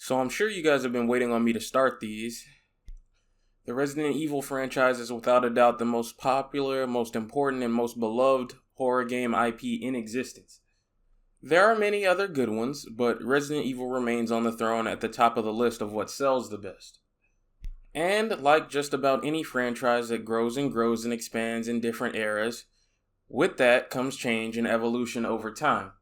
So I'm sure you guys have been waiting on me to start these. The Resident Evil franchise is without a doubt the most popular, most important, and most beloved horror game IP in existence. There are many other good ones, but Resident Evil remains on the throne at the top of the list of what sells the best. And like just about any franchise that grows and expands in different eras, with that comes change and evolution over time.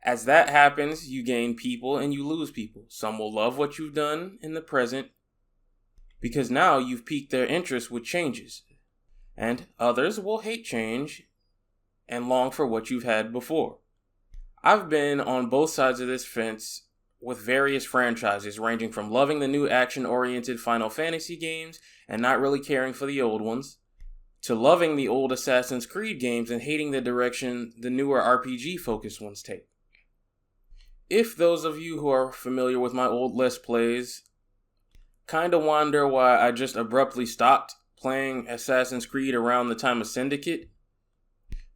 As that happens, you gain people and you lose people. Some will love what you've done in the present because now you've piqued their interest with changes. And others will hate change and long for what you've had before. I've been on both sides of this fence with various franchises, ranging from loving the new action-oriented Final Fantasy games and not really caring for the old ones, to loving the old Assassin's Creed games and hating the direction the newer RPG-focused ones take. If those of you who are familiar with my old Let's Plays kinda wonder why I just abruptly stopped playing Assassin's Creed around the time of Syndicate,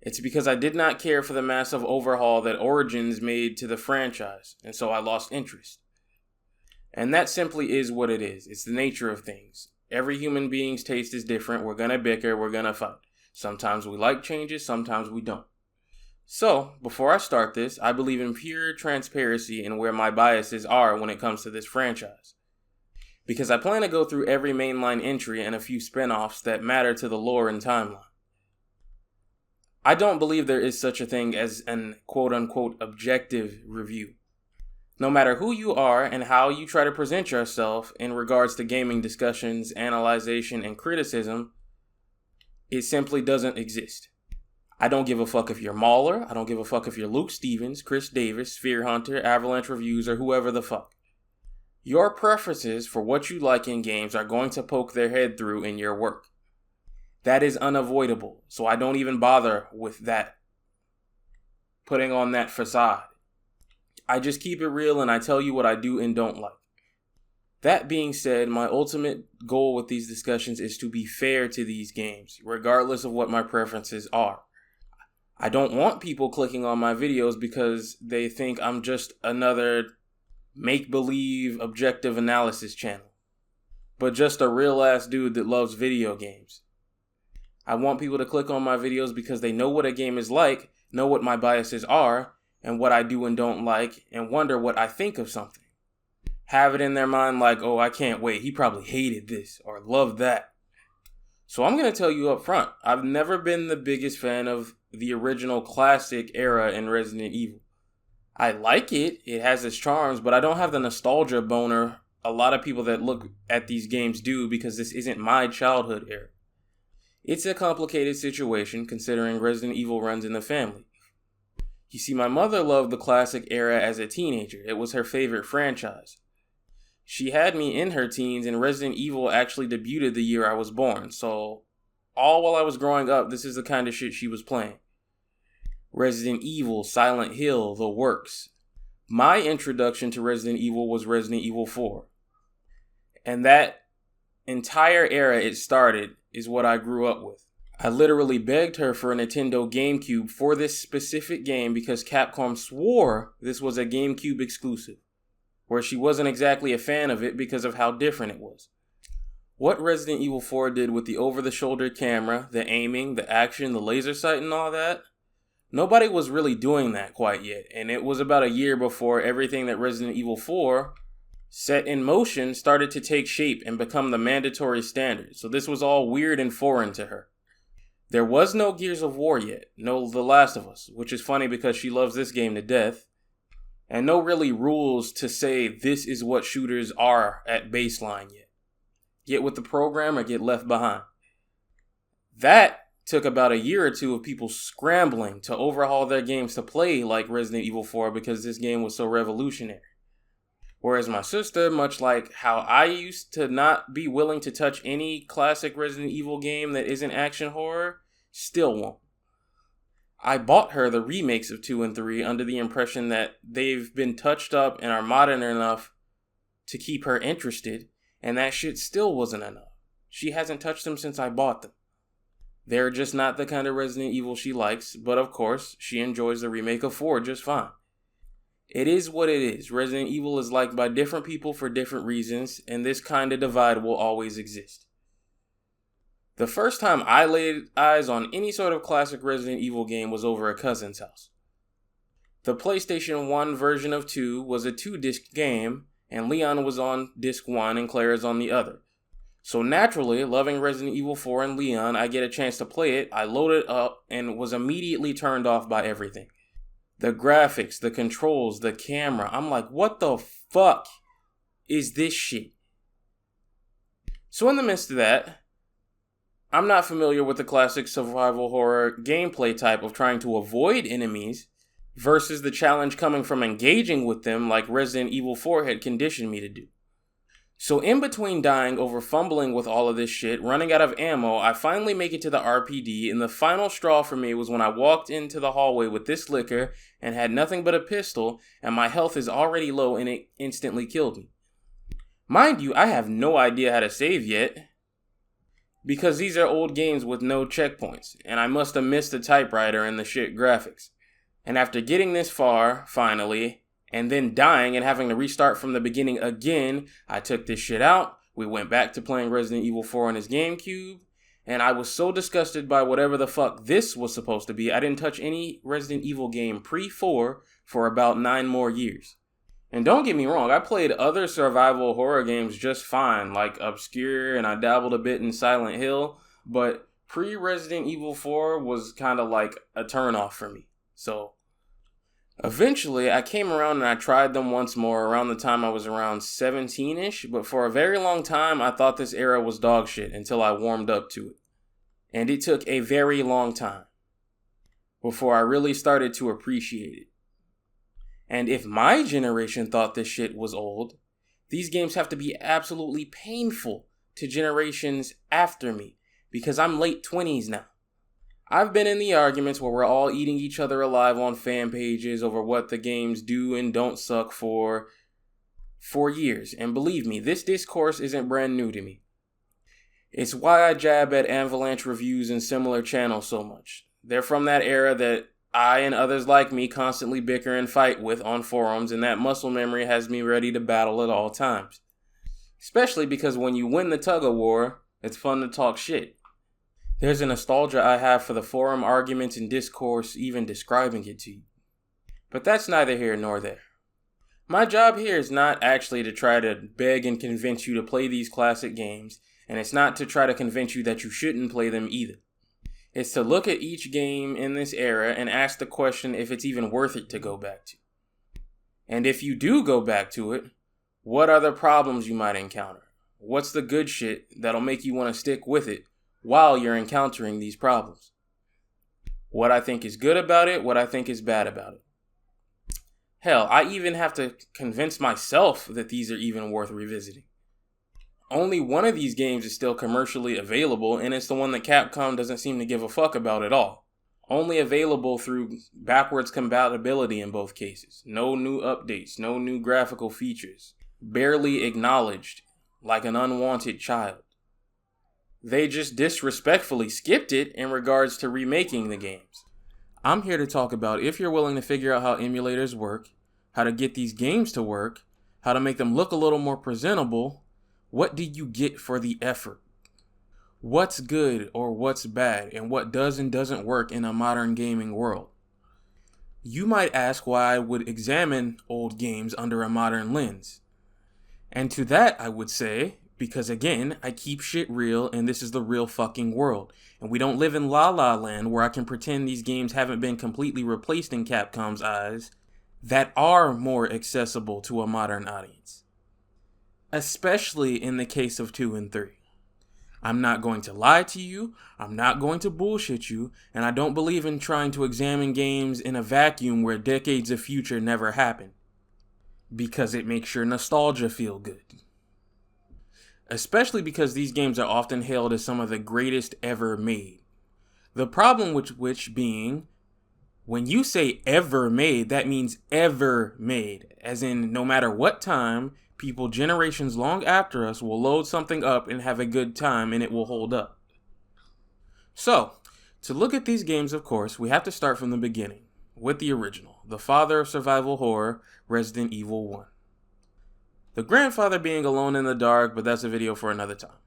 it's because I did not care for the massive overhaul that Origins made to the franchise, and so I lost interest. And that simply is what it is. It's the nature of things. Every human being's taste is different. We're gonna bicker, we're gonna fight. Sometimes we like changes, sometimes we don't. So, before I start this, I believe in pure transparency in where my biases are when it comes to this franchise. Because I plan to go through every mainline entry and a few spin-offs that matter to the lore and timeline. I don't believe there is such a thing as an quote-unquote objective review. No matter who you are and how you try to present yourself in regards to gaming discussions, analyzation, and criticism, it simply doesn't exist. I don't give a fuck if you're Mauler, I don't give a fuck if you're Luke Stevens, Chris Davis, Sphere Hunter, Avalanche Reviews, or whoever the fuck. Your preferences for what you like in games are going to poke their head through in your work. That is unavoidable, so I don't even bother with that, putting on that facade. I just keep it real and I tell you what I do and don't like. That being said, my ultimate goal with these discussions is to be fair to these games, regardless of what my preferences are. I don't want people clicking on my videos because they think I'm just another make-believe objective analysis channel, but just a real-ass dude that loves video games. I want people to click on my videos because they know what a game is like, know what my biases are, and what I do and don't like, and wonder what I think of something. Have it in their mind like, oh, I can't wait, he probably hated this, or loved that. So I'm going to tell you up front, I've never been the biggest fan of the original classic era in Resident Evil. I like it, it has its charms, but I don't have the nostalgia boner a lot of people that look at these games do because this isn't my childhood era. It's a complicated situation considering Resident Evil runs in the family. You see, my mother loved the classic era as a teenager. It was her favorite franchise. She had me in her teens and Resident Evil actually debuted the year I was born, so all while I was growing up, this is the kind of shit she was playing. Resident Evil, Silent Hill, the works. My introduction to Resident Evil was Resident Evil 4. And that entire era it started is what I grew up with. I literally begged her for a Nintendo GameCube for this specific game because Capcom swore this was a GameCube exclusive, where she wasn't exactly a fan of it because of how different it was. What Resident Evil 4 did with the over-the-shoulder camera, the aiming, the action, the laser sight and all that, nobody was really doing that quite yet, and it was about a year before everything that Resident Evil 4 set in motion started to take shape and become the mandatory standard, so this was all weird and foreign to her. There was no Gears of War yet, no The Last of Us, which is funny because she loves this game to death, and no really rules to say this is what shooters are at baseline yet. Get with the program or get left behind. That took about a year or two of people scrambling to overhaul their games to play like Resident Evil 4 because this game was so revolutionary. Whereas my sister, much like how I used to not be willing to touch any classic Resident Evil game that isn't action horror, still won't. I bought her the remakes of 2 and 3 under the impression that they've been touched up and are modern enough to keep her interested, and that shit still wasn't enough. She hasn't touched them since I bought them. They're just not the kind of Resident Evil she likes, but of course, she enjoys the remake of 4 just fine. It is what it is. Resident Evil is liked by different people for different reasons, and this kind of divide will always exist. The first time I laid eyes on any sort of classic Resident Evil game was over a cousin's house. The PlayStation 1 version of 2 was a 2-disc game, and Leon was on disc 1 and Claire's on the other. So naturally, loving Resident Evil 4 and Leon, I get a chance to play it, I load it up, and was immediately turned off by everything. The graphics, the controls, the camera, I'm like, what the fuck is this shit? So in the midst of that, I'm not familiar with the classic survival horror gameplay type of trying to avoid enemies versus the challenge coming from engaging with them like Resident Evil 4 had conditioned me to do. So in between dying over fumbling with all of this shit, running out of ammo, I finally make it to the RPD, and the final straw for me was when I walked into the hallway with this liquor and had nothing but a pistol, and my health is already low and it instantly killed me. Mind you, I have no idea how to save yet, because these are old games with no checkpoints, and I must have missed the typewriter and the shit graphics. And after getting this far, finally, and then dying and having to restart from the beginning again, I took this shit out, we went back to playing Resident Evil 4 on his GameCube, and I was so disgusted by whatever the fuck this was supposed to be, I didn't touch any Resident Evil game pre-4 for about 9 more years. And don't get me wrong, I played other survival horror games just fine, like Obscure, and I dabbled a bit in Silent Hill, but pre-Resident Evil 4 was kind of like a turnoff for me. So, eventually, I came around and I tried them once more around the time I was around 17-ish, but for a very long time, I thought this era was dog shit until I warmed up to it. And it took a very long time before I really started to appreciate it. And if my generation thought this shit was old, these games have to be absolutely painful to generations after me, because I'm late 20s now. I've been in the arguments where we're all eating each other alive on fan pages over what the games do and don't suck for years. And believe me, this discourse isn't brand new to me. It's why I jab at Avalanche Reviews and similar channels so much. They're from that era that I and others like me constantly bicker and fight with on forums, and that muscle memory has me ready to battle at all times. Especially because when you win the tug-of-war, it's fun to talk shit. There's a nostalgia I have for the forum arguments and discourse, even describing it to you. But that's neither here nor there. My job here is not actually to try to beg and convince you to play these classic games, and it's not to try to convince you that you shouldn't play them either. It's to look at each game in this era and ask the question if it's even worth it to go back to. And if you do go back to it, what are the problems you might encounter? What's the good shit that'll make you want to stick with it while you're encountering these problems? What I think is good about it, what I think is bad about it. Hell, I even have to convince myself that these are even worth revisiting. Only one of these games is still commercially available, and it's the one that Capcom doesn't seem to give a fuck about at all. Only available through backwards compatibility in both cases. No new updates, no new graphical features. Barely acknowledged, like an unwanted child. They just disrespectfully skipped it in regards to remaking the games. I'm here to talk about if you're willing to figure out how emulators work, how to get these games to work, how to make them look a little more presentable. What do you get for the effort? What's good or what's bad, and what does and doesn't work in a modern gaming world? You might ask why I would examine old games under a modern lens. And to that I would say, because again, I keep shit real and this is the real fucking world. And we don't live in La La Land where I can pretend these games haven't been completely replaced in Capcom's eyes that are more accessible to a modern audience. Especially in the case of 2 and 3. I'm not going to lie to you, I'm not going to bullshit you, and I don't believe in trying to examine games in a vacuum where decades of future never happened. Because it makes your nostalgia feel good. Especially because these games are often hailed as some of the greatest ever made. The problem with which being, when you say ever made, that means ever made. As in, no matter what time, people generations long after us will load something up and have a good time and it will hold up. So, to look at these games, of course, we have to start from the beginning, with the original. the father of survival horror, Resident Evil 1. The grandfather being alone in the dark, but that's a video for another time.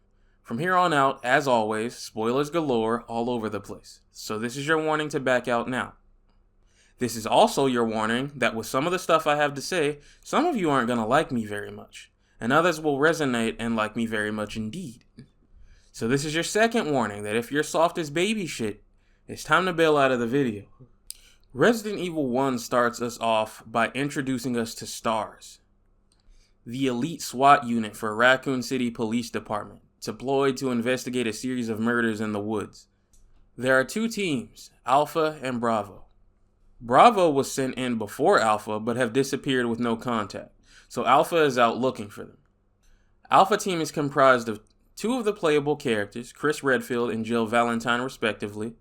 From here on out, as always, spoilers galore all over the place. So this is your warning to back out now. This is also your warning that with some of the stuff I have to say, some of you aren't going to like me very much, and others will resonate and like me very much indeed. So this is your second warning that if you're soft as baby shit, it's time to bail out of the video. Resident Evil 1 starts us off by introducing us to STARS, the elite SWAT unit for Raccoon City Police Department, deployed to investigate a series of murders in the woods. There are two teams, Alpha and Bravo. Bravo was sent in before Alpha, but have disappeared with no contact, so Alpha is out looking for them. Alpha team is comprised of two of the playable characters, Chris Redfield and Jill Valentine respectively,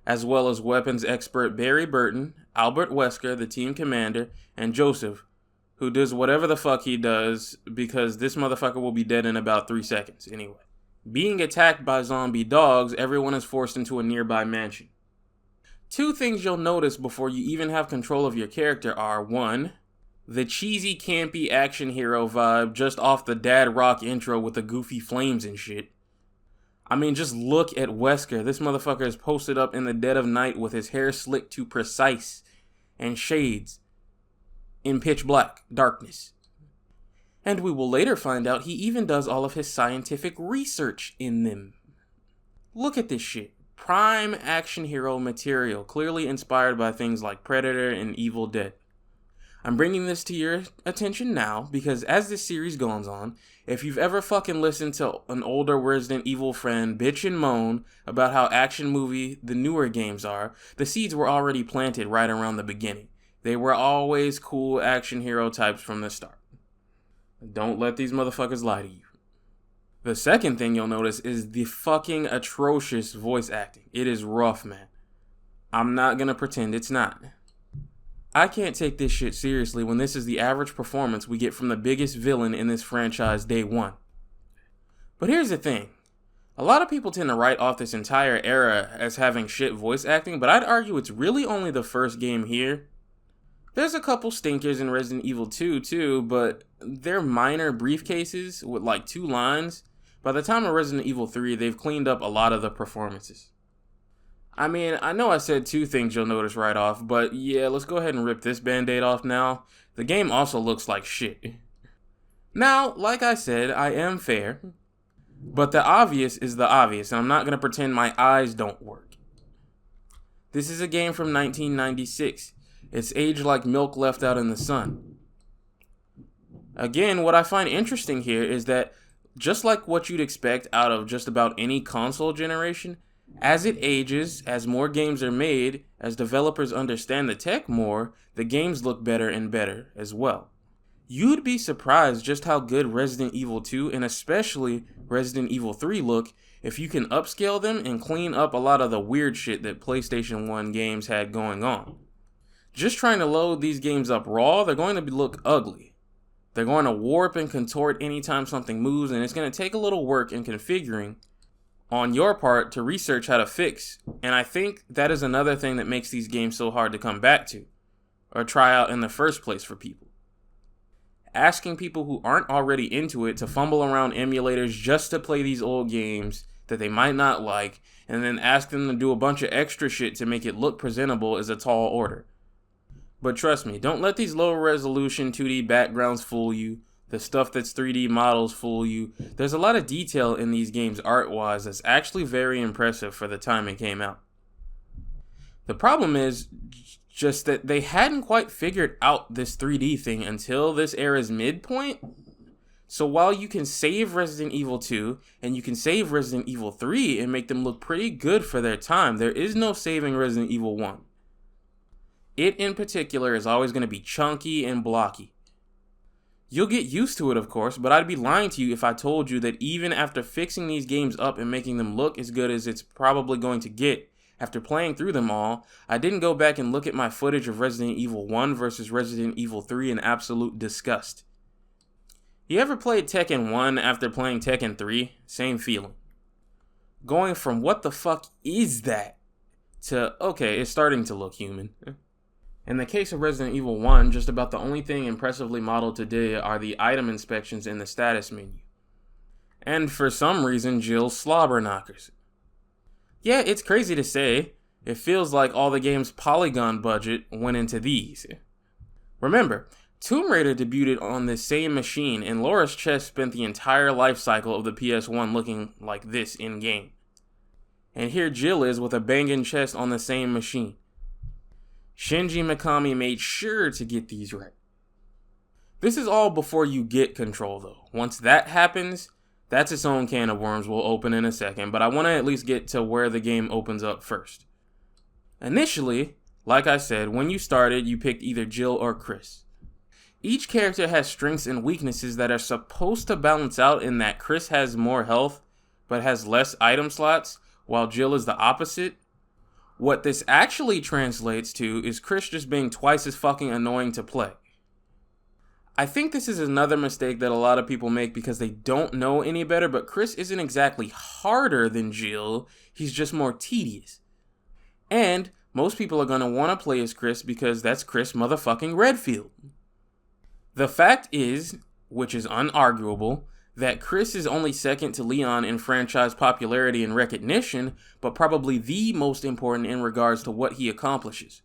as well as weapons expert Barry Burton, Albert Wesker, the team commander, and Joseph, who does whatever the fuck he does, because this motherfucker will be dead in about 3 seconds anyway. Being attacked by zombie dogs, everyone is forced into a nearby mansion. Two things you'll notice before you even have control of your character are, 1, the cheesy campy action hero vibe just off the dad rock intro with the goofy flames and shit. I mean, just look at Wesker. This motherfucker is posted up in the dead of night with his hair slicked to precise and shades in pitch black darkness. And we will later find out he even does all of his scientific research in them. Look at this shit. Prime action hero material, clearly inspired by things like Predator and Evil Dead. I'm bringing this to your attention now because as this series goes on, if you've ever fucking listened to an older Resident Evil friend bitch and moan about how action movie the newer games are, the seeds were already planted right around the beginning. They were always cool action hero types from the start. Don't let these motherfuckers lie to you. The second thing you'll notice is the fucking atrocious voice acting. It is rough, man. I'm not gonna pretend it's not. I can't take this shit seriously when this is the average performance we get from the biggest villain in this franchise day one. But here's the thing. A lot of people tend to write off this entire era as having shit voice acting, but I'd argue it's really only the first game here. There's a couple stinkers in Resident Evil 2 too, but they're minor briefcases with like 2 lines. By the time of Resident Evil 3, they've cleaned up a lot of the performances. I mean, I know I said 2 things you'll notice right off, but yeah, let's go ahead and rip this band-aid off now. The game also looks like shit. Now, like I said, I am fair, but the obvious is the obvious, and I'm not going to pretend my eyes don't work. This is a game from 1996. It's aged like milk left out in the sun. Again, what I find interesting here is that just like what you'd expect out of just about any console generation, as it ages, as more games are made, as developers understand the tech more, the games look better and better as well. You'd be surprised just how good Resident Evil 2 and especially Resident Evil 3 look if you can upscale them and clean up a lot of the weird shit that PlayStation 1 games had going on. Just trying to load these games up raw, they're going to look ugly. They're going to warp and contort anytime something moves, and it's going to take a little work in configuring on your part to research how to fix. And I think that is another thing that makes these games so hard to come back to or try out in the first place for people. Asking people who aren't already into it to fumble around emulators just to play these old games that they might not like, and then ask them to do a bunch of extra shit to make it look presentable is a tall order. But trust me, don't let these low resolution 2D backgrounds fool you. The stuff that's 3D models fool you. There's a lot of detail in these games art-wise that's actually very impressive for the time it came out. The problem is just that they hadn't quite figured out this 3D thing until this era's midpoint. So while you can save Resident Evil 2 and you can save Resident Evil 3 and make them look pretty good for their time, there is no saving Resident Evil 1. It in particular is always going to be chunky and blocky. You'll get used to it, of course, but I'd be lying to you if I told you that even after fixing these games up and making them look as good as it's probably going to get, after playing through them all, I didn't go back and look at my footage of Resident Evil 1 versus Resident Evil 3 in absolute disgust. You ever played Tekken 1 after playing Tekken 3? Same feeling. Going from what the fuck is that to, okay, it's starting to look human. In the case of Resident Evil 1, just about the only thing impressively modeled today are the item inspections in the status menu. And for some reason, Jill slobber knockers. Yeah, it's crazy to say. It feels like all the game's polygon budget went into these. Remember, Tomb Raider debuted on this same machine, and Laura's chest spent the entire life cycle of the PS1 looking like this in-game. And here Jill is with a banging chest on the same machine. Shinji Mikami made sure to get these right. This is all before you get control though. Once that happens, that's its own can of worms we'll open in a second, but I want to at least get to where the game opens up first. Initially, like I said, when you started, you picked either Jill or Chris. Each character has strengths and weaknesses that are supposed to balance out in that Chris has more health, but has less item slots, while Jill is the opposite. What this actually translates to is Chris just being twice as fucking annoying to play. I think this is another mistake that a lot of people make because they don't know any better, but Chris isn't exactly harder than Jill, he's just more tedious. And most people are going to want to play as Chris because that's Chris motherfucking Redfield. The fact is, which is unarguable, that Chris is only second to Leon in franchise popularity and recognition, but probably the most important in regards to what he accomplishes.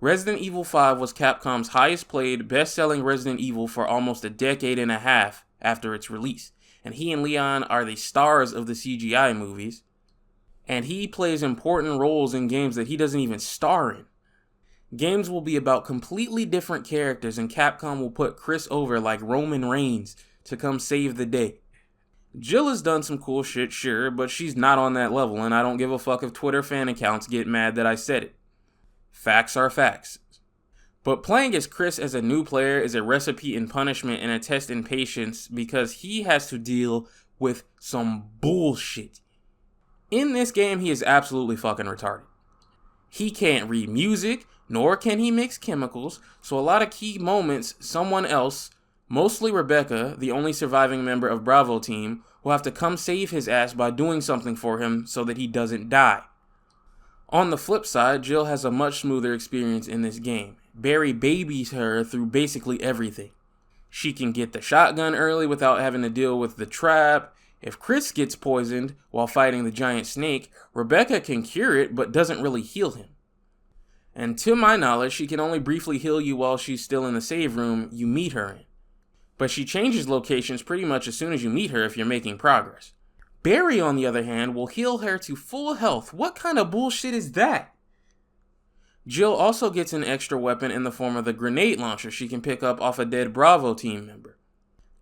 Resident Evil 5 was Capcom's highest played, best-selling Resident Evil for almost a decade and a half after its release, and he and Leon are the stars of the CGI movies, and he plays important roles in games that he doesn't even star in. Games will be about completely different characters, and Capcom will put Chris over like Roman Reigns to come save the day. Jill has done some cool shit, sure, but she's not on that level, and I don't give a fuck if Twitter fan accounts get mad that I said it. Facts are facts. But playing as Chris as a new player is a recipe in punishment and a test in patience because he has to deal with some bullshit. In this game, he is absolutely fucking retarded. He can't read music, nor can he mix chemicals, so a lot of key moments, someone else, mostly Rebecca, the only surviving member of Bravo team, will have to come save his ass by doing something for him so that he doesn't die. On the flip side, Jill has a much smoother experience in this game. Barry babies her through basically everything. She can get the shotgun early without having to deal with the trap. If Chris gets poisoned while fighting the giant snake, Rebecca can cure it but doesn't really heal him. And to my knowledge, she can only briefly heal you while she's still in the save room you meet her in. But she changes locations pretty much as soon as you meet her if you're making progress. Barry, on the other hand, will heal her to full health. What kind of bullshit is that? Jill also gets an extra weapon in the form of the grenade launcher she can pick up off a dead Bravo team member.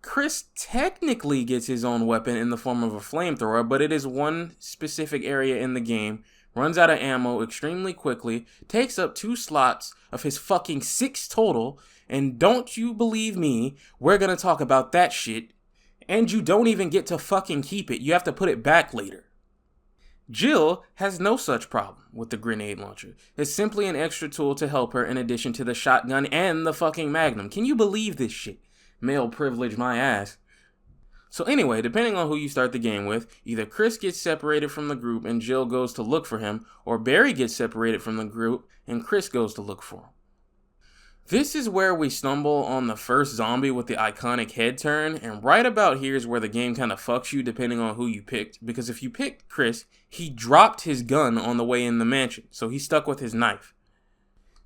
Chris technically gets his own weapon in the form of a flamethrower, but it is one specific area in the game, runs out of ammo extremely quickly, takes up 2 slots of his fucking 6 total, and don't you believe me, we're gonna talk about that shit. And you don't even get to fucking keep it. You have to put it back later. Jill has no such problem with the grenade launcher. It's simply an extra tool to help her in addition to the shotgun and the fucking magnum. Can you believe this shit? Male privilege my ass. So anyway, depending on who you start the game with, either Chris gets separated from the group and Jill goes to look for him, or Barry gets separated from the group and Chris goes to look for him. This is where we stumble on the first zombie with the iconic head turn, and right about here is where the game kind of fucks you depending on who you picked, because if you picked Chris, he dropped his gun on the way in the mansion, so he's stuck with his knife.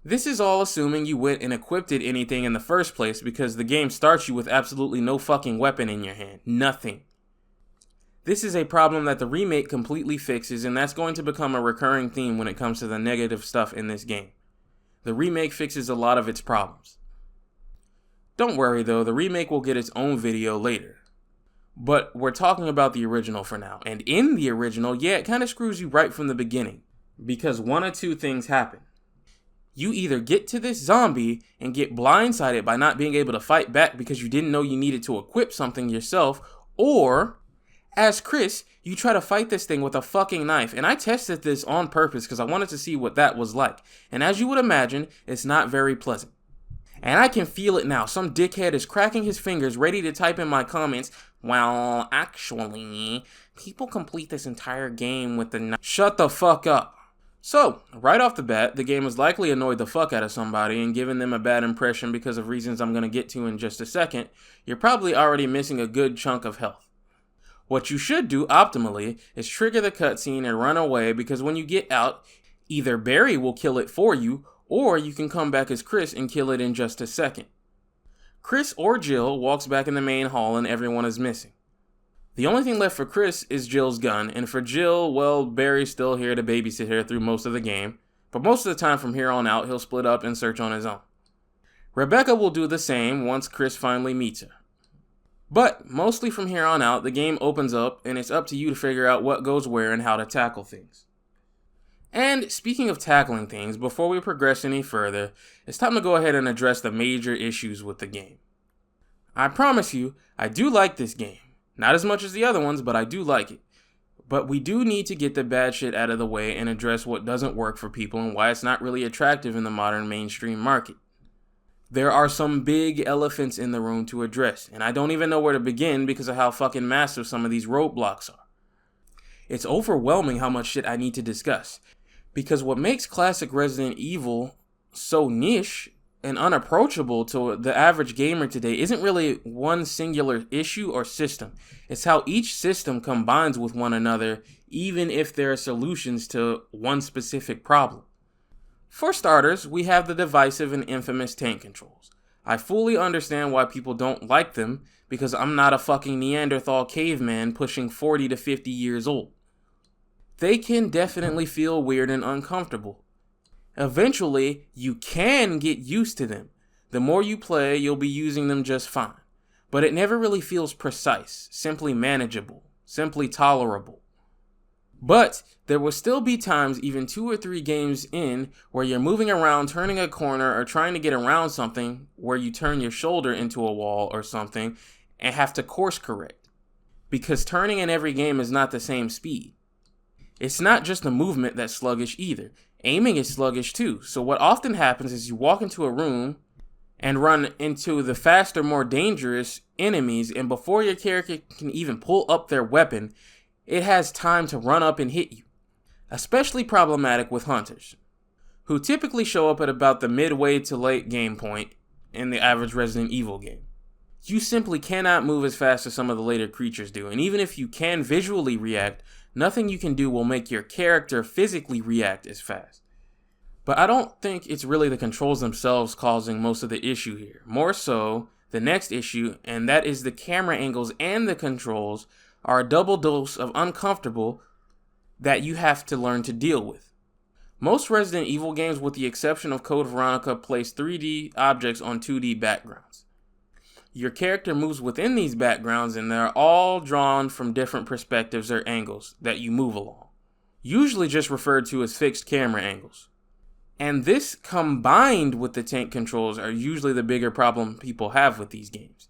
This is all assuming you went and equipped anything in the first place, because the game starts you with absolutely no fucking weapon in your hand. Nothing. This is a problem that the remake completely fixes, and that's going to become a recurring theme when it comes to the negative stuff in this game. The remake fixes a lot of its problems. Don't worry though, the remake will get its own video later. But we're talking about the original for now. And in the original, yeah, it kind of screws you right from the beginning. Because one of two things happen. You either get to this zombie and get blindsided by not being able to fight back because you didn't know you needed to equip something yourself, or as Chris, you try to fight this thing with a fucking knife. And I tested this on purpose because I wanted to see what that was like. And as you would imagine, it's not very pleasant. And I can feel it now. Some dickhead is cracking his fingers ready to type in my comments, well, actually, people complete this entire game with the knife. Shut the fuck up. So, right off the bat, the game has likely annoyed the fuck out of somebody and given them a bad impression because of reasons I'm going to get to in just a second. You're probably already missing a good chunk of health. What you should do optimally is trigger the cutscene and run away, because when you get out, either Barry will kill it for you, or you can come back as Chris and kill it in just a second. Chris or Jill walks back in the main hall and everyone is missing. The only thing left for Chris is Jill's gun, and for Jill, well, Barry's still here to babysit her through most of the game, but most of the time from here on out, he'll split up and search on his own. Rebecca will do the same once Chris finally meets her. But, mostly from here on out, the game opens up, and it's up to you to figure out what goes where and how to tackle things. And, speaking of tackling things, before we progress any further, it's time to go ahead and address the major issues with the game. I promise you, I do like this game. Not as much as the other ones, but I do like it. But we do need to get the bad shit out of the way and address what doesn't work for people and why it's not really attractive in the modern mainstream market. There are some big elephants in the room to address, and I don't even know where to begin because of how fucking massive some of these roadblocks are. It's overwhelming how much shit I need to discuss, because what makes classic Resident Evil so niche and unapproachable to the average gamer today isn't really one singular issue or system. It's how each system combines with one another, even if there are solutions to one specific problem. For starters, we have the divisive and infamous tank controls. I fully understand why people don't like them, because I'm not a fucking Neanderthal caveman pushing 40 to 50 years old. They can definitely feel weird and uncomfortable. Eventually, you can get used to them. The more you play, you'll be using them just fine. But it never really feels precise, simply manageable, simply tolerable. But there will still be times, even 2 or 3 games in, where you're moving around, turning a corner, or trying to get around something, where you turn your shoulder into a wall or something, and have to course correct. Because turning in every game is not the same speed. It's not just the movement that's sluggish either. Aiming is sluggish too, so what often happens is you walk into a room and run into the faster, more dangerous enemies, and before your character can even pull up their weapon, it has time to run up and hit you. Especially problematic with hunters, who typically show up at about the midway to late game point in the average Resident Evil game. You simply cannot move as fast as some of the later creatures do, and even if you can visually react, nothing you can do will make your character physically react as fast. But I don't think it's really the controls themselves causing most of the issue here. More so, the next issue, and that is the camera angles and the controls are a double dose of uncomfortable that you have to learn to deal with. Most Resident Evil games, with the exception of Code Veronica, place 3D objects on 2D backgrounds. Your character moves within these backgrounds, and they're all drawn from different perspectives or angles that you move along, usually just referred to as fixed camera angles. And this, combined with the tank controls, are usually the bigger problem people have with these games.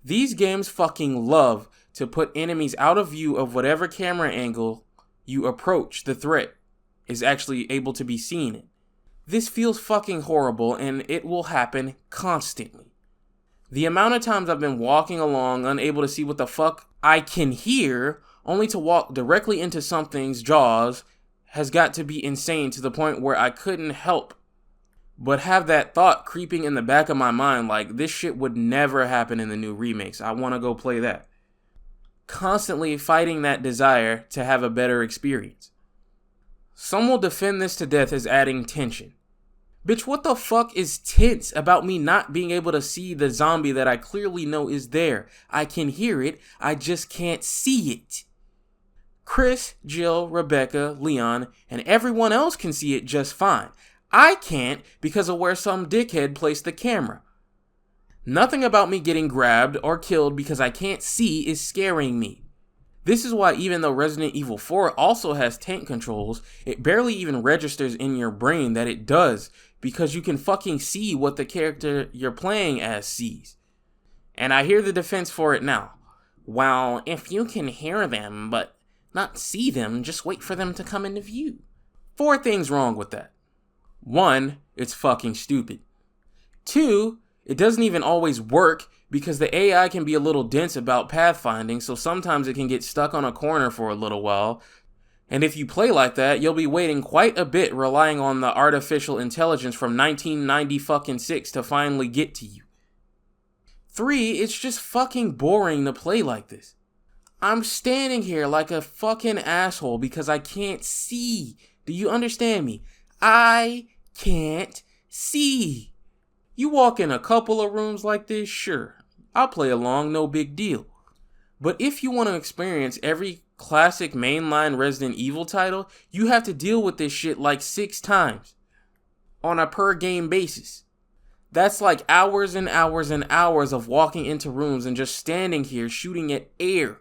These games fucking love to put enemies out of view of whatever camera angle you approach the threat is actually able to be seen in. This feels fucking horrible, and it will happen constantly. The amount of times I've been walking along unable to see what the fuck I can hear, only to walk directly into something's jaws, has got to be insane, to the point where I couldn't help but have that thought creeping in the back of my mind, like, this shit would never happen in the new remakes. I want to go play that. Constantly fighting that desire to have a better experience. Some will defend this to death as adding tension. Bitch, what the fuck is tense about me not being able to see the zombie that I clearly know is there? I can hear it, I just can't see it. Chris, Jill, Rebecca, Leon, and everyone else can see it just fine. I can't because of where some dickhead placed the camera. Nothing about me getting grabbed or killed because I can't see is scaring me. This is why, even though Resident Evil 4 also has tank controls, it barely even registers in your brain that it does, because you can fucking see what the character you're playing as sees. And I hear the defense for it now. Well, if you can hear them but not see them, just wait for them to come into view. 4 things wrong with that. 1, it's fucking stupid. 2, it doesn't even always work because the AI can be a little dense about pathfinding, so sometimes it can get stuck on a corner for a little while. And if you play like that, you'll be waiting quite a bit relying on the artificial intelligence from 1996 to finally get to you. 3, it's just fucking boring to play like this. I'm standing here like a fucking asshole because I can't see. Do you understand me? I can't see. You walk in a couple of rooms like this, sure, I'll play along, no big deal. But if you want to experience every classic mainline Resident Evil title, you have to deal with this shit like 6 times on a per game basis. That's like hours and hours and hours of walking into rooms and just standing here shooting at air,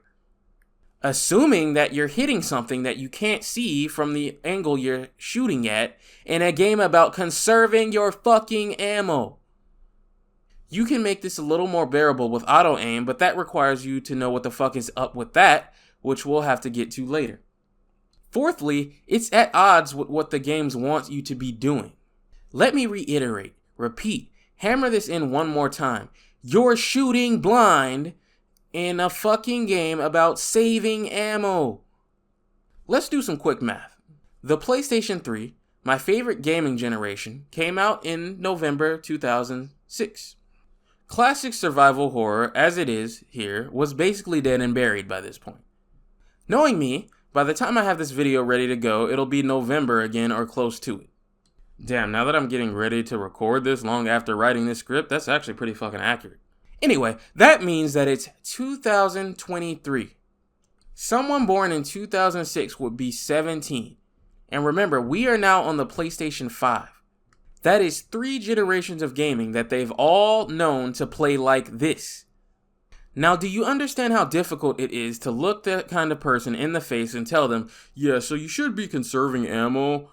assuming that you're hitting something that you can't see from the angle you're shooting at in a game about conserving your fucking ammo. You can make this a little more bearable with auto-aim, but that requires you to know what the fuck is up with that, which we'll have to get to later. Fourthly, it's at odds with what the games want you to be doing. Let me reiterate, repeat, hammer this in one more time. You're shooting blind in a fucking game about saving ammo. Let's do some quick math. The PlayStation 3, my favorite gaming generation, came out in November 2006. Classic survival horror, as it is here, was basically dead and buried by this point. Knowing me, by the time I have this video ready to go, it'll be November again or close to it. Damn, now that I'm getting ready to record this long after writing this script, that's actually pretty fucking accurate. Anyway, that means that it's 2023. Someone born in 2006 would be 17. And remember, we are now on the PlayStation 5. That is 3 generations of gaming that they've all known to play like this. Now, do you understand how difficult it is to look that kind of person in the face and tell them, yeah, so you should be conserving ammo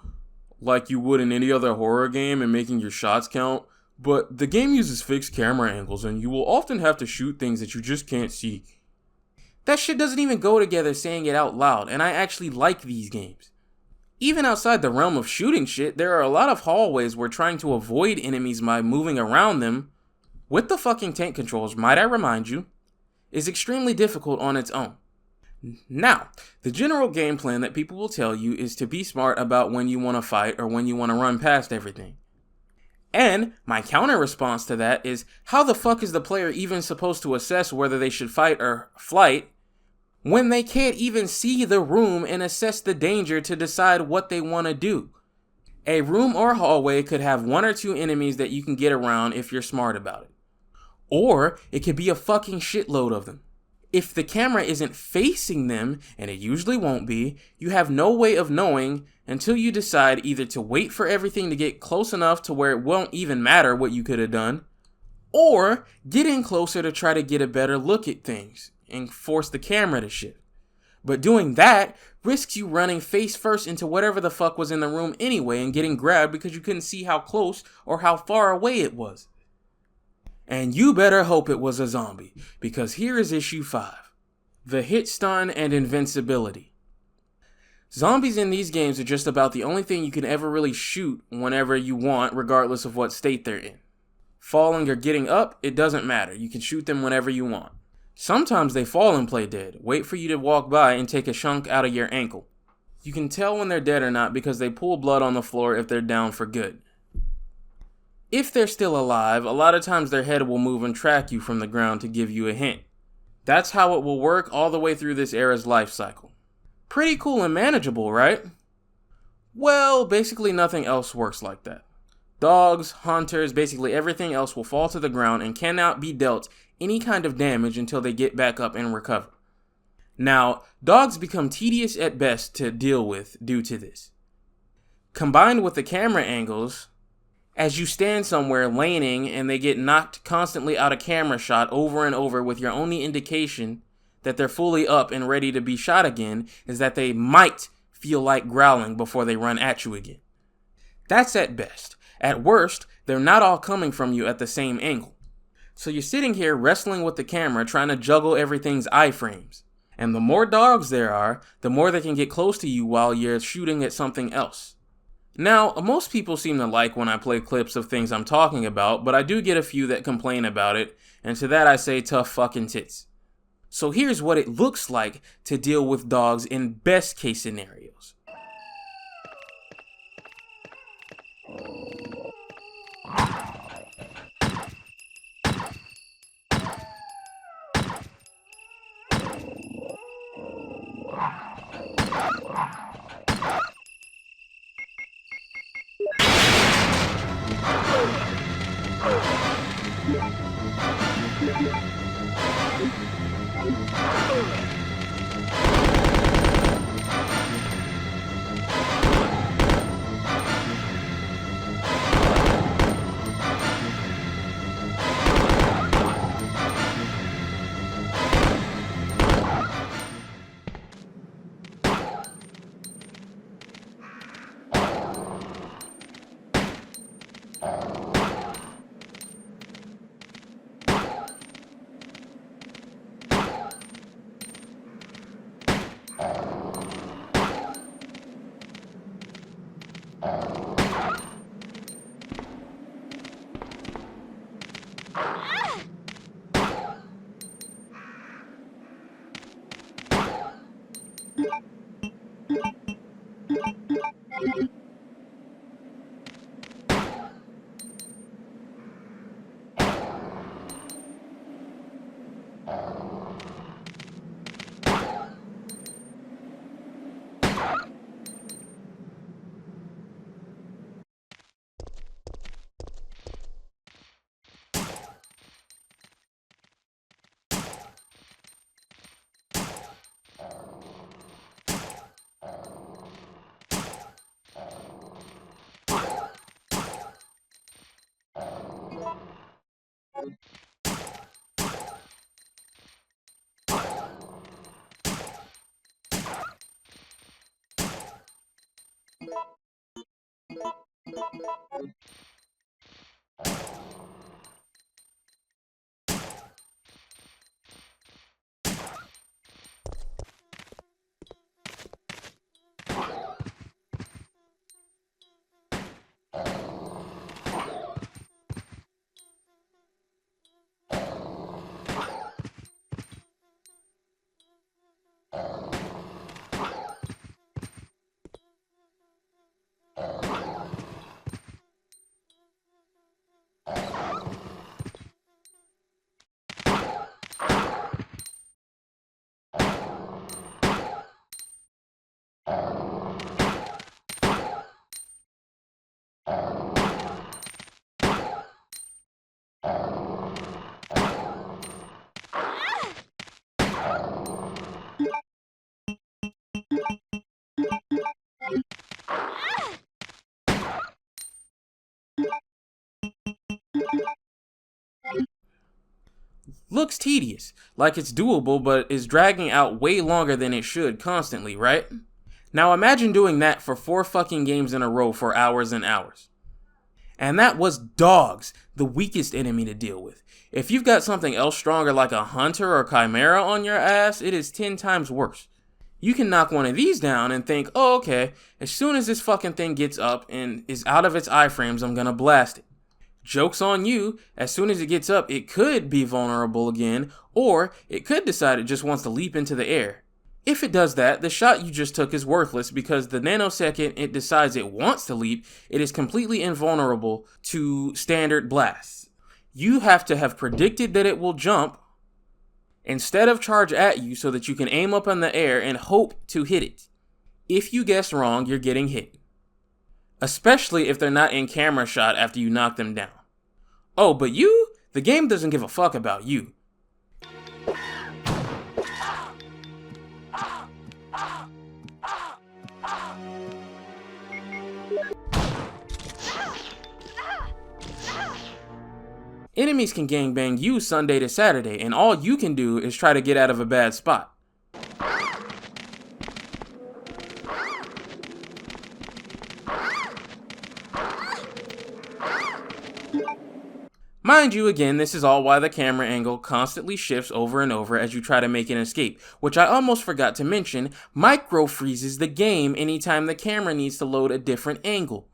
like you would in any other horror game and making your shots count, but the game uses fixed camera angles and you will often have to shoot things that you just can't see. That shit doesn't even go together saying it out loud, and I actually like these games. Even outside the realm of shooting shit, there are a lot of hallways where trying to avoid enemies by moving around them, with the fucking tank controls, might I remind you, is extremely difficult on its own. Now, the general game plan that people will tell you is to be smart about when you want to fight or when you want to run past everything. And my counter response to that is, how the fuck is the player even supposed to assess whether they should fight or flight when they can't even see the room and assess the danger to decide what they want to do? A room or hallway could have 1 or 2 enemies that you can get around if you're smart about it. Or it could be a fucking shitload of them. If the camera isn't facing them, and it usually won't be, you have no way of knowing until you decide either to wait for everything to get close enough to where it won't even matter what you could have done, or get in closer to try to get a better look at things and force the camera to shift. But doing that risks you running face first into whatever the fuck was in the room anyway and getting grabbed because you couldn't see how close or how far away it was. And you better hope it was a zombie, because here is issue 5. The hit stun and invincibility. Zombies in these games are just about the only thing you can ever really shoot whenever you want, regardless of what state they're in. Falling or getting up, it doesn't matter. You can shoot them whenever you want. Sometimes they fall and play dead, wait for you to walk by and take a chunk out of your ankle. You can tell when they're dead or not because they pull blood on the floor if they're down for good. If they're still alive, a lot of times their head will move and track you from the ground to give you a hint. That's how it will work all the way through this era's life cycle. Pretty cool and manageable, right? Well, basically nothing else works like that. Dogs, hunters, basically everything else will fall to the ground and cannot be dealt any kind of damage until they get back up and recover. Now, dogs become tedious at best to deal with due to this. Combined with the camera angles, as you stand somewhere laning and they get knocked constantly out of camera shot over and over with your only indication that they're fully up and ready to be shot again is that they might feel like growling before they run at you again. That's at best. At worst, they're not all coming from you at the same angle. So you're sitting here wrestling with the camera trying to juggle everything's iframes. And the more dogs there are, the more they can get close to you while you're shooting at something else. Now, most people seem to like when I play clips of things I'm talking about, but I do get a few that complain about it, and to that I say tough fucking tits. So here's what it looks like to deal with dogs in best case scenarios. Looks tedious, like it's doable, but is dragging out way longer than it should constantly, right? Now imagine doing that for 4 fucking games in a row for hours and hours. And that was dogs, the weakest enemy to deal with. If you've got something else stronger like a hunter or chimera on your ass, it is 10 times worse. You can knock one of these down and think, oh okay, as soon as this fucking thing gets up and is out of its iframes, I'm gonna blast it. Joke's on you, as soon as it gets up, it could be vulnerable again, or it could decide it just wants to leap into the air. If it does that, the shot you just took is worthless because the nanosecond it decides it wants to leap, it is completely invulnerable to standard blasts. You have to have predicted that it will jump instead of charge at you so that you can aim up in the air and hope to hit it. If you guess wrong, you're getting hit. Especially if they're not in camera shot after you knock them down. Oh, but you? The game doesn't give a fuck about you. Enemies can gangbang you Sunday to Saturday, and all you can do is try to get out of a bad spot. Mind you, again, this is all why the camera angle constantly shifts over and over as you try to make an escape, which I almost forgot to mention, micro freezes the game anytime the camera needs to load a different angle.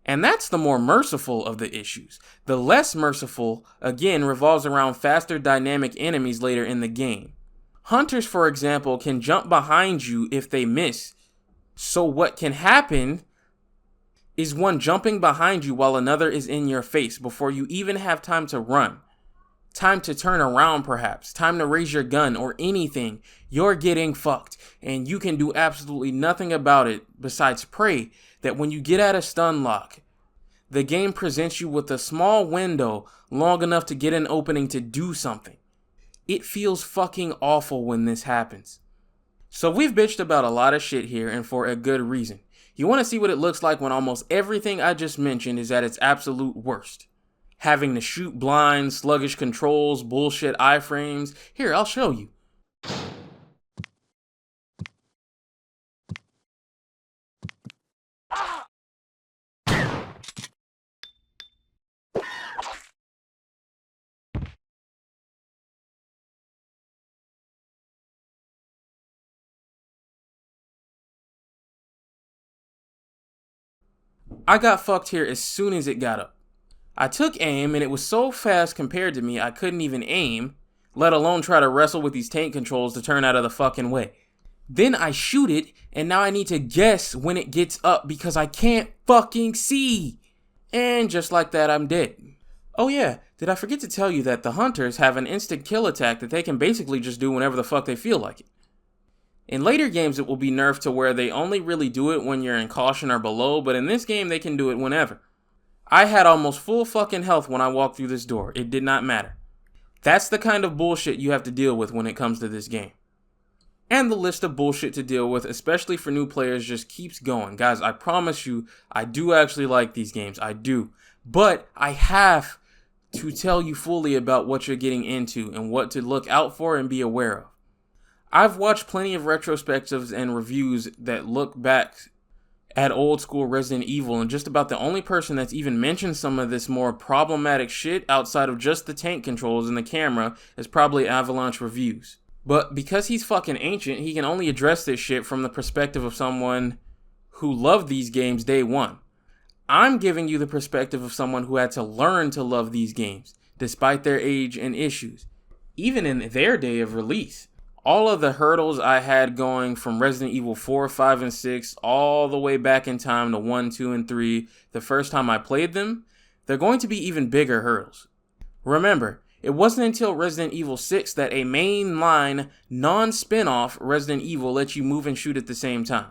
And that's the more merciful of the issues. The less merciful, again, revolves around faster dynamic enemies later in the game. Hunters, for example, can jump behind you if they miss. So what can happen is one jumping behind you while another is in your face before you even have time to run. Time to turn around perhaps, time to raise your gun or anything. You're getting fucked and you can do absolutely nothing about it besides pray that when you get out of stun lock, the game presents you with a small window long enough to get an opening to do something. It feels fucking awful when this happens. So we've bitched about a lot of shit here and for a good reason. You want to see what it looks like when almost everything I just mentioned is at its absolute worst. Having to shoot blind, sluggish controls, bullshit iframes. Here, I'll show you. I got fucked here as soon as it got up. I took aim and it was so fast compared to me I couldn't even aim, let alone try to wrestle with these tank controls to turn out of the fucking way. Then I shoot it and now I need to guess when it gets up because I can't fucking see. And just like that, I'm dead. Oh yeah, did I forget to tell you that the hunters have an instant kill attack that they can basically just do whenever the fuck they feel like it. In later games, it will be nerfed to where they only really do it when you're in caution or below, but in this game, they can do it whenever. I had almost full fucking health when I walked through this door. It did not matter. That's the kind of bullshit you have to deal with when it comes to this game. And the list of bullshit to deal with, especially for new players, just keeps going. Guys, I promise you, I do actually like these games. I do. But I have to tell you fully about what you're getting into and what to look out for and be aware of. I've watched plenty of retrospectives and reviews that look back at old school Resident Evil, and just about the only person that's even mentioned some of this more problematic shit outside of just the tank controls and the camera is probably Avalanche Reviews. But because he's fucking ancient, he can only address this shit from the perspective of someone who loved these games day one. I'm giving you the perspective of someone who had to learn to love these games, despite their age and issues, even in their day of release. All of the hurdles I had going from Resident Evil 4, 5, and 6 all the way back in time to 1, 2, and 3 the first time I played them, they're going to be even bigger hurdles. Remember, it wasn't until Resident Evil 6 that a mainline, non-spin-off Resident Evil lets you move and shoot at the same time.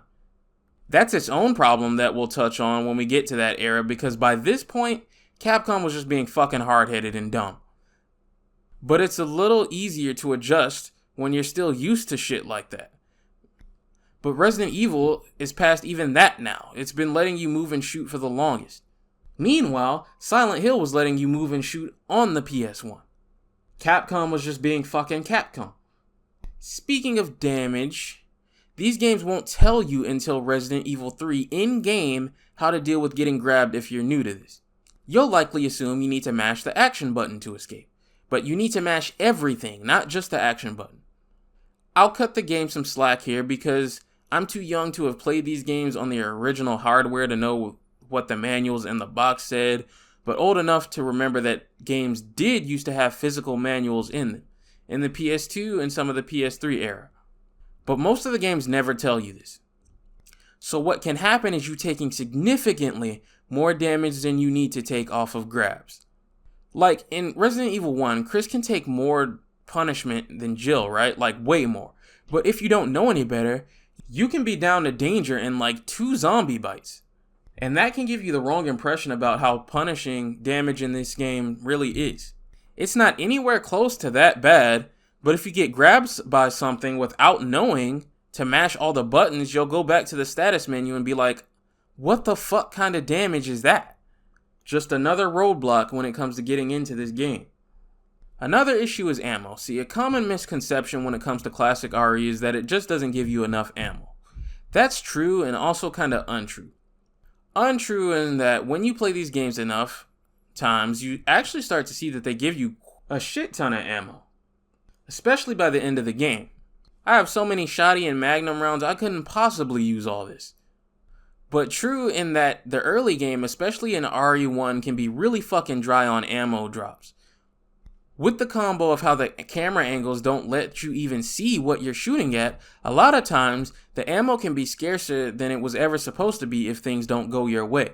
That's its own problem that we'll touch on when we get to that era, because by this point, Capcom was just being fucking hard-headed and dumb. But it's a little easier to adjust when you're still used to shit like that. But Resident Evil is past even that now. It's been letting you move and shoot for the longest. Meanwhile, Silent Hill was letting you move and shoot on the PS1. Capcom was just being fucking Capcom. Speaking of damage, these games won't tell you until Resident Evil 3 in-game how to deal with getting grabbed if you're new to this. You'll likely assume you need to mash the action button to escape, but you need to mash everything, not just the action button. I'll cut the game some slack here because I'm too young to have played these games on the original hardware to know what the manuals in the box said, but old enough to remember that games did used to have physical manuals in them, in the PS2 and some of the PS3 era. But most of the games never tell you this. So what can happen is you taking significantly more damage than you need to take off of grabs. Like in Resident Evil 1, Chris can take more punishment than Jill, right? Like way more. But if you don't know any better, you can be down to danger in like 2 zombie bites. And that can give you the wrong impression about how punishing damage in this game really is. It's not anywhere close to that bad, but if you get grabbed by something without knowing to mash all the buttons, you'll go back to the status menu and be like, what the fuck kind of damage is that? Just another roadblock when it comes to getting into this game. Another issue is ammo. See, a common misconception when it comes to classic RE is that it just doesn't give you enough ammo. That's true and also kind of untrue. Untrue in that when you play these games enough times, you actually start to see that they give you a shit ton of ammo. Especially by the end of the game. I have so many shotty and magnum rounds, I couldn't possibly use all this. But true in that the early game, especially in RE1, can be really fucking dry on ammo drops. With the combo of how the camera angles don't let you even see what you're shooting at, a lot of times the ammo can be scarcer than it was ever supposed to be if things don't go your way.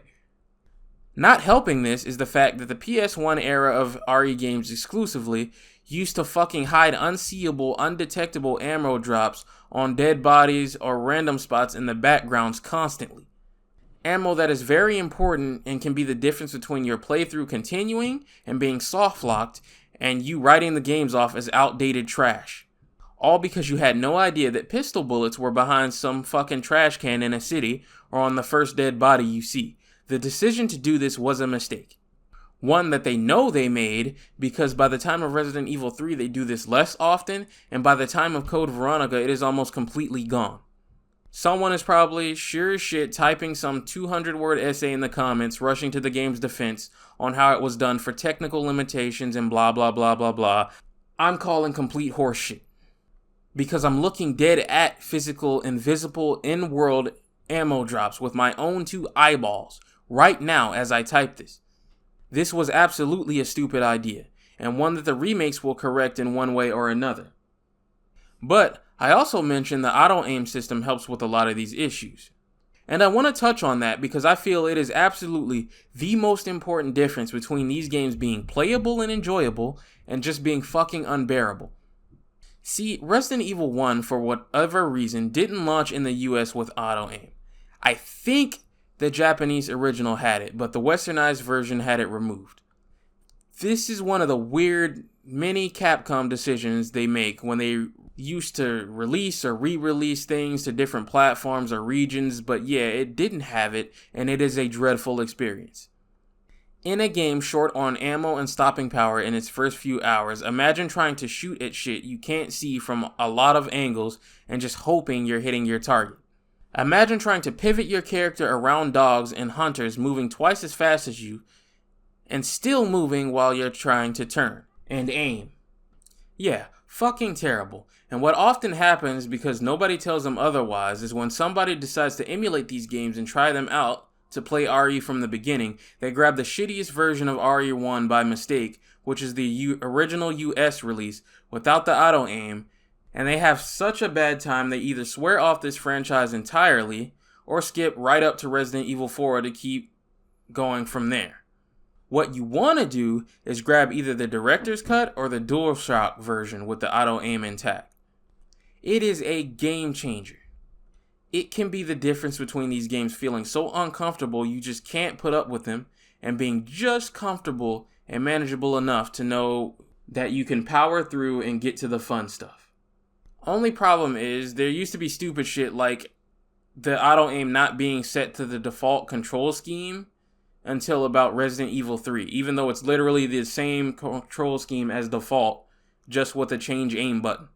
Not helping this is the fact that the PS1 era of RE games exclusively used to fucking hide unseeable, undetectable ammo drops on dead bodies or random spots in the backgrounds constantly. Ammo that is very important and can be the difference between your playthrough continuing and being soft-locked and you writing the games off as outdated trash. All because you had no idea that pistol bullets were behind some fucking trash can in a city or on the first dead body you see. The decision to do this was a mistake. One that they know they made because by the time of Resident Evil 3 they do this less often, and by the time of Code Veronica it is almost completely gone. Someone is probably sure as shit typing some 200-word essay in the comments rushing to the game's defense on how it was done for technical limitations and blah blah blah blah blah. I'm calling complete horseshit. Because I'm looking dead at physical, invisible, in-world ammo drops with my own two eyeballs right now as I type this. This was absolutely a stupid idea, and one that the remakes will correct in one way or another. But I also mentioned the auto-aim system helps with a lot of these issues. And I want to touch on that because I feel it is absolutely the most important difference between these games being playable and enjoyable and just being fucking unbearable. See, Resident Evil 1, for whatever reason, didn't launch in the US with auto-aim. I think the Japanese original had it, but the westernized version had it removed. This is one of the weird mini Capcom decisions they make when they used to release or re-release things to different platforms or regions, but yeah, it didn't have it, and it is a dreadful experience. In a game short on ammo and stopping power in its first few hours, imagine trying to shoot at shit you can't see from a lot of angles and just hoping you're hitting your target. Imagine trying to pivot your character around dogs and hunters moving twice as fast as you and still moving while you're trying to turn and aim. Yeah, fucking terrible. And what often happens because nobody tells them otherwise is when somebody decides to emulate these games and try them out to play RE from the beginning, they grab the shittiest version of RE1 by mistake, which is the original US release without the auto-aim, and they have such a bad time they either swear off this franchise entirely or skip right up to Resident Evil 4 to keep going from there. What you want to do is grab either the director's cut or the DualShock version with the auto-aim intact. It is a game changer. It can be the difference between these games feeling so uncomfortable you just can't put up with them and being just comfortable and manageable enough to know that you can power through and get to the fun stuff. Only problem is there used to be stupid shit like the auto-aim not being set to the default control scheme until about Resident Evil 3, even though it's literally the same control scheme as default, just with a change aim button.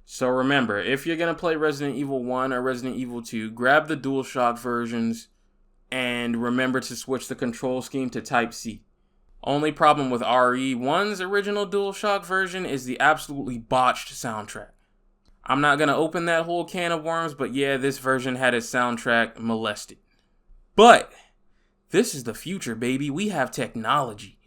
So remember, if you're going to play Resident Evil 1 or Resident Evil 2, grab the DualShock versions and remember to switch the control scheme to Type C. Only problem with RE1's original DualShock version is the absolutely botched soundtrack. I'm not going to open that whole can of worms, but yeah, this version had its soundtrack molested. But this is the future, baby. We have technology.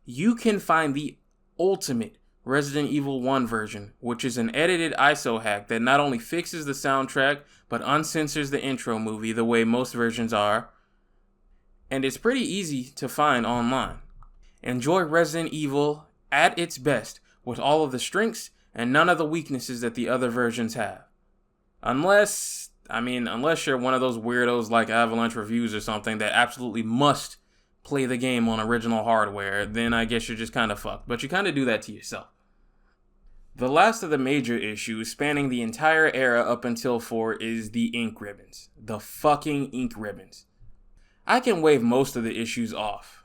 You can find the ultimate Resident Evil 1 version, which is an edited ISO hack that not only fixes the soundtrack, but uncensors the intro movie the way most versions are. And it's pretty easy to find online. Enjoy Resident Evil at its best, with all of the strengths and none of the weaknesses that the other versions have. Unless you're one of those weirdos like Avalanche Reviews or something that absolutely must play the game on original hardware, then I guess you're just kind of fucked. But you kind of do that to yourself. The last of the major issues spanning the entire era up until 4 is the ink ribbons. The fucking ink ribbons. I can wave most of the issues off.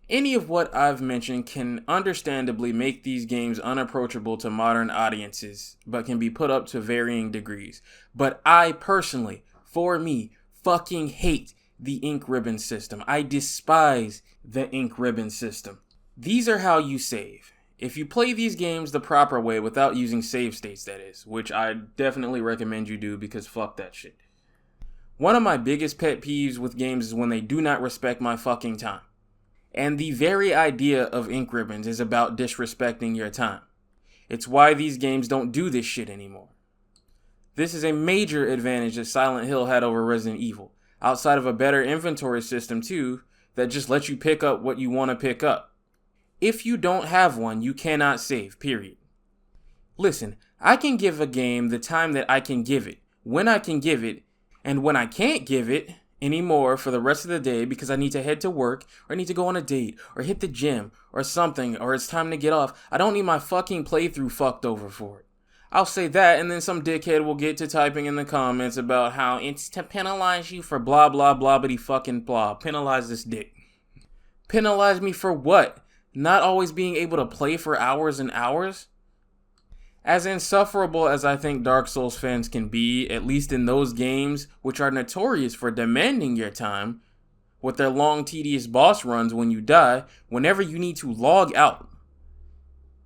Any of what I've mentioned can understandably make these games unapproachable to modern audiences, but can be put up to varying degrees. But I personally, for me, fucking hate the ink ribbon system. I despise the ink ribbon system. These are how you save. If you play these games the proper way without using save states, that is, which I definitely recommend you do because fuck that shit. One of my biggest pet peeves with games is when they do not respect my fucking time. And the very idea of ink ribbons is about disrespecting your time. It's why these games don't do this shit anymore. This is a major advantage that Silent Hill had over Resident Evil, outside of a better inventory system too, that just lets you pick up what you want to pick up. If you don't have one, you cannot save, period. Listen, I can give a game the time that I can give it, when I can give it, and when I can't give it anymore for the rest of the day because I need to head to work, or I need to go on a date, or hit the gym, or something, or it's time to get off, I don't need my fucking playthrough fucked over for it. I'll say that, and then some dickhead will get to typing in the comments about how it's to penalize you for blah blah blah bitty fucking blah. Penalize this dick. Penalize me for what? Not always being able to play for hours and hours? As insufferable as I think Dark Souls fans can be, at least in those games which are notorious for demanding your time, with their long tedious boss runs when you die, whenever you need to log out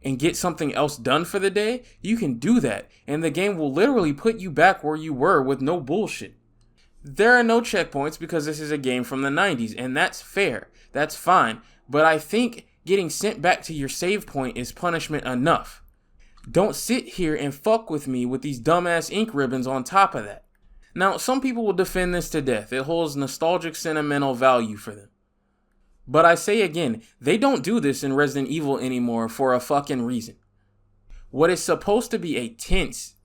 and get something else done for the day, you can do that, and the game will literally put you back where you were with no bullshit. There are no checkpoints because this is a game from the 90s, and that's fair, that's fine, but I think getting sent back to your save point is punishment enough. Don't sit here and fuck with me with these dumbass ink ribbons on top of that. Now, some people will defend this to death. It holds nostalgic, sentimental value for them. But I say again, they don't do this in Resident Evil anymore for a fucking reason. What is supposed to be a tense,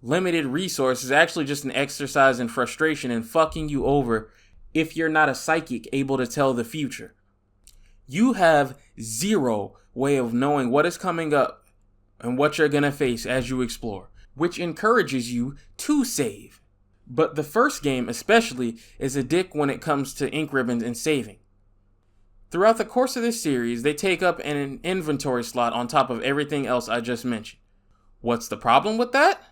limited resource is actually just an exercise in frustration and fucking you over if you're not a psychic able to tell the future. You have zero way of knowing what is coming up and what you're gonna face as you explore, which encourages you to save. But the first game especially is a dick when it comes to ink ribbons and saving. Throughout the course of this series, they take up an inventory slot on top of everything else I just mentioned. What's the problem with that?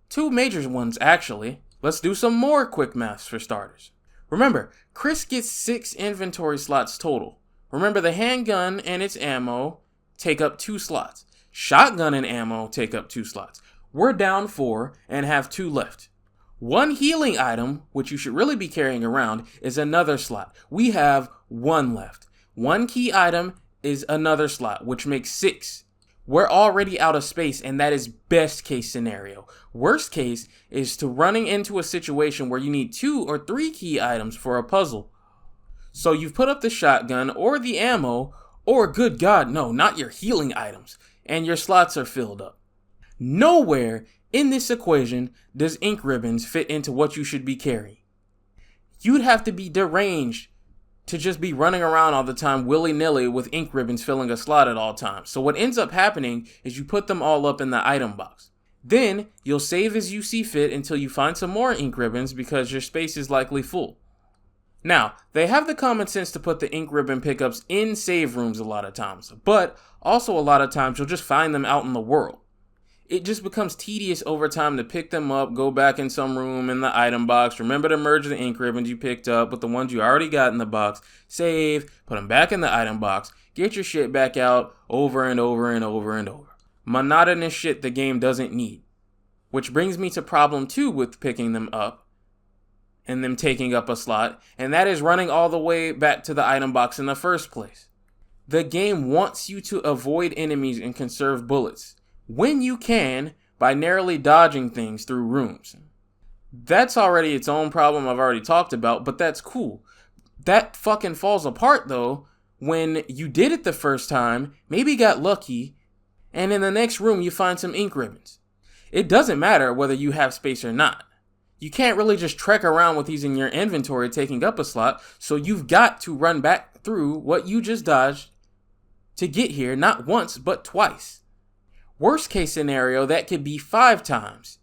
Two major ones, actually. Let's do some more quick maths for starters. Remember, Chris gets 6 inventory slots total. Remember, the handgun and its ammo take up 2 slots. Shotgun and ammo take up 2 slots. We're down 4 and have 2 left. One healing item, which you should really be carrying around, is another slot. We have 1 left. One key item is another slot, which makes 6. We're already out of space, and that is best case scenario. Worst case is to running into a situation where you need 2 or 3 key items for a puzzle. So you've put up the shotgun or the ammo, or good God, no, not your healing items, and your slots are filled up. Nowhere in this equation does ink ribbons fit into what you should be carrying. You'd have to be deranged to just be running around all the time willy-nilly with ink ribbons filling a slot at all times. So what ends up happening is you put them all up in the item box. Then you'll save as you see fit until you find some more ink ribbons because your space is likely full. Now, they have the common sense to put the ink ribbon pickups in save rooms a lot of times, but also a lot of times you'll just find them out in the world. It just becomes tedious over time to pick them up, go back in some room in the item box, remember to merge the ink ribbons you picked up with the ones you already got in the box, save, put them back in the item box, get your shit back out over and over and over and over. Monotonous shit the game doesn't need. Which brings me to problem 2 with picking them up and them taking up a slot, and that is running all the way back to the item box in the first place. The game wants you to avoid enemies and conserve bullets, when you can, by narrowly dodging things through rooms. That's already its own problem I've already talked about, but that's cool. That fucking falls apart though, when you did it the first time, maybe got lucky, and in the next room you find some ink ribbons. It doesn't matter whether you have space or not. You can't really just trek around with these in your inventory taking up a slot, so you've got to run back through what you just dodged to get here, not once, but twice. Worst case scenario, that could be 5 times.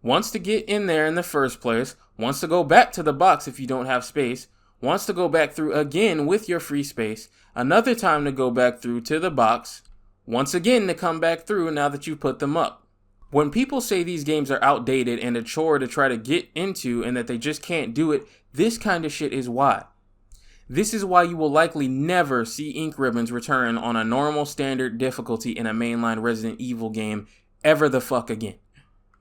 Once to get in there in the first place, once to go back to the box if you don't have space, once to go back through again with your free space, another time to go back through to the box, once again to come back through now that you've put them up. When people say these games are outdated and a chore to try to get into and that they just can't do it, this kind of shit is why. This is why you will likely never see ink ribbons return on a normal standard difficulty in a mainline Resident Evil game ever the fuck again.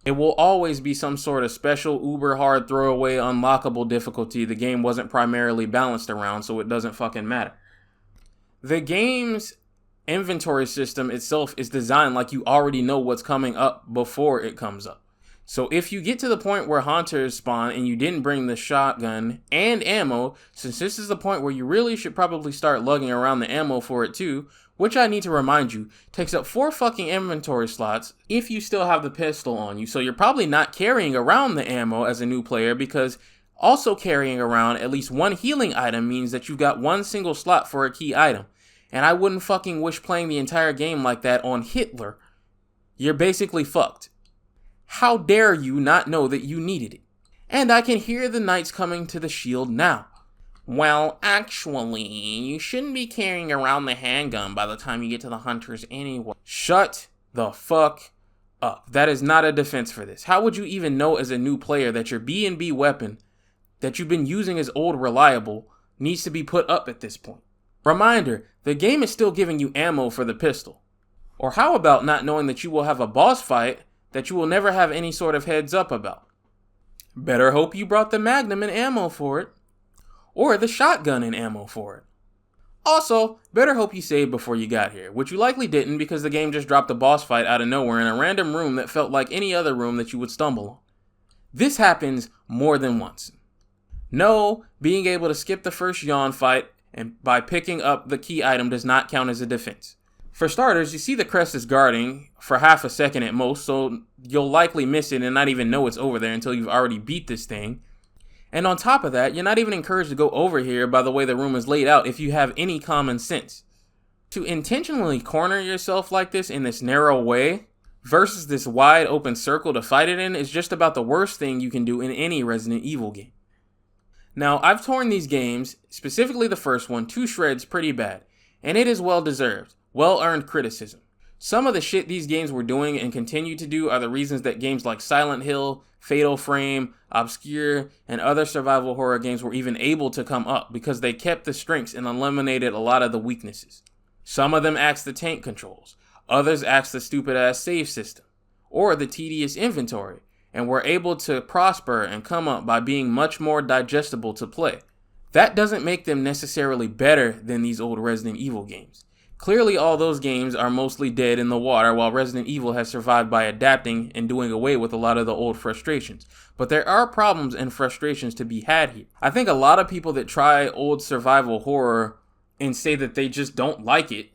It will always be some sort of special uber hard throwaway unlockable difficulty the game wasn't primarily balanced around, so it doesn't fucking matter. The game's inventory system itself is designed like you already know what's coming up before it comes up. So if you get to the point where hunters spawn and you didn't bring the shotgun and ammo, since this is the point where you really should probably start lugging around the ammo for it too, which I need to remind you, takes up 4 fucking inventory slots if you still have the pistol on you. So you're probably not carrying around the ammo as a new player, because also carrying around at least one healing item means that you've got one single slot for a key item. And I wouldn't fucking wish playing the entire game like that on Hitler. You're basically fucked. How dare you not know that you needed it? And I can hear the knights coming to the shield now. Well, actually, you shouldn't be carrying around the handgun by the time you get to the hunters anyway. Shut the fuck up. That is not a defense for this. How would you even know as a new player that your B&B weapon that you've been using as old reliable needs to be put up at this point? Reminder, the game is still giving you ammo for the pistol. Or how about not knowing that you will have a boss fight that you will never have any sort of heads up about? Better hope you brought the Magnum and ammo for it. Or the shotgun and ammo for it. Also, better hope you saved before you got here, which you likely didn't because the game just dropped a boss fight out of nowhere in a random room that felt like any other room that you would stumble on. This happens more than once. No, being able to skip the first yawn fight and by picking up the key item does not count as a defense. For starters, you see the crest is guarding for half a second at most, so you'll likely miss it and not even know it's over there until you've already beat this thing. And on top of that, you're not even encouraged to go over here by the way the room is laid out if you have any common sense. To intentionally corner yourself like this in this narrow way versus this wide open circle to fight it in is just about the worst thing you can do in any Resident Evil game. Now, I've torn these games, specifically the first one, to shreds pretty bad, and it is well deserved. Well-earned criticism. Some of the shit these games were doing and continue to do are the reasons that games like Silent Hill, Fatal Frame, Obscure, and other survival horror games were even able to come up because they kept the strengths and eliminated a lot of the weaknesses. Some of them axed the tank controls, others axed the stupid-ass save system, or the tedious inventory, and were able to prosper and come up by being much more digestible to play. That doesn't make them necessarily better than these old Resident Evil games. Clearly, all those games are mostly dead in the water, while Resident Evil has survived by adapting and doing away with a lot of the old frustrations. But there are problems and frustrations to be had here. I think a lot of people that try old survival horror and say that they just don't like it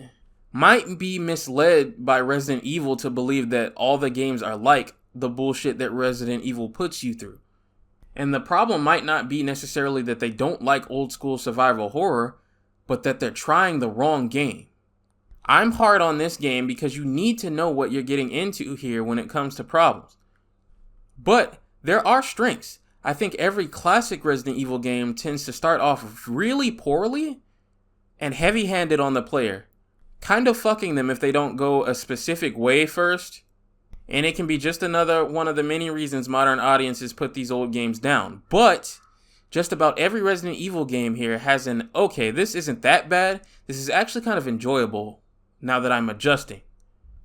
might be misled by Resident Evil to believe that all the games are like the bullshit that Resident Evil puts you through. And the problem might not be necessarily that they don't like old school survival horror, but that they're trying the wrong game. I'm hard on this game because you need to know what you're getting into here when it comes to problems. But there are strengths. I think every classic Resident Evil game tends to start off really poorly and heavy-handed on the player, kind of fucking them if they don't go a specific way first. And it can be just another one of the many reasons modern audiences put these old games down. But just about every Resident Evil game here has an, okay, this isn't that bad, this is actually kind of enjoyable now that I'm adjusting,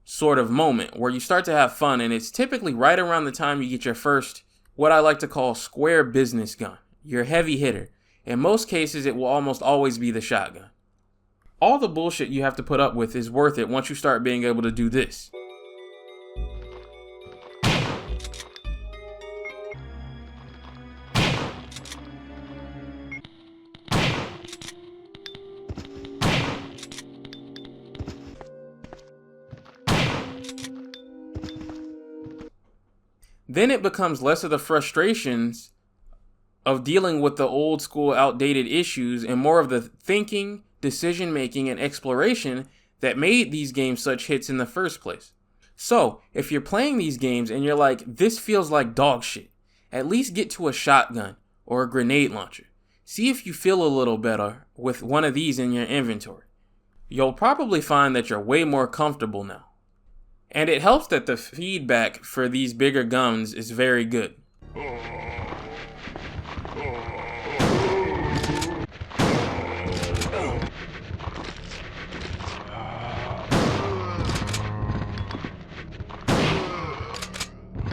sort of moment where you start to have fun, and it's typically right around the time you get your first, what I like to call square business gun, your heavy hitter. In most cases, it will almost always be the shotgun. All the bullshit you have to put up with is worth it once you start being able to do this. Then it becomes less of the frustrations of dealing with the old school outdated issues and more of the thinking, decision making, and exploration that made these games such hits in the first place. So, if you're playing these games and you're like, this feels like dog shit, at least get to a shotgun or a grenade launcher. See if you feel a little better with one of these in your inventory. You'll probably find that you're way more comfortable now. And it helps that the feedback for these bigger guns is very good.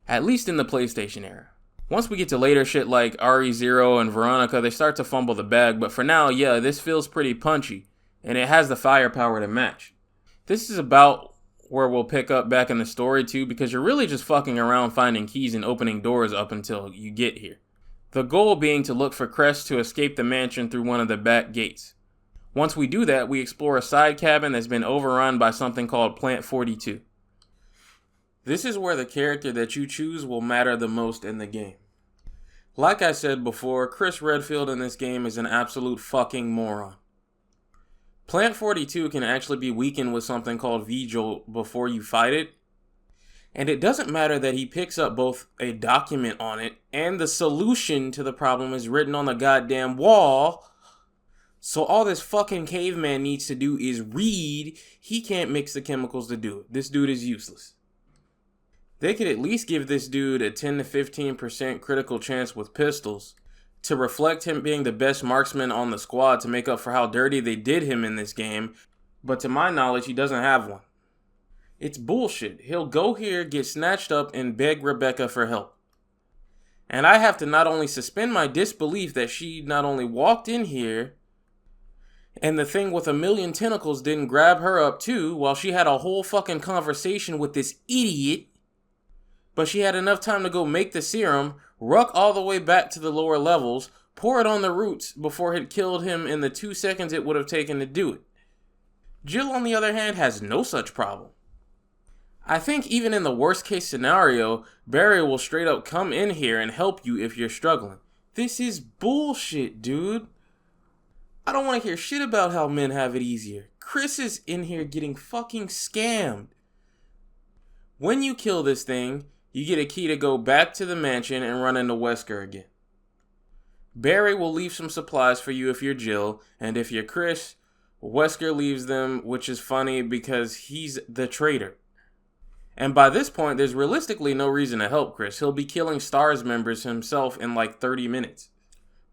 At least in the PlayStation era. Once we get to later shit like RE0 and Veronica, they start to fumble the bag, but for now, yeah, this feels pretty punchy, and it has the firepower to match. This is about where we'll pick up back in the story too, because you're really just fucking around finding keys and opening doors up until you get here. The goal being to look for Crest to escape the mansion through one of the back gates. Once we do that, we explore a side cabin that's been overrun by something called Plant 42. This is where the character that you choose will matter the most in the game. Like I said before, Chris Redfield in this game is an absolute fucking moron. Plant 42 can actually be weakened with something called Vigil before you fight it. And it doesn't matter that he picks up both a document on it and the solution to the problem is written on the goddamn wall. So all this fucking caveman needs to do is read. He can't mix the chemicals to do it. This dude is useless. They could at least give this dude a 10 to 15% critical chance with pistols to reflect him being the best marksman on the squad to make up for how dirty they did him in this game. But to my knowledge, he doesn't have one. It's bullshit. He'll go here, get snatched up, and beg Rebecca for help. And I have to not only suspend my disbelief that she not only walked in here, and the thing with a million tentacles didn't grab her up too, while she had a whole fucking conversation with this idiot, but she had enough time to go make the serum, ruck all the way back to the lower levels, pour it on the roots before it killed him in the 2 seconds it would have taken to do it. Jill, on the other hand, has no such problem. I think even in the worst case scenario, Barry will straight up come in here and help you if you're struggling. This is bullshit, dude. I don't want to hear shit about how men have it easier. Chris is in here getting fucking scammed. When you kill this thing, you get a key to go back to the mansion and run into Wesker again. Barry will leave some supplies for you if you're Jill, and if you're Chris, Wesker leaves them, which is funny because he's the traitor. And by this point, there's realistically no reason to help Chris. He'll be killing STARS members himself in like 30 minutes.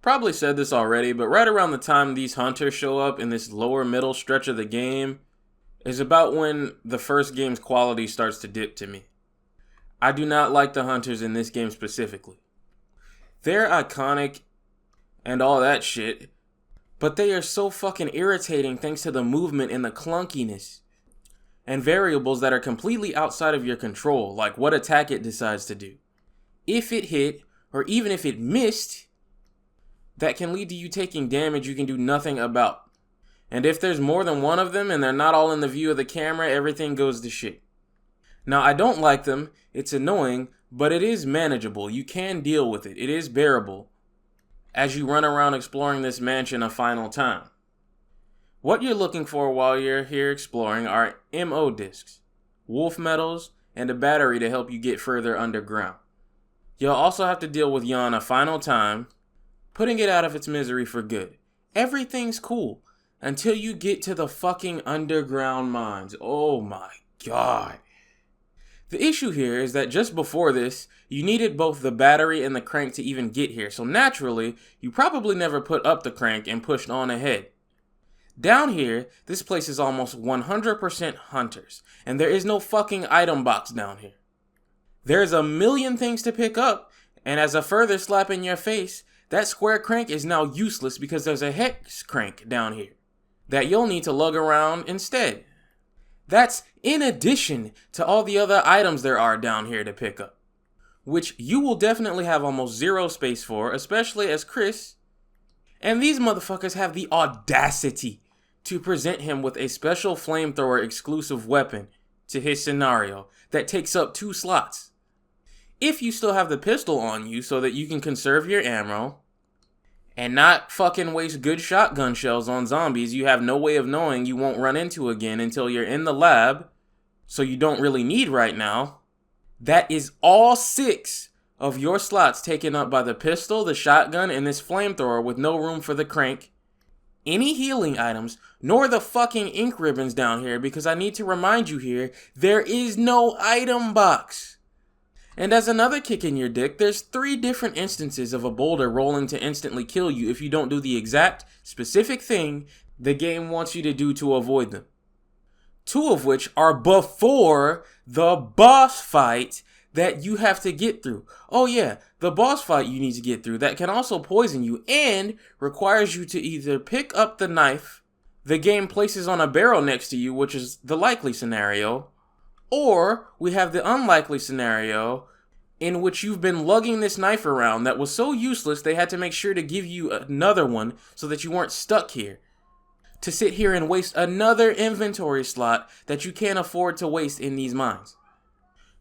Probably said this already, but right around the time these hunters show up in this lower middle stretch of the game is about when the first game's quality starts to dip to me. I do not like the hunters in this game specifically. They're iconic and all that shit, but they are so fucking irritating thanks to the movement and the clunkiness and variables that are completely outside of your control, like what attack it decides to do. If it hit, or even if it missed, that can lead to you taking damage you can do nothing about. And if there's more than one of them and they're not all in the view of the camera, everything goes to shit. Now, I don't like them, it's annoying, but it is manageable. You can deal with it. It is bearable as you run around exploring this mansion a final time. What you're looking for while you're here exploring are MO discs, wolf metals, and a battery to help you get further underground. You'll also have to deal with Yon a final time, putting it out of its misery for good. Everything's cool until you get to the fucking underground mines. Oh my god. The issue here is that just before this, you needed both the battery and the crank to even get here, so naturally, you probably never put up the crank and pushed on ahead. Down here, this place is almost 100% hunters, and there is no fucking item box down here. There's a million things to pick up, and as a further slap in your face, that square crank is now useless because there's a hex crank down here that you'll need to lug around instead. That's in addition to all the other items there are down here to pick up, which you will definitely have almost zero space for, especially as Chris. And these motherfuckers have the audacity to present him with a special flamethrower exclusive weapon to his scenario that takes up 2 slots. If you still have the pistol on you so that you can conserve your ammo and not fucking waste good shotgun shells on zombies you have no way of knowing you won't run into again until you're in the lab, so you don't really need right now, that is all 6 of your slots taken up by the pistol, the shotgun, and this flamethrower with no room for the crank, any healing items, nor the fucking ink ribbons down here, because I need to remind you here, there is no item box. And as another kick in your dick, there's 3 different instances of a boulder rolling to instantly kill you if you don't do the exact, specific thing the game wants you to do to avoid them. 2 of which are before the boss fight that you have to get through. Oh yeah, the boss fight you need to get through that can also poison you and requires you to either pick up the knife the game places on a barrel next to you, which is the likely scenario, or we have the unlikely scenario in which you've been lugging this knife around that was so useless they had to make sure to give you another one so that you weren't stuck here. To sit here and waste another inventory slot that you can't afford to waste in these mines.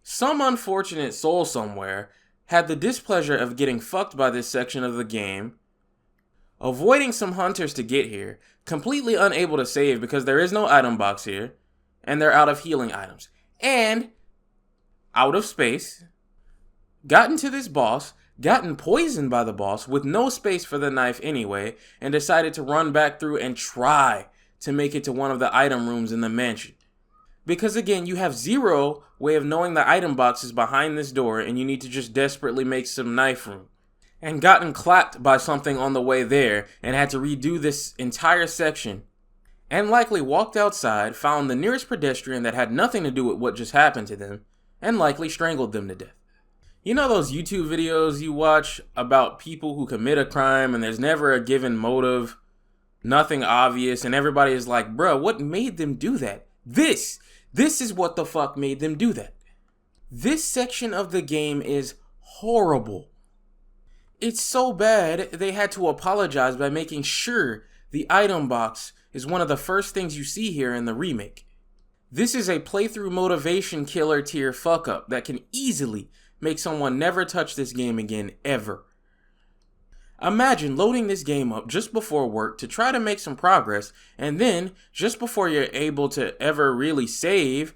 Some unfortunate soul somewhere had the displeasure of getting fucked by this section of the game, avoiding some hunters to get here, completely unable to save because there is no item box here, and they're out of healing items. And out of space, gotten to this boss, gotten poisoned by the boss with no space for the knife anyway, and decided to run back through and try to make it to one of the item rooms in the mansion. Because again, you have zero way of knowing the item box is behind this door and you need to just desperately make some knife room. And gotten clapped by something on the way there and had to redo this entire section. And likely walked outside, found the nearest pedestrian that had nothing to do with what just happened to them, and likely strangled them to death. You know those YouTube videos you watch about people who commit a crime and there's never a given motive, nothing obvious, and everybody is like, bruh, what made them do that? This is what the fuck made them do that. This section of the game is horrible. It's so bad they had to apologize by making sure the item box is one of the first things you see here in the remake. This is a playthrough motivation killer tier fuck up that can easily make someone never touch this game again ever. Imagine loading this game up just before work to try to make some progress, and then just before you're able to ever really save,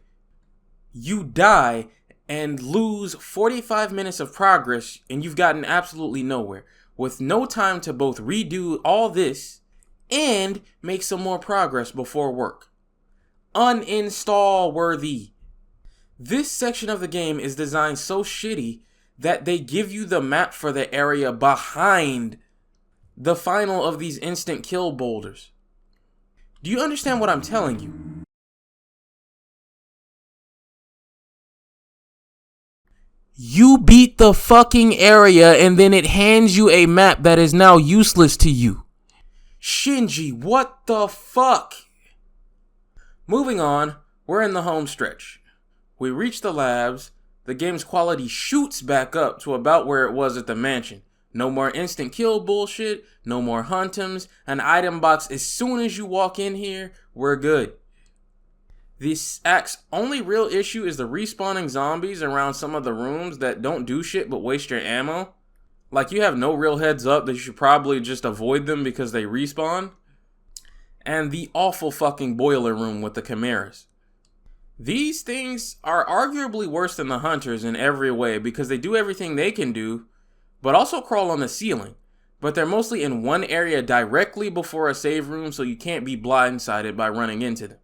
you die and lose 45 minutes of progress and you've gotten absolutely nowhere, with no time to both redo all this and make some more progress before work. Uninstall worthy. This section of the game is designed so shitty that they give you the map for the area behind the final of these instant kill boulders. Do you understand what I'm telling you? You beat the fucking area and then it hands you a map that is now useless to you. Shinji, what the fuck? Moving on, we're in the home stretch. We reach the labs, the game's quality shoots back up to about where it was at the mansion. No more instant kill bullshit, no more huntums, an item box as soon as you walk in here, we're good. This act's only real issue is the respawning zombies around some of the rooms that don't do shit but waste your ammo. Like you have no real heads up that you should probably just avoid them because they respawn. And the awful fucking boiler room with the chimeras. These things are arguably worse than the hunters in every way because they do everything they can do, but also crawl on the ceiling. But they're mostly in one area directly before a save room, so you can't be blindsided by running into them.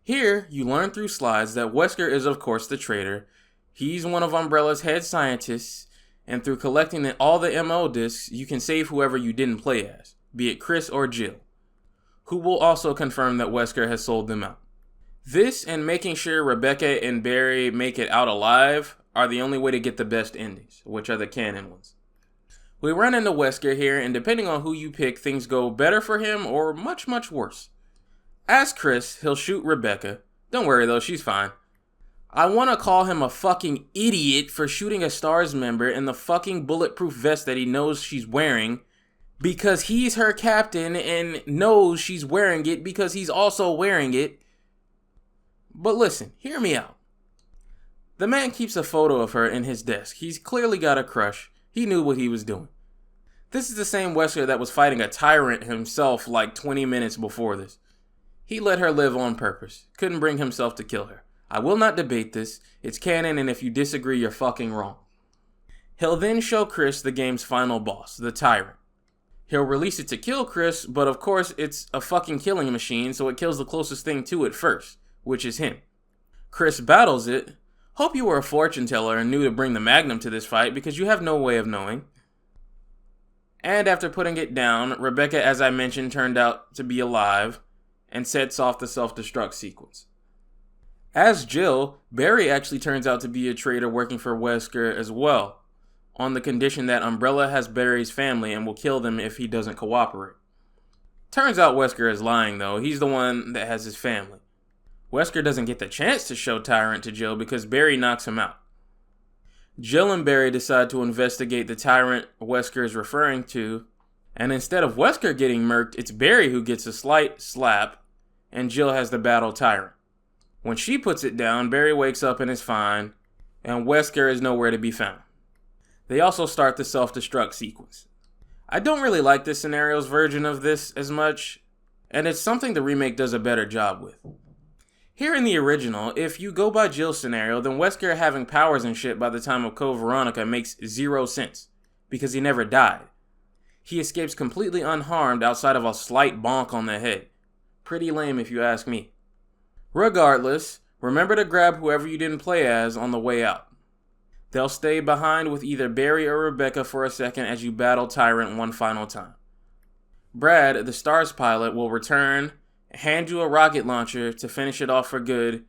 Here, you learn through slides that Wesker is of course the traitor. He's one of Umbrella's head scientists, and through collecting all the MO discs, you can save whoever you didn't play as, be it Chris or Jill, who will also confirm that Wesker has sold them out. This and making sure Rebecca and Barry make it out alive are the only way to get the best endings, which are the canon ones. We run into Wesker here, and depending on who you pick, things go better for him or much, much worse. As Chris, he'll shoot Rebecca. Don't worry though, she's fine. I want to call him a fucking idiot for shooting a STARS member in the fucking bulletproof vest that he knows she's wearing, because he's her captain and knows she's wearing it because he's also wearing it. But listen, hear me out. The man keeps a photo of her in his desk. He's clearly got a crush. He knew what he was doing. This is the same Wesker that was fighting a tyrant himself like 20 minutes before this. He let her live on purpose. Couldn't bring himself to kill her. I will not debate this. It's canon, and if you disagree, you're fucking wrong. He'll then show Chris the game's final boss, the tyrant. He'll release it to kill Chris, but of course it's a fucking killing machine, so it kills the closest thing to it first, which is him. Chris battles it. Hope you were a fortune teller and knew to bring the Magnum to this fight because you have no way of knowing. And after putting it down, Rebecca, as I mentioned, turned out to be alive and sets off the self-destruct sequence. As Jill, Barry actually turns out to be a traitor working for Wesker as well, on the condition that Umbrella has Barry's family and will kill them if he doesn't cooperate. Turns out Wesker is lying though, he's the one that has his family. Wesker doesn't get the chance to show Tyrant to Jill because Barry knocks him out. Jill and Barry decide to investigate the Tyrant Wesker is referring to, and instead of Wesker getting murked, it's Barry who gets a slight slap, and Jill has to battle Tyrant. When she puts it down, Barry wakes up and is fine, and Wesker is nowhere to be found. They also start the self-destruct sequence. I don't really like this scenario's version of this as much, and it's something the remake does a better job with. Here in the original, if you go by Jill's scenario, then Wesker having powers and shit by the time of Code Veronica makes zero sense, because he never died. He escapes completely unharmed outside of a slight bonk on the head. Pretty lame if you ask me. Regardless, remember to grab whoever you didn't play as on the way out. They'll stay behind with either Barry or Rebecca for a second as you battle Tyrant one final time. Brad, the STARS pilot, will return, hand you a rocket launcher to finish it off for good,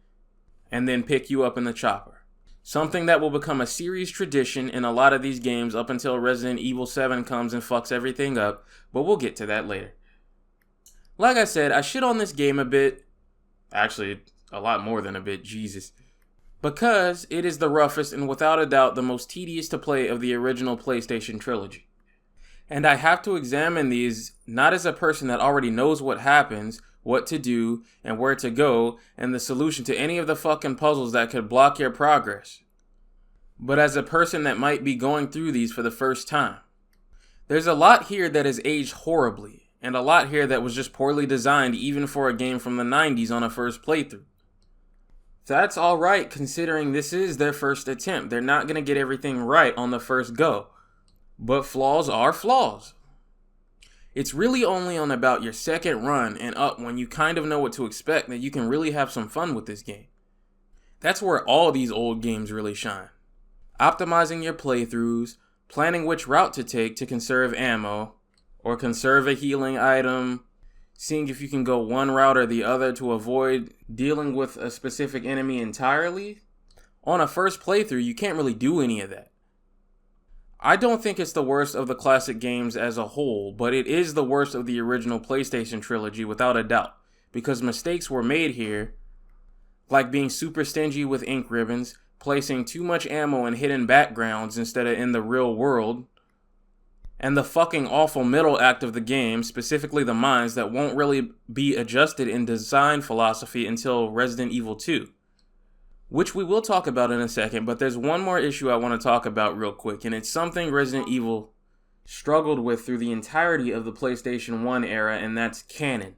and then pick you up in the chopper. Something that will become a series tradition in a lot of these games up until Resident Evil 7 comes and fucks everything up, but we'll get to that later. Like I said, I shit on this game a bit. Actually, a lot more than a bit, Jesus. Because it is the roughest and without a doubt the most tedious to play of the original PlayStation trilogy. And I have to examine these not as a person that already knows what happens, what to do, and where to go, and the solution to any of the fucking puzzles that could block your progress, but as a person that might be going through these for the first time. There's a lot here that has aged horribly, and a lot here that was just poorly designed even for a game from the 90s on a first playthrough. That's alright considering this is their first attempt. They're not going to get everything right on the first go. But flaws are flaws. It's really only on about your second run and up when you kind of know what to expect that you can really have some fun with this game. That's where all these old games really shine. Optimizing your playthroughs, planning which route to take to conserve ammo, or conserve a healing item, seeing if you can go one route or the other to avoid dealing with a specific enemy entirely. On a first playthrough, you can't really do any of that. I don't think it's the worst of the classic games as a whole, but it is the worst of the original PlayStation trilogy without a doubt, because mistakes were made here, like being super stingy with ink ribbons, placing too much ammo in hidden backgrounds instead of in the real world, and the fucking awful middle act of the game, specifically the mines, that won't really be adjusted in design philosophy until Resident Evil 2. Which we will talk about in a second, but there's one more issue I want to talk about real quick, and it's something Resident Evil struggled with through the entirety of the PlayStation 1 era, and that's canon.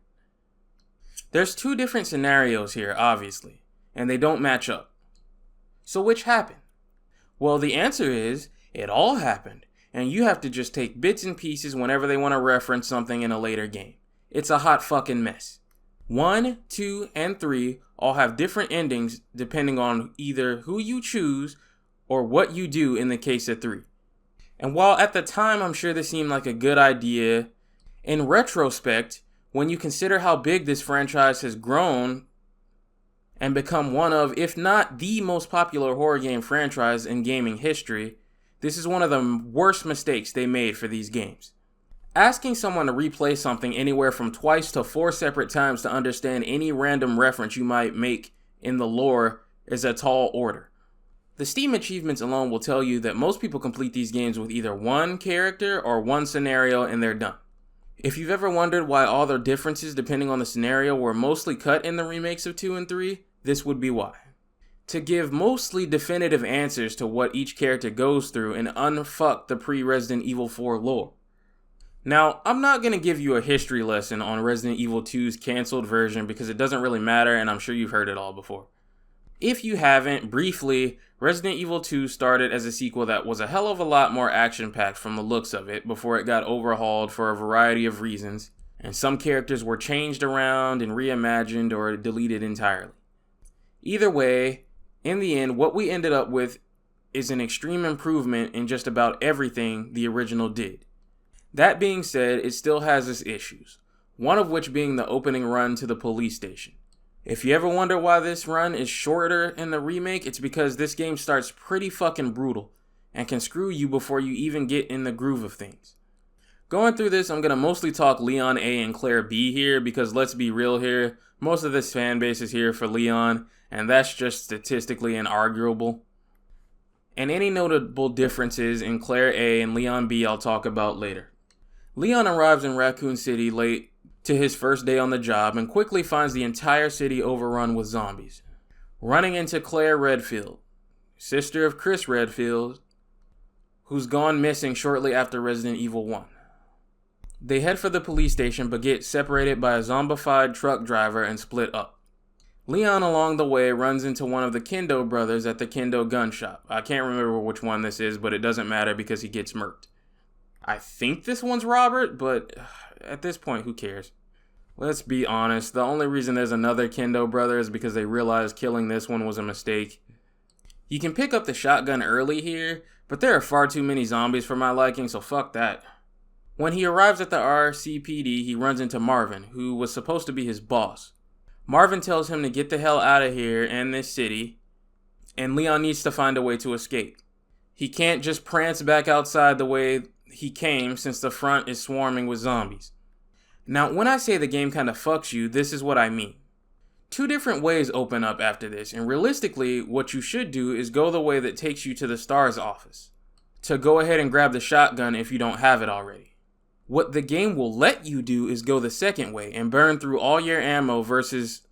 There's two different scenarios here, obviously, and they don't match up. So which happened? Well, the answer is, it all happened, and you have to just take bits and pieces whenever they want to reference something in a later game. It's a hot fucking mess. 1, 2, and 3 all have different endings depending on either who you choose or what you do in the case of 3. And while at the time I'm sure this seemed like a good idea, in retrospect, when you consider how big this franchise has grown and become one of, if not the most popular horror game franchise in gaming history, this is one of the worst mistakes they made for these games. Asking someone to replay something anywhere from twice to 4 separate times to understand any random reference you might make in the lore is a tall order. The Steam achievements alone will tell you that most people complete these games with either one character or one scenario and they're done. If you've ever wondered why all the differences depending on the scenario were mostly cut in the remakes of 2 and 3, this would be why. To give mostly definitive answers to what each character goes through and unfuck the pre-Resident Evil 4 lore. Now, I'm not going to give you a history lesson on Resident Evil 2's cancelled version because it doesn't really matter and I'm sure you've heard it all before. If you haven't, briefly, Resident Evil 2 started as a sequel that was a hell of a lot more action-packed from the looks of it before it got overhauled for a variety of reasons, and some characters were changed around and reimagined or deleted entirely. Either way, in the end, what we ended up with is an extreme improvement in just about everything the original did. That being said, it still has its issues, one of which being the opening run to the police station. If you ever wonder why this run is shorter in the remake, it's because this game starts pretty fucking brutal and can screw you before you even get in the groove of things. Going through this, I'm going to mostly talk Leon A and Claire B here because let's be real here, most of this fan base is here for Leon, and that's just statistically inarguable. And any notable differences in Claire A and Leon B I'll talk about later. Leon arrives in Raccoon City late to his first day on the job and quickly finds the entire city overrun with zombies. Running into Claire Redfield, sister of Chris Redfield, who's gone missing shortly after Resident Evil 1. They head for the police station but get separated by a zombified truck driver and split up. Leon along the way runs into one of the Kendo brothers at the Kendo gun shop. I can't remember which one this is, but it doesn't matter because he gets murked. I think this one's Robert, but at this point, who cares? Let's be honest, the only reason there's another Kendo brother is because they realized killing this one was a mistake. You can pick up the shotgun early here, but there are far too many zombies for my liking, so fuck that. When he arrives at the RCPD, he runs into Marvin, who was supposed to be his boss. Marvin tells him to get the hell out of here and this city, and Leon needs to find a way to escape. He can't just prance back outside the way he came since the front is swarming with zombies. Now, when I say the game kind of fucks you, this is what I mean. 2 different ways open up after this, and realistically, what you should do is go the way that takes you to the STAR's office, to go ahead and grab the shotgun if you don't have it already. What the game will let you do is go the second way and burn through all your ammo versus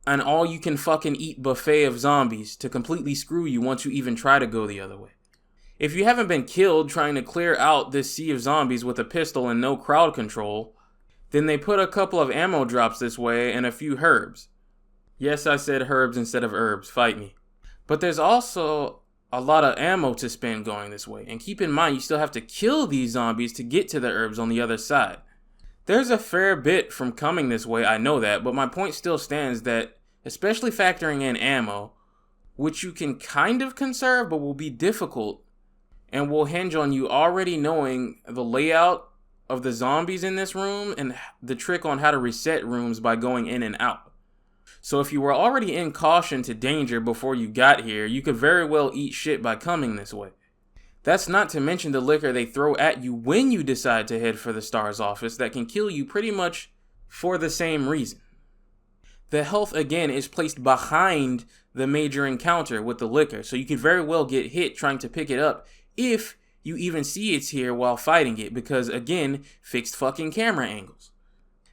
an all-you-can-fucking-eat buffet of zombies to completely screw you once you even try to go the other way. If you haven't been killed trying to clear out this sea of zombies with a pistol and no crowd control, then they put a couple of ammo drops this way and a few herbs. Yes, I said herbs instead of herbs, fight me. But there's also a lot of ammo to spend going this way, and keep in mind you still have to kill these zombies to get to the herbs on the other side. There's a fair bit from coming this way, I know that, but my point still stands that, especially factoring in ammo, which you can kind of conserve but will be difficult, and will hinge on you already knowing the layout of the zombies in this room and the trick on how to reset rooms by going in and out. So if you were already in caution to danger before you got here, you could very well eat shit by coming this way. That's not to mention the liquor they throw at you when you decide to head for the STAR's office that can kill you pretty much for the same reason. The health again is placed behind the major encounter with the liquor, so you could very well get hit trying to pick it up if you even see it's here while fighting it, because again, fixed fucking camera angles.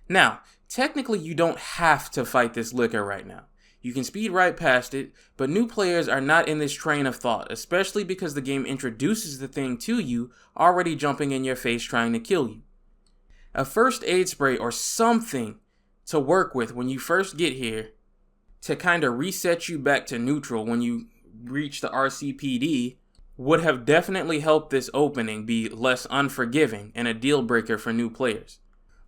Now, technically you don't have to fight this liquor right now. You can speed right past it, but new players are not in this train of thought, especially because the game introduces the thing to you already jumping in your face trying to kill you. A first aid spray or something to work with when you first get here to kind of reset you back to neutral when you reach the RCPD would have definitely helped this opening be less unforgiving and a deal breaker for new players.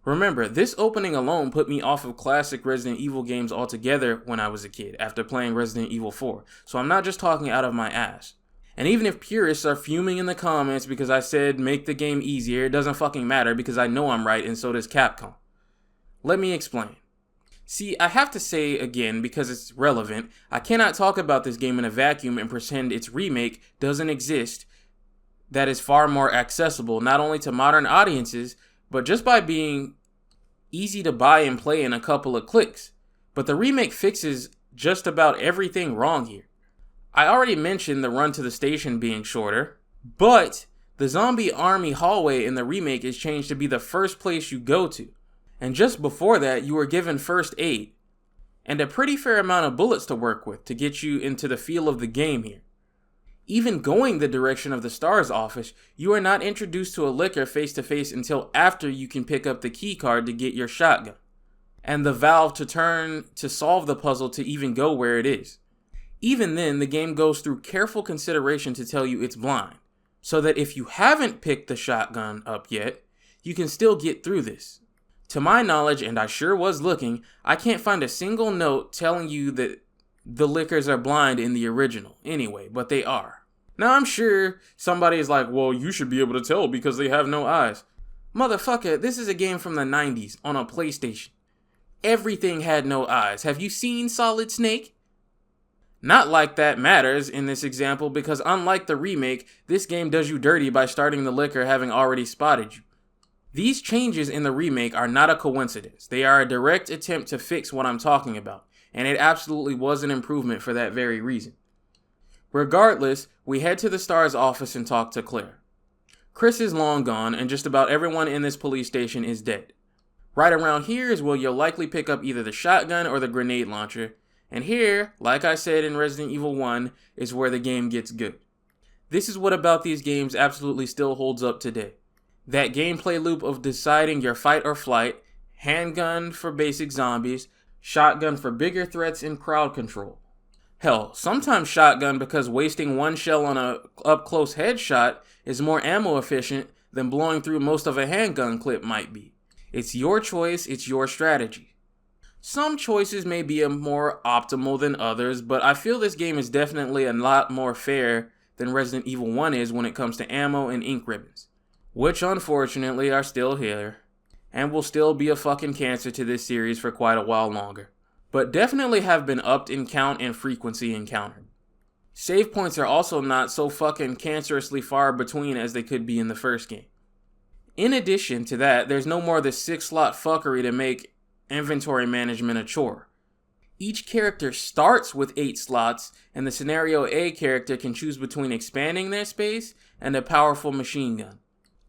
Remember, this opening alone put me off of classic Resident Evil games altogether when I was a kid, after playing Resident Evil 4, so I'm not just talking out of my ass. And even if purists are fuming in the comments because I said make the game easier, it doesn't fucking matter because I know I'm right and so does Capcom. Let me explain. See, I have to say again, because it's relevant, I cannot talk about this game in a vacuum and pretend its remake doesn't exist that is far more accessible not only to modern audiences, but just by being easy to buy and play in a couple of clicks. But the remake fixes just about everything wrong here. I already mentioned the run to the station being shorter, but the zombie army hallway in the remake is changed to be the first place you go to. And just before that, you were given first aid, and a pretty fair amount of bullets to work with to get you into the feel of the game here. Even going the direction of the STAR's office, you are not introduced to a liquor face-to-face until after you can pick up the key card to get your shotgun, and the valve to turn to solve the puzzle to even go where it is. Even then, the game goes through careful consideration to tell you it's blind, so that if you haven't picked the shotgun up yet, you can still get through this. To my knowledge, and I sure was looking, I can't find a single note telling you that the liquors are blind in the original anyway, but they are. Now I'm sure somebody is like, well, you should be able to tell because they have no eyes. Motherfucker, this is a game from the 90s on a PlayStation. Everything had no eyes. Have you seen Solid Snake? Not like that matters in this example, because unlike the remake, this game does you dirty by starting the liquor having already spotted you. These changes in the remake are not a coincidence. They are a direct attempt to fix what I'm talking about, and it absolutely was an improvement for that very reason. Regardless, we head to the Star's office and talk to Claire. Chris is long gone, and just about everyone in this police station is dead. Right around here is where you'll likely pick up either the shotgun or the grenade launcher, and here, like I said in Resident Evil 1, is where the game gets good. This is what about these games absolutely still holds up today. That gameplay loop of deciding your fight or flight, handgun for basic zombies, shotgun for bigger threats and crowd control. Hell, sometimes shotgun because wasting one shell on a up-close headshot is more ammo efficient than blowing through most of a handgun clip might be. It's your choice, it's your strategy. Some choices may be more optimal than others, but I feel this game is definitely a lot more fair than Resident Evil 1 is when it comes to ammo and ink ribbons, which unfortunately are still here, and will still be a fucking cancer to this series for quite a while longer, but definitely have been upped in count and frequency encountered. Save points are also not so fucking cancerously far between as they could be in the first game. In addition to that, there's no more the 6-slot fuckery to make inventory management a chore. Each character starts with 8 slots, and the Scenario A character can choose between expanding their space and a powerful machine gun.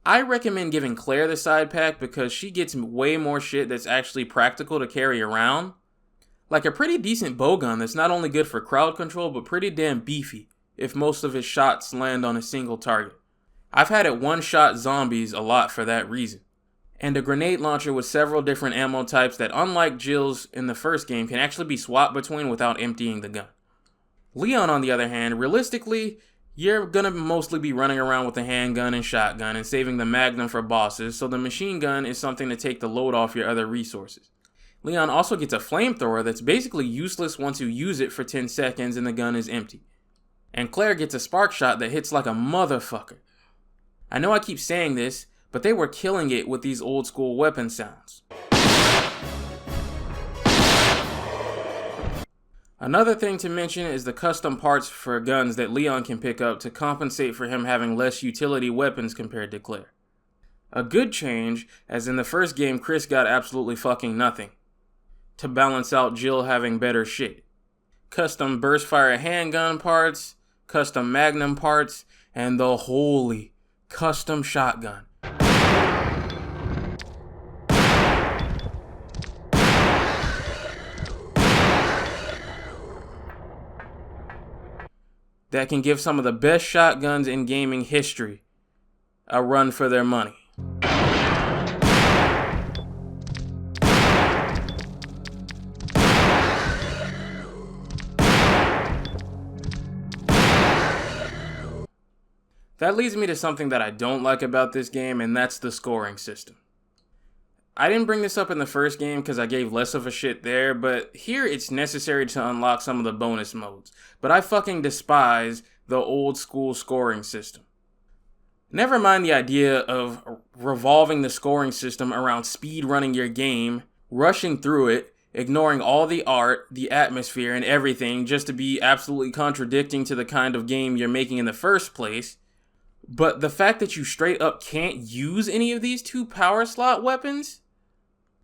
I recommend giving Claire the side pack because she gets way more shit that's actually practical to carry around. Like a pretty decent bowgun that's not only good for crowd control, but pretty damn beefy if most of his shots land on a single target. I've had it one-shot zombies a lot for that reason. And a grenade launcher with several different ammo types that, unlike Jill's in the first game, can actually be swapped between without emptying the gun. Leon, on the other hand, realistically, you're gonna mostly be running around with a handgun and shotgun and saving the magnum for bosses, so the machine gun is something to take the load off your other resources. Leon also gets a flamethrower that's basically useless once you use it for 10 seconds and the gun is empty. And Claire gets a spark shot that hits like a motherfucker. I know I keep saying this, but they were killing it with these old school weapon sounds. Another thing to mention is the custom parts for guns that Leon can pick up to compensate for him having less utility weapons compared to Claire. A good change, as in the first game Chris got absolutely fucking nothing, to balance out Jill having better shit. Custom burst fire handgun parts, custom magnum parts, and the holy custom shotgun. That can give some of the best shotguns in gaming history a run for their money. That leads me to something that I don't like about this game, and that's the scoring system. I didn't bring this up in the first game because I gave less of a shit there, but here it's necessary to unlock some of the bonus modes. But I fucking despise the old school scoring system. Never mind the idea of revolving the scoring system around speed running your game, rushing through it, ignoring all the art, the atmosphere, and everything just to be absolutely contradicting to the kind of game you're making in the first place. But the fact that you straight up can't use any of these 2 power slot weapons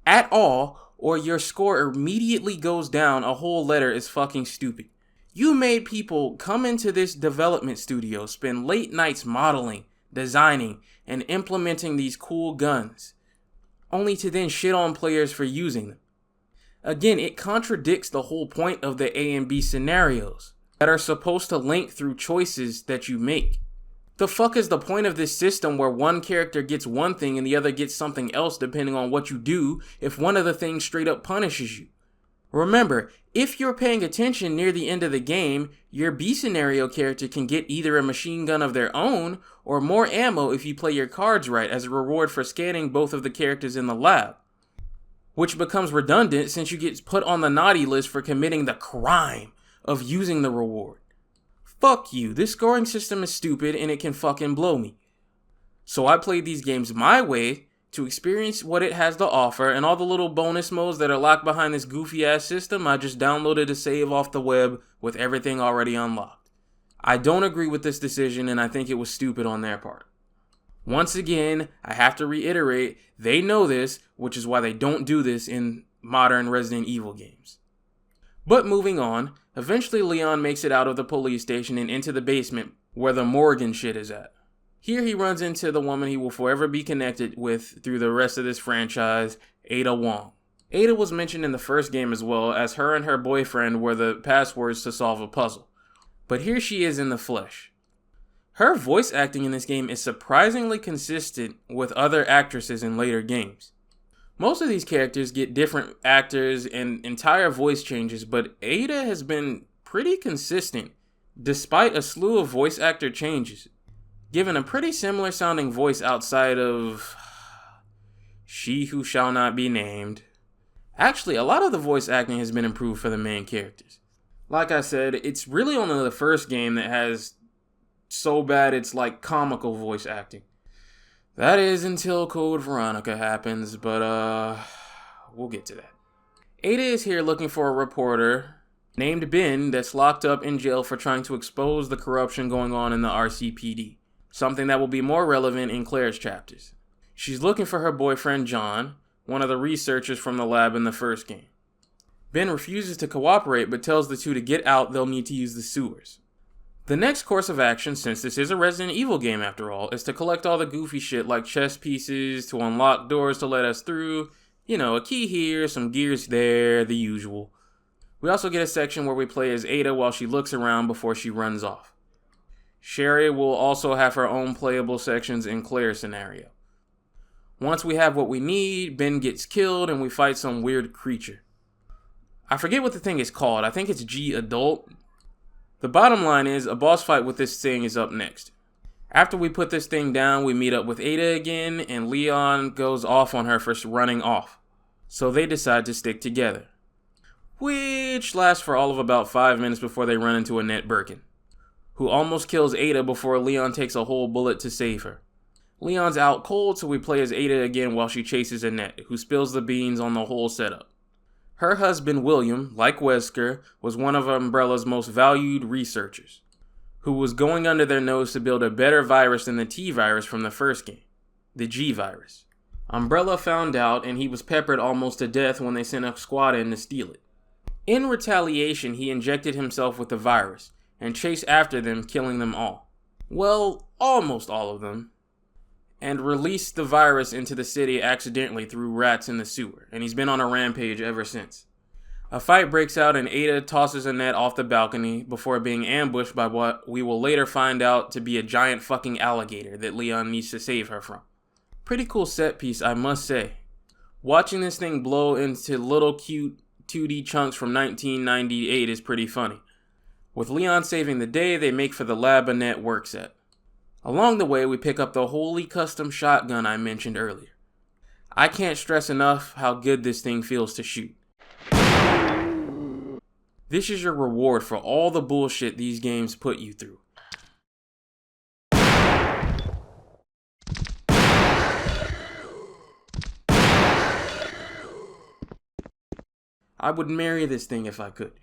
at all, or your score immediately goes down a whole letter is fucking stupid. You made people come into this development studio, spend late nights modeling, designing, and implementing these cool guns, only to then shit on players for using them. Again, it contradicts the whole point of the A and B scenarios that are supposed to link through choices that you make. The fuck is the point of this system where one character gets one thing and the other gets something else depending on what you do if one of the things straight up punishes you? Remember, if you're paying attention near the end of the game, your B scenario character can get either a machine gun of their own or more ammo if you play your cards right as a reward for scanning both of the characters in the lab. Which becomes redundant since you get put on the naughty list for committing the crime of using the reward. Fuck you, this scoring system is stupid and it can fucking blow me. So I played these games my way, To experience what it has to offer and all the little bonus modes that are locked behind this goofy ass system, I just downloaded a save off the web with everything already unlocked. I don't agree with this decision, and I think it was stupid on their part. Once again, I have to reiterate, they know this, which is why they don't do this in modern Resident Evil games. But moving on, eventually Leon makes it out of the police station and into the basement where the Morgan shit is at. Here he runs into the woman he will forever be connected with through the rest of this franchise, Ada Wong. Ada was mentioned in the first game as well, as her and her boyfriend were the passwords to solve a puzzle. But here she is in the flesh. Her voice acting in this game is surprisingly consistent with other actresses in later games. Most of these characters get different actors and entire voice changes, but Ada has been pretty consistent despite a slew of voice actor changes, given a pretty similar sounding voice outside of She Who Shall Not Be Named. Actually, a lot of the voice acting has been improved for the main characters. Like I said, it's really only the first game that has so bad it's like comical voice acting. That is until Code Veronica happens, but we'll get to that. Ada is here looking for a reporter named Ben that's locked up in jail for trying to expose the corruption going on in the RCPD. Something that will be more relevant in Claire's chapters. She's looking for her boyfriend John, one of the researchers from the lab in the first game. Ben refuses to cooperate but tells the two to get out, they'll need to use the sewers. The next course of action, since this is a Resident Evil game after all, is to collect all the goofy shit like chess pieces, to unlock doors to let us through, a key here, some gears there, the usual. We also get a section where we play as Ada while she looks around before she runs off. Sherry will also have her own playable sections in Claire's scenario. Once we have what we need, Ben gets killed and we fight some weird creature. I forget what the thing is called, I think it's G Adult. The bottom line is, a boss fight with this thing is up next. After we put this thing down, we meet up with Ada again, and Leon goes off on her for running off. So they decide to stick together. Which lasts for all of about 5 minutes before they run into Annette Birkin, who almost kills Ada before Leon takes a whole bullet to save her. Leon's out cold, so we play as Ada again while she chases Annette, who spills the beans on the whole setup. Her husband, William, like Wesker, was one of Umbrella's most valued researchers, who was going under their nose to build a better virus than the T-virus from the first game, the G-virus. Umbrella found out, and he was peppered almost to death when they sent a squad in to steal it. In retaliation, he injected himself with the virus, and chased after them, killing them all. Well, almost all of them. And released the virus into the city accidentally through rats in the sewer, and he's been on a rampage ever since. A fight breaks out and Ada tosses Annette off the balcony before being ambushed by what we will later find out to be a giant fucking alligator that Leon needs to save her from. Pretty cool set piece, I must say. Watching this thing blow into little cute 2D chunks from 1998 is pretty funny. With Leon saving the day, they make for the lab Annette works at. Along the way, we pick up the wholly custom shotgun I mentioned earlier. I can't stress enough how good this thing feels to shoot. This is your reward for all the bullshit these games put you through. I would marry this thing if I could.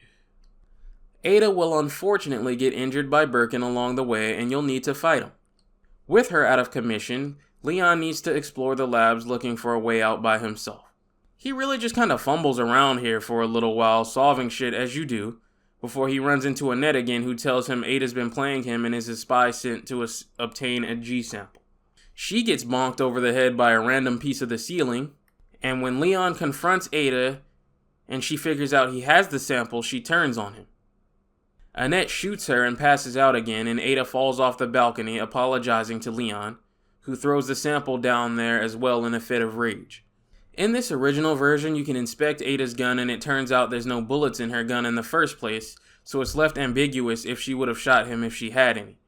Ada will unfortunately get injured by Birkin along the way, and you'll need to fight him. With her out of commission, Leon needs to explore the labs looking for a way out by himself. He really just kind of fumbles around here for a little while, solving shit as you do, before he runs into Annette again, who tells him Ada's been playing him and is his spy sent to obtain a G sample. She gets bonked over the head by a random piece of the ceiling, and when Leon confronts Ada and she figures out he has the sample, she turns on him. Annette shoots her and passes out again, and Ada falls off the balcony, apologizing to Leon, who throws the sample down there as well in a fit of rage. In this original version, you can inspect Ada's gun, and it turns out there's no bullets in her gun in the first place, so it's left ambiguous if she would have shot him if she had any.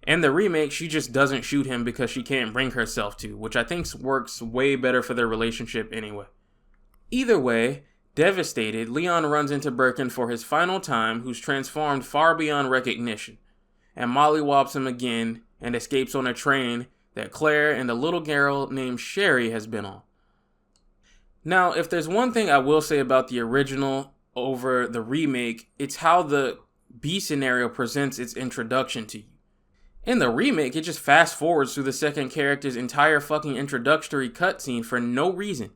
In the remake, she just doesn't shoot him because she can't bring herself to, which I think works way better for their relationship anyway. Either way, devastated, Leon runs into Birkin for his final time, who's transformed far beyond recognition, and mollywops him again and escapes on a train that Claire and a little girl named Sherry has been on. Now, if there's one thing I will say about the original over the remake, it's how the B scenario presents its introduction to you. In the remake, it just fast forwards through the second character's entire fucking introductory cutscene for no reason,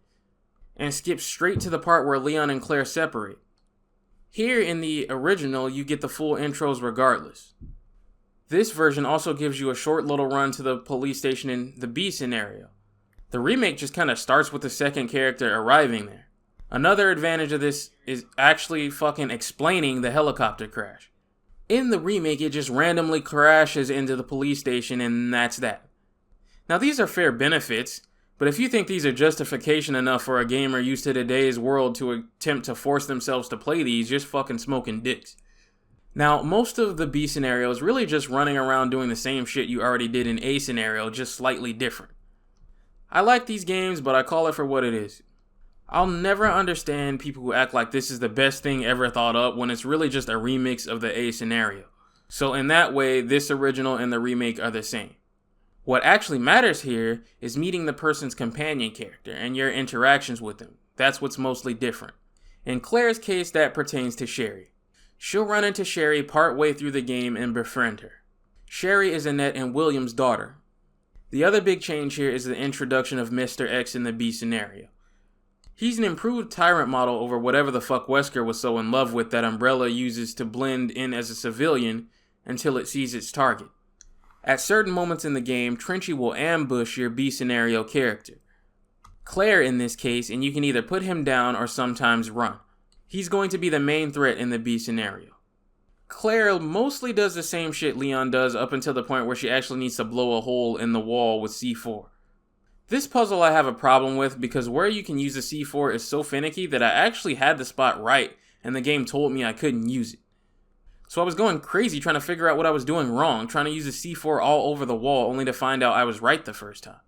and skips straight to the part where Leon and Claire separate. Here in the original, you get the full intros regardless. This version also gives you a short little run to the police station in the B scenario. The remake just kind of starts with the second character arriving there. Another advantage of this is actually fucking explaining the helicopter crash. In the remake, it just randomly crashes into the police station and that's that. Now these are fair benefits, but if you think these are justification enough for a gamer used to today's world to attempt to force themselves to play these, just fucking smoking dicks. Now, most of the B scenario is really just running around doing the same shit you already did in A scenario, just slightly different. I like these games, but I call it for what it is. I'll never understand people who act like this is the best thing ever thought up when it's really just a remix of the A scenario. So in that way, this original and the remake are the same. What actually matters here is meeting the person's companion character and your interactions with them. That's what's mostly different. In Claire's case, that pertains to Sherry. She'll run into Sherry partway through the game and befriend her. Sherry is Annette and William's daughter. The other big change here is the introduction of Mr. X in the B scenario. He's an improved tyrant model over whatever the fuck Wesker was so in love with that Umbrella uses to blend in as a civilian until it sees its target. At certain moments in the game, Trenchy will ambush your B scenario character. Claire in this case, and you can either put him down or sometimes run. He's going to be the main threat in the B scenario. Claire mostly does the same shit Leon does up until the point where she actually needs to blow a hole in the wall with C4. This puzzle I have a problem with because where you can use the C4 is so finicky that I actually had the spot right and the game told me I couldn't use it. So I was going crazy trying to figure out what I was doing wrong, trying to use the C4 all over the wall only to find out I was right the first time.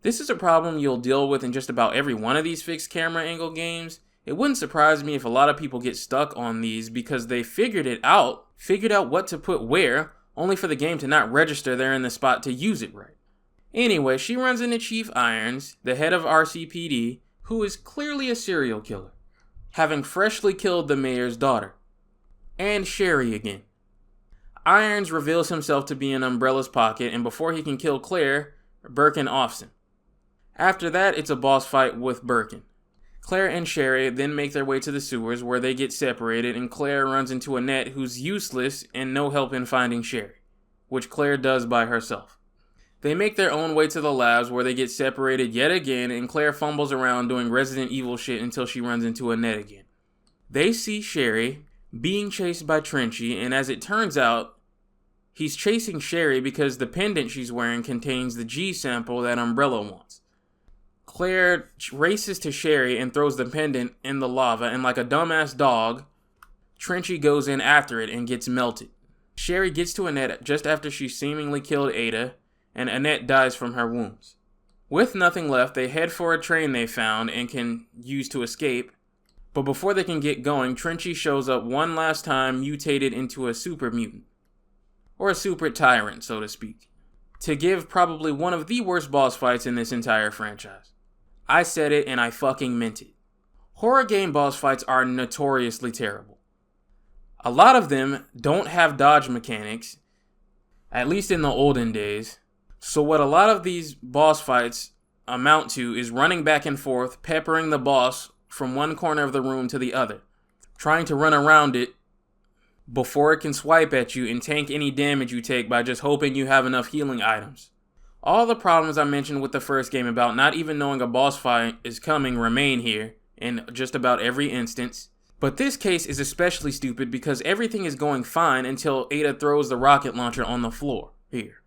This is a problem you'll deal with in just about every one of these fixed camera angle games. It wouldn't surprise me if a lot of people get stuck on these because they figured out what to put where, only for the game to not register they're in the spot to use it right. Anyway, she runs into Chief Irons, the head of RCPD, who is clearly a serial killer, having freshly killed the mayor's daughter. And Sherry again. Irons reveals himself to be in Umbrella's pocket, and before he can kill Claire, Birkin offs him. After that, it's a boss fight with Birkin. Claire and Sherry then make their way to the sewers where they get separated, and Claire runs into Annette, who's useless and no help in finding Sherry, which Claire does by herself. They make their own way to the labs where they get separated yet again, and Claire fumbles around doing Resident Evil shit until she runs into Annette again. They see Sherry being chased by Trenchy, and as it turns out, he's chasing Sherry because the pendant she's wearing contains the G sample that Umbrella wants. Claire races to Sherry and throws the pendant in the lava, and like a dumbass dog, Trenchy goes in after it and gets melted. Sherry gets to Annette just after she seemingly killed Ada, and Annette dies from her wounds. With nothing left, they head for a train they found and can use to escape, but before they can get going, Trenchy shows up one last time mutated into a super mutant. Or a super tyrant, so to speak. To give probably one of the worst boss fights in this entire franchise. I said it and I fucking meant it. Horror game boss fights are notoriously terrible. A lot of them don't have dodge mechanics, at least in the olden days. So what a lot of these boss fights amount to is running back and forth, peppering the boss from one corner of the room to the other, trying to run around it before it can swipe at you and tank any damage you take by just hoping you have enough healing items. All the problems I mentioned with the first game about not even knowing a boss fight is coming remain here in just about every instance. But this case is especially stupid because everything is going fine until Ada throws the rocket launcher on the floor here.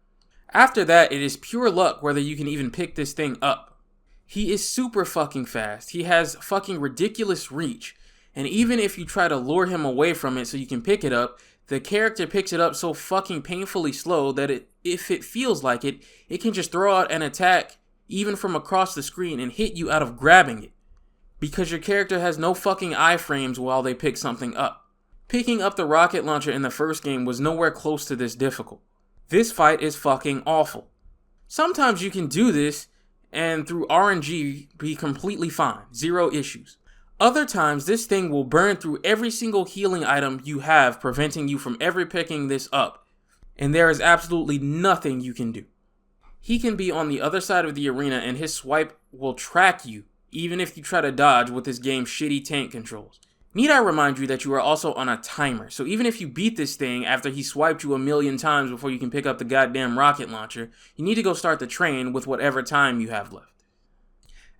After that, it is pure luck whether you can even pick this thing up. He is super fucking fast. He has fucking ridiculous reach. And even if you try to lure him away from it so you can pick it up, the character picks it up so fucking painfully slow that if it feels like it, it can just throw out an attack even from across the screen and hit you out of grabbing it. Because your character has no fucking iframes while they pick something up. Picking up the rocket launcher in the first game was nowhere close to this difficult. This fight is fucking awful. Sometimes you can do this and through RNG be completely fine, 0 issues. Other times this thing will burn through every single healing item you have, preventing you from ever picking this up, and there is absolutely nothing you can do. He can be on the other side of the arena and his swipe will track you, even if you try to dodge with this game's shitty tank controls. Need I remind you that you are also on a timer, so even if you beat this thing after he swiped you a million times before you can pick up the goddamn rocket launcher, you need to go start the train with whatever time you have left.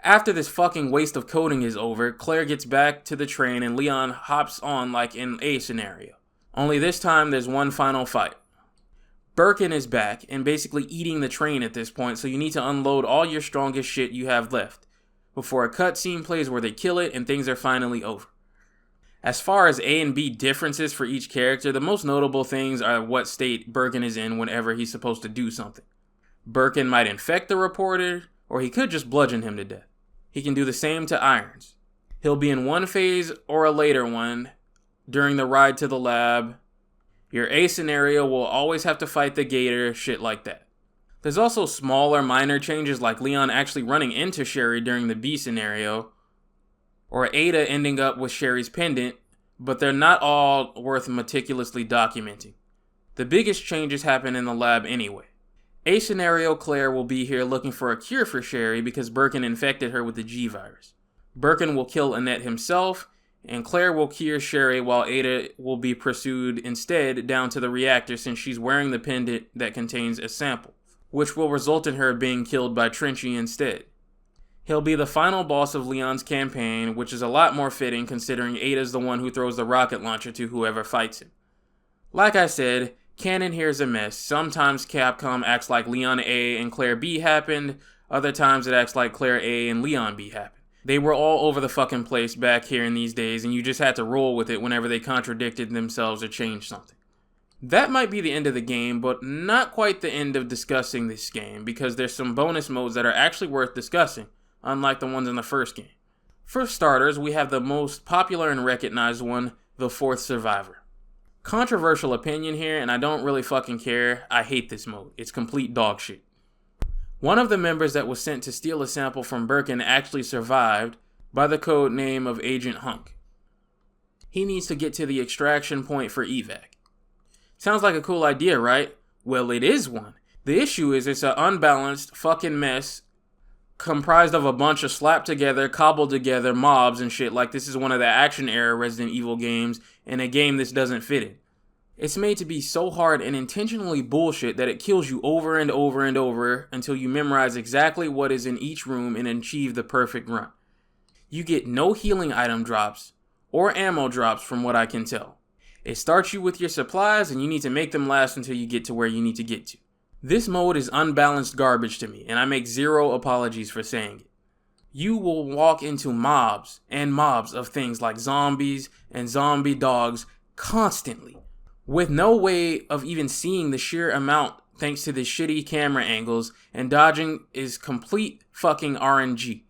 After this fucking waste of coding is over, Claire gets back to the train and Leon hops on like in A scenario. Only this time there's one final fight. Birkin is back and basically eating the train at this point, so you need to unload all your strongest shit you have left before a cutscene plays where they kill it and things are finally over. As far as A and B differences for each character, the most notable things are what state Birkin is in whenever he's supposed to do something. Birkin might infect the reporter, or he could just bludgeon him to death. He can do the same to Irons. He'll be in one phase or a later one during the ride to the lab. Your A scenario will always have to fight the gator, shit like that. There's also smaller minor changes like Leon actually running into Sherry during the B scenario, or Ada ending up with Sherry's pendant, but they're not all worth meticulously documenting. The biggest changes happen in the lab anyway. A scenario, Claire will be here looking for a cure for Sherry because Birkin infected her with the G virus. Birkin will kill Annette himself, and Claire will cure Sherry while Ada will be pursued instead down to the reactor since she's wearing the pendant that contains a sample, which will result in her being killed by Trenchy instead. He'll be the final boss of Leon's campaign, which is a lot more fitting considering Ada's the one who throws the rocket launcher to whoever fights him. Like I said, canon here is a mess. Sometimes Capcom acts like Leon A and Claire B happened, other times it acts like Claire A and Leon B happened. They were all over the fucking place back here in these days, and you just had to roll with it whenever they contradicted themselves or changed something. That might be the end of the game, but not quite the end of discussing this game, because there's some bonus modes that are actually worth discussing, unlike the ones in the first game. For starters, we have the most popular and recognized one, the Fourth Survivor. Controversial opinion here, and I don't really fucking care. I hate this mode. It's complete dog shit. One of the members that was sent to steal a sample from Birkin actually survived by the code name of Agent Hunk. He needs to get to the extraction point for evac. Sounds like a cool idea, right? Well, it is one. The issue is it's an unbalanced fucking mess comprised of a bunch of slapped together, cobbled together mobs and shit like this is one of the action era Resident Evil games and a game this doesn't fit in. It's made to be so hard and intentionally bullshit that it kills you over and over and over until you memorize exactly what is in each room and achieve the perfect run. You get no healing item drops or ammo drops from what I can tell. It starts you with your supplies and you need to make them last until you get to where you need to get to. This mode is unbalanced garbage to me and I make zero apologies for saying it. You will walk into mobs and mobs of things like zombies and zombie dogs constantly, with no way of even seeing the sheer amount thanks to the shitty camera angles, and dodging is complete fucking RNG.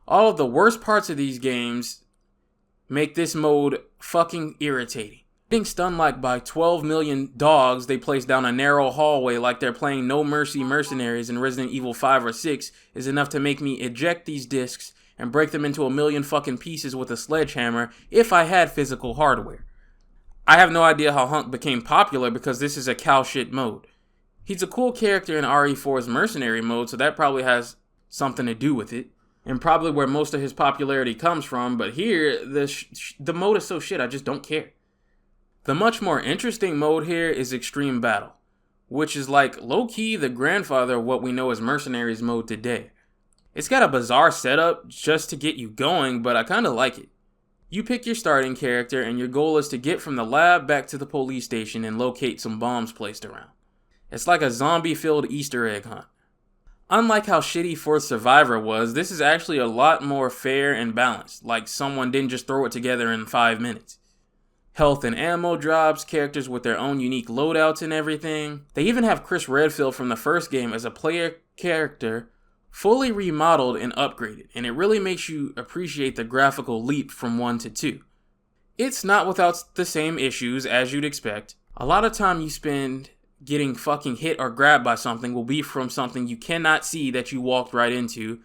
All of the worst parts of these games make this mode fucking irritating. Getting stunned like by 12 million dogs they place down a narrow hallway like they're playing No Mercy Mercenaries in Resident Evil 5 or 6 is enough to make me eject these discs and break them into a million fucking pieces with a sledgehammer if I had physical hardware. I have no idea how Hunk became popular because this is a cow shit mode. He's a cool character in RE4's mercenary mode, so that probably has something to do with it, and probably where most of his popularity comes from, but here, the mode is so shit I just don't care. The much more interesting mode here is Extreme Battle, which is like low-key the grandfather of what we know as Mercenaries mode today. It's got a bizarre setup just to get you going, but I kinda like it. You pick your starting character and your goal is to get from the lab back to the police station and locate some bombs placed around. It's like a zombie-filled Easter egg hunt. Unlike how shitty Fourth Survivor was, this is actually a lot more fair and balanced, like someone didn't just throw it together in 5 minutes. Health and ammo drops, characters with their own unique loadouts and everything. They even have Chris Redfield from the first game as a player character, fully remodeled and upgraded, and it really makes you appreciate the graphical leap from 1 to 2. It's not without the same issues as you'd expect. A lot of time you spend getting fucking hit or grabbed by something will be from something you cannot see that you walked right into.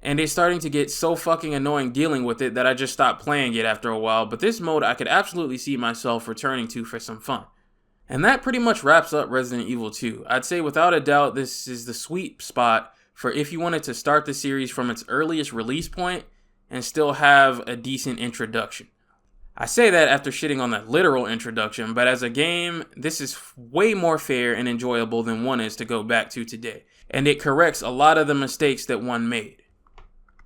And it's starting to get so fucking annoying dealing with it that I just stopped playing it after a while. But this mode I could absolutely see myself returning to for some fun. And that pretty much wraps up Resident Evil 2. I'd say without a doubt this is the sweet spot for if you wanted to start the series from its earliest release point and still have a decent introduction. I say that after shitting on that literal introduction, but as a game, this is way more fair and enjoyable than one is to go back to today. And it corrects a lot of the mistakes that one made.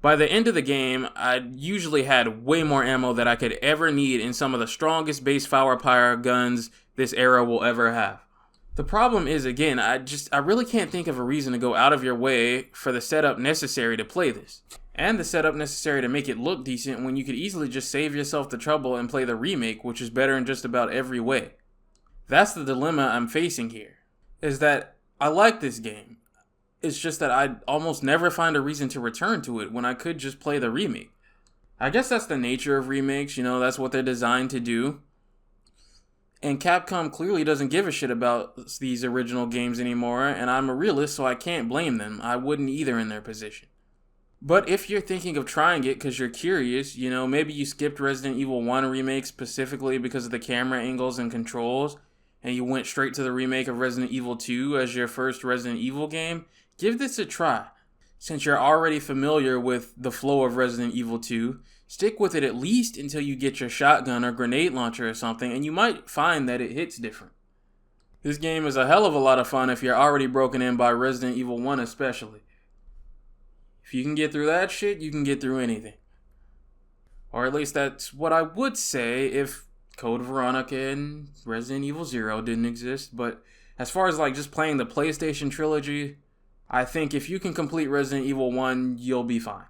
By the end of the game, I usually had way more ammo than I could ever need in some of the strongest base firepower guns this era will ever have. The problem is, again, I really can't think of a reason to go out of your way for the setup necessary to play this. And the setup necessary to make it look decent when you could easily just save yourself the trouble and play the remake, which is better in just about every way. That's the dilemma I'm facing here, is that I like this game. It's just that I almost never find a reason to return to it when I could just play the remake. I guess that's the nature of remakes, that's what they're designed to do. And Capcom clearly doesn't give a shit about these original games anymore, and I'm a realist, so I can't blame them. I wouldn't either in their position. But if you're thinking of trying it because you're curious, maybe you skipped Resident Evil 1 remake specifically because of the camera angles and controls, and you went straight to the remake of Resident Evil 2 as your first Resident Evil game, give this a try. Since you're already familiar with the flow of Resident Evil 2, stick with it at least until you get your shotgun or grenade launcher or something, and you might find that it hits different. This game is a hell of a lot of fun if you're already broken in by Resident Evil 1 especially. If you can get through that shit, you can get through anything. Or at least that's what I would say if Code Veronica and Resident Evil 0 didn't exist. But as far as just playing the PlayStation trilogy, I think if you can complete Resident Evil 1, you'll be fine.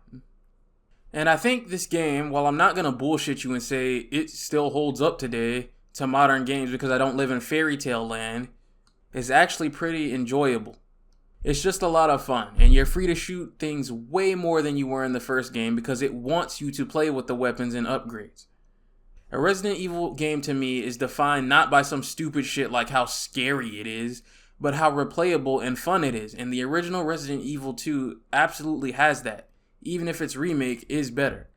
And I think this game, while I'm not going to bullshit you and say it still holds up today to modern games because I don't live in fairy tale land, is actually pretty enjoyable. It's just a lot of fun, and you're free to shoot things way more than you were in the first game because it wants you to play with the weapons and upgrades. A Resident Evil game to me is defined not by some stupid shit like how scary it is, but how replayable and fun it is, and the original Resident Evil 2 absolutely has that, even if its remake is better.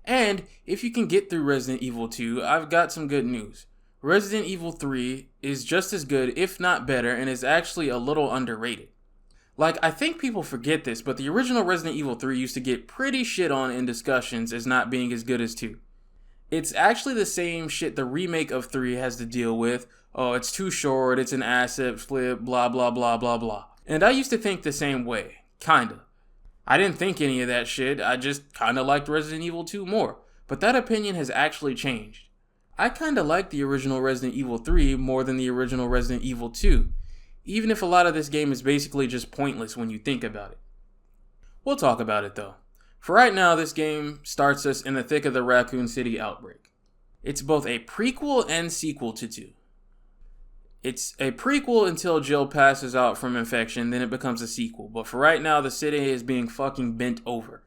And if you can get through Resident Evil 2, I've got some good news. Resident Evil 3 is just as good, if not better, and is actually a little underrated. I think people forget this, but the original Resident Evil 3 used to get pretty shit on in discussions as not being as good as 2. It's actually the same shit the remake of 3 has to deal with. Oh, it's too short, it's an asset flip, blah blah blah blah blah. And I used to think the same way, kinda. I didn't think any of that shit, I just kinda liked Resident Evil 2 more. But that opinion has actually changed. I kinda like the original Resident Evil 3 more than the original Resident Evil 2. Even if a lot of this game is basically just pointless when you think about it. We'll talk about it though. For right now, this game starts us in the thick of the Raccoon City outbreak. It's both a prequel and sequel to 2. It's a prequel until Jill passes out from infection, then it becomes a sequel. But for right now, the city is being fucking bent over.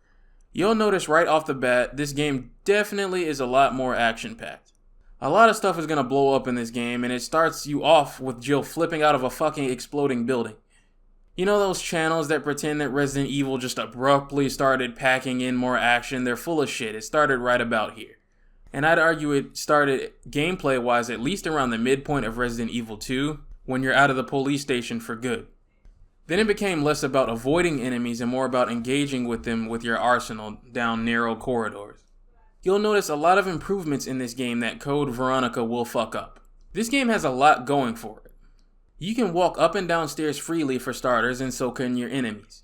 You'll notice right off the bat, this game definitely is a lot more action-packed. A lot of stuff is going to blow up in this game, and it starts you off with Jill flipping out of a fucking exploding building. You know those channels that pretend that Resident Evil just abruptly started packing in more action? They're full of shit. It started right about here. And I'd argue it started gameplay-wise at least around the midpoint of Resident Evil 2, when you're out of the police station for good. Then it became less about avoiding enemies and more about engaging with them with your arsenal down narrow corridors. You'll notice a lot of improvements in this game that Code Veronica will fuck up. This game has a lot going for it. You can walk up and down stairs freely for starters, and so can your enemies.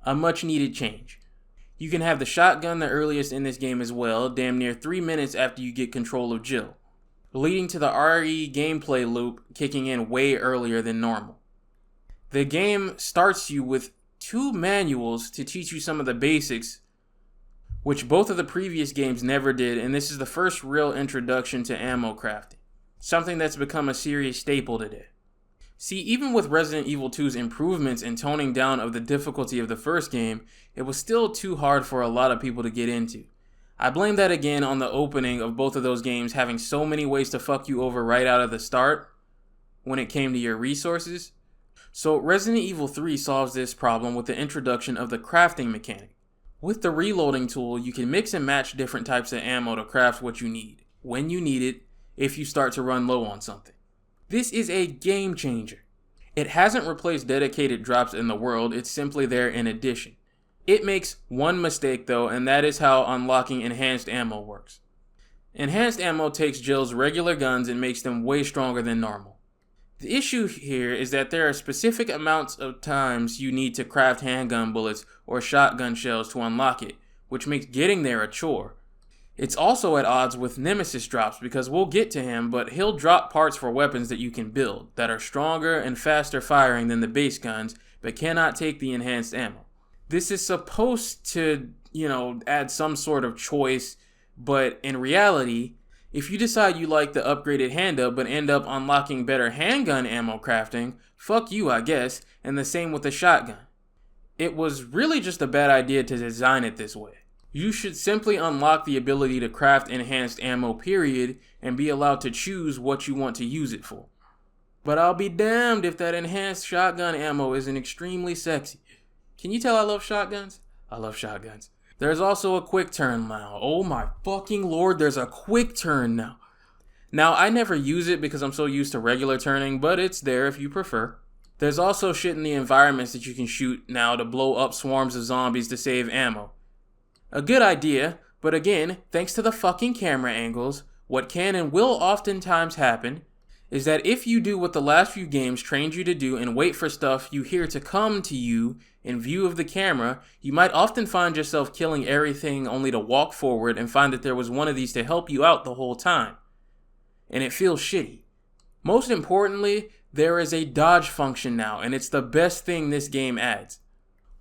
A much needed change. You can have the shotgun the earliest in this game as well, damn near 3 minutes after you get control of Jill, leading to the RE gameplay loop kicking in way earlier than normal. The game starts you with 2 manuals to teach you some of the basics, which both of the previous games never did, and this is the first real introduction to ammo crafting, something that's become a serious staple today. See, even with Resident Evil 2's improvements and toning down of the difficulty of the first game, it was still too hard for a lot of people to get into. I blame that again on the opening of both of those games having so many ways to fuck you over right out of the start. when it came to your resources. So Resident Evil 3 solves this problem with the introduction of the crafting mechanic. With the reloading tool, you can mix and match different types of ammo to craft what you need, when you need it, if you start to run low on something. This is a game changer. It hasn't replaced dedicated drops in the world, it's simply there in addition. It makes one mistake though, and that is how unlocking enhanced ammo works. Enhanced ammo takes Jill's regular guns and makes them way stronger than normal. The issue here is that there are specific amounts of times you need to craft handgun bullets or shotgun shells to unlock it, which makes getting there a chore. It's also at odds with nemesis drops because we'll get to him, but he'll drop parts for weapons that you can build that are stronger and faster firing than the base guns, but cannot take the enhanced ammo. This is supposed to, add some sort of choice, but in reality, if you decide you like the upgraded hand-up but end up unlocking better handgun ammo crafting, fuck you, I guess, and the same with the shotgun. It was really just a bad idea to design it this way. You should simply unlock the ability to craft enhanced ammo period and be allowed to choose what you want to use it for. But I'll be damned if that enhanced shotgun ammo isn't extremely sexy. Can you tell I love shotguns? I love shotguns. There's also a quick turn now. Oh my fucking lord, there's a quick turn now. Now, I never use it because I'm so used to regular turning, but it's there if you prefer. There's also shit in the environments that you can shoot now to blow up swarms of zombies to save ammo. A good idea, but again, thanks to the fucking camera angles, what can and will oftentimes happen is that if you do what the last few games trained you to do and wait for stuff you hear to come to you in view of the camera, you might often find yourself killing everything only to walk forward and find that there was one of these to help you out the whole time. And it feels shitty. Most importantly, there is a dodge function now, and it's the best thing this game adds.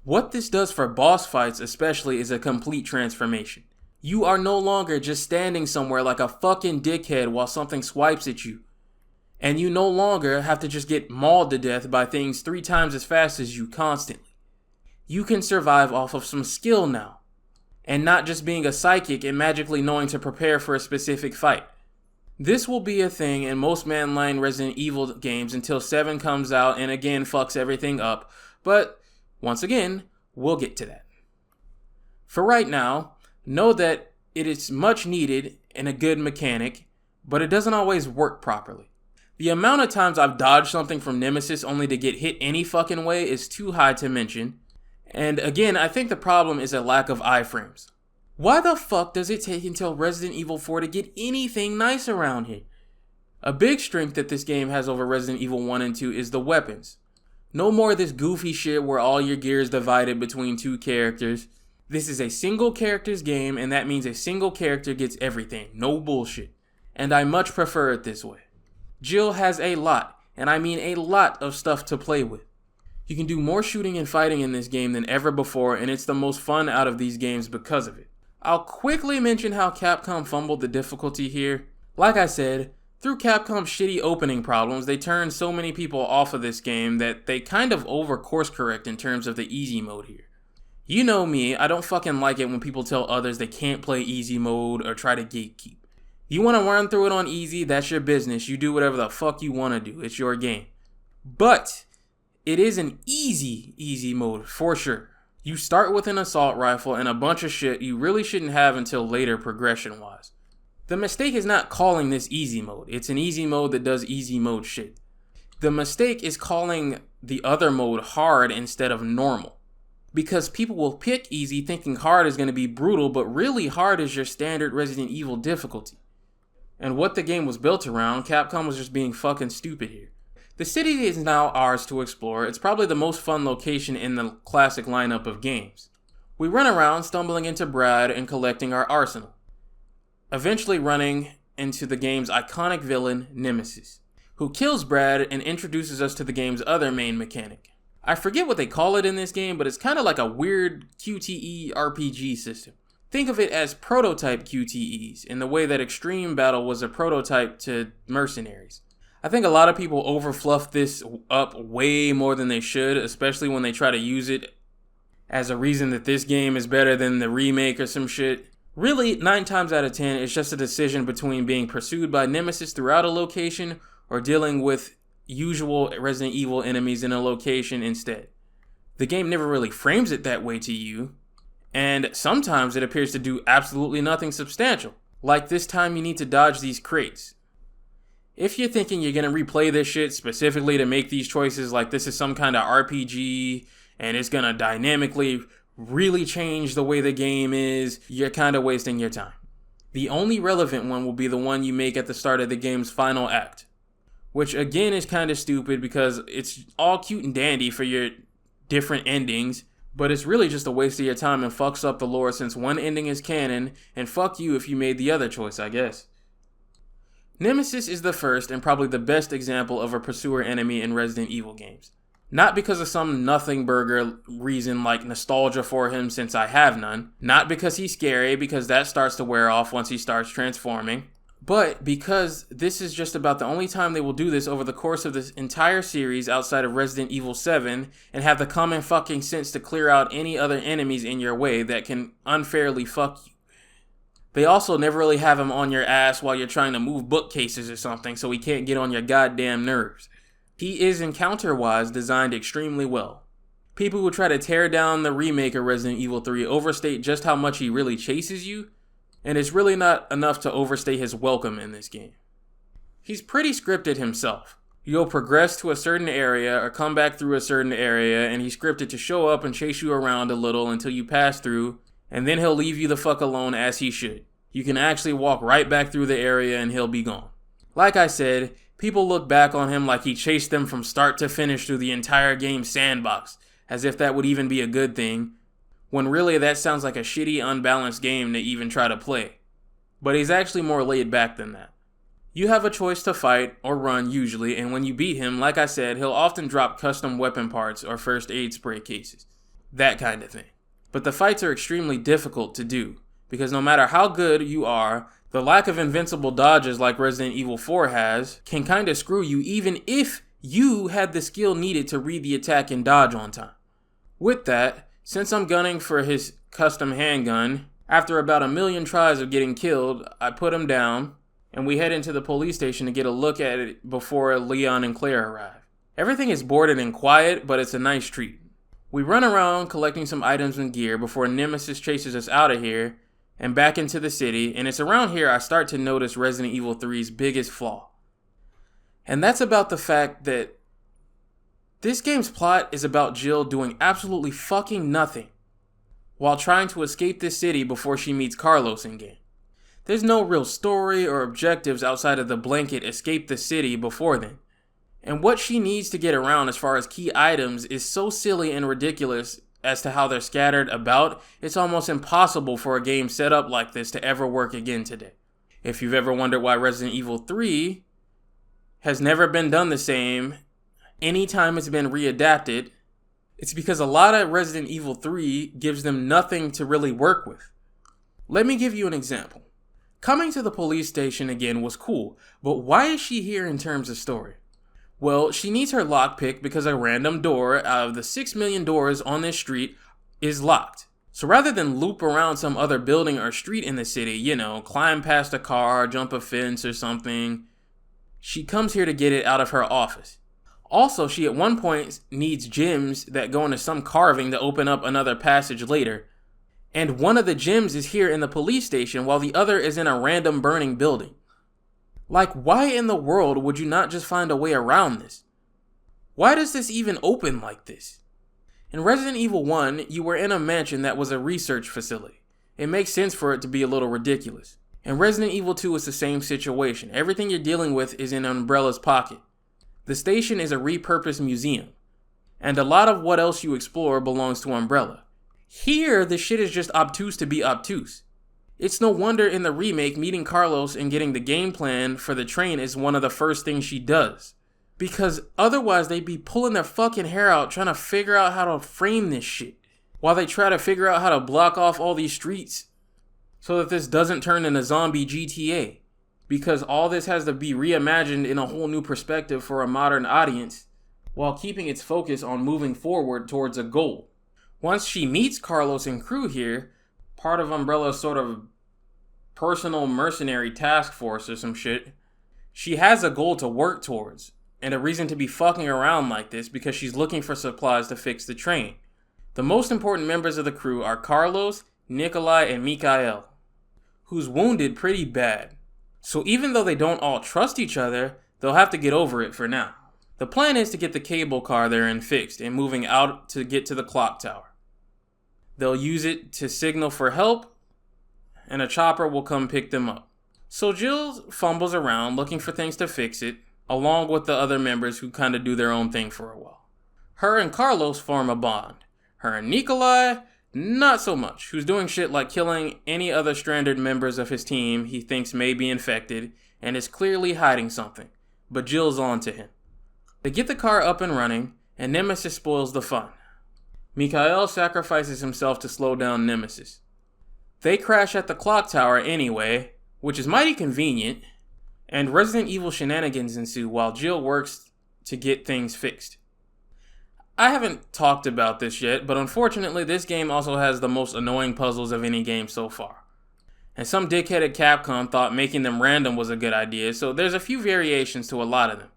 What this does for boss fights especially is a complete transformation. You are no longer just standing somewhere like a fucking dickhead while something swipes at you. And you no longer have to just get mauled to death by things 3 times as fast as you constantly. You can survive off of some skill now, and not just being a psychic and magically knowing to prepare for a specific fight. This will be a thing in most mainline Resident Evil games until 7 comes out and again fucks everything up, but once again, we'll get to that. For right now, know that it is much needed and a good mechanic, but it doesn't always work properly. The amount of times I've dodged something from Nemesis only to get hit any fucking way is too high to mention. And again, I think the problem is a lack of iframes. Why the fuck does it take until Resident Evil 4 to get anything nice around here? A big strength that this game has over Resident Evil 1 and 2 is the weapons. No more of this goofy shit where all your gear is divided between 2 characters. This is a single character's game, and that means a single character gets everything. No bullshit. And I much prefer it this way. Jill has a lot, and I mean a lot of stuff to play with. You can do more shooting and fighting in this game than ever before, and it's the most fun out of these games because of it. I'll quickly mention how Capcom fumbled the difficulty here. Like I said, through Capcom's shitty opening problems, they turned so many people off of this game that they kind of over course correct in terms of the easy mode here. You know me, I don't fucking like it when people tell others they can't play easy mode or try to gatekeep. You want to run through it on easy, that's your business. You do whatever the fuck you want to do. It's your game. But it is an easy mode for sure. You start with an assault rifle and a bunch of shit you really shouldn't have until later progression wise. The mistake is not calling this easy mode. It's an easy mode that does easy mode shit. The mistake is calling the other mode hard instead of normal. Because people will pick easy thinking hard is going to be brutal, but really hard is your standard Resident Evil difficulty. And what the game was built around, Capcom was just being fucking stupid here. The city is now ours to explore. It's probably the most fun location in the classic lineup of games. We run around stumbling into Brad and collecting our arsenal. Eventually running into the game's iconic villain, Nemesis, who kills Brad and introduces us to the game's other main mechanic. I forget what they call it in this game, but it's kind of like a weird QTE RPG system. Think of it as prototype QTEs, in the way that Extreme Battle was a prototype to Mercenaries. I think a lot of people overfluff this up way more than they should, especially when they try to use it as a reason that this game is better than the remake or some shit. Really, 9 times out of 10, it's just a decision between being pursued by Nemesis throughout a location or dealing with, usual Resident Evil enemies in a location instead. The game never really frames it that way to you, and sometimes it appears to do absolutely nothing substantial. Like this time you need to dodge these crates. If you're thinking you're gonna replay this shit specifically to make these choices like this is some kind of RPG and it's gonna dynamically really change the way the game is, you're kind of wasting your time. The only relevant one will be the one you make at the start of the game's final act, which again is kind of stupid because it's all cute and dandy for your different endings, but it's really just a waste of your time and fucks up the lore since one ending is canon, and fuck you if you made the other choice, I guess. Nemesis is the first and probably the best example of a pursuer enemy in Resident Evil games. Not because of some nothing burger reason like nostalgia for him since I have none. Not because he's scary, because that starts to wear off once he starts transforming. But because this is just about the only time they will do this over the course of this entire series outside of Resident Evil 7 and have the common fucking sense to clear out any other enemies in your way that can unfairly fuck you. They also never really have him on your ass while you're trying to move bookcases or something so he can't get on your goddamn nerves. He is encounter-wise designed extremely well. People who try to tear down the remake of Resident Evil 3 overstate just how much he really chases you, and it's really not enough to overstay his welcome in this game. He's pretty scripted himself. You'll progress to a certain area or come back through a certain area, and he's scripted to show up and chase you around a little until you pass through, and then he'll leave you the fuck alone as he should. You can actually walk right back through the area and he'll be gone. Like I said, people look back on him like he chased them from start to finish through the entire game's sandbox, as if that would even be a good thing, when really that sounds like a shitty, unbalanced game to even try to play. But he's actually more laid back than that. You have a choice to fight or run usually, and when you beat him, like I said, he'll often drop custom weapon parts or first aid spray cases. That kind of thing. But the fights are extremely difficult to do, because no matter how good you are, the lack of invincible dodges like Resident Evil 4 has can kinda screw you even if you had the skill needed to read the attack and dodge on time. With that, since I'm gunning for his custom handgun, after about 1,000,000 tries of getting killed, I put him down, and we head into the police station to get a look at it before Leon and Claire arrive. Everything is boarded and quiet, but it's a nice treat. We run around collecting some items and gear before Nemesis chases us out of here and back into the city, and it's around here I start to notice Resident Evil 3's biggest flaw. And that's about the fact that this game's plot is about Jill doing absolutely fucking nothing while trying to escape this city before she meets Carlos in-game. There's no real story or objectives outside of the blanket escape the city before then. And what she needs to get around as far as key items is so silly and ridiculous as to how they're scattered about, it's almost impossible for a game set up like this to ever work again today. If you've ever wondered why Resident Evil 3 has never been done the same anytime it's been readapted, it's because a lot of Resident Evil 3 gives them nothing to really work with. Let me give you an example. Coming to the police station again was cool, but why is she here in terms of story? Well, she needs her lockpick because a random door out of the 6 million doors on this street is locked. So rather than loop around some other building or street in the city, climb past a car, jump a fence or something, she comes here to get it out of her office. Also, she at one point needs gems that go into some carving to open up another passage later. And one of the gems is here in the police station while the other is in a random burning building. Like, why in the world would you not just find a way around this? Why does this even open like this? In Resident Evil 1, you were in a mansion that was a research facility. It makes sense for it to be a little ridiculous. In Resident Evil 2, it's the same situation. Everything you're dealing with is in Umbrella's pocket. The station is a repurposed museum, and a lot of what else you explore belongs to Umbrella. Here, the shit is just obtuse to be obtuse. It's no wonder in the remake, meeting Carlos and getting the game plan for the train is one of the first things she does. Because otherwise they'd be pulling their fucking hair out trying to figure out how to frame this shit, while they try to figure out how to block off all these streets so that this doesn't turn into zombie GTA. Because all this has to be reimagined in a whole new perspective for a modern audience, while keeping its focus on moving forward towards a goal. Once she meets Carlos and crew here, part of Umbrella's sort of personal mercenary task force or some shit, she has a goal to work towards, and a reason to be fucking around like this because she's looking for supplies to fix the train. The most important members of the crew are Carlos, Nikolai, and Mikhail, who's wounded pretty bad. So even though they don't all trust each other, they'll have to get over it for now. The plan is to get the cable car they're in fixed and moving out to get to the clock tower. They'll use it to signal for help, and a chopper will come pick them up. So Jill fumbles around looking for things to fix it, along with the other members who kind of do their own thing for a while. Her and Carlos form a bond. Her and Nikolai, not so much, who's doing shit like killing any other stranded members of his team he thinks may be infected and is clearly hiding something, but Jill's on to him. They get the car up and running, and Nemesis spoils the fun. Mikhail sacrifices himself to slow down Nemesis. They crash at the clock tower anyway, which is mighty convenient, and Resident Evil shenanigans ensue while Jill works to get things fixed. I haven't talked about this yet, but unfortunately this game also has the most annoying puzzles of any game so far. And some dickhead at Capcom thought making them random was a good idea, so there's a few variations to a lot of them.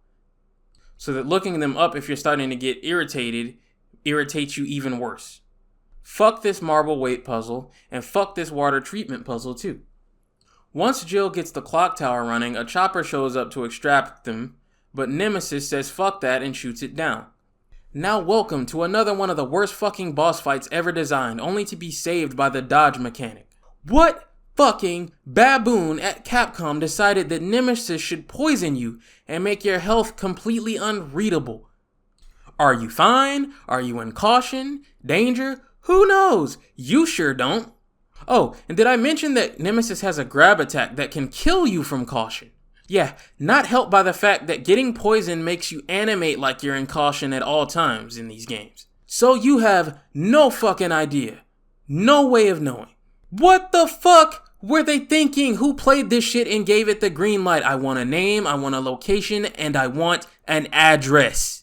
So that looking them up if you're starting to get irritated irritates you even worse. Fuck this marble weight puzzle, and fuck this water treatment puzzle too. Once Jill gets the clock tower running, a chopper shows up to extract them, but Nemesis says fuck that and shoots it down. Now welcome to another one of the worst fucking boss fights ever designed, only to be saved by the dodge mechanic. What fucking baboon at Capcom decided that Nemesis should poison you and make your health completely unreadable? Are you fine? Are you in caution? Danger? Who knows? You sure don't. Oh, and did I mention that Nemesis has a grab attack that can kill you from caution? Yeah, not helped by the fact that getting poisoned makes you animate like you're in caution at all times in these games. So you have no fucking idea. No way of knowing. What the fuck were they thinking? Who played this shit and gave it the green light? I want a name, I want a location, and I want an address.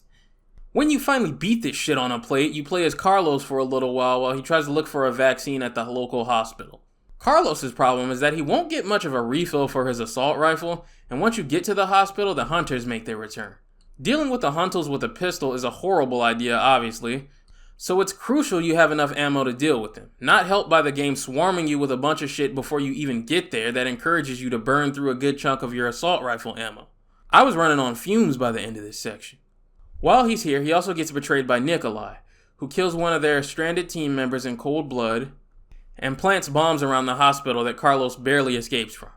When you finally beat this shit on a plate, you play as Carlos for a little while he tries to look for a vaccine at the local hospital. Carlos's problem is that he won't get much of a refill for his assault rifle, and once you get to the hospital, the hunters make their return. Dealing with the hunters with a pistol is a horrible idea, obviously, so it's crucial you have enough ammo to deal with them, not helped by the game swarming you with a bunch of shit before you even get there that encourages you to burn through a good chunk of your assault rifle ammo. I was running on fumes by the end of this section. While he's here, he also gets betrayed by Nikolai, who kills one of their stranded team members in cold blood and plants bombs around the hospital that Carlos barely escapes from.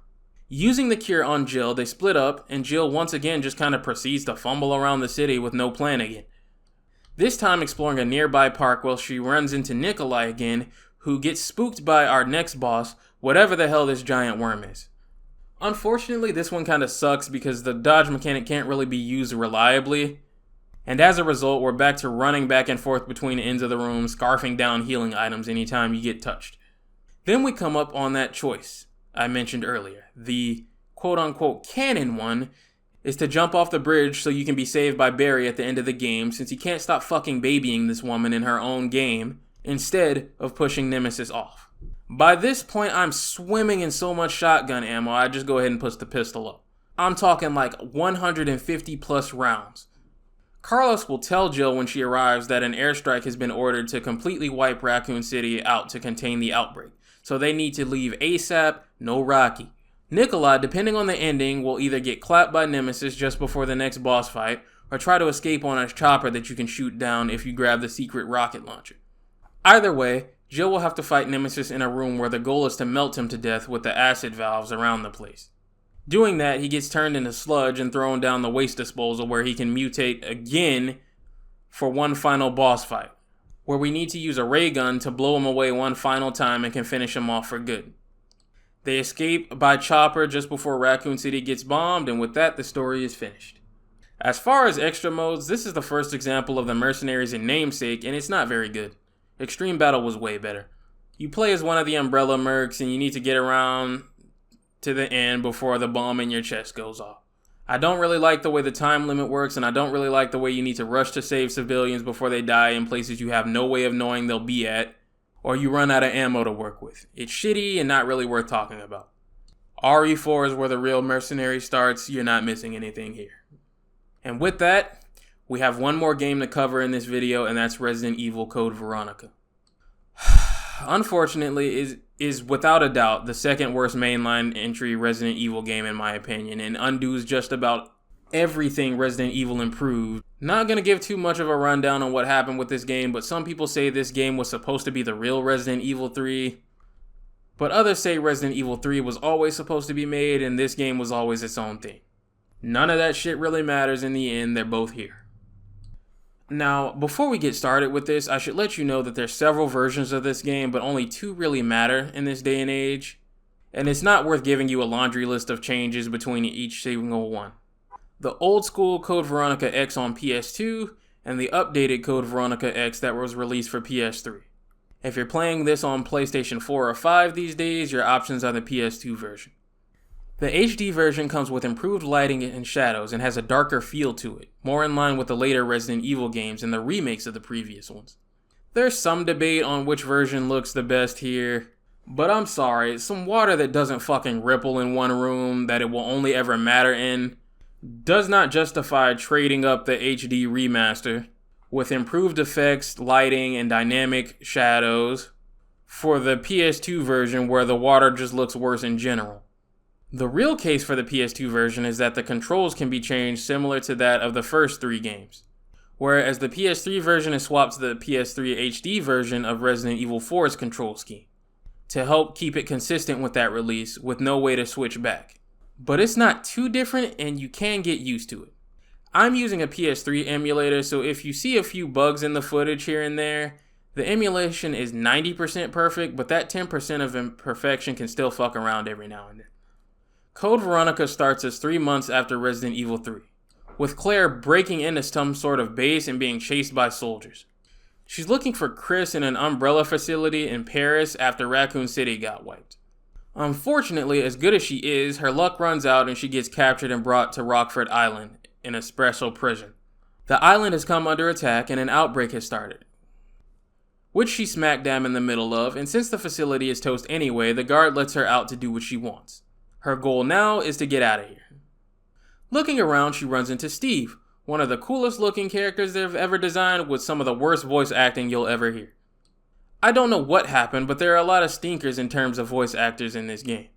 Using the cure on Jill, they split up, and Jill once again just kind of proceeds to fumble around the city with no plan again. This time exploring a nearby park while she runs into Nikolai again, who gets spooked by our next boss, whatever the hell this giant worm is. Unfortunately, this one kind of sucks because the dodge mechanic can't really be used reliably, and as a result, we're back to running back and forth between the ends of the room, scarfing down healing items anytime you get touched. Then we come up on that choice I mentioned earlier. The quote-unquote canon one is to jump off the bridge so you can be saved by Barry at the end of the game, since he can't stop fucking babying this woman in her own game, instead of pushing Nemesis off. By this point, I'm swimming in so much shotgun ammo, I just go ahead and push the pistol up. I'm talking like 150 plus rounds. Carlos will tell Jill when she arrives that an airstrike has been ordered to completely wipe Raccoon City out to contain the outbreak, so they need to leave ASAP, no Rocky. Nikolai, depending on the ending, will either get clapped by Nemesis just before the next boss fight, or try to escape on a chopper that you can shoot down if you grab the secret rocket launcher. Either way, Jill will have to fight Nemesis in a room where the goal is to melt him to death with the acid valves around the place. Doing that, he gets turned into sludge and thrown down the waste disposal where he can mutate again for one final boss fight, where we need to use a ray gun to blow him away one final time and can finish him off for good. They escape by chopper just before Raccoon City gets bombed, and with that, the story is finished. As far as extra modes, this is the first example of the mercenaries in Namesake, and it's not very good. Extreme Battle was way better. You play as one of the Umbrella Mercs, and you need to get around to the end before the bomb in your chest goes off. I don't really like the way the time limit works, and I don't really like the way you need to rush to save civilians before they die in places you have no way of knowing they'll be at, or you run out of ammo to work with. It's shitty and not really worth talking about. RE4 is where the real mercenary starts. You're not missing anything here. And with that, we have one more game to cover in this video, and that's Resident Evil Code Veronica. Unfortunately, is without a doubt the second worst mainline entry Resident Evil game in my opinion, and undoes just about everything Resident Evil improved. Not gonna give too much of a rundown on what happened with this game, but some people say this game was supposed to be the real Resident Evil 3. But others say Resident Evil 3 was always supposed to be made and this game was always its own thing. None of that shit really matters in the end, they're both here. Now, before we get started with this, I should let you know that there's several versions of this game, but only two really matter in this day and age. And it's not worth giving you a laundry list of changes between each single one. The old school Code Veronica X on PS2, and the updated Code Veronica X that was released for PS3. If you're playing this on PlayStation 4 or 5 these days, your options are the PS2 version. The HD version comes with improved lighting and shadows and has a darker feel to it, more in line with the later Resident Evil games and the remakes of the previous ones. There's some debate on which version looks the best here, but I'm sorry, some water that doesn't fucking ripple in one room that it will only ever matter in does not justify trading up the HD remaster with improved effects, lighting, and dynamic shadows for the PS2 version where the water just looks worse in general. The real case for the PS2 version is that the controls can be changed similar to that of the first three games, whereas the PS3 version is swapped to the PS3 HD version of Resident Evil 4's control scheme, to help keep it consistent with that release with no way to switch back. But it's not too different and you can get used to it. I'm using a PS3 emulator, so if you see a few bugs in the footage here and there, the emulation is 90% perfect, but that 10% of imperfection can still fuck around every now and then. Code Veronica starts as 3 months after Resident Evil 3, with Claire breaking into some sort of base and being chased by soldiers. She's looking for Chris in an umbrella facility in Paris after Raccoon City got wiped. Unfortunately, as good as she is, her luck runs out and she gets captured and brought to Rockford Island in a special prison. The island has come under attack and an outbreak has started, which she smack dab in the middle of, and since the facility is toast anyway, the guard lets her out to do what she wants. Her goal now is to get out of here. Looking around, she runs into Steve, one of the coolest looking characters they've ever designed with some of the worst voice acting you'll ever hear. I don't know what happened, but there are a lot of stinkers in terms of voice actors in this game.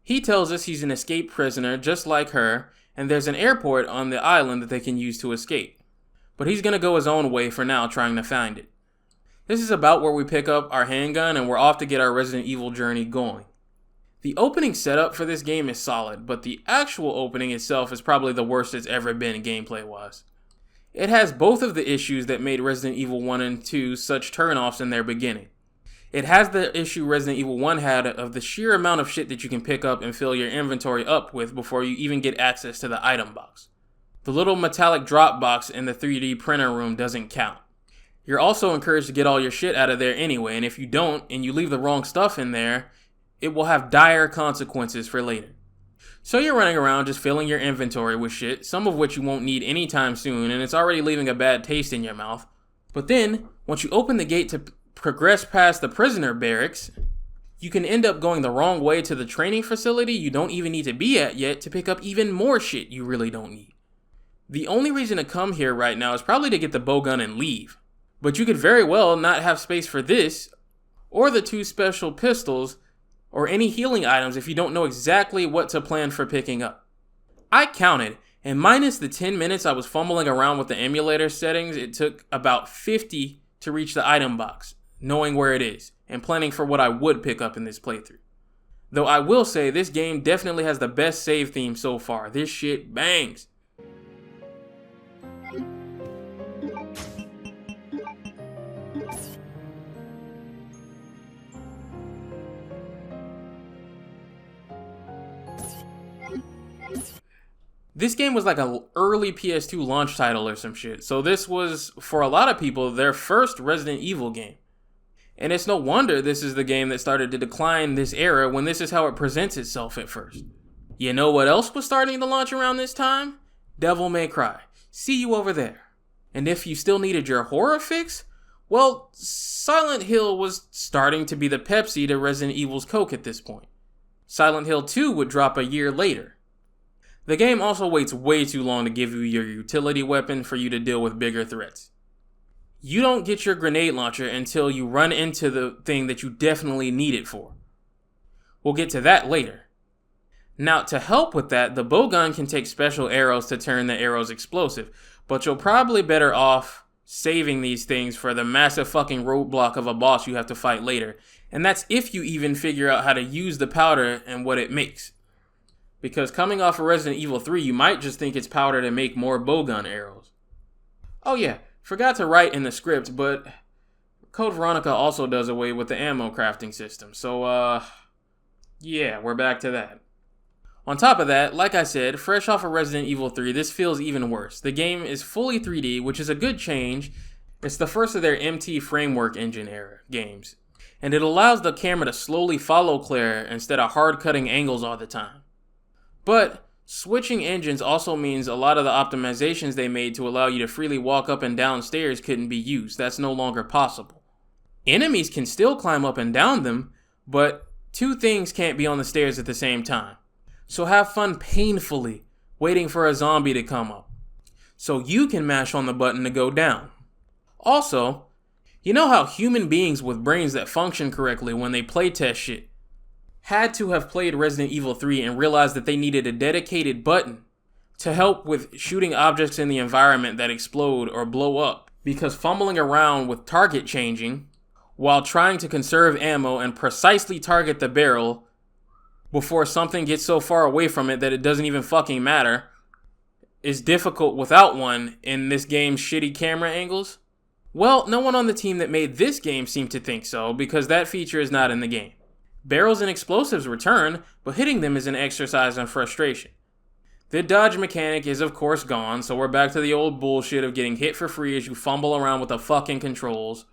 He tells us he's an escaped prisoner just like her, and there's an airport on the island that they can use to escape. But he's gonna go his own way for now trying to find it. This is about where we pick up our handgun and we're off to get our Resident Evil journey going. The opening setup for this game is solid, but the actual opening itself is probably the worst it's ever been gameplay-wise. It has both of the issues that made Resident Evil 1 and 2 such turnoffs in their beginning. It has the issue Resident Evil 1 had of the sheer amount of shit that you can pick up and fill your inventory up with before you even get access to the item box. The little metallic drop box in the 3D printer room doesn't count. You're also encouraged to get all your shit out of there anyway, and if you don't, and you leave the wrong stuff in there, it will have dire consequences for later. So you're running around just filling your inventory with shit, some of which you won't need anytime soon, and it's already leaving a bad taste in your mouth. But then, once you open the gate to progress past the prisoner barracks, you can end up going the wrong way to the training facility you don't even need to be at yet to pick up even more shit you really don't need. The only reason to come here right now is probably to get the bowgun and leave. But you could very well not have space for this, or the 2 special pistols, or any healing items if you don't know exactly what to plan for picking up. I counted, and minus the 10 minutes I was fumbling around with the emulator settings, it took about 50 to reach the item box, knowing where it is, and planning for what I would pick up in this playthrough. Though I will say, this game definitely has the best save theme so far. This shit bangs. This game was like an early PS2 launch title or some shit, so this was, for a lot of people, their first Resident Evil game. And it's no wonder this is the game that started to decline this era when this is how it presents itself at first. You know what else was starting to launch around this time? Devil May Cry. See you over there. And if you still needed your horror fix, well, Silent Hill was starting to be the Pepsi to Resident Evil's Coke at this point. Silent Hill 2 would drop a year later. The game also waits way too long to give you your utility weapon for you to deal with bigger threats. You don't get your grenade launcher until you run into the thing that you definitely need it for. We'll get to that later. Now, to help with that, the bowgun can take special arrows to turn the arrows explosive, but you're probably better off saving these things for the massive fucking roadblock of a boss you have to fight later, and that's if you even figure out how to use the powder and what it makes. Because coming off of Resident Evil 3, you might just think it's powder to make more bowgun arrows. Oh yeah, forgot to write in the script, but Code Veronica also does away with the ammo crafting system, so yeah, we're back to that. On top of that, like I said, fresh off of Resident Evil 3, this feels even worse. The game is fully 3D, which is a good change. It's the first of their MT Framework Engine era games, and it allows the camera to slowly follow Claire instead of hard-cutting angles all the time. But switching engines also means a lot of the optimizations they made to allow you to freely walk up and down stairs couldn't be used. That's no longer possible. Enemies can still climb up and down them, but two things can't be on the stairs at the same time. So have fun painfully waiting for a zombie to come up, so you can mash on the button to go down. Also, you know how human beings with brains that function correctly when they playtest shit had to have played Resident Evil 3 and realized that they needed a dedicated button to help with shooting objects in the environment that explode or blow up, because fumbling around with target changing while trying to conserve ammo and precisely target the barrel before something gets so far away from it that it doesn't even fucking matter is difficult without one in this game's shitty camera angles. Well, no one on the team that made this game seemed to think so, because that feature is not in the game. Barrels and explosives return, but hitting them is an exercise in frustration. The dodge mechanic is of course gone, so we're back to the old bullshit of getting hit for free as you fumble around with the fucking controls.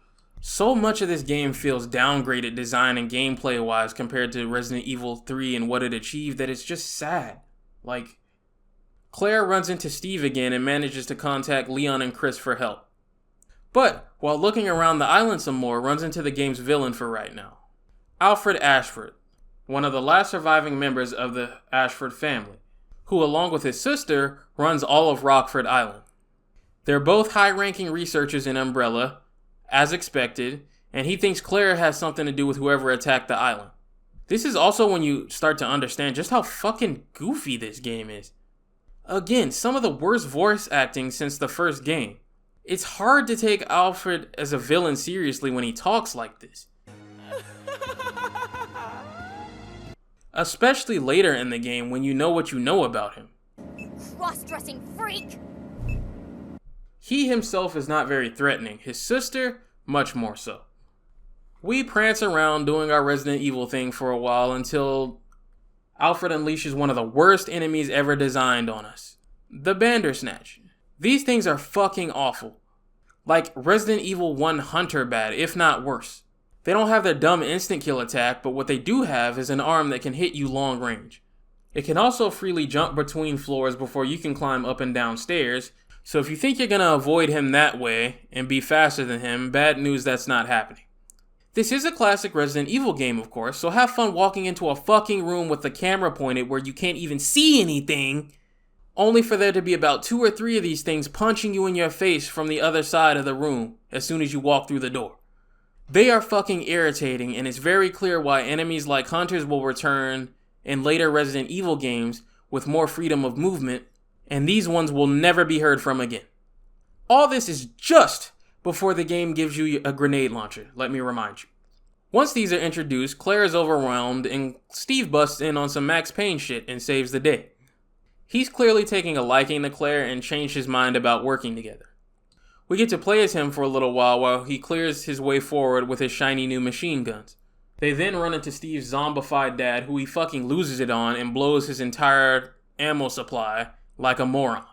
So much of this game feels downgraded design and gameplay wise compared to Resident Evil 3 and what it achieved that it's just sad. Like, Claire runs into Steve again and manages to contact Leon and Chris for help. But, while looking around the island some more, runs into the game's villain for right now. Alfred Ashford, one of the last surviving members of the Ashford family, who along with his sister, runs all of Rockford Island. They're both high-ranking researchers in Umbrella, as expected, and he thinks Claire has something to do with whoever attacked the island. This is also when you start to understand just how fucking goofy this game is. Again, some of the worst voice acting since the first game. It's hard to take Alfred as a villain seriously when he talks like this. Especially later in the game when you know what you know about him. You cross-dressing freak! He himself is not very threatening. His sister, much more so. We prance around doing our Resident Evil thing for a while until Alfred unleashes one of the worst enemies ever designed on us. The Bandersnatch. These things are fucking awful. Like Resident Evil 1 Hunter bad, if not worse. They don't have their dumb instant kill attack, but what they do have is an arm that can hit you long range. It can also freely jump between floors before you can climb up and down stairs, so if you think you're gonna avoid him that way and be faster than him, bad news, that's not happening. This is a classic Resident Evil game, of course, so have fun walking into a fucking room with the camera pointed where you can't even see anything, only for there to be about 2 or 3 of these things punching you in your face from the other side of the room as soon as you walk through the door. They are fucking irritating, and it's very clear why enemies like Hunters will return in later Resident Evil games with more freedom of movement, and these ones will never be heard from again. All this is just before the game gives you a grenade launcher, let me remind you. Once these are introduced, Claire is overwhelmed, and Steve busts in on some Max Payne shit and saves the day. He's clearly taking a liking to Claire and changed his mind about working together. We get to play as him for a little while he clears his way forward with his shiny new machine guns. They then run into Steve's zombified dad, who he fucking loses it on and blows his entire ammo supply like a moron.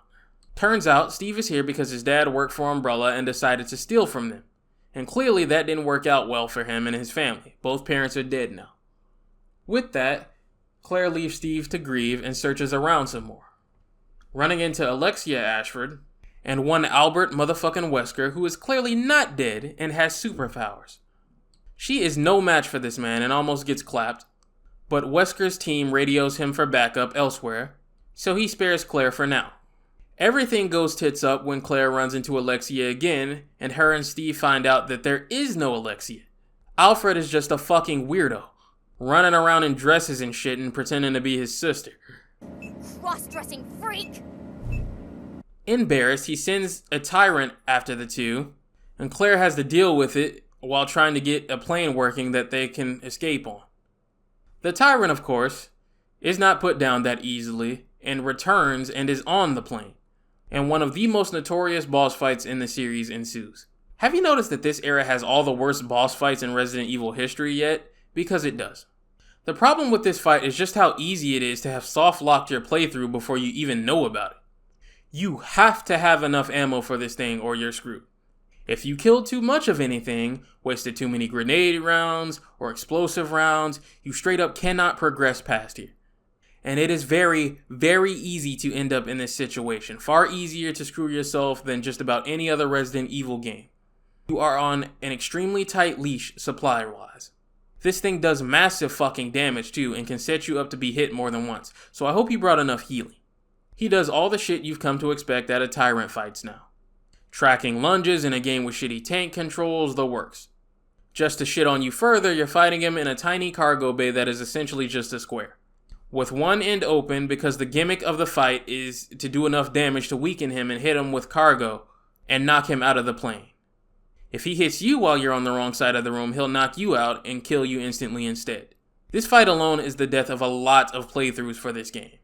Turns out, Steve is here because his dad worked for Umbrella and decided to steal from them. And clearly that didn't work out well for him and his family. Both parents are dead now. With that, Claire leaves Steve to grieve and searches around some more. Running into Alexia Ashford, and one Albert motherfucking Wesker, who is clearly not dead and has superpowers. She is no match for this man and almost gets clapped, but Wesker's team radios him for backup elsewhere, so he spares Claire for now. Everything goes tits up when Claire runs into Alexia again, and her and Steve find out that there is no Alexia. Alfred is just a fucking weirdo, running around in dresses and shit and pretending to be his sister. You cross-dressing freak! Embarrassed, he sends a tyrant after the two, and Claire has to deal with it while trying to get a plane working that they can escape on. The tyrant, of course, is not put down that easily and returns and is on the plane. And one of the most notorious boss fights in the series ensues. Have you noticed that this era has all the worst boss fights in Resident Evil history yet? Because it does. The problem with this fight is just how easy it is to have soft-locked your playthrough before you even know about it. You have to have enough ammo for this thing or you're screwed. If you killed too much of anything, wasted too many grenade rounds or explosive rounds, you straight up cannot progress past here. And it is very, very easy to end up in this situation. Far easier to screw yourself than just about any other Resident Evil game. You are on an extremely tight leash supply-wise. This thing does massive fucking damage too and can set you up to be hit more than once. So I hope you brought enough healing. He does all the shit you've come to expect out of Tyrant fights now. Tracking lunges in a game with shitty tank controls, the works. Just to shit on you further, you're fighting him in a tiny cargo bay that is essentially just a square. With one end open because the gimmick of the fight is to do enough damage to weaken him and hit him with cargo and knock him out of the plane. If he hits you while you're on the wrong side of the room, he'll knock you out and kill you instantly instead. This fight alone is the death of a lot of playthroughs for this game.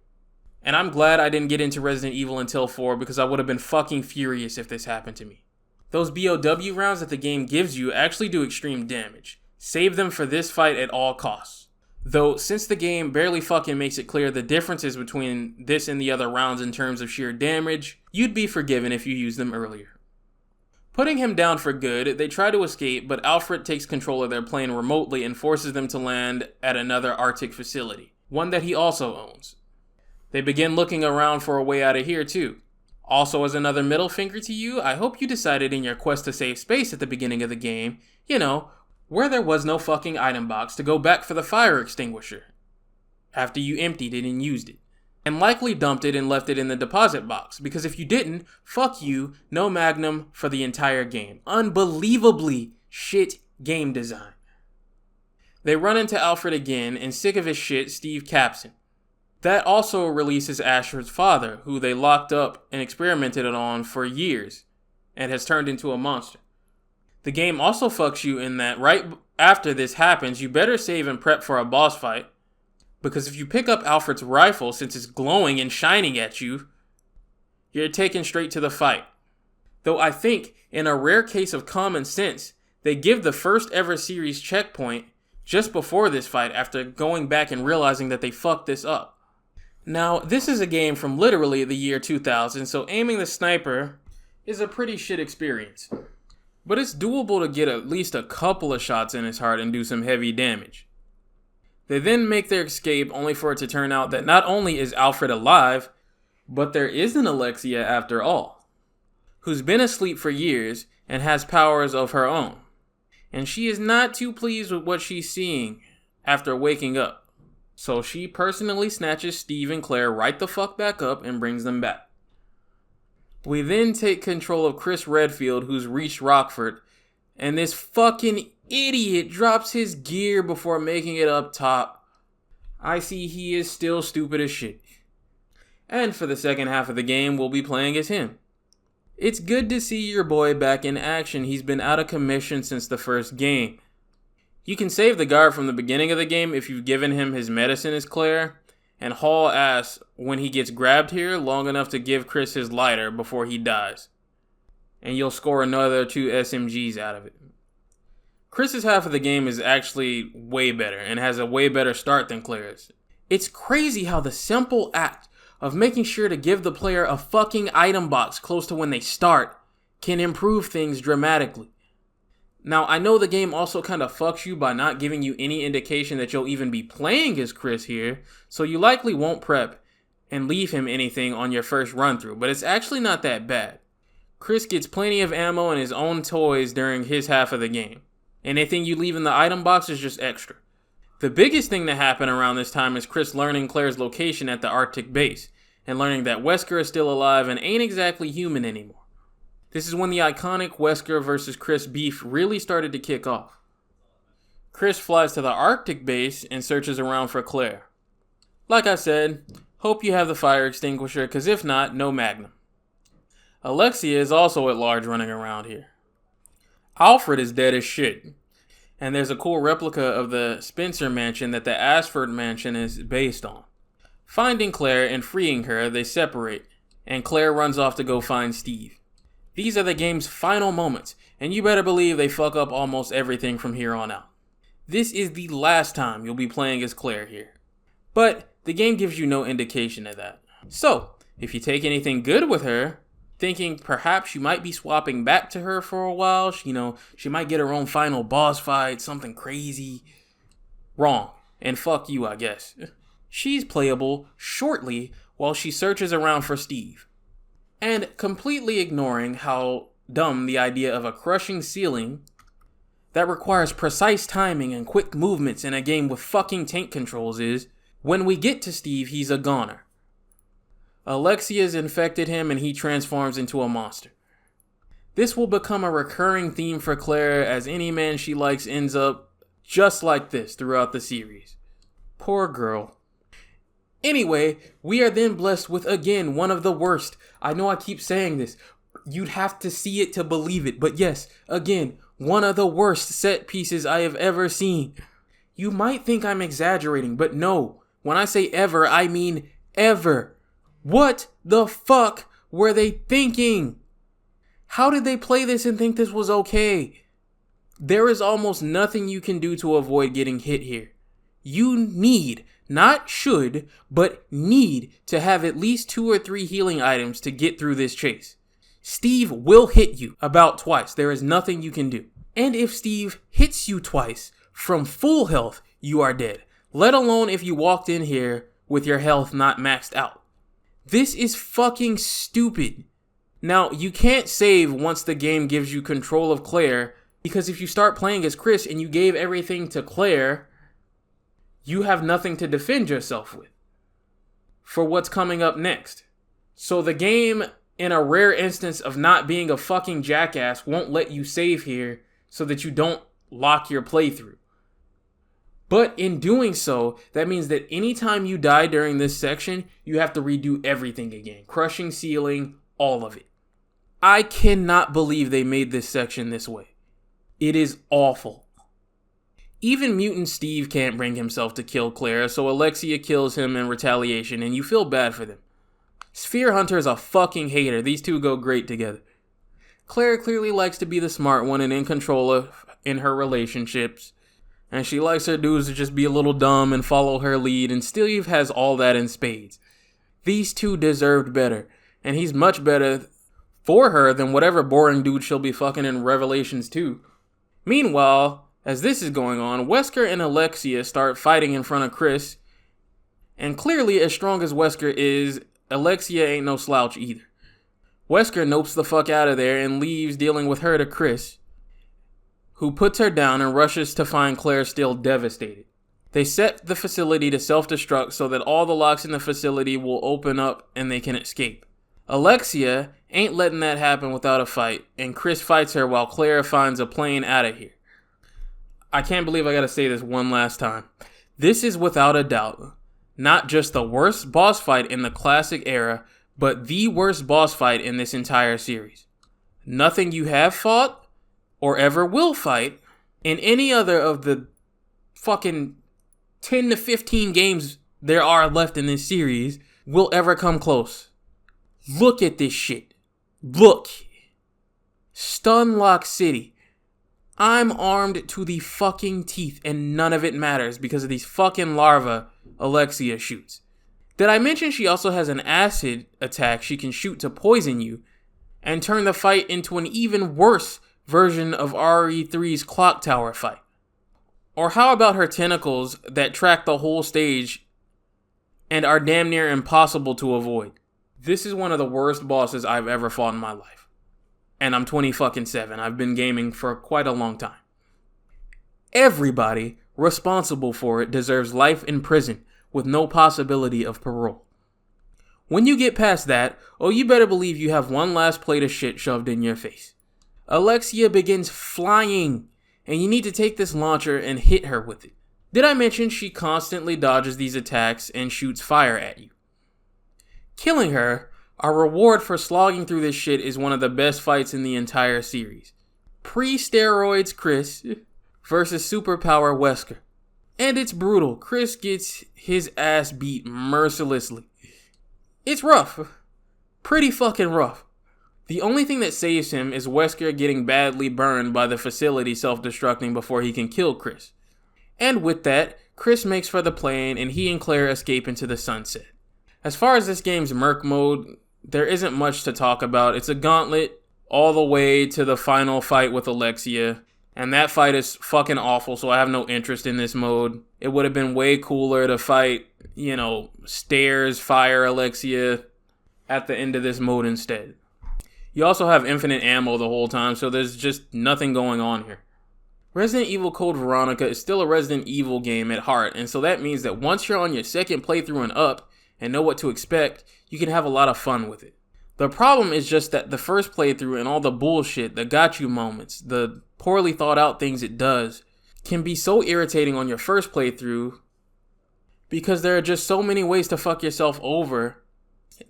And I'm glad I didn't get into Resident Evil until 4 because I would have been fucking furious if this happened to me. Those BOW rounds that the game gives you actually do extreme damage. Save them for this fight at all costs. Though, since the game barely fucking makes it clear the differences between this and the other rounds in terms of sheer damage, you'd be forgiven if you used them earlier. Putting him down for good, they try to escape, but Alfred takes control of their plane remotely and forces them to land at another Arctic facility, one that he also owns. They begin looking around for a way out of here too. Also, as another middle finger to you, I hope you decided in your quest to save space at the beginning of the game, where there was no fucking item box, to go back for the fire extinguisher after you emptied it and used it. And likely dumped it and left it in the deposit box, because if you didn't, fuck you, no Magnum for the entire game. Unbelievably shit game design. They run into Alfred again, and sick of his shit, Steve caps him. That also releases Asher's father, who they locked up and experimented on for years, and has turned into a monster. The game also fucks you in that right after this happens, you better save and prep for a boss fight, because if you pick up Alfred's rifle, since it's glowing and shining at you, you're taken straight to the fight. Though I think, in a rare case of common sense, they give the first ever series checkpoint just before this fight after going back and realizing that they fucked this up. Now, this is a game from literally the year 2000, so aiming the sniper is a pretty shit experience. But it's doable to get at least a couple of shots in his heart and do some heavy damage. They then make their escape only for it to turn out that not only is Alfred alive, but there is an Alexia after all, who's been asleep for years and has powers of her own. And she is not too pleased with what she's seeing after waking up. So she personally snatches Steve and Claire right the fuck back up and brings them back. We then take control of Chris Redfield, who's reached Rockford, and this fucking idiot drops his gear before making it up top. I see he is still stupid as shit. And for the second half of the game, we'll be playing as him. It's good to see your boy back in action. He's been out of commission since the first game. You can save the guard from the beginning of the game if you've given him his medicine as Claire, and haul ass when he gets grabbed here long enough to give Chris his lighter before he dies. And you'll score another 2 SMGs out of it. Chris's half of the game is actually way better and has a way better start than Claire's. It's crazy how the simple act of making sure to give the player a fucking item box close to when they start can improve things dramatically. Now, I know the game also kind of fucks you by not giving you any indication that you'll even be playing as Chris here, so you likely won't prep and leave him anything on your first run through, but it's actually not that bad. Chris gets plenty of ammo and his own toys during his half of the game. Anything you leave in the item box is just extra. The biggest thing that happened around this time is Chris learning Claire's location at the Arctic base, and learning that Wesker is still alive and ain't exactly human anymore. This is when the iconic Wesker versus Chris beef really started to kick off. Chris flies to the Arctic base and searches around for Claire. Like I said, hope you have the fire extinguisher, cause if not, no Magnum. Alexia is also at large running around here. Alfred is dead as shit. And there's a cool replica of the Spencer mansion that the Ashford mansion is based on. Finding Claire and freeing her, they separate, and Claire runs off to go find Steve. These are the game's final moments, and you better believe they fuck up almost everything from here on out. This is the last time you'll be playing as Claire here. But the game gives you no indication of that. So, if you take anything good with her, thinking perhaps you might be swapping back to her for a while, she might get her own final boss fight, something crazy. Wrong. And fuck you, I guess. She's playable shortly while she searches around for Steve. And completely ignoring how dumb the idea of a crushing ceiling that requires precise timing and quick movements in a game with fucking tank controls is, when we get to Steve, he's a goner. Alexia's infected him and he transforms into a monster. This will become a recurring theme for Claire, as any man she likes ends up just like this throughout the series. Poor girl. Anyway, we are then blessed with, again, one of the worst. I know I keep saying this. You'd have to see it to believe it. But yes, again, one of the worst set pieces I have ever seen. You might think I'm exaggerating, but no. When I say ever, I mean ever. What the fuck were they thinking? How did they play this and think this was okay? There is almost nothing you can do to avoid getting hit here. You need, not should, but need to have at least 2 or 3 healing items to get through this chase. Steve will hit you about twice. There is nothing you can do. And if Steve hits you twice from full health, you are dead. Let alone if you walked in here with your health not maxed out. This is fucking stupid. Now, you can't save once the game gives you control of Claire, because if you start playing as Chris and you gave everything to Claire, you have nothing to defend yourself with for what's coming up next. So the game, in a rare instance of not being a fucking jackass, won't let you save here so that you don't lock your playthrough. But in doing so, that means that anytime you die during this section, you have to redo everything again. Crushing ceiling, all of it. I cannot believe they made this section this way. It is awful. Even Mutant Steve can't bring himself to kill Claire, so Alexia kills him in retaliation, and you feel bad for them. Sphere Hunter is a fucking hater. These two go great together. Claire clearly likes to be the smart one and in control in her relationships. And she likes her dudes to just be a little dumb and follow her lead, and Steve has all that in spades. These two deserved better, and he's much better for her than whatever boring dude she'll be fucking in Revelations 2. Meanwhile, as this is going on, Wesker and Alexia start fighting in front of Chris, and clearly as strong as Wesker is, Alexia ain't no slouch either. Wesker nopes the fuck out of there and leaves, dealing with her to Chris, who puts her down and rushes to find Claire still devastated. They set the facility to self-destruct so that all the locks in the facility will open up and they can escape. Alexia ain't letting that happen without a fight, and Chris fights her while Claire finds a plane out of here. I can't believe I gotta say this one last time. This is without a doubt not just the worst boss fight in the classic era, but the worst boss fight in this entire series. Nothing you have fought or ever will fight in any other of the fucking 10 to 15 games there are left in this series will ever come close. Look at this shit. Look. Stunlock City. I'm armed to the fucking teeth and none of it matters because of these fucking larvae Alexia shoots. Did I mention she also has an acid attack she can shoot to poison you and turn the fight into an even worse version of RE3's clock tower fight? Or how about her tentacles that track the whole stage and are damn near impossible to avoid? This is one of the worst bosses I've ever fought in my life. And I'm 27. I've been gaming for quite a long time. Everybody responsible for it deserves life in prison with no possibility of parole. When you get past that, oh, you better believe you have one last plate of shit shoved in your face. Alexia begins flying, and you need to take this launcher and hit her with it. Did I mention she constantly dodges these attacks and shoots fire at you? Killing her, our reward for slogging through this shit, is one of the best fights in the entire series. Pre-steroids Chris versus superpower Wesker. And it's brutal. Chris gets his ass beat mercilessly. It's rough. Pretty fucking rough. The only thing that saves him is Wesker getting badly burned by the facility self-destructing before he can kill Chris. And with that, Chris makes for the plane and he and Claire escape into the sunset. As far as this game's Merc mode, there isn't much to talk about. It's a gauntlet all the way to the final fight with Alexia. And that fight is fucking awful, so I have no interest in this mode. It would have been way cooler to fight, stairs, fire Alexia at the end of this mode instead. You also have infinite ammo the whole time, so there's just nothing going on here. Resident Evil Code Veronica is still a Resident Evil game at heart, and so that means that once you're on your second playthrough and up, and know what to expect, you can have a lot of fun with it. The problem is just that the first playthrough and all the bullshit, the got you moments, the poorly thought out things it does, can be so irritating on your first playthrough because there are just so many ways to fuck yourself over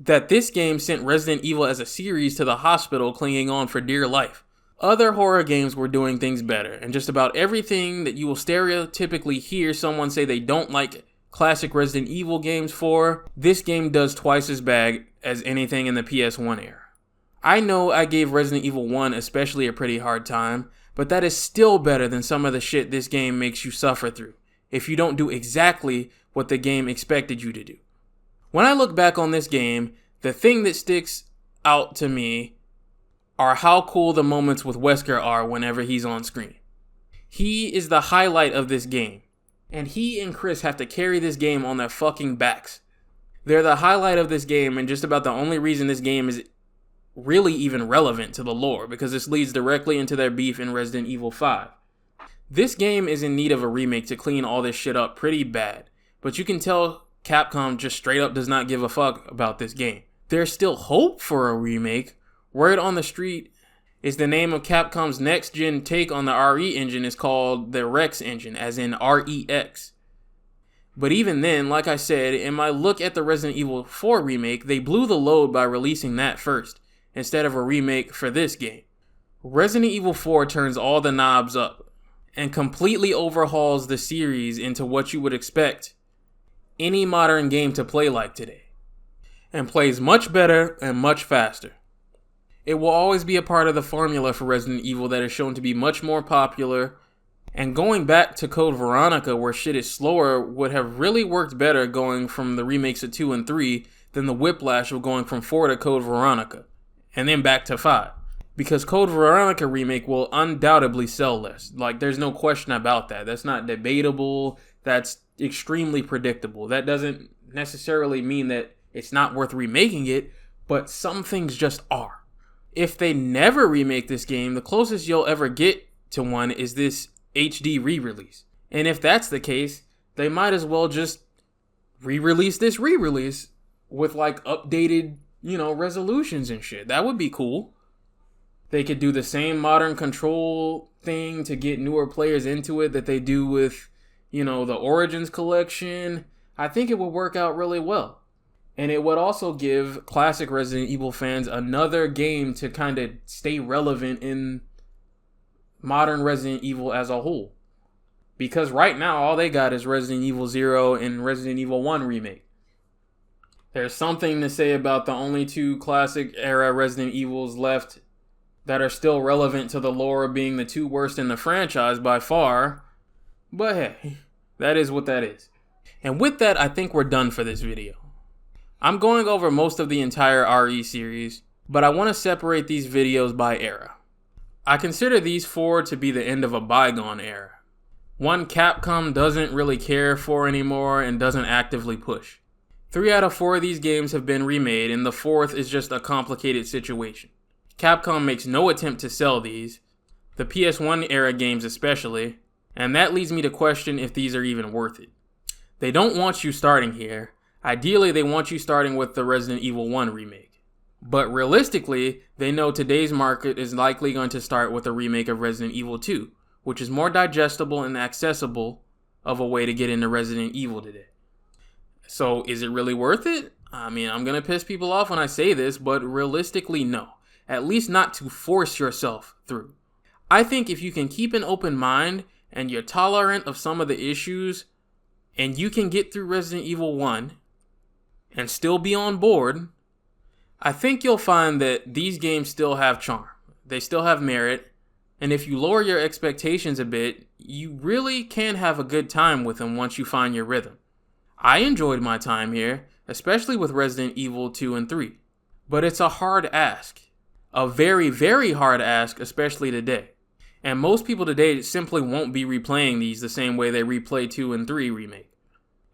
that this game sent Resident Evil as a series to the hospital clinging on for dear life. Other horror games were doing things better, and just about everything that you will stereotypically hear someone say they don't like classic Resident Evil games for, this game does twice as bad as anything in the PS1 era. I know I gave Resident Evil 1 especially a pretty hard time, but that is still better than some of the shit this game makes you suffer through, if you don't do exactly what the game expected you to do. When I look back on this game, the thing that sticks out to me are how cool the moments with Wesker are whenever he's on screen. He is the highlight of this game, and he and Chris have to carry this game on their fucking backs. They're the highlight of this game and just about the only reason this game is really even relevant to the lore, because this leads directly into their beef in Resident Evil 5. This game is in need of a remake to clean all this shit up pretty bad, but you can tell Capcom just straight up does not give a fuck about this game. There's still hope for a remake. Word on the street is the name of Capcom's next-gen take on the RE engine is called the Rex engine, as in REX. But even then, like I said, in my look at the Resident Evil 4 remake, they blew the load by releasing that first, instead of a remake for this game. Resident Evil 4 turns all the knobs up, and completely overhauls the series into what you would expect any modern game to play like today, and plays much better and much faster. It will always be a part of the formula for Resident Evil that is shown to be much more popular, and going back to Code Veronica where shit is slower would have really worked better going from the remakes of 2 and 3 than the whiplash of going from 4 to Code Veronica, and then back to 5. Because Code Veronica remake will undoubtedly sell less. Like, there's no question about that. That's not debatable. That's extremely predictable. That doesn't necessarily mean that it's not worth remaking it, but some things just are. If they never remake this game, the closest you'll ever get to one is this HD re-release. And if that's the case, they might as well just re-release this re-release with like updated, resolutions and shit. That would be cool. They could do the same modern control thing to get newer players into it that they do with, the Origins collection. I think it would work out really well. And it would also give classic Resident Evil fans another game to kind of stay relevant in modern Resident Evil as a whole. Because right now, all they got is Resident Evil 0 and Resident Evil 1 Remake. There's something to say about the only two classic era Resident Evils left that are still relevant to the lore, being the two worst in the franchise by far. But hey, that is what that is. And with that, I think we're done for this video. I'm going over most of the entire RE series, but I want to separate these videos by era. I consider these 4 to be the end of a bygone era. One Capcom doesn't really care for anymore and doesn't actively push. 3 out of 4 of these games have been remade, and the 4th is just a complicated situation. Capcom makes no attempt to sell these, the PS1 era games especially, and that leads me to question if these are even worth it. They don't want you starting here. Ideally, they want you starting with the Resident Evil 1 remake. But realistically, they know today's market is likely going to start with a remake of Resident Evil 2, which is more digestible and accessible of a way to get into Resident Evil today. So is it really worth it? I mean, I'm going to piss people off when I say this, but realistically, no. At least not to force yourself through. I think if you can keep an open mind and you're tolerant of some of the issues, and you can get through Resident Evil 1 and still be on board, I think you'll find that these games still have charm. They still have merit, and if you lower your expectations a bit, you really can have a good time with them once you find your rhythm. I enjoyed my time here, especially with Resident Evil 2 and 3, but it's a hard ask. A very, very hard ask, especially today. And most people today simply won't be replaying these the same way they replay 2 and 3 remake.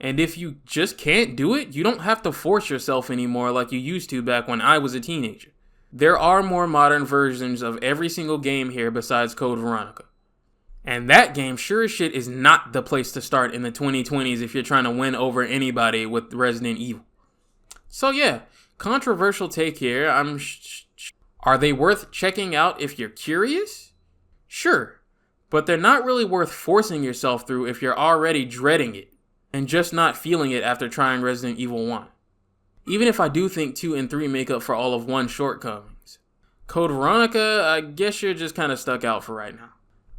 And if you just can't do it, you don't have to force yourself anymore like you used to back when I was a teenager. There are more modern versions of every single game here besides Code Veronica. And that game sure as shit is not the place to start in the 2020s if you're trying to win over anybody with Resident Evil. So yeah, controversial take here. Are they worth checking out if you're curious? Sure, but they're not really worth forcing yourself through if you're already dreading it and just not feeling it after trying Resident Evil 1. Even if I do think 2 and 3 make up for all of 1's shortcomings. Code Veronica, I guess you're just kind of stuck out for right now.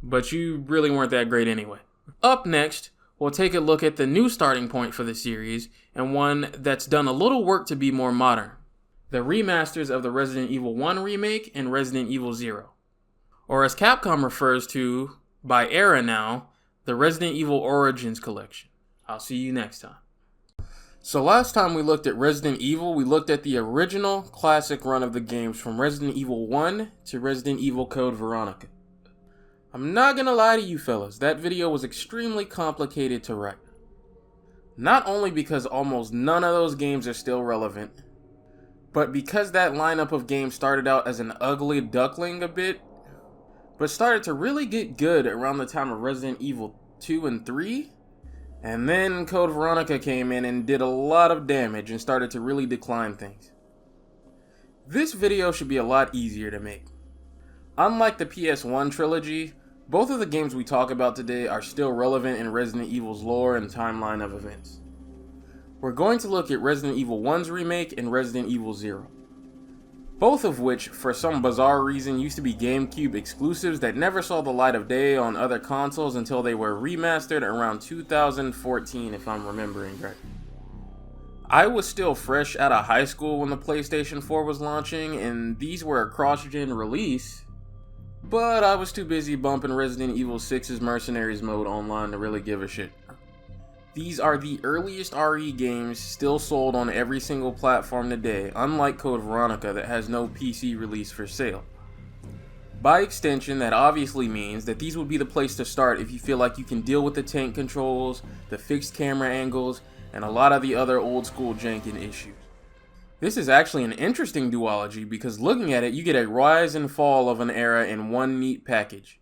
But you really weren't that great anyway. Up next, we'll take a look at the new starting point for the series, and one that's done a little work to be more modern. The remasters of the Resident Evil 1 remake and Resident Evil 0. Or as Capcom refers to, by era now, the Resident Evil Origins collection. I'll see you next time. So last time we looked at Resident Evil, we looked at the original classic run of the games from Resident Evil 1 to Resident Evil Code Veronica. I'm not gonna lie to you fellas, that video was extremely complicated to write. Not only because almost none of those games are still relevant, but because that lineup of games started out as an ugly duckling a bit, but started to really get good around the time of Resident Evil 2 and 3, and then Code Veronica came in and did a lot of damage and started to really decline things. This video should be a lot easier to make. Unlike the PS1 trilogy, both of the games we talk about today are still relevant in Resident Evil's lore and timeline of events. We're going to look at Resident Evil 1's remake and Resident Evil 0. Both of which, for some bizarre reason, used to be GameCube exclusives that never saw the light of day on other consoles until they were remastered around 2014, if I'm remembering right. I was still fresh out of high school when the PlayStation 4 was launching, and these were a cross-gen release, but I was too busy bumping Resident Evil 6's Mercenaries mode online to really give a shit. These are the earliest RE games still sold on every single platform today, unlike Code Veronica that has no PC release for sale. By extension, that obviously means that these would be the place to start if you feel like you can deal with the tank controls, the fixed camera angles, and a lot of the other old school jank and issues. This is actually an interesting duology because looking at it, you get a rise and fall of an era in one neat package.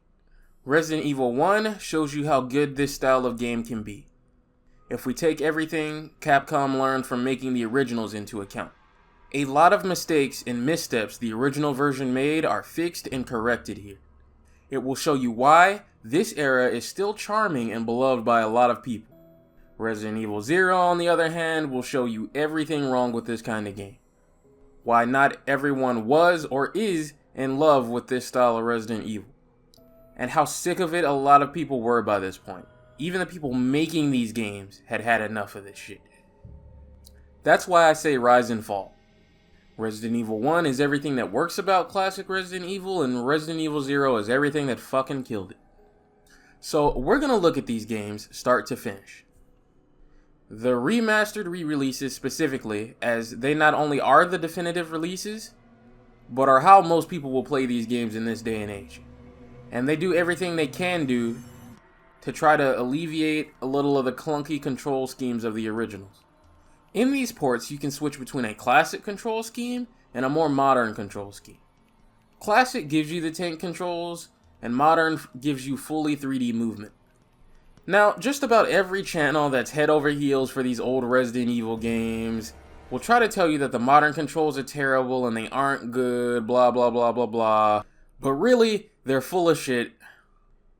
Resident Evil 1 shows you how good this style of game can be, if we take everything Capcom learned from making the originals into account. A lot of mistakes and missteps the original version made are fixed and corrected here. It will show you why this era is still charming and beloved by a lot of people. Resident Evil 0, on the other hand, will show you everything wrong with this kind of game. Why not everyone was or is in love with this style of Resident Evil. And how sick of it a lot of people were by this point. Even the people making these games had had enough of this shit. That's why I say rise and fall. Resident Evil 1 is everything that works about classic Resident Evil, and Resident Evil 0 is everything that fucking killed it. So we're gonna look at these games start to finish. The remastered re-releases specifically, as they not only are the definitive releases, but are how most people will play these games in this day and age. And they do everything they can do to try to alleviate a little of the clunky control schemes of the originals. In these ports, you can switch between a classic control scheme and a more modern control scheme. Classic gives you the tank controls, and modern gives you fully 3D movement. Now, just about every channel that's head over heels for these old Resident Evil games will try to tell you that the modern controls are terrible and they aren't good, blah blah blah blah blah. But really, they're full of shit,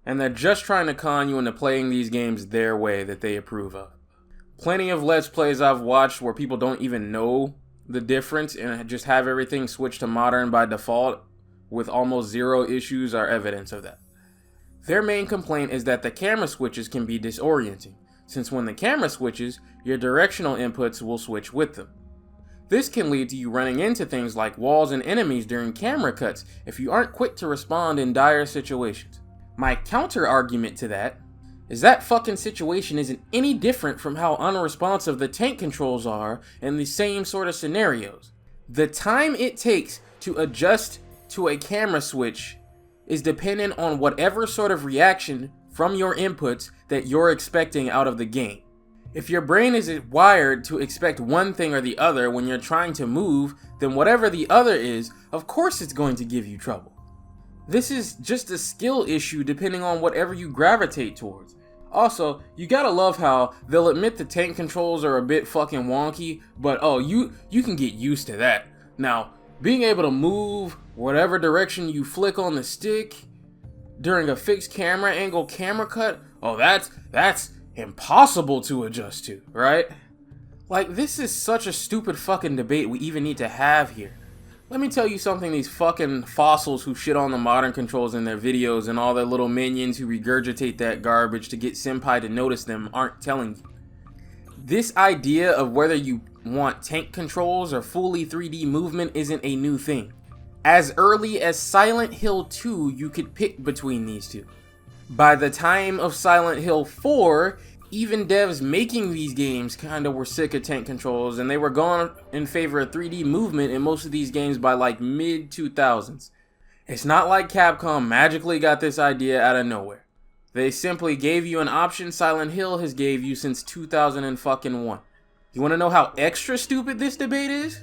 and they're just trying to con you into playing these games their way that they approve of. Plenty of Let's Plays I've watched where people don't even know the difference and just have everything switched to modern by default with almost zero issues are evidence of that. Their main complaint is that the camera switches can be disorienting, since when the camera switches, your directional inputs will switch with them. This can lead to you running into things like walls and enemies during camera cuts if you aren't quick to respond in dire situations. My counter argument to that is that fucking situation isn't any different from how unresponsive the tank controls are in the same sort of scenarios. The time it takes to adjust to a camera switch is dependent on whatever sort of reaction from your inputs that you're expecting out of the game. If your brain is wired to expect one thing or the other when you're trying to move, then whatever the other is, of course it's going to give you trouble. This is just a skill issue depending on whatever you gravitate towards. Also, you gotta love how they'll admit the tank controls are a bit fucking wonky, but you can get used to that. Now, being able to move whatever direction you flick on the stick during a fixed camera angle camera cut, that's impossible to adjust to, right? Like, this is such a stupid fucking debate we even need to have here. Let me tell you something these fucking fossils who shit on the modern controls in their videos and all their little minions who regurgitate that garbage to get senpai to notice them aren't telling you. This idea of whether you want tank controls or fully 3D movement isn't a new thing. As early as Silent Hill 2, you could pick between these two. By the time of Silent Hill 4, even devs making these games kinda were sick of tank controls and they were going in favor of 3D movement in most of these games by like mid-2000s. It's not like Capcom magically got this idea out of nowhere. They simply gave you an option Silent Hill has gave you since 2001. You wanna know how extra stupid this debate is?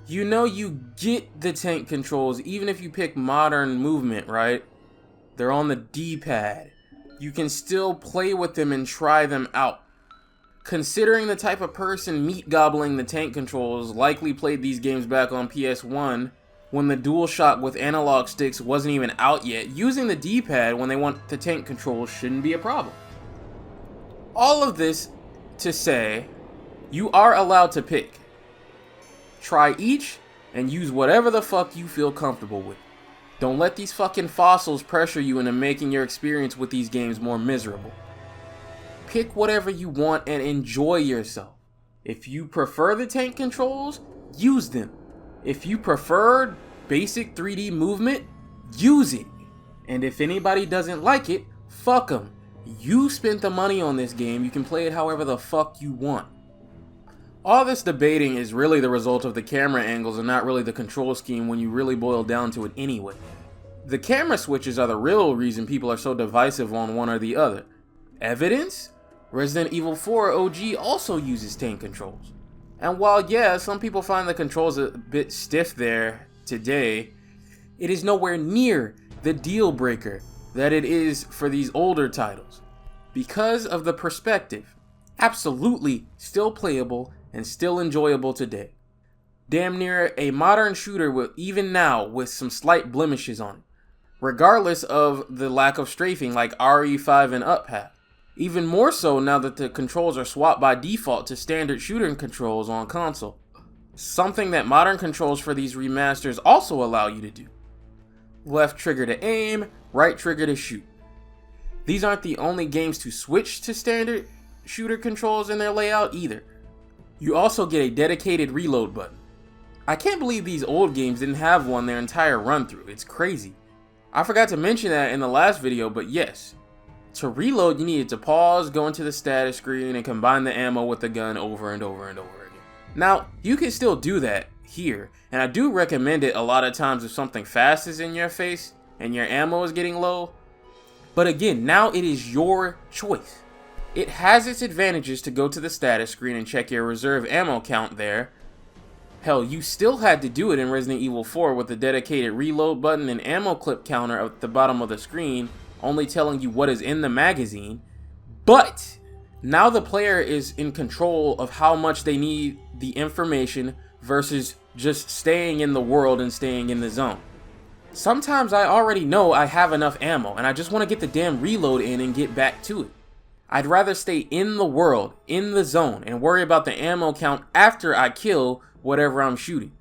You know you get the tank controls even if you pick modern movement, right? They're on the D-pad. You can still play with them and try them out. Considering the type of person meat gobbling the tank controls likely played these games back on PS1 when the DualShock with analog sticks wasn't even out yet, using the D-pad when they want the tank controls shouldn't be a problem. All of this to say, you are allowed to pick. Try each and use whatever the fuck you feel comfortable with. Don't let these fucking fossils pressure you into making your experience with these games more miserable. Pick whatever you want and enjoy yourself. If you prefer the tank controls, use them. If you prefer basic 3D movement, use it. And if anybody doesn't like it, fuck them. You spent the money on this game, you can play it however the fuck you want. All this debating is really the result of the camera angles and not really the control scheme when you really boil down to it anyway. The camera switches are the real reason people are so divisive on one or the other. Evidence? Resident Evil 4 OG also uses tank controls. And while yeah, some people find the controls a bit stiff there today, it is nowhere near the deal breaker that it is for these older titles. Because of the perspective, absolutely still playable and still enjoyable today. Damn near a modern shooter with even now with some slight blemishes on it, regardless of the lack of strafing like RE5 and up have. Even more so now that the controls are swapped by default to standard shooting controls on console. Something that modern controls for these remasters also allow you to do. Left trigger to aim, right trigger to shoot. These aren't the only games to switch to standard shooter controls in their layout either. You also get a dedicated reload button. I can't believe these old games didn't have one their entire run through. It's crazy. I forgot to mention that in the last video, but yes. To reload, you needed to pause, go into the status screen, and combine the ammo with the gun over and over and over again. Now, you can still do that here, and I do recommend it a lot of times if something fast is in your face and your ammo is getting low. But again, now it is your choice. It has its advantages to go to the status screen and check your reserve ammo count there. Hell, you still had to do it in Resident Evil 4 with the dedicated reload button and ammo clip counter at the bottom of the screen, only telling you what is in the magazine. But now the player is in control of how much they need the information versus just staying in the world and staying in the zone. Sometimes I already know I have enough ammo and I just want to get the damn reload in and get back to it. I'd rather stay in the world, in the zone, and worry about the ammo count after I kill whatever I'm shooting.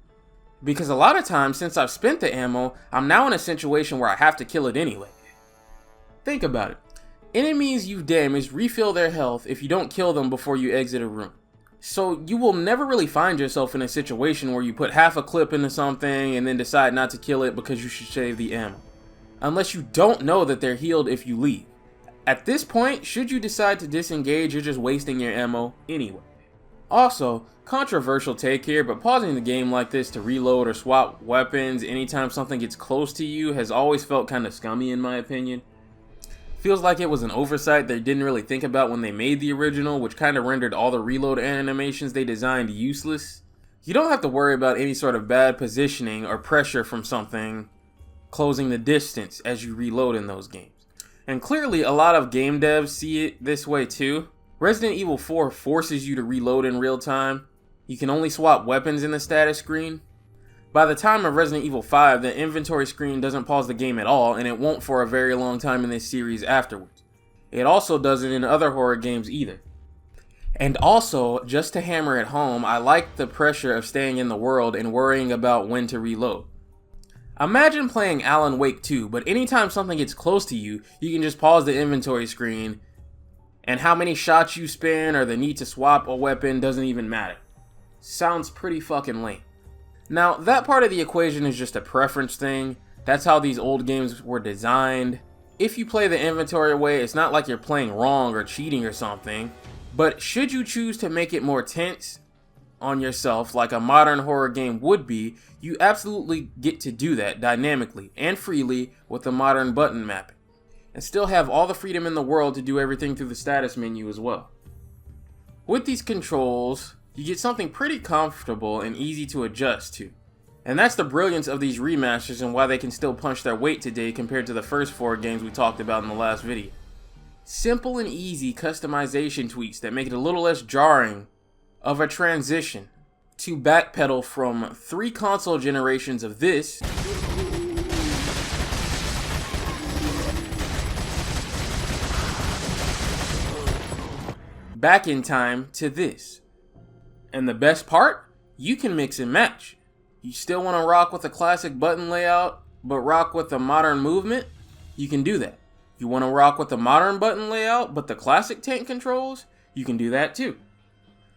Because a lot of times, since I've spent the ammo, I'm now in a situation where I have to kill it anyway. Think about it. Enemies you've damaged refill their health if you don't kill them before you exit a room. So you will never really find yourself in a situation where you put half a clip into something and then decide not to kill it because you should save the ammo. Unless you don't know that they're healed if you leave. At this point, should you decide to disengage, you're just wasting your ammo anyway. Also, controversial take here, but pausing the game like this to reload or swap weapons anytime something gets close to you has always felt kind of scummy in my opinion. Feels like it was an oversight they didn't really think about when they made the original, which kind of rendered all the reload animations they designed useless. You don't have to worry about any sort of bad positioning or pressure from something closing the distance as you reload in those games. And clearly a lot of game devs see it this way too. Resident Evil 4 forces you to reload in real time. You can only swap weapons in the status screen. By the time of Resident Evil 5, the inventory screen doesn't pause the game at all, and it won't for a very long time in this series afterwards. It also doesn't in other horror games either. And also, just to hammer it home, I like the pressure of staying in the world and worrying about when to reload. Imagine playing Alan Wake 2, but anytime something gets close to you, you can just pause the inventory screen, and how many shots you spend or the need to swap a weapon doesn't even matter. Sounds pretty fucking lame. Now, that part of the equation is just a preference thing. That's how these old games were designed. If you play the inventory away, it's not like you're playing wrong or cheating or something. But should you choose to make it more tense on yourself like a modern horror game would be, you absolutely get to do that dynamically and freely with the modern button mapping. And still have all the freedom in the world to do everything through the status menu as well. With these controls, you get something pretty comfortable and easy to adjust to. And that's the brilliance of these remasters and why they can still punch their weight today compared to the first 4 games we talked about in the last video. Simple and easy customization tweaks that make it a little less jarring of a transition to backpedal from 3 console generations of this back in time to this. And the best part, you can mix and match. You still want to rock with a classic button layout, but rock with the modern movement? You can do that. You want to rock with the modern button layout, but the classic tank controls? You can do that too.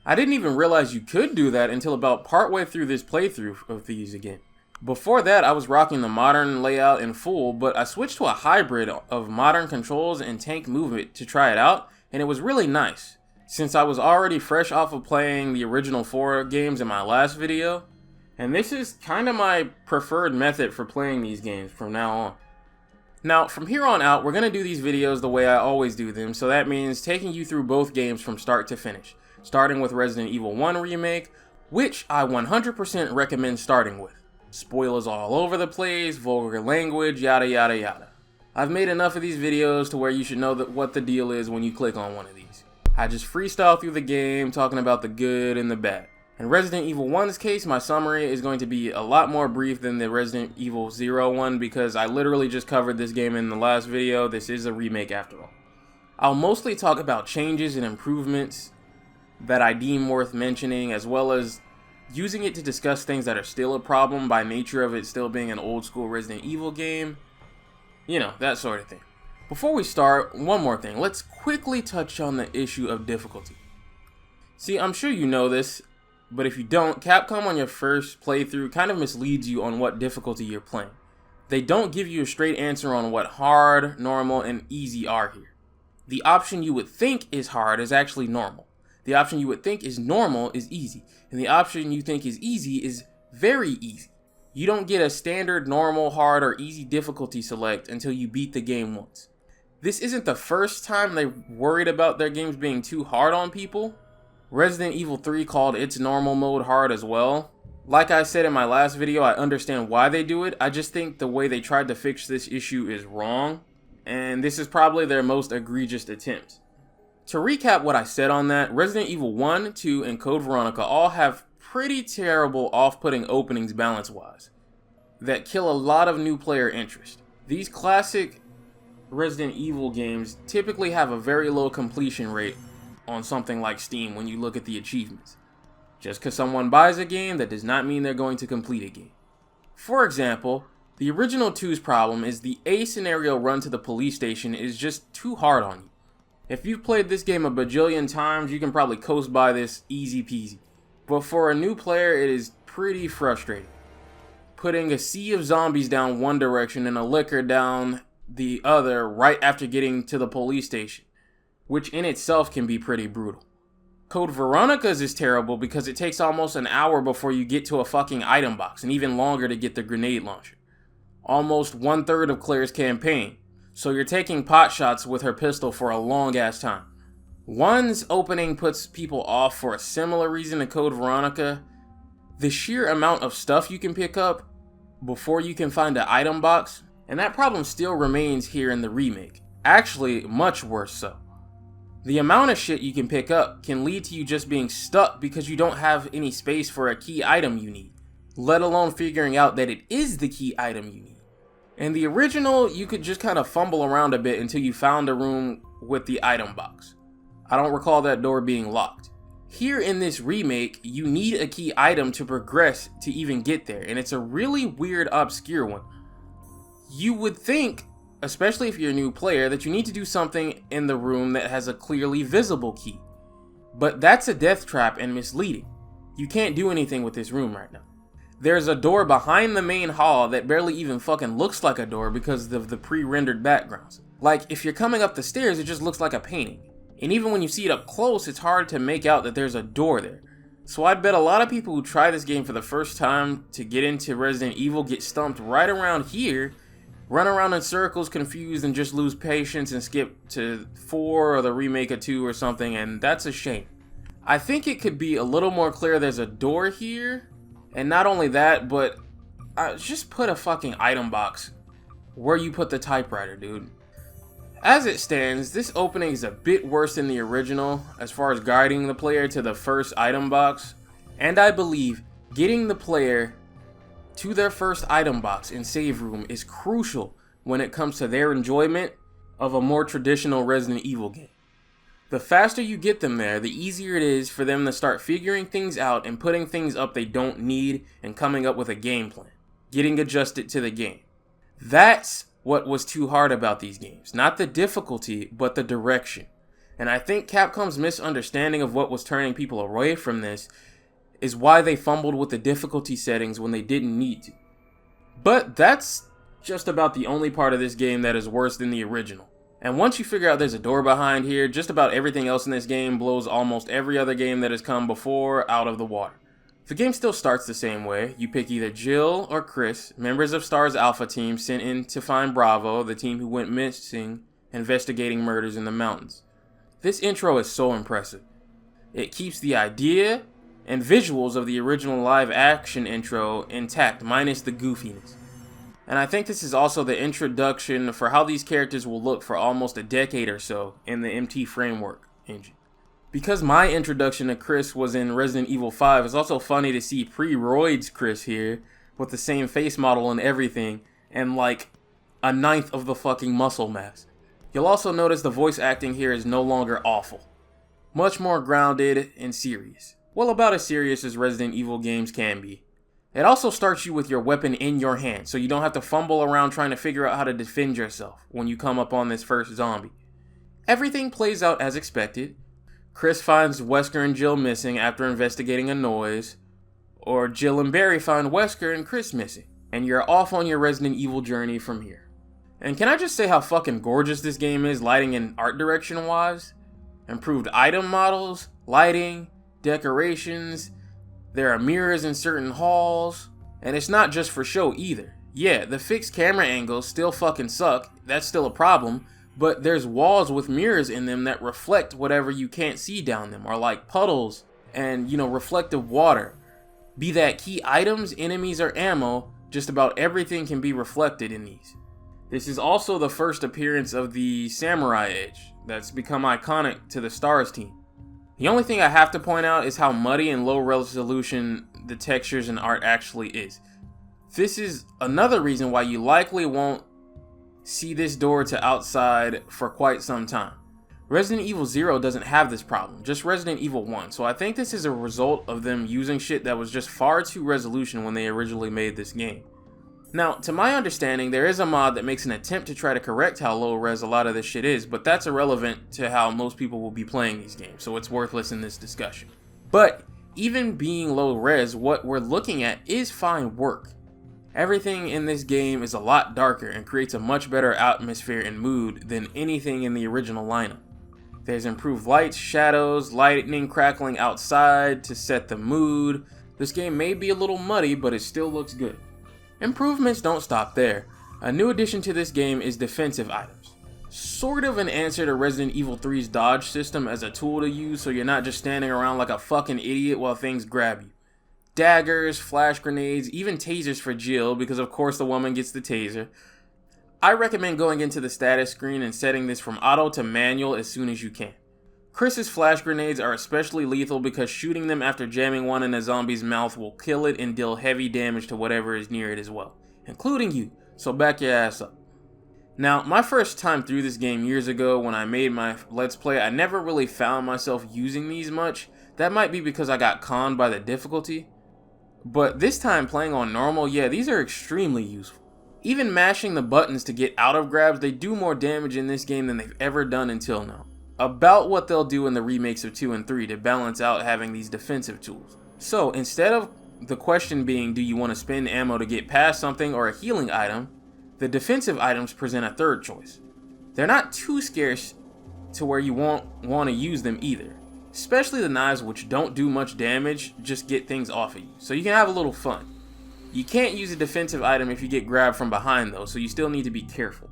I didn't even realize you could do that until about partway through this playthrough of these again. Before that, I was rocking the modern layout in full, but I switched to a hybrid of modern controls and tank movement to try it out, and it was really nice. Since I was already fresh off of playing the original 4 games in my last video, and this is kind of my preferred method for playing these games from now on. Now, from here on out, we're going to do these videos the way I always do them, so that means taking you through both games from start to finish, starting with Resident Evil 1 Remake, which I 100% recommend starting with. Spoilers all over the place, vulgar language, yada yada yada. I've made enough of these videos to where you should know what the deal is when you click on one of these. I just freestyle through the game, talking about the good and the bad. In Resident Evil 1's case, my summary is going to be a lot more brief than the Resident Evil 0 one because I literally just covered this game in the last video. This is a remake after all. I'll mostly talk about changes and improvements that I deem worth mentioning, as well as using it to discuss things that are still a problem by nature of it still being an old school Resident Evil game. You know, that sort of thing. Before we start, one more thing. Let's quickly touch on the issue of difficulty. See, I'm sure you know this, but if you don't, Capcom on your first playthrough kind of misleads you on what difficulty you're playing. They don't give you a straight answer on what hard, normal, and easy are here. The option you would think is hard is actually normal. The option you would think is normal is easy. And the option you think is easy is very easy. You don't get a standard, normal, hard, or easy difficulty select until you beat the game once. This isn't the first time they've worried about their games being too hard on people. Resident Evil 3 called its normal mode hard as well. Like I said in my last video, I understand why they do it. I just think the way they tried to fix this issue is wrong. And this is probably their most egregious attempt. To recap what I said on that, Resident Evil 1, 2, and Code Veronica all have pretty terrible off-putting openings balance-wise that kill a lot of new player interest. These classic Resident Evil games typically have a very low completion rate on something like Steam when you look at the achievements. Just because someone buys a game, that does not mean they're going to complete a game. For example, the original 2's problem is the A scenario run to the police station is just too hard on you. If you've played this game a bajillion times, you can probably coast by this easy peasy. But for a new player, it is pretty frustrating. Putting a sea of zombies down one direction and a liquor down the other right after getting to the police station, which in itself can be pretty brutal. Code Veronica's is terrible because it takes almost an hour before you get to a fucking item box, and even longer to get the grenade launcher. Almost 1/3 of Claire's campaign, so you're taking pot shots with her pistol for a long ass time. 1's opening puts people off for a similar reason to Code Veronica. The sheer amount of stuff you can pick up before you can find an item box, and that problem still remains here in the remake. Actually, much worse so. The amount of shit you can pick up can lead to you just being stuck because you don't have any space for a key item you need, let alone figuring out that it is the key item you need. In the original, you could just kind of fumble around a bit until you found a room with the item box. I don't recall that door being locked. Here in this remake, you need a key item to progress to even get there, and it's a really weird, obscure one. You would think, especially if you're a new player, that you need to do something in the room that has a clearly visible key. But that's a death trap and misleading. You can't do anything with this room right now. There's a door behind the main hall that barely even fucking looks like a door because of the pre-rendered backgrounds. Like, if you're coming up the stairs, it just looks like a painting. And even when you see it up close, it's hard to make out that there's a door there. So I'd bet a lot of people who try this game for the first time to get into Resident Evil get stumped right around here, run around in circles confused and just lose patience and skip to 4 or the remake of 2 or something, and that's a shame. I think it could be a little more clear there's a door here, and not only that, but just put a fucking item box where you put the typewriter, dude. As it stands, this opening is a bit worse than the original as far as guiding the player to the first item box, and I believe getting the player to their first item box and save room is crucial when it comes to their enjoyment of a more traditional Resident Evil game. The faster you get them there, the easier it is for them to start figuring things out and putting things up they don't need and coming up with a game plan, getting adjusted to the game. That's what was too hard about these games. Not the difficulty, but the direction. And I think Capcom's misunderstanding of what was turning people away from this is why they fumbled with the difficulty settings when they didn't need to. But that's just about the only part of this game that is worse than the original. And once you figure out there's a door behind here, just about everything else in this game blows almost every other game that has come before out of the water. The game still starts the same way. You pick either Jill or Chris, members of STAR's Alpha team sent in to find Bravo, the team who went missing, investigating murders in the mountains. This intro is so impressive. It keeps the idea and visuals of the original live action intro intact, minus the goofiness. And I think this is also the introduction for how these characters will look for almost a decade or so in the MT framework engine. Because my introduction to Chris was in Resident Evil 5, it's also funny to see pre-roids Chris here with the same face model and everything and like a ninth of the fucking muscle mass. You'll also notice the voice acting here is no longer awful. Much more grounded and serious. Well, about as serious as Resident Evil games can be. It also starts you with your weapon in your hand, so you don't have to fumble around trying to figure out how to defend yourself when you come up on this first zombie. Everything plays out as expected. Chris finds Wesker and Jill missing after investigating a noise, or Jill and Barry find Wesker and Chris missing, and you're off on your Resident Evil journey from here. And can I just say how fucking gorgeous this game is, lighting and art direction wise? Improved item models, lighting, decorations, there are mirrors in certain halls, and it's not just for show either. Yeah, the fixed camera angles still fucking suck, that's still a problem, but there's walls with mirrors in them that reflect whatever you can't see down them, or like puddles and, reflective water. Be that key items, enemies, or ammo, just about everything can be reflected in these. This is also the first appearance of the Samurai Edge, that's become iconic to the Stars team. The only thing I have to point out is how muddy and low resolution the textures and art actually is. This is another reason why you likely won't see this door to outside for quite some time. Resident Evil 0 doesn't have this problem, just Resident Evil 1, so I think this is a result of them using shit that was just far too resolution when they originally made this game. Now, to my understanding, there is a mod that makes an attempt to try to correct how low res a lot of this shit is, but that's irrelevant to how most people will be playing these games, so it's worthless in this discussion. But, even being low res, what we're looking at is fine work. Everything in this game is a lot darker and creates a much better atmosphere and mood than anything in the original lineup. There's improved lights, shadows, lightning crackling outside to set the mood. This game may be a little muddy, but it still looks good. Improvements don't stop there. A new addition to this game is defensive items. Sort of an answer to Resident Evil 3's dodge system as a tool to use so you're not just standing around like a fucking idiot while things grab you. Daggers, flash grenades, even tasers for Jill, because of course the woman gets the taser. I recommend going into the status screen and setting this from auto to manual as soon as you can. Chris's flash grenades are especially lethal because shooting them after jamming one in a zombie's mouth will kill it and deal heavy damage to whatever is near it as well, including you, so back your ass up. Now, my first time through this game years ago when I made my Let's Play, I never really found myself using these much. That might be because I got conned by the difficulty. But this time playing on normal, yeah, these are extremely useful. Even mashing the buttons to get out of grabs, they do more damage in this game than they've ever done until now. About what they'll do in the remakes of 2 and 3 to balance out having these defensive tools. So instead of the question being, do you want to spend ammo to get past something or a healing item, the defensive items present a third choice. They're not too scarce to where you won't want to use them either. Especially the knives, which don't do much damage, just get things off of you, so you can have a little fun. You can't use a defensive item if you get grabbed from behind though, so you still need to be careful.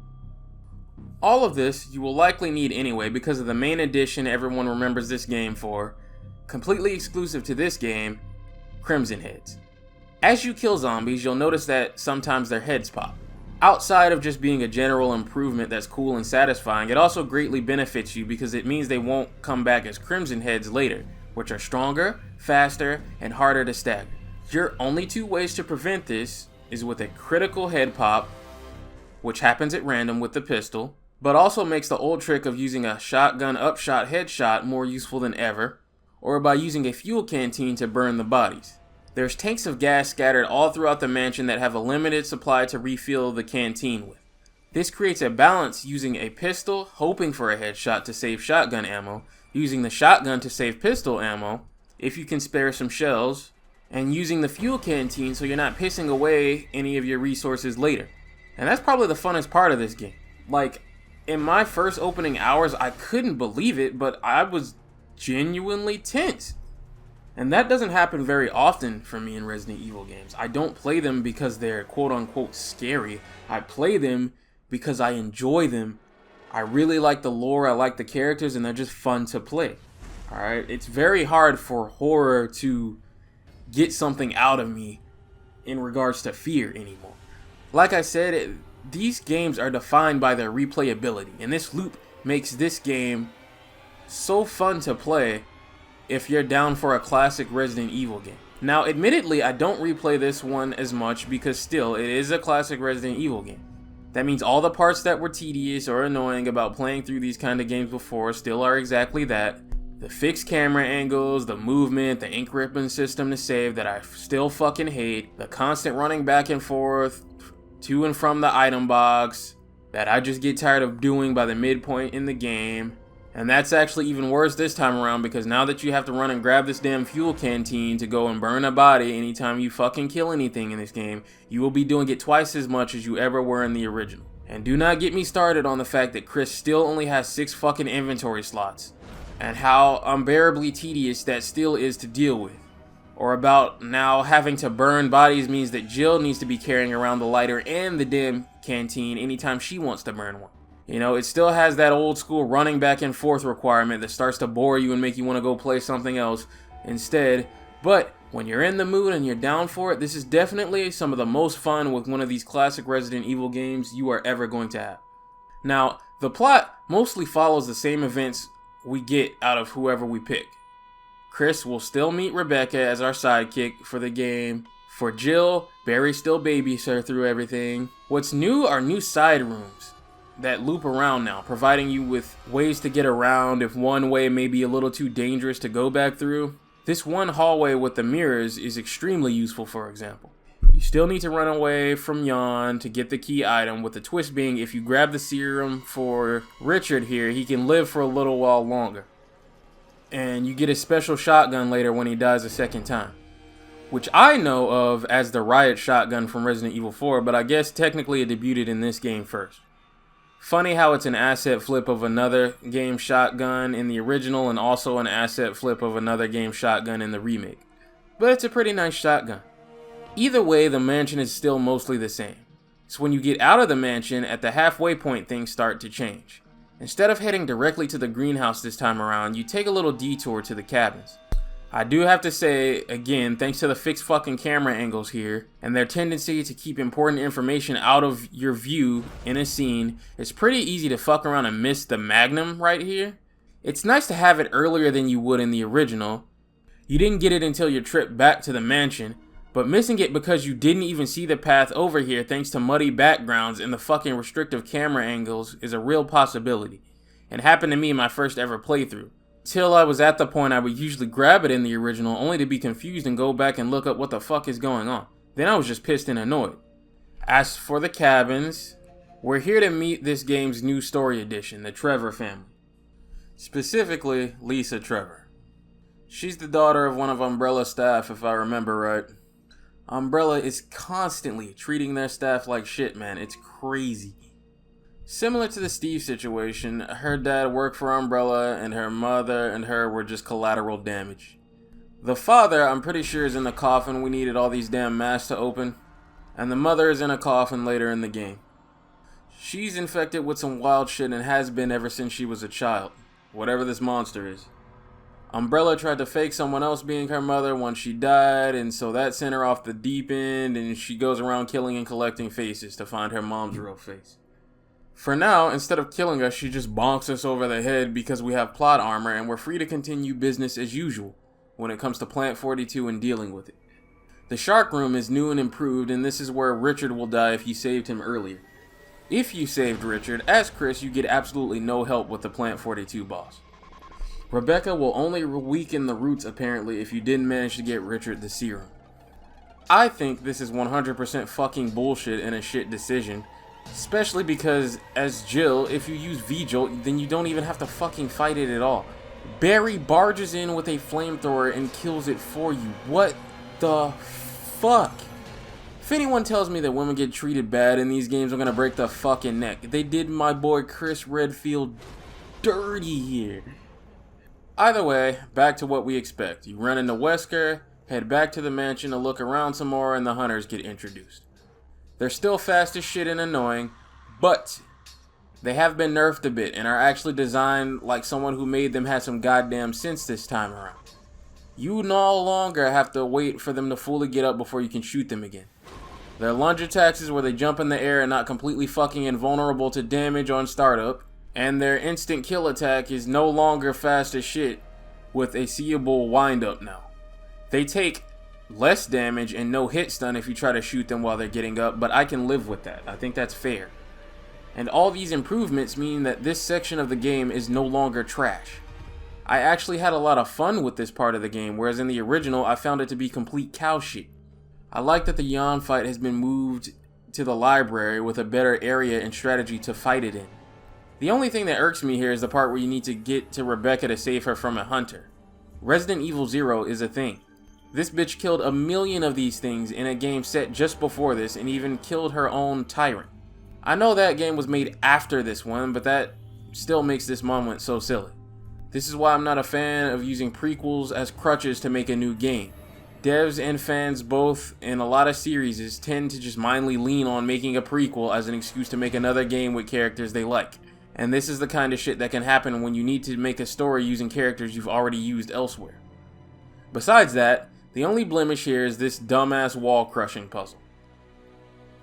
All of this you will likely need anyway because of the main addition everyone remembers this game for, completely exclusive to this game, Crimson Heads. As you kill zombies, you'll notice that sometimes their heads pop. Outside of just being a general improvement that's cool and satisfying, it also greatly benefits you because it means they won't come back as Crimson Heads later, which are stronger, faster, and harder to stagger. Your only two ways to prevent this is with a critical head pop, which happens at random with the pistol, but also makes the old trick of using a shotgun upshot headshot more useful than ever, or by using a fuel canteen to burn the bodies. There's tanks of gas scattered all throughout the mansion that have a limited supply to refill the canteen with. This creates a balance using a pistol, hoping for a headshot to save shotgun ammo, using the shotgun to save pistol ammo, if you can spare some shells, and using the fuel canteen so you're not pissing away any of your resources later. And that's probably the funnest part of this game. Like, in my first opening hours, I couldn't believe it, but I was genuinely tense. And that doesn't happen very often for me in Resident Evil games. I don't play them because they're quote-unquote scary. I play them because I enjoy them. I really like the lore, I like the characters, and they're just fun to play. Alright? It's very hard for horror to get something out of me in regards to fear anymore. Like I said, these games are defined by their replayability, and this loop makes this game so fun to play if you're down for a classic Resident Evil game. Now, admittedly, I don't replay this one as much because still, it is a classic Resident Evil game. That means all the parts that were tedious or annoying about playing through these kind of games before still are exactly that. The fixed camera angles, the movement, the ink ribbon system to save that I still fucking hate, the constant running back and forth to and from the item box that I just get tired of doing by the midpoint in the game. And that's actually even worse this time around because now that you have to run and grab this damn fuel canteen to go and burn a body anytime you fucking kill anything in this game, you will be doing it twice as much as you ever were in the original. And do not get me started on the fact that Chris still only has 6 fucking inventory slots, and how unbearably tedious that still is to deal with. Or about now having to burn bodies means that Jill needs to be carrying around the lighter and the damn canteen anytime she wants to burn one. You know, it still has that old school running back and forth requirement that starts to bore you and make you want to go play something else instead. But when you're in the mood and you're down for it, this is definitely some of the most fun with one of these classic Resident Evil games you are ever going to have. Now, the plot mostly follows the same events we get out of whoever we pick. Chris will still meet Rebecca as our sidekick for the game. For Jill, Barry still babys her through everything. What's new are new side rooms that loop around now, providing you with ways to get around if one way may be a little too dangerous to go back through. This one hallway with the mirrors is extremely useful, for example. You still need to run away from Jan to get the key item, with the twist being if you grab the serum for Richard here, he can live for a little while longer. And you get a special shotgun later when he dies a second time, which I know of as the riot shotgun from Resident Evil 4, but I guess technically it debuted in this game first. Funny how it's an asset flip of another game shotgun in the original and also an asset flip of another game shotgun in the remake. But it's a pretty nice shotgun. Either way, the mansion is still mostly the same. So when you get out of the mansion, at the halfway point things start to change. Instead of heading directly to the greenhouse this time around, you take a little detour to the cabins. I do have to say, again, thanks to the fixed fucking camera angles here, and their tendency to keep important information out of your view in a scene, it's pretty easy to fuck around and miss the Magnum right here. It's nice to have it earlier than you would in the original. You didn't get it until your trip back to the mansion, but missing it because you didn't even see the path over here thanks to muddy backgrounds and the fucking restrictive camera angles is a real possibility, and happened to me in my first ever playthrough. Till I was at the point I would usually grab it in the original only to be confused and go back and look up what the fuck is going on. Then I was just pissed and annoyed. As for the cabins, we're here to meet this game's new story edition, the Trevor family. Specifically, Lisa Trevor. She's the daughter of one of Umbrella's staff, if I remember right. Umbrella is constantly treating their staff like shit, man. It's crazy. Similar to the Steve situation, her dad worked for Umbrella and her mother and her were just collateral damage. The father, I'm pretty sure, is in the coffin we needed all these damn masks to open. And the mother is in a coffin later in the game. She's infected with some wild shit and has been ever since she was a child. Whatever this monster is. Umbrella tried to fake someone else being her mother once she died, and so that sent her off the deep end, and she goes around killing and collecting faces to find her mom's real face. For now, instead of killing us, she just bonks us over the head because we have plot armor and we're free to continue business as usual when it comes to Plant 42 and dealing with it. The shark room is new and improved, and this is where Richard will die if you saved him earlier. If you saved Richard, as Chris, you get absolutely no help with the Plant 42 boss. Rebecca will only weaken the roots apparently if you didn't manage to get Richard the serum. I think this is 100% fucking bullshit and a shit decision, especially because as Jill, if you use V-Jolt, then you don't even have to fucking fight it at all. Barry barges in with a flamethrower and kills it for you. What the fuck? If anyone tells me that women get treated bad in these games, I'm gonna break the fucking neck. They did my boy Chris Redfield dirty here. Either way, back to what we expect. You run into Wesker, head back to the mansion to look around some more, and the hunters get introduced. They're still fast as shit and annoying, but they have been nerfed a bit and are actually designed like someone who made them had some goddamn sense this time around. You no longer have to wait for them to fully get up before you can shoot them again. Their lunge attacks is where they jump in the air and not completely fucking invulnerable to damage on startup. And their instant kill attack is no longer fast as shit with a seeable wind-up now. They take less damage and no hit stun if you try to shoot them while they're getting up, but I can live with that. I think that's fair. And all these improvements mean that this section of the game is no longer trash. I actually had a lot of fun with this part of the game, whereas in the original I found it to be complete cow shit. I like that the Jan fight has been moved to the library with a better area and strategy to fight it in. The only thing that irks me here is the part where you need to get to Rebecca to save her from a hunter. Resident Evil 0 is a thing. This bitch killed a million of these things in a game set just before this and even killed her own tyrant. I know that game was made after this one, but that still makes this moment so silly. This is why I'm not a fan of using prequels as crutches to make a new game. Devs and fans both in a lot of series tend to just mindlessly lean on making a prequel as an excuse to make another game with characters they like. And this is the kind of shit that can happen when you need to make a story using characters you've already used elsewhere. Besides that, the only blemish here is this dumbass wall crushing puzzle.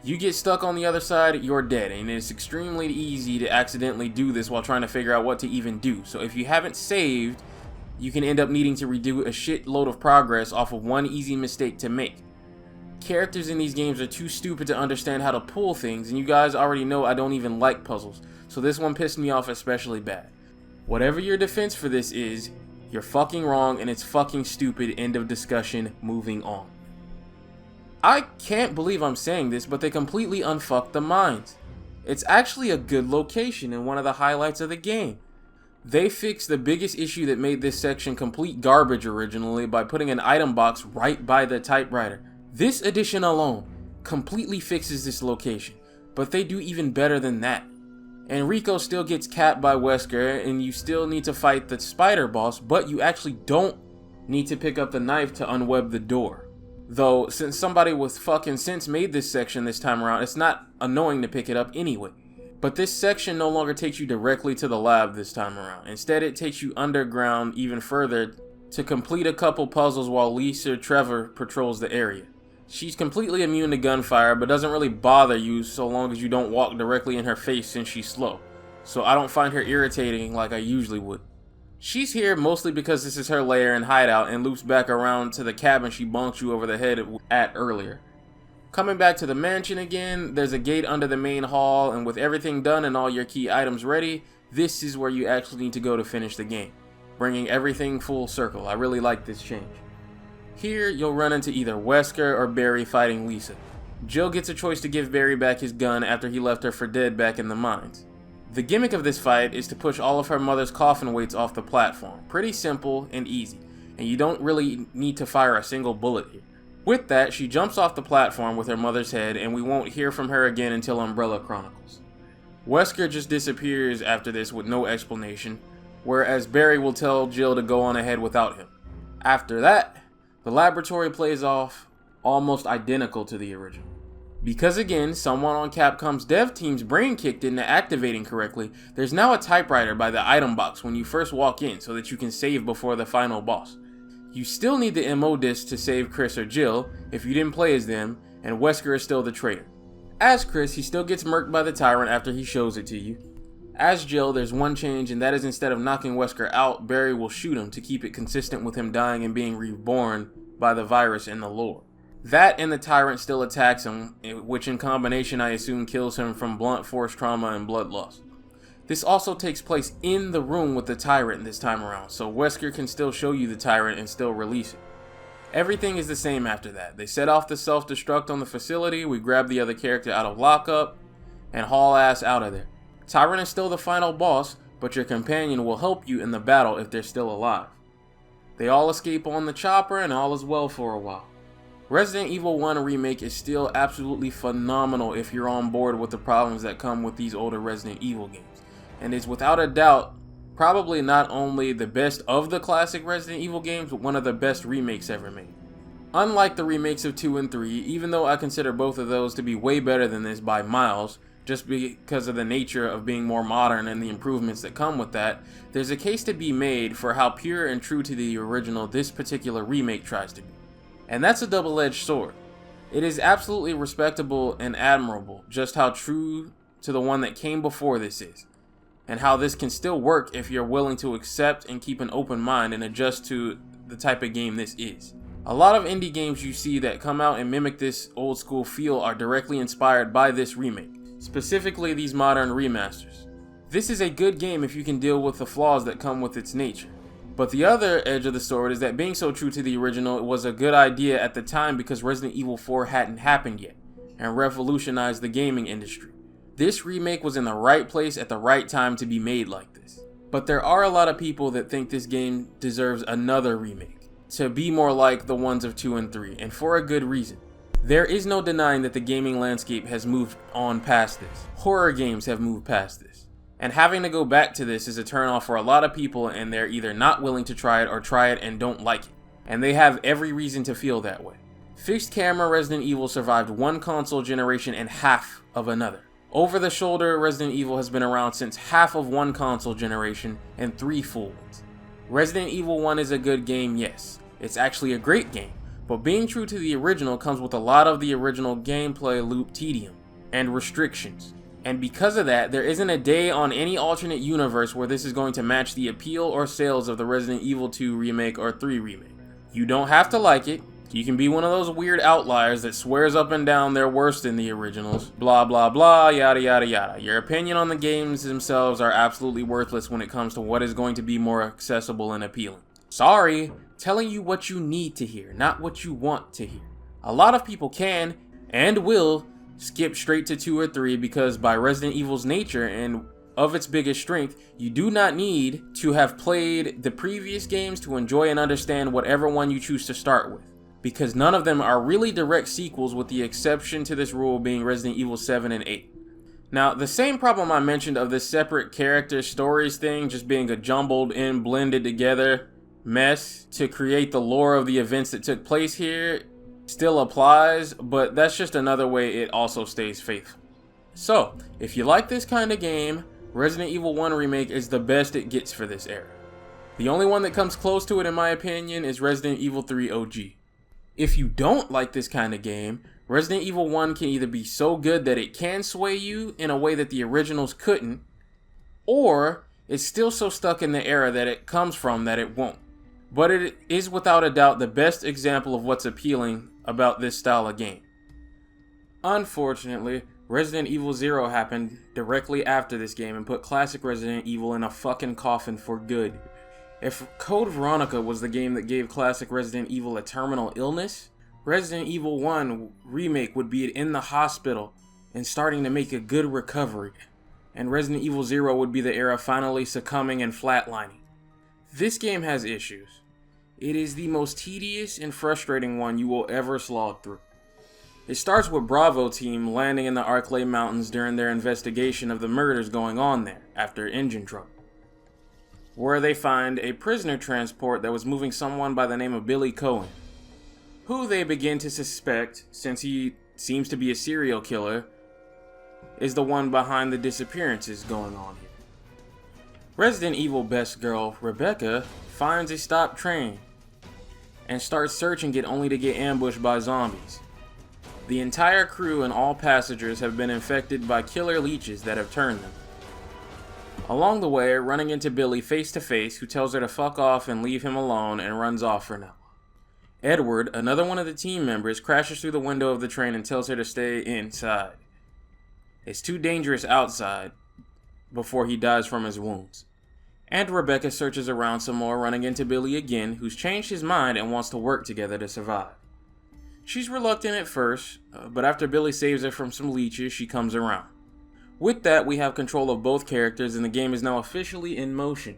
You get stuck on the other side, you're dead, and it's extremely easy to accidentally do this while trying to figure out what to even do. So if you haven't saved, you can end up needing to redo a shitload of progress off of one easy mistake to make. Characters in these games are too stupid to understand how to pull things, and you guys already know I don't even like puzzles, so this one pissed me off especially bad. Whatever your defense for this is, you're fucking wrong and it's fucking stupid, end of discussion, moving on. I can't believe I'm saying this, but they completely unfucked the mines. It's actually a good location and one of the highlights of the game. They fixed the biggest issue that made this section complete garbage originally by putting an item box right by the typewriter. This edition alone completely fixes this location, but they do even better than that. And Rico still gets capped by Wesker, and you still need to fight the spider boss, but you actually don't need to pick up the knife to unweb the door. Though, since somebody with fucking sense made this section this time around, it's not annoying to pick it up anyway. But this section no longer takes you directly to the lab this time around. Instead, it takes you underground even further to complete a couple puzzles while Lisa Trevor patrols the area. She's completely immune to gunfire, but doesn't really bother you so long as you don't walk directly in her face since she's slow. So I don't find her irritating like I usually would. She's here mostly because this is her lair and hideout and loops back around to the cabin she bonked you over the head at earlier. Coming back to the mansion again, there's a gate under the main hall, and with everything done and all your key items ready, this is where you actually need to go to finish the game, bringing everything full circle. I really like this change. Here, you'll run into either Wesker or Barry fighting Lisa. Jill gets a choice to give Barry back his gun after he left her for dead back in the mines. The gimmick of this fight is to push all of her mother's coffin weights off the platform. Pretty simple and easy, and you don't really need to fire a single bullet here. With that, she jumps off the platform with her mother's head, and we won't hear from her again until Umbrella Chronicles. Wesker just disappears after this with no explanation, whereas Barry will tell Jill to go on ahead without him. After that, the laboratory plays off almost identical to the original. Because again, someone on Capcom's dev team's brain kicked into activating correctly, there's now a typewriter by the item box when you first walk in so that you can save before the final boss. You still need the MO disc to save Chris or Jill if you didn't play as them, and Wesker is still the traitor. As Chris, he still gets murked by the tyrant after he shows it to you. As Jill, there's one change, and that is instead of knocking Wesker out, Barry will shoot him to keep it consistent with him dying and being reborn by the virus in the lore. That and the tyrant still attacks him, which in combination I assume kills him from blunt force trauma and blood loss. This also takes place in the room with the tyrant this time around, so Wesker can still show you the tyrant and still release it. Everything is the same after that. They set off the self-destruct on the facility, we grab the other character out of lockup, and haul ass out of there. Tyrant is still the final boss, but your companion will help you in the battle if they're still alive. They all escape on the chopper and all is well for a while. Resident Evil 1 Remake is still absolutely phenomenal if you're on board with the problems that come with these older Resident Evil games, and is without a doubt probably not only the best of the classic Resident Evil games, but one of the best remakes ever made. Unlike the remakes of 2 and 3, even though I consider both of those to be way better than this by miles, just because of the nature of being more modern and the improvements that come with that, there's a case to be made for how pure and true to the original this particular remake tries to be. And that's a double-edged sword. It is absolutely respectable and admirable just how true to the one that came before this is, and how this can still work if you're willing to accept and keep an open mind and adjust to the type of game this is. A lot of indie games you see that come out and mimic this old school feel are directly inspired by this remake, specifically these modern remasters. This is a good game if you can deal with the flaws that come with its nature. But the other edge of the sword is that being so true to the original, it was a good idea at the time because Resident Evil 4 hadn't happened yet, and revolutionized the gaming industry. This remake was in the right place at the right time to be made like this. But there are a lot of people that think this game deserves another remake, to be more like the ones of 2 and 3, and for a good reason. There is no denying that the gaming landscape has moved on past this. Horror games have moved past this. And having to go back to this is a turnoff for a lot of people, and they're either not willing to try it or try it and don't like it. And they have every reason to feel that way. Fixed camera Resident Evil survived one console generation and half of another. Over the shoulder Resident Evil has been around since half of one console generation and 3 full ones. Resident Evil 1 is a good game, yes. It's actually a great game, But being true to the original comes with a lot of the original gameplay loop tedium and restrictions. And because of that, there isn't a day on any alternate universe where this is going to match the appeal or sales of the Resident Evil 2 Remake or 3 Remake. You don't have to like it. You can be one of those weird outliers that swears up and down they're worse than the originals. Blah blah blah, yada yada yada. Your opinion on the games themselves are absolutely worthless when it comes to what is going to be more accessible and appealing. Sorry, telling you what you need to hear, not what you want to hear. A lot of people can, and will, skip straight to 2 or 3 because by Resident Evil's nature and of its biggest strength, you do not need to have played the previous games to enjoy and understand whatever one you choose to start with, because none of them are really direct sequels with the exception to this rule being Resident Evil 7 and 8. Now, the same problem I mentioned of this separate character stories thing just being a jumbled in, blended together mess to create the lore of the events that took place here still applies, but that's just another way it also stays faithful. So, if you like this kind of game, Resident Evil 1 Remake is the best it gets for this era. The only one that comes close to it in my opinion is Resident Evil 3 OG. If you don't like this kind of game, Resident Evil 1 can either be so good that it can sway you in a way that the originals couldn't, or it's still so stuck in the era that it comes from that it won't. But it is without a doubt the best example of what's appealing about this style of game. Unfortunately, Resident Evil 0 happened directly after this game and put classic Resident Evil in a fucking coffin for good. If Code Veronica was the game that gave classic Resident Evil a terminal illness, Resident Evil 1 Remake would be in the hospital and starting to make a good recovery, and Resident Evil 0 would be the era finally succumbing and flatlining. This game has issues. It is the most tedious and frustrating one you will ever slog through. It starts with Bravo team landing in the Acclaim Mountains during their investigation of the murders going on there after engine trouble, where they find a prisoner transport that was moving someone by the name of Billy Cohen, who they begin to suspect, since he seems to be a serial killer, is the one behind the disappearances going on here. Resident Evil best girl, Rebecca, finds a stopped train and starts searching it only to get ambushed by zombies. The entire crew and all passengers have been infected by killer leeches that have turned them. Along the way, running into Billy face to face, who tells her to fuck off and leave him alone and runs off for now. Edward, another one of the team members, crashes through the window of the train and tells her to stay inside. It's too dangerous outside before he dies from his wounds. And Rebecca searches around some more, running into Billy again, who's changed his mind and wants to work together to survive. She's reluctant at first, but after Billy saves her from some leeches, she comes around. With that, we have control of both characters and the game is now officially in motion.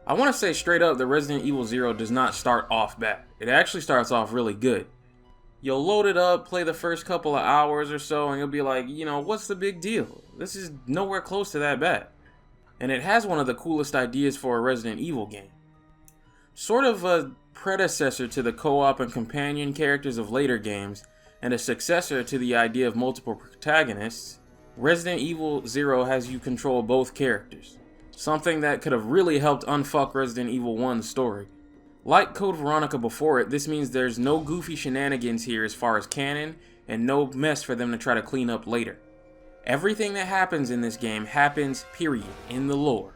I want to say straight up that Resident Evil 0 does not start off bad. It actually starts off really good. You'll load it up, play the first couple of hours or so, and you'll be like, what's the big deal? This is nowhere close to that bad. And it has one of the coolest ideas for a Resident Evil game. Sort of a predecessor to the co-op and companion characters of later games, and a successor to the idea of multiple protagonists, Resident Evil 0 has you control both characters. Something that could have really helped unfuck Resident Evil 1's story. Like Code Veronica before it, this means there's no goofy shenanigans here as far as canon, and no mess for them to try to clean up later. Everything that happens in this game happens, period, in the lore.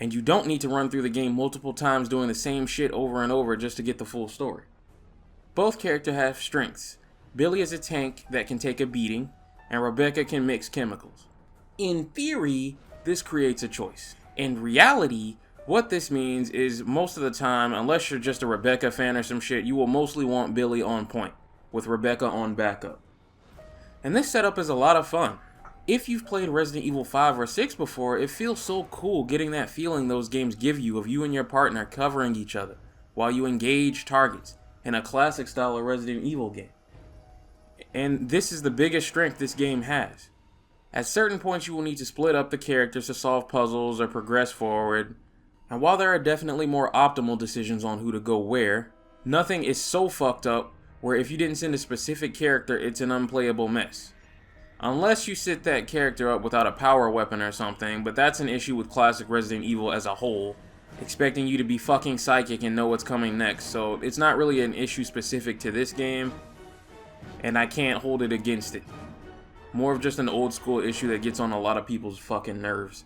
And you don't need to run through the game multiple times doing the same shit over and over just to get the full story. Both characters have strengths. Billy is a tank that can take a beating, and Rebecca can mix chemicals. In theory, this creates a choice. In reality, what this means is most of the time, unless you're just a Rebecca fan or some shit, you will mostly want Billy on point, with Rebecca on backup. And this setup is a lot of fun. If you've played Resident Evil 5 or 6 before, it feels so cool getting that feeling those games give you of you and your partner covering each other while you engage targets in a classic style of Resident Evil game. And this is the biggest strength this game has. At certain points you will need to split up the characters to solve puzzles or progress forward, and while there are definitely more optimal decisions on who to go where, nothing is so fucked up where if you didn't send a specific character it's an unplayable mess. Unless you set that character up without a power weapon or something, but that's an issue with classic Resident Evil as a whole, expecting you to be fucking psychic and know what's coming next. So it's not really an issue specific to this game, and I can't hold it against it. More of just an old school issue that gets on a lot of people's fucking nerves.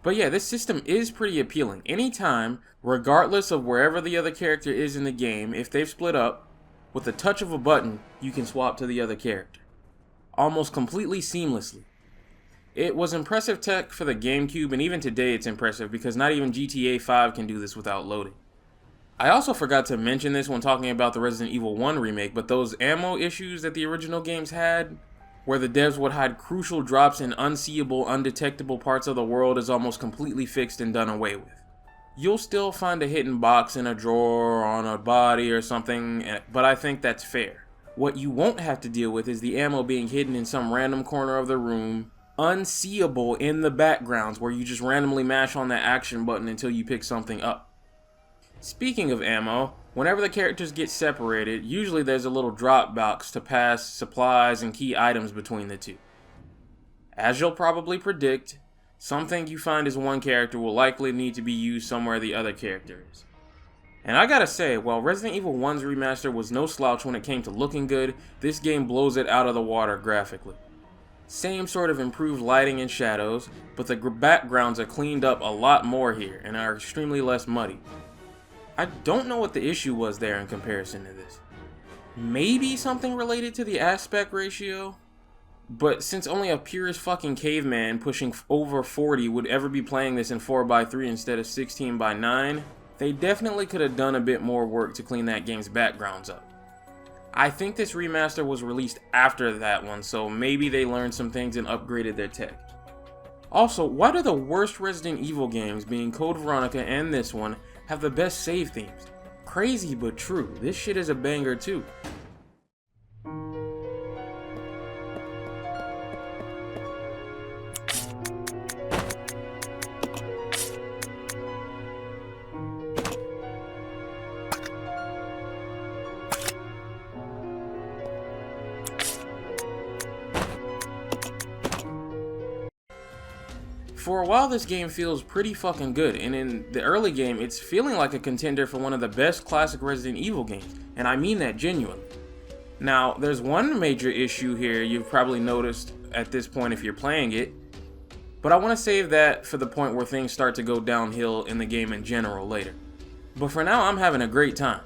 But yeah, this system is pretty appealing. Anytime, regardless of wherever the other character is in the game, if they've split up, with the touch of a button, you can swap to the other character. Almost completely seamlessly. It was impressive tech for the GameCube, and even today it's impressive because not even GTA 5 can do this without loading. I also forgot to mention this when talking about the Resident Evil 1 remake, but those ammo issues that the original games had, where the devs would hide crucial drops in unseeable, undetectable parts of the world, is almost completely fixed and done away with. You'll still find a hidden box in a drawer or on a body or something, but I think that's fair. What you won't have to deal with is the ammo being hidden in some random corner of the room, unseeable in the backgrounds where you just randomly mash on that action button until you pick something up. Speaking of ammo, whenever the characters get separated, usually there's a little drop box to pass supplies and key items between the two. As you'll probably predict, something you find as one character will likely need to be used somewhere the other character is. And I gotta say, while Resident Evil 1's remaster was no slouch when it came to looking good, this game blows it out of the water graphically. Same sort of improved lighting and shadows, but the backgrounds are cleaned up a lot more here and are extremely less muddy. I don't know what the issue was there in comparison to this. Maybe something related to the aspect ratio? But since only a purest fucking caveman pushing over 40 would ever be playing this in 4:3 instead of 16:9, they definitely could have done a bit more work to clean that game's backgrounds up. I think this remaster was released after that one, so maybe they learned some things and upgraded their tech. Also, why do the worst Resident Evil games, being Code Veronica and this one, have the best save themes? Crazy but true, this shit is a banger too. For a while, this game feels pretty fucking good, and in the early game, it's feeling like a contender for one of the best classic Resident Evil games, and I mean that genuinely. Now, there's one major issue here you've probably noticed at this point if you're playing it, but I want to save that for the point where things start to go downhill in the game in general later. But for now, I'm having a great time.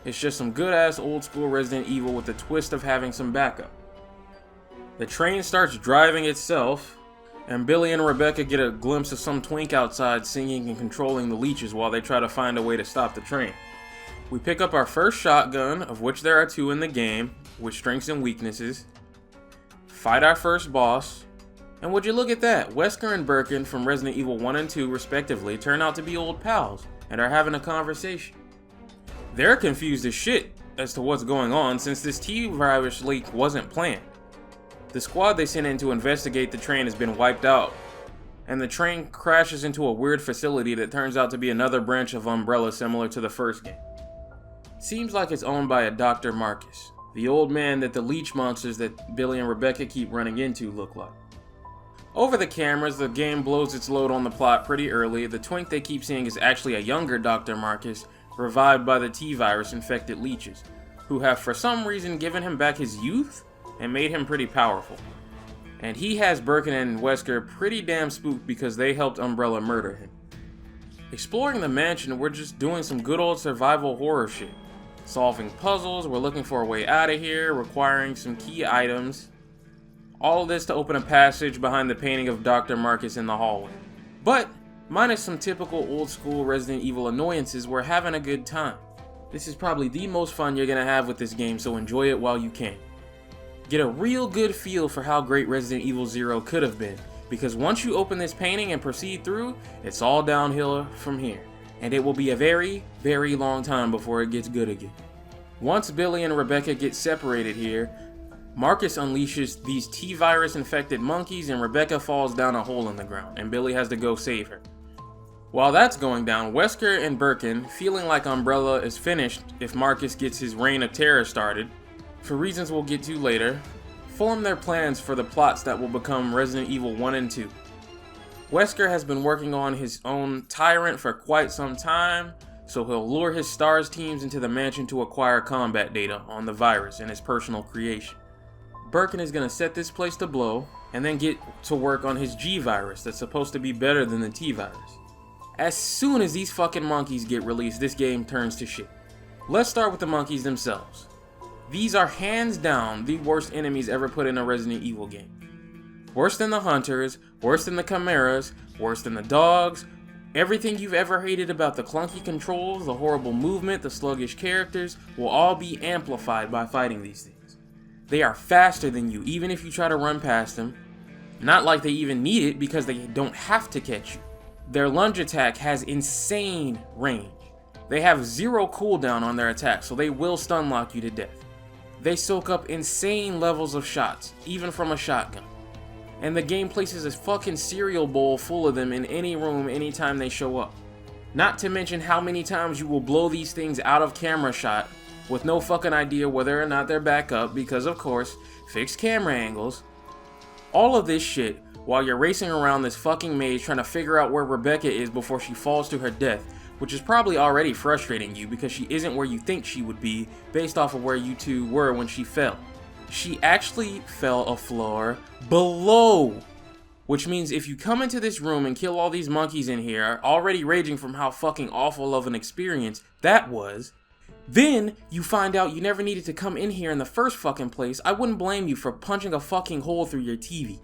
It's just some good-ass old-school Resident Evil with the twist of having some backup. The train starts driving itself, and Billy and Rebecca get a glimpse of some twink outside singing and controlling the leeches while they try to find a way to stop the train. We pick up our first shotgun, of which there are 2 in the game, with strengths and weaknesses, fight our first boss, and would you look at that, Wesker and Birkin from Resident Evil 1 and 2 respectively turn out to be old pals and are having a conversation. They're confused as shit as to what's going on since this T-virus leak wasn't planned. The squad they sent in to investigate the train has been wiped out, and the train crashes into a weird facility that turns out to be another branch of Umbrella similar to the first game. Seems like it's owned by a Dr. Marcus, the old man that the leech monsters that Billy and Rebecca keep running into look like. Over the cameras, the game blows its load on the plot pretty early. The twink they keep seeing is actually a younger Dr. Marcus, revived by the T-virus infected leeches, who have for some reason given him back his youth and made him pretty powerful. And he has Birkin and Wesker pretty damn spooked because they helped Umbrella murder him. Exploring the mansion, we're just doing some good old survival horror shit. Solving puzzles, we're looking for a way out of here, requiring some key items. All of this to open a passage behind the painting of Dr. Marcus in the hallway. But, minus some typical old school Resident Evil annoyances, we're having a good time. This is probably the most fun you're gonna have with this game, so enjoy it while you can. Get a real good feel for how great Resident Evil 0 could have been, because once you open this painting and proceed through, it's all downhill from here, and it will be a very, very long time before it gets good again. Once Billy and Rebecca get separated here, Marcus unleashes these T-virus infected monkeys and Rebecca falls down a hole in the ground, and Billy has to go save her. While that's going down, Wesker and Birkin, feeling like Umbrella is finished if Marcus gets his reign of terror started, for reasons we'll get to later, form their plans for the plots that will become Resident Evil 1 and 2. Wesker has been working on his own tyrant for quite some time, so he'll lure his STARS teams into the mansion to acquire combat data on the virus and his personal creation. Birkin is going to set this place to blow, and then get to work on his G virus that's supposed to be better than the T virus. As soon as these fucking monkeys get released, this game turns to shit. Let's start with the monkeys themselves. These are hands down the worst enemies ever put in a Resident Evil game. Worse than the hunters, worse than the chimeras, worse than the dogs. Everything you've ever hated about the clunky controls, the horrible movement, the sluggish characters will all be amplified by fighting these things. They are faster than you, even if you try to run past them. Not like they even need it, because they don't have to catch you. Their lunge attack has insane range. They have 0 cooldown on their attack, so they will stun lock you to death. They soak up insane levels of shots, even from a shotgun. And the game places a fucking cereal bowl full of them in any room anytime they show up. Not to mention how many times you will blow these things out of camera shot with no fucking idea whether or not they're back up, because of course, fixed camera angles. All of this shit while you're racing around this fucking maze trying to figure out where Rebecca is before she falls to her death, which is probably already frustrating you because she isn't where you think she would be based off of where you two were when she fell. She actually fell a floor below, which means if you come into this room and kill all these monkeys in here, already raging from how fucking awful of an experience that was, then you find out you never needed to come in here in the first fucking place, I wouldn't blame you for punching a fucking hole through your TV.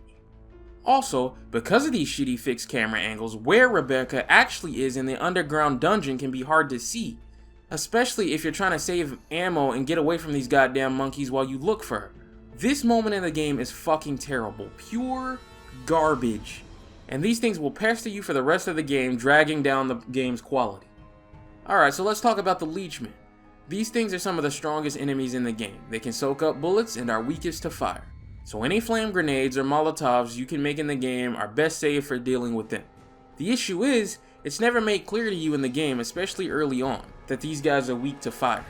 Also, because of these shitty fixed camera angles, where Rebecca actually is in the underground dungeon can be hard to see, especially if you're trying to save ammo and get away from these goddamn monkeys while you look for her. This moment in the game is fucking terrible, pure garbage, and these things will pester you for the rest of the game, dragging down the game's quality. Alright, so let's talk about the Leechmen. These things are some of the strongest enemies in the game. They can soak up bullets and are weakest to fire. So any flame grenades or molotovs you can make in the game are best saved for dealing with them. The issue is, it's never made clear to you in the game, especially early on, that these guys are weak to fire.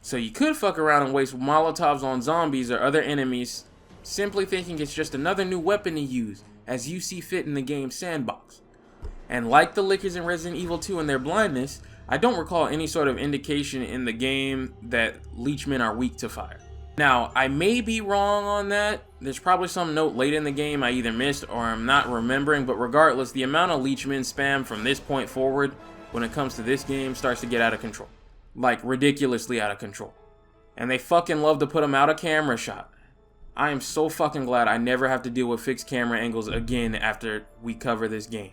So you could fuck around and waste molotovs on zombies or other enemies, simply thinking it's just another new weapon to use, as you see fit in the game's sandbox. And like the Lickers in Resident Evil 2 and their blindness, I don't recall any sort of indication in the game that Leechmen are weak to fire. Now, I may be wrong on that. There's probably some note late in the game I either missed or I'm not remembering, but regardless, the amount of Leechmen spam from this point forward when it comes to this game starts to get out of control. Like, ridiculously out of control. And they fucking love to put them out of camera shot. I am so fucking glad I never have to deal with fixed camera angles again after we cover this game.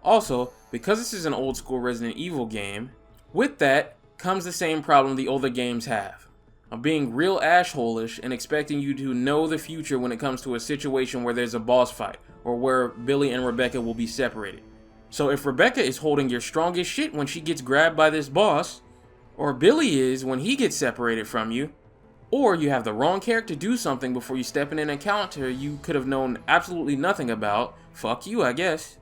Also, because this is an old school Resident Evil game, with that comes the same problem the older games have. Of being real asshole-ish and expecting you to know the future when it comes to a situation where there's a boss fight, or where Billy and Rebecca will be separated. So if Rebecca is holding your strongest shit when she gets grabbed by this boss, or Billy is when he gets separated from you, or you have the wrong character do something before you step in an encounter you could have known absolutely nothing about, fuck you, I guess.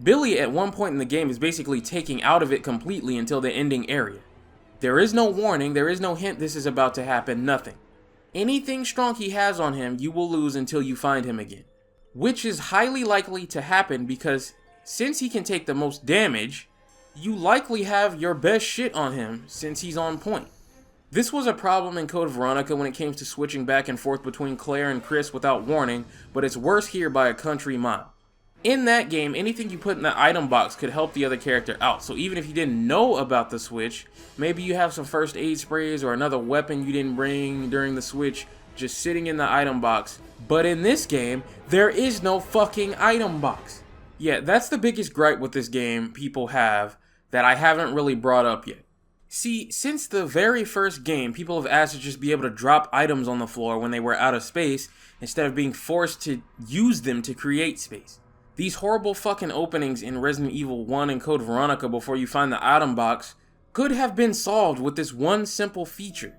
Billy at one point in the game is basically taking out of it completely until the ending area. There is no warning, there is no hint this is about to happen, nothing. Anything strong he has on him, you will lose until you find him again. Which is highly likely to happen because since he can take the most damage, you likely have your best shit on him since he's on point. This was a problem in Code Veronica when it came to switching back and forth between Claire and Chris without warning, but it's worse here by a country mile. In that game, anything you put in the item box could help the other character out, so even if you didn't know about the switch, maybe you have some first aid sprays or another weapon you didn't bring during the switch just sitting in the item box. But in this game, there is no fucking item box. Yeah, that's the biggest gripe with this game people have that I haven't really brought up yet. See, since the very first game, people have asked to just be able to drop items on the floor when they were out of space instead of being forced to use them to create space. These horrible fucking openings in Resident Evil 1 and Code Veronica before you find the item box could have been solved with this one simple feature.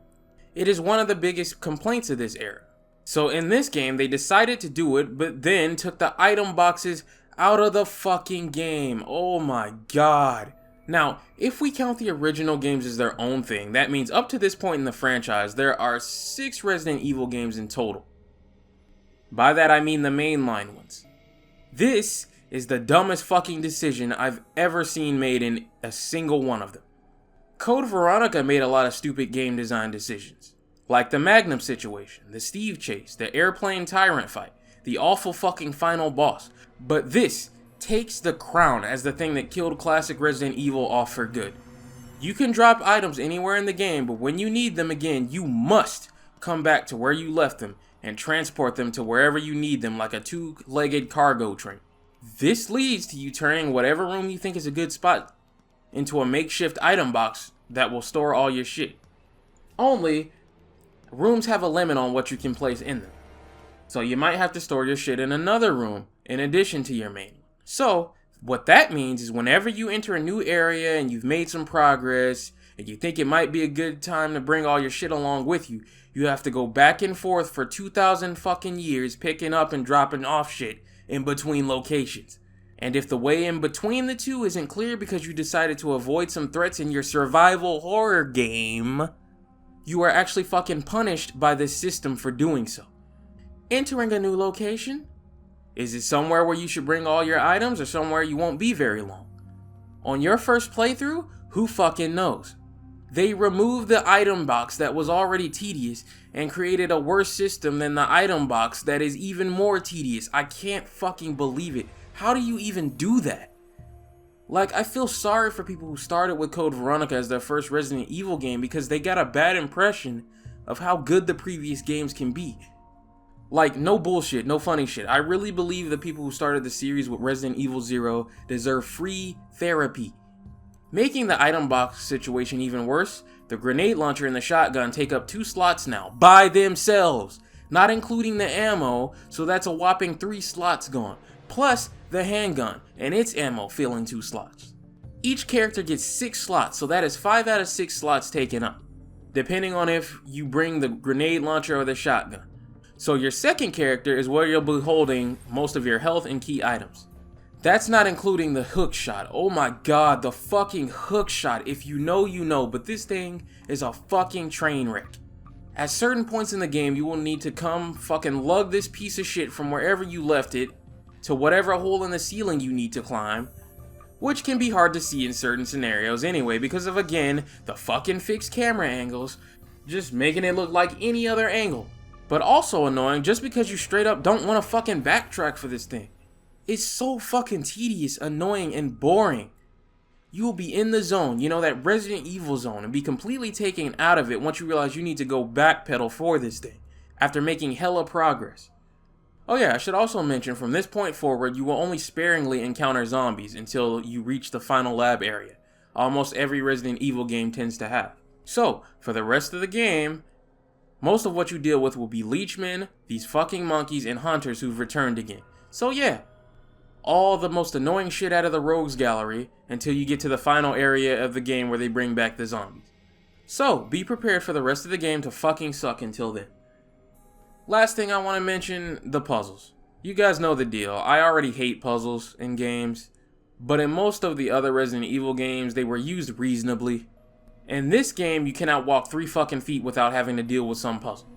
It is one of the biggest complaints of this era. So in this game, they decided to do it, but then took the item boxes out of the fucking game. Oh my god. Now, if we count the original games as their own thing, that means up to this point in the franchise, there are 6 Resident Evil games in total. By that I mean the mainline ones. This is the dumbest fucking decision I've ever seen made in a single one of them. Code Veronica made a lot of stupid game design decisions, like the Magnum situation, the Steve chase, the airplane tyrant fight, the awful fucking final boss, but this takes the crown as the thing that killed classic Resident Evil off for good. You can drop items anywhere in the game, but when you need them again, you must come back to where you left them and transport them to wherever you need them like a two-legged cargo train. This leads to you turning whatever room you think is a good spot into a makeshift item box that will store all your shit. Only, rooms have a limit on what you can place in them. So you might have to store your shit in another room in addition to your main one. So, what that means is whenever you enter a new area and you've made some progress and you think it might be a good time to bring all your shit along with you, you have to go back and forth for 2,000 fucking years picking up and dropping off shit in between locations. And if the way in between the two isn't clear because you decided to avoid some threats in your survival horror game, you are actually fucking punished by this system for doing so. Entering a new location? Is it somewhere where you should bring all your items or somewhere you won't be very long? On your first playthrough, who fucking knows? They removed the item box that was already tedious and created a worse system than the item box that is even more tedious. I can't fucking believe it. How do you even do that? Like, I feel sorry for people who started with Code Veronica as their first Resident Evil game because they got a bad impression of how good the previous games can be. Like, no bullshit, no funny shit. I really believe the people who started the series with Resident Evil 0 deserve free therapy. Making the item box situation even worse, the grenade launcher and the shotgun take up 2 slots now, by themselves, not including the ammo, so that's a whopping 3 slots gone, plus the handgun and its ammo filling 2 slots. Each character gets 6 slots, so that is 5 out of 6 slots taken up, depending on if you bring the grenade launcher or the shotgun. So your second character is where you'll be holding most of your health and key items. That's not including the hook shot. Oh my god, the fucking hook shot. If you know, you know, but this thing is a fucking train wreck. At certain points in the game, you will need to come fucking lug this piece of shit from wherever you left it to whatever hole in the ceiling you need to climb, which can be hard to see in certain scenarios anyway because of, again, the fucking fixed camera angles, just making it look like any other angle. But also annoying just because you straight up don't want to fucking backtrack for this thing. It's so fucking tedious, annoying, and boring. You will be in the zone, you know, that Resident Evil zone, and be completely taken out of it once you realize you need to go backpedal for this thing, after making hella progress. Oh yeah, I should also mention, from this point forward, you will only sparingly encounter zombies until you reach the final lab area. Almost every Resident Evil game tends to have. So, for the rest of the game, most of what you deal with will be leechmen, these fucking monkeys, and hunters who've returned again. So yeah, all the most annoying shit out of the rogues gallery until you get to the final area of the game where they bring back the zombies. So, be prepared for the rest of the game to fucking suck until then. Last thing I want to mention, the puzzles. You guys know the deal. I already hate puzzles in games, but in most of the other Resident Evil games, they were used reasonably. In this game, you cannot walk 3 fucking feet without having to deal with some puzzle.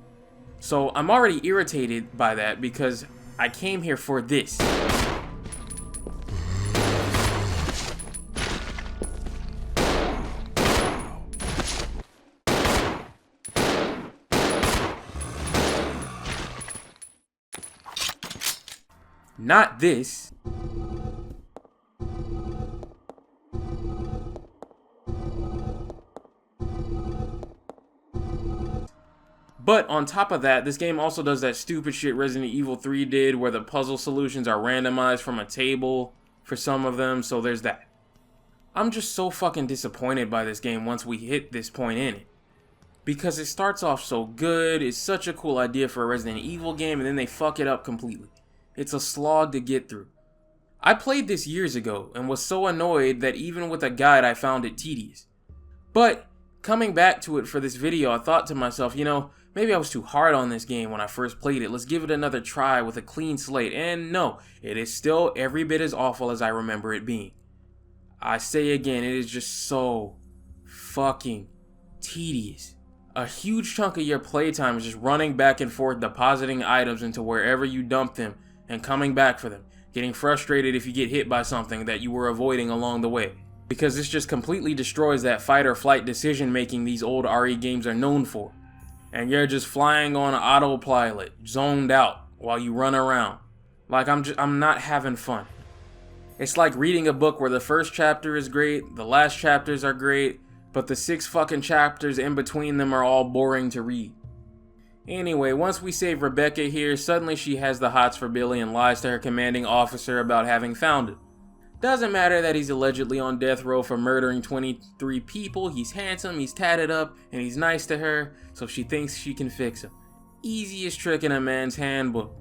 So I'm already irritated by that because I came here for this. Not this. But on top of that, this game also does that stupid shit Resident Evil 3 did where the puzzle solutions are randomized from a table for some of them, so there's that. I'm just so fucking disappointed by this game once we hit this point in it. Because it starts off so good, it's such a cool idea for a Resident Evil game, and then they fuck it up completely. It's a slog to get through. I played this years ago and was so annoyed that even with a guide I found it tedious. But coming back to it for this video, I thought to myself, you know, maybe I was too hard on this game when I first played it. Let's give it another try with a clean slate. And no, it is still every bit as awful as I remember it being. I say again, it is just so fucking tedious. A huge chunk of your playtime is just running back and forth, depositing items into wherever you dump them and coming back for them. getting frustrated if you get hit by something that you were avoiding along the way. Because this just completely destroys that fight or flight decision making these old RE games are known for. And you're just flying on autopilot, zoned out while you run around. Like I'm not having fun. It's like reading a book where the first chapter is great, the last chapters are great, but the 6 fucking chapters in between them are all boring to read. Anyway, once we save Rebecca here, suddenly she has the hots for Billy and lies to her commanding officer about having found him. Doesn't matter that he's allegedly on death row for murdering 23 people, he's handsome, he's tatted up, and he's nice to her, so she thinks she can fix him. Easiest trick in a man's handbook.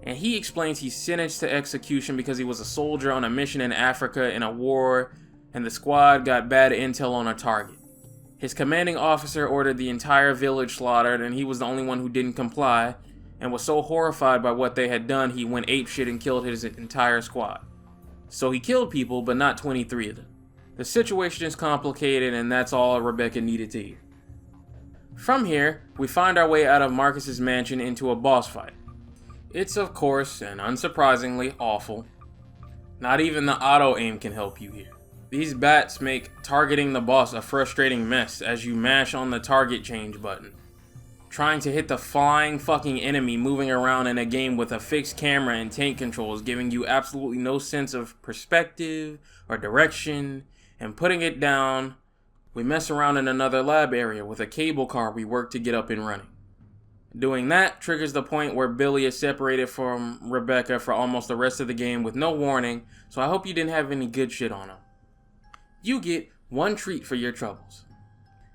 And he explains he's sentenced to execution because he was a soldier on a mission in Africa in a war, and the squad got bad intel on a target. His commanding officer ordered the entire village slaughtered, and he was the only one who didn't comply, and was so horrified by what they had done he went apeshit and killed his entire squad. So he killed people, but not 23 of them. The situation is complicated, and that's all Rebecca needed to hear. From here, we find our way out of Marcus's mansion into a boss fight. It's of course, and unsurprisingly, awful. Not even the auto-aim can help you here. These bats make targeting the boss a frustrating mess as you mash on the target change button. Trying to hit the flying fucking enemy moving around in a game with a fixed camera and tank controls giving you absolutely no sense of perspective or direction, and putting it down, we mess around in another lab area with a cable car we work to get up and running. Doing that triggers the point where Billy is separated from Rebecca for almost the rest of the game with no warning, so I hope you didn't have any good shit on him. You get one treat for your troubles.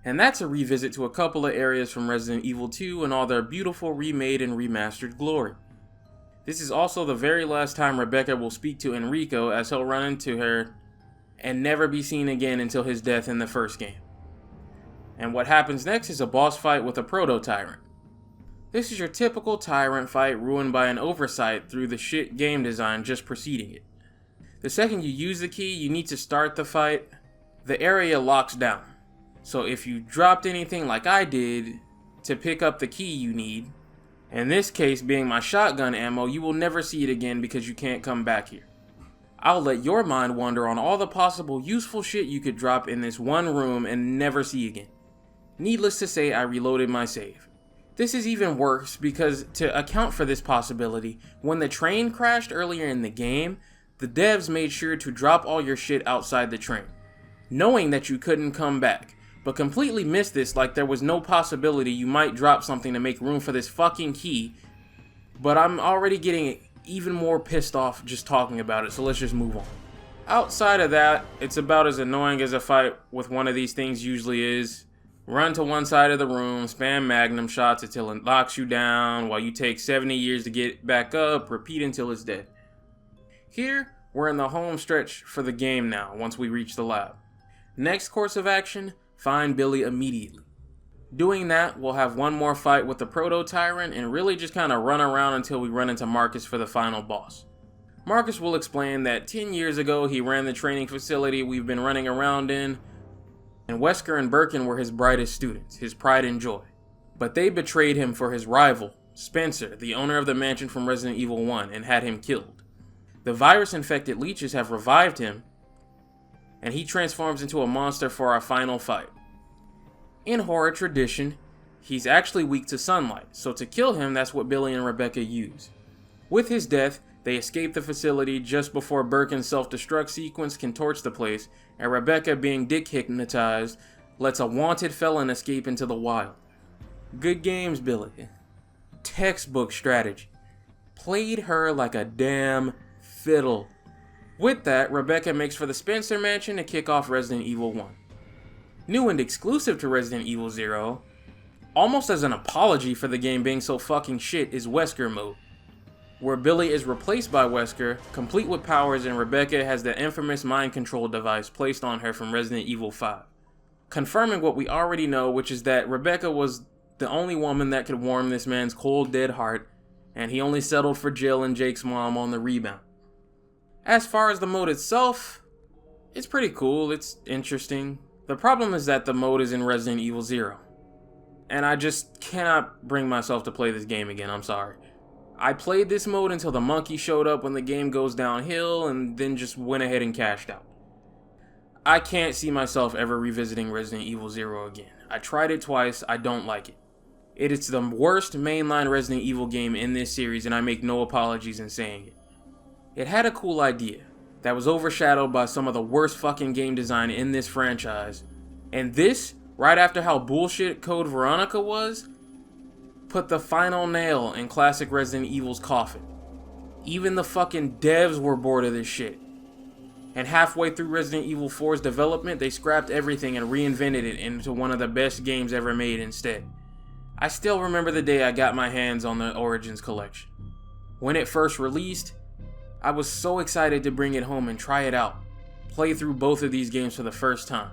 And that's a revisit to a couple of areas from Resident Evil 2 in all their beautiful remade and remastered glory. This is also the very last time Rebecca will speak to Enrico, as he'll run into her and never be seen again until his death in the first game. And what happens next is a boss fight with a proto-tyrant. This is your typical tyrant fight ruined by an oversight through the shit game design just preceding it. The second you use the key, you need to start the fight, the area locks down. So if you dropped anything like I did to pick up the key you need, in this case being my shotgun ammo, you will never see it again because you can't come back here. I'll let your mind wander on all the possible useful shit you could drop in this one room and never see again. Needless to say, I reloaded my save. This is even worse because to account for this possibility, when the train crashed earlier in the game, the devs made sure to drop all your shit outside the train, knowing that you couldn't come back, but completely missed this like there was no possibility you might drop something to make room for this fucking key. But I'm already getting even more pissed off just talking about it, so let's just move on. Outside of that, it's about as annoying as a fight with one of these things usually is. Run to one side of the room, spam magnum shots until it locks you down while you take 70 years to get back up, repeat until it's dead. Here, we're in the home stretch for the game now, once we reach the lab. Next course of action, find Billy immediately. Doing that, we'll have one more fight with the proto-tyrant and really just kind of run around until we run into Marcus for the final boss. Marcus will explain that 10 years ago he ran the training facility we've been running around in, and Wesker and Birkin were his brightest students, his pride and joy. But they betrayed him for his rival, Spencer, the owner of the mansion from Resident Evil 1, and had him killed. The virus-infected leeches have revived him, and he transforms into a monster for our final fight. In horror tradition, he's actually weak to sunlight, so to kill him, that's what Billy and Rebecca use. With his death, they escape the facility just before Birkin's self-destruct sequence can torch the place, and Rebecca, being dick-hypnotized, lets a wanted felon escape into the wild. Good games, Billy. Textbook strategy. Played her like a damn fiddle. With that, Rebecca makes for the Spencer Mansion to kick off Resident Evil 1. New and exclusive to Resident Evil 0, almost as an apology for the game being so fucking shit, is Wesker mode, where Billy is replaced by Wesker, complete with powers, and Rebecca has the infamous mind control device placed on her from Resident Evil 5. Confirming what we already know, which is that Rebecca was the only woman that could warm this man's cold, dead heart, and he only settled for Jill and Jake's mom on the rebound. As far as the mode itself, it's pretty cool, it's interesting. The problem is that the mode is in Resident Evil 0. And I just cannot bring myself to play this game again, I'm sorry. I played this mode until the monkey showed up when the game goes downhill and then just went ahead and cashed out. I can't see myself ever revisiting Resident Evil 0 again. I tried it twice, I don't like it. It is the worst mainline Resident Evil game in this series, and I make no apologies in saying it. It had a cool idea that was overshadowed by some of the worst fucking game design in this franchise. And this, right after how bullshit Code Veronica was, put the final nail in classic Resident Evil's coffin. Even the fucking devs were bored of this shit. And halfway through Resident Evil 4's development, they scrapped everything and reinvented it into one of the best games ever made instead. I still remember the day I got my hands on the Origins collection. When it first released, I was so excited to bring it home and try it out, play through both of these games for the first time.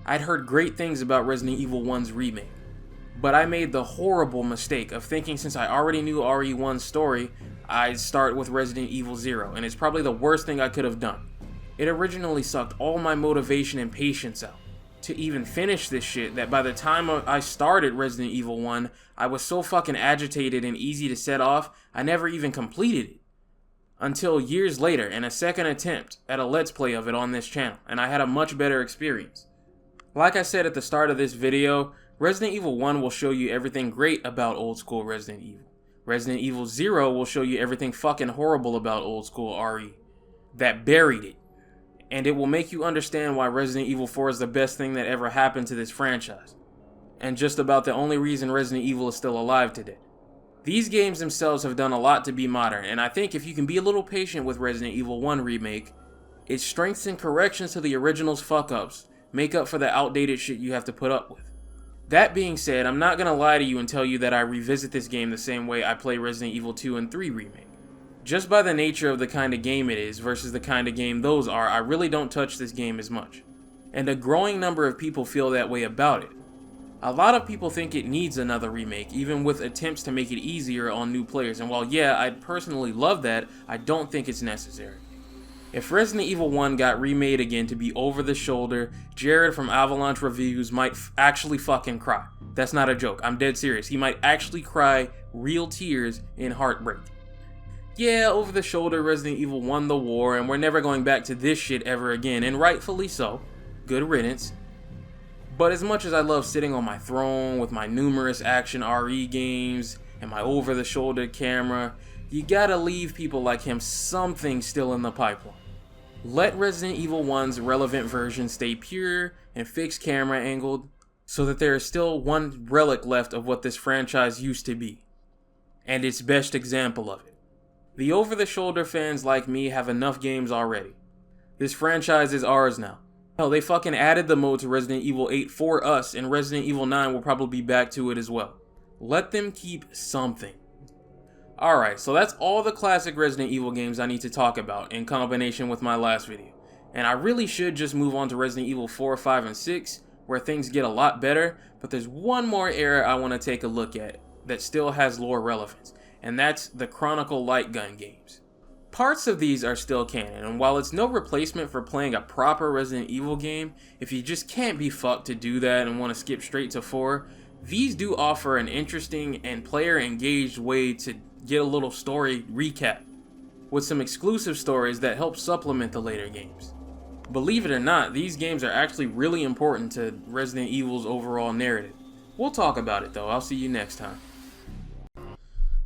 I'd heard great things about Resident Evil 1's remake, but I made the horrible mistake of thinking since I already knew RE1's story, I'd start with Resident Evil 0, and it's probably the worst thing I could have done. It originally sucked all my motivation and patience out to even finish this shit that by the time I started Resident Evil 1, I was so fucking agitated and easy to set off, I never even completed it. Until years later in a second attempt at a Let's Play of it on this channel, and I had a much better experience. Like I said at the start of this video, Resident Evil 1 will show you everything great about old school Resident Evil. Resident Evil 0 will show you everything fucking horrible about old school RE that buried it. And it will make you understand why Resident Evil 4 is the best thing that ever happened to this franchise. And just about the only reason Resident Evil is still alive today. These games themselves have done a lot to be modern, and I think if you can be a little patient with Resident Evil 1 Remake, its strengths and corrections to the original's fuck-ups make up for the outdated shit you have to put up with. That being said, I'm not gonna lie to you and tell you that I revisit this game the same way I play Resident Evil 2 and 3 Remake. Just by the nature of the kind of game it is versus the kind of game those are, I really don't touch this game as much. And a growing number of people feel that way about it. A lot of people think it needs another remake, even with attempts to make it easier on new players, and while yeah, I'd personally love that, I don't think it's necessary. If Resident Evil 1 got remade again to be over the shoulder, Jared from Avalanche Reviews might actually fucking cry. That's not a joke, I'm dead serious. He might actually cry real tears in heartbreak. Yeah, over the shoulder Resident Evil won the war and we're never going back to this shit ever again, and rightfully so. Good riddance. But as much as I love sitting on my throne with my numerous action RE games and my over the shoulder camera, you gotta leave people like him something still in the pipeline. Let Resident Evil 1's relevant version stay pure and fixed camera angled so that there is still one relic left of what this franchise used to be. And its best example of it. The over-the-shoulder fans like me have enough games already. This franchise is ours now. Hell, they fucking added the mode to Resident Evil 8 for us, and Resident Evil 9 will probably be back to it as well. Let them keep something. Alright, so that's all the classic Resident Evil games I need to talk about in combination with my last video. And I really should just move on to Resident Evil 4, 5, and 6, where things get a lot better, but there's one more era I want to take a look at that still has lore relevance, and that's the Chronicle light gun games. Parts of these are still canon, and while it's no replacement for playing a proper Resident Evil game, if you just can't be fucked to do that and want to skip straight to 4, these do offer an interesting and player-engaged way to get a little story recap, with some exclusive stories that help supplement the later games. Believe it or not, these games are actually really important to Resident Evil's overall narrative. We'll talk about it though, I'll see you next time.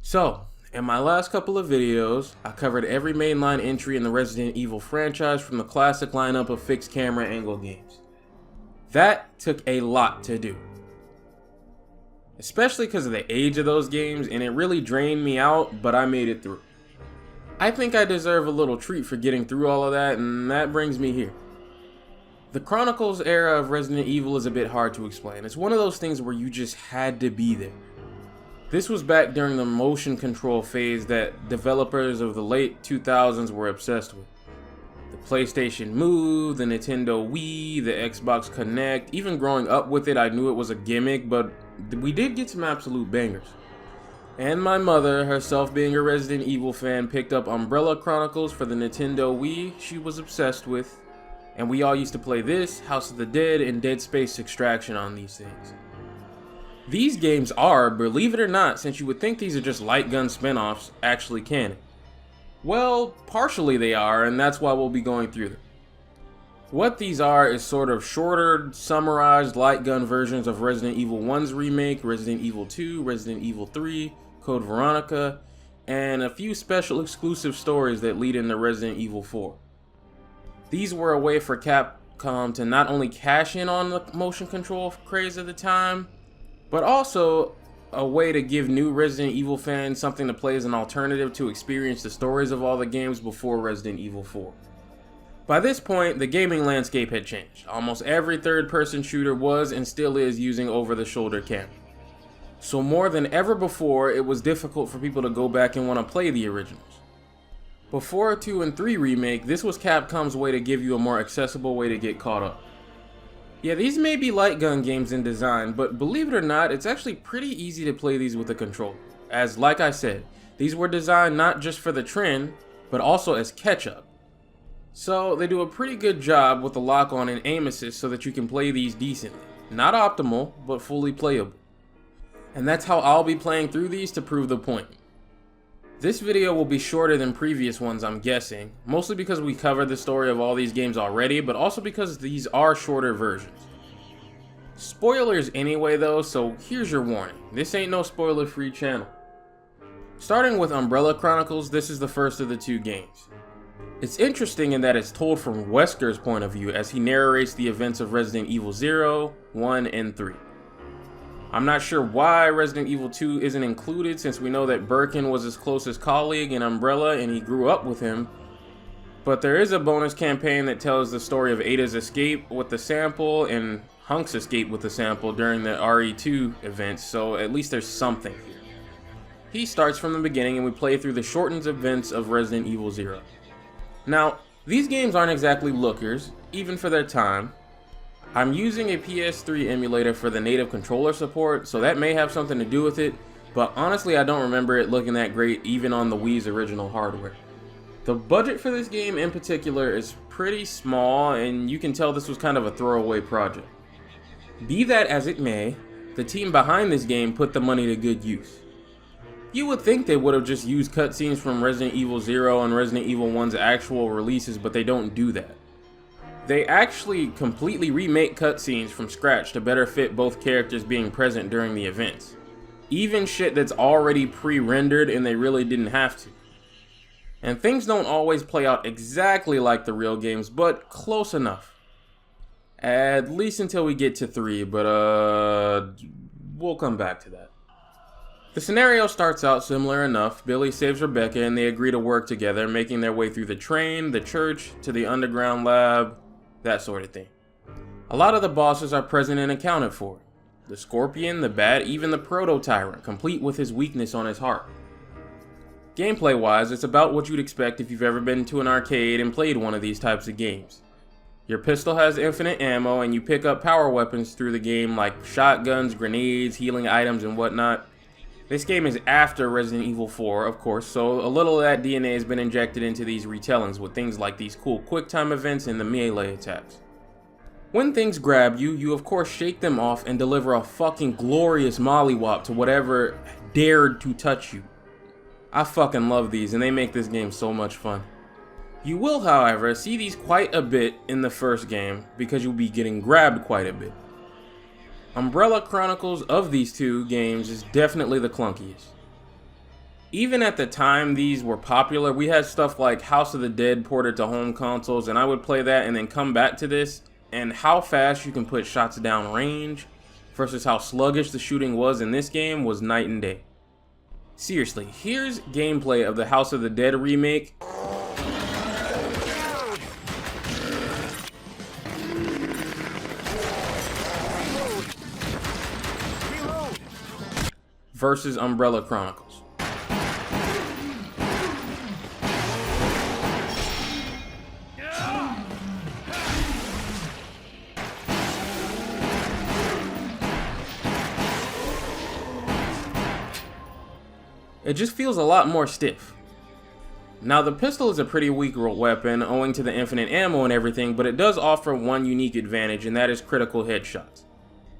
So, in my last couple of videos, I covered every mainline entry in the Resident Evil franchise from the classic lineup of fixed camera angle games. That took a lot to do. Especially because of the age of those games, and it really drained me out, but I made it through. I think I deserve a little treat for getting through all of that, and that brings me here. The Chronicles era of Resident Evil is a bit hard to explain. It's one of those things where you just had to be there. This was back during the motion control phase that developers of the late 2000s were obsessed with. The PlayStation Move, the Nintendo Wii, the Xbox Kinect. Even growing up with it, I knew it was a gimmick, but we did get some absolute bangers. And my mother, herself being a Resident Evil fan, picked up Umbrella Chronicles for the Nintendo Wii she was obsessed with. And we all used to play this, House of the Dead, and Dead Space Extraction on these things. These games are, believe it or not, since you would think these are just light gun spin-offs, actually canon. Well, partially they are, and that's why we'll be going through them. What these are is sort of shorter, summarized light gun versions of Resident Evil 1's remake, Resident Evil 2, Resident Evil 3, Code Veronica, and a few special exclusive stories that lead into Resident Evil 4. These were a way for Capcom to not only cash in on the motion control craze at the time, but also a way to give new Resident Evil fans something to play as an alternative to experience the stories of all the games before Resident Evil 4. By this point, the gaming landscape had changed. Almost every third-person shooter was and still is using over-the-shoulder camera. So more than ever before, it was difficult for people to go back and want to play the originals. Before 2 and 3 remake, this was Capcom's way to give you a more accessible way to get caught up. Yeah, these may be light gun games in design, but believe it or not, it's actually pretty easy to play these with a controller. As, like I said, these were designed not just for the trend, but also as catch-up. So they do a pretty good job with the lock-on and aim assist so that you can play these decently. Not optimal, but fully playable. And that's how I'll be playing through these to prove the point. This video will be shorter than previous ones, I'm guessing, mostly because we covered the story of all these games already, but also because these are shorter versions. Spoilers anyway though, so here's your warning. This ain't no spoiler-free channel. Starting with Umbrella Chronicles, this is the first of the 2 games. It's interesting in that it's told from Wesker's point of view as he narrates the events of Resident Evil 0, 1, and 3. I'm not sure why Resident Evil 2 isn't included since we know that Birkin was his closest colleague in Umbrella and he grew up with him. But there is a bonus campaign that tells the story of Ada's escape with the sample and Hunk's escape with the sample during the RE2 events, so at least there's something here. He starts from the beginning and we play through the shortened events of Resident Evil 0. Now, these games aren't exactly lookers, even for their time. I'm using a PS3 emulator for the native controller support, so that may have something to do with it, but honestly I don't remember it looking that great even on the Wii's original hardware. The budget for this game in particular is pretty small, and you can tell this was kind of a throwaway project. Be that as it may, the team behind this game put the money to good use. You would think they would have just used cutscenes from Resident Evil 0 and Resident Evil 1's actual releases, but they don't do that. They actually completely remake cutscenes from scratch to better fit both characters being present during the events. Even shit that's already pre-rendered and they really didn't have to. And things don't always play out exactly like the real games, but close enough. At least until we get to 3, but we'll come back to that. The scenario starts out similar enough. Billy saves Rebecca and they agree to work together, making their way through the train, the church, to the underground lab, that sort of thing. A lot of the bosses are present and accounted for. The Scorpion, the Bat, even the Proto-Tyrant, complete with his weakness on his heart. Gameplay wise, it's about what you'd expect if you've ever been to an arcade and played one of these types of games. Your pistol has infinite ammo and you pick up power weapons through the game like shotguns, grenades, healing items, and whatnot. This game is after Resident Evil 4, of course, so a little of that DNA has been injected into these retellings with things like these cool quick-time events and the melee attacks. When things grab you, you of course shake them off and deliver a fucking glorious mollywop to whatever dared to touch you. I fucking love these and they make this game so much fun. You will, however, see these quite a bit in the first game because you'll be getting grabbed quite a bit. Umbrella Chronicles of these 2 games is definitely the clunkiest. Even at the time these were popular, we had stuff like House of the Dead ported to home consoles, and I would play that and then come back to this, and how fast you can put shots down range versus how sluggish the shooting was in this game was night and day. Seriously, here's gameplay of the House of the Dead remake. Versus Umbrella Chronicles. It just feels a lot more stiff. Now the pistol is a pretty weak weapon owing to the infinite ammo and everything, but it does offer one unique advantage, and that is critical headshots.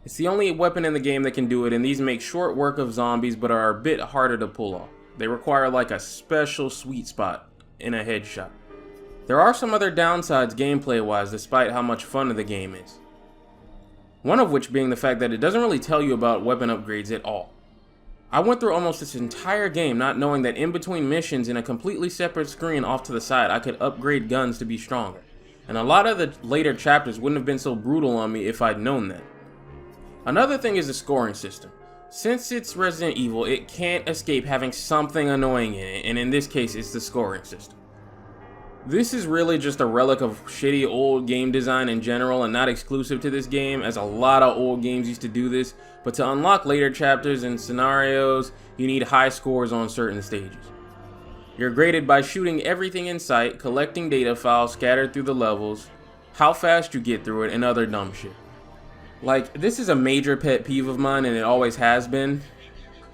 It's the only weapon in the game that can do it, and these make short work of zombies but are a bit harder to pull off. They require like a special sweet spot in a headshot. There are some other downsides gameplay wise despite how much fun the game is. One of which being the fact that it doesn't really tell you about weapon upgrades at all. I went through almost this entire game not knowing that in between missions in a completely separate screen off to the side I could upgrade guns to be stronger. And a lot of the later chapters wouldn't have been so brutal on me if I'd known that. Another thing is the scoring system. Since it's Resident Evil, it can't escape having something annoying in it, and in this case it's the scoring system. This is really just a relic of shitty old game design in general and not exclusive to this game, as a lot of old games used to do this, but to unlock later chapters and scenarios, you need high scores on certain stages. You're graded by shooting everything in sight, collecting data files scattered through the levels, how fast you get through it, and other dumb shit. Like, this is a major pet peeve of mine and it always has been.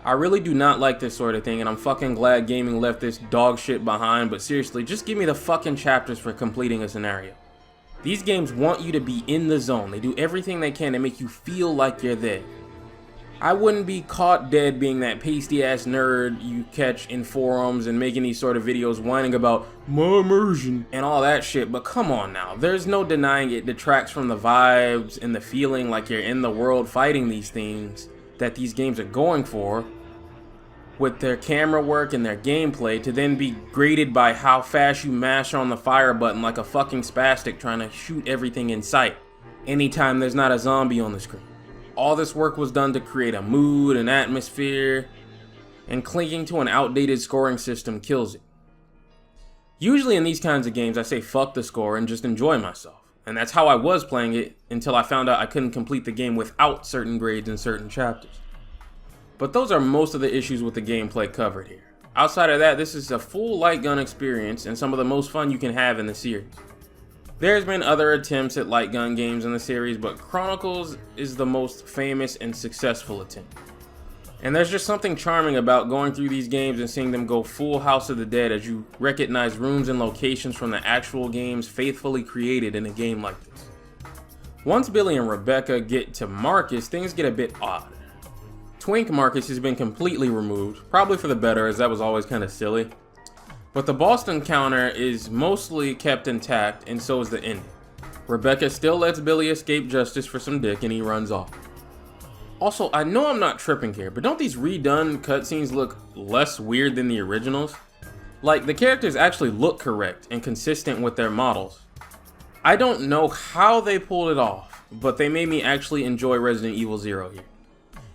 I really do not like this sort of thing, and I'm fucking glad gaming left this dog shit behind, but seriously, just give me the fucking chapters for completing a scenario. These games want you to be in the zone. They do everything they can to make you feel like you're there. I wouldn't be caught dead being that pasty ass nerd you catch in forums and making these sort of videos whining about my immersion and all that shit, but come on now, there's no denying it detracts from the vibes and the feeling like you're in the world fighting these things that these games are going for with their camera work and their gameplay, to then be graded by how fast you mash on the fire button like a fucking spastic trying to shoot everything in sight anytime there's not a zombie on the screen. All this work was done to create a mood, an atmosphere, and clinging to an outdated scoring system kills it. Usually in these kinds of games I say fuck the score and just enjoy myself, and that's how I was playing it until I found out I couldn't complete the game without certain grades in certain chapters. But those are most of the issues with the gameplay covered here. Outside of that, this is a full light gun experience and some of the most fun you can have in the series. There's been other attempts at light gun games in the series, but Chronicles is the most famous and successful attempt. And there's just something charming about going through these games and seeing them go full House of the Dead as you recognize rooms and locations from the actual games faithfully created in a game like this. Once Billy and Rebecca get to Marcus, things get a bit odd. Twink Marcus has been completely removed, probably for the better as that was always kind of silly. But the boss encounter is mostly kept intact, and so is the ending. Rebecca still lets Billy escape justice for some dick and he runs off. Also, I know I'm not tripping here, but don't these redone cutscenes look less weird than the originals? Like, the characters actually look correct and consistent with their models. I don't know how they pulled it off, but they made me actually enjoy Resident Evil 0 here.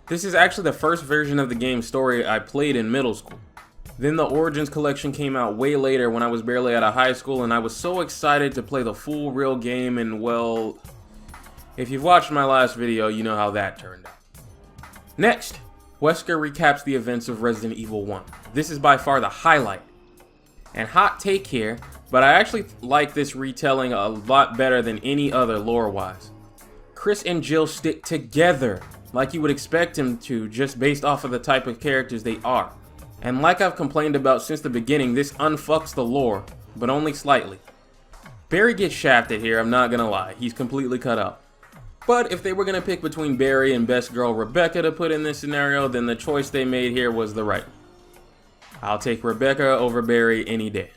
This is actually the first version of the game's story I played in middle school. Then the Origins collection came out way later when I was barely out of high school, and I was so excited to play the full real game, and well, if you've watched my last video, you know how that turned out. Next, Wesker recaps the events of Resident Evil 1. This is by far the highlight. And hot take here, but I actually like this retelling a lot better than any other lore-wise. Chris and Jill stick together like you would expect him to, just based off of the type of characters they are. And like I've complained about since the beginning, this unfucks the lore, but only slightly. Barry gets shafted here, I'm not gonna lie, he's completely cut out. But if they were gonna pick between Barry and best girl Rebecca to put in this scenario, then the choice they made here was the right one. I'll take Rebecca over Barry any day.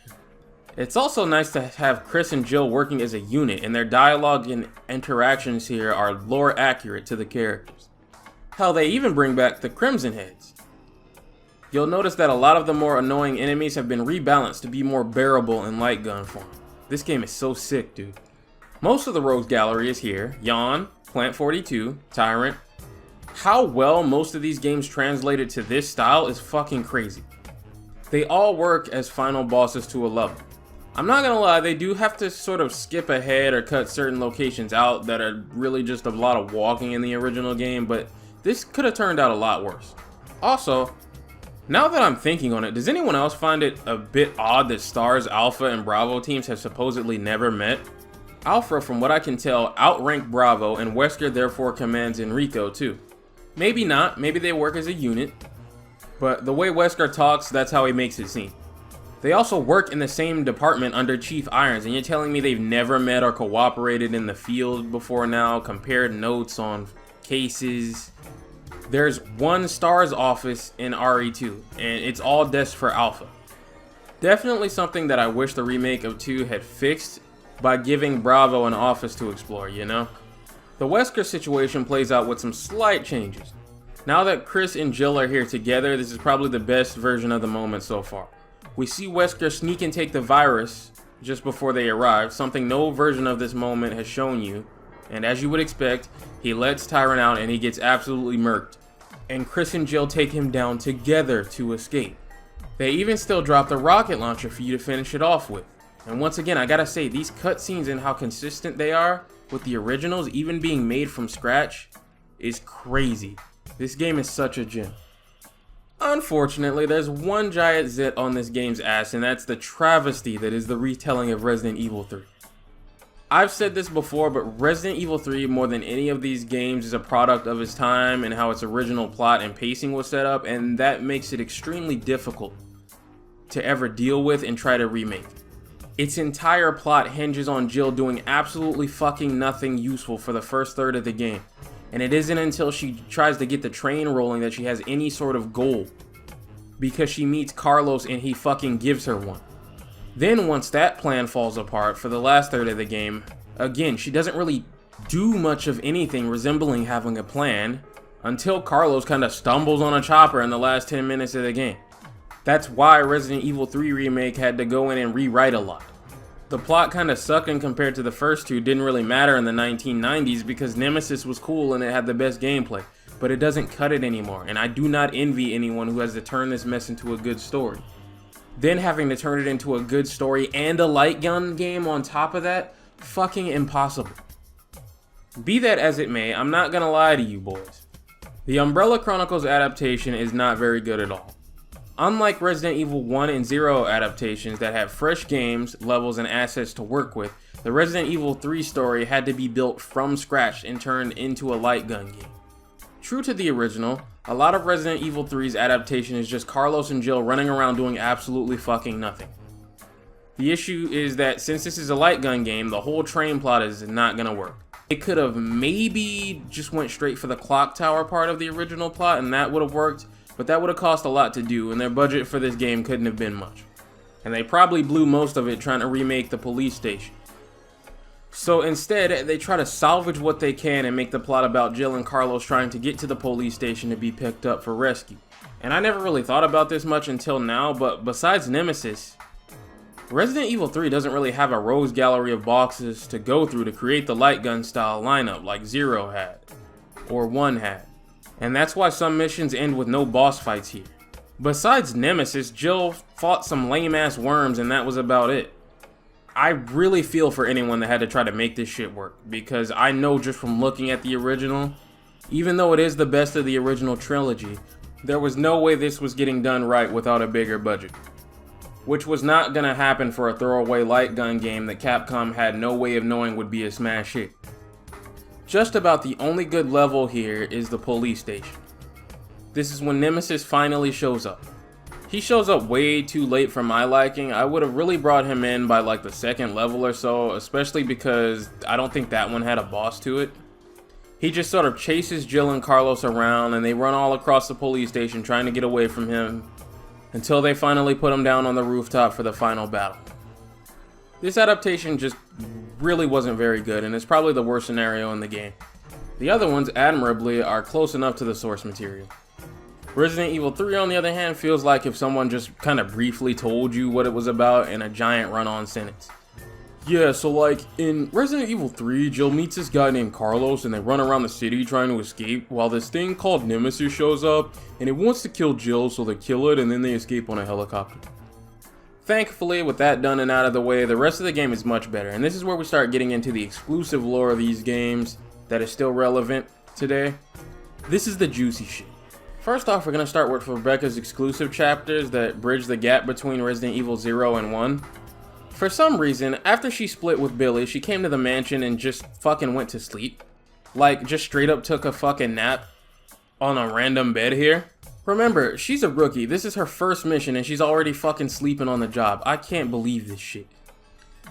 It's also nice to have Chris and Jill working as a unit, and their dialogue and interactions here are lore accurate to the characters. Hell, they even bring back the Crimson Heads. You'll notice that a lot of the more annoying enemies have been rebalanced to be more bearable in light gun form. This game is so sick, dude. Most of the rogues gallery is here. Yawn, Plant 42, Tyrant. How well most of these games translated to this style is fucking crazy. They all work as final bosses to a level. I'm not gonna lie, they do have to sort of skip ahead or cut certain locations out that are really just a lot of walking in the original game, but this could have turned out a lot worse. Also, now that I'm thinking on it, does anyone else find it a bit odd that STAR's Alpha and Bravo teams have supposedly never met? Alpha, from what I can tell, outranked Bravo, and Wesker therefore commands Enrico too. Maybe not, maybe they work as a unit, but the way Wesker talks, that's how he makes it seem. They also work in the same department under Chief Irons, and you're telling me they've never met or cooperated in the field before now, compared notes on cases. There's one STARS office in RE2, and it's all desks for Alpha. Definitely something that I wish the remake of 2 had fixed by giving Bravo an office to explore, you know? The Wesker situation plays out with some slight changes. Now that Chris and Jill are here together, this is probably the best version of the moment so far. We see Wesker sneak and take the virus just before they arrive, something no version of this moment has shown you. And as you would expect, he lets Tyrant out and he gets absolutely murked. And Chris and Jill take him down together to escape. They even still drop the rocket launcher for you to finish it off with. And once again, I gotta say, these cutscenes and how consistent they are with the originals, even being made from scratch, is crazy. This game is such a gem. Unfortunately, there's one giant zit on this game's ass, and that's the travesty that is the retelling of Resident Evil 3. I've said this before, but Resident Evil 3, more than any of these games, is a product of its time and how its original plot and pacing was set up, and that makes it extremely difficult to ever deal with and try to remake. Its entire plot hinges on Jill doing absolutely fucking nothing useful for the first third of the game, and it isn't until she tries to get the train rolling that she has any sort of goal, because she meets Carlos and he fucking gives her one. Then once that plan falls apart for the last third of the game, again, she doesn't really do much of anything resembling having a plan until Carlos kind of stumbles on a chopper in the last 10 minutes of the game. That's why Resident Evil 3 Remake had to go in and rewrite a lot. The plot kind of sucking compared to the first two didn't really matter in the 1990s because Nemesis was cool and it had the best gameplay, but it doesn't cut it anymore, and I do not envy anyone who has to turn this mess into a good story. Then having to turn it into a good story and a light gun game on top of that, fucking impossible. Be that as it may, I'm not gonna lie to you boys. The Umbrella Chronicles adaptation is not very good at all. Unlike Resident Evil 1 and 0 adaptations that have fresh games, levels, and assets to work with, the Resident Evil 3 story had to be built from scratch and turned into a light gun game. True to the original, a lot of Resident Evil 3's adaptation is just Carlos and Jill running around doing absolutely fucking nothing. The issue is that since this is a light gun game, the whole train plot is not gonna work. It could have maybe just went straight for the clock tower part of the original plot and that would have worked, but that would have cost a lot to do and their budget for this game couldn't have been much. And they probably blew most of it trying to remake the police station. So instead, they try to salvage what they can and make the plot about Jill and Carlos trying to get to the police station to be picked up for rescue. And I never really thought about this much until now, but besides Nemesis, Resident Evil 3 doesn't really have a rose gallery of boxes to go through to create the light gun style lineup like 0 had, or 1 had. And that's why some missions end with no boss fights here. Besides Nemesis, Jill fought some lame ass worms and that was about it. I really feel for anyone that had to try to make this shit work, because I know just from looking at the original, even though it is the best of the original trilogy, there was no way this was getting done right without a bigger budget. Which was not gonna happen for a throwaway light gun game that Capcom had no way of knowing would be a smash hit. Just about the only good level here is the police station. This is when Nemesis finally shows up. He shows up way too late for my liking. I would have really brought him in by like the second level or so, especially because I don't think that one had a boss to it. He just sort of chases Jill and Carlos around and they run all across the police station trying to get away from him until they finally put him down on the rooftop for the final battle. This adaptation just really wasn't very good and it's probably the worst scenario in the game. The other ones, admirably, are close enough to the source material. Resident Evil 3, on the other hand, feels like if someone just kind of briefly told you what it was about in a giant run-on sentence. Yeah, so like, in Resident Evil 3, Jill meets this guy named Carlos and they run around the city trying to escape while this thing called Nemesis shows up and it wants to kill Jill, so they kill it and then they escape on a helicopter. Thankfully, with that done and out of the way, the rest of the game is much better, and this is where we start getting into the exclusive lore of these games that is still relevant today. This is the juicy shit. First off, we're going to start with Rebecca's exclusive chapters that bridge the gap between Resident Evil 0 and 1. For some reason, after she split with Billy, she came to the mansion and just fucking went to sleep. Like, just straight up took a fucking nap on a random bed here. Remember, she's a rookie. This is her first mission and she's already fucking sleeping on the job. I can't believe this shit.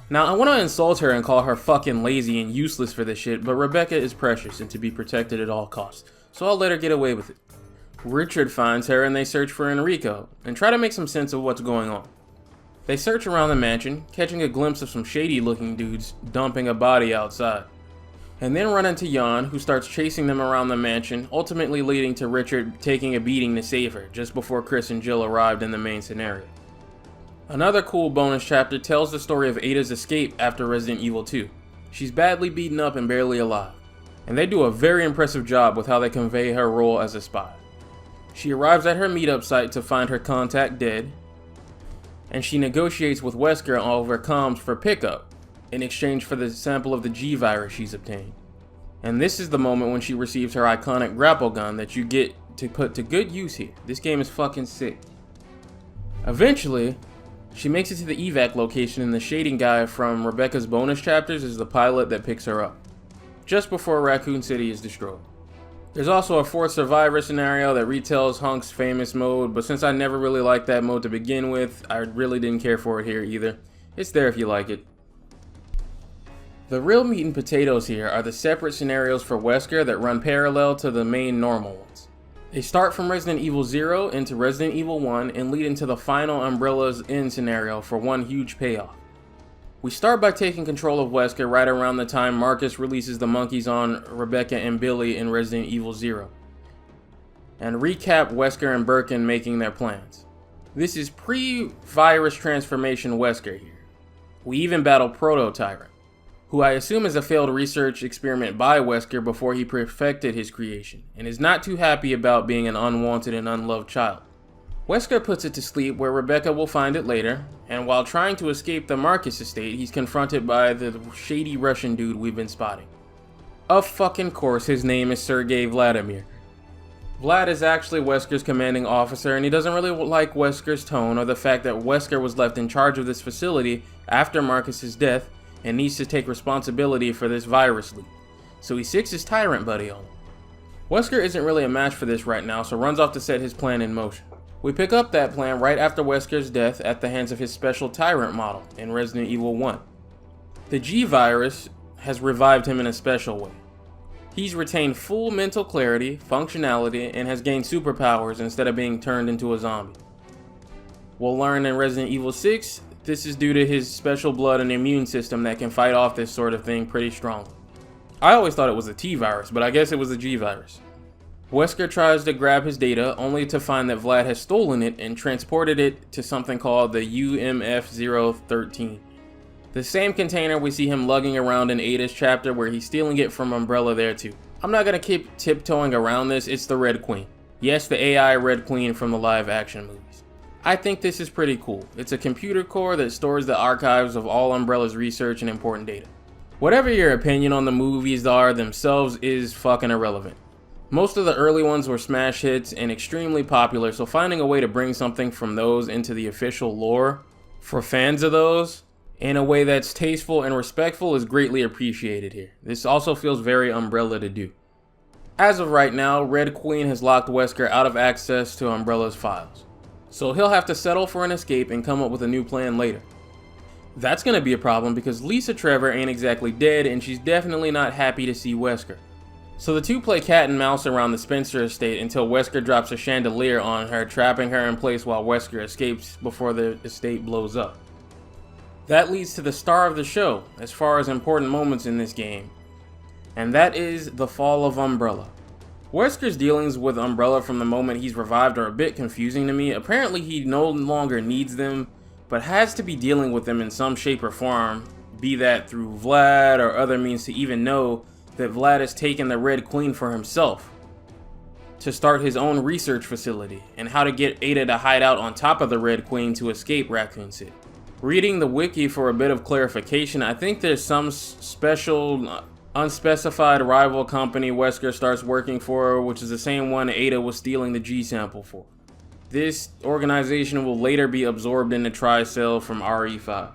Now, I want to insult her and call her fucking lazy and useless for this shit, but Rebecca is precious and to be protected at all costs, so I'll let her get away with it. Richard finds her and they search for Enrico, and try to make some sense of what's going on. They search around the mansion, catching a glimpse of some shady looking dudes dumping a body outside. And then run into Jan, who starts chasing them around the mansion, ultimately leading to Richard taking a beating to save her, just before Chris and Jill arrived in the main scenario. Another cool bonus chapter tells the story of Ada's escape after Resident Evil 2. She's badly beaten up and barely alive, and they do a very impressive job with how they convey her role as a spy. She arrives at her meetup site to find her contact dead, and she negotiates with Wesker over comms for pickup, in exchange for the sample of the G-virus she's obtained. And this is the moment when she receives her iconic grapple gun that you get to put to good use here. This game is fucking sick. Eventually, she makes it to the evac location, and the shading guy from Rebecca's bonus chapters is the pilot that picks her up, just before Raccoon City is destroyed. There's also a fourth survivor scenario that retells Hunk's famous mode, but since I never really liked that mode to begin with, I really didn't care for it here either. It's there if you like it. The real meat and potatoes here are the separate scenarios for Wesker that run parallel to the main normal ones. They start from Resident Evil 0 into Resident Evil 1 and lead into the final Umbrella's End scenario for one huge payoff. We start by taking control of Wesker right around the time Marcus releases the monkeys on Rebecca and Billy in Resident Evil 0, and recap Wesker and Birkin making their plans. This is pre-virus transformation Wesker here. We even battle Proto-Tyrant, who I assume is a failed research experiment by Wesker before he perfected his creation, and is not too happy about being an unwanted and unloved child. Wesker puts it to sleep where Rebecca will find it later, and while trying to escape the Marcus estate, he's confronted by the shady Russian dude we've been spotting. Of fucking course, his name is Sergei Vladimir. Vlad is actually Wesker's commanding officer, and he doesn't really like Wesker's tone or the fact that Wesker was left in charge of this facility after Marcus's death and needs to take responsibility for this virus leak, so he sicks his tyrant buddy on him. Wesker isn't really a match for this right now, so runs off to set his plan in motion. We pick up that plan right after Wesker's death at the hands of his special tyrant model in Resident Evil 1. The G-virus has revived him in a special way. He's retained full mental clarity, functionality, and has gained superpowers instead of being turned into a zombie. We'll learn in Resident Evil 6, this is due to his special blood and immune system that can fight off this sort of thing pretty strongly. I always thought it was a T-virus, but I guess it was a G-virus. Wesker tries to grab his data, only to find that Vlad has stolen it and transported it to something called the UMF-013. The same container we see him lugging around in Ada's chapter, where he's stealing it from Umbrella there too. I'm not gonna keep tiptoeing around this, it's the Red Queen. Yes, the AI Red Queen from the live action movies. I think this is pretty cool. It's a computer core that stores the archives of all Umbrella's research and important data. Whatever your opinion on the movies are themselves is fucking irrelevant. Most of the early ones were smash hits and extremely popular, so finding a way to bring something from those into the official lore for fans of those in a way that's tasteful and respectful is greatly appreciated here. This also feels very Umbrella to do. As of right now, Red Queen has locked Wesker out of access to Umbrella's files, so he'll have to settle for an escape and come up with a new plan later. That's gonna be a problem because Lisa Trevor ain't exactly dead, and she's definitely not happy to see Wesker. So the two play cat and mouse around the Spencer estate until Wesker drops a chandelier on her, trapping her in place while Wesker escapes before the estate blows up. That leads to the star of the show as far as important moments in this game, and that is the fall of Umbrella. Wesker's dealings with Umbrella from the moment he's revived are a bit confusing to me. Apparently he no longer needs them, but has to be dealing with them in some shape or form, be that through Vlad or other means, to even know that Vlad has taken the Red Queen for himself to start his own research facility, and how to get Ada to hide out on top of the Red Queen to escape Raccoon City. Reading the wiki for a bit of clarification, I think there's some special unspecified rival company Wesker starts working for, which is the same one Ada was stealing the G sample for. This organization will later be absorbed into Tricell from RE5.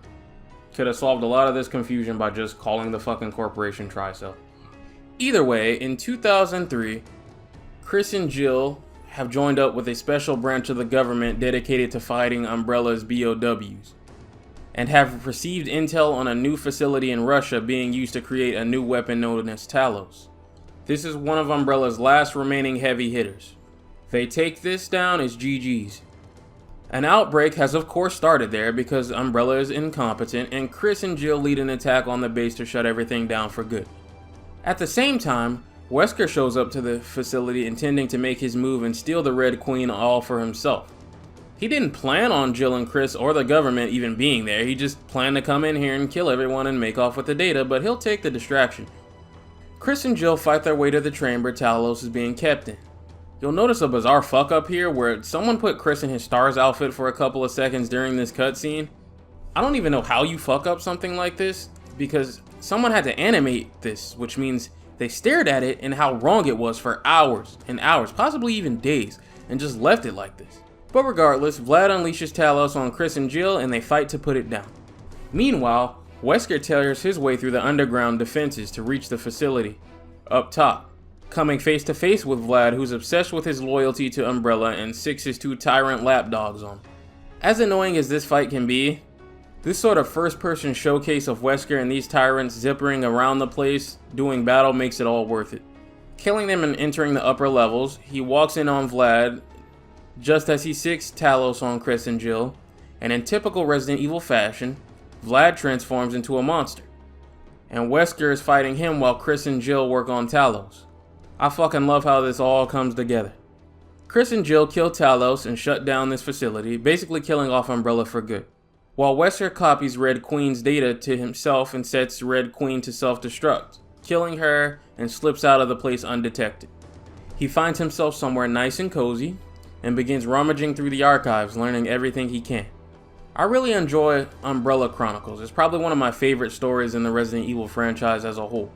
Could have solved a lot of this confusion by just calling the fucking corporation Tricell. Either way, in 2003, Chris and Jill have joined up with a special branch of the government dedicated to fighting Umbrella's BOWs. and have received intel on a new facility in Russia being used to create a new weapon known as Talos. This is one of Umbrella's last remaining heavy hitters. They take this down as GG's. An outbreak has of course started there because Umbrella is incompetent, and Chris and Jill lead an attack on the base to shut everything down for good. At the same time, Wesker shows up to the facility intending to make his move and steal the Red Queen all for himself. He didn't plan on Jill and Chris or the government even being there, he just planned to come in here and kill everyone and make off with the data, but he'll take the distraction. Chris and Jill fight their way to the chamber Talos is being kept in. You'll notice a bizarre fuck up here where someone put Chris in his Stars outfit for a couple of seconds during this cutscene. I don't even know how you fuck up something like this, because someone had to animate this, which means they stared at it and how wrong it was for hours and hours, possibly even days, and just left it like this. But regardless, Vlad unleashes Talos on Chris and Jill and they fight to put it down. Meanwhile, Wesker tears his way through the underground defenses to reach the facility up top, coming face to face with Vlad, who's obsessed with his loyalty to Umbrella and sicks his two tyrant lapdogs on him. As annoying as this fight can be, this sort of first-person showcase of Wesker and these tyrants zippering around the place doing battle makes it all worth it. Killing them and entering the upper levels, he walks in on Vlad just as he sicks Talos on Chris and Jill, and in typical Resident Evil fashion, Vlad transforms into a monster. And Wesker is fighting him while Chris and Jill work on Talos. I fucking love how this all comes together. Chris and Jill kill Talos and shut down this facility, basically killing off Umbrella for good. While Wesker copies Red Queen's data to himself and sets Red Queen to self-destruct, killing her and slips out of the place undetected. He finds himself somewhere nice and cozy and begins rummaging through the archives, learning everything he can. I really enjoy Umbrella Chronicles. It's probably one of my favorite stories in the Resident Evil franchise as a whole.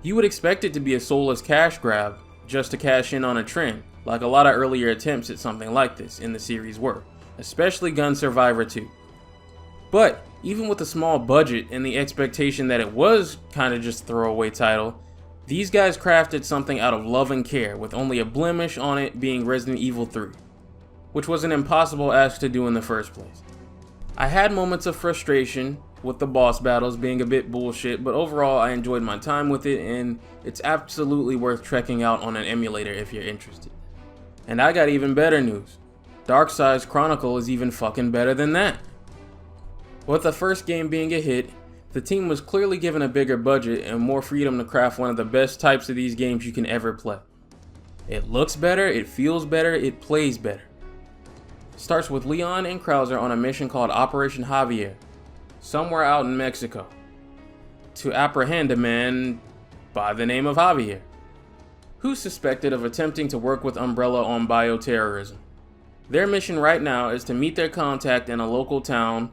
You would expect it to be a soulless cash grab, just to cash in on a trend, like a lot of earlier attempts at something like this in the series were, especially Gun Survivor 2. But even with a small budget and the expectation that it was kind of just a throwaway title, these guys crafted something out of love and care, with only a blemish on it being Resident Evil 3, which was an impossible ask to do in the first place. I had moments of frustration with the boss battles being a bit bullshit, but overall I enjoyed my time with it, and it's absolutely worth checking out on an emulator if you're interested. And I got even better news. Darkseid's Chronicle is even fucking better than that. With the first game being a hit, the team was clearly given a bigger budget and more freedom to craft one of the best types of these games you can ever play. It looks better, it feels better, it plays better. Starts with Leon and Krauser on a mission called Operation Javier, somewhere out in Mexico, to apprehend a man by the name of Javier, who's suspected of attempting to work with Umbrella on bioterrorism. Their mission right now is to meet their contact in a local town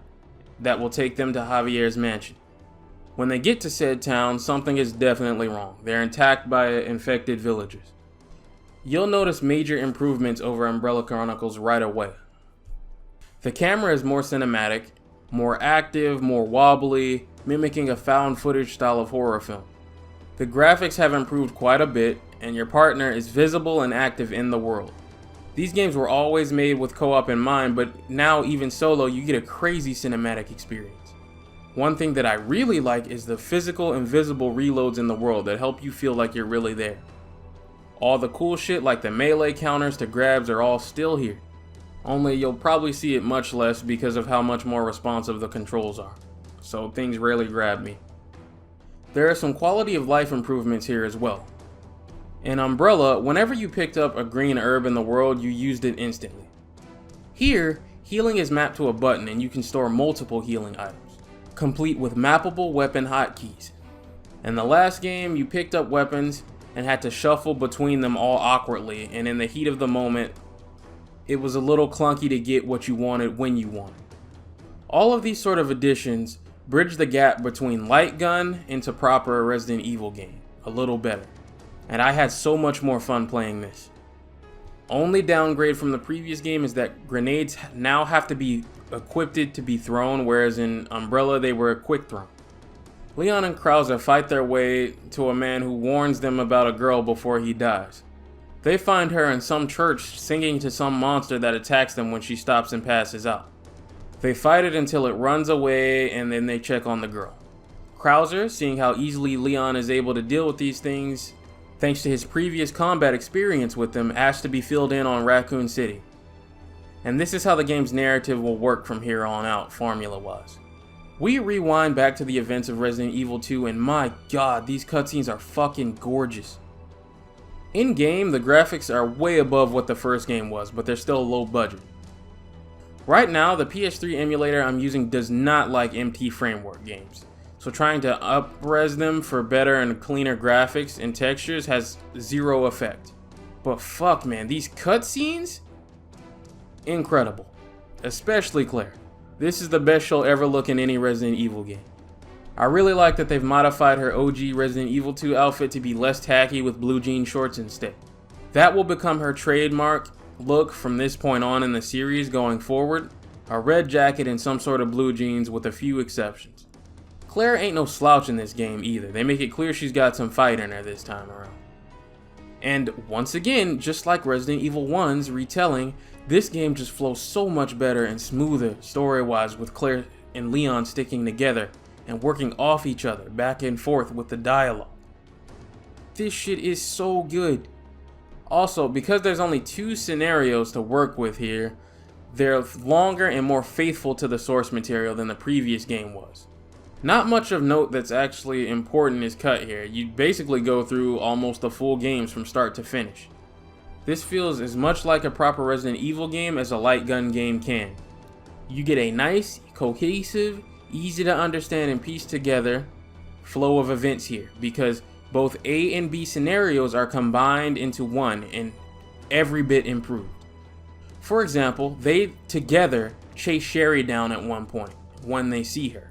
that will take them to Javier's mansion. When they get to said town, something is definitely wrong. They're attacked by infected villagers. You'll notice major improvements over Umbrella Chronicles right away. The camera is more cinematic, more active, more wobbly, mimicking a found footage style of horror film. The graphics have improved quite a bit, and your partner is visible and active in the world. These games were always made with co-op in mind, but now even solo you get a crazy cinematic experience. One thing that I really like is the physical and visible reloads in the world that help you feel like you're really there. All the cool shit like the melee counters to grabs are all still here. Only you'll probably see it much less because of how much more responsive the controls are. So things rarely grab me. There are some quality of life improvements here as well. In Umbrella, whenever you picked up a green herb in the world, you used it instantly. Here, healing is mapped to a button and you can store multiple healing items, complete with mappable weapon hotkeys. In the last game, you picked up weapons and had to shuffle between them all awkwardly, and in the heat of the moment, it was a little clunky to get what you wanted when you wanted. All of these sort of additions bridge the gap between light gun into proper Resident Evil game a little better, and I had so much more fun playing this. Only downgrade from the previous game is that grenades now have to be equipped to be thrown, whereas in Umbrella they were a quick throw. Leon and Krauser fight their way to a man who warns them about a girl before he dies. They find her in some church singing to some monster that attacks them when she stops and passes out. They fight it until it runs away, and then they check on the girl. Krauser, seeing how easily Leon is able to deal with these things, thanks to his previous combat experience with them, asked to be filled in on Raccoon City. And this is how the game's narrative will work from here on out, formula-wise. We rewind back to the events of Resident Evil 2, and my god, these cutscenes are fucking gorgeous. In-game, the graphics are way above what the first game was, but they're still low budget. Right now, the PS3 emulator I'm using does not like MT framework games, so trying to up-res them for better and cleaner graphics and textures has zero effect. But fuck man, these cutscenes? Incredible. Especially Claire. This is the best she'll ever look in any Resident Evil game. I really like that they've modified her OG Resident Evil 2 outfit to be less tacky with blue jean shorts instead. That will become her trademark look from this point on in the series going forward. A red jacket and some sort of blue jeans with a few exceptions. Claire ain't no slouch in this game either. They make it clear she's got some fight in her this time around. And once again, just like Resident Evil 1's retelling, this game just flows so much better and smoother story-wise with Claire and Leon sticking together and working off each other back and forth with the dialogue. This shit is so good. Also, because there's only 2 scenarios to work with here, they're longer and more faithful to the source material than the previous game was. Not much of note that's actually important is cut here. You basically go through almost the full games from start to finish. This feels as much like a proper Resident Evil game as a light gun game can. You get a nice, cohesive, easy to understand and piece together flow of events here, because both A and B scenarios are combined into one and every bit improved. For example, they together chase Sherry down at one point when they see her.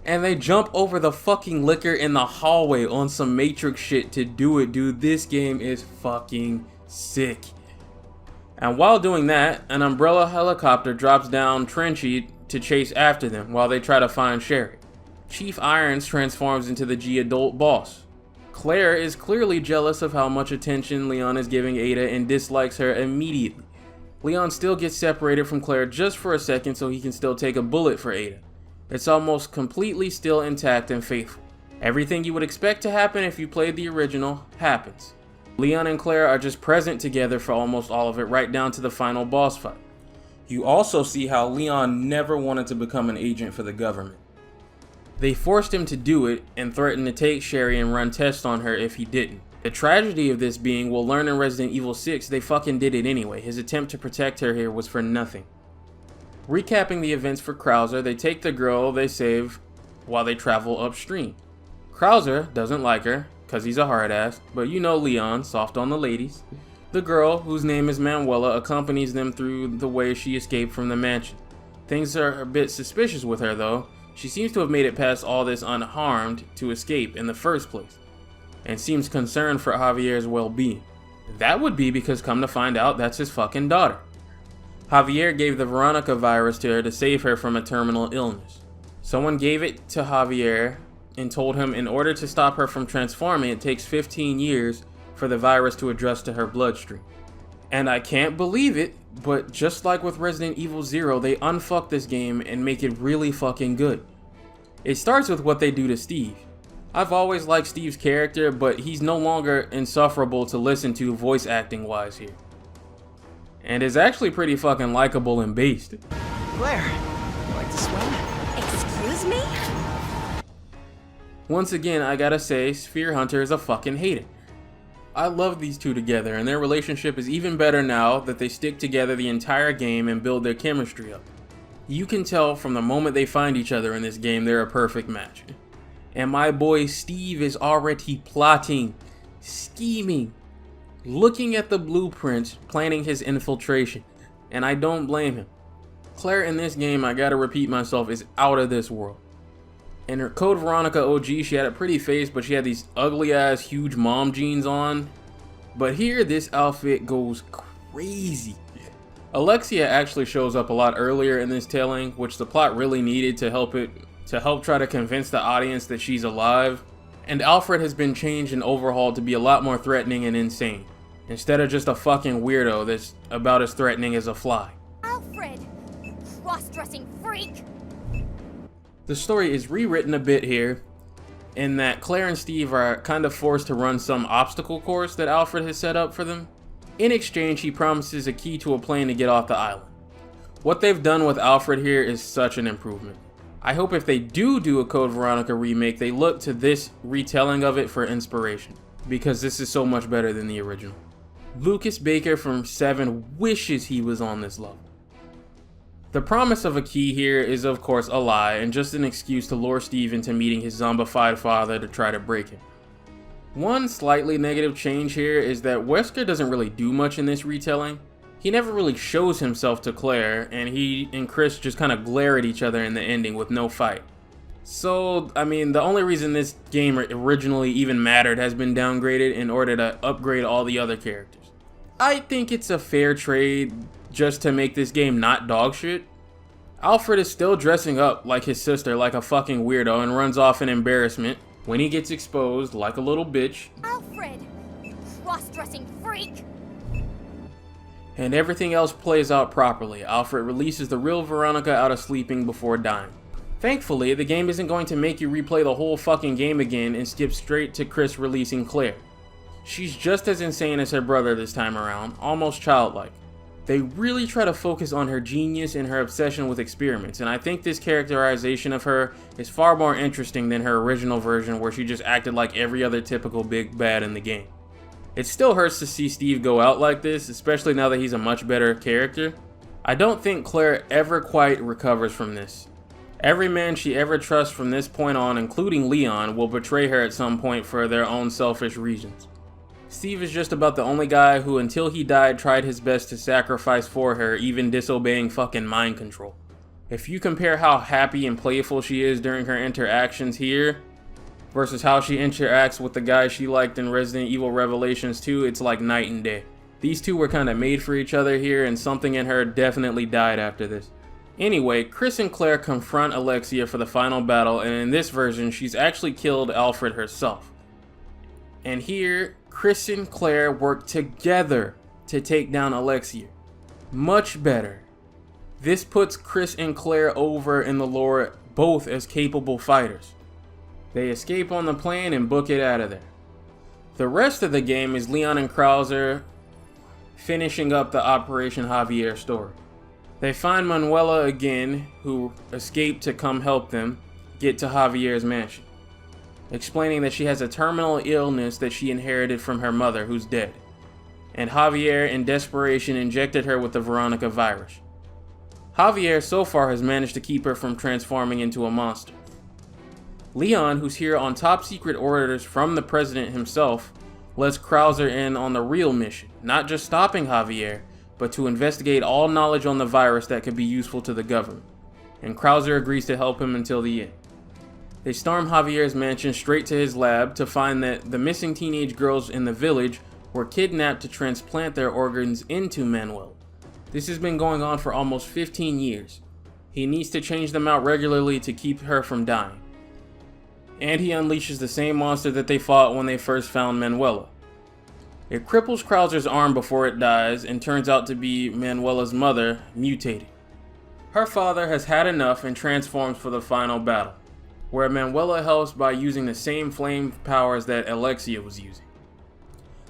And they jump over the fucking liquor in the hallway on some Matrix shit to do it, dude. This game is fucking sick. And while doing that, an Umbrella helicopter drops down Trenchy to chase after them while they try to find Sherry. Chief Irons transforms into the G-Adult boss. Claire is clearly jealous of how much attention Leon is giving Ada and dislikes her immediately. Leon still gets separated from Claire just for a second so he can still take a bullet for Ada. It's almost completely still intact and faithful. Everything you would expect to happen if you played the original happens. Leon and Claire are just present together for almost all of it, right down to the final boss fight. You also see how Leon never wanted to become an agent for the government. They forced him to do it and threatened to take Sherry and run tests on her if he didn't. The tragedy of this being, we'll learn in Resident Evil 6, they fucking did it anyway. His attempt to protect her here was for nothing. Recapping the events for Krauser, they take the girl they save while they travel upstream. Krauser doesn't like her, cause he's a hard ass, but you know Leon, soft on the ladies. The girl, whose name is Manuela, accompanies them through the way she escaped from the mansion. Things are a bit suspicious with her though. She seems to have made it past all this unharmed to escape in the first place, and seems concerned for Javier's well-being. That would be because, come to find out, that's his fucking daughter. Javier gave the Veronica virus to her to save her from a terminal illness. Someone gave it to Javier and told him in order to stop her from transforming, it takes 15 years for the virus to adjust to her bloodstream. And I can't believe it, but just like with Resident Evil 0, they unfuck this game and make it really fucking good. It starts with what they do to Steve. I've always liked Steve's character, but he's no longer insufferable to listen to voice acting wise here. And is actually pretty fucking likable and based. Claire, you like to swim? Excuse me? Once again, I gotta say, Sphere Hunter is a fucking hater. I love these two together, and their relationship is even better now that they stick together the entire game and build their chemistry up. You can tell from the moment they find each other in this game, they're a perfect match. And my boy Steve is already plotting, scheming, looking at the blueprints, planning his infiltration. And I don't blame him. Claire in this game, I gotta repeat myself, is out of this world. In her Code Veronica OG, she had a pretty face, but she had these ugly ass huge mom jeans on. But here, this outfit goes crazy. Alexia actually shows up a lot earlier in this telling, which the plot really needed to help try to convince the audience that she's alive. And Alfred has been changed and overhauled to be a lot more threatening and insane, instead of just a fucking weirdo that's about as threatening as a fly. Alfred, you cross-dressing freak! The story is rewritten a bit here, in that Claire and Steve are kind of forced to run some obstacle course that Alfred has set up for them. In exchange, he promises a key to a plane to get off the island. What they've done with Alfred here is such an improvement. I hope if they do a Code Veronica remake, they look to this retelling of it for inspiration, because this is so much better than the original. Lucas Baker from 7 wishes he was on this level. The promise of a key here is of course a lie and just an excuse to lure Steve into meeting his zombified father to try to break him. One slightly negative change here is that Wesker doesn't really do much in this retelling. He never really shows himself to Claire, and he and Chris just kind of glare at each other in the ending with no fight. So, I mean, the only reason this game originally even mattered has been downgraded in order to upgrade all the other characters. I think it's a fair trade just to make this game not dog shit. Alfred is still dressing up like his sister like a fucking weirdo and runs off in embarrassment when he gets exposed like a little bitch. Alfred! You cross-dressing freak! And everything else plays out properly. Alfred releases the real Veronica out of sleeping before dying. Thankfully, the game isn't going to make you replay the whole fucking game again and skip straight to Chris releasing Claire. She's just as insane as her brother this time around, almost childlike. They really try to focus on her genius and her obsession with experiments, and I think this characterization of her is far more interesting than her original version where she just acted like every other typical big bad in the game. It still hurts to see Steve go out like this, especially now that he's a much better character. I don't think Claire ever quite recovers from this. Every man she ever trusts from this point on, including Leon, will betray her at some point for their own selfish reasons. Steve is just about the only guy who, until he died, tried his best to sacrifice for her, even disobeying fucking mind control. If you compare how happy and playful she is during her interactions here, versus how she interacts with the guy she liked in Resident Evil Revelations 2, it's like night and day. These two were kind of made for each other here, and something in her definitely died after this. Anyway, Chris and Claire confront Alexia for the final battle, and in this version, she's actually killed Alfred herself. And here, Chris and Claire work together to take down Alexia. Much better. This puts Chris and Claire over in the lore both as capable fighters. They escape on the plane and book it out of there. The rest of the game is Leon and Krauser finishing up the Operation Javier story. They find Manuela again, who escaped to come help them get to Javier's mansion, explaining that she has a terminal illness that she inherited from her mother, who's dead, and Javier in desperation injected her with the Veronica virus. Javier so far has managed to keep her from transforming into a monster. Leon, who's here on top secret orders from the president himself, lets Krauser in on the real mission, not just stopping Javier, but to investigate all knowledge on the virus that could be useful to the government, and Krauser agrees to help him until the end. They storm Javier's mansion straight to his lab to find that the missing teenage girls in the village were kidnapped to transplant their organs into Manuel. This has been going on for almost 15 years. He needs to change them out regularly to keep her from dying. And he unleashes the same monster that they fought when they first found Manuela. It cripples Krauser's arm before it dies and turns out to be Manuela's mother mutating. Her father has had enough and transforms for the final battle, where Manuela helps by using the same flame powers that Alexia was using.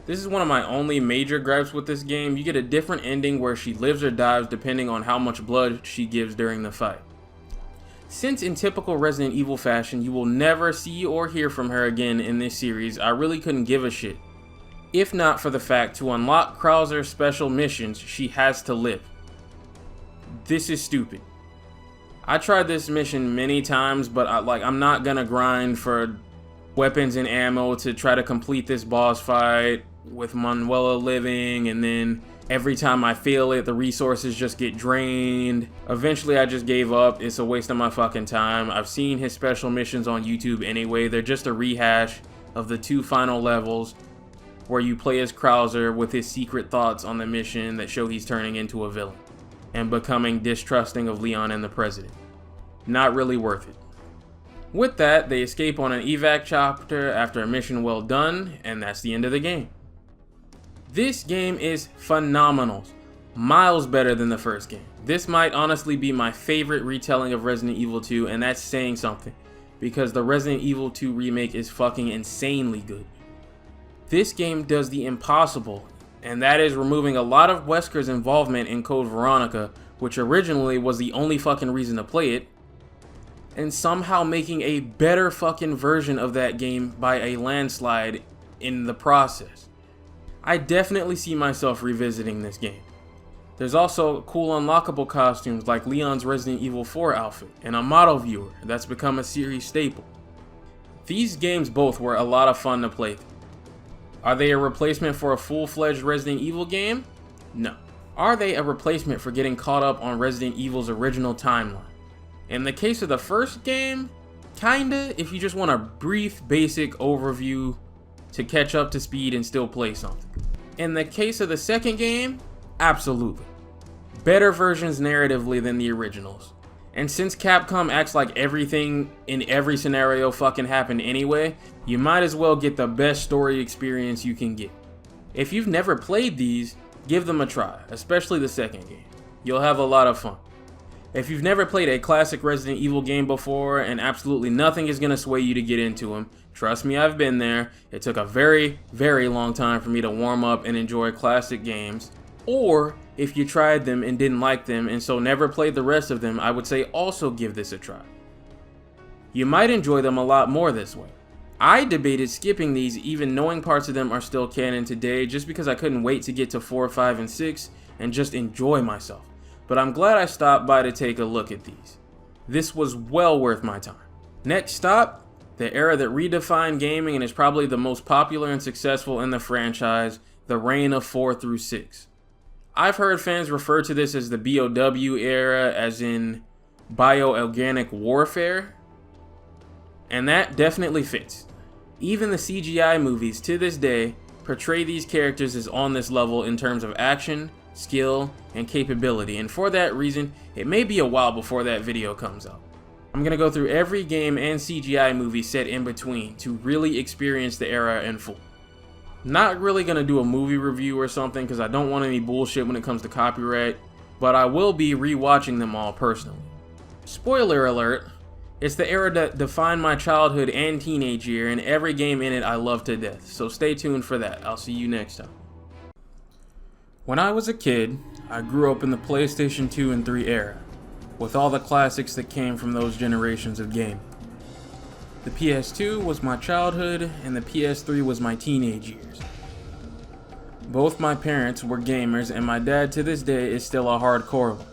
This is one of my only major gripes with this game. You get a different ending where she lives or dies depending on how much blood she gives during the fight. Since in typical Resident Evil fashion, you will never see or hear from her again in this series, I really couldn't give a shit. If not for the fact to unlock Krauser's special missions, she has to live. This is stupid. I tried this mission many times, but I'm not gonna grind for weapons and ammo to try to complete this boss fight with Manuela living, and then every time I fail it, the resources just get drained. Eventually I just gave up. It's a waste of my fucking time. I've seen his special missions on YouTube anyway. They're just a rehash of the 2 final levels where you play as Krauser with his secret thoughts on the mission that show he's turning into a villain and becoming distrusting of Leon and the president. Not really worth it. With that, they escape on an evac chopper after a mission well done, and that's the end of the game. This game is phenomenal. miles better than the first game. This might honestly be my favorite retelling of Resident Evil 2, and that's saying something, because the Resident Evil 2 remake is fucking insanely good. This game does the impossible, and that is removing a lot of Wesker's involvement in Code Veronica, which originally was the only fucking reason to play it, and somehow making a better fucking version of that game by a landslide in the process. I definitely see myself revisiting this game. There's also cool unlockable costumes like Leon's Resident Evil 4 outfit and a model viewer that's become a series staple. These games both were a lot of fun to play through. Are they a replacement for a full-fledged Resident Evil game? No. Are they a replacement for getting caught up on Resident Evil's original timeline? In the case of the first game, kinda, if you just want a brief, basic overview to catch up to speed and still play something. In the case of the second game, absolutely. Better versions narratively than the originals. And since Capcom acts like everything in every scenario fucking happened anyway, you might as well get the best story experience you can get. If you've never played these, give them a try, especially the second game. You'll have a lot of fun. If you've never played a classic Resident Evil game before and absolutely nothing is going to sway you to get into them, trust me, I've been there. It took a very, very long time for me to warm up and enjoy classic games. Or if you tried them and didn't like them and so never played the rest of them, I would say also give this a try. You might enjoy them a lot more this way. I debated skipping these even knowing parts of them are still canon today just because I couldn't wait to get to 4, 5, and 6 and just enjoy myself. But I'm glad I stopped by to take a look at these. This was well worth my time. Next stop, the era that redefined gaming and is probably the most popular and successful in the franchise, the reign of 4 through 6. I've heard fans refer to this as the BOW era, as in bioorganic warfare, and that definitely fits. Even the CGI movies to this day portray these characters as on this level in terms of action, skill, and capability, and for that reason, it may be a while before that video comes out. I'm gonna go through every game and CGI movie set in between to really experience the era in full. Not really gonna do a movie review or something because I don't want any bullshit when it comes to copyright, but I will be rewatching them all personally. Spoiler alert, it's the era that defined my childhood and teenage year, and every game in it I love to death, so stay tuned for that. I'll see you next time. When I was a kid, I grew up in the PlayStation 2 and 3 era, with all the classics that came from those generations of gaming. The PS2 was my childhood, and the PS3 was my teenage years. Both my parents were gamers, and my dad to this day is still a hardcore one.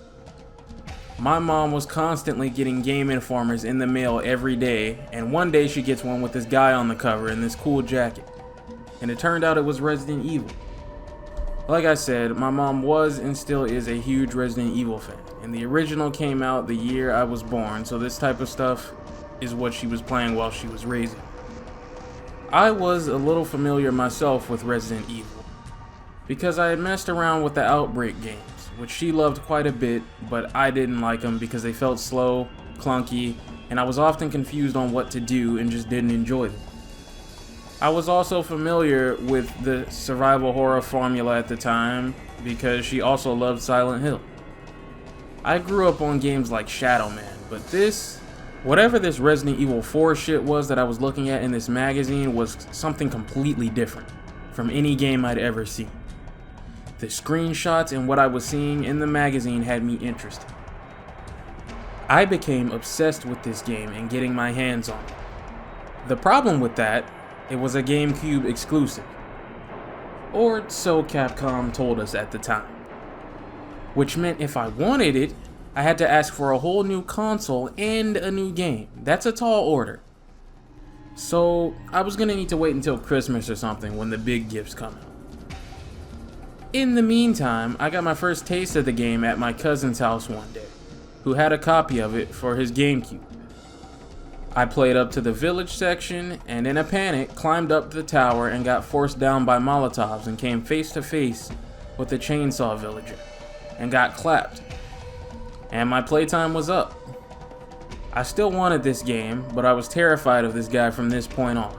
My mom was constantly getting Game Informers in the mail every day, and one day she gets one with this guy on the cover in this cool jacket. And it turned out it was Resident Evil. Like I said, my mom was and still is a huge Resident Evil fan, and the original came out the year I was born, so this type of stuff is what she was playing while she was raising. I was a little familiar myself with Resident Evil, because I had messed around with the Outbreak games, which she loved quite a bit, but I didn't like them because they felt slow, clunky, and I was often confused on what to do and just didn't enjoy them. I was also familiar with the survival horror formula at the time because she also loved Silent Hill. I grew up on games like Shadow Man, but whatever this Resident Evil 4 shit was that I was looking at in this magazine was something completely different from any game I'd ever seen. The screenshots and what I was seeing in the magazine had me interested. I became obsessed with this game and getting my hands on it. The problem with that, it was a GameCube exclusive. Or so Capcom told us at the time. Which meant if I wanted it, I had to ask for a whole new console and a new game. That's a tall order. So I was gonna need to wait until Christmas or something when the big gifts come out. In the meantime, I got my first taste of the game at my cousin's house one day, who had a copy of it for his GameCube. I played up to the village section and in a panic climbed up the tower and got forced down by Molotovs and came face to face with the chainsaw villager and got clapped. And my playtime was up. I still wanted this game, but I was terrified of this guy from this point on.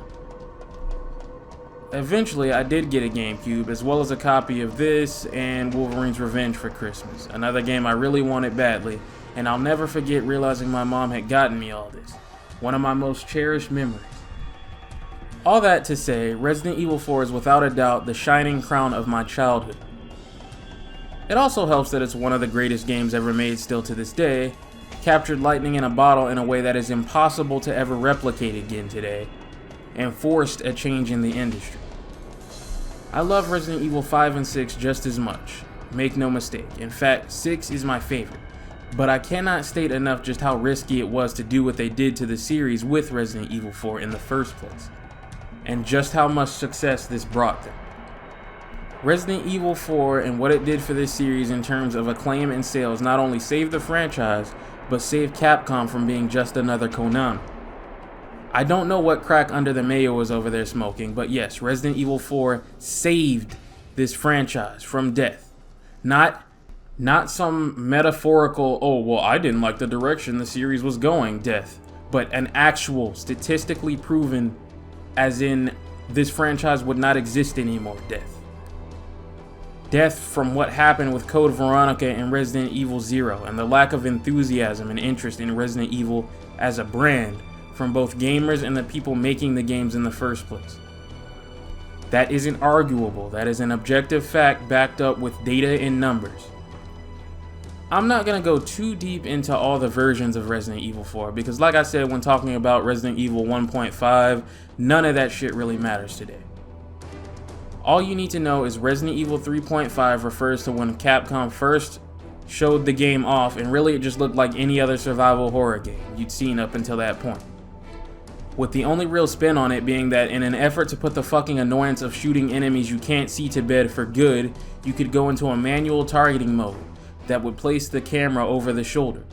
Eventually, I did get a GameCube, as well as a copy of this and Wolverine's Revenge for Christmas, another game I really wanted badly, and I'll never forget realizing my mom had gotten me all this. One of my most cherished memories. All that to say, Resident Evil 4 is without a doubt the shining crown of my childhood. It also helps that it's one of the greatest games ever made still to this day, captured lightning in a bottle in a way that is impossible to ever replicate again today, and forced a change in the industry. I love Resident Evil 5 and 6 just as much, make no mistake. In fact, 6 is my favorite, but I cannot state enough just how risky it was to do what they did to the series with Resident Evil 4 in the first place, and just how much success this brought them. Resident Evil 4 and what it did for this series in terms of acclaim and sales not only saved the franchise, but saved Capcom from being just another Konami. I don't know what crack under the mayo was over there smoking, but yes, Resident Evil 4 saved this franchise from death. Not some metaphorical, oh, well, I didn't like the direction the series was going, death, but an actual, statistically proven, as in, this franchise would not exist anymore, death. Death from what happened with Code Veronica and Resident Evil 0, and the lack of enthusiasm and interest in Resident Evil as a brand from both gamers and the people making the games in the first place. That isn't arguable. That is an objective fact backed up with data and numbers. I'm not going to go too deep into all the versions of Resident Evil 4 because, like I said when talking about Resident Evil 1.5, none of that shit really matters today. All you need to know is Resident Evil 3.5 refers to when Capcom first showed the game off, and really it just looked like any other survival horror game you'd seen up until that point. With the only real spin on it being that in an effort to put the fucking annoyance of shooting enemies you can't see to bed for good, you could go into a manual targeting mode that would place the camera over the shoulder.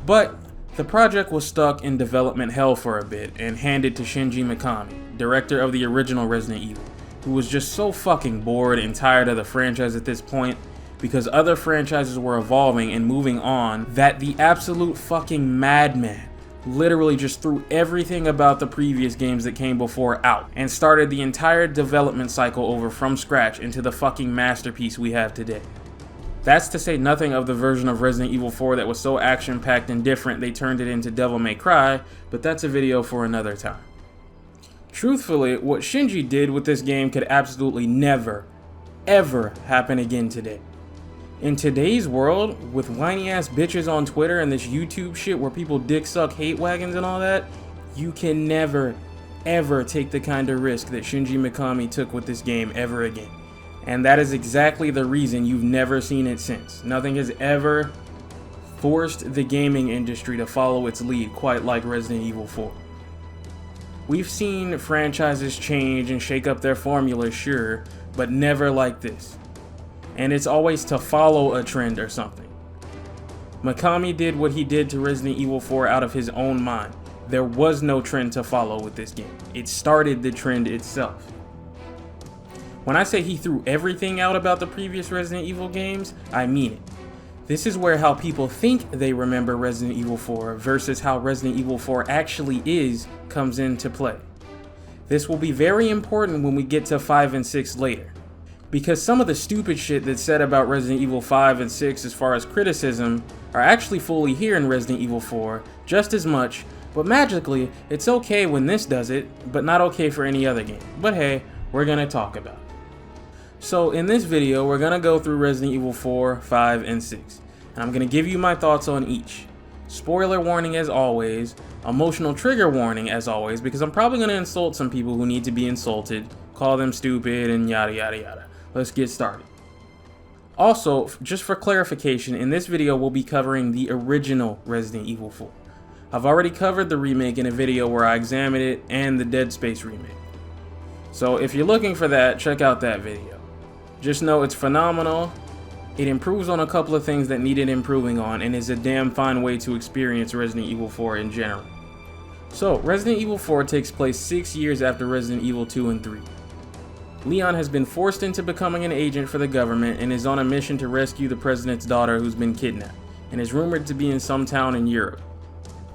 But the project was stuck in development hell for a bit and handed to Shinji Mikami, director of the original Resident Evil, who was just so fucking bored and tired of the franchise at this point because other franchises were evolving and moving on, that the absolute fucking madman literally just threw everything about the previous games that came before out and started the entire development cycle over from scratch into the fucking masterpiece we have today. That's to say nothing of the version of Resident Evil 4 that was so action-packed and different they turned it into Devil May Cry, but that's a video for another time. Truthfully, what Shinji did with this game could absolutely never, ever happen again today. In today's world, with whiny ass bitches on Twitter and this YouTube shit where people dick suck hate wagons and all that, you can never, ever take the kind of risk that Shinji Mikami took with this game ever again. And that is exactly the reason you've never seen it since. Nothing has ever forced the gaming industry to follow its lead quite like Resident Evil 4. We've seen franchises change and shake up their formula, sure, but never like this. And it's always to follow a trend or something. Mikami did what he did to Resident Evil 4 out of his own mind. There was no trend to follow with this game. It started the trend itself. When I say he threw everything out about the previous Resident Evil games, I mean it. This is where how people think they remember Resident Evil 4 versus how Resident Evil 4 actually is comes into play. This will be very important when we get to 5 and 6 later, because some of the stupid shit that's said about Resident Evil 5 and 6 as far as criticism are actually fully here in Resident Evil 4 just as much, but magically it's okay when this does it, but not okay for any other game. But hey, we're gonna talk about it. So in this video, we're gonna go through Resident Evil 4, 5, and 6, and I'm gonna give you my thoughts on each. Spoiler warning as always, emotional trigger warning as always, because I'm probably gonna insult some people who need to be insulted, call them stupid, and yada yada yada. Let's get started. Also, just for clarification, in this video we'll be covering the original Resident Evil 4. I've already covered the remake in a video where I examined it and the Dead Space remake. So if you're looking for that, check out that video. Just know it's phenomenal, it improves on a couple of things that needed improving on, and is a damn fine way to experience Resident Evil 4 in general. So, Resident Evil 4 takes place 6 years after Resident Evil 2 and 3. Leon has been forced into becoming an agent for the government and is on a mission to rescue the president's daughter who's been kidnapped, and is rumored to be in some town in Europe.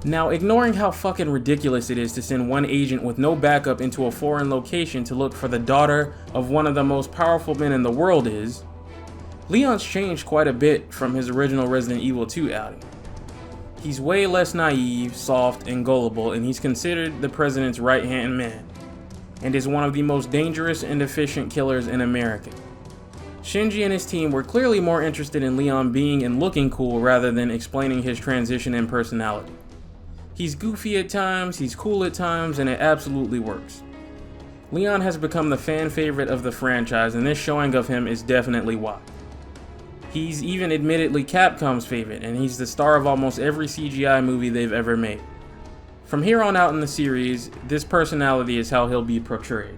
Now, ignoring how fucking ridiculous it is to send one agent with no backup into a foreign location to look for the daughter of one of the most powerful men in the world is, Leon's changed quite a bit from his original Resident Evil 2 outing. He's way less naive, soft, and gullible, and he's considered the president's right-hand man, and is one of the most dangerous and efficient killers in America. Shinji and his team were clearly more interested in Leon being and looking cool rather than explaining his transition and personality. He's goofy at times, he's cool at times, and it absolutely works. Leon has become the fan favorite of the franchise, and this showing of him is definitely why. He's even admittedly Capcom's favorite, and he's the star of almost every CGI movie they've ever made. From here on out in the series, this personality is how he'll be portrayed.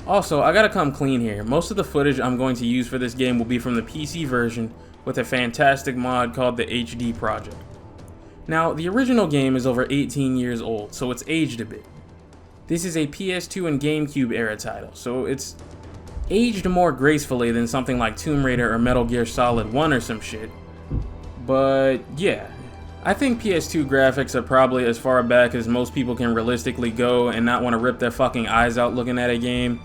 Also, I gotta come clean here. Most of the footage I'm going to use for this game will be from the PC version with a fantastic mod called the HD Project. Now, the original game is over 18 years old, so it's aged a bit. This is a PS2 and GameCube era title, so it's aged more gracefully than something like Tomb Raider or Metal Gear Solid 1 or some shit. But yeah, I think PS2 graphics are probably as far back as most people can realistically go and not want to rip their fucking eyes out looking at a game.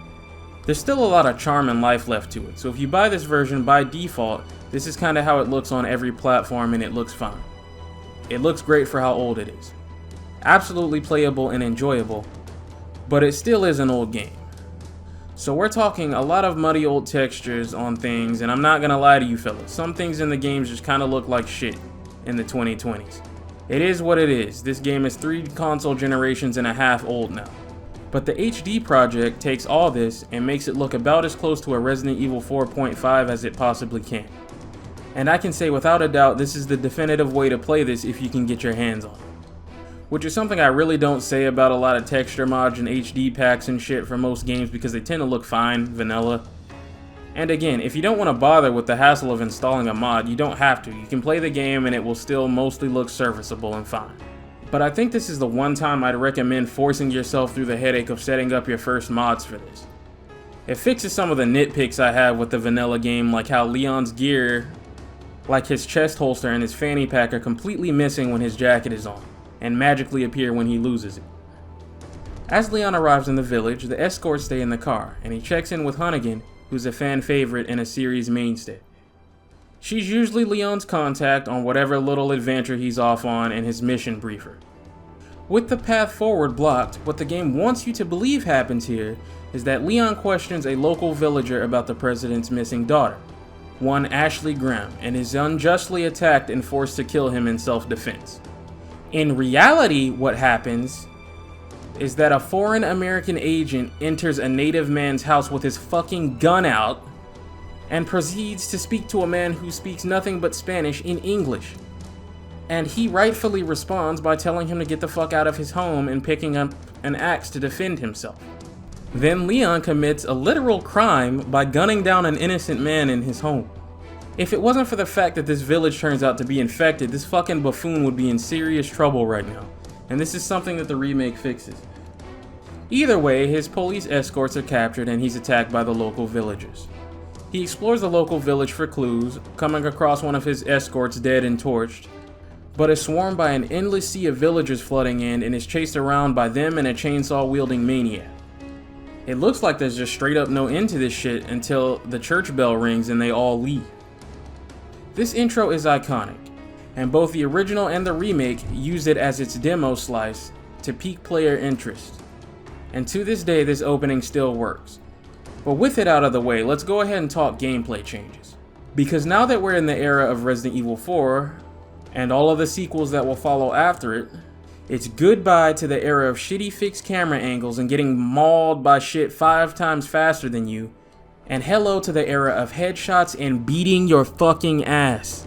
There's still a lot of charm and life left to it, so if you buy this version by default, this is kinda how it looks on every platform and it looks fine. It looks great for how old it is. Absolutely playable and enjoyable, but it still is an old game. So we're talking a lot of muddy old textures on things, and I'm not gonna lie to you fellas, some things in the games just kinda look like shit in the 2020s. It is what it is. This game is 3 console generations and a half old now. But the HD project takes all this and makes it look about as close to a Resident Evil 4.5 as it possibly can. And I can say without a doubt this is the definitive way to play this if you can get your hands on it. Which is something I really don't say about a lot of texture mods and HD packs and shit for most games because they tend to look fine, vanilla. And again, if you don't want to bother with the hassle of installing a mod, you don't have to. You can play the game and it will still mostly look serviceable and fine. But I think this is the one time I'd recommend forcing yourself through the headache of setting up your first mods for this. It fixes some of the nitpicks I have with the vanilla game, like how Leon's gear, like his chest holster and his fanny pack, are completely missing when his jacket is on, and magically appear when he loses it. As Leon arrives in the village, the escorts stay in the car, and he checks in with Hunnigan, who's a fan favorite and a series mainstay. She's usually Leon's contact on whatever little adventure he's off on and his mission briefer. With the path forward blocked, what the game wants you to believe happens here is that Leon questions a local villager about the president's missing daughter, one Ashley Graham, and is unjustly attacked and forced to kill him in self-defense. In reality, what happens is that a foreign American agent enters a native man's house with his fucking gun out and proceeds to speak to a man who speaks nothing but Spanish in English. And he rightfully responds by telling him to get the fuck out of his home and picking up an axe to defend himself. Then Leon commits a literal crime by gunning down an innocent man in his home. If it wasn't for the fact that this village turns out to be infected, this fucking buffoon would be in serious trouble right now. And this is something that the remake fixes. Either way, his police escorts are captured and he's attacked by the local villagers. He explores the local village for clues, coming across one of his escorts dead and torched, but is swarmed by an endless sea of villagers flooding in and is chased around by them and a chainsaw-wielding maniac. It looks like there's just straight up no end to this shit until the church bell rings and they all leave. This intro is iconic, and both the original and the remake used it as its demo slice to pique player interest. And to this day, this opening still works. But with it out of the way, let's go ahead and talk gameplay changes. Because now that we're in the era of Resident Evil 4, and all of the sequels that will follow after it, it's goodbye to the era of shitty fixed camera angles and getting mauled by shit 5 times faster than you, and hello to the era of headshots and beating your fucking ass.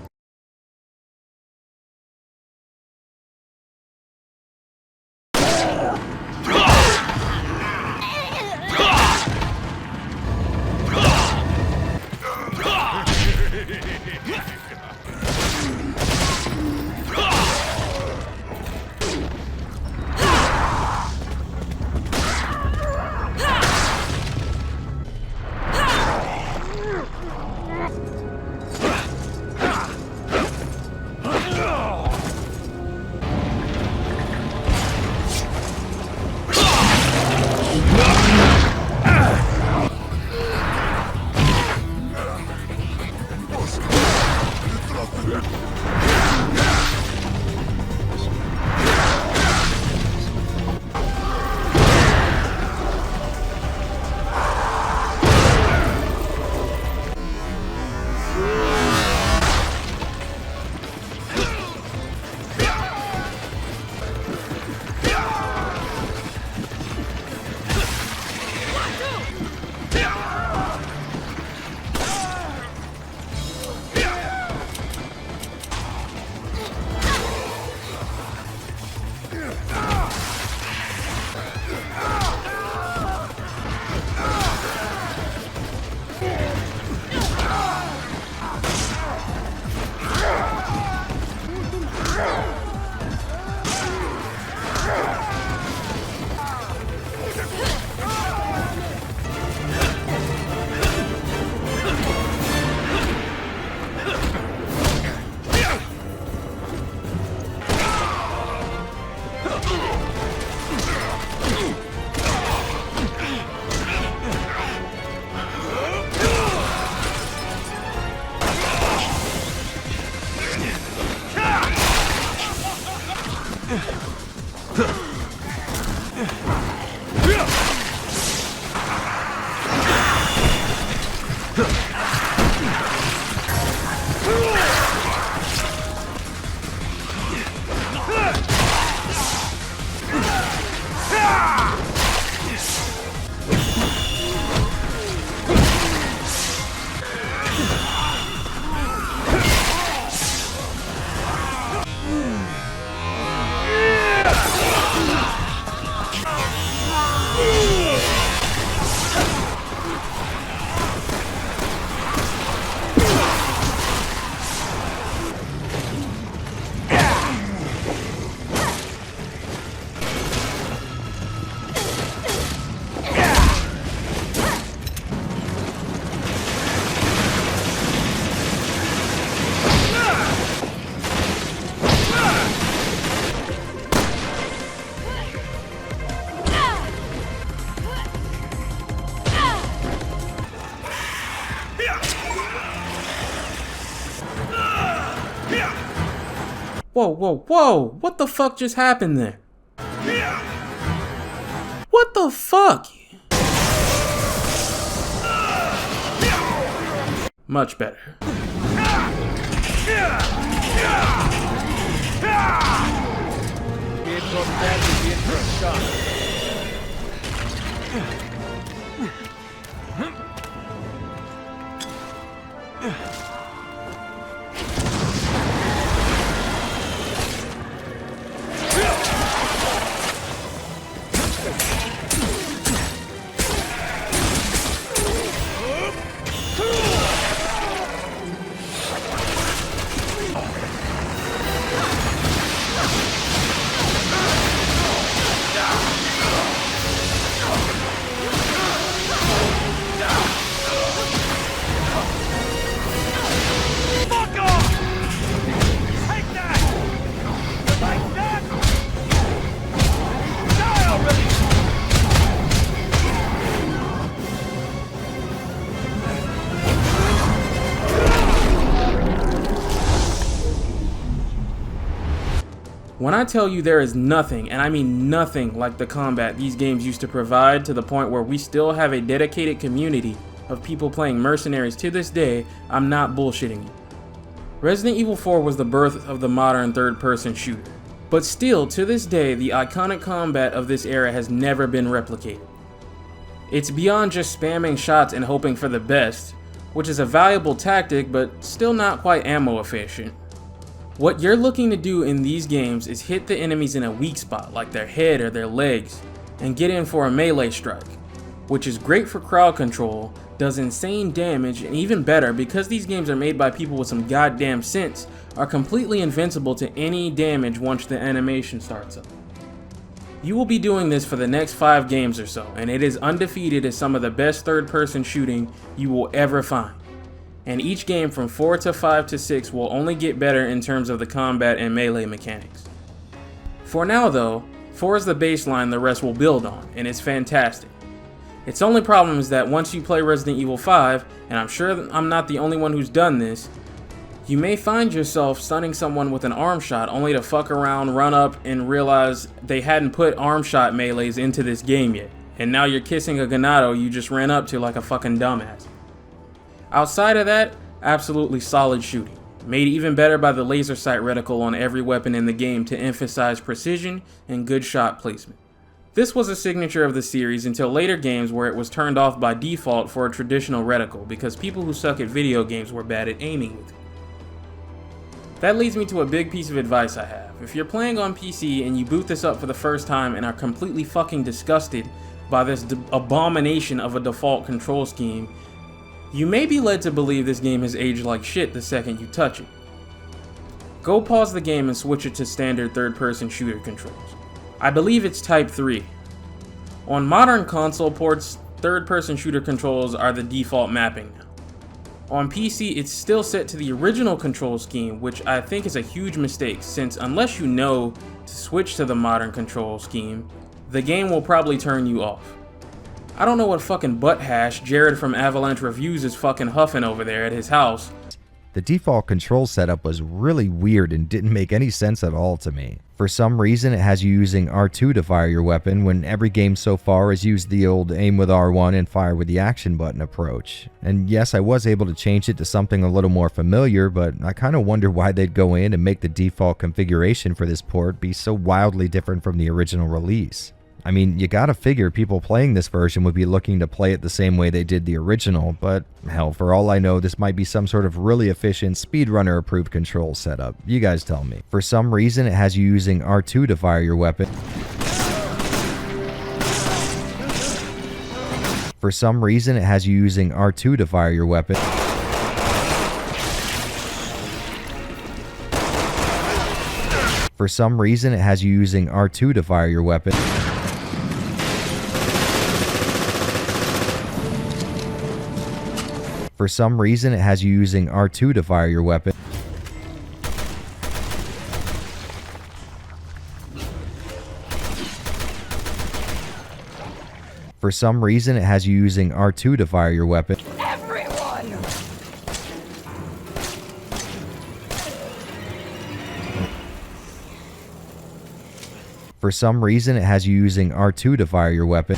Whoa, whoa, whoa! What the fuck just happened there? What the fuck? Much better. When I tell you there is nothing, and I mean nothing, like the combat these games used to provide, to the point where we still have a dedicated community of people playing Mercenaries to this day, I'm not bullshitting you. Resident Evil 4 was the birth of the modern third-person shooter, but still, to this day, the iconic combat of this era has never been replicated. It's beyond just spamming shots and hoping for the best, which is a valuable tactic, but still not quite ammo efficient. What you're looking to do in these games is hit the enemies in a weak spot, like their head or their legs, and get in for a melee strike, which is great for crowd control, does insane damage, and even better, because these games are made by people with some goddamn sense, are completely invincible to any damage once the animation starts up. You will be doing this for the next 5 games or so, and it is undefeated as some of the best third-person shooting you will ever find. And each game from 4 to 5 to 6 will only get better in terms of the combat and melee mechanics. For now though, 4 is the baseline the rest will build on, and it's fantastic. Its only problem is that once you play Resident Evil 5, and I'm sure I'm not the only one who's done this, you may find yourself stunning someone with an arm shot only to fuck around, run up, and realize they hadn't put arm shot melees into this game yet, and now you're kissing a ganado you just ran up to like a fucking dumbass. Outside of that, absolutely solid shooting, made even better by the laser sight reticle on every weapon in the game to emphasize precision and good shot placement. This was a signature of the series until later games where it was turned off by default for a traditional reticle because people who suck at video games were bad at aiming with it. That leads me to a big piece of advice I have. If you're playing on PC and you boot this up for the first time and are completely fucking disgusted by this abomination of a default control scheme, you may be led to believe this game has aged like shit the second you touch it. Go pause the game and switch it to standard third-person shooter controls. I believe it's Type 3. On modern console ports, third-person shooter controls are the default mapping now. On PC, it's still set to the original control scheme, which I think is a huge mistake, since unless you know to switch to the modern control scheme, the game will probably turn you off. I don't know what fucking butt hash Jared from Avalanche Reviews is fucking huffing over there at his house, The default control setup was really weird and didn't make any sense at all to me. For some reason, it has you using R2 to fire your weapon when every game so far has used the old aim with R1 and fire with the action button approach. And yes, I was able to change it to something a little more familiar, but I kind of wonder why they'd go in and make the default configuration for this port be so wildly different from the original release. I mean, you gotta figure people playing this version would be looking to play it the same way they did the original, but hell, for all I know, this might be some sort of really efficient speedrunner approved control setup. You guys tell me. For some reason, it has you using R2 to fire your weapon. For some reason, it has you using R2 to fire your weapon. For some reason, it has you using R2 to fire your weapon. For some reason, it has you using R2 to fire your weapon. For some reason, it has you using R2 to fire your weapon. Everyone! For some reason, it has you using R2 to fire your weapon.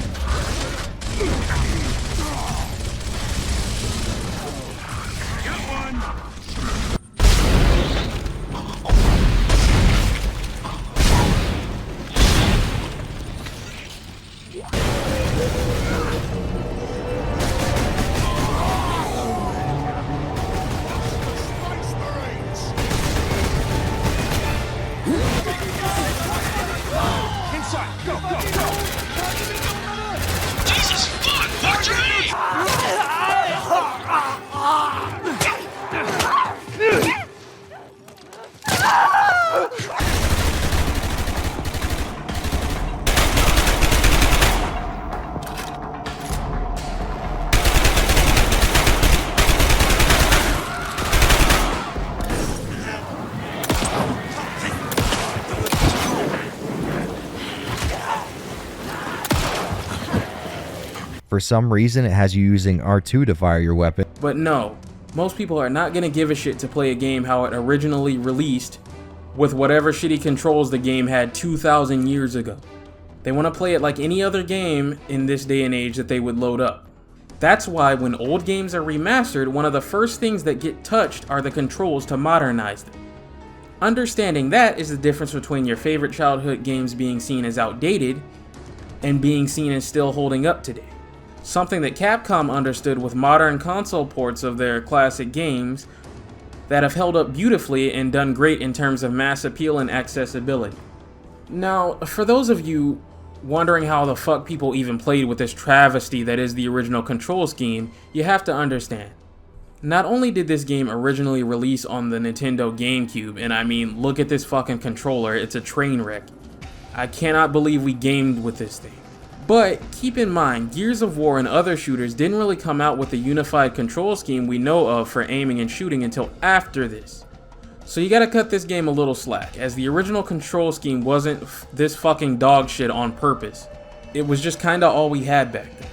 For some reason, it has you using R2 to fire your weapon. But no, most people are not gonna give a shit to play a game how it originally released with whatever shitty controls the game had 2,000 years ago. They want to play it like any other game in this day and age that they would load up. That's why when old games are remastered, one of the first things that get touched are the controls to modernize them. Understanding that is the difference between your favorite childhood games being seen as outdated and being seen as still holding up today. Something that Capcom understood with modern console ports of their classic games that have held up beautifully and done great in terms of mass appeal and accessibility. Now, for those of you wondering how the fuck people even played with this travesty that is the original control scheme, you have to understand. Not only did this game originally release on the Nintendo GameCube, and I mean, look at this fucking controller, it's a train wreck. I cannot believe we gamed with this thing. But keep in mind, Gears of War and other shooters didn't really come out with the unified control scheme we know of for aiming and shooting until after this. So you gotta cut this game a little slack, as the original control scheme wasn't this fucking dog shit on purpose. It was just kinda all we had back then.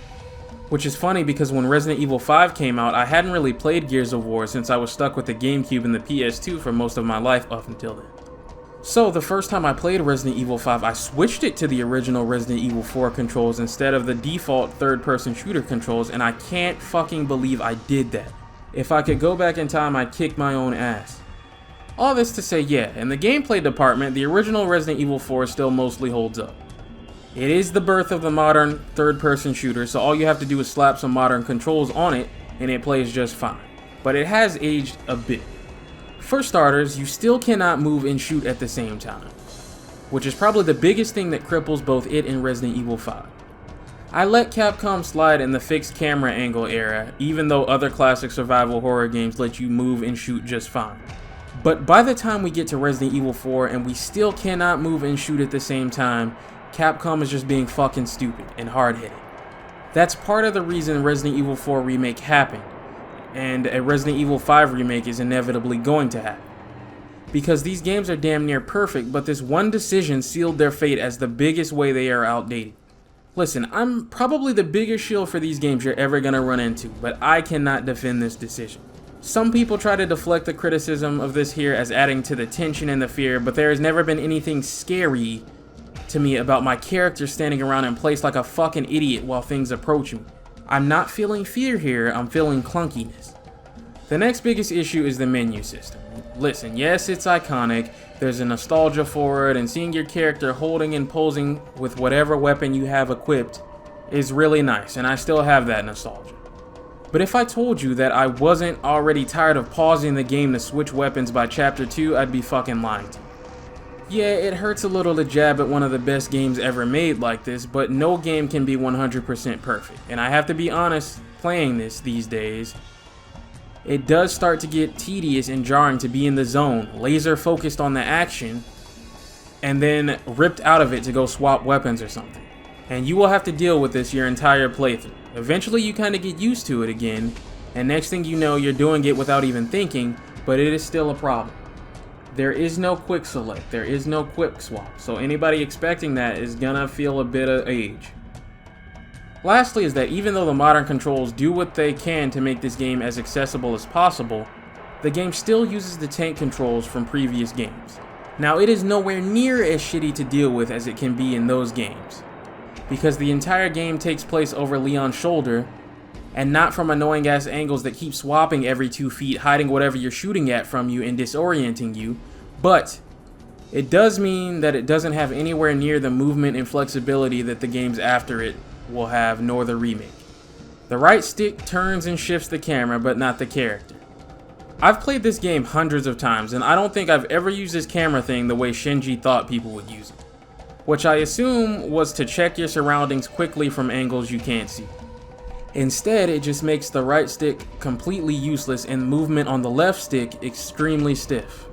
Which is funny because when Resident Evil 5 came out, I hadn't really played Gears of War since I was stuck with the GameCube and the PS2 for most of my life up until then. So the first time I played Resident Evil 5, I switched it to the original Resident Evil 4 controls instead of the default third-person shooter controls, and I can't fucking believe I did that. If I could go back in time, I'd kick my own ass. All this to say, yeah, in the gameplay department, the original Resident Evil 4 still mostly holds up. It is the birth of the modern third-person shooter, so all you have to do is slap some modern controls on it, and it plays just fine. But it has aged a bit. For starters, you still cannot move and shoot at the same time, which is probably the biggest thing that cripples both it and Resident Evil 5. I let Capcom slide in the fixed camera angle era, even though other classic survival horror games let you move and shoot just fine. But by the time we get to Resident Evil 4 and we still cannot move and shoot at the same time, Capcom is just being fucking stupid and hard-headed. That's part of the reason Resident Evil 4 Remake happened, and a Resident Evil 5 remake is inevitably going to happen. Because these games are damn near perfect, but this one decision sealed their fate as the biggest way they are outdated. Listen, I'm probably the biggest shield for these games you're ever gonna run into, but I cannot defend this decision. Some people try to deflect the criticism of this here as adding to the tension and the fear, but there has never been anything scary to me about my character standing around in place like a fucking idiot while things approach me. I'm not feeling fear here, I'm feeling clunkiness. The next biggest issue is the menu system. Listen, yes, it's iconic, there's a nostalgia for it, and seeing your character holding and posing with whatever weapon you have equipped is really nice, and I still have that nostalgia. But if I told you that I wasn't already tired of pausing the game to switch weapons by chapter 2, I'd be fucking lying to you. Yeah, it hurts a little to jab at one of the best games ever made like this, but no game can be 100% perfect. And I have to be honest, playing this these days, it does start to get tedious and jarring to be in the zone, laser focused on the action, and then ripped out of it to go swap weapons or something. And you will have to deal with this your entire playthrough. Eventually you kind of get used to it again, and next thing you know you're doing it without even thinking, but it is still a problem. There is no quick select, there is no quick swap, so anybody expecting that is gonna feel a bit of age. Lastly is that even though the modern controls do what they can to make this game as accessible as possible, the game still uses the tank controls from previous games. Now it is nowhere near as shitty to deal with as it can be in those games, because the entire game takes place over Leon's shoulder, and not from annoying ass angles that keep swapping every 2 feet, hiding whatever you're shooting at from you and disorienting you, but it does mean that it doesn't have anywhere near the movement and flexibility that the games after it will have, nor the remake. The right stick turns and shifts the camera, but not the character. I've played this game hundreds of times, and I don't think I've ever used this camera thing the way Shinji thought people would use it, which I assume was to check your surroundings quickly from angles you can't see. Instead, it just makes the right stick completely useless and movement on the left stick extremely stiff.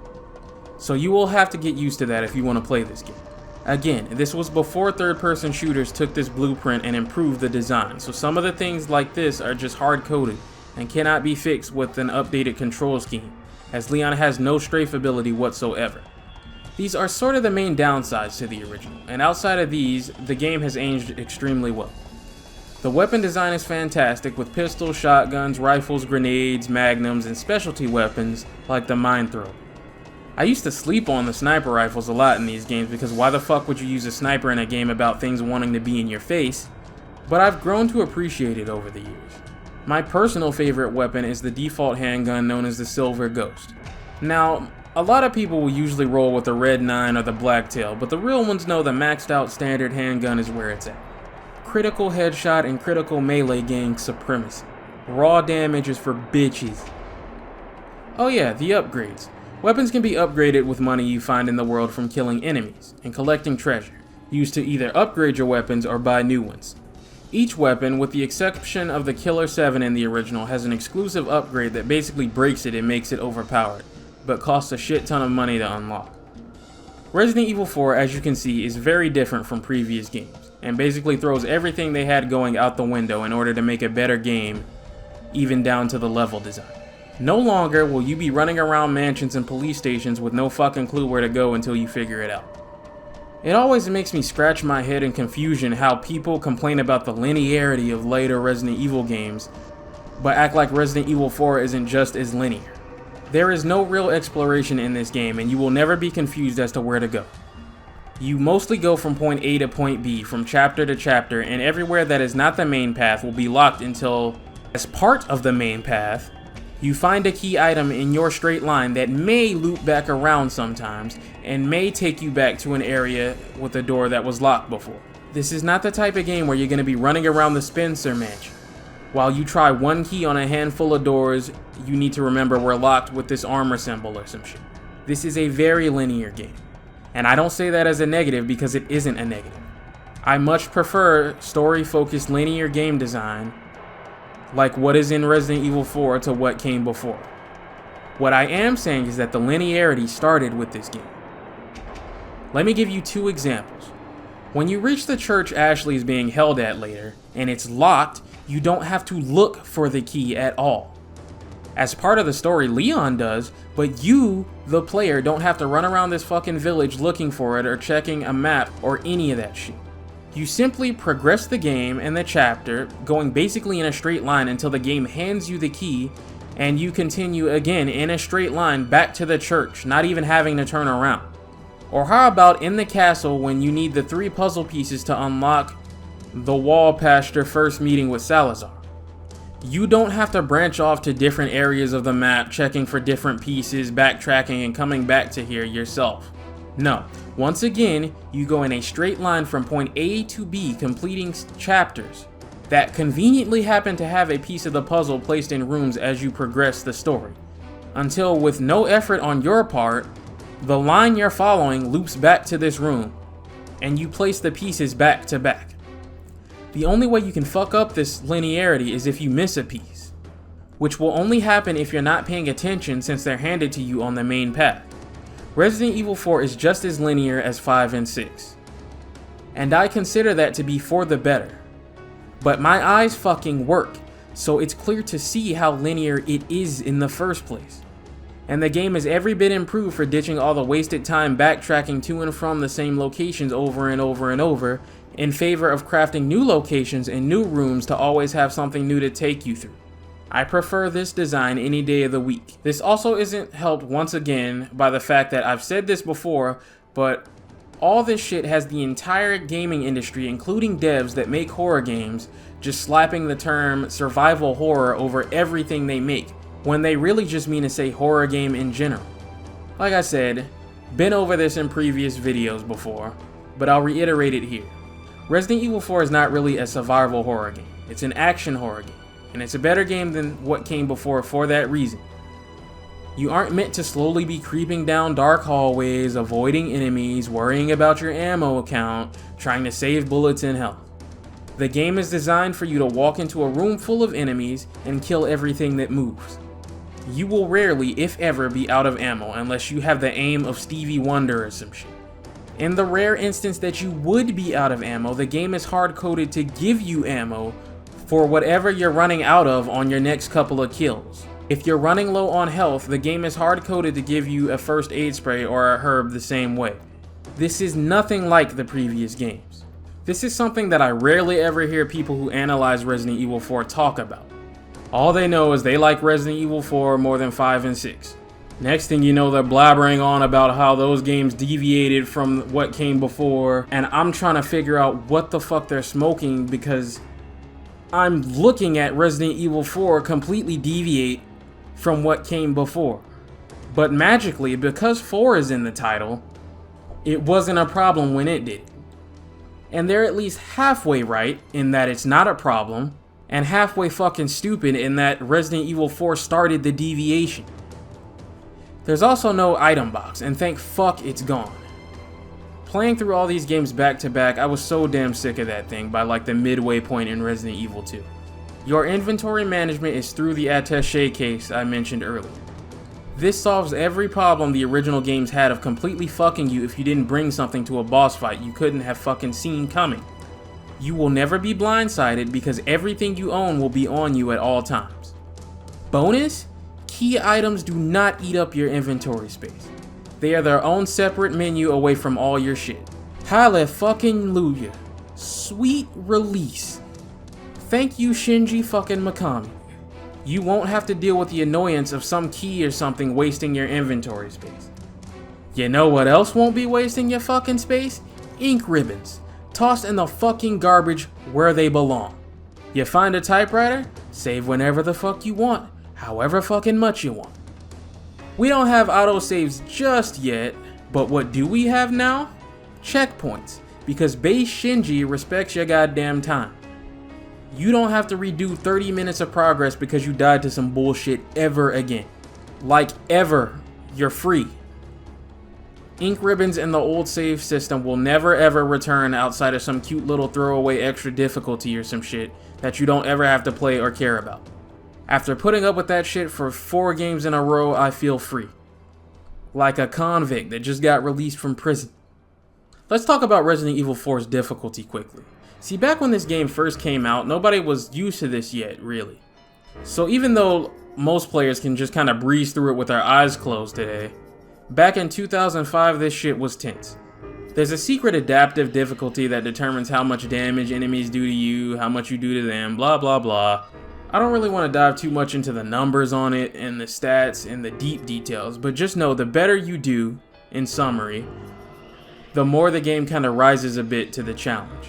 So you will have to get used to that if you want to play this game. Again, this was before third-person shooters took this blueprint and improved the design, so some of the things like this are just hard-coded and cannot be fixed with an updated control scheme, as Leon has no strafe ability whatsoever. These are sort of the main downsides to the original, and outside of these, the game has aged extremely well. The weapon design is fantastic, with pistols, shotguns, rifles, grenades, magnums, and specialty weapons like the mine thrower. I used to sleep on the sniper rifles a lot in these games because why the fuck would you use a sniper in a game about things wanting to be in your face? But I've grown to appreciate it over the years. My personal favorite weapon is the default handgun known as the Silver Ghost. Now, a lot of people will usually roll with the Red 9 or the Blacktail, but the real ones know the maxed out standard handgun is where it's at. Critical headshot and critical melee gang supremacy. Raw damage is for bitches. Oh yeah, the upgrades. Weapons can be upgraded with money you find in the world from killing enemies and collecting treasure, used to either upgrade your weapons or buy new ones. Each weapon, with the exception of the Killer 7 in the original, has an exclusive upgrade that basically breaks it and makes it overpowered, but costs a shit ton of money to unlock. Resident Evil 4, as you can see, is very different from previous games, and basically throws everything they had going out the window in order to make a better game, even down to the level design. No longer will you be running around mansions and police stations with no fucking clue where to go until you figure it out. It always makes me scratch my head in confusion how people complain about the linearity of later Resident Evil games, but act like Resident Evil 4 isn't just as linear. There is no real exploration in this game, and you will never be confused as to where to go. You mostly go from point A to point B, from chapter to chapter, and everywhere that is not the main path will be locked until, as part of the main path, you find a key item in your straight line that may loop back around sometimes, and may take you back to an area with a door that was locked before. This is not the type of game where you're going to be running around the Spencer Mansion. While you try one key on a handful of doors you need to remember were locked with this armor symbol or some shit. This is a very linear game. And I don't say that as a negative because it isn't a negative. I much prefer story-focused linear game design like what is in Resident Evil 4 to what came before. What I am saying is that the linearity started with this game. Let me give you 2 examples. When you reach the church Ashley is being held at later, and it's locked, you don't have to look for the key at all. As part of the story, Leon does, but you, the player, don't have to run around this fucking village looking for it or checking a map or any of that shit. You simply progress the game and the chapter, going basically in a straight line until the game hands you the key, and you continue again in a straight line back to the church, not even having to turn around. Or how about in the castle when you need the 3 puzzle pieces to unlock the wall past your first meeting with Salazar? You don't have to branch off to different areas of the map, checking for different pieces, backtracking, and coming back to here yourself. No, once again, you go in a straight line from point A to B, completing chapters that conveniently happen to have a piece of the puzzle placed in rooms as you progress the story. Until, with no effort on your part, the line you're following loops back to this room, and you place the pieces back to back. The only way you can fuck up this linearity is if you miss a piece, which will only happen if you're not paying attention since they're handed to you on the main path. Resident Evil 4 is just as linear as 5 and 6, and I consider that to be for the better. But my eyes fucking work, so it's clear to see how linear it is in the first place. And the game is every bit improved for ditching all the wasted time backtracking to and from the same locations over and over and over, in favor of crafting new locations and new rooms to always have something new to take you through. I prefer this design any day of the week. This also isn't helped once again by the fact that I've said this before, but all this shit has the entire gaming industry, including devs that make horror games, just slapping the term survival horror over everything they make, when they really just mean to say horror game in general. Like I said, been over this in previous videos before, but I'll reiterate it here. Resident Evil 4 is not really a survival horror game, it's an action horror game, and it's a better game than what came before for that reason. You aren't meant to slowly be creeping down dark hallways, avoiding enemies, worrying about your ammo count, trying to save bullets and health. The game is designed for you to walk into a room full of enemies and kill everything that moves. You will rarely, if ever, be out of ammo unless you have the aim of Stevie Wonder or some shit. In the rare instance that you would be out of ammo, the game is hard-coded to give you ammo for whatever you're running out of on your next couple of kills. If you're running low on health, the game is hard-coded to give you a first aid spray or a herb the same way. This is nothing like the previous games. This is something that I rarely ever hear people who analyze Resident Evil 4 talk about. All they know is they like Resident Evil 4 more than 5 and 6. Next thing you know, they're blabbering on about how those games deviated from what came before, and I'm trying to figure out what the fuck they're smoking because I'm looking at Resident Evil 4 completely deviate from what came before. But magically, because 4 is in the title, it wasn't a problem when it did. And they're at least halfway right in that it's not a problem, and halfway fucking stupid in that Resident Evil 4 started the deviation. There's also no item box, and thank fuck it's gone. Playing through all these games back to back, I was so damn sick of that thing by like the midway point in Resident Evil 2. Your inventory management is through the attaché case I mentioned earlier. This solves every problem the original games had of completely fucking you if you didn't bring something to a boss fight you couldn't have fucking seen coming. You will never be blindsided because everything you own will be on you at all times. Bonus? Key items do not eat up your inventory space. They are their own separate menu away from all your shit. Hallelujah. Sweet release. Thank you, Shinji fucking Mikami. You won't have to deal with the annoyance of some key or something wasting your inventory space. You know what else won't be wasting your fucking space? Ink ribbons. Tossed in the fucking garbage where they belong. You find a typewriter? Save whenever the fuck you want. However fucking much you want. We don't have autosaves just yet, but what do we have now? Checkpoints, because base Shinji respects your goddamn time. You don't have to redo 30 minutes of progress because you died to some bullshit ever again. Like ever, you're free. Ink ribbons in the old save system will never ever return outside of some cute little throwaway extra difficulty or some shit that you don't ever have to play or care about. After putting up with that shit for 4 games in a row, I feel free. Like a convict that just got released from prison. Let's talk about Resident Evil 4's difficulty quickly. See, back when this game first came out, nobody was used to this yet, really. So even though most players can just kind of breeze through it with their eyes closed today, back in 2005 this shit was tense. There's a secret adaptive difficulty that determines how much damage enemies do to you, how much you do to them, blah blah blah. I don't really want to dive too much into the numbers on it and the stats and the deep details, but just know the better you do, in summary, the more the game kind of rises a bit to the challenge.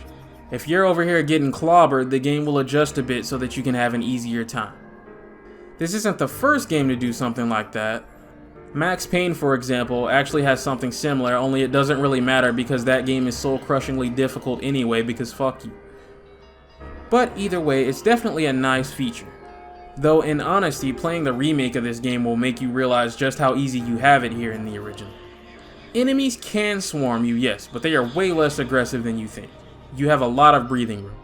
If you're over here getting clobbered, the game will adjust a bit so that you can have an easier time. This isn't the first game to do something like that. Max Payne, for example, actually has something similar, only it doesn't really matter because that game is soul-crushingly difficult anyway because fuck you. But either way, it's definitely a nice feature. Though in honesty, playing the remake of this game will make you realize just how easy you have it here in the original. Enemies can swarm you, yes, but they are way less aggressive than you think. You have a lot of breathing room.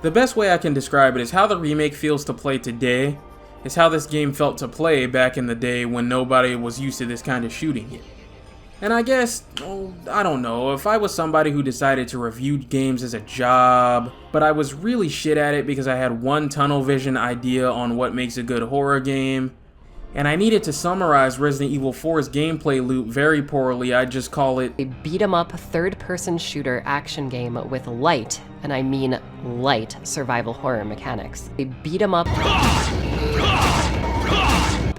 The best way I can describe it is how the remake feels to play today is how this game felt to play back in the day when nobody was used to this kind of shooting yet. And I guess, I don't know, if I was somebody who decided to review games as a job, but I was really shit at it because I had one tunnel vision idea on what makes a good horror game, and I needed to summarize Resident Evil 4's gameplay loop very poorly, I'd just call it a beat-em-up third-person shooter action game with light, and I mean light, survival horror mechanics. A beat-em-up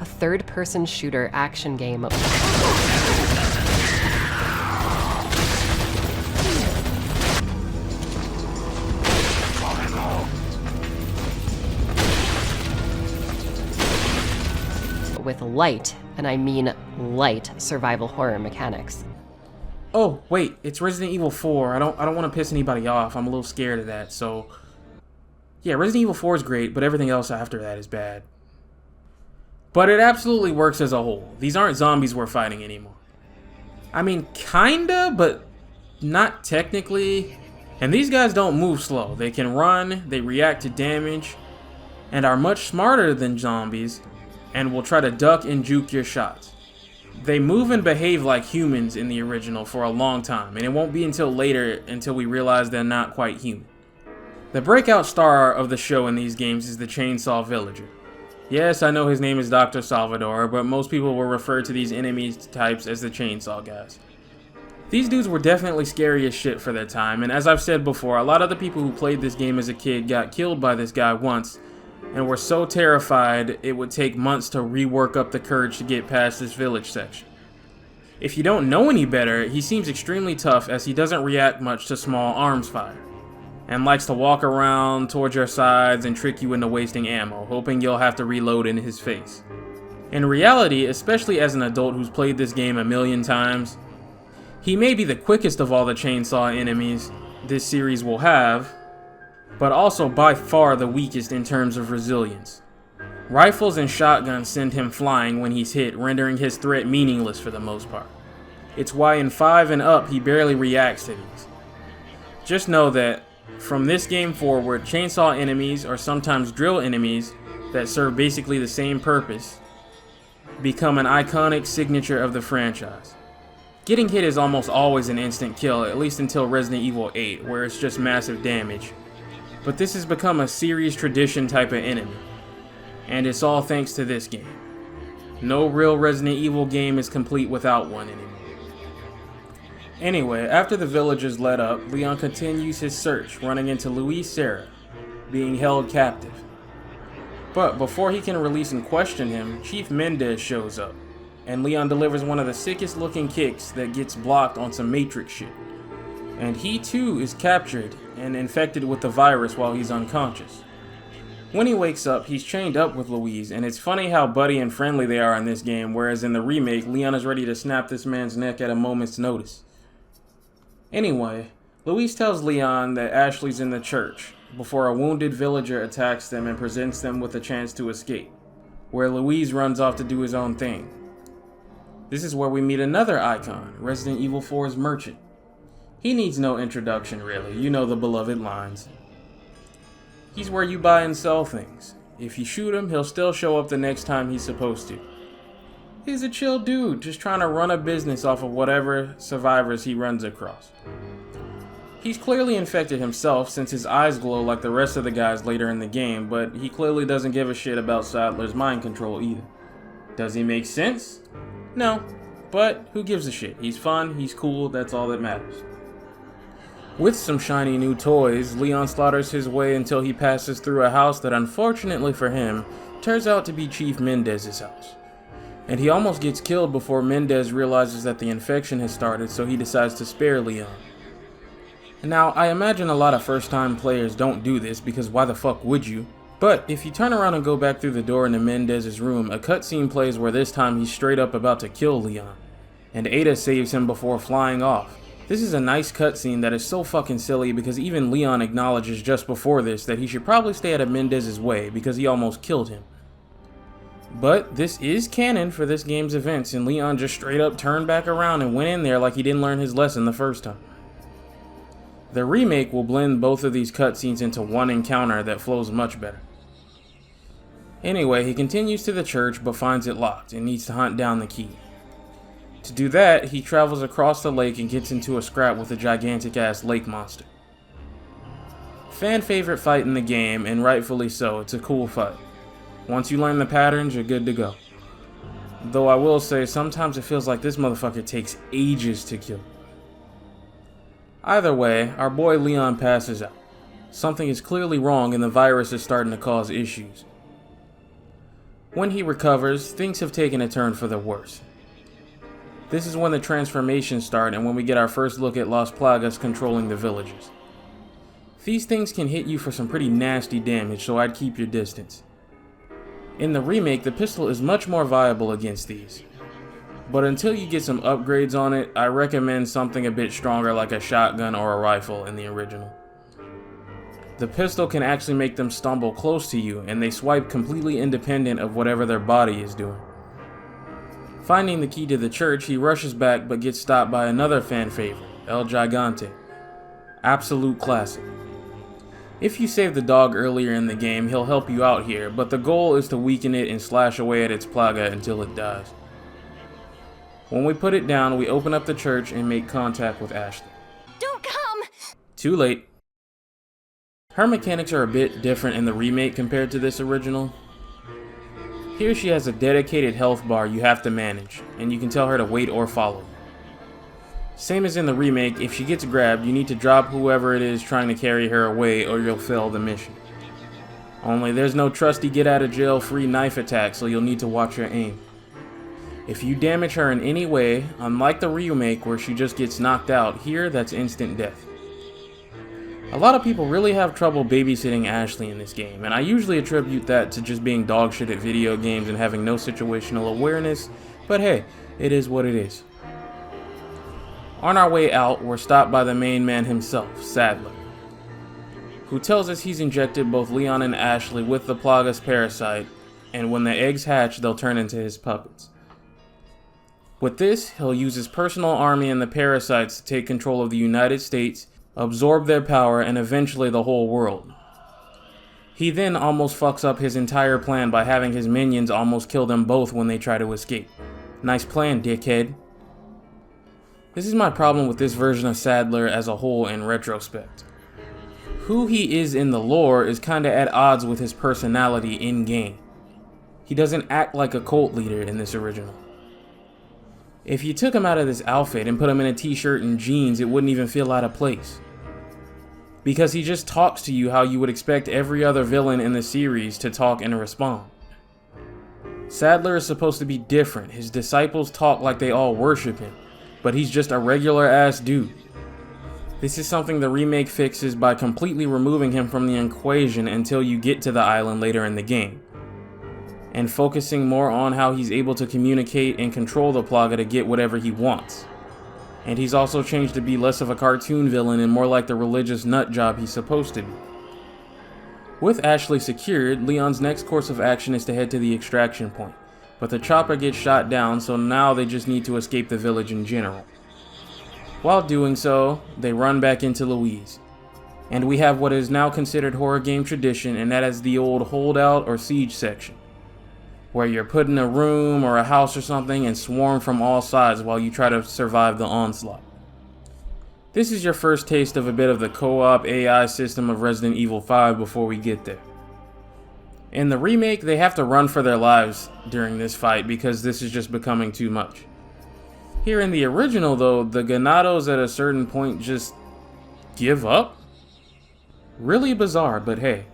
third-person shooter action game with light, and I mean light, survival horror mechanics. Oh, wait, it's Resident Evil 4. I don't want to piss anybody off. I'm a little scared of that, so... Yeah, Resident Evil 4 is great, but everything else after that is bad. But it absolutely works as a whole. These aren't zombies we're fighting anymore. I mean, kinda, but not technically. And these guys don't move slow. They can run, they react to damage, and are much smarter than zombies, and will try to duck and juke your shots. They move and behave like humans in the original for a long time, and it won't be until later until we realize they're not quite human. The breakout star of the show in these games is the Chainsaw Villager. Yes, I know his name is Dr. Salvador, but most people will refer to these enemy types as the Chainsaw guys. These dudes were definitely scary as shit for their time, and as I've said before, a lot of the people who played this game as a kid got killed by this guy once, and were so terrified it would take months to rework up the courage to get past this village section. If you don't know any better, he seems extremely tough as he doesn't react much to small arms fire, and likes to walk around towards your sides and trick you into wasting ammo, hoping you'll have to reload in his face. In reality, especially as an adult who's played this game a million times, he may be the quickest of all the chainsaw enemies this series will have, but also by far the weakest in terms of resilience. Rifles and shotguns send him flying when he's hit, rendering his threat meaningless for the most part. It's why in 5 and up he barely reacts to these. Just know that from this game forward, chainsaw enemies, or sometimes drill enemies that serve basically the same purpose, become an iconic signature of the franchise. Getting hit is almost always an instant kill, at least until Resident Evil 8, where it's just massive damage. But this has become a series tradition type of enemy, and it's all thanks to this game. No real Resident Evil game is complete without one anymore. Anyway, after the villagers let up, Leon continues his search, running into Luis Serra, being held captive. But before he can release and question him, Chief Mendez shows up, and Leon delivers one of the sickest looking kicks that gets blocked on some Matrix shit. And he too is captured and infected with the virus while he's unconscious. When he wakes up, he's chained up with Louise, and it's funny how buddy and friendly they are in this game, whereas in the remake, Leon is ready to snap this man's neck at a moment's notice. Anyway, Louise tells Leon that Ashley's in the church, before a wounded villager attacks them and presents them with a chance to escape, where Louise runs off to do his own thing. This is where we meet another icon, Resident Evil 4's Merchant. He needs no introduction really, you know the beloved lines. He's where you buy and sell things. If you shoot him, he'll still show up the next time he's supposed to. He's a chill dude, just trying to run a business off of whatever survivors he runs across. He's clearly infected himself since his eyes glow like the rest of the guys later in the game, but he clearly doesn't give a shit about Sadler's mind control either. Does he make sense? No, but who gives a shit? He's fun, he's cool, that's all that matters. With some shiny new toys, Leon slaughters his way until he passes through a house that, unfortunately for him, turns out to be Chief Mendez's house. And he almost gets killed before Mendez realizes that the infection has started, so he decides to spare Leon. Now, I imagine a lot of first-time players don't do this, because why the fuck would you? But if you turn around and go back through the door into Mendez's room, a cutscene plays where this time he's straight up about to kill Leon, and Ada saves him before flying off. This is a nice cutscene that is so fucking silly because even Leon acknowledges just before this that he should probably stay out of Mendez's way because he almost killed him. But this is canon for this game's events, and Leon just straight up turned back around and went in there like he didn't learn his lesson the first time. The remake will blend both of these cutscenes into one encounter that flows much better. Anyway, he continues to the church but finds it locked and needs to hunt down the key. To do that, he travels across the lake and gets into a scrap with a gigantic ass lake monster. Fan favorite fight in the game, and rightfully so. It's a cool fight. Once you learn the patterns, you're good to go. Though I will say, sometimes it feels like this motherfucker takes ages to kill. Either way, our boy Leon passes out. Something is clearly wrong and the virus is starting to cause issues. When he recovers, things have taken a turn for the worse. This is when the transformations start and when we get our first look at Las Plagas controlling the villagers. These things can hit you for some pretty nasty damage, so I'd keep your distance. In the remake, the pistol is much more viable against these. But until you get some upgrades on it, I recommend something a bit stronger like a shotgun or a rifle in the original. The pistol can actually make them stumble close to you, and they swipe completely independent of whatever their body is doing. Finding the key to the church, he rushes back but gets stopped by another fan favorite, El Gigante. Absolute classic. If you save the dog earlier in the game, he'll help you out here, but the goal is to weaken it and slash away at its plaga until it dies. When we put it down, we open up the church and make contact with Ashley. Don't come! Too late. Her mechanics are a bit different in the remake compared to this original. Here she has a dedicated health bar you have to manage, and you can tell her to wait or follow. Same as in the remake, if she gets grabbed, you need to drop whoever it is trying to carry her away or you'll fail the mission. Only there's no trusty get out of jail free knife attack, so you'll need to watch your aim. If you damage her in any way, unlike the remake where she just gets knocked out, here that's instant death. A lot of people really have trouble babysitting Ashley in this game, and I usually attribute that to just being dog shit at video games and having no situational awareness, but hey, it is what it is. On our way out, we're stopped by the main man himself, Sadler, who tells us he's injected both Leon and Ashley with the Plagas parasite, and when the eggs hatch, they'll turn into his puppets. With this, he'll use his personal army and the parasites to take control of the United States, absorb their power, and eventually the whole world. He then almost fucks up his entire plan by having his minions almost kill them both when they try to escape. Nice plan, dickhead. This is my problem with this version of Sadler as a whole in retrospect. Who he is in the lore is kinda at odds with his personality in-game. He doesn't act like a cult leader in this original. If you took him out of this outfit and put him in a t-shirt and jeans, it wouldn't even feel out of place. Because he just talks to you how you would expect every other villain in the series to talk and respond. Sadler is supposed to be different. His disciples talk like they all worship him, but he's just a regular ass dude. This is something the remake fixes by completely removing him from the equation until you get to the island later in the game, and focusing more on how he's able to communicate and control the Plaga to get whatever he wants. And he's also changed to be less of a cartoon villain and more like the religious nut job he's supposed to be. With Ashley secured, Leon's next course of action is to head to the extraction point, but the chopper gets shot down, so now they just need to escape the village in general. While doing so, they run back into Louise, and we have what is now considered horror game tradition, and that is the old holdout or siege section, where you're put in a room or a house or something and swarm from all sides while you try to survive the onslaught. This is your first taste of a bit of the co-op AI system of Resident Evil 5 before we get there. In the remake, they have to run for their lives during this fight because this is just becoming too much. Here in the original though, the Ganados at a certain point just give up? Really bizarre, but hey.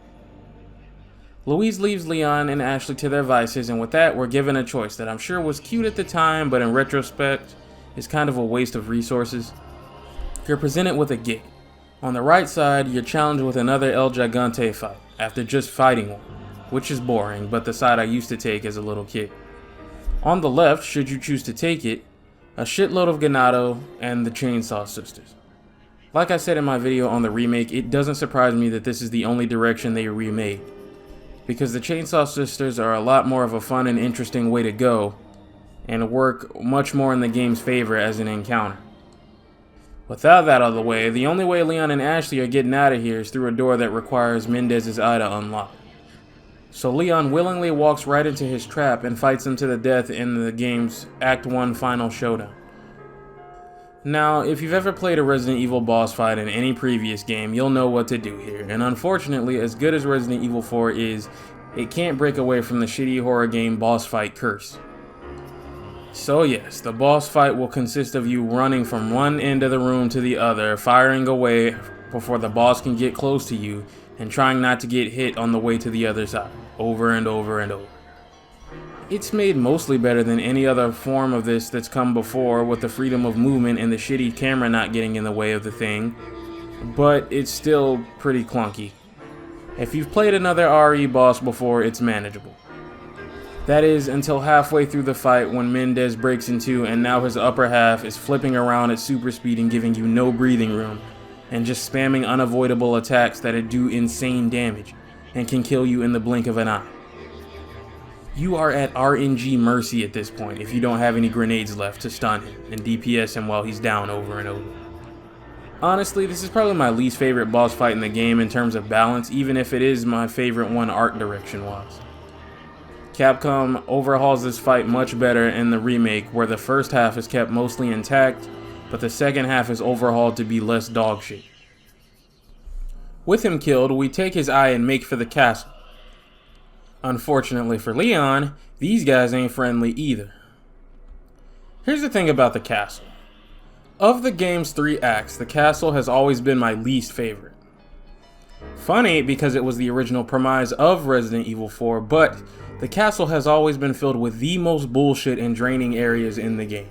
Louise leaves Leon and Ashley to their vices, and with that, we're given a choice that I'm sure was cute at the time, but in retrospect, is kind of a waste of resources. You're presented with a gig. On the right side, you're challenged with another El Gigante fight, after just fighting one, which is boring, but the side I used to take as a little kid. On the left, should you choose to take it, a shitload of Ganado and the Chainsaw Sisters. Like I said in my video on the remake, it doesn't surprise me that this is the only direction they remade, because the Chainsaw Sisters are a lot more of a fun and interesting way to go, and work much more in the game's favor as an encounter. Without that out of the way, the only way Leon and Ashley are getting out of here is through a door that requires Mendez's eye to unlock. So Leon willingly walks right into his trap and fights him to the death in the game's Act 1 final showdown. Now, if you've ever played a Resident Evil boss fight in any previous game, you'll know what to do here, and unfortunately, as good as Resident Evil 4 is, it can't break away from the shitty horror game boss fight curse. So yes, the boss fight will consist of you running from one end of the room to the other, firing away before the boss can get close to you, and trying not to get hit on the way to the other side, over and over and over. It's made mostly better than any other form of this that's come before, with the freedom of movement and the shitty camera not getting in the way of the thing, but it's still pretty clunky. If you've played another RE boss before, it's manageable. That is, until halfway through the fight when Mendez breaks in two and now his upper half is flipping around at super speed and giving you no breathing room, and just spamming unavoidable attacks that do insane damage, and can kill you in the blink of an eye. You are at RNG mercy at this point if you don't have any grenades left to stun him and DPS him while he's down over and over. Honestly, this is probably my least favorite boss fight in the game in terms of balance, even if it is my favorite one art direction wise. Capcom overhauls this fight much better in the remake, where the first half is kept mostly intact, but the second half is overhauled to be less dogshit. With him killed, we take his eye and make for the castle. Unfortunately for Leon, these guys ain't friendly either. Here's the thing about the castle. Of the game's 3 acts, the castle has always been my least favorite. Funny, because it was the original premise of Resident Evil 4, but the castle has always been filled with the most bullshit and draining areas in the game.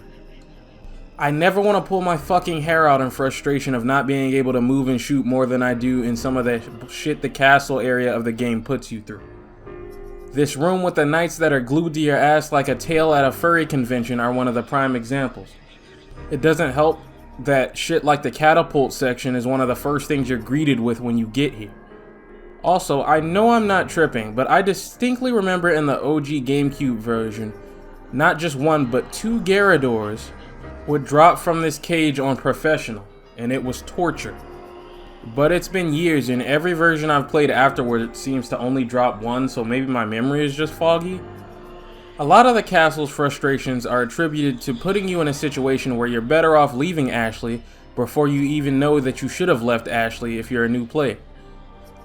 I never want to pull my fucking hair out in frustration of not being able to move and shoot more than I do in some of the shit the castle area of the game puts you through. This room with the knights that are glued to your ass like a tail at a furry convention are one of the prime examples. It doesn't help that shit like the catapult section is one of the first things you're greeted with when you get here. Also, I know I'm not tripping, but I distinctly remember in the OG GameCube version, not just one but 2 Gyarados would drop from this cage on Professional, and it was torture. But it's been years, and every version I've played afterward it seems to only drop 1, so maybe my memory is just foggy. A lot of the castle's frustrations are attributed to putting you in a situation where you're better off leaving Ashley before you even know that you should have left Ashley if you're a new player.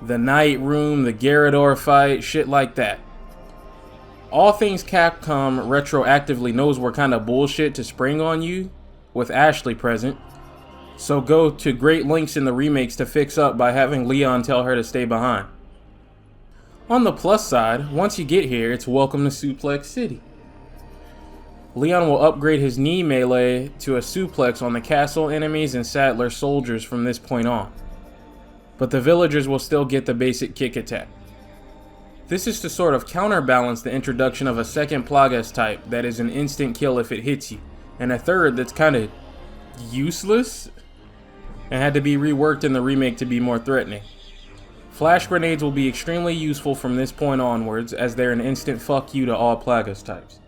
The night room, the Gyarados fight, shit like that. All things Capcom retroactively knows were kinda bullshit to spring on you, with Ashley present, so go to great lengths in the remakes to fix up by having Leon tell her to stay behind. On the plus side, once you get here, it's welcome to Suplex City. Leon will upgrade his knee melee to a suplex on the castle enemies and Saddler soldiers from this point on, but the villagers will still get the basic kick attack. This is to sort of counterbalance the introduction of a second Plagas type that is an instant kill if it hits you, and a third that's kinda useless and had to be reworked in the remake to be more threatening. Flash grenades will be extremely useful from this point onwards, as they're an instant fuck you to all Plagas types.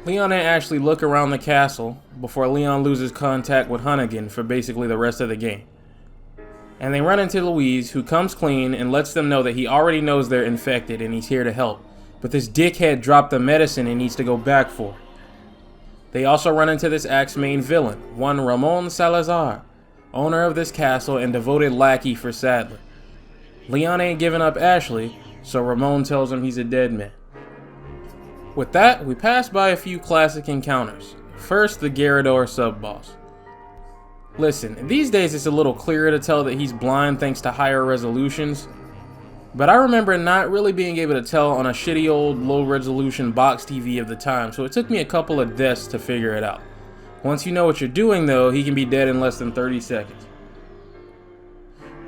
Leon and Ashley look around the castle before Leon loses contact with Hunnigan for basically the rest of the game. And they run into Louise, who comes clean and lets them know that he already knows they're infected and he's here to help, but this dickhead dropped the medicine and needs to go back for it. They also run into this act's main villain, one Ramon Salazar, owner of this castle and devoted lackey for Saddler. Leon ain't giving up Ashley, so Ramon tells him he's a dead man. With that, we pass by a few classic encounters. First, the Gyarados sub-boss. Listen, these days it's a little clearer to tell that he's blind thanks to higher resolutions, but I remember not really being able to tell on a shitty old low-resolution box TV of the time, so it took me a couple of deaths to figure it out. Once you know what you're doing though, he can be dead in less than 30 seconds.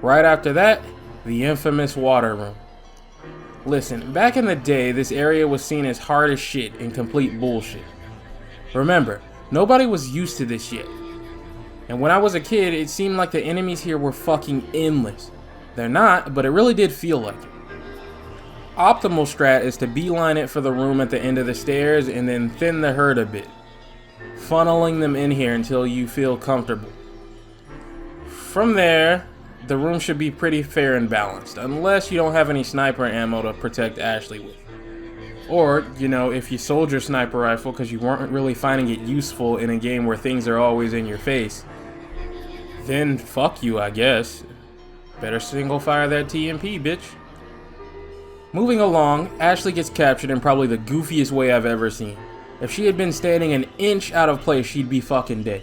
Right after that, the infamous water room. Listen, back in the day, this area was seen as hard as shit and complete bullshit. Remember, nobody was used to this yet. And when I was a kid, it seemed like the enemies here were fucking endless. They're not, but it really did feel like it. Optimal strat is to beeline it for the room at the end of the stairs and then thin the herd a bit, funneling them in here until you feel comfortable. From there, the room should be pretty fair and balanced, unless you don't have any sniper ammo to protect Ashley with. Or, you know, if you sold your sniper rifle because you weren't really finding it useful in a game where things are always in your face, then fuck you, I guess. Better single fire that TMP, bitch. Moving along, Ashley gets captured in probably the goofiest way I've ever seen. If she had been standing an inch out of place, she'd be fucking dead.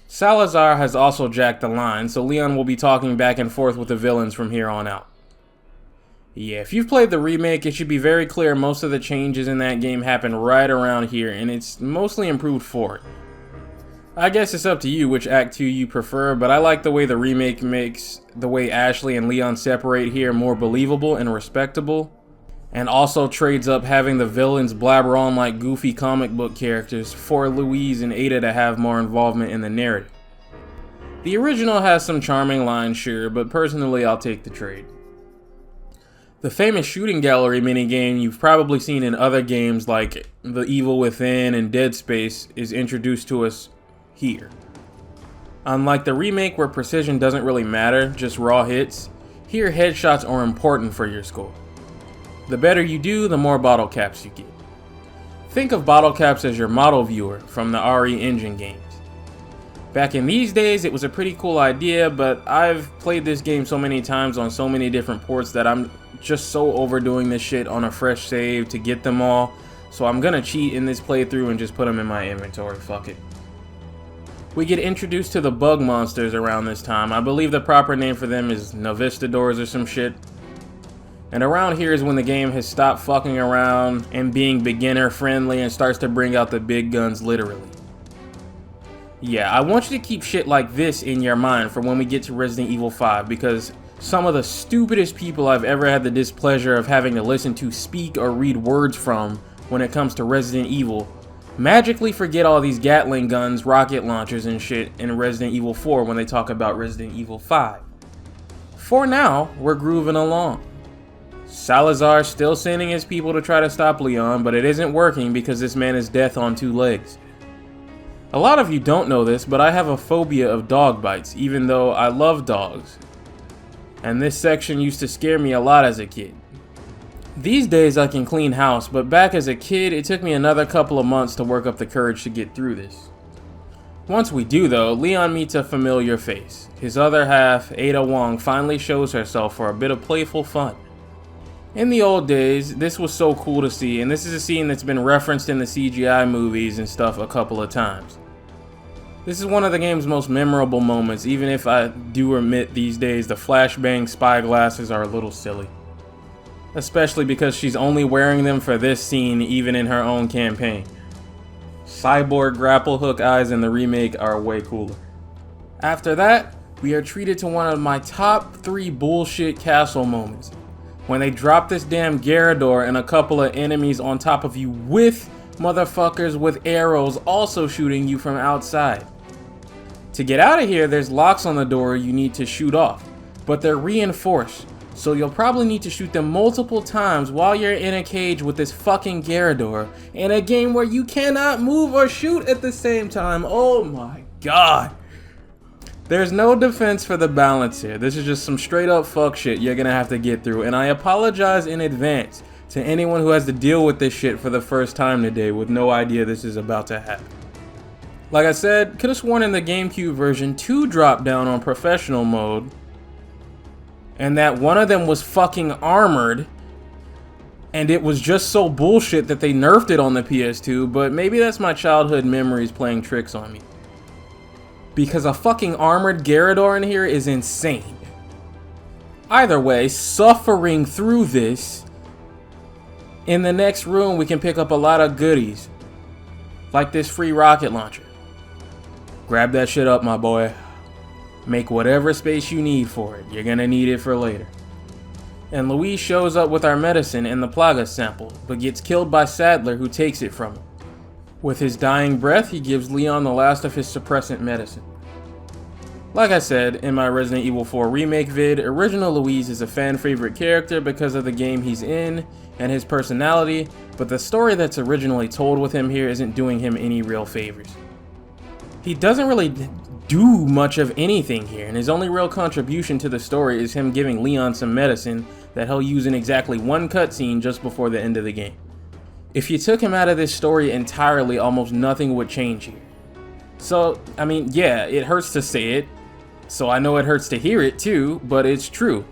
Salazar has also jacked the line, so Leon will be talking back and forth with the villains from here on out. Yeah, if you've played the remake, it should be very clear most of the changes in that game happen right around here, and it's mostly improved for it. I guess it's up to you which Act 2 you prefer, but I like the way the remake makes the way Ashley and Leon separate here more believable and respectable, and also trades up having the villains blabber on like goofy comic book characters for Louise and Ada to have more involvement in the narrative. The original has some charming lines, sure, but personally I'll take the trade. The famous shooting gallery minigame you've probably seen in other games like The Evil Within and Dead Space is introduced to us here. Unlike the remake where precision doesn't really matter, just raw hits, here headshots are important for your score. The better you do, the more bottle caps you get. Think of bottle caps as your model viewer from the RE Engine games. Back in these days, it was a pretty cool idea, but I've played this game so many times on so many different ports that I'm just so overdoing this shit on a fresh save to get them all, so I'm gonna cheat in this playthrough and just put them in my inventory, fuck it. We get introduced to the bug monsters around this time. I believe the proper name for them is Novistadors or some shit. And around here is when the game has stopped fucking around and being beginner friendly and starts to bring out the big guns literally. Yeah, I want you to keep shit like this in your mind for when we get to Resident Evil 5, because some of the stupidest people I've ever had the displeasure of having to listen to speak or read words from when it comes to Resident Evil magically forget all these Gatling guns, rocket launchers and shit in Resident Evil 4 when they talk about Resident Evil 5. For now, we're grooving along. Salazar's still sending his people to try to stop Leon, but it isn't working because this man is death on two legs. A lot of you don't know this, but I have a phobia of dog bites, even though I love dogs. And this section used to scare me a lot as a kid. These days I can clean house, but back as a kid it took me another couple of months to work up the courage to get through this. Once we do though, Leon meets a familiar face. His other half, Ada Wong, finally shows herself for a bit of playful fun. In the old days, this was so cool to see, and this is a scene that's been referenced in the CGI movies and stuff a couple of times. This is one of the game's most memorable moments, even if I do admit these days the flashbang spy glasses are a little silly. Especially because she's only wearing them for this scene even in her own campaign. Cyborg grapple hook eyes in the remake are way cooler. After that, we are treated to one of my top 3 bullshit castle moments. When they drop this damn Garrador and a couple of enemies on top of you with motherfuckers with arrows also shooting you from outside. To get out of here, there's locks on the door you need to shoot off, but they're reinforced, so you'll probably need to shoot them multiple times while you're in a cage with this fucking Garrador in a game where you cannot move or shoot at the same time. Oh my god. There's no defense for the balance here. This is just some straight up fuck shit you're gonna have to get through, and I apologize in advance to anyone who has to deal with this shit for the first time today with no idea this is about to happen. Like I said, could have sworn in the GameCube version 2 dropped down on professional mode, and that one of them was fucking armored, and it was just so bullshit that they nerfed it on the PS2, but maybe that's my childhood memories playing tricks on me. because a fucking armored Gyarados in here is insane. Either way, suffering through this, in the next room we can pick up a lot of goodies, like this free rocket launcher. Grab that shit up, my boy. Make whatever space you need for it. You're gonna need it for later. And Luis shows up with our medicine and the Plaga sample, but gets killed by Sadler, who takes it from him. With his dying breath, he gives Leon the last of his suppressant medicine. Like I said in my Resident Evil 4 Remake vid, original Luis is a fan favorite character because of the game he's in and his personality, but the story that's originally told with him here isn't doing him any real favors. He doesn't really do much of anything here, and his only real contribution to the story is him giving Leon some medicine that he'll use in exactly one cutscene just before the end of the game. If you took him out of this story entirely, almost nothing would change here. So, I mean, yeah, it hurts to say it, so I know it hurts to hear it too, but it's true.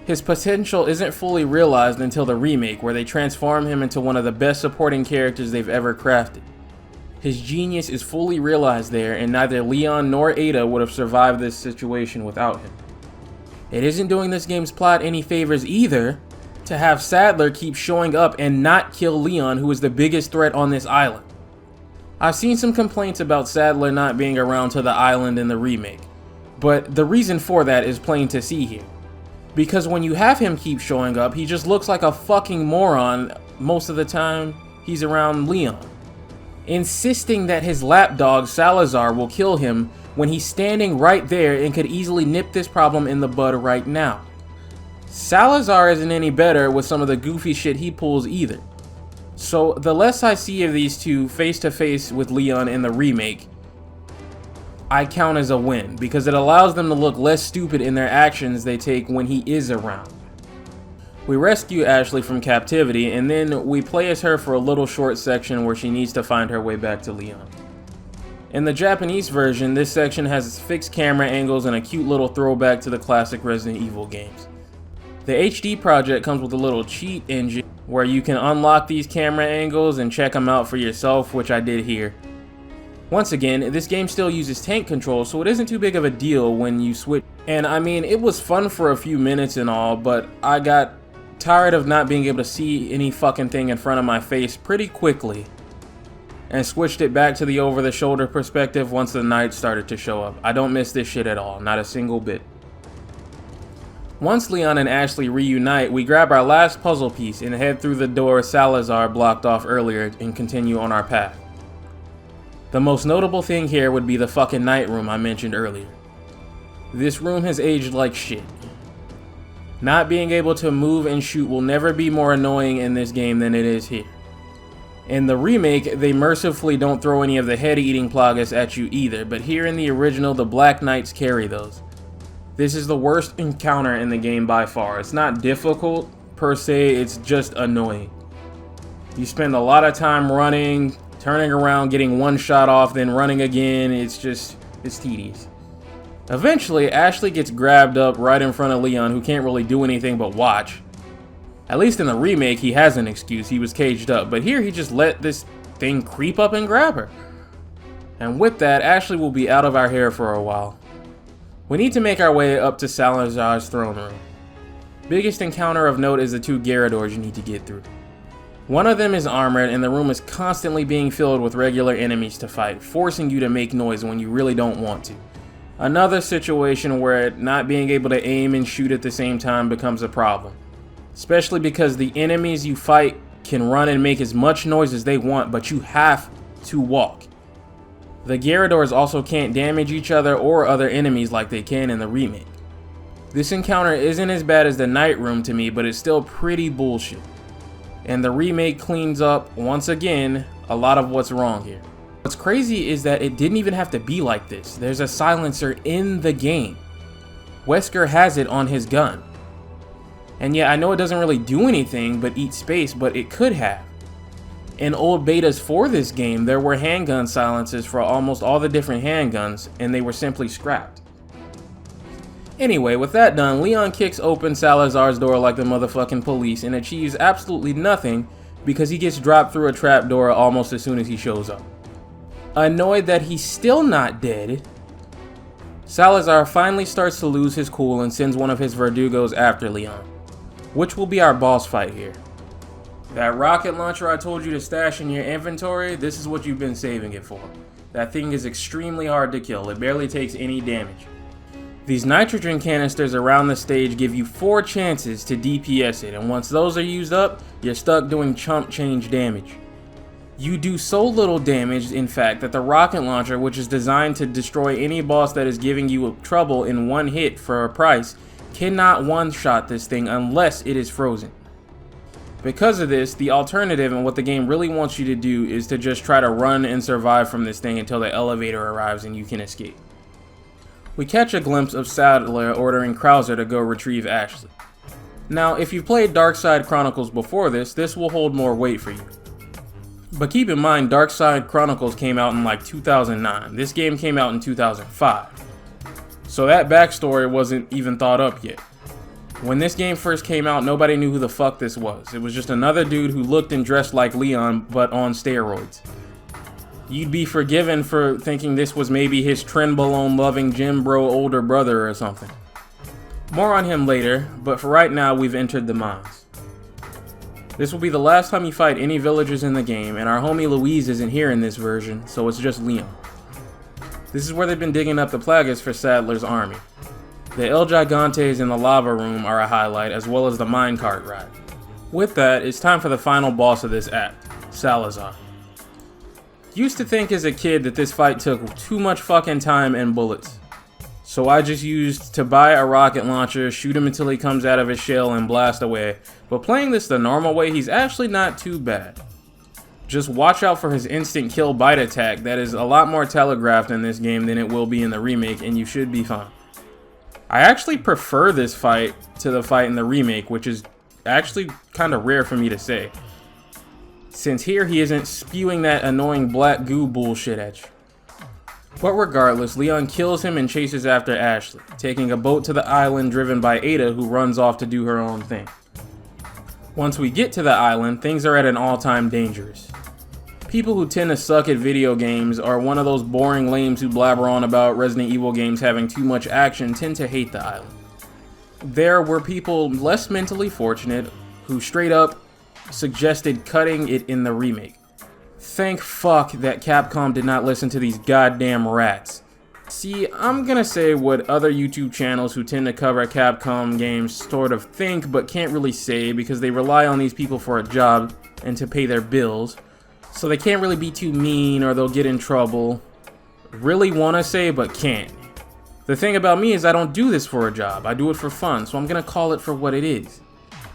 His potential isn't fully realized until the remake, where they transform him into one of the best supporting characters they've ever crafted. His genius is fully realized there, and neither Leon nor Ada would have survived this situation without him. It isn't doing this game's plot any favors either to have Sadler keep showing up and not kill Leon, who is the biggest threat on this island. I've seen some complaints about Sadler not being around to the island in the remake, but the reason for that is plain to see here. Because when you have him keep showing up, he just looks like a fucking moron most of the time he's around Leon, insisting that his lapdog Salazar will kill him when he's standing right there and could easily nip this problem in the bud right now. Salazar isn't any better with some of the goofy shit he pulls either. So the less I see of these two face to face with Leon in the remake, I count as a win, because it allows them to look less stupid in their actions they take when he is around. We rescue Ashley from captivity, and then we play as her for a little short section where she needs to find her way back to Leon. In the Japanese version, this section has fixed camera angles and a cute little throwback to the classic Resident Evil games. The HD project comes with a little cheat engine where you can unlock these camera angles and check them out for yourself, which I did here. Once again, this game still uses tank control, so it isn't too big of a deal when you switch. And I mean, it was fun for a few minutes and all, but I got tired of not being able to see any fucking thing in front of my face pretty quickly, and switched it back to the over-the-shoulder perspective once the night started to show up. I don't miss this shit at all, not a single bit. Once Leon and Ashley reunite, we grab our last puzzle piece and head through the door Salazar blocked off earlier and continue on our path. The most notable thing here would be the fucking night room I mentioned earlier. This room has aged like shit. Not being able to move and shoot will never be more annoying in this game than it is here. In the remake, they mercifully don't throw any of the head-eating plagas at you either, but here in the original, the Black Knights carry those. This is the worst encounter in the game by far. It's not difficult per se, it's just annoying. You spend a lot of time running, turning around, getting one shot off, then running again. It's tedious. Eventually, Ashley gets grabbed up right in front of Leon, who can't really do anything but watch. At least in the remake, he has an excuse. He was caged up. But here, he just let this thing creep up and grab her. And with that, Ashley will be out of our hair for a while. We need to make our way up to Salazar's throne room. Biggest encounter of note is the two Gyarados you need to get through. One of them is armored, and the room is constantly being filled with regular enemies to fight, forcing you to make noise when you really don't want to. Another situation where not being able to aim and shoot at the same time becomes a problem. Especially because the enemies you fight can run and make as much noise as they want, but you have to walk. The Gyarados also can't damage each other or other enemies like they can in the remake. This encounter isn't as bad as the night room to me, but it's still pretty bullshit. And the remake cleans up, once again, a lot of what's wrong here. What's crazy is that it didn't even have to be like this. There's a silencer in the game. Wesker has it on his gun. And yeah, I know it doesn't really do anything but eat space, but it could have. In old betas for this game, there were handgun silencers for almost all the different handguns, and they were simply scrapped. Anyway, with that done, Leon kicks open Salazar's door like the motherfucking police and achieves absolutely nothing because he gets dropped through a trapdoor almost as soon as he shows up. Annoyed that he's still not dead, Salazar finally starts to lose his cool and sends one of his verdugos after Leon, which will be our boss fight here. That rocket launcher I told you to stash in your inventory, this is what you've been saving it for. That thing is extremely hard to kill, it barely takes any damage. These nitrogen canisters around the stage give you 4 chances to DPS it, and once those are used up, you're stuck doing chump change damage. You do so little damage, in fact, that the rocket launcher, which is designed to destroy any boss that is giving you trouble in one hit for a price, cannot one-shot this thing unless it is frozen. Because of this, the alternative and what the game really wants you to do is to just try to run and survive from this thing until the elevator arrives and you can escape. We catch a glimpse of Sadler ordering Krauser to go retrieve Ashley. Now, if you've played Darkside Chronicles before this will hold more weight for you. But keep in mind, Darkside Chronicles came out in like 2009. This game came out in 2005. So that backstory wasn't even thought up yet. When this game first came out, nobody knew who the fuck this was. It was just another dude who looked and dressed like Leon, but on steroids. You'd be forgiven for thinking this was maybe his Trenbolone-loving gym bro older brother or something. More on him later, but for right now, we've entered the mines. This will be the last time you fight any villagers in the game, and our homie Louise isn't here in this version, so it's just Leon. This is where they've been digging up the plagas for Sadler's army. The El Gigantes in the lava room are a highlight, as well as the minecart ride. With that, it's time for the final boss of this act, Salazar. Used to think as a kid that this fight took too much fucking time and bullets. So I just used to buy a rocket launcher, shoot him until he comes out of his shell and blast away. But playing this the normal way, he's actually not too bad. Just watch out for his instant kill bite attack that is a lot more telegraphed in this game than it will be in the remake, and you should be fine. I actually prefer this fight to the fight in the remake, which is actually kind of rare for me to say. Since here he isn't spewing that annoying black goo bullshit at you. But regardless, Leon kills him and chases after Ashley, taking a boat to the island driven by Ada, who runs off to do her own thing. Once we get to the island, things are at an all-time dangerous. People who tend to suck at video games or one of those boring lames who blabber on about Resident Evil games having too much action tend to hate the island. There were people less mentally fortunate who straight up suggested cutting it in the remake. Thank fuck that Capcom did not listen to these goddamn rats. See, I'm gonna say what other YouTube channels who tend to cover Capcom games sort of think but can't really say because they rely on these people for a job and to pay their bills. So they can't really be too mean or they'll get in trouble. Really wanna say but can't. The thing about me is I don't do this for a job, I do it for fun, so I'm gonna call it for what it is.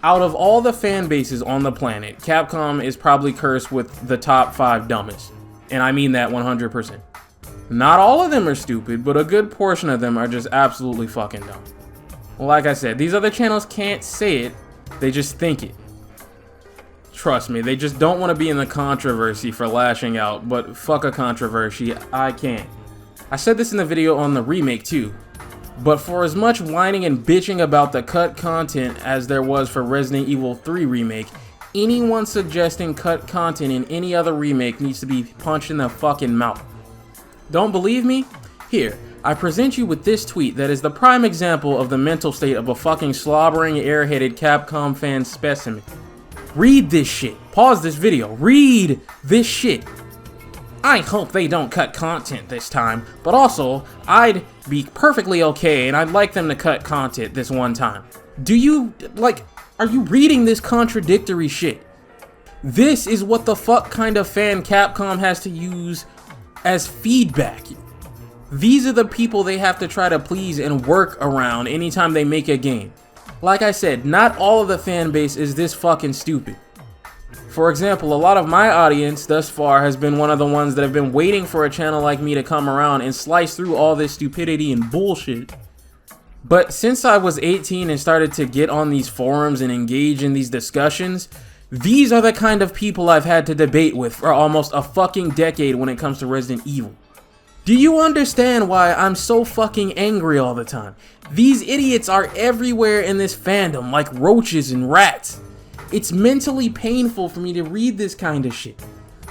Out of all the fan bases on the planet, Capcom is probably cursed with the top 5 dumbest. And I mean that 100%. Not all of them are stupid, but a good portion of them are just absolutely fucking dumb. Like I said, these other channels can't say it, they just think it. Trust me, they just don't want to be in the controversy for lashing out, but fuck a controversy, I can't. I said this in the video on the remake too, but for as much whining and bitching about the cut content as there was for Resident Evil 3 Remake, anyone suggesting cut content in any other remake needs to be punched in the fucking mouth. Don't believe me? Here, I present you with this tweet that is the prime example of the mental state of a fucking slobbering, airheaded Capcom fan specimen. Read this shit. Pause this video. Read this shit. I hope they don't cut content this time, but also, I'd be perfectly okay and I'd like them to cut content this one time. Are you reading this contradictory shit? This is what the fuck kind of fan Capcom has to use as feedback. These are the people they have to try to please and work around anytime they make a game. Like I said, not all of the fan base is this fucking stupid. For example, a lot of my audience thus far has been one of the ones that have been waiting for a channel like me to come around and slice through all this stupidity and bullshit. But since I was 18 and started to get on these forums and engage in these discussions, these are the kind of people I've had to debate with for almost a fucking decade when it comes to Resident Evil. Do you understand why I'm so fucking angry all the time? These idiots are everywhere in this fandom like roaches and rats. It's mentally painful for me to read this kind of shit.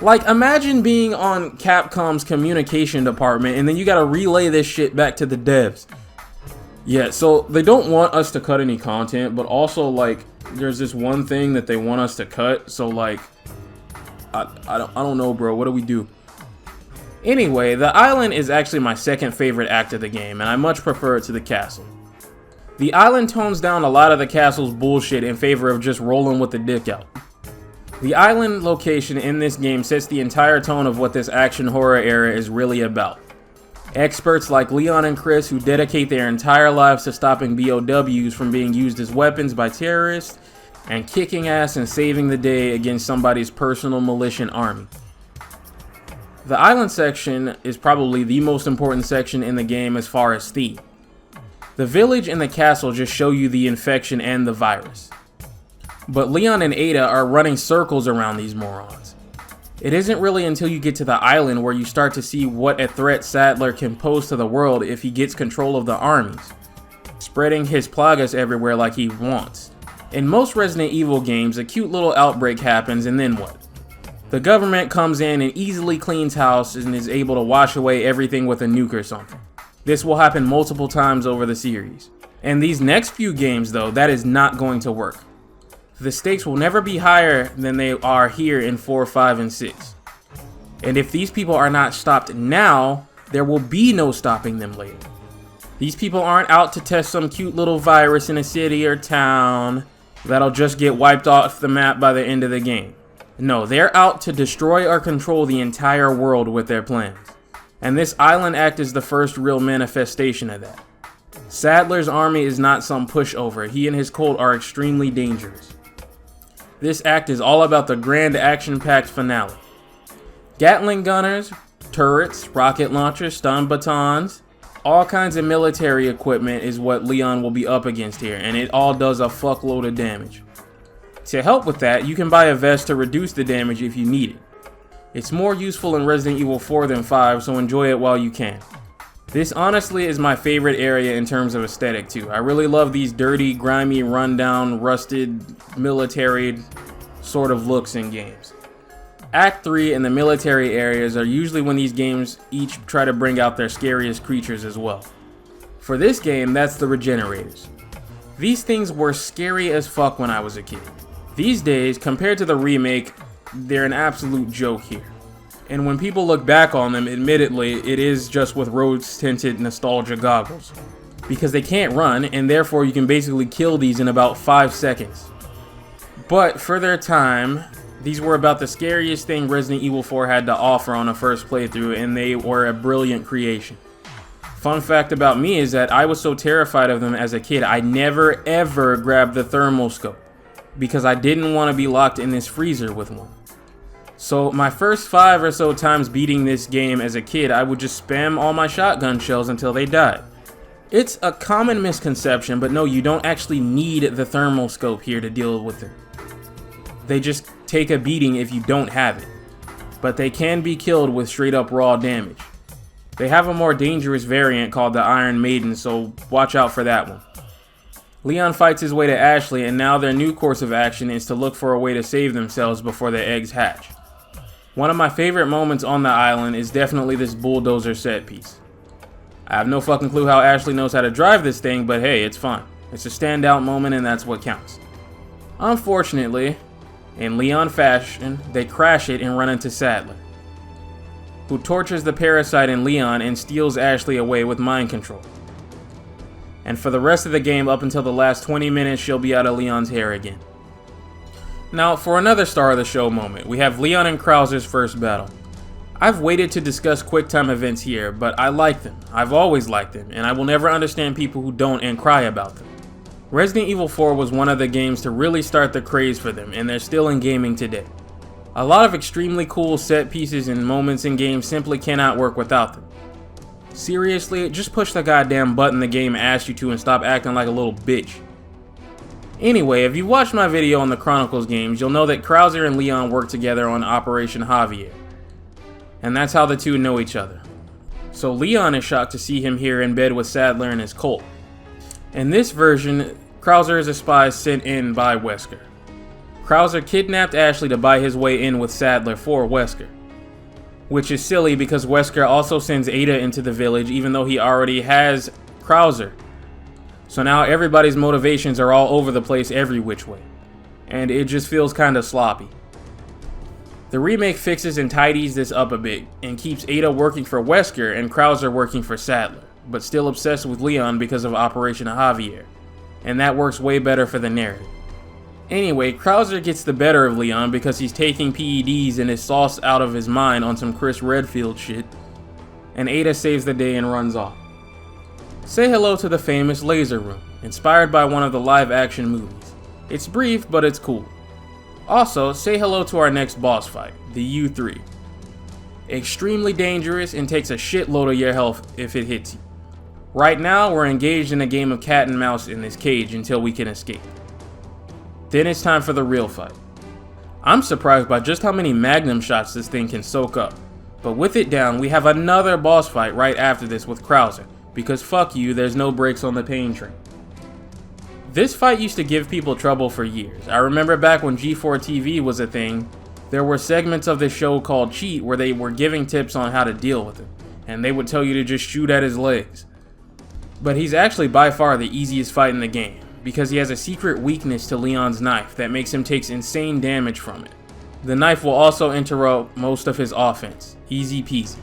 Like, imagine being on Capcom's communication department and then you gotta relay this shit back to the devs. Yeah, so they don't want us to cut any content, but also, like, there's this one thing that they want us to cut, so, like, I don't know, bro. What do we do? Anyway, the island is actually my second favorite act of the game, and I much prefer it to the castle. The island tones down a lot of the castle's bullshit in favor of just rolling with the dick out. The island location in this game sets the entire tone of what this action horror era is really about. Experts like Leon and Chris, who dedicate their entire lives to stopping BOWs from being used as weapons by terrorists, and kicking ass and saving the day against somebody's personal militia army. The island section is probably the most important section in the game as far as theme. The village and the castle just show you the infection and the virus. But Leon and Ada are running circles around these morons. It isn't really until you get to the island where you start to see what a threat Sadler can pose to the world if he gets control of the armies, spreading his plagas everywhere like he wants. In most Resident Evil games, a cute little outbreak happens and then what? The government comes in and easily cleans house and is able to wash away everything with a nuke or something. This will happen multiple times over the series. And these next few games though, that is not going to work. The stakes will never be higher than they are here in 4, 5, and 6. And if these people are not stopped now, there will be no stopping them later. These people aren't out to test some cute little virus in a city or town that'll just get wiped off the map by the end of the game. No, they're out to destroy or control the entire world with their plans. And this island act is the first real manifestation of that. Sadler's army is not some pushover. He and his cult are extremely dangerous. This act is all about the grand action-packed finale. Gatling gunners, turrets, rocket launchers, stun batons, all kinds of military equipment is what Leon will be up against here, and it all does a fuckload of damage. To help with that, you can buy a vest to reduce the damage if you need it. It's more useful in Resident Evil 4 than 5, so enjoy it while you can. This honestly is my favorite area in terms of aesthetic too. I really love these dirty, grimy, rundown, rusted, military sort of looks in games. Act 3 and the military areas are usually when these games each try to bring out their scariest creatures as well. For this game, that's the Regenerators. These things were scary as fuck when I was a kid. These days, compared to the remake, they're an absolute joke here. And when people look back on them, admittedly, it is just with rose-tinted nostalgia goggles. Because they can't run, and therefore you can basically kill these in about 5 seconds. But for their time, these were about the scariest thing Resident Evil 4 had to offer on a first playthrough, and they were a brilliant creation. Fun fact about me is that I was so terrified of them as a kid, I never ever grabbed the thermal scope. Because I didn't want to be locked in this freezer with one. So my first 5 or so times beating this game as a kid, I would just spam all my shotgun shells until they died. It's a common misconception, but no, you don't actually need the thermal scope here to deal with it. They just take a beating if you don't have it. But they can be killed with straight up raw damage. They have a more dangerous variant called the Iron Maiden, so watch out for that one. Leon fights his way to Ashley, and now their new course of action is to look for a way to save themselves before their eggs hatch. One of my favorite moments on the island is definitely this bulldozer set piece. I have no fucking clue how Ashley knows how to drive this thing, but hey, it's fun. It's a standout moment and that's what counts. Unfortunately, in Leon fashion, they crash it and run into Sadler, who tortures the parasite in Leon and steals Ashley away with mind control. And for the rest of the game, up until the last 20 minutes, she'll be out of Leon's hair again. Now, for another star of the show moment, we have Leon and Krauser's first battle. I've waited to discuss QuickTime events here, but I like them. I've always liked them, and I will never understand people who don't and cry about them. Resident Evil 4 was one of the games to really start the craze for them, and they're still in gaming today. A lot of extremely cool set pieces and moments in games simply cannot work without them. Seriously, just push the goddamn button the game asks you to and stop acting like a little bitch. Anyway, if you watched my video on the Chronicles games, you'll know that Krauser and Leon work together on Operation Javier. And that's how the two know each other. So Leon is shocked to see him here in bed with Sadler and his cult. In this version, Krauser is a spy sent in by Wesker, Krauser kidnapped Ashley to buy his way in with Sadler for Wesker. Which is silly because Wesker also sends Ada into the village even though he already has Krauser. So now everybody's motivations are all over the place every which way. And it just feels kinda sloppy. The remake fixes and tidies this up a bit and keeps Ada working for Wesker and Krauser working for Sadler, but still obsessed with Leon because of Operation Javier. And that works way better for the narrative. Anyway, Krauser gets the better of Leon because he's taking PEDs and is sauced out of his mind on some Chris Redfield shit, and Ada saves the day and runs off. Say hello to the famous Laser Room, inspired by one of the live-action movies. It's brief, but it's cool. Also, say hello to our next boss fight, the U3. Extremely dangerous and takes a shitload of your health if it hits you. Right now, we're engaged in a game of cat and mouse in this cage until we can escape. Then it's time for the real fight. I'm surprised by just how many magnum shots this thing can soak up, but with it down, we have another boss fight right after this with Krauser, because fuck you, there's no brakes on the pain train. This fight used to give people trouble for years. I remember back when G4 TV was a thing, there were segments of this show called Cheat where they were giving tips on how to deal with it, and they would tell you to just shoot at his legs. But he's actually by far the easiest fight in the game, because he has a secret weakness to Leon's knife that makes him take insane damage from it. The knife will also interrupt most of his offense. Easy peasy.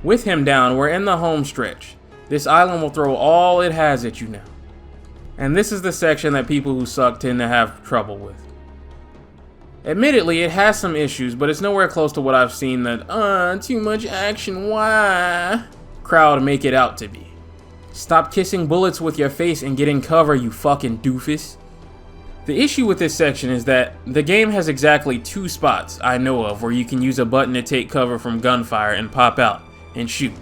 With him down, we're in the home stretch. This island will throw all it has at you now. And this is the section that people who suck tend to have trouble with. Admittedly, it has some issues, but it's nowhere close to what I've seen that, too much action, why? Crowd make it out to be. Stop kissing bullets with your face and get in cover, you fucking doofus. The issue with this section is that the game has exactly 2 spots I know of where you can use a button to take cover from gunfire and pop out and shoot.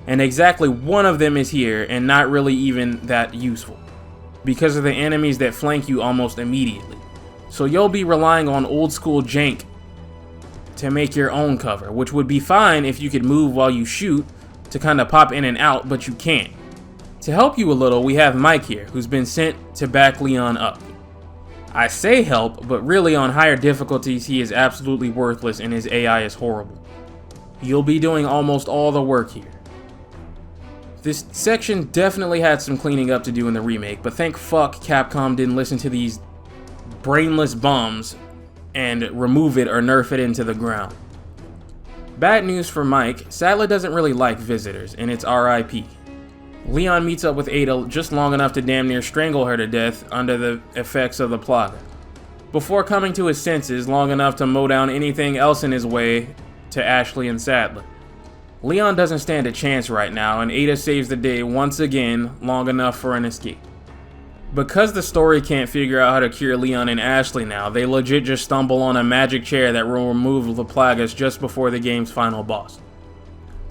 And exactly one of them is here and not really even that useful, because of the enemies that flank you almost immediately. So you'll be relying on old school jank to make your own cover, which would be fine if you could move while you shoot to kind of pop in and out, but you can't. To help you a little, we have Mike here, who's been sent to back Leon up. I say help, but really on higher difficulties he is absolutely worthless and his AI is horrible. You'll be doing almost all the work here. This section definitely had some cleaning up to do in the remake, but thank fuck Capcom didn't listen to these brainless bums and remove it or nerf it into the ground. Bad news for Mike, Sadler doesn't really like visitors, and it's RIP. Leon meets up with Ada just long enough to damn near strangle her to death under the effects of the plaga, before coming to his senses long enough to mow down anything else in his way to Ashley and Sadler. Leon doesn't stand a chance right now, and Ada saves the day once again long enough for an escape. Because the story can't figure out how to cure Leon and Ashley now, they legit just stumble on a magic chair that will remove the plagas just before the game's final boss.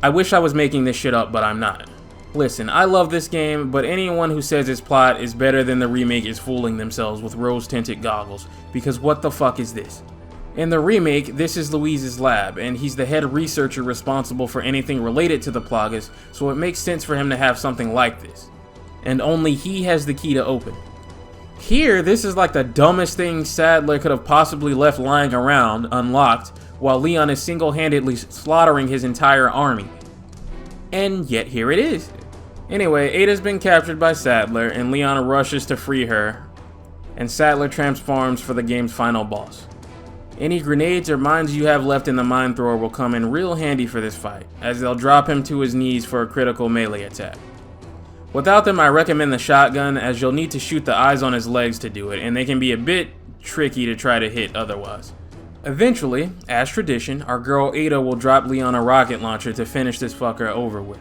I wish I was making this shit up, but I'm not. Listen, I love this game, but anyone who says its plot is better than the remake is fooling themselves with rose-tinted goggles, because what the fuck is this? In the remake, this is Luis's lab, and he's the head researcher responsible for anything related to the plagas, so it makes sense for him to have something like this. And only he has the key to open it. Here, this is like the dumbest thing Sadler could have possibly left lying around, unlocked, while Leon is single-handedly slaughtering his entire army. And yet here it is. Anyway, Ada's been captured by Sadler, and Leon rushes to free her, and Sadler transforms for the game's final boss. Any grenades or mines you have left in the mine thrower will come in real handy for this fight, as they'll drop him to his knees for a critical melee attack. Without them, I recommend the shotgun, as you'll need to shoot the eyes on his legs to do it, and they can be a bit tricky to try to hit otherwise. Eventually, as tradition, our girl Ada will drop Leon a rocket launcher to finish this fucker over with.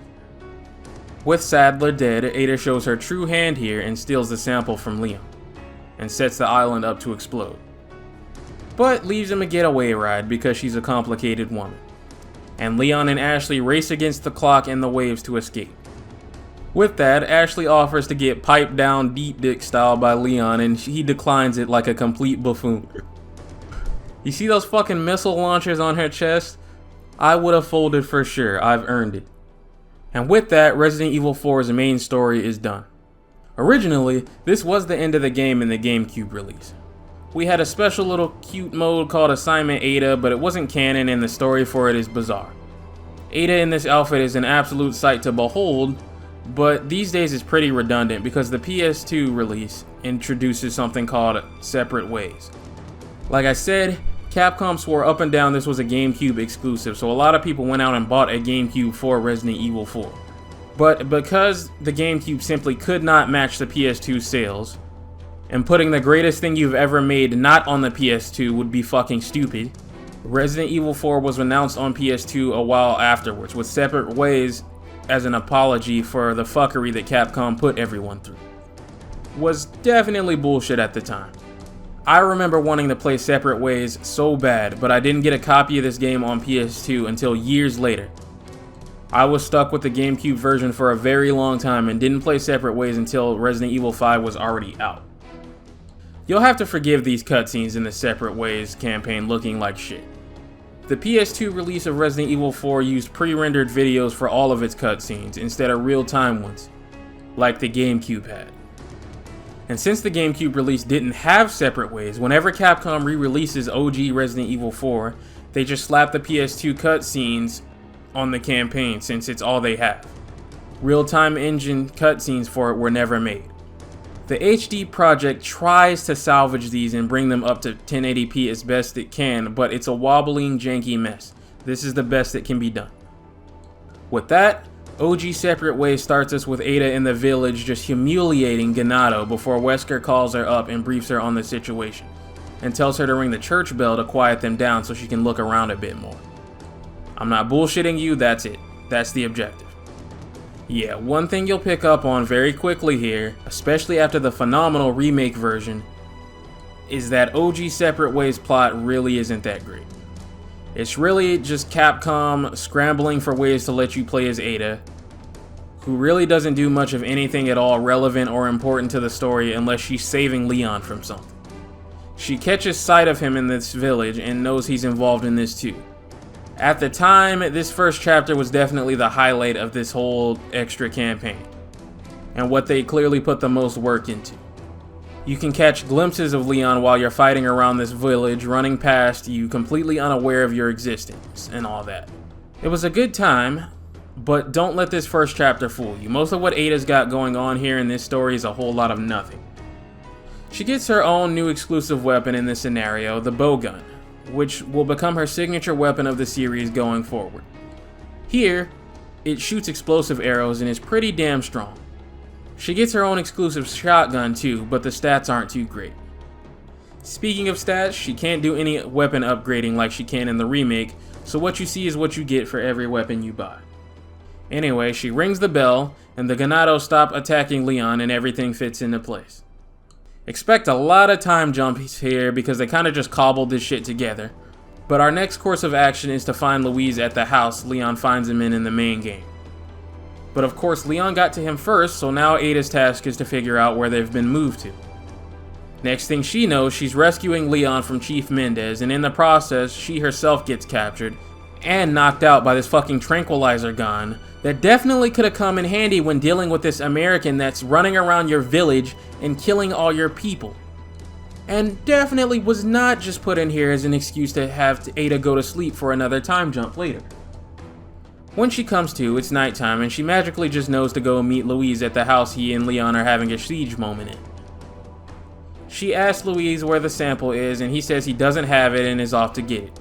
With Sadler dead, Ada shows her true hand here and steals the sample from Leon, and sets the island up to explode. But leaves him a getaway ride because she's a complicated woman. And Leon and Ashley race against the clock and the waves to escape. With that, Ashley offers to get piped down deep dick style by Leon, and he declines it like a complete buffoon. You see those fucking missile launchers on her chest? I would have folded for sure, I've earned it. And with that, Resident Evil 4's main story is done. Originally, this was the end of the game in the GameCube release. We had a special little cute mode called Assignment Ada, but it wasn't canon and the story for it is bizarre. Ada in this outfit is an absolute sight to behold, but these days it's pretty redundant because the PS2 release introduces something called Separate Ways. Like I said, Capcom swore up and down this was a GameCube exclusive, so a lot of people went out and bought a GameCube for Resident Evil 4. But because the GameCube simply could not match the PS2 sales, and putting the greatest thing you've ever made not on the PS2 would be fucking stupid, Resident Evil 4 was announced on PS2 a while afterwards, with Separate Ways as an apology for the fuckery that Capcom put everyone through. Was definitely bullshit at the time. I remember wanting to play Separate Ways so bad, but I didn't get a copy of this game on PS2 until years later. I was stuck with the GameCube version for a very long time and didn't play Separate Ways until Resident Evil 5 was already out. You'll have to forgive these cutscenes in the Separate Ways campaign looking like shit. The PS2 release of Resident Evil 4 used pre-rendered videos for all of its cutscenes instead of real-time ones, like the GameCube had. And since the GameCube release didn't have Separate Ways, whenever Capcom re-releases OG Resident Evil 4, they just slap the PS2 cutscenes on the campaign since it's all they have. Real-time engine cutscenes for it were never made. The HD project tries to salvage these and bring them up to 1080p as best it can, but it's a wobbling, janky mess. This is the best that can be done. With that, OG Separate Ways starts us with Ada in the village just humiliating Ganado before Wesker calls her up and briefs her on the situation, and tells her to ring the church bell to quiet them down so she can look around a bit more. I'm not bullshitting you, that's it. That's the objective. Yeah, one thing you'll pick up on very quickly here, especially after the phenomenal remake version, is that OG Separate Ways plot really isn't that great. It's really just Capcom scrambling for ways to let you play as Ada, who really doesn't do much of anything at all relevant or important to the story unless she's saving Leon from something. She catches sight of him in this village and knows he's involved in this too. At the time, this first chapter was definitely the highlight of this whole extra campaign, and what they clearly put the most work into. You can catch glimpses of Leon while you're fighting around this village, running past you, completely unaware of your existence, and all that. It was a good time, but don't let this first chapter fool you. Most of what Ada's got going on here in this story is a whole lot of nothing. She gets her own new exclusive weapon in this scenario, the bowgun, which will become her signature weapon of the series going forward. Here, it shoots explosive arrows and is pretty damn strong. She gets her own exclusive shotgun too, but the stats aren't too great. Speaking of stats, she can't do any weapon upgrading like she can in the remake, so what you see is what you get for every weapon you buy. Anyway, she rings the bell, and the Ganado stop attacking Leon and everything fits into place. Expect a lot of time jumps here because they kind of just cobbled this shit together. But our next course of action is to find Louise at the house Leon finds him in the main game. But of course Leon got to him first, so now Ada's task is to figure out where they've been moved to. Next thing she knows, she's rescuing Leon from Chief Mendez, and in the process, she herself gets captured and knocked out by this fucking tranquilizer gun that definitely could have come in handy when dealing with this American that's running around your village and killing all your people. And definitely was not just put in here as an excuse to have Ada go to sleep for another time jump later. When she comes to, it's nighttime and she magically just knows to go meet Louise at the house he and Leon are having a siege moment in. She asks Louise where the sample is and he says he doesn't have it and is off to get it.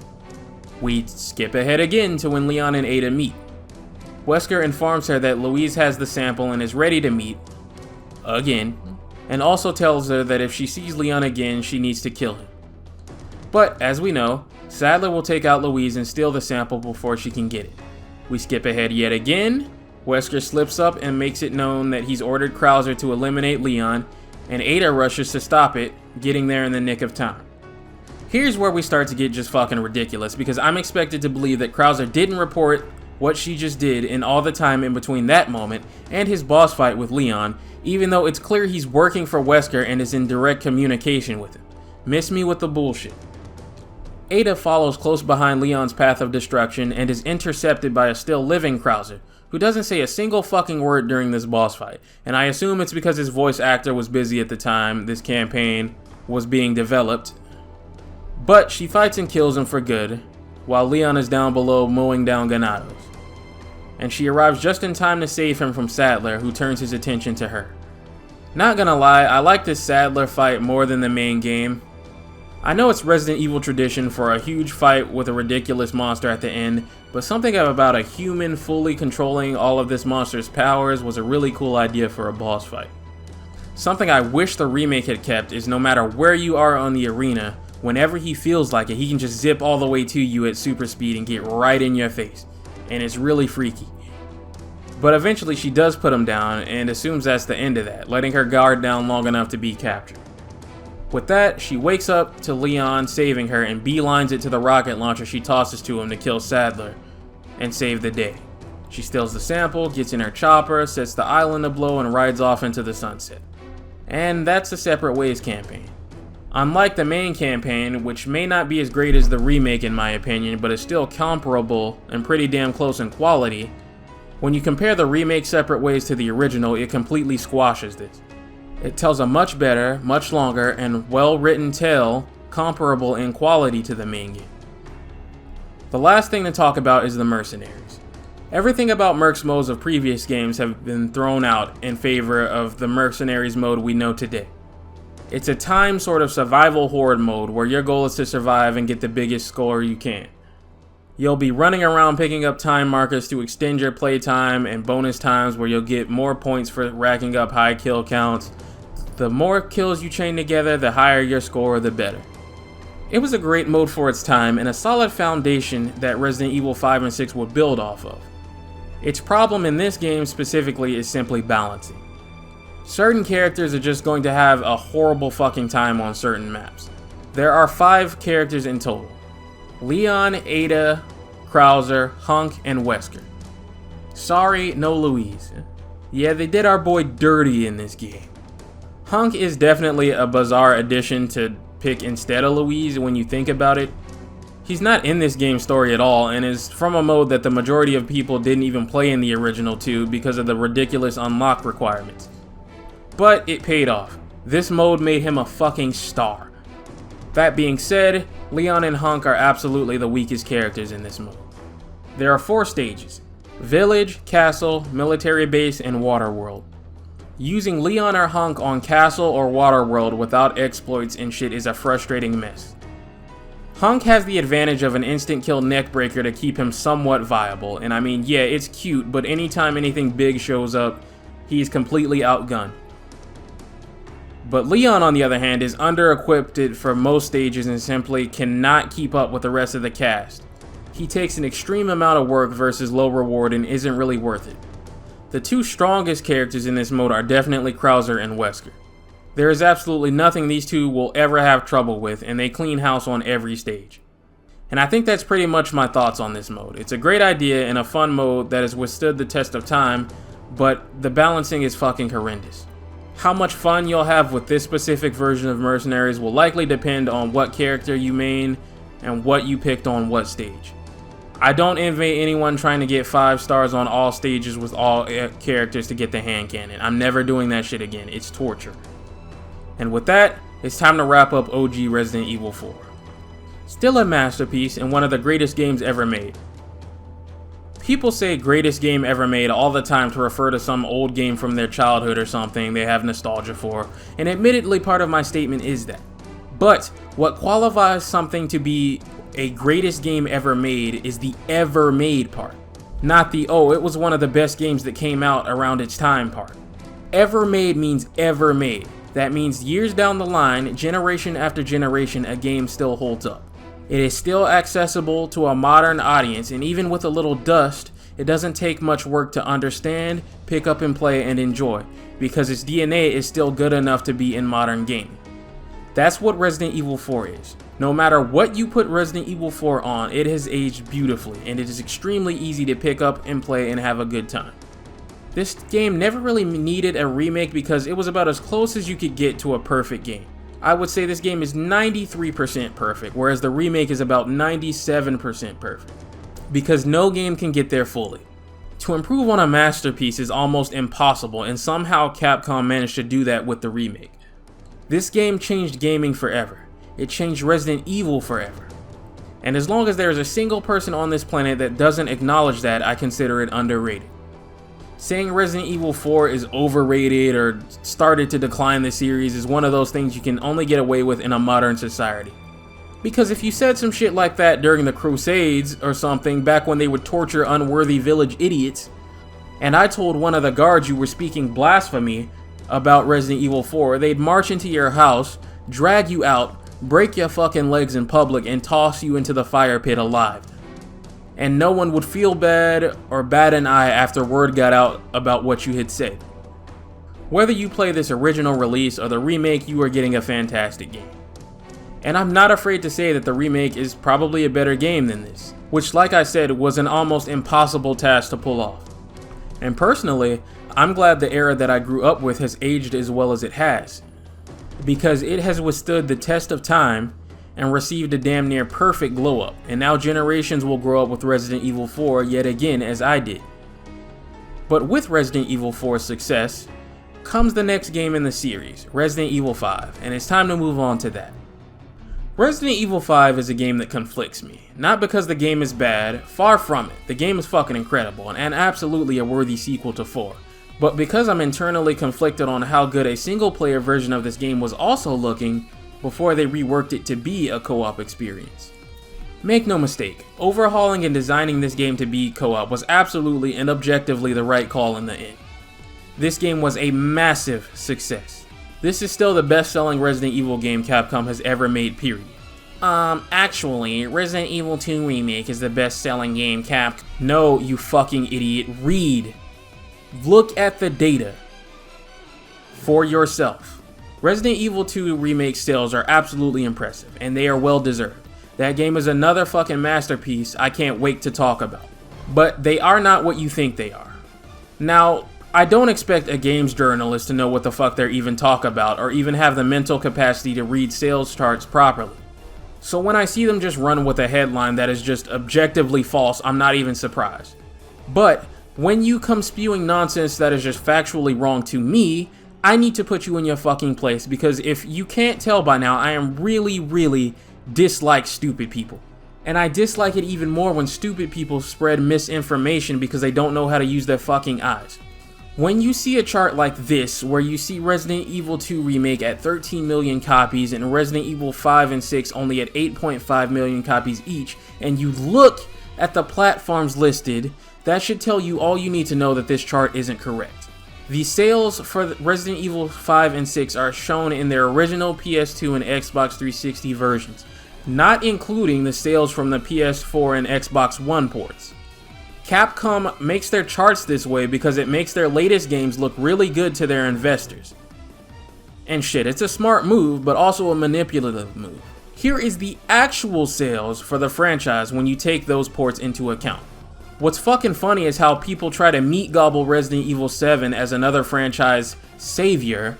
We skip ahead again to when Leon and Ada meet. Wesker informs her that Louise has the sample and is ready to meet, again, and also tells her that if she sees Leon again, she needs to kill him. But, as we know, Sadler will take out Louise and steal the sample before she can get it. We skip ahead yet again. Wesker slips up and makes it known that he's ordered Krauser to eliminate Leon, and Ada rushes to stop it, getting there in the nick of time. Here's where we start to get just fucking ridiculous, because I'm expected to believe that Krauser didn't report what she just did in all the time in between that moment and his boss fight with Leon, even though it's clear he's working for Wesker and is in direct communication with him. Miss me with the bullshit. Ada follows close behind Leon's path of destruction and is intercepted by a still living Krauser, who doesn't say a single fucking word during this boss fight, and I assume it's because his voice actor was busy at the time this campaign was being developed, But she fights and kills him for good, while Leon is down below mowing down ganados. And she arrives just in time to save him from Sadler, who turns his attention to her. Not gonna lie, I like this Sadler fight more than the main game. I know it's Resident Evil tradition for a huge fight with a ridiculous monster at the end, but something about a human fully controlling all of this monster's powers was a really cool idea for a boss fight. Something I wish the remake had kept is no matter where you are on the arena, whenever he feels like it, he can just zip all the way to you at super speed and get right in your face. And it's really freaky. But eventually she does put him down and assumes that's the end of that, letting her guard down long enough to be captured. With that, she wakes up to Leon saving her and beelines it to the rocket launcher she tosses to him to kill Sadler and save the day. She steals the sample, gets in her chopper, sets the island ablow, and rides off into the sunset. And that's the Separate Ways campaign. Unlike the main campaign, which may not be as great as the remake in my opinion, but is still comparable and pretty damn close in quality, when you compare the remake Separate Ways to the original, it completely squashes this. It tells a much better, much longer, and well-written tale comparable in quality to the main game. The last thing to talk about is the mercenaries. Everything about Mercs modes of previous games have been thrown out in favor of the mercenaries mode we know today. It's a time sort of survival horde mode where your goal is to survive and get the biggest score you can. You'll be running around picking up time markers to extend your playtime and bonus times where you'll get more points for racking up high kill counts. The more kills you chain together, the higher your score, the better. It was a great mode for its time and a solid foundation that Resident Evil 5 and 6 would build off of. Its problem in this game specifically is simply balancing. Certain characters are just going to have a horrible fucking time on certain maps. There are 5 characters in total. Leon, Ada, Krauser, Hunk, and Wesker. Sorry, no Louise. Yeah, they did our boy dirty in this game. Hunk is definitely a bizarre addition to pick instead of Louise when you think about it. He's not in this game's story at all and is from a mode that the majority of people didn't even play in the original 2 because of the ridiculous unlock requirements. But it paid off. This mode made him a fucking star. That being said, Leon and Hunk are absolutely the weakest characters in this mode. There are 4 stages: Village, Castle, Military Base, and Water World. Using Leon or Hunk on Castle or Water World without exploits and shit is a frustrating mess. Hunk has the advantage of an instant kill neckbreaker to keep him somewhat viable, and I mean, yeah, it's cute, but anytime anything big shows up, he's completely outgunned. But Leon, on the other hand, is under-equipped for most stages and simply cannot keep up with the rest of the cast. He takes an extreme amount of work versus low reward and isn't really worth it. The 2 strongest characters in this mode are definitely Krauser and Wesker. There is absolutely nothing these 2 will ever have trouble with, and they clean house on every stage. And I think that's pretty much my thoughts on this mode. It's a great idea and a fun mode that has withstood the test of time, but the balancing is fucking horrendous. How much fun you'll have with this specific version of Mercenaries will likely depend on what character you main and what you picked on what stage. I don't envy anyone trying to get 5 stars on all stages with all characters to get the hand cannon. I'm never doing that shit again. It's torture. And with that, it's time to wrap up OG Resident Evil 4. Still a masterpiece and one of the greatest games ever made. People say greatest game ever made all the time to refer to some old game from their childhood or something they have nostalgia for, and admittedly part of my statement is that. But what qualifies something to be a greatest game ever made is the ever made part, not the oh it was one of the best games that came out around its time part. Ever made means ever made. That means years down the line, generation after generation, a game still holds up. It is still accessible to a modern audience, and even with a little dust, it doesn't take much work to understand, pick up and play and enjoy, because its DNA is still good enough to be in modern gaming. That's what Resident Evil 4 is. No matter what you put Resident Evil 4 on, it has aged beautifully, and it is extremely easy to pick up and play and have a good time. This game never really needed a remake because it was about as close as you could get to a perfect game. I would say this game is 93% perfect, whereas the remake is about 97% perfect. Because no game can get there fully. To improve on a masterpiece is almost impossible, and somehow Capcom managed to do that with the remake. This game changed gaming forever. it changed Resident Evil forever. And as long as there is a single person on this planet that doesn't acknowledge that, I consider it underrated. Saying Resident Evil 4 is overrated or started to decline the series is one of those things you can only get away with in a modern society. Because if you said some shit like that during the Crusades or something, back when they would torture unworthy village idiots, and I told one of the guards you were speaking blasphemy about Resident Evil 4, they'd march into your house, drag you out, break your fucking legs in public, and toss you into the fire pit alive. And no one would feel bad or bat an eye after word got out about what you had said. Whether you play this original release or the remake, you are getting a fantastic game. And I'm not afraid to say that the remake is probably a better game than this, which, like I said, was an almost impossible task to pull off. And personally, I'm glad the era that I grew up with has aged as well as it has, because it has withstood the test of time and received a damn near perfect glow up, and now generations will grow up with Resident Evil 4 yet again as I did. But with Resident Evil 4's success comes the next game in the series, Resident Evil 5, and it's time to move on to that. Resident Evil 5 is a game that conflicts me, not because the game is bad, far from it, the game is fucking incredible and absolutely a worthy sequel to 4, but because I'm internally conflicted on how good a single player version of this game was also looking before they reworked it to be a co-op experience. Make no mistake, overhauling and designing this game to be co-op was absolutely and objectively the right call in the end. This game was a massive success. This is still the best-selling Resident Evil game Capcom has ever made, period. Actually, Resident Evil 2 Remake is the best-selling game No, you fucking idiot. Read. Look at the data for yourself. Resident Evil 2 Remake sales are absolutely impressive, and they are well deserved. That game is another fucking masterpiece I can't wait to talk about. But they are not what you think they are. Now, I don't expect a games journalist to know what the fuck they're even talking about, or even have the mental capacity to read sales charts properly. So when I see them just run with a headline that is just objectively false, I'm not even surprised. But when you come spewing nonsense that is just factually wrong to me, I need to put you in your fucking place, because if you can't tell by now, I am really dislike stupid people. And I dislike it even more when stupid people spread misinformation because they don't know how to use their fucking eyes. When you see a chart like this, where you see Resident Evil 2 Remake at 13 million copies and Resident Evil 5 and 6 only at 8.5 million copies each, and you look at the platforms listed, that should tell you all you need to know that this chart isn't correct. The sales for Resident Evil 5 and 6 are shown in their original PS2 and Xbox 360 versions, not including the sales from the PS4 and Xbox One ports. Capcom makes their charts this way because it makes their latest games look really good to their investors. And shit, it's a smart move, but also a manipulative move. Here is the actual sales for the franchise when you take those ports into account. What's fucking funny is how people try to meat gobble Resident Evil 7 as another franchise savior,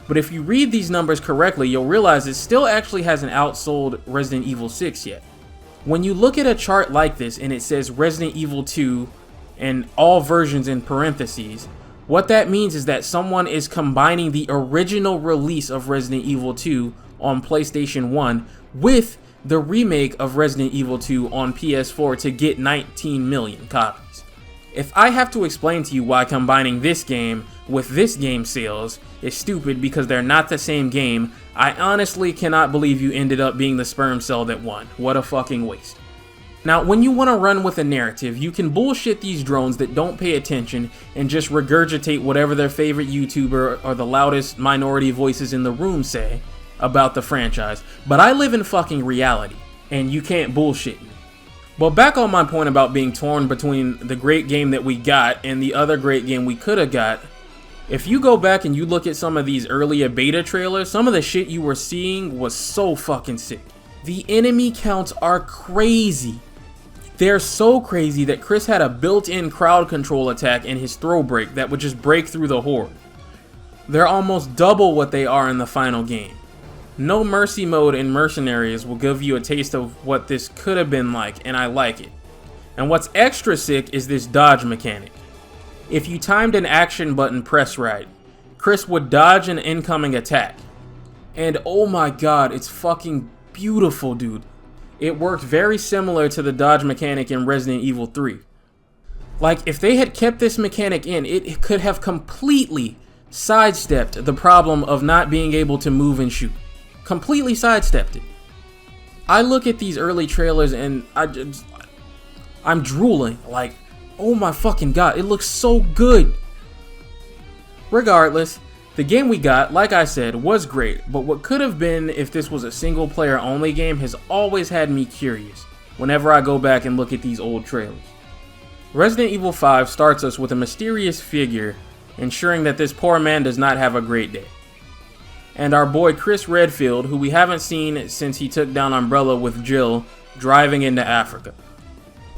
but if you read these numbers correctly, you'll realize it still actually hasn't outsold Resident Evil 6 yet. When you look at a chart like this and it says Resident Evil 2 and all versions in parentheses, what that means is that someone is combining the original release of Resident Evil 2 on PlayStation 1 with the remake of Resident Evil 2 on PS4 to get 19 million copies. If I have to explain to you why combining this game with this game's sales is stupid because they're not the same game, I honestly cannot believe you ended up being the sperm cell that won. What a fucking waste. Now, when you want to run with a narrative, you can bullshit these drones that don't pay attention and just regurgitate whatever their favorite YouTuber or the loudest minority voices in the room say about the franchise, but I live in fucking reality, and you can't bullshit me. But back on my point about being torn between the great game that we got and the other great game we could have got, if you go back and you look at some of these earlier beta trailers, some of the shit you were seeing was so fucking sick. The enemy counts are crazy. They're so crazy that Chris had a built-in crowd control attack in his throw break that would just break through the horde. They're almost double what they are in the final game. No mercy mode in Mercenaries will give you a taste of what this could have been like, and I like it. And what's extra sick is this dodge mechanic. If you timed an action button press right, Chris would dodge an incoming attack. And oh my god, it's fucking beautiful, dude. It worked very similar to the dodge mechanic in Resident Evil 3. Like, if they had kept this mechanic in, it could have completely sidestepped the problem of not being able to move and shoot. Completely sidestepped it. I look at these early trailers and I'm drooling. Like, oh my fucking god, it looks so good. Regardless, the game we got, like I said, was great, but what could have been if this was a single player only game has always had me curious whenever I go back and look at these old trailers. Resident Evil 5 starts us with a mysterious figure ensuring that this poor man does not have a great day. And our boy Chris Redfield, who we haven't seen since he took down Umbrella with Jill, driving into Africa.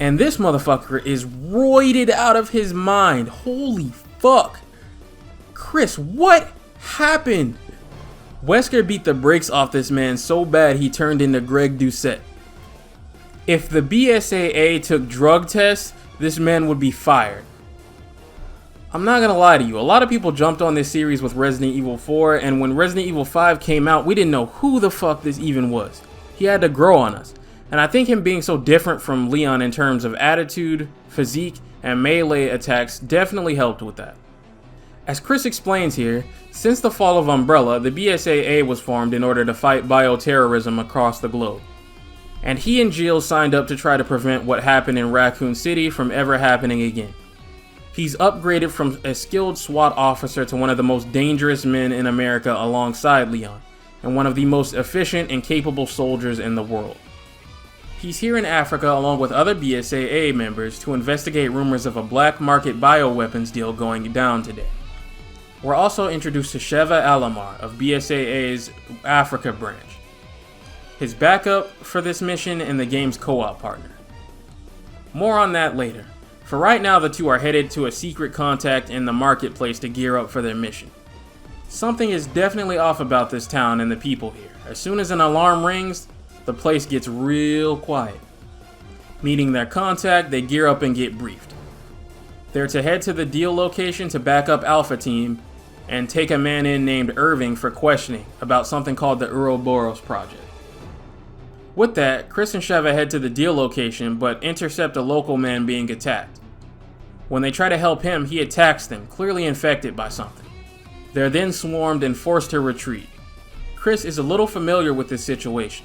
And this motherfucker is roided out of his mind. Holy fuck. Chris, what happened? Wesker beat the brakes off this man so bad he turned into Greg Doucette. If the BSAA took drug tests, this man would be fired. I'm not gonna lie to you, a lot of people jumped on this series with Resident Evil 4, and when Resident Evil 5 came out, we didn't know who the fuck this even was. He had to grow on us. And I think him being so different from Leon in terms of attitude, physique, and melee attacks definitely helped with that. As Chris explains here, since the fall of Umbrella, the BSAA was formed in order to fight bioterrorism across the globe. And he and Jill signed up to try to prevent what happened in Raccoon City from ever happening again. He's upgraded from a skilled SWAT officer to one of the most dangerous men in America alongside Leon, and one of the most efficient and capable soldiers in the world. He's here in Africa along with other BSAA members to investigate rumors of a black market bioweapons deal going down today. We're also introduced to Sheva Alomar of BSAA's Africa branch, his backup for this mission and the game's co-op partner. More on that later. For right now, the two are headed to a secret contact in the marketplace to gear up for their mission. Something is definitely off about this town and the people here. As soon as an alarm rings, the place gets real quiet. Meeting their contact, they gear up and get briefed. They're to head to the deal location to back up Alpha Team and take a man in named Irving for questioning about something called the Ouroboros Project. With that, Chris and Sheva head to the deal location but intercept a local man being attacked. When they try to help him, he attacks them, clearly infected by something. They're then swarmed and forced to retreat. Chris is a little familiar with this situation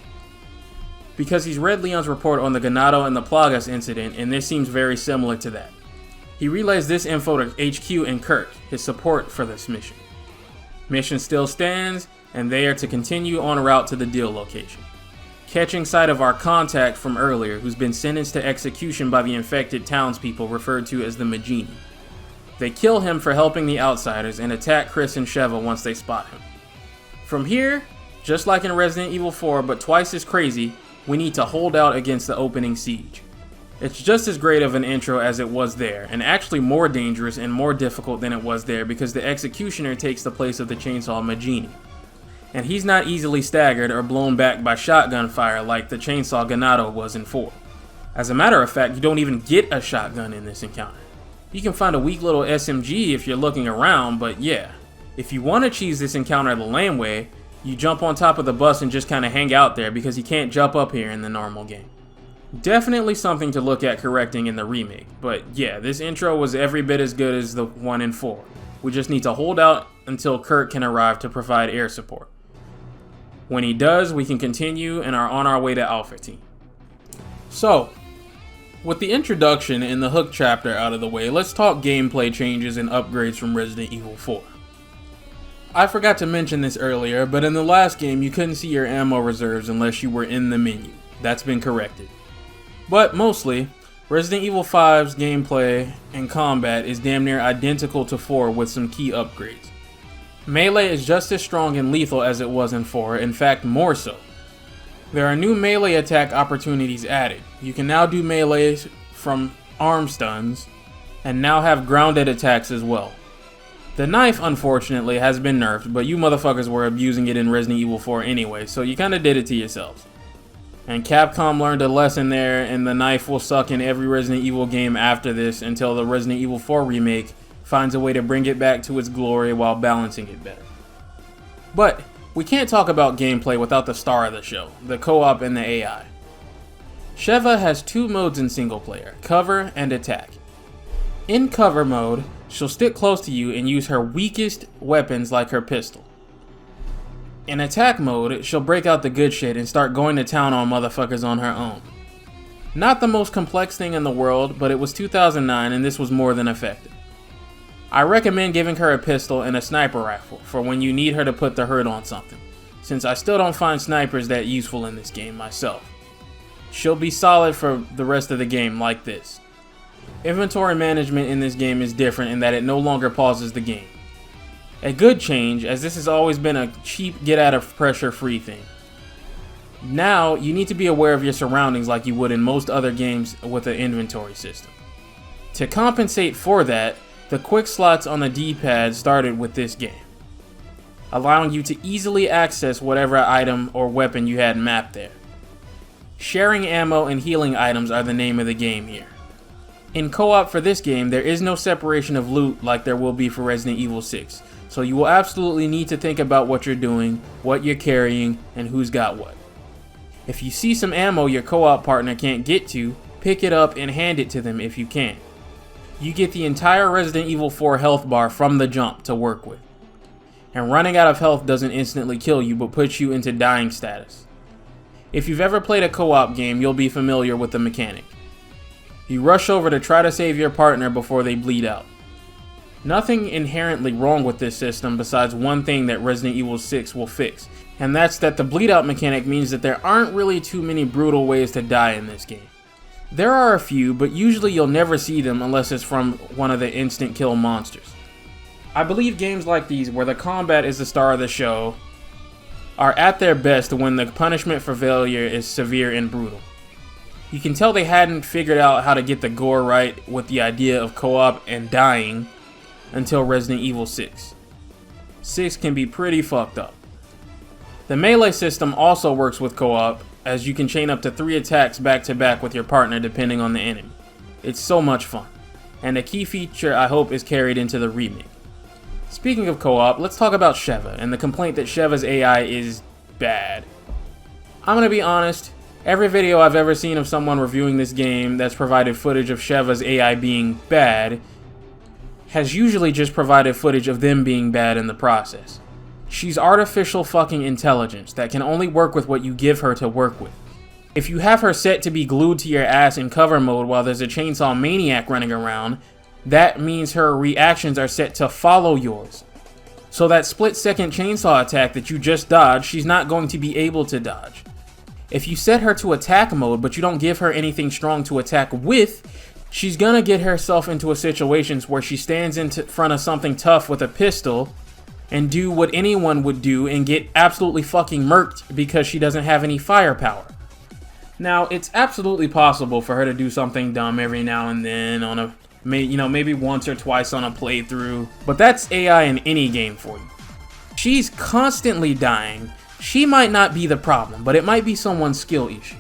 because he's read Leon's report on the Ganado and the Plagas incident, and this seems very similar to that. He relays this info to HQ and Kirk, his support for this mission. Mission still stands, and they are to continue en route to the deal location, catching sight of our contact from earlier, who's been sentenced to execution by the infected townspeople referred to as the Magini. They kill him for helping the outsiders and attack Chris and Sheva once they spot him. From here, just like in Resident Evil 4 but twice as crazy, we need to hold out against the opening siege. It's just as great of an intro as it was there, and actually more dangerous and more difficult than it was there because the executioner takes the place of the chainsaw Magini. And he's not easily staggered or blown back by shotgun fire like the chainsaw Ganado was in 4. As a matter of fact, you don't even get a shotgun in this encounter. You can find a weak little SMG if you're looking around, but yeah. If you want to cheese this encounter the lame way, you jump on top of the bus and just kind of hang out there because you can't jump up here in the normal game. Definitely something to look at correcting in the remake, but yeah, this intro was every bit as good as the one in 4. We just need to hold out until Kirk can arrive to provide air support. When he does, we can continue and are on our way to Alpha Team. So, with the introduction and the hook chapter out of the way, let's talk gameplay changes and upgrades from Resident Evil 4. I forgot to mention this earlier, but in the last game you couldn't see your ammo reserves unless you were in the menu. That's been corrected. But mostly, Resident Evil 5's gameplay and combat is damn near identical to 4 with some key upgrades. Melee is just as strong and lethal as it was in 4, in fact more so. There are new melee attack opportunities added. You can now do melees from arm stuns, and now have grounded attacks as well. The knife, unfortunately, has been nerfed, but you motherfuckers were abusing it in Resident Evil 4 anyway, so you kinda did it to yourselves. And Capcom learned a lesson there, and the knife will suck in every Resident Evil game after this until the Resident Evil 4 remake finds a way to bring it back to its glory while balancing it better. But We can't talk about gameplay without the star of the show, the co-op and the AI. Sheva has 2 modes in single player, cover and attack. In cover mode, she'll stick close to you and use her weakest weapons like her pistol. In attack mode, she'll break out the good shit and start going to town on motherfuckers on her own. Not the most complex thing in the world, but it was 2009 and this was more than effective. I recommend giving her a pistol and a sniper rifle for when you need her to put the hurt on something, since I still don't find snipers that useful in this game myself. She'll be solid for the rest of the game like this. Inventory management in this game is different in that it no longer pauses the game. A good change, as this has always been a cheap get out of pressure free thing. Now, you need to be aware of your surroundings like you would in most other games with an inventory system. To compensate for that, the quick slots on the D-pad started with this game, allowing you to easily access whatever item or weapon you had mapped there. Sharing ammo and healing items are the name of the game here. In co-op for this game, there is no separation of loot like there will be for Resident Evil 6, so you will absolutely need to think about what you're doing, what you're carrying, and who's got what. If you see some ammo your co-op partner can't get to, pick it up and hand it to them if you can. You get the entire Resident Evil 4 health bar from the jump to work with. And running out of health doesn't instantly kill you, but puts you into dying status. If you've ever played a co-op game, you'll be familiar with the mechanic. You rush over to try to save your partner before they bleed out. Nothing inherently wrong with this system besides one thing that Resident Evil 6 will fix, and that's that the bleed out mechanic means that there aren't really too many brutal ways to die in this game. There are a few, but usually you'll never see them unless it's from one of the instant kill monsters. I believe games like these, where the combat is the star of the show, are at their best when the punishment for failure is severe and brutal. You can tell they hadn't figured out how to get the gore right with the idea of co-op and dying until Resident Evil 6. 6 can be pretty fucked up. The melee system also works with co-op, as you can chain up to 3 attacks back to back with your partner depending on the enemy. It's so much fun, and a key feature I hope is carried into the remake. Speaking of co-op, let's talk about Sheva and the complaint that Sheva's AI is bad. I'm gonna be honest, every video I've ever seen of someone reviewing this game that's provided footage of Sheva's AI being bad has usually just provided footage of them being bad in the process. She's artificial fucking intelligence that can only work with what you give her to work with. If you have her set to be glued to your ass in cover mode while there's a chainsaw maniac running around, that means her reactions are set to follow yours. So that split-second chainsaw attack that you just dodged, she's not going to be able to dodge. If you set her to attack mode but you don't give her anything strong to attack with, she's gonna get herself into a situation where she stands in front of something tough with a pistol and do what anyone would do and get absolutely fucking murked because she doesn't have any firepower. Now, it's absolutely possible for her to do something dumb every now and then on a, maybe once or twice on a playthrough, but that's AI in any game for you. She's constantly dying. She might not be the problem, but it might be someone's skill issue.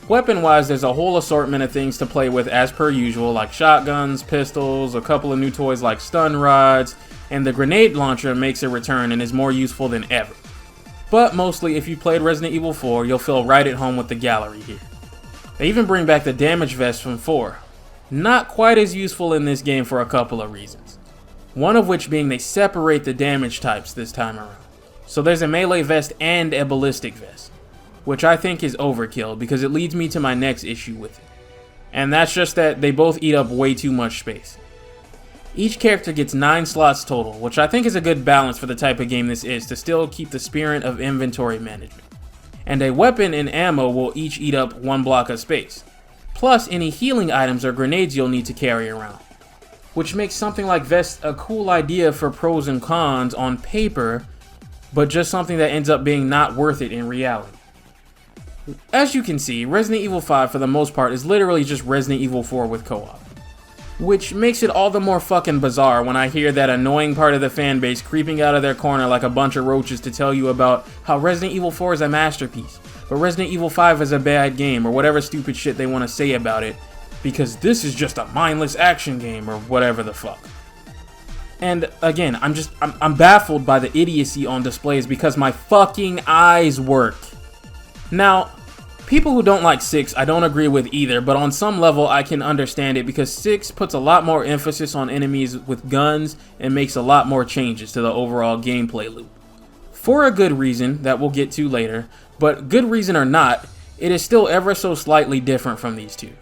Weapon-wise, there's a whole assortment of things to play with as per usual, like shotguns, pistols, a couple of new toys like stun rods, and the grenade launcher makes a return and is more useful than ever. But mostly, if you played Resident Evil 4, you'll feel right at home with the gallery here. They even bring back the damage vest from 4. Not quite as useful in this game for a couple of reasons. One of which being they separate the damage types this time around. So there's a melee vest and a ballistic vest, which I think is overkill because it leads me to my next issue with it. And that's just that they both eat up way too much space. Each character gets 9 slots total, which I think is a good balance for the type of game this is to still keep the spirit of inventory management. And a weapon and ammo will each eat up 1 block of space, plus any healing items or grenades you'll need to carry around. Which makes something like vests a cool idea for pros and cons on paper, but just something that ends up being not worth it in reality. As you can see, Resident Evil 5 for the most part is literally just Resident Evil 4 with co-op. Which makes it all the more fucking bizarre when I hear that annoying part of the fanbase creeping out of their corner like a bunch of roaches to tell you about how Resident Evil 4 is a masterpiece, but Resident Evil 5 is a bad game, or whatever stupid shit they want to say about it, because this is just a mindless action game, or whatever the fuck. And again, I'm baffled by the idiocy on displays because my fucking eyes work. Now, people who don't like 6, I don't agree with either, but on some level I can understand it because 6 puts a lot more emphasis on enemies with guns and makes a lot more changes to the overall gameplay loop. For a good reason that we'll get to later, but good reason or not, it is still ever so slightly different from these two.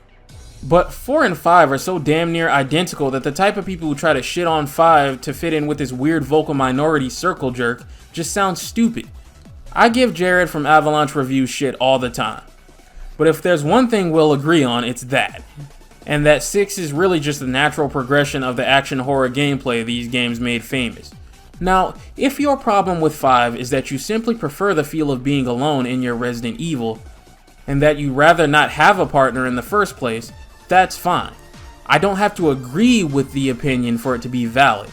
But 4 and 5 are so damn near identical that the type of people who try to shit on 5 to fit in with this weird vocal minority circle jerk just sounds stupid. I give Jared from Avalanche Reviews shit all the time. But if there's one thing we'll agree on, it's that. And that 6 is really just the natural progression of the action horror gameplay these games made famous. Now, if your problem with 5 is that you simply prefer the feel of being alone in your Resident Evil, and that you'd rather not have a partner in the first place, that's fine. I don't have to agree with the opinion for it to be valid.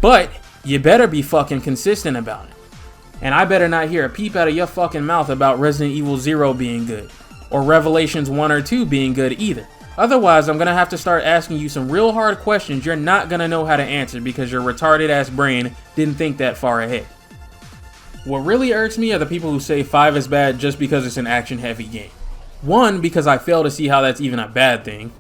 But you better be fucking consistent about it. And I better not hear a peep out of your fucking mouth about Resident Evil 0 being good, or Revelations 1 or 2 being good either. Otherwise, I'm gonna have to start asking you some real hard questions you're not gonna know how to answer because your retarded ass brain didn't think that far ahead. What really irks me are the people who say 5 is bad just because it's an action heavy game. One, because I fail to see how that's even a bad thing.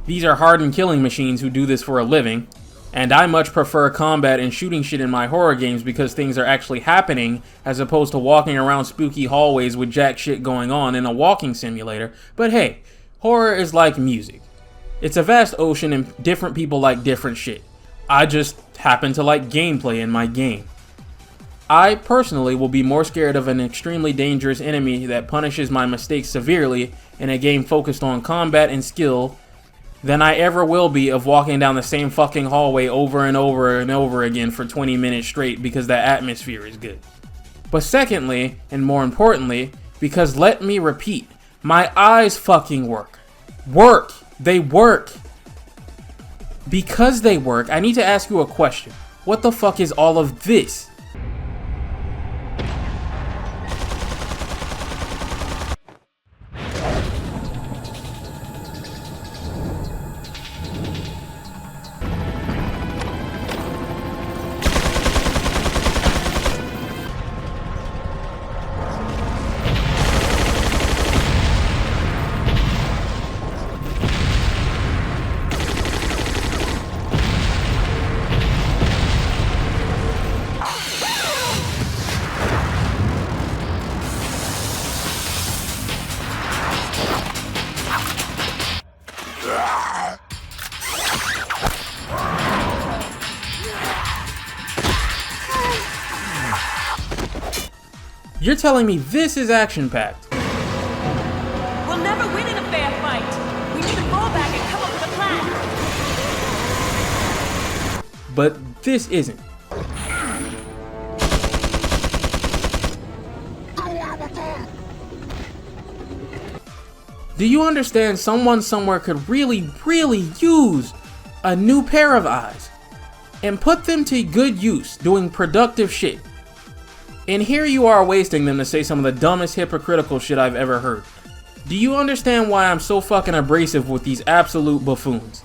These are hardened killing machines who do this for a living, and I much prefer combat and shooting shit in my horror games because things are actually happening as opposed to walking around spooky hallways with jack shit going on in a walking simulator. But hey, horror is like music. It's a vast ocean and different people like different shit. I just happen to like gameplay in my game. I personally will be more scared of an extremely dangerous enemy that punishes my mistakes severely in a game focused on combat and skill than I ever will be of walking down the same fucking hallway over and over and over again for 20 minutes straight because the atmosphere is good. But secondly, and more importantly, because let me repeat, my eyes fucking work. They work. Because they work, I need to ask you a question. What the fuck is all of this? You're telling me this is action-packed? We'll never win in a fair fight. We need to fall back and come up with a plan. But this isn't. Do you understand someone somewhere could really use a new pair of eyes and put them to good use doing productive shit? And here you are wasting them to say some of the dumbest hypocritical shit I've ever heard. Do you understand why I'm so fucking abrasive with these absolute buffoons?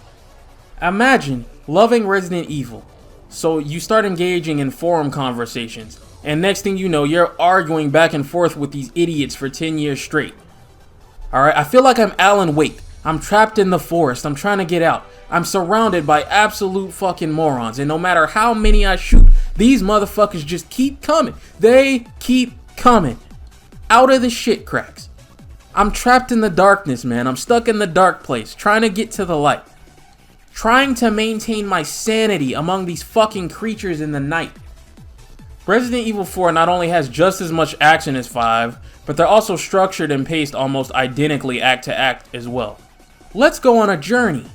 Imagine loving Resident Evil, so you start engaging in forum conversations, and next thing you know, you're arguing back and forth with these idiots for 10 years straight. Alright, I feel like I'm Alan Wake. I'm trapped in the forest, I'm trying to get out. I'm surrounded by absolute fucking morons, and no matter how many I shoot, these motherfuckers just keep coming. They keep coming. Out of the shit cracks. I'm trapped in the darkness, man. I'm stuck in the dark place, trying to get to the light. Trying to maintain my sanity among these fucking creatures in the night. Resident Evil 4 not only has just as much action as 5, but they're also structured and paced almost identically act to act as well. Let's go on a journey.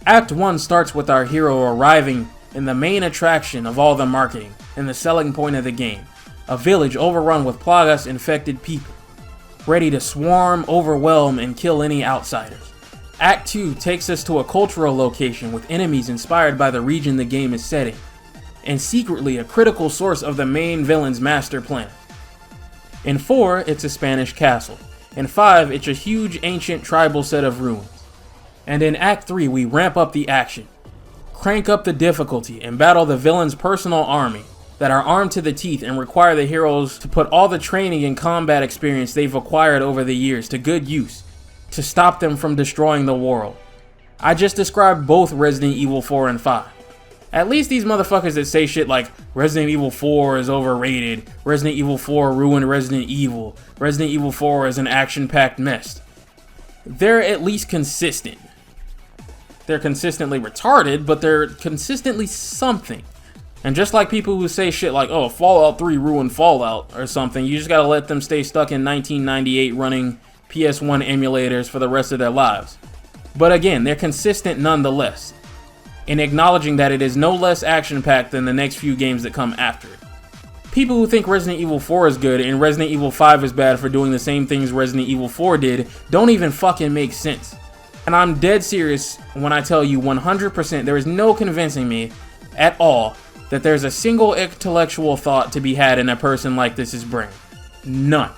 Act 1 starts with our hero arriving in the main attraction of all the marketing and the selling point of the game, a village overrun with plagas infected people, ready to swarm, overwhelm, and kill any outsiders. Act 2 takes us to a cultural location with enemies inspired by the region the game is setting, and secretly a critical source of the main villain's master plan. In 4, it's a Spanish castle. In 5, it's a huge ancient tribal set of ruins. And in Act 3, we ramp up the action. Crank up the difficulty and battle the villain's personal army that are armed to the teeth and require the heroes to put all the training and combat experience they've acquired over the years to good use to stop them from destroying the world. I just described both Resident Evil 4 and 5. At least these motherfuckers that say shit like Resident Evil 4 is overrated, Resident Evil 4 ruined Resident Evil, Resident Evil 4 is an action-packed mess. They're at least consistent. They're consistently retarded, but they're consistently something. And just like people who say shit like, oh, Fallout 3 ruined Fallout or something, you just gotta let them stay stuck in 1998 running PS1 emulators for the rest of their lives. But again, they're consistent nonetheless, in acknowledging that it is no less action-packed than the next few games that come after it. People who think Resident Evil 4 is good and Resident Evil 5 is bad for doing the same things Resident Evil 4 did don't even fucking make sense. And I'm dead serious when I tell you 100% there is no convincing me at all that there's a single intellectual thought to be had in a person like this's brain. None.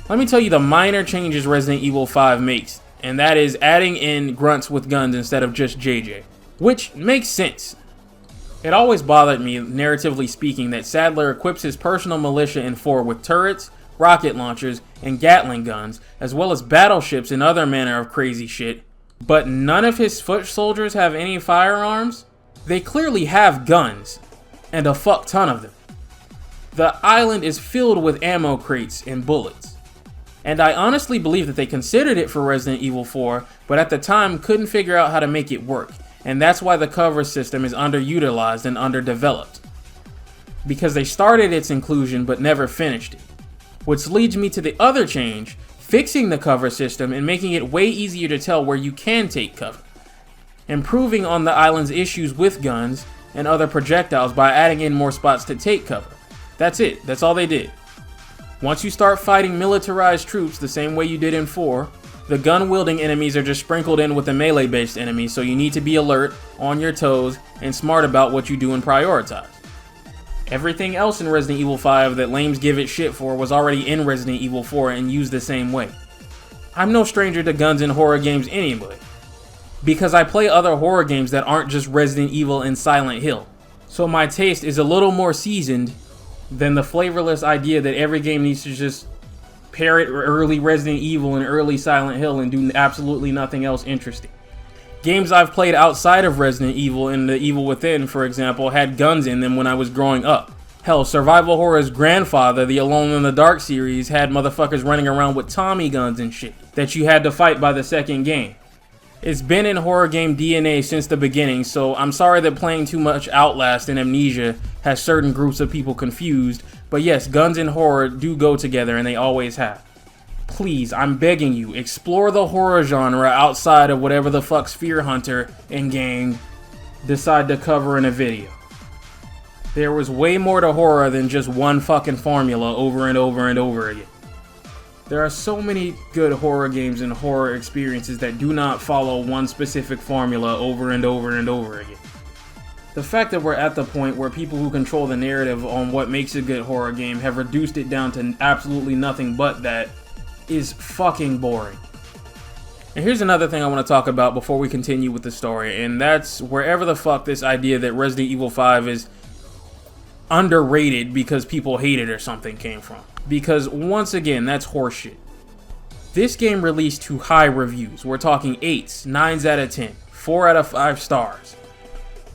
Let me tell you the minor changes Resident Evil 5 makes, and that is adding in grunts with guns instead of just JJ. Which makes sense. It always bothered me, narratively speaking, that Sadler equips his personal militia in 4 with turrets, rocket launchers, and Gatling guns, as well as battleships and other manner of crazy shit, but none of his foot soldiers have any firearms? They clearly have guns, and a fuck ton of them. The island is filled with ammo crates and bullets. And I honestly believe that they considered it for Resident Evil 4, but at the time couldn't figure out how to make it work. And that's why the cover system is underutilized and underdeveloped. Because they started its inclusion but never finished it. Which leads me to the other change, fixing the cover system and making it way easier to tell where you can take cover. Improving on the island's issues with guns and other projectiles by adding in more spots to take cover. That's it, that's all they did. Once you start fighting militarized troops the same way you did in 4, the gun-wielding enemies are just sprinkled in with the melee-based enemies, so you need to be alert, on your toes, and smart about what you do and prioritize. Everything else in Resident Evil 5 that lames give it shit for was already in Resident Evil 4 and used the same way. I'm no stranger to guns in horror games anyway, because I play other horror games that aren't just Resident Evil and Silent Hill, so my taste is a little more seasoned than the flavorless idea that every game needs to just parrot early Resident Evil and early Silent Hill and do absolutely nothing else interesting. Games I've played outside of Resident Evil and The Evil Within, for example, had guns in them when I was growing up. Hell, survival horror's grandfather, the Alone in the Dark series, had motherfuckers running around with Tommy guns and shit that you had to fight by the second game. It's been in horror game DNA since the beginning, so I'm sorry that playing too much Outlast and Amnesia has certain groups of people confused, but yes, guns and horror do go together and they always have. Please, I'm begging you, explore the horror genre outside of whatever the fuck Sphere Hunter and gang decide to cover in a video. There was way more to horror than just one fucking formula over and over and over again. There are so many good horror games and horror experiences that do not follow one specific formula over and over and over again. The fact that we're at the point where people who control the narrative on what makes a good horror game have reduced it down to absolutely nothing but that is fucking boring. And here's another thing I want to talk about before we continue with the story, and that's wherever the fuck this idea that Resident Evil 5 is underrated because people hate it or something came from. Because once again, that's horseshit. This game released to high reviews. We're talking 8s, 9s out of 10, 4 out of 5 stars.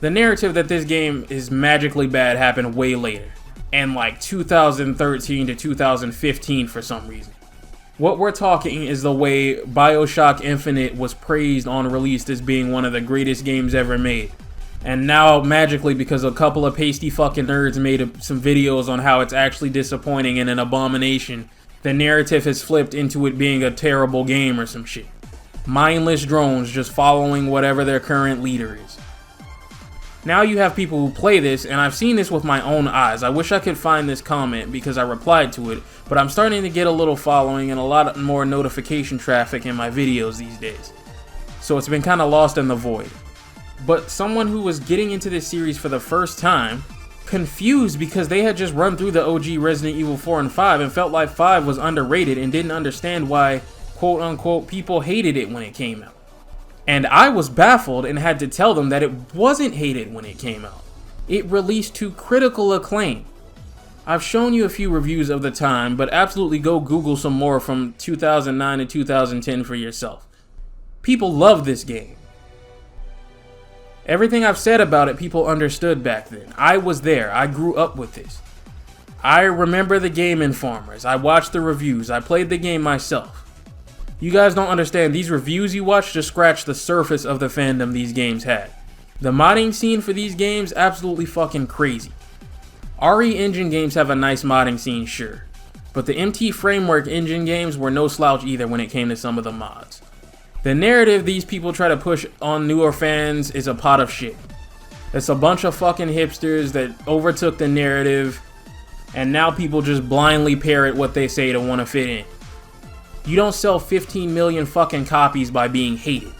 The narrative that this game is magically bad happened way later, and like 2013 to 2015 for some reason. What we're talking is the way BioShock Infinite was praised on release as being one of the greatest games ever made. And now, magically, because a couple of pasty fucking nerds made some videos on how it's actually disappointing and an abomination, the narrative has flipped into it being a terrible game or some shit. Mindless drones just following whatever their current leader is. Now you have people who play this, and I've seen this with my own eyes. I wish I could find this comment because I replied to it, but I'm starting to get a little following and a lot more notification traffic in my videos these days. So it's been kind of lost in the void. But someone who was getting into this series for the first time, confused because they had just run through the OG Resident Evil 4 and 5 and felt like 5 was underrated and didn't understand why, quote unquote, people hated it when it came out. And I was baffled and had to tell them that it wasn't hated when it came out. It released to critical acclaim. I've shown you a few reviews of the time, but absolutely go Google some more from 2009 to 2010 for yourself. People love this game. Everything I've said about it, people understood back then. I was there. I grew up with this. I remember the Game Informers. I watched the reviews. I played the game myself. You guys don't understand. These reviews you watch just scratch the surface of the fandom these games had. The modding scene for these games, absolutely fucking crazy. RE Engine games have a nice modding scene, sure. But the MT Framework Engine games were no slouch either when it came to some of the mods. The narrative these people try to push on newer fans is a pot of shit. It's a bunch of fucking hipsters that overtook the narrative, and now people just blindly parrot what they say to want to fit in. You don't sell 15 million fucking copies by being hated.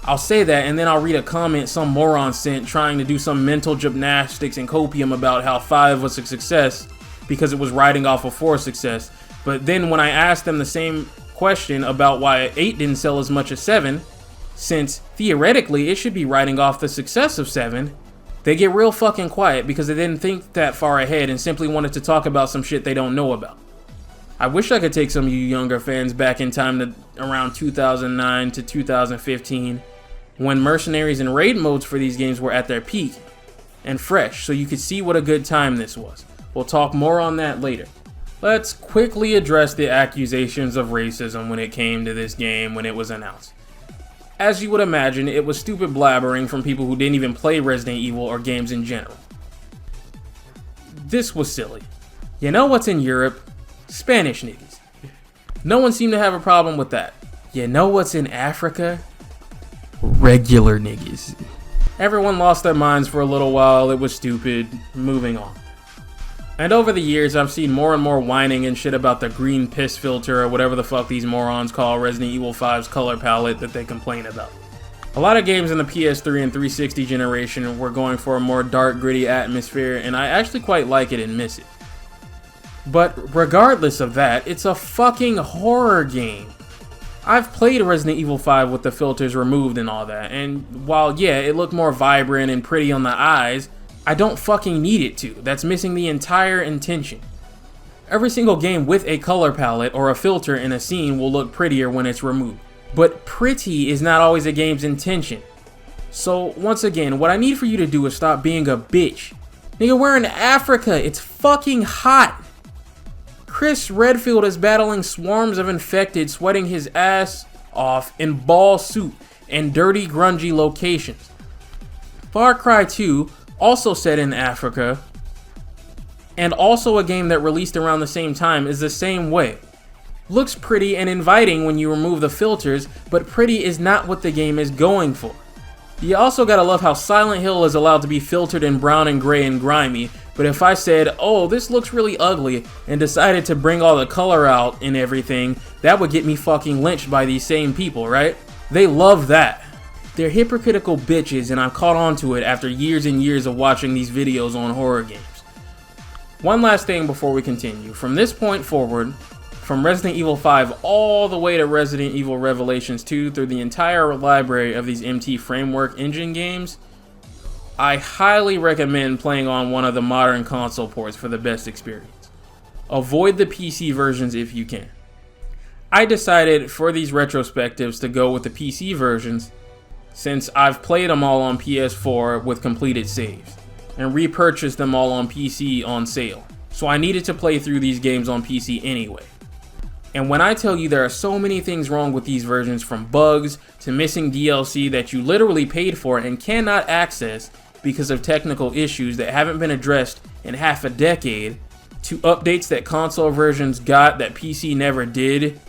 I'll say that, and then I'll read a comment some moron sent trying to do some mental gymnastics and copium about how 5 was a success because it was riding off of 4's success. But then when I asked them the same question about why 8 didn't sell as much as 7, since theoretically it should be riding off the success of 7, they get real fucking quiet because they didn't think that far ahead and simply wanted to talk about some shit they don't know about. I wish I could take some of you younger fans back in time to around 2009 to 2015, when mercenaries and raid modes for these games were at their peak and fresh, so you could see what a good time this was. We'll talk more on that later. Let's quickly address the accusations of racism when it came to this game when it was announced. As you would imagine, it was stupid blabbering from people who didn't even play Resident Evil or games in general. This was silly. You know what's in Europe? Spanish niggas. No one seemed to have a problem with that. You know what's in Africa? Regular niggas. Everyone lost their minds for a little while. It was stupid. Moving on. And over the years, I've seen more and more whining and shit about the green piss filter or whatever the fuck these morons call Resident Evil 5's color palette that they complain about. A lot of games in the PS3 and 360 generation were going for a more dark, gritty atmosphere, and I actually quite like it and miss it. But regardless of that, it's a fucking horror game. I've played Resident Evil 5 with the filters removed and all that, and while yeah, it looked more vibrant and pretty on the eyes, I don't fucking need it to. That's missing the entire intention. Every single game with a color palette or a filter in a scene will look prettier when it's removed. But pretty is not always a game's intention. So once again, what I need for you to do is stop being a bitch. Nigga, we're in Africa. It's fucking hot. Chris Redfield is battling swarms of infected, sweating his ass off in ball suit and dirty, grungy locations. Far Cry 2, also set in Africa, and also a game that released around the same time, is the same way. Looks pretty and inviting when you remove the filters, but pretty is not what the game is going for. You also gotta love how Silent Hill is allowed to be filtered in brown and gray and grimy, but if I said, oh, this looks really ugly, and decided to bring all the color out and everything, that would get me fucking lynched by these same people, right? They love that. They're hypocritical bitches, and I've caught on to it after years and years of watching these videos on horror games. One last thing before we continue. From this point forward, from Resident Evil 5 all the way to Resident Evil Revelations 2 through the entire library of these MT Framework Engine games, I highly recommend playing on one of the modern console ports for the best experience. Avoid the PC versions if you can. I decided for these retrospectives to go with the PC versions since I've played them all on PS4 with completed saves and repurchased them all on PC on sale. So I needed to play through these games on PC anyway. And when I tell you there are so many things wrong with these versions, from bugs to missing DLC that you literally paid for and cannot access because of technical issues that haven't been addressed in half a decade, to updates that console versions got that PC never did,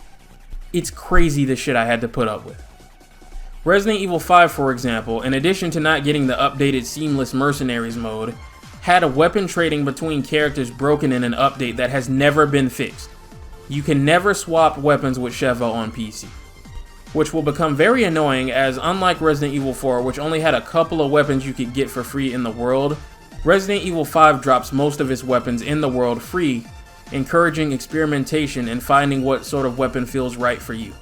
it's crazy the shit I had to put up with. Resident Evil 5, for example, in addition to not getting the updated seamless mercenaries mode, had a weapon trading between characters broken in an update that has never been fixed. You can never swap weapons with Sheva on PC, which will become very annoying as, unlike Resident Evil 4, which only had a couple of weapons you could get for free in the world, Resident Evil 5 drops most of its weapons in the world free, encouraging experimentation and finding what sort of weapon feels right for you.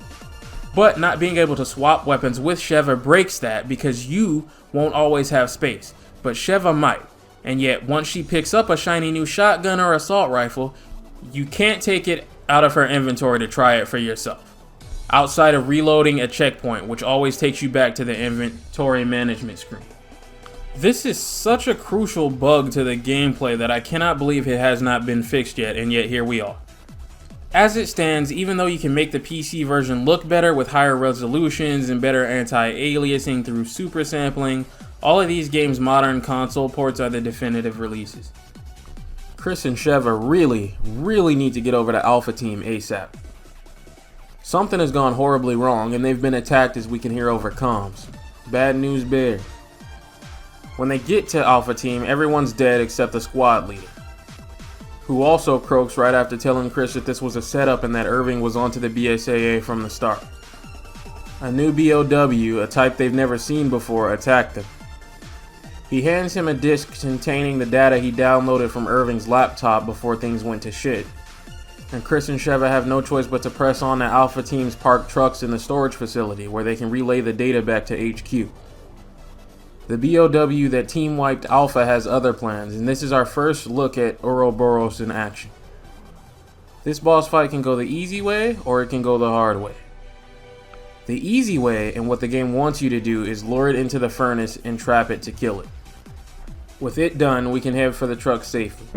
But not being able to swap weapons with Sheva breaks that because you won't always have space, but Sheva might. And yet, once she picks up a shiny new shotgun or assault rifle, you can't take it out of her inventory to try it for yourself, outside of reloading a checkpoint, which always takes you back to the inventory management screen. This is such a crucial bug to the gameplay that I cannot believe it has not been fixed yet, and yet here we are. As it stands, even though you can make the PC version look better with higher resolutions and better anti-aliasing through super sampling, all of these games' modern console ports are the definitive releases. Chris and Sheva really need to get over to Alpha Team ASAP. Something has gone horribly wrong and they've been attacked, as we can hear over comms. Bad news bears. When they get to Alpha Team, everyone's dead except the squad leader, who also croaks right after telling Chris that this was a setup and that Irving was onto the BSAA from the start. A new BOW, a type they've never seen before, attacked them. He hands him a disk containing the data he downloaded from Irving's laptop before things went to shit. And Chris and Sheva have no choice but to press on to Alpha Team's parked trucks in the storage facility where they can relay the data back to HQ. The BOW that team wiped Alpha has other plans, and this is our first look at Ouroboros in action. This boss fight can go the easy way or it can go the hard way. The easy way, and what the game wants you to do, is lure it into the furnace and trap it to kill it. With it done, we can head for the truck safely.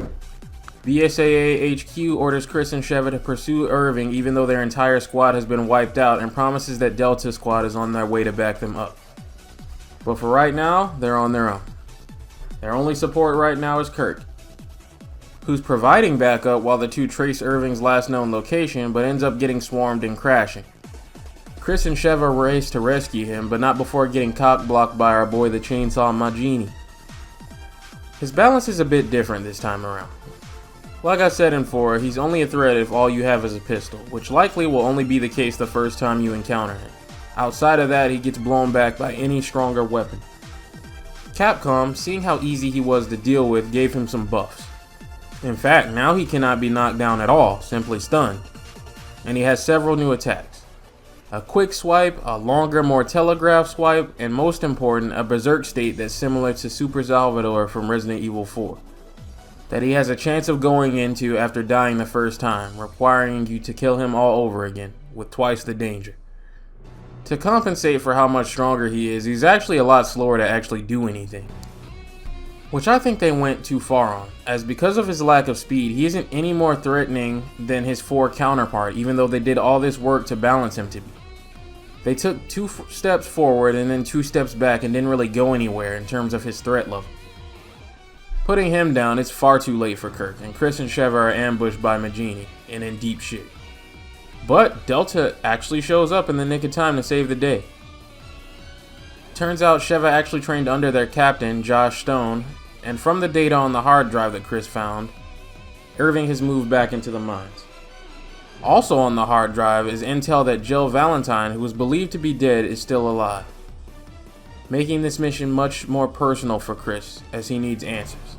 BSAA HQ orders Chris and Sheva to pursue Irving even though their entire squad has been wiped out, and promises that Delta Squad is on their way to back them up. But for right now, they're on their own. Their only support right now is Kirk, who's providing backup while the two trace Irving's last known location, but ends up getting swarmed and crashing. Chris and Sheva race to rescue him, but not before getting cock-blocked by our boy the Chainsaw Majini. His balance is a bit different this time around. Like I said in 4, he's only a threat if all you have is a pistol, which likely will only be the case the first time you encounter him. Outside of that, he gets blown back by any stronger weapon. Capcom, seeing how easy he was to deal with, gave him some buffs. In fact, now he cannot be knocked down at all, simply stunned. And he has several new attacks. A quick swipe, a longer, more telegraphed swipe, and most important, a berserk state that's similar to Super Salvador from Resident Evil 4. That he has a chance of going into after dying the first time, requiring you to kill him all over again, with twice the danger. To compensate for how much stronger he is, he's actually a lot slower to actually do anything. Which I think they went too far on, as because of his lack of speed, he isn't any more threatening than his 4 counterpart, even though they did all this work to balance him to be. They took 2 steps forward and then 2 steps back and didn't really go anywhere in terms of his threat level. Putting him down, it's far too late for Kirk, and Chris and Sheva are ambushed by Majini, and in deep shit. But Delta actually shows up in the nick of time to save the day. Turns out Sheva actually trained under their captain, Josh Stone, and from the data on the hard drive that Chris found, Irving has moved back into the mines. Also on the hard drive is intel that Jill Valentine, who was believed to be dead, is still alive, making this mission much more personal for Chris, as he needs answers.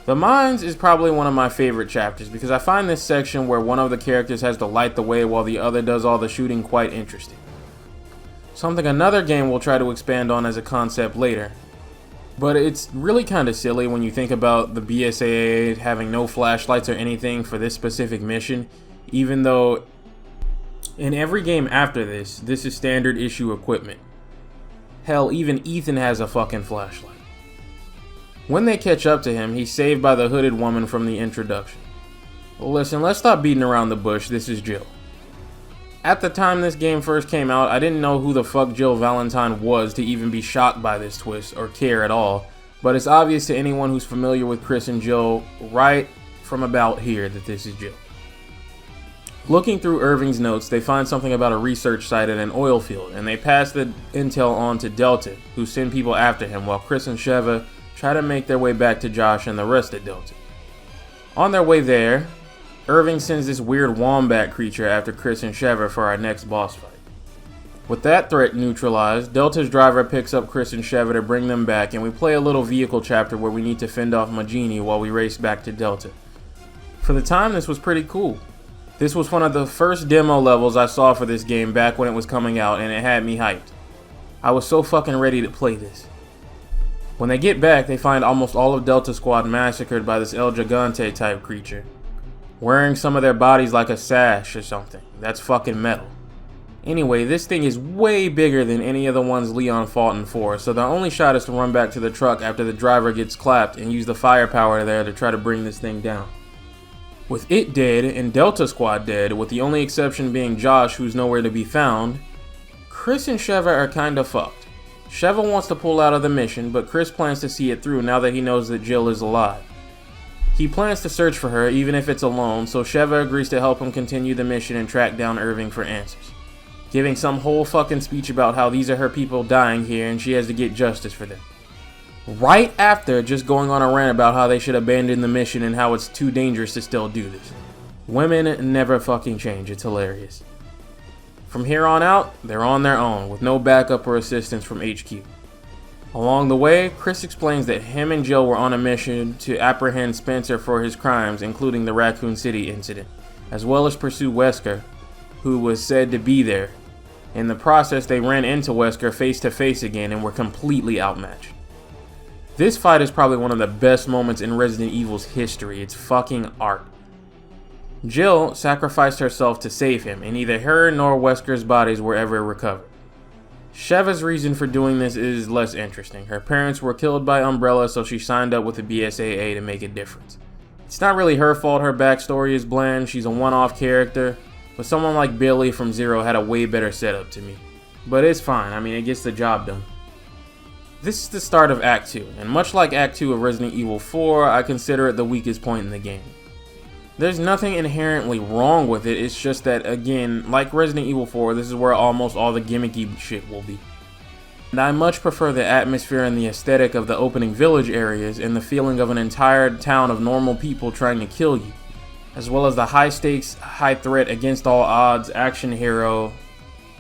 The mines is probably one of my favorite chapters because I find this section where one of the characters has to light the way while the other does all the shooting quite interesting. Something another game will try to expand on as a concept later. But it's really kind of silly when you think about the BSAA having no flashlights or anything for this specific mission, even though in every game after this is standard issue equipment. Hell, even Ethan has a fucking flashlight. When they catch up to him, he's saved by the hooded woman from the introduction. Well, listen, let's stop beating around the bush. This is Jill. At the time this game first came out, I didn't know who the fuck Jill Valentine was to even be shocked by this twist or care at all, but it's obvious to anyone who's familiar with Chris and Jill right from about here that this is Jill. Looking through Irving's notes, they find something about a research site at an oil field, and they pass the intel on to Delta, who send people after him, while Chris and Sheva try to make their way back to Josh and the rest of Delta. On their way there, Irving sends this weird wombat creature after Chris and Sheva for our next boss fight. With that threat neutralized, Delta's driver picks up Chris and Sheva to bring them back, and we play a little vehicle chapter where we need to fend off Majini while we race back to Delta. For the time, this was pretty cool. This was one of the first demo levels I saw for this game back when it was coming out, and it had me hyped. I was so fucking ready to play this. When they get back, they find almost all of Delta Squad massacred by this El Gigante type creature, wearing some of their bodies like a sash or something. That's fucking metal. Anyway, this thing is way bigger than any of the ones Leon fought in 4, so their only shot is to run back to the truck after the driver gets clapped and use the firepower there to try to bring this thing down. With it dead and Delta Squad dead, with the only exception being Josh, who's nowhere to be found, Chris and Sheva are kinda fucked. Sheva wants to pull out of the mission, but Chris plans to see it through now that he knows that Jill is alive. He plans to search for her, even if it's alone, so Sheva agrees to help him continue the mission and track down Irving for answers, giving some whole fucking speech about how these are her people dying here and she has to get justice for them. Right after just going on a rant about how they should abandon the mission and how it's too dangerous to still do this. Women never fucking change, it's hilarious. From here on out, they're on their own, with no backup or assistance from HQ. Along the way, Chris explains that him and Jill were on a mission to apprehend Spencer for his crimes, including the Raccoon City incident, as well as pursue Wesker, who was said to be there. In the process, they ran into Wesker face to face again and were completely outmatched. This fight is probably one of the best moments in Resident Evil's history. It's fucking art. Jill sacrificed herself to save him, and neither her nor Wesker's bodies were ever recovered. Sheva's reason for doing this is less interesting. Her parents were killed by Umbrella, so she signed up with the BSAA to make a difference. It's not really her fault her backstory is bland, she's a one-off character, but someone like Billy from Zero had a way better setup to me. But it's fine, I mean, it gets the job done. This is the start of Act 2, and much like Act 2 of Resident Evil 4, I consider it the weakest point in the game. There's nothing inherently wrong with it, it's just that, again, like Resident Evil 4, this is where almost all the gimmicky shit will be. And I much prefer the atmosphere and the aesthetic of the opening village areas and the feeling of an entire town of normal people trying to kill you, as well as the high stakes, high threat against all odds action hero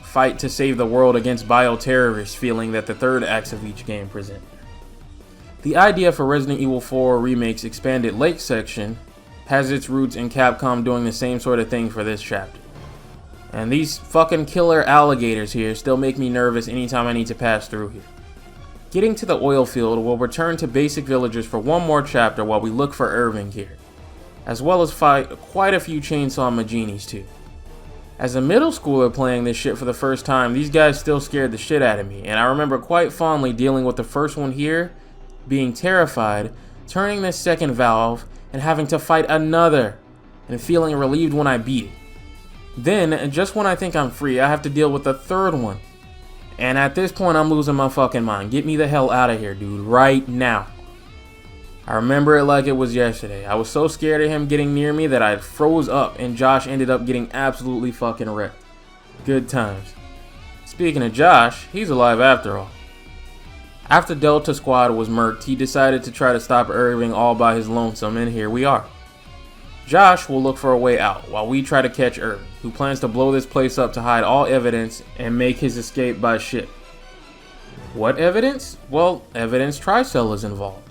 fight to save the world against bioterrorists feeling that the third acts of each game present. The idea for Resident Evil 4 Remake's expanded lake section has its roots in Capcom doing the same sort of thing for this chapter. And these fucking killer alligators here still make me nervous anytime I need to pass through here. Getting to the oil field, we'll return to basic villagers for one more chapter while we look for Irving here, as well as fight quite a few Chainsaw Majinis too. As a middle schooler playing this shit for the first time, these guys still scared the shit out of me, and I remember quite fondly dealing with the first one here, being terrified, turning this second valve, and having to fight another, and feeling relieved when I beat it. Then, just when I think I'm free, I have to deal with the third one. And at this point, I'm losing my fucking mind. Get me the hell out of here, dude, right now. I remember it like it was yesterday. I was so scared of him getting near me that I froze up, and Josh ended up getting absolutely fucking wrecked. Good times. Speaking of Josh, he's alive after all. After Delta Squad was murked, he decided to try to stop Irving all by his lonesome, and here we are. Josh will look for a way out, while we try to catch Irving, who plans to blow this place up to hide all evidence and make his escape by ship. What evidence? Well, evidence Tricell is involved.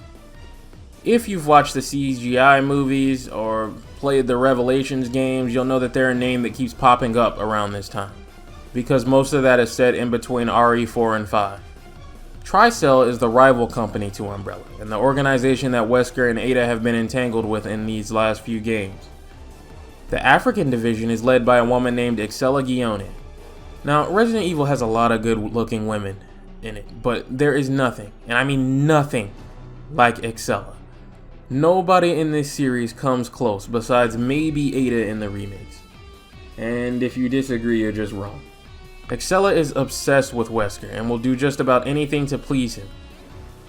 If you've watched the CGI movies or played the Revelations games, you'll know that they're a name that keeps popping up around this time, because most of that is set in between RE4 and 5. Tricell is the rival company to Umbrella, and the organization that Wesker and Ada have been entangled with in these last few games. The African division is led by a woman named Excella Guione. Now, Resident Evil has a lot of good-looking women in it, but there is nothing, and I mean nothing, like Excella. Nobody in this series comes close, besides maybe Ada in the remakes. And if you disagree, you're just wrong. Excella is obsessed with Wesker and will do just about anything to please him.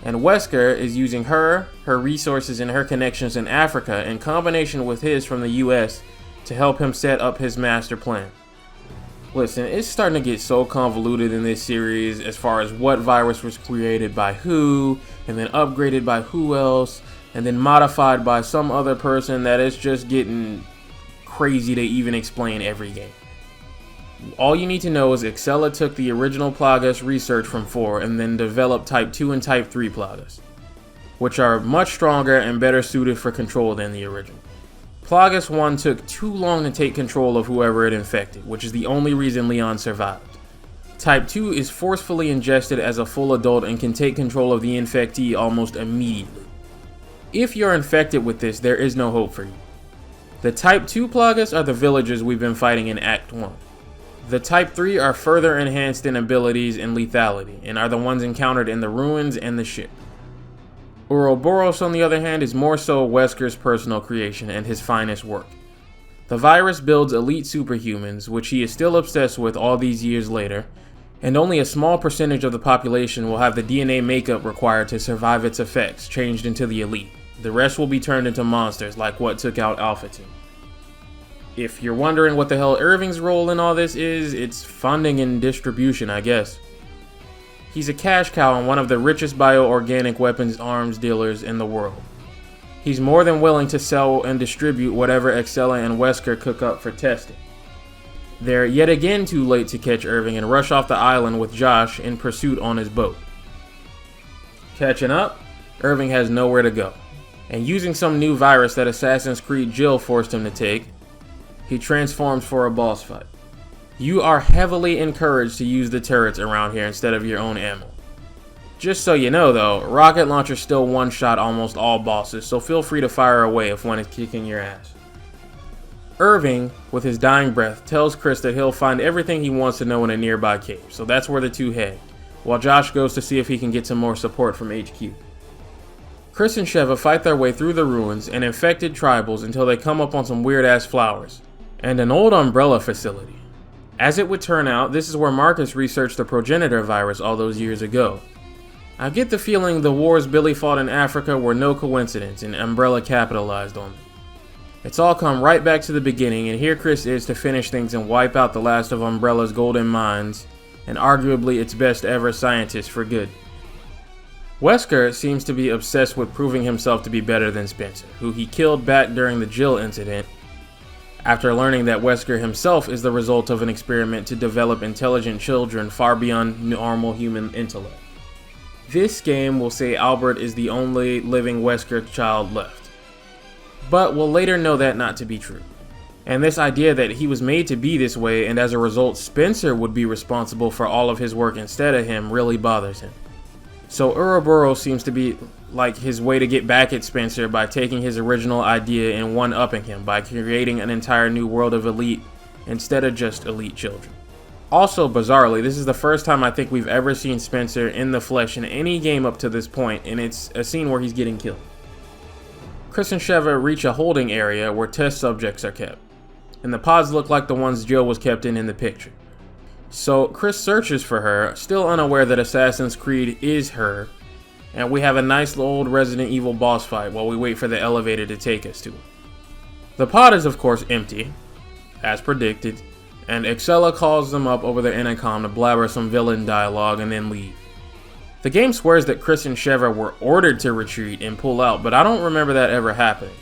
And Wesker is using her resources and her connections in Africa in combination with his from the US to help him set up his master plan. Listen, it's starting to get so convoluted in this series as far as what virus was created by who, and then upgraded by who else, and then modified by some other person that it's just getting crazy to even explain every game. All you need to know is Excella took the original Plagas research from 4 and then developed Type 2 and Type 3 Plagas, which are much stronger and better suited for control than the original. Plagas 1 took too long to take control of whoever it infected, which is the only reason Leon survived. Type 2 is forcefully ingested as a full adult and can take control of the infectee almost immediately. If you're infected with this, there is no hope for you. The Type 2 Plagas are the villagers we've been fighting in Act 1. The Type 3 are further enhanced in abilities and lethality, and are the ones encountered in the ruins and the ship. Ouroboros, on the other hand, is more so Wesker's personal creation and his finest work. The virus builds elite superhumans, which he is still obsessed with all these years later, and only a small percentage of the population will have the DNA makeup required to survive its effects changed into the elite. The rest will be turned into monsters like what took out Alpha Team. If you're wondering what the hell Irving's role in all this is, it's funding and distribution, I guess. He's a cash cow and one of the richest bioorganic weapons arms dealers in the world. He's more than willing to sell and distribute whatever Excella and Wesker cook up for testing. They're yet again too late to catch Irving and rush off the island with Josh in pursuit on his boat. Catching up, Irving has nowhere to go, and using some new virus that Assassin's Creed Jill forced him to take, he transforms for a boss fight. You are heavily encouraged to use the turrets around here instead of your own ammo. Just so you know though, rocket launchers still one-shot almost all bosses, so feel free to fire away if one is kicking your ass. Irving, with his dying breath, tells Chris that he'll find everything he wants to know in a nearby cave, so that's where the two head, while Josh goes to see if he can get some more support from HQ. Chris and Sheva fight their way through the ruins and infected tribals until they come up on some weird-ass flowers, and an old Umbrella facility. As it would turn out, this is where Marcus researched the progenitor virus all those years ago. I get the feeling the wars Billy fought in Africa were no coincidence and Umbrella capitalized on them. It's all come right back to the beginning, and here Chris is to finish things and wipe out the last of Umbrella's golden minds and arguably its best ever scientist for good. Wesker seems to be obsessed with proving himself to be better than Spencer, who he killed back during the Jill incident, after learning that Wesker himself is the result of an experiment to develop intelligent children far beyond normal human intellect. This game will say Albert is the only living Wesker child left, but we'll later know that not to be true. And this idea that he was made to be this way and as a result Spencer would be responsible for all of his work instead of him really bothers him. So Ouroboros seems to be like his way to get back at Spencer by taking his original idea and one-upping him by creating an entire new world of elite instead of just elite children. Also, bizarrely, this is the first time I think we've ever seen Spencer in the flesh in any game up to this point, and it's a scene where he's getting killed. Chris and Sheva reach a holding area where test subjects are kept, and the pods look like the ones Jill was kept in the picture. So Chris searches for her, still unaware that Assassin's Creed is her, and we have a nice old Resident Evil boss fight while we wait for the elevator to take us to it. The pod is of course empty, as predicted, and Excella calls them up over the intercom to blabber some villain dialogue and then leave. The game swears that Chris and Sheva were ordered to retreat and pull out, but I don't remember that ever happening.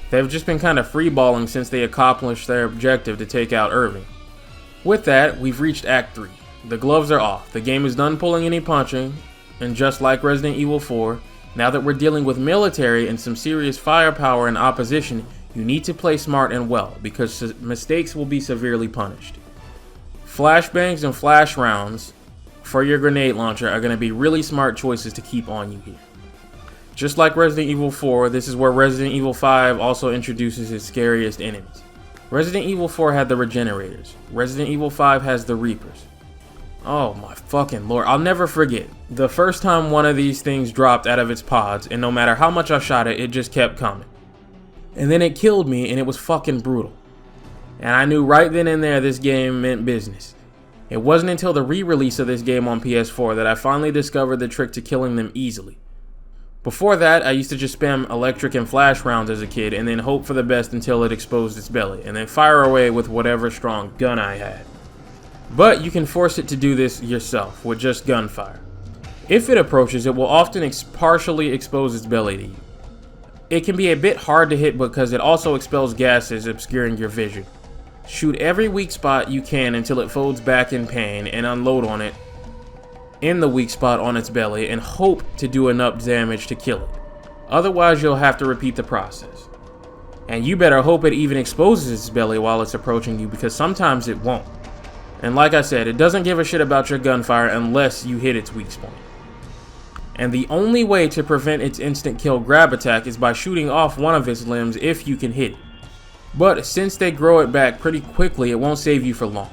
They've just been kind of freeballing since they accomplished their objective to take out Irving. With that, we've reached Act 3. The gloves are off, the game is done pulling any punching, and just like Resident Evil 4, now that we're dealing with military and some serious firepower and opposition, you need to play smart and well, because mistakes will be severely punished. Flashbangs and flash rounds for your grenade launcher are going to be really smart choices to keep on you here. Just like Resident Evil 4, this is where Resident Evil 5 also introduces its scariest enemies. Resident Evil 4 had the Regenerators. Resident Evil 5 has the Reapers. Oh my fucking lord, I'll never forget the first time one of these things dropped out of its pods, and no matter how much I shot it, it just kept coming. And then it killed me, and it was fucking brutal. And I knew right then and there this game meant business. It wasn't until the re-release of this game on PS4 that I finally discovered the trick to killing them easily. Before that, I used to just spam electric and flash rounds as a kid and then hope for the best until it exposed its belly, and then fire away with whatever strong gun I had. But you can force it to do this yourself with just gunfire. If it approaches, it will often partially expose its belly to you. It can be a bit hard to hit because it also expels gases obscuring your vision. Shoot every weak spot you can until it folds back in pain and unload on it in the weak spot on its belly and hope to do enough damage to kill it. Otherwise, you'll have to repeat the process. And you better hope it even exposes its belly while it's approaching you, because sometimes it won't. And like I said, it doesn't give a shit about your gunfire unless you hit its weak point. And the only way to prevent its instant kill grab attack is by shooting off one of its limbs if you can hit it. But since they grow it back pretty quickly, it won't save you for long.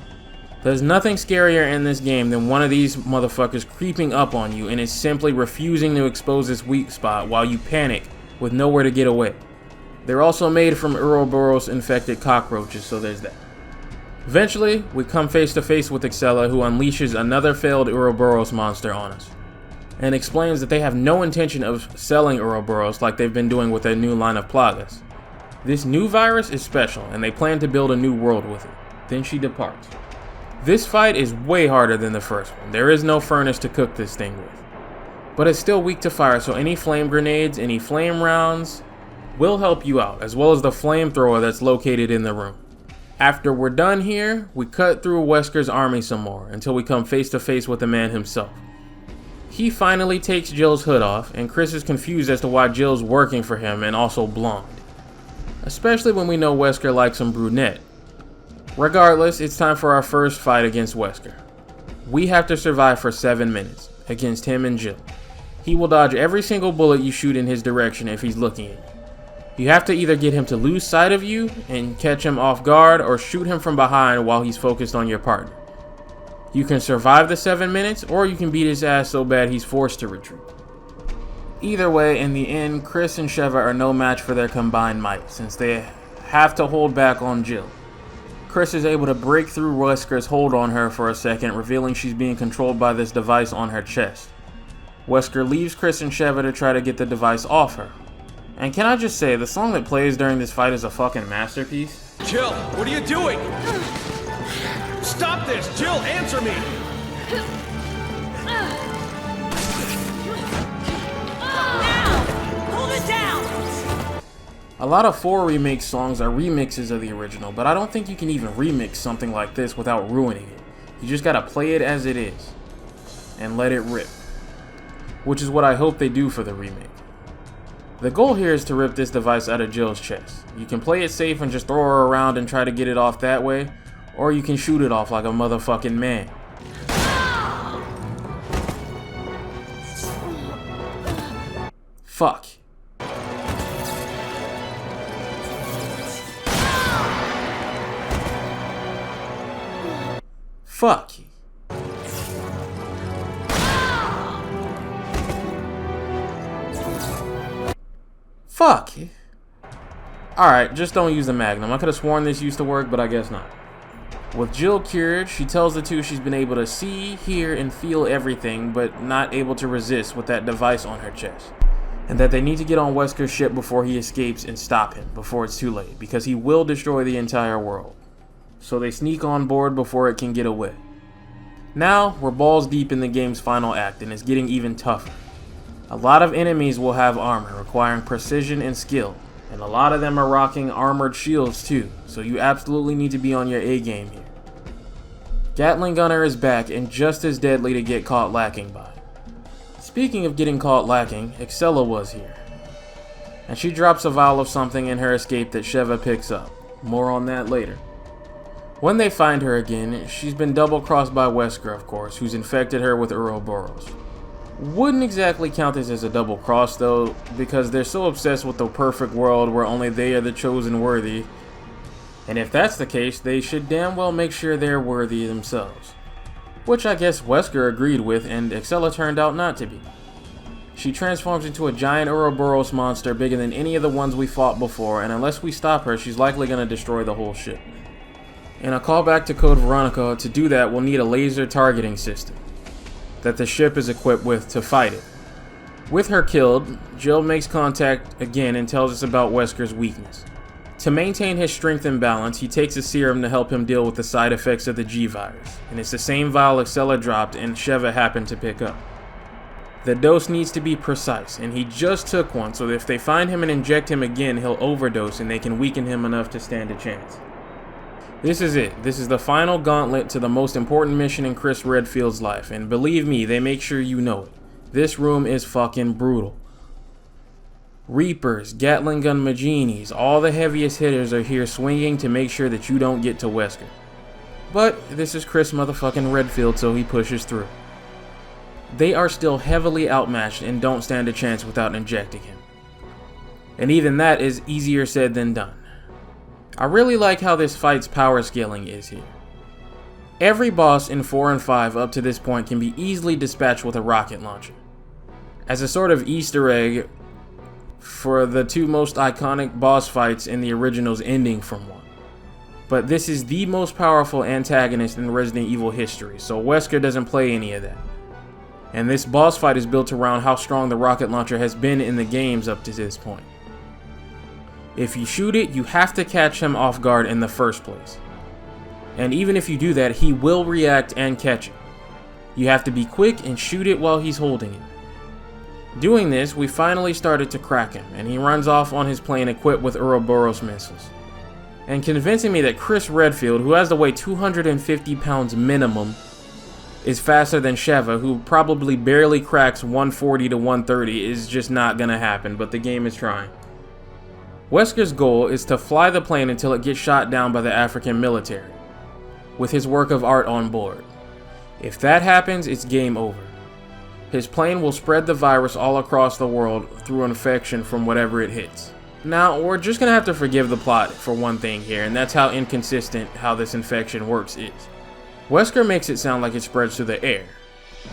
There's nothing scarier in this game than one of these motherfuckers creeping up on you and is simply refusing to expose its weak spot while you panic with nowhere to get away. They're also made from Ouroboros infected cockroaches, so there's that. Eventually, we come face to face with Excella, who unleashes another failed Ouroboros monster on us, and explains that they have no intention of selling Ouroboros like they've been doing with their new line of plagas. This new virus is special, and they plan to build a new world with it. Then she departs. This fight is way harder than the first one. There is no furnace to cook this thing with. But it's still weak to fire, so any flame grenades, any flame rounds will help you out, as well as the flamethrower that's located in the room. After we're done here, we cut through Wesker's army some more, until we come face to face with the man himself. He finally takes Jill's hood off, and Chris is confused as to why Jill's working for him and also blonde. Especially when we know Wesker likes some brunette. Regardless, it's time for our first fight against Wesker. We have to survive for 7 minutes, against him and Jill. He will dodge every single bullet you shoot in his direction if he's looking at you. You have to either get him to lose sight of you and catch him off guard, or shoot him from behind while he's focused on your partner. You can survive the 7 minutes, or you can beat his ass so bad he's forced to retreat. Either way, in the end, Chris and Sheva are no match for their combined might, since they have to hold back on Jill. Chris is able to break through Wesker's hold on her for a second, revealing she's being controlled by this device on her chest. Wesker leaves Chris and Sheva to try to get the device off her. And can I just say, the song that plays during this fight is a fucking masterpiece. Jill, what are you doing? Stop this! Jill, answer me! Hold it down! A lot of 4 Remake songs are remixes of the original, but I don't think you can even remix something like this without ruining it. You just gotta play it as it is, and let it rip. Which is what I hope they do for the remake. The goal here is to rip this device out of Jill's chest. You can play it safe and just throw her around and try to get it off that way, or you can shoot it off like a motherfucking man. Fuck. Fuck. Fuck. Alright, just don't use the Magnum. I could have sworn this used to work, but I guess not. With Jill cured, she tells the two she's been able to see, hear, and feel everything, but not able to resist with that device on her chest. And that they need to get on Wesker's ship before he escapes and stop him before it's too late, because he will destroy the entire world. So they sneak on board before it can get away. Now, we're balls deep in the game's final act, and it's getting even tougher. A lot of enemies will have armor, requiring precision and skill, and a lot of them are rocking armored shields too, so you absolutely need to be on your A game here. Gatling Gunner is back and just as deadly to get caught lacking by. Speaking of getting caught lacking, Excella was here. And she drops a vial of something in her escape that Sheva picks up. More on that later. When they find her again, she's been double-crossed by Wesker, of course, who's infected her with Ouroboros. Wouldn't exactly count this as a double cross though, because they're so obsessed with the perfect world where only they are the chosen worthy. And if that's the case, they should damn well make sure they're worthy themselves. Which I guess Wesker agreed with, and Excella turned out not to be. She transforms into a giant Ouroboros monster bigger than any of the ones we fought before, and unless we stop her, she's likely going to destroy the whole ship. In a callback to Code Veronica, to do that we'll need a laser targeting system that the ship is equipped with to fight it. With her killed, Jill makes contact again and tells us about Wesker's weakness. To maintain his strength and balance, he takes a serum to help him deal with the side effects of the G-Virus, and it's the same vial Excella dropped and Sheva happened to pick up. The dose needs to be precise, and he just took one, so if they find him and inject him again, he'll overdose and they can weaken him enough to stand a chance. This is it. This is the final gauntlet to the most important mission in Chris Redfield's life, and believe me, they make sure you know it. This room is fucking brutal. Reapers, Gatling gun Maginis, all the heaviest hitters are here swinging to make sure that you don't get to Wesker. But this is Chris motherfucking Redfield, so he pushes through. They are still heavily outmatched and don't stand a chance without injecting him. And even that is easier said than done. I really like how this fight's power scaling is here. Every boss in 4 and 5 up to this point can be easily dispatched with a rocket launcher. As a sort of Easter egg for the two most iconic boss fights in the originals ending from one. But this is the most powerful antagonist in Resident Evil history, so Wesker doesn't play any of that. And this boss fight is built around how strong the rocket launcher has been in the games up to this point. If you shoot it, you have to catch him off guard in the first place. And even if you do that, he will react and catch it. You have to be quick and shoot it while he's holding it. Doing this, we finally started to crack him, and he runs off on his plane equipped with Ouroboros missiles. And convincing me that Chris Redfield, who has to weigh 250 pounds minimum, is faster than Sheva, who probably barely cracks 140 to 130, is just not gonna happen, but the game is trying. Wesker's goal is to fly the plane until it gets shot down by the African military, with his work of art on board. If that happens, it's game over. His plane will spread the virus all across the world through infection from whatever it hits. Now, we're just gonna have to forgive the plot for one thing here, and that's how inconsistent how this infection works is. Wesker makes it sound like it spreads through the air,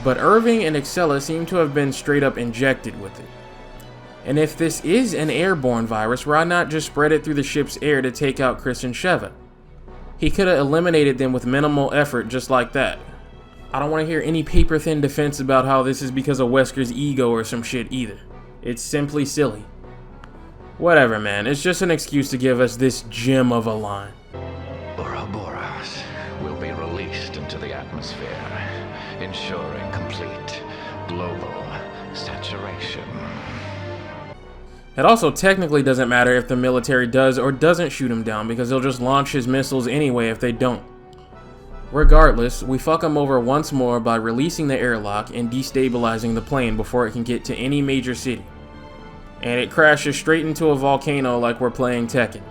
but Irving and Excella seem to have been straight up injected with it. And if this is an airborne virus, why not just spread it through the ship's air to take out Chris and Sheva? He could have eliminated them with minimal effort just like that. I don't want to hear any paper-thin defense about how this is because of Wesker's ego or some shit either. It's simply silly. Whatever, man. It's just an excuse to give us this gem of a line. Ouroboros will be released into the atmosphere, ensuring complete global saturation. It also technically doesn't matter if the military does or doesn't shoot him down, because they'll just launch his missiles anyway if they don't. Regardless, we fuck him over once more by releasing the airlock and destabilizing the plane before it can get to any major city. And it crashes straight into a volcano like we're playing Tekken.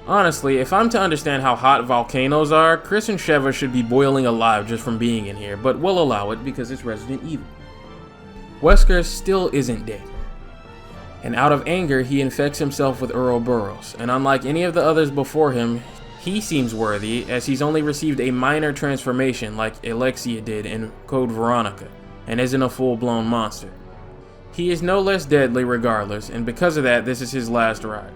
Honestly, if I'm to understand how hot volcanoes are, Chris and Sheva should be boiling alive just from being in here, but we'll allow it because it's Resident Evil. Wesker still isn't dead. And out of anger, he infects himself with Ouroboros, and unlike any of the others before him, he seems worthy, as he's only received a minor transformation like Alexia did in Code Veronica, and isn't a full-blown monster. He is no less deadly regardless, and because of that, this is his last ride.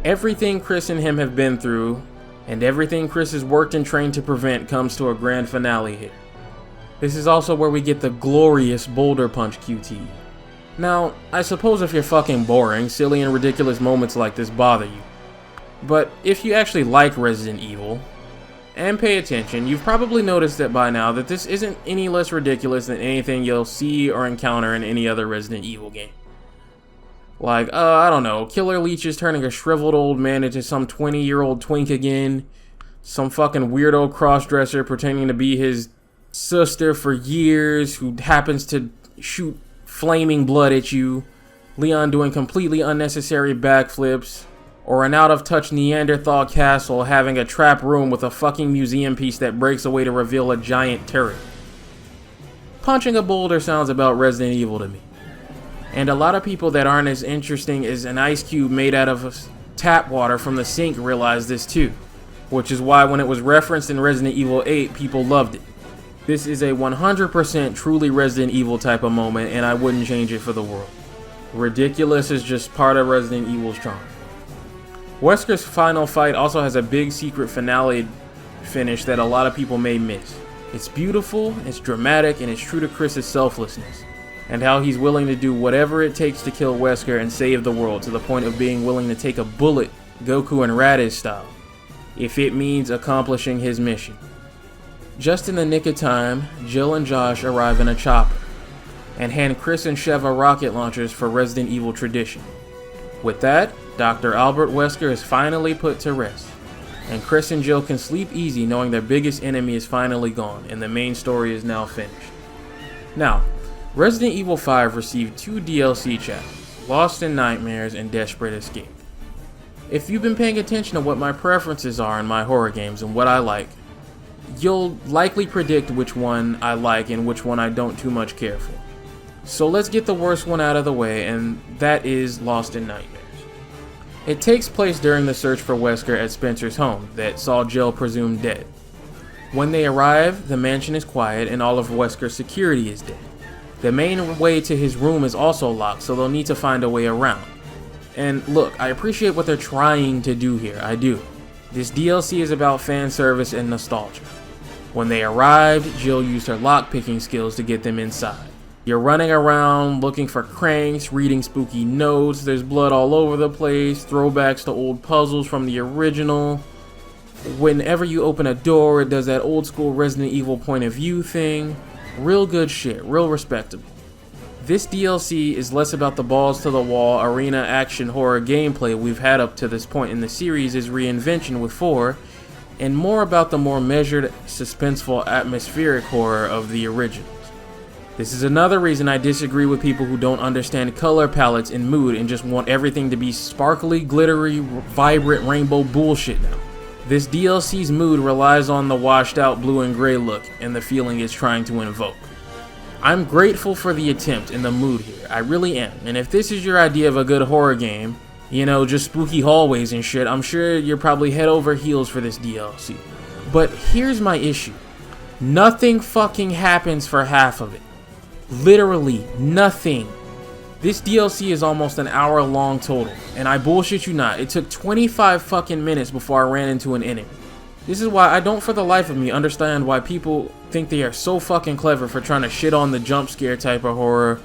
Everything Chris and him have been through, and everything Chris has worked and trained to prevent, comes to a grand finale here. This is also where we get the glorious Boulder Punch QT. Now, I suppose if you're fucking boring, silly and ridiculous moments like this bother you. But if you actually like Resident Evil, and pay attention, you've probably noticed that by now that this isn't any less ridiculous than anything you'll see or encounter in any other Resident Evil game. Like, I don't know, killer leeches turning a shriveled old man into some 20-year-old twink again, some fucking weirdo crossdresser pretending to be his sister for years who happens to shoot flaming blood at you, Leon doing completely unnecessary backflips, or an out-of-touch Neanderthal castle having a trap room with a fucking museum piece that breaks away to reveal a giant turret. Punching a boulder sounds about Resident Evil to me. And a lot of people that aren't as interesting as an ice cube made out of tap water from the sink realize this too, which is why when it was referenced in Resident Evil 8, people loved it. This is a 100% truly Resident Evil type of moment, and I wouldn't change it for the world. Ridiculous is just part of Resident Evil's charm. Wesker's final fight also has a big secret finale finish that a lot of people may miss. It's beautiful, it's dramatic, and it's true to Chris's selflessness, and how he's willing to do whatever it takes to kill Wesker and save the world, to the point of being willing to take a bullet, Goku and Raditz style, if it means accomplishing his mission. Just in the nick of time, Jill and Josh arrive in a chopper, and hand Chris and Sheva rocket launchers for Resident Evil tradition. With that, Dr. Albert Wesker is finally put to rest, and Chris and Jill can sleep easy knowing their biggest enemy is finally gone, and the main story is now finished. Now, Resident Evil 5 received 2 DLC chapters, Lost in Nightmares and Desperate Escape. If you've been paying attention to what my preferences are in my horror games and what I like, you'll likely predict which one I like and which one I don't too much care for. So let's get the worst one out of the way, and that is Lost in Nightmares. It takes place during the search for Wesker at Spencer's home that saw Jill presumed dead. When they arrive, the mansion is quiet and all of Wesker's security is dead. The main way to his room is also locked, so they'll need to find a way around. And look, I appreciate what they're trying to do here, I do. This DLC is about fan service and nostalgia. When they arrived, Jill used her lockpicking skills to get them inside. You're running around looking for cranks, reading spooky notes, there's blood all over the place, throwbacks to old puzzles from the original. Whenever you open a door, it does that old school Resident Evil point of view thing. Real good shit, real respectable. This DLC is less about the balls to the wall arena action horror gameplay we've had up to this point in the series' reinvention with 4, and more about the more measured, suspenseful, atmospheric horror of the originals. This is another reason I disagree with people who don't understand color palettes and mood and just want everything to be sparkly, glittery, vibrant rainbow bullshit now. This DLC's mood relies on the washed out blue and gray look and the feeling it's trying to invoke. I'm grateful for the attempt and the mood here, I really am, and if this is your idea of a good horror game, you know, just spooky hallways and shit, I'm sure you're probably head over heels for this DLC. But here's my issue. Nothing fucking happens for half of it. Literally nothing. This DLC is almost an hour long total, and I bullshit you not, it took 25 fucking minutes before I ran into an enemy. This is why I don't for the life of me understand why people think they are so fucking clever for trying to shit on the jump scare type of horror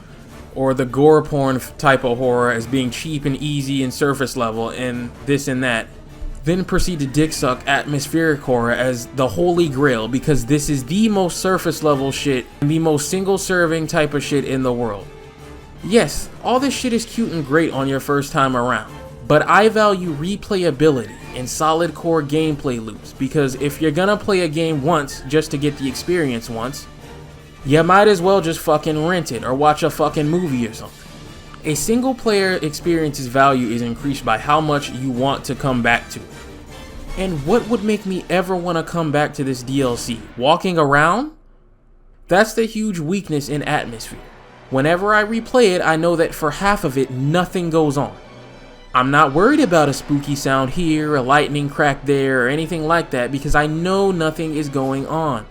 or the gore porn type of horror as being cheap and easy and surface level and this and that, then proceed to dick suck atmospheric horror as the holy grail, because this is the most surface level shit and the most single serving type of shit in the world. Yes, all this shit is cute and great on your first time around, but I value replayability and solid core gameplay loops, because if you're gonna play a game once just to get the experience once, you might as well just fucking rent it or watch a fucking movie or something. A single player experience's value is increased by how much you want to come back to it. And what would make me ever want to come back to this DLC? Walking around? That's the huge weakness in atmosphere. Whenever I replay it, I know that for half of it, nothing goes on. I'm not worried about a spooky sound here, a lightning crack there, or anything like that, because I know nothing is going on.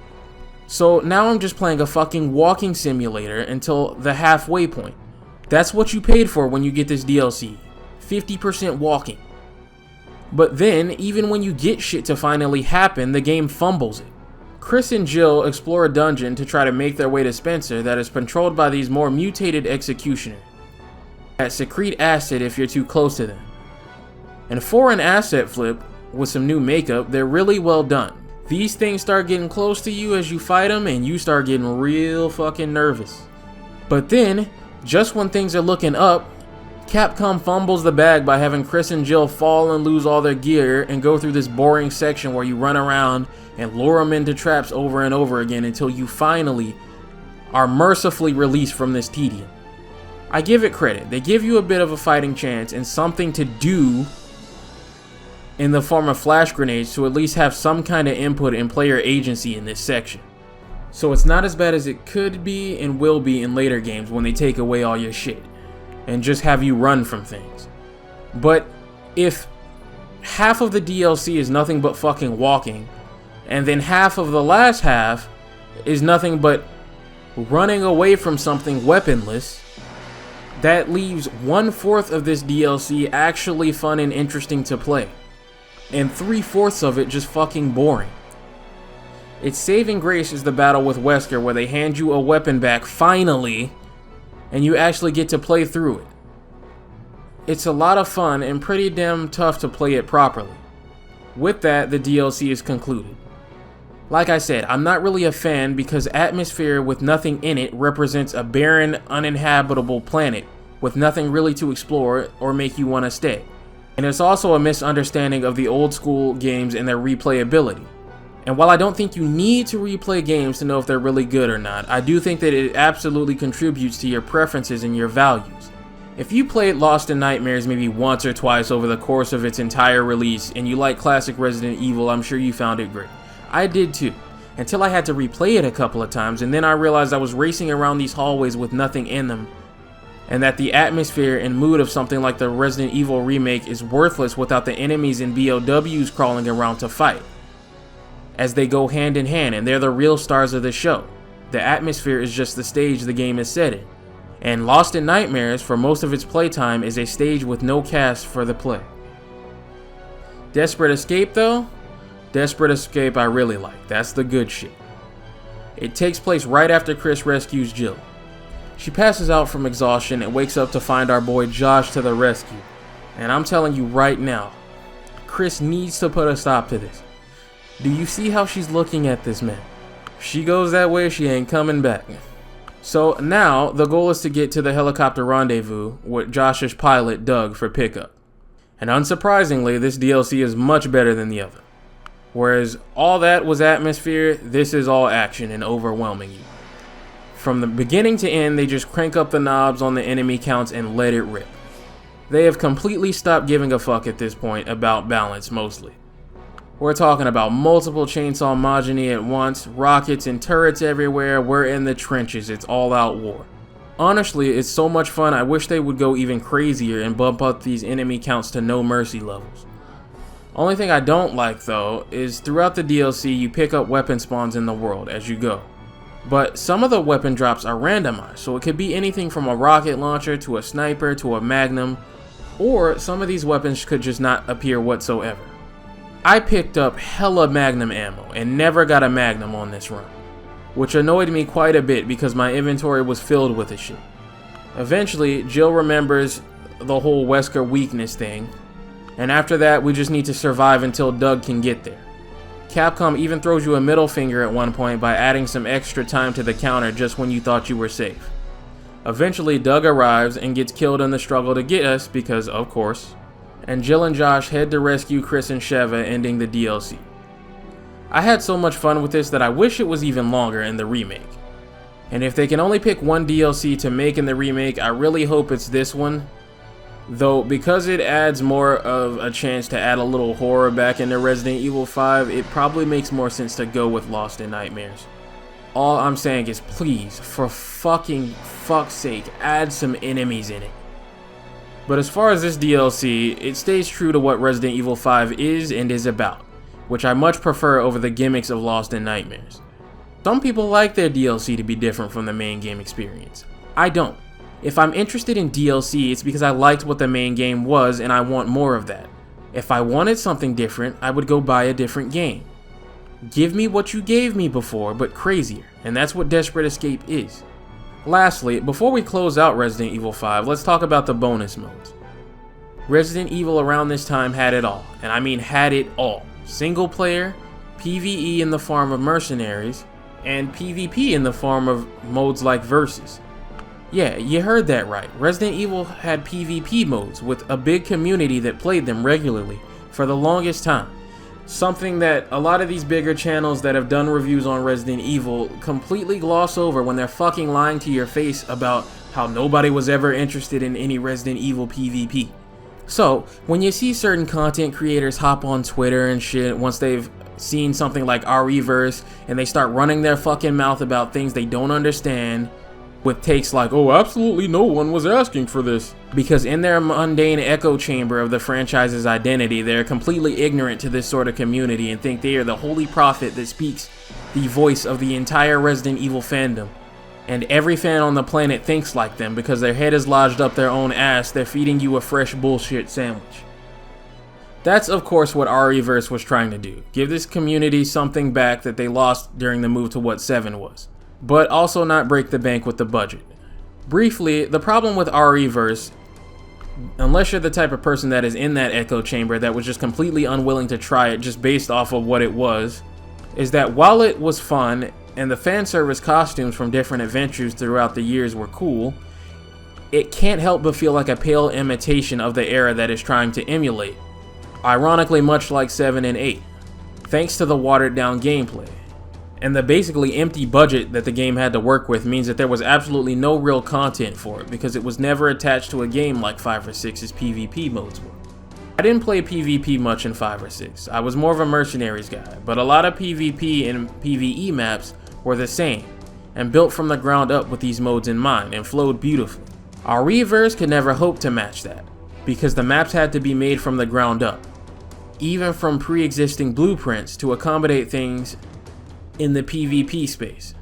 So now I'm just playing a fucking walking simulator until the halfway point. That's what you paid for when you get this DLC. 50% walking. But then, even when you get shit to finally happen, the game fumbles it. Chris and Jill explore a dungeon to try to make their way to Spencer that is controlled by these more mutated executioners that secrete acid if you're too close to them. And for an asset flip with some new makeup, they're really well done. These things start getting close to you as you fight them and you start getting real fucking nervous. But then, just when things are looking up, Capcom fumbles the bag by having Chris and Jill fall and lose all their gear and go through this boring section where you run around and lure them into traps over and over again until you finally are mercifully released from this tedium. I give it credit. They give you a bit of a fighting chance and something to do in the form of flash grenades to at least have some kind of input and player agency in this section. So it's not as bad as it could be and will be in later games when they take away all your shit and just have you run from things. But if half of the DLC is nothing but fucking walking, and then half of the last half is nothing but running away from something weaponless, that leaves 1/4 of this DLC actually fun and interesting to play, and 3/4 of it just fucking boring. Its saving grace is the battle with Wesker, where they hand you a weapon back finally, and you actually get to play through it. It's a lot of fun and pretty damn tough to play it properly. With that, the DLC is concluded. Like I said, I'm not really a fan because atmosphere with nothing in it represents a barren, uninhabitable planet with nothing really to explore or make you want to stay. And it's also a misunderstanding of the old school games and their replayability. And while I don't think you need to replay games to know if they're really good or not, I do think that it absolutely contributes to your preferences and your values. If you played Lost in Nightmares maybe once or twice over the course of its entire release and you like classic Resident Evil, I'm sure you found it great. I did too, until I had to replay it a couple of times, and then I realized I was racing around these hallways with nothing in them, and that the atmosphere and mood of something like the Resident Evil remake is worthless without the enemies and BOWs crawling around to fight, as they go hand in hand, and they're the real stars of the show. The atmosphere is just the stage the game is set in. And Lost in Nightmares, for most of its playtime, is a stage with no cast for the play. Desperate Escape though? Desperate Escape I really like. That's the good shit. It takes place right after Chris rescues Jill. She passes out from exhaustion and wakes up to find our boy Josh to the rescue. And I'm telling you right now, Chris needs to put a stop to this. Do you see how she's looking at this man? If she goes that way, she ain't coming back. So now, the goal is to get to the helicopter rendezvous with Josh's pilot, Doug, for pickup. And unsurprisingly, this DLC is much better than the other. Whereas all that was atmosphere, this is all action and overwhelming you. From the beginning to end, they just crank up the knobs on the enemy counts and let it rip. They have completely stopped giving a fuck at this point about balance, mostly. We're talking about multiple chainsaw Majini at once, rockets and turrets everywhere, we're in the trenches, it's all out war. Honestly, it's so much fun, I wish they would go even crazier and bump up these enemy counts to no mercy levels. Only thing I don't like though, is throughout the DLC you pick up weapon spawns in the world as you go. But some of the weapon drops are randomized, so it could be anything from a rocket launcher to a sniper to a magnum, or some of these weapons could just not appear whatsoever. I picked up hella magnum ammo and never got a magnum on this run, which annoyed me quite a bit because my inventory was filled with this shit. Eventually, Jill remembers the whole Wesker weakness thing, and after that we just need to survive until Doug can get there. Capcom even throws you a middle finger at one point by adding some extra time to the counter just when you thought you were safe. Eventually, Doug arrives and gets killed in the struggle to get us because, of course, and Jill and Josh head to rescue Chris and Sheva, ending the DLC. I had so much fun with this that I wish it was even longer in the remake. And if they can only pick one DLC to make in the remake, I really hope it's this one. Though, because it adds more of a chance to add a little horror back into Resident Evil 5, it probably makes more sense to go with Lost in Nightmares. All I'm saying is please, for fucking fuck's sake, add some enemies in it. But as far as this DLC, it stays true to what Resident Evil 5 is and is about, which I much prefer over the gimmicks of Lost in Nightmares. Some people like their DLC to be different from the main game experience. I don't. If I'm interested in DLC, it's because I liked what the main game was and I want more of that. If I wanted something different, I would go buy a different game. Give me what you gave me before, but crazier, and that's what Desperate Escape is. Lastly, before we close out Resident Evil 5, let's talk about the bonus modes. Resident Evil around this time had it all, and I mean had it all. Single player, PvE in the form of mercenaries, and PvP in the form of modes like Versus. Yeah, you heard that right. Resident Evil had PvP modes with a big community that played them regularly for the longest time. Something that a lot of these bigger channels that have done reviews on Resident Evil completely gloss over when they're fucking lying to your face about how nobody was ever interested in any Resident Evil PvP. So, when you see certain content creators hop on Twitter and shit once they've seen something like ReVerse and they start running their fucking mouth about things they don't understand, with takes like, oh, absolutely no one was asking for this. Because in their mundane echo chamber of the franchise's identity, they're completely ignorant to this sort of community and think they are the holy prophet that speaks the voice of the entire Resident Evil fandom. And every fan on the planet thinks like them because their head is lodged up their own ass, they're feeding you a fresh bullshit sandwich. That's of course what ReVerse was trying to do. Give this community something back that they lost during the move to what 7 was. But also not break the bank with the budget. Briefly, the problem with ReVerse, unless you're the type of person that is in that echo chamber that was just completely unwilling to try it just based off of what it was, is that while it was fun and the fan service costumes from different adventures throughout the years were cool, it can't help but feel like a pale imitation of the era that it's trying to emulate. Ironically much like 7 and 8, thanks to the watered down gameplay. And the basically empty budget that the game had to work with means that there was absolutely no real content for it, because it was never attached to a game like 5 or 6's PvP modes were. I didn't play PvP much in 5 or 6, I was more of a mercenaries guy, but a lot of PvP and PvE maps were the same, and built from the ground up with these modes in mind, and flowed beautifully. Our Reverse could never hope to match that, because the maps had to be made from the ground up, even from pre-existing blueprints to accommodate things in the PvP space.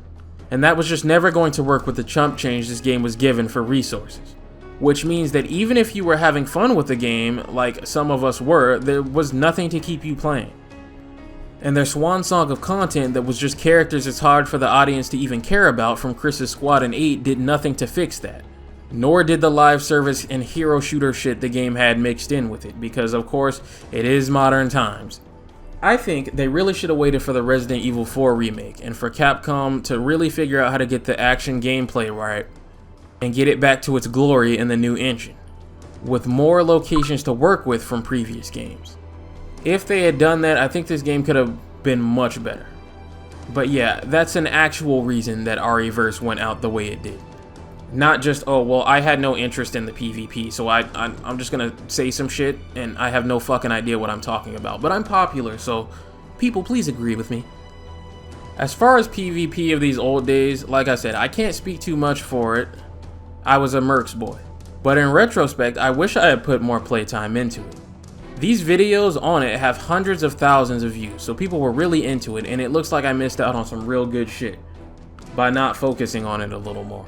And that was just never going to work with the chump change this game was given for resources. Which means that even if you were having fun with the game, like some of us were, there was nothing to keep you playing. And their swan song of content that was just characters it's hard for the audience to even care about from Chris's Squad and 8 did nothing to fix that. Nor did the live service and hero shooter shit the game had mixed in with it, because of course, it is modern times. I think they really should have waited for the Resident Evil 4 remake, and for Capcom to really figure out how to get the action gameplay right, and get it back to its glory in the new engine, with more locations to work with from previous games. If they had done that, I think this game could have been much better. But yeah, that's an actual reason that RE-verse went out the way it did. Not just, oh, well, I had no interest in the PvP, so I'm just gonna say some shit, and I have no fucking idea what I'm talking about. But I'm popular, so people, please agree with me. As far as PvP of these old days, like I said, I can't speak too much for it. I was a Mercs boy. But in retrospect, I wish I had put more playtime into it. These videos on it have hundreds of thousands of views, so people were really into it, and it looks like I missed out on some real good shit by not focusing on it a little more.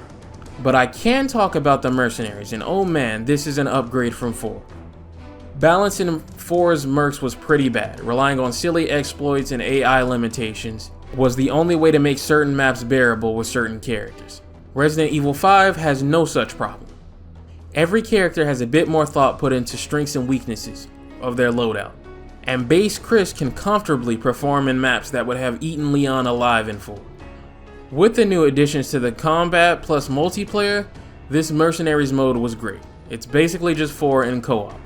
But I can talk about the mercenaries, and oh man, this is an upgrade from 4. Balance in 4's Mercs was pretty bad. Relying on silly exploits and AI limitations was the only way to make certain maps bearable with certain characters. Resident Evil 5 has no such problem. Every character has a bit more thought put into strengths and weaknesses of their loadout, and base Chris can comfortably perform in maps that would have eaten Leon alive in 4. With the new additions to the combat plus multiplayer, this mercenaries mode was great. It's basically just 4 in co-op.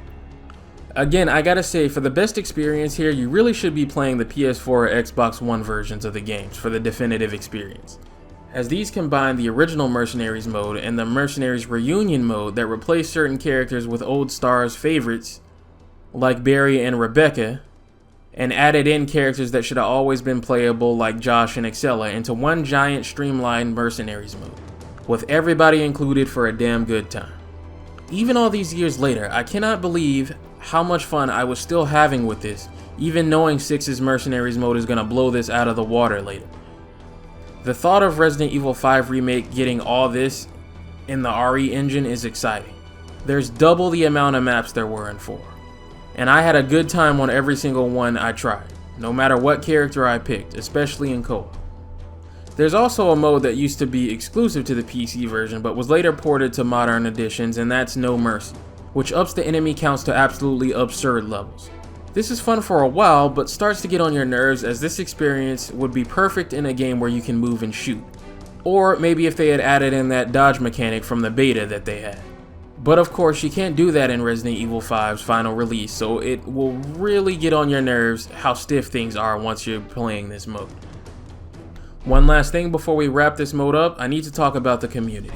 Again, I gotta say, for the best experience here, you really should be playing the PS4 or Xbox One versions of the games for the definitive experience, as these combine the original mercenaries mode and the mercenaries reunion mode that replace certain characters with old stars favorites like Barry and Rebecca, and added in characters that should have always been playable like Josh and Excella into one giant streamlined mercenaries mode, with everybody included for a damn good time. Even all these years later, I cannot believe how much fun I was still having with this, even knowing 6's mercenaries mode is gonna blow this out of the water later. The thought of Resident Evil 5 Remake getting all this in the RE engine is exciting. There's double the amount of maps there were in 4. And I had a good time on every single one I tried, no matter what character I picked, especially in co-op. There's also a mode that used to be exclusive to the PC version but was later ported to modern editions, and that's No Mercy, which ups the enemy counts to absolutely absurd levels. This is fun for a while, but starts to get on your nerves, as this experience would be perfect in a game where you can move and shoot. Or maybe if they had added in that dodge mechanic from the beta that they had. But of course, you can't do that in Resident Evil 5's final release, so it will really get on your nerves how stiff things are once you're playing this mode. One last thing before we wrap this mode up, I need to talk about the community.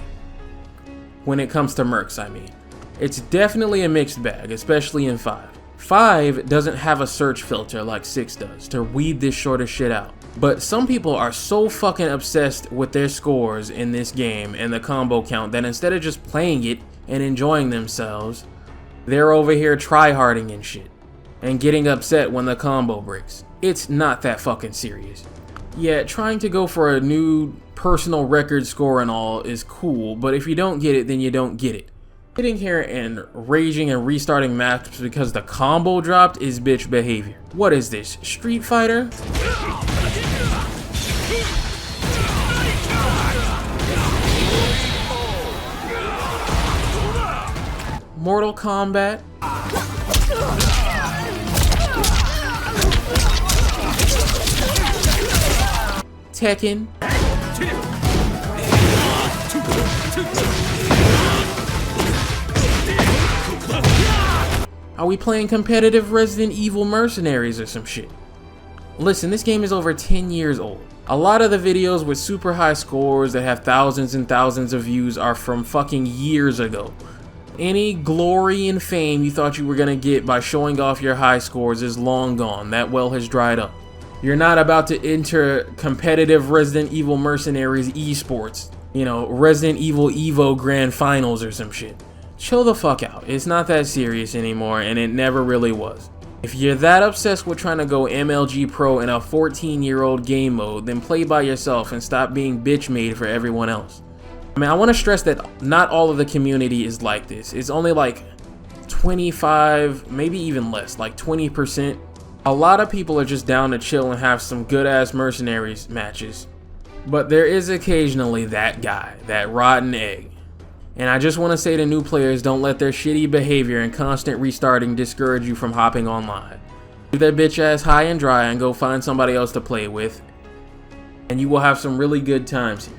When it comes to Mercs, I mean. It's definitely a mixed bag, especially in 5. 5 doesn't have a search filter like 6 does to weed this sort of shit out. But some people are so fucking obsessed with their scores in this game and the combo count that instead of just playing it and enjoying themselves, they're over here tryharding and shit, and getting upset when the combo breaks. It's not that fucking serious. Yeah, trying to go for a new personal record score and all is cool, but if you don't get it, then you don't get it. Sitting here and raging and restarting maps because the combo dropped is bitch behavior. What is this, Street Fighter? Mortal Kombat? Tekken? Are we playing competitive Resident Evil Mercenaries or some shit? Listen, this game is over 10 years old. A lot of the videos with super high scores that have thousands and thousands of views are from fucking years ago. Any glory and fame you thought you were gonna get by showing off your high scores is long gone. That well has dried up. You're not about to enter competitive Resident Evil Mercenaries esports. You know, Resident Evil Evo Grand Finals or some shit. Chill the fuck out. It's not that serious anymore, and it never really was. If you're that obsessed with trying to go MLG Pro in a 14-year-old game mode, then play by yourself and stop being bitch made for everyone else. I mean, I want to stress that not all of the community is like this. It's only like 25, maybe even less, like 20%. A lot of people are just down to chill and have some good-ass Mercenaries matches. But there is occasionally that guy, that rotten egg. And I just want to say to new players, don't let their shitty behavior and constant restarting discourage you from hopping online. Leave that bitch ass high and dry and go find somebody else to play with, and you will have some really good times here.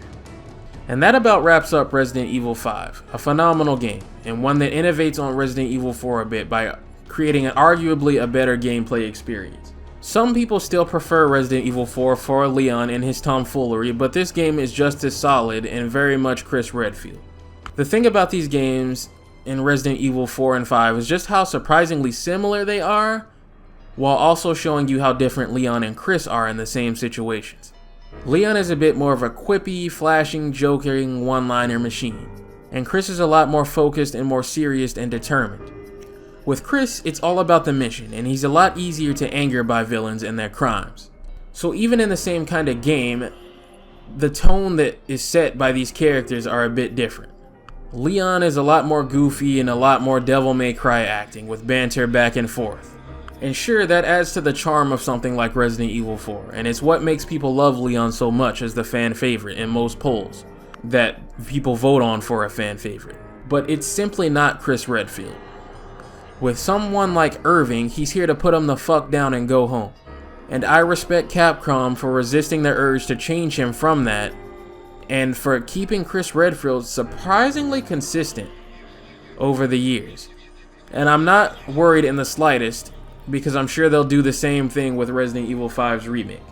And that about wraps up Resident Evil 5, a phenomenal game, and one that innovates on Resident Evil 4 a bit by creating arguably a better gameplay experience. Some people still prefer Resident Evil 4 for Leon and his tomfoolery, but this game is just as solid and very much Chris Redfield. The thing about these games in Resident Evil 4 and 5 is just how surprisingly similar they are, while also showing you how different Leon and Chris are in the same situations. Leon is a bit more of a quippy, flashing, joking, one-liner machine, and Chris is a lot more focused and more serious and determined. With Chris, it's all about the mission, and he's a lot easier to anger by villains and their crimes. So even in the same kind of game, the tone that is set by these characters are a bit different. Leon is a lot more goofy and a lot more Devil May Cry acting, with banter back and forth. And sure, that adds to the charm of something like Resident Evil 4, and it's what makes people love Leon so much as the fan favorite in most polls that people vote on for a fan favorite. But it's simply not Chris Redfield. With someone like Irving, he's here to put him the fuck down and go home. And I respect Capcom for resisting the urge to change him from that, and for keeping Chris Redfield surprisingly consistent over the years. And I'm not worried in the slightest, because I'm sure they'll do the same thing with Resident Evil 5's remake.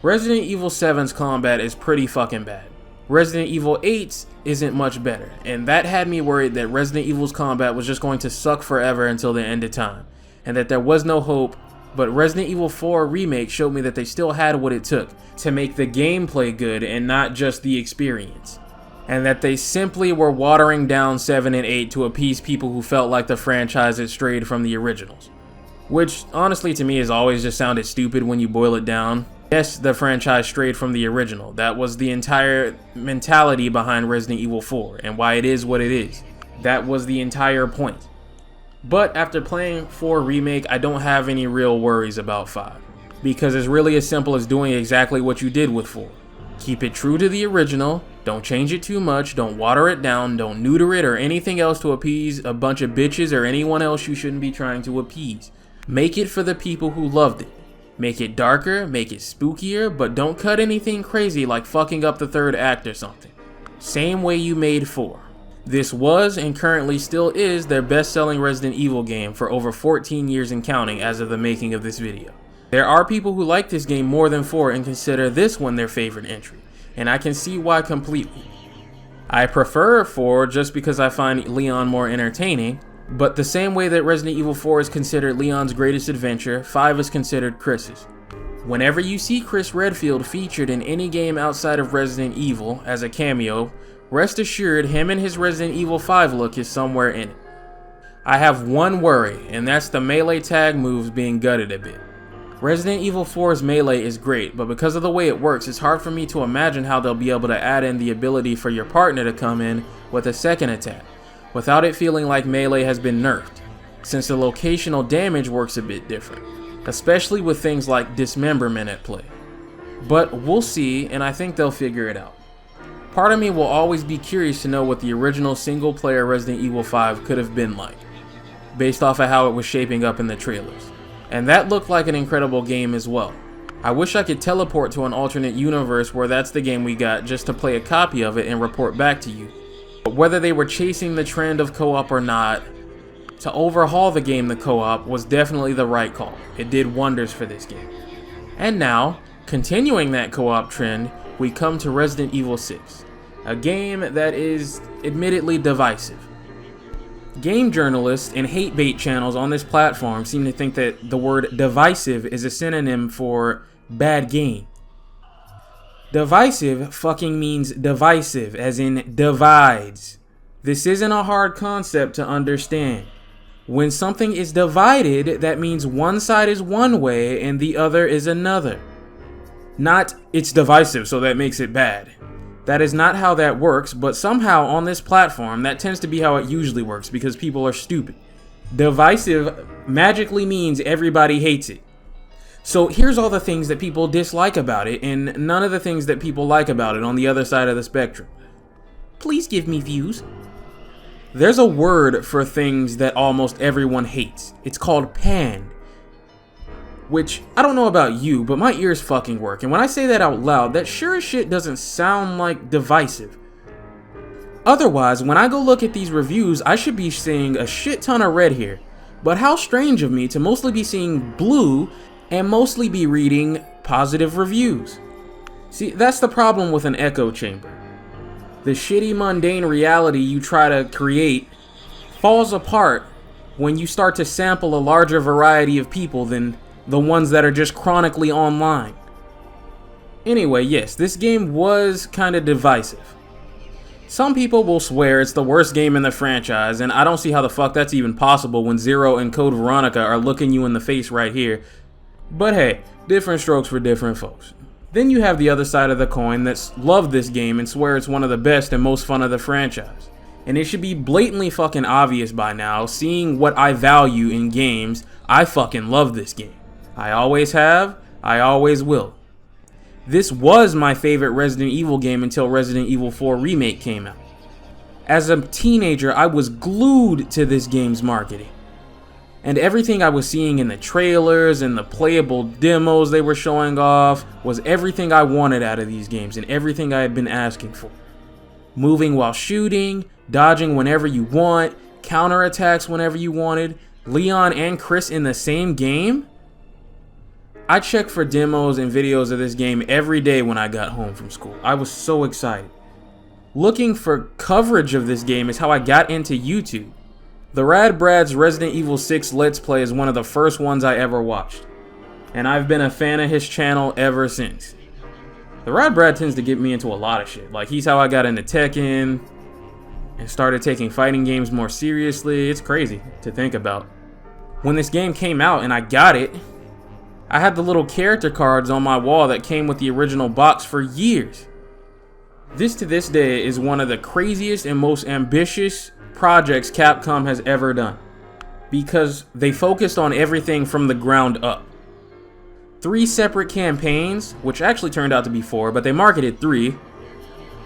Resident Evil 7's combat is pretty fucking bad. Resident Evil 8's isn't much better, and that had me worried that Resident Evil's combat was just going to suck forever until the end of time, and that there was no hope. But Resident Evil 4 Remake showed me that they still had what it took to make the gameplay good and not just the experience. And that they simply were watering down 7 and 8 to appease people who felt like the franchise had strayed from the originals. Which, honestly, to me has always just sounded stupid when you boil it down. Yes, the franchise strayed from the original. That was the entire mentality behind Resident Evil 4 and why it is what it is. That was the entire point. But after playing 4 Remake, I don't have any real worries about 5, because it's really as simple as doing exactly what you did with 4. Keep it true to the original, don't change it too much, don't water it down, don't neuter it or anything else to appease a bunch of bitches or anyone else you shouldn't be trying to appease. Make it for the people who loved it. Make it darker, make it spookier, but don't cut anything crazy like fucking up the third act or something. Same way you made 4. This was and currently still is their best-selling Resident Evil game for over 14 years and counting as of the making of this video. There are people who like this game more than 4 and consider this one their favorite entry, and I can see why completely. I prefer 4 just because I find Leon more entertaining, but the same way that Resident Evil 4 is considered Leon's greatest adventure, 5 is considered Chris's. Whenever you see Chris Redfield featured in any game outside of Resident Evil as a cameo, rest assured him and his Resident Evil 5 look is somewhere in it. I have one worry, and that's the melee tag moves being gutted a bit. Resident Evil 4's melee is great, but because of the way it works, it's hard for me to imagine how they'll be able to add in the ability for your partner to come in with a second attack, without it feeling like melee has been nerfed, since the locational damage works a bit different, especially with things like dismemberment at play. But we'll see, and I think they'll figure it out. Part of me will always be curious to know what the original single-player Resident Evil 5 could have been like, based off of how it was shaping up in the trailers. And that looked like an incredible game as well. I wish I could teleport to an alternate universe where that's the game we got just to play a copy of it and report back to you. But whether they were chasing the trend of co-op or not, to overhaul the game to co-op was definitely the right call. It did wonders for this game. And now, Continuing that co-op trend, we come to Resident Evil 6, a game that is admittedly divisive. Game journalists and hate bait channels on this platform seem to think that the word divisive is a synonym for bad game. Divisive fucking means divisive, as in divides. This isn't a hard concept to understand. When something is divided, that means one side is one way and the other is another. Not, it's divisive, so that makes it bad. That is not how that works, but somehow on this platform, that tends to be how it usually works because people are stupid. Divisive magically means everybody hates it. So here's all the things that people dislike about it, and none of the things that people like about it on the other side of the spectrum. Please give me views. There's a word for things that almost everyone hates. It's called panned. Which, I don't know about you, but my ears fucking work. And when I say that out loud, that sure as shit doesn't sound like divisive. Otherwise, when I go look at these reviews, I should be seeing a shit ton of red here. But how strange of me to mostly be seeing blue and mostly be reading positive reviews. See, that's the problem with an echo chamber. The shitty mundane reality you try to create falls apart when you start to sample a larger variety of people than the ones that are just chronically online. Anyway, yes, this game was kind of divisive. Some people will swear it's the worst game in the franchise, and I don't see how the fuck that's even possible when Zero and Code Veronica are looking you in the face right here. But hey, different strokes for different folks. Then you have the other side of the coin that's loved this game and swear it's one of the best and most fun of the franchise. And it should be blatantly fucking obvious by now, seeing what I value in games, I fucking love this game. I always have, I always will. This was my favorite Resident Evil game until Resident Evil 4 Remake came out. As a teenager, I was glued to this game's marketing. And everything I was seeing in the trailers and the playable demos they were showing off was everything I wanted out of these games and everything I had been asking for. Moving while shooting, dodging whenever you want, counterattacks whenever you wanted, Leon and Chris in the same game? I checked for demos and videos of this game every day when I got home from school. I was so excited. Looking for coverage of this game is how I got into YouTube. The Rad Brad's Resident Evil 6 Let's Play is one of the first ones I ever watched, and I've been a fan of his channel ever since. The Rad Brad tends to get me into a lot of shit. Like, he's how I got into Tekken and started taking fighting games more seriously. It's crazy to think about. When this game came out and I got it, I had the little character cards on my wall that came with the original box for years. This to this day is one of the craziest and most ambitious projects Capcom has ever done, because they focused on everything from the ground up. 3 separate campaigns, which actually turned out to be 4, but they marketed 3.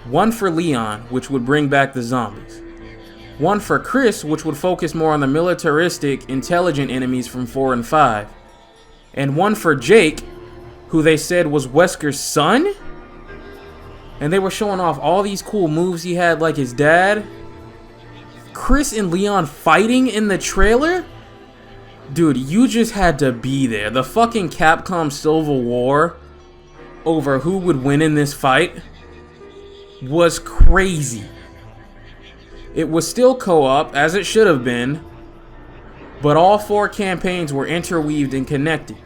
One for Leon, which would bring back the zombies. One for Chris, which would focus more on the militaristic, intelligent enemies from 4 and 5. And one for Jake, who they said was Wesker's son? And they were showing off all these cool moves he had like his dad. Chris and Leon fighting in the trailer? Dude, you just had to be there. The fucking Capcom Civil War over who would win in this fight was crazy. It was still co-op, as it should have been, but all 4 campaigns were interweaved and connected.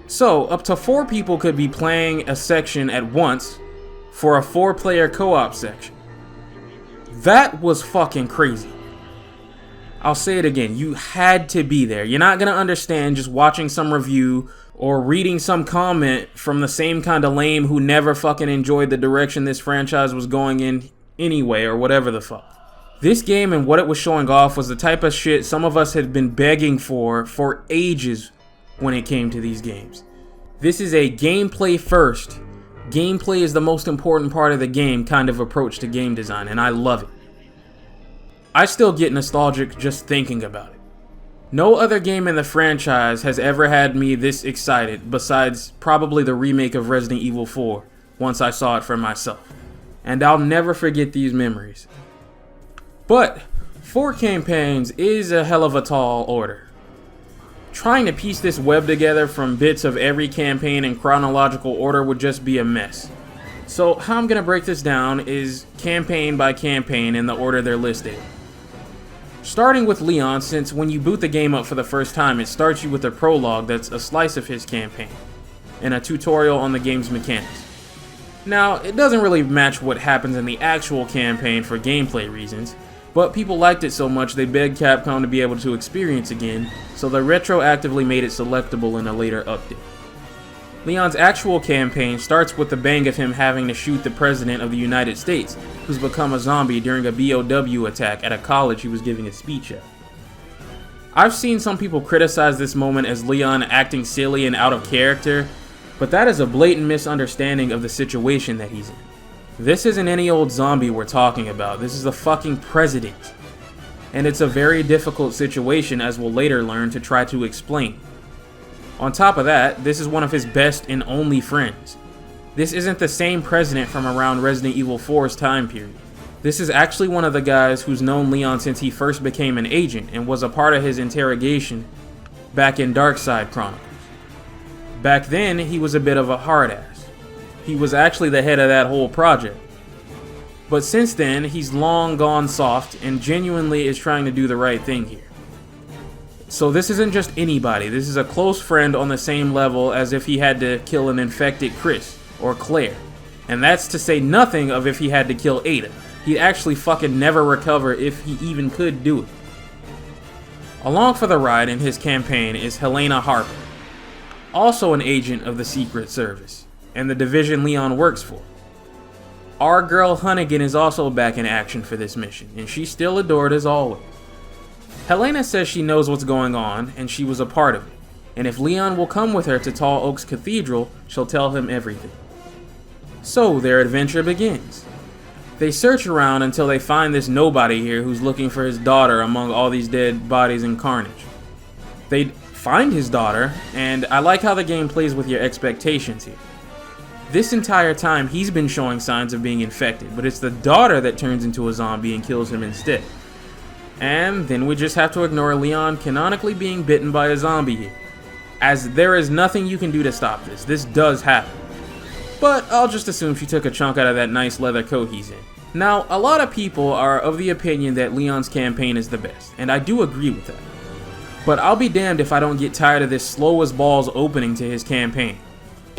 So, up to 4 people could be playing a section at once for a 4-player co-op section. That was fucking crazy. I'll say it again, you had to be there. You're not gonna understand just watching some review or reading some comment from the same kind of lame who never fucking enjoyed the direction this franchise was going in anyway, or whatever the fuck. This game and what it was showing off was the type of shit some of us had been begging for ages when it came to these games. This is a gameplay first, gameplay is the most important part of the game kind of approach to game design, and I love it. I still get nostalgic just thinking about it. No other game in the franchise has ever had me this excited besides probably the remake of Resident Evil 4 once I saw it for myself. And I'll never forget these memories. But 4 campaigns is a hell of a tall order. Trying to piece this web together from bits of every campaign in chronological order would just be a mess. So how I'm going to break this down is campaign by campaign in the order they're listed. Starting with Leon, since when you boot the game up for the first time, it starts you with a prologue that's a slice of his campaign, and a tutorial on the game's mechanics. Now, it doesn't really match what happens in the actual campaign for gameplay reasons, but people liked it so much they begged Capcom to be able to experience again, so they retroactively made it selectable in a later update. Leon's actual campaign starts with the bang of him having to shoot the President of the United States, who's become a zombie during a BOW attack at a college he was giving a speech at. I've seen some people criticize this moment as Leon acting silly and out of character, but that is a blatant misunderstanding of the situation that he's in. This isn't any old zombie we're talking about, this is the fucking president. And it's a very difficult situation, as we'll later learn, to try to explain. On top of that, this is one of his best and only friends. This isn't the same president from around Resident Evil 4's time period. This is actually one of the guys who's known Leon since he first became an agent and was a part of his interrogation back in Darkside Chronicles. Back then, he was a bit of a hard ass. He was actually the head of that whole project. But since then, he's long gone soft and genuinely is trying to do the right thing here. So this isn't just anybody, this is a close friend on the same level as if he had to kill an infected Chris or Claire. And that's to say nothing of if he had to kill Ada. He'd actually fucking never recover if he even could do it. Along for the ride in his campaign is Helena Harper, also an agent of the Secret Service and the division Leon works for. Our girl Hunnigan is also back in action for this mission, and she's still adored as always. Helena says she knows what's going on, and she was a part of it, and if Leon will come with her to Tall Oaks Cathedral, she'll tell him everything. So their adventure begins. They search around until they find this nobody here who's looking for his daughter among all these dead bodies and carnage. They find his daughter, and I like how the game plays with your expectations here. This entire time, he's been showing signs of being infected, but it's the daughter that turns into a zombie and kills him instead. And then we just have to ignore Leon canonically being bitten by a zombie here, as there is nothing you can do to stop this. This does happen. But I'll just assume she took a chunk out of that nice leather coat he's in. Now, a lot of people are of the opinion that Leon's campaign is the best, and I do agree with that. But I'll be damned if I don't get tired of this slow as balls opening to his campaign.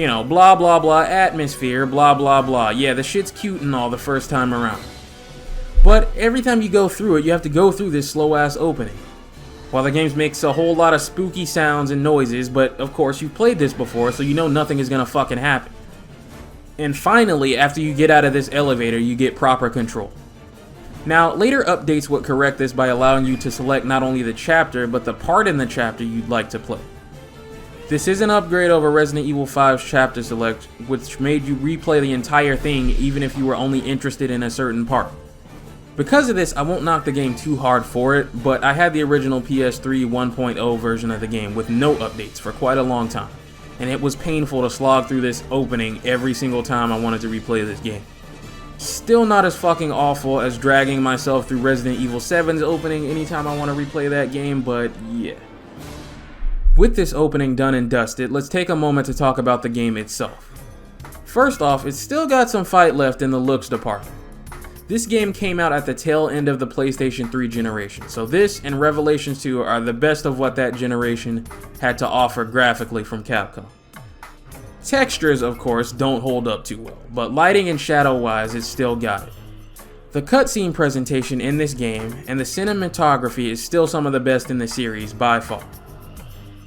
You know, blah blah blah atmosphere, blah blah blah. Yeah, the shit's cute and all the first time around. But every time you go through it, you have to go through this slow ass opening. While the game makes a whole lot of spooky sounds and noises, but of course you've played this before, so you know nothing is gonna fucking happen. And finally, after you get out of this elevator, you get proper control. Now, later updates would correct this by allowing you to select not only the chapter, but the part in the chapter you'd like to play. This is an upgrade over Resident Evil 5's chapter select, which made you replay the entire thing even if you were only interested in a certain part. Because of this, I won't knock the game too hard for it, but I had the original PS3 1.0 version of the game with no updates for quite a long time, and it was painful to slog through this opening every single time I wanted to replay this game. Still not as fucking awful as dragging myself through Resident Evil 7's opening anytime I want to replay that game, but yeah. With this opening done and dusted, let's take a moment to talk about the game itself. First off, it's still got some fight left in the looks department. This game came out at the tail end of the PlayStation 3 generation, so this and Revelations 2 are the best of what that generation had to offer graphically from Capcom. Textures, of course, don't hold up too well, but lighting and shadow wise, it's still got it. The cutscene presentation in this game and the cinematography is still some of the best in the series by far.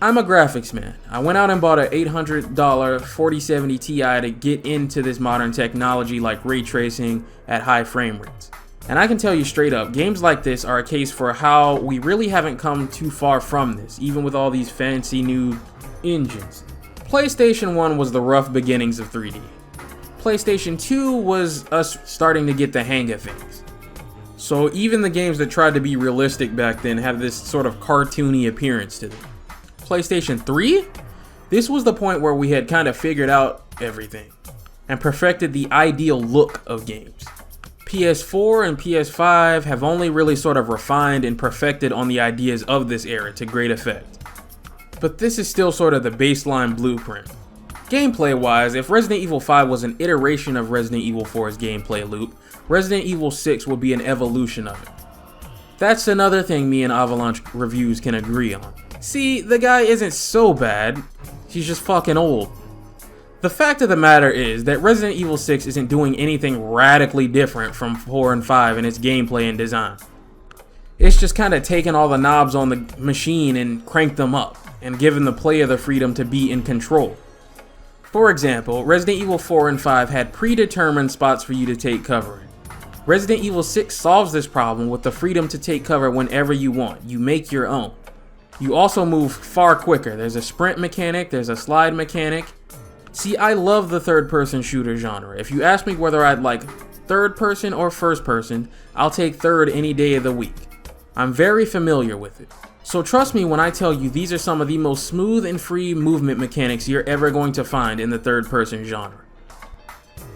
I'm a graphics man. I went out and bought an $800 4070 Ti to get into this modern technology like ray tracing at high frame rates. And I can tell you straight up, games like this are a case for how we really haven't come too far from this, even with all these fancy new engines. PlayStation 1 was the rough beginnings of 3D. PlayStation 2 was us starting to get the hang of things. So even the games that tried to be realistic back then have this sort of cartoony appearance to them. PlayStation 3? This was the point where we had kind of figured out everything and perfected the ideal look of games. PS4 and PS5 have only really sort of refined and perfected on the ideas of this era to great effect. but this is still sort of the baseline blueprint. Gameplay wise, if Resident Evil 5 was an iteration of Resident Evil 4's gameplay loop, Resident Evil 6 would be an evolution of it. That's another thing me and Avalanche Reviews can agree on. See, the guy isn't so bad, he's just fucking old. The fact of the matter is that Resident Evil 6 isn't doing anything radically different from 4 and 5 in its gameplay and design. It's just kind of taking all the knobs on the machine and cranked them up, and giving the player the freedom to be in control. For example, Resident Evil 4 and 5 had predetermined spots for you to take cover in. Resident Evil 6 solves this problem with the freedom to take cover whenever you want. You make your own. You also move far quicker. There's a sprint mechanic, there's a slide mechanic. See, I love the third-person shooter genre. If you ask me whether I'd like third-person or first-person, I'll take third any day of the week. I'm very familiar with it. So trust me when I tell you these are some of the most smooth and free movement mechanics you're ever going to find in the third-person genre.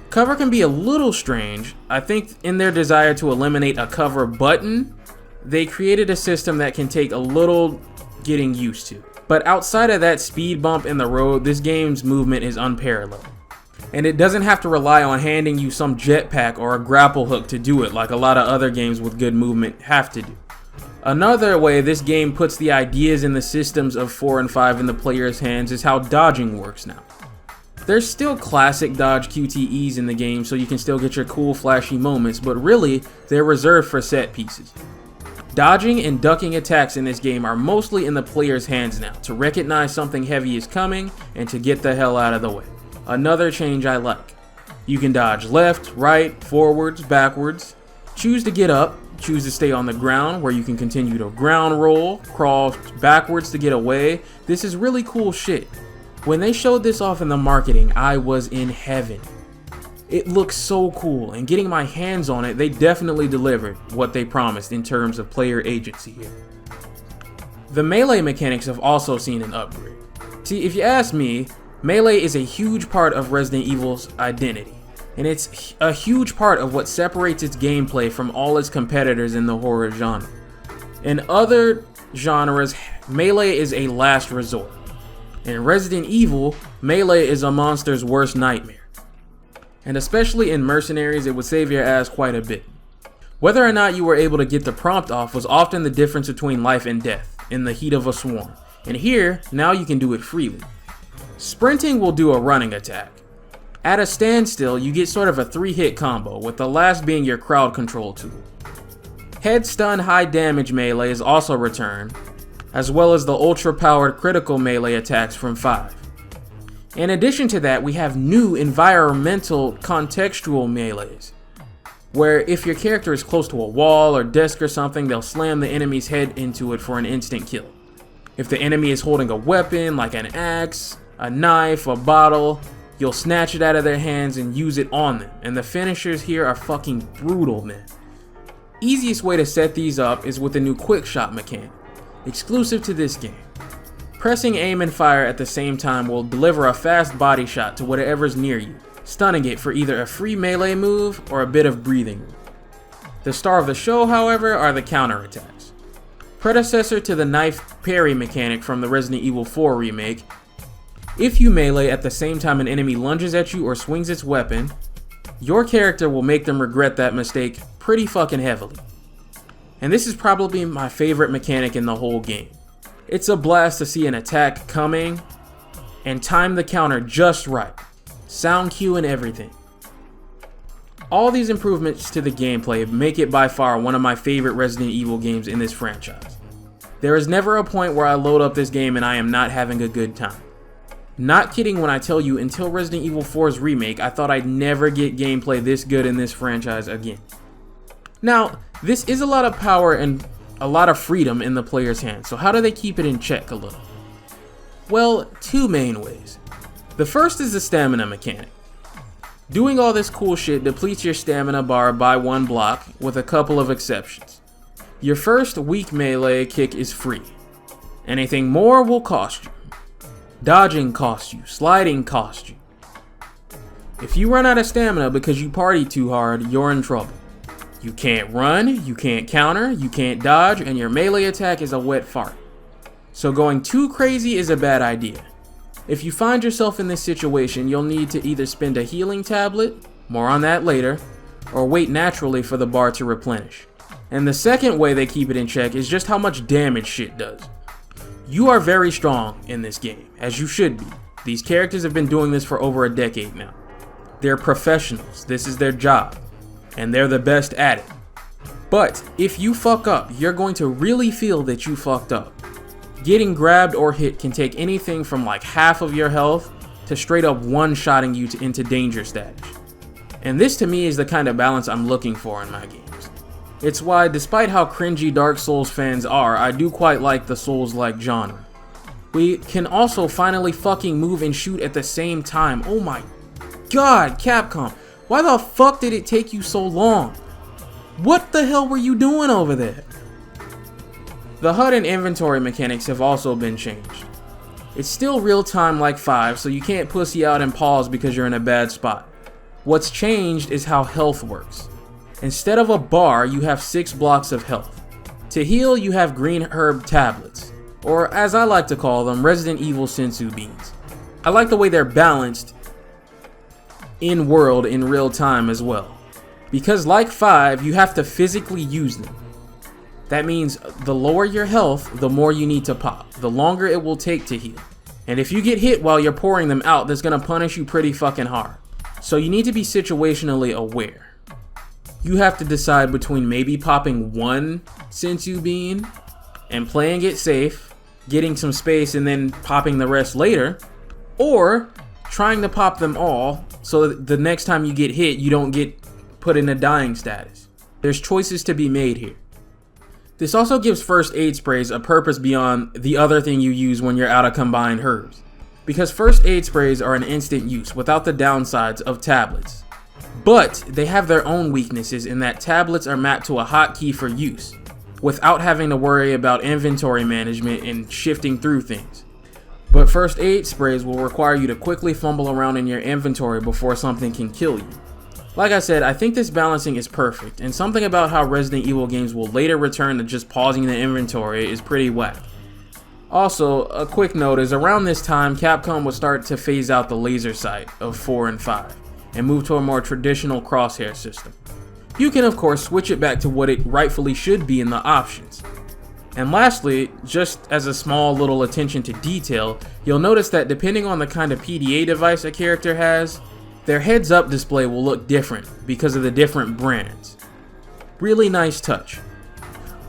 Cover can be a little strange. I think in their desire to eliminate a cover button, they created a system that can take a little getting used to. But outside of that speed bump in the road, this game's movement is unparalleled. And it doesn't have to rely on handing you some jetpack or a grapple hook to do it like a lot of other games with good movement have to do. Another way this game puts the ideas and the systems of 4 and 5 in the player's hands is how dodging works now. There's still classic dodge QTEs in the game so you can still get your cool flashy moments, but really, they're reserved for set pieces. Dodging and ducking attacks in this game are mostly in the player's hands now, to recognize something heavy is coming and to get the hell out of the way. Another change I like. You can dodge left, right, forwards, backwards, choose to get up, choose to stay on the ground where you can continue to ground roll, crawl backwards to get away. This is really cool shit. When they showed this off in the marketing, I was in heaven. It looks so cool, and getting my hands on it, they definitely delivered what they promised in terms of player agency here. The melee mechanics have also seen an upgrade. See, if you ask me, melee is a huge part of Resident Evil's identity, and it's a huge part of what separates its gameplay from all its competitors in the horror genre. In other genres, melee is a last resort. In Resident Evil, melee is a monster's worst nightmare. And especially in Mercenaries, it would save your ass quite a bit. Whether or not you were able to get the prompt off was often the difference between life and death in the heat of a swarm. And here, now you can do it freely. Sprinting will do a running attack. At a standstill, you get sort of a 3-hit combo, with the last being your crowd control tool. Head stun high damage melee is also returned, as well as the ultra-powered critical melee attacks from 5. In addition to that, we have new environmental contextual melees, where if your character is close to a wall or desk or something, they'll slam the enemy's head into it for an instant kill. If the enemy is holding a weapon like an axe, a knife, a bottle, you'll snatch it out of their hands and use it on them, and the finishers here are fucking brutal, man. Easiest way to set these up is with the new quick shot mechanic, exclusive to this game. Pressing aim and fire at the same time will deliver a fast body shot to whatever's near you, stunning it for either a free melee move or a bit of breathing room. The star of the show, however, are the counterattacks. Predecessor to the knife parry mechanic from the Resident Evil 4 remake, if you melee at the same time an enemy lunges at you or swings its weapon, your character will make them regret that mistake pretty fucking heavily. And this is probably my favorite mechanic in the whole game. It's a blast to see an attack coming and time the counter just right. Sound cue and everything. All these improvements to the gameplay make it by far one of my favorite Resident Evil games in this franchise. There is never a point where I load up this game and I am not having a good time. Not kidding when I tell you, until Resident Evil 4's remake, I thought I'd never get gameplay this good in this franchise again. Now, this is a lot of power and a lot of freedom in the player's hands, so how do they keep it in check a little? Well, two main ways. The first is the stamina mechanic. Doing all this cool shit depletes your stamina bar by 1 block, with a couple of exceptions. Your first weak melee kick is free. Anything more will cost you. Dodging costs you, sliding costs you. If you run out of stamina because you party too hard, you're in trouble. You can't run, you can't counter, you can't dodge, and your melee attack is a wet fart. so going too crazy is a bad idea. If you find yourself in this situation, you'll need to either spend a healing tablet, more on that later, or wait naturally for the bar to replenish. And the second way they keep it in check is just how much damage shit does. You are very strong in this game, as you should be. These characters have been doing this for over a decade now. They're professionals, this is their job, and they're the best at it. But if you fuck up, you're going to really feel that you fucked up. Getting grabbed or hit can take anything from like half of your health to straight up one-shotting you into danger status. And this to me is the kind of balance I'm looking for in my games. It's why, despite how cringy Dark Souls fans are, I do quite like the Souls-like genre. We can also finally fucking move and shoot at the same time. Oh my god, Capcom, why the fuck did it take you so long? What the hell were you doing over there? The HUD and inventory mechanics have also been changed. It's still real time like 5, so you can't pussy out and pause because you're in a bad spot. What's changed is how health works. Instead of a bar, you have 6 blocks of health. To heal, you have green herb tablets, or as I like to call them, Resident Evil senzu beans. I like the way they're balanced in world in real time as well. Because like 5, you have to physically use them. That means the lower your health, the more you need to pop, the longer it will take to heal. And if you get hit while you're pouring them out, that's gonna punish you pretty fucking hard. So you need to be situationally aware. You have to decide between maybe popping one senzu bean and playing it safe, getting some space and then popping the rest later, or trying to pop them all so that the next time you get hit, you don't get put in a dying status. There's choices to be made here. This also gives first aid sprays a purpose beyond the other thing you use when you're out of combined herbs. Because first aid sprays are an instant use without the downsides of tablets. But they have their own weaknesses in that tablets are mapped to a hotkey for use, without having to worry about inventory management and shifting through things. But first aid sprays will require you to quickly fumble around in your inventory before something can kill you. Like I said, I think this balancing is perfect, and something about how Resident Evil games will later return to just pausing the inventory is pretty whack. Also, a quick note is around this time, Capcom would start to phase out the laser sight of 4 and 5, and move to a more traditional crosshair system. You can of course switch it back to what it rightfully should be in the options. And lastly, just as a small little attention to detail, you'll notice that depending on the kind of PDA device a character has, their heads-up display will look different because of the different brands. Really nice touch.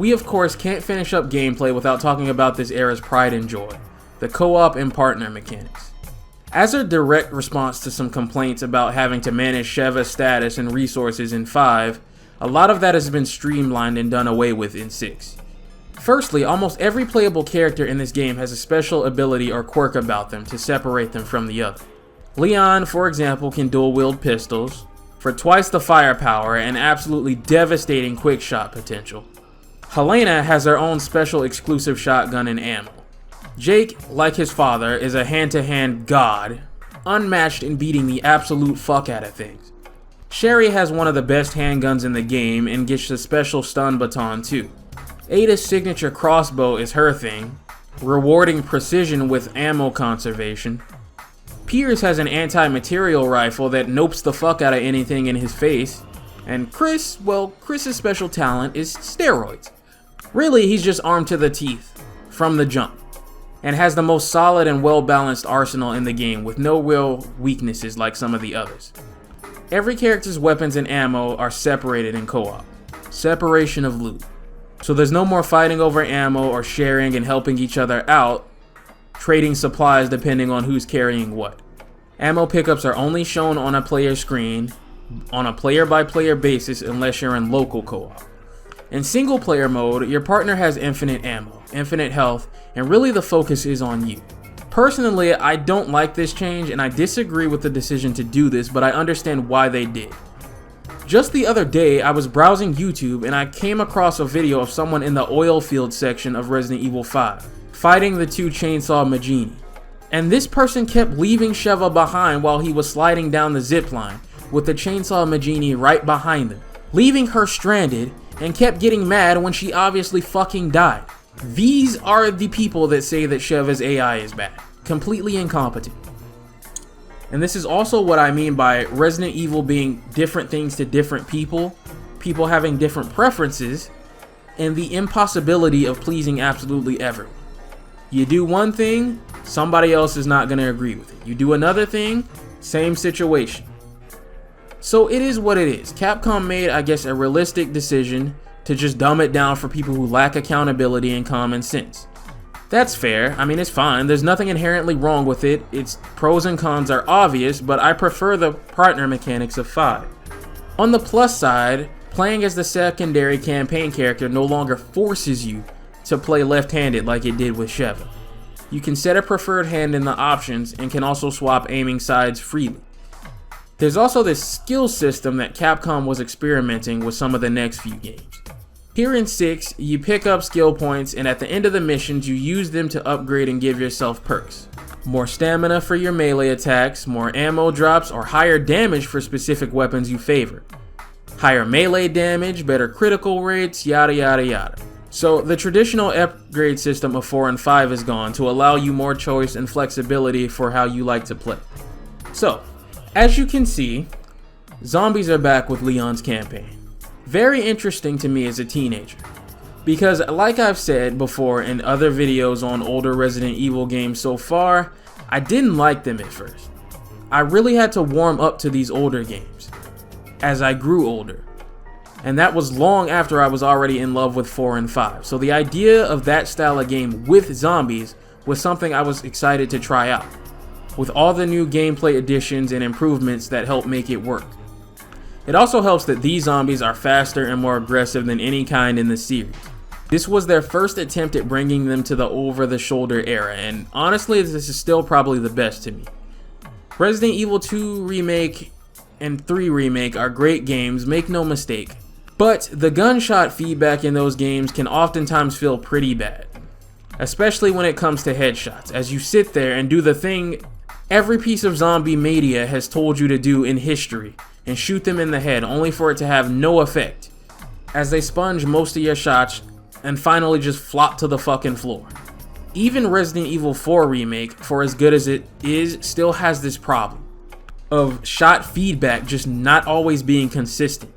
We of course can't finish up gameplay without talking about this era's pride and joy, the co-op and partner mechanics. As a direct response to some complaints about having to manage Sheva's status and resources in 5, a lot of that has been streamlined and done away with in 6. Firstly, almost every playable character in this game has a special ability or quirk about them to separate them from the other. Leon, for example, can dual-wield pistols for twice the firepower and absolutely devastating quick shot potential. Helena has her own special exclusive shotgun and ammo. Jake, like his father, is a hand-to-hand god, unmatched in beating the absolute fuck out of things. Sherry has one of the best handguns in the game and gets a special stun baton too. Ada's signature crossbow is her thing, rewarding precision with ammo conservation. Piers has an anti-material rifle that nopes the fuck out of anything in his face. And Chris, well, Chris's special talent is steroids. Really, he's just armed to the teeth from the jump, and has the most solid and well-balanced arsenal in the game with no real weaknesses like some of the others. Every character's weapons and ammo are separated in co-op. Separation of loot. So there's no more fighting over ammo or sharing and helping each other out, trading supplies depending on who's carrying what. Ammo pickups are only shown on a player screen on a player-by-player basis unless you're in local co-op. In single-player mode, your partner has infinite ammo, infinite health, and really the focus is on you. Personally, I don't like this change and I disagree with the decision to do this, but I understand why they did. Just the other day, I was browsing YouTube and I came across a video of someone in the oil field section of Resident Evil 5, fighting the 2 Chainsaw Majini. And this person kept leaving Sheva behind while he was sliding down the zipline, with the Chainsaw Majini right behind them, leaving her stranded, and kept getting mad when she obviously fucking died. These are the people that say that Sheva's AI is bad. Completely incompetent. And this is also what I mean by Resident Evil being different things to different people, people having different preferences, and the impossibility of pleasing absolutely everyone. You do one thing, somebody else is not going to agree with it. You do another thing, same situation. So it is what it is. Capcom made, I guess, a realistic decision to just dumb it down for people who lack accountability and common sense. That's fair. I mean, it's fine. There's nothing inherently wrong with it. Its pros and cons are obvious, but I prefer the partner mechanics of 5. On the plus side, playing as the secondary campaign character no longer forces you to play left-handed like it did with Sheva. You can set a preferred hand in the options and can also swap aiming sides freely. There's also this skill system that Capcom was experimenting with some of the next few games. Here in 6, you pick up skill points, and at the end of the missions you use them to upgrade and give yourself perks. More stamina for your melee attacks, more ammo drops, or higher damage for specific weapons you favor. Higher melee damage, better critical rates, yada yada yada. So the traditional upgrade system of 4 and 5 is gone to allow you more choice and flexibility for how you like to play. So, as you can see, zombies are back with Leon's campaign. Very interesting to me as a teenager, because like I've said before in other videos on older Resident Evil games so far, I didn't like them at first. I really had to warm up to these older games as I grew older, and that was long after I was already in love with 4 and 5. So the idea of that style of game with zombies was something I was excited to try out, with all the new gameplay additions and improvements that help make it work. It also helps that these zombies are faster and more aggressive than any kind in the series. This was their first attempt at bringing them to the over-the-shoulder era, and honestly, this is still probably the best to me. Resident Evil 2 Remake and 3 Remake are great games, make no mistake, but the gunshot feedback in those games can oftentimes feel pretty bad, especially when it comes to headshots, as you sit there and do the thing every piece of zombie media has told you to do in history, and shoot them in the head only for it to have no effect, as they sponge most of your shots and finally just flop to the fucking floor. Even Resident Evil 4 Remake, for as good as it is, still has this problem of shot feedback just not always being consistent.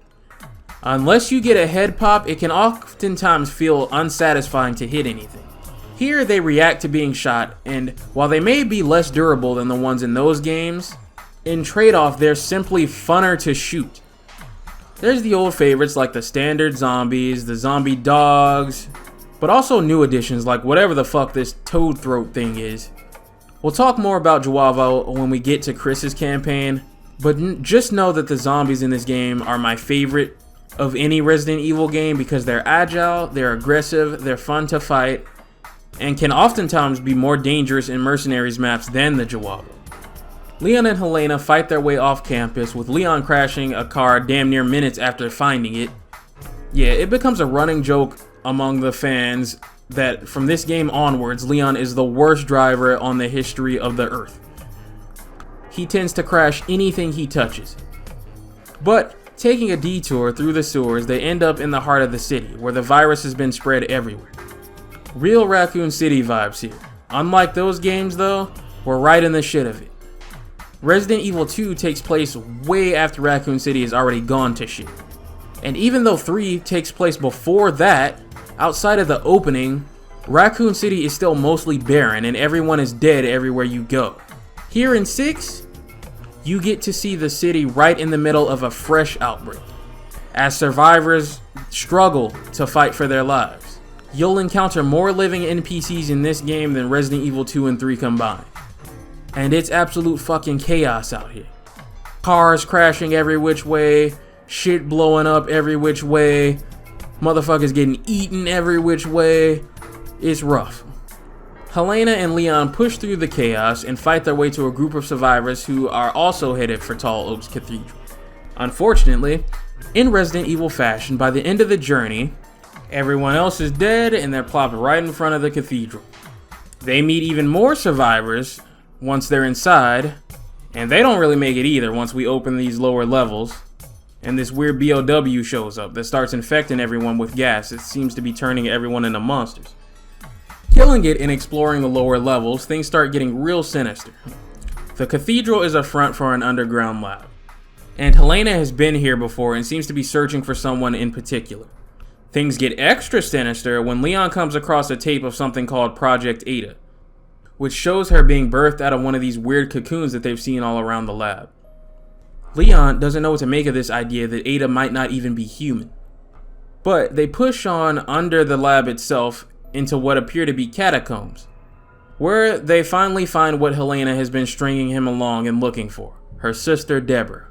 Unless you get a head pop, it can oftentimes feel unsatisfying to hit anything. Here they react to being shot, and while they may be less durable than the ones in those games, in trade-off, they're simply funner to shoot. There's the old favorites like the standard zombies, the zombie dogs, but also new additions like whatever the fuck this toad throat thing is. We'll talk more about Joavo when we get to Chris's campaign, but just know that the zombies in this game are my favorite of any Resident Evil game because they're agile, they're aggressive, they're fun to fight, and can oftentimes be more dangerous in mercenaries maps than the Joavo. Leon and Helena fight their way off campus, with Leon crashing a car damn near minutes after finding it. Yeah, it becomes a running joke among the fans that from this game onwards, Leon is the worst driver on the history of the Earth. He tends to crash anything he touches. But taking a detour through the sewers, they end up in the heart of the city, where the virus has been spread everywhere. Real Raccoon City vibes here. Unlike those games though, we're right in the shit of it. Resident Evil 2 takes place way after Raccoon City has already gone to shit. And even though 3 takes place before that, outside of the opening, Raccoon City is still mostly barren and everyone is dead everywhere you go. Here in 6, you get to see the city right in the middle of a fresh outbreak, as survivors struggle to fight for their lives. You'll encounter more living NPCs in this game than Resident Evil 2 and 3 combined. And it's absolute fucking chaos out here. Cars crashing every which way, shit blowing up every which way, motherfuckers getting eaten every which way. It's rough. Helena and Leon push through the chaos and fight their way to a group of survivors who are also headed for Tall Oaks Cathedral. Unfortunately, in Resident Evil fashion, by the end of the journey, everyone else is dead and they're plopped right in front of the cathedral. They meet even more survivors once they're inside, and they don't really make it either once we open these lower levels, and this weird BOW shows up that starts infecting everyone with gas. It seems to be turning everyone into monsters. Killing it and exploring the lower levels, things start getting real sinister. The cathedral is a front for an underground lab, and Helena has been here before and seems to be searching for someone in particular. Things get extra sinister when Leon comes across a tape of something called Project Ada, which shows her being birthed out of one of these weird cocoons that they've seen all around the lab. Leon doesn't know what to make of this idea that Ada might not even be human. But they push on under the lab itself into what appear to be catacombs, where they finally find what Helena has been stringing him along and looking for, her sister Deborah.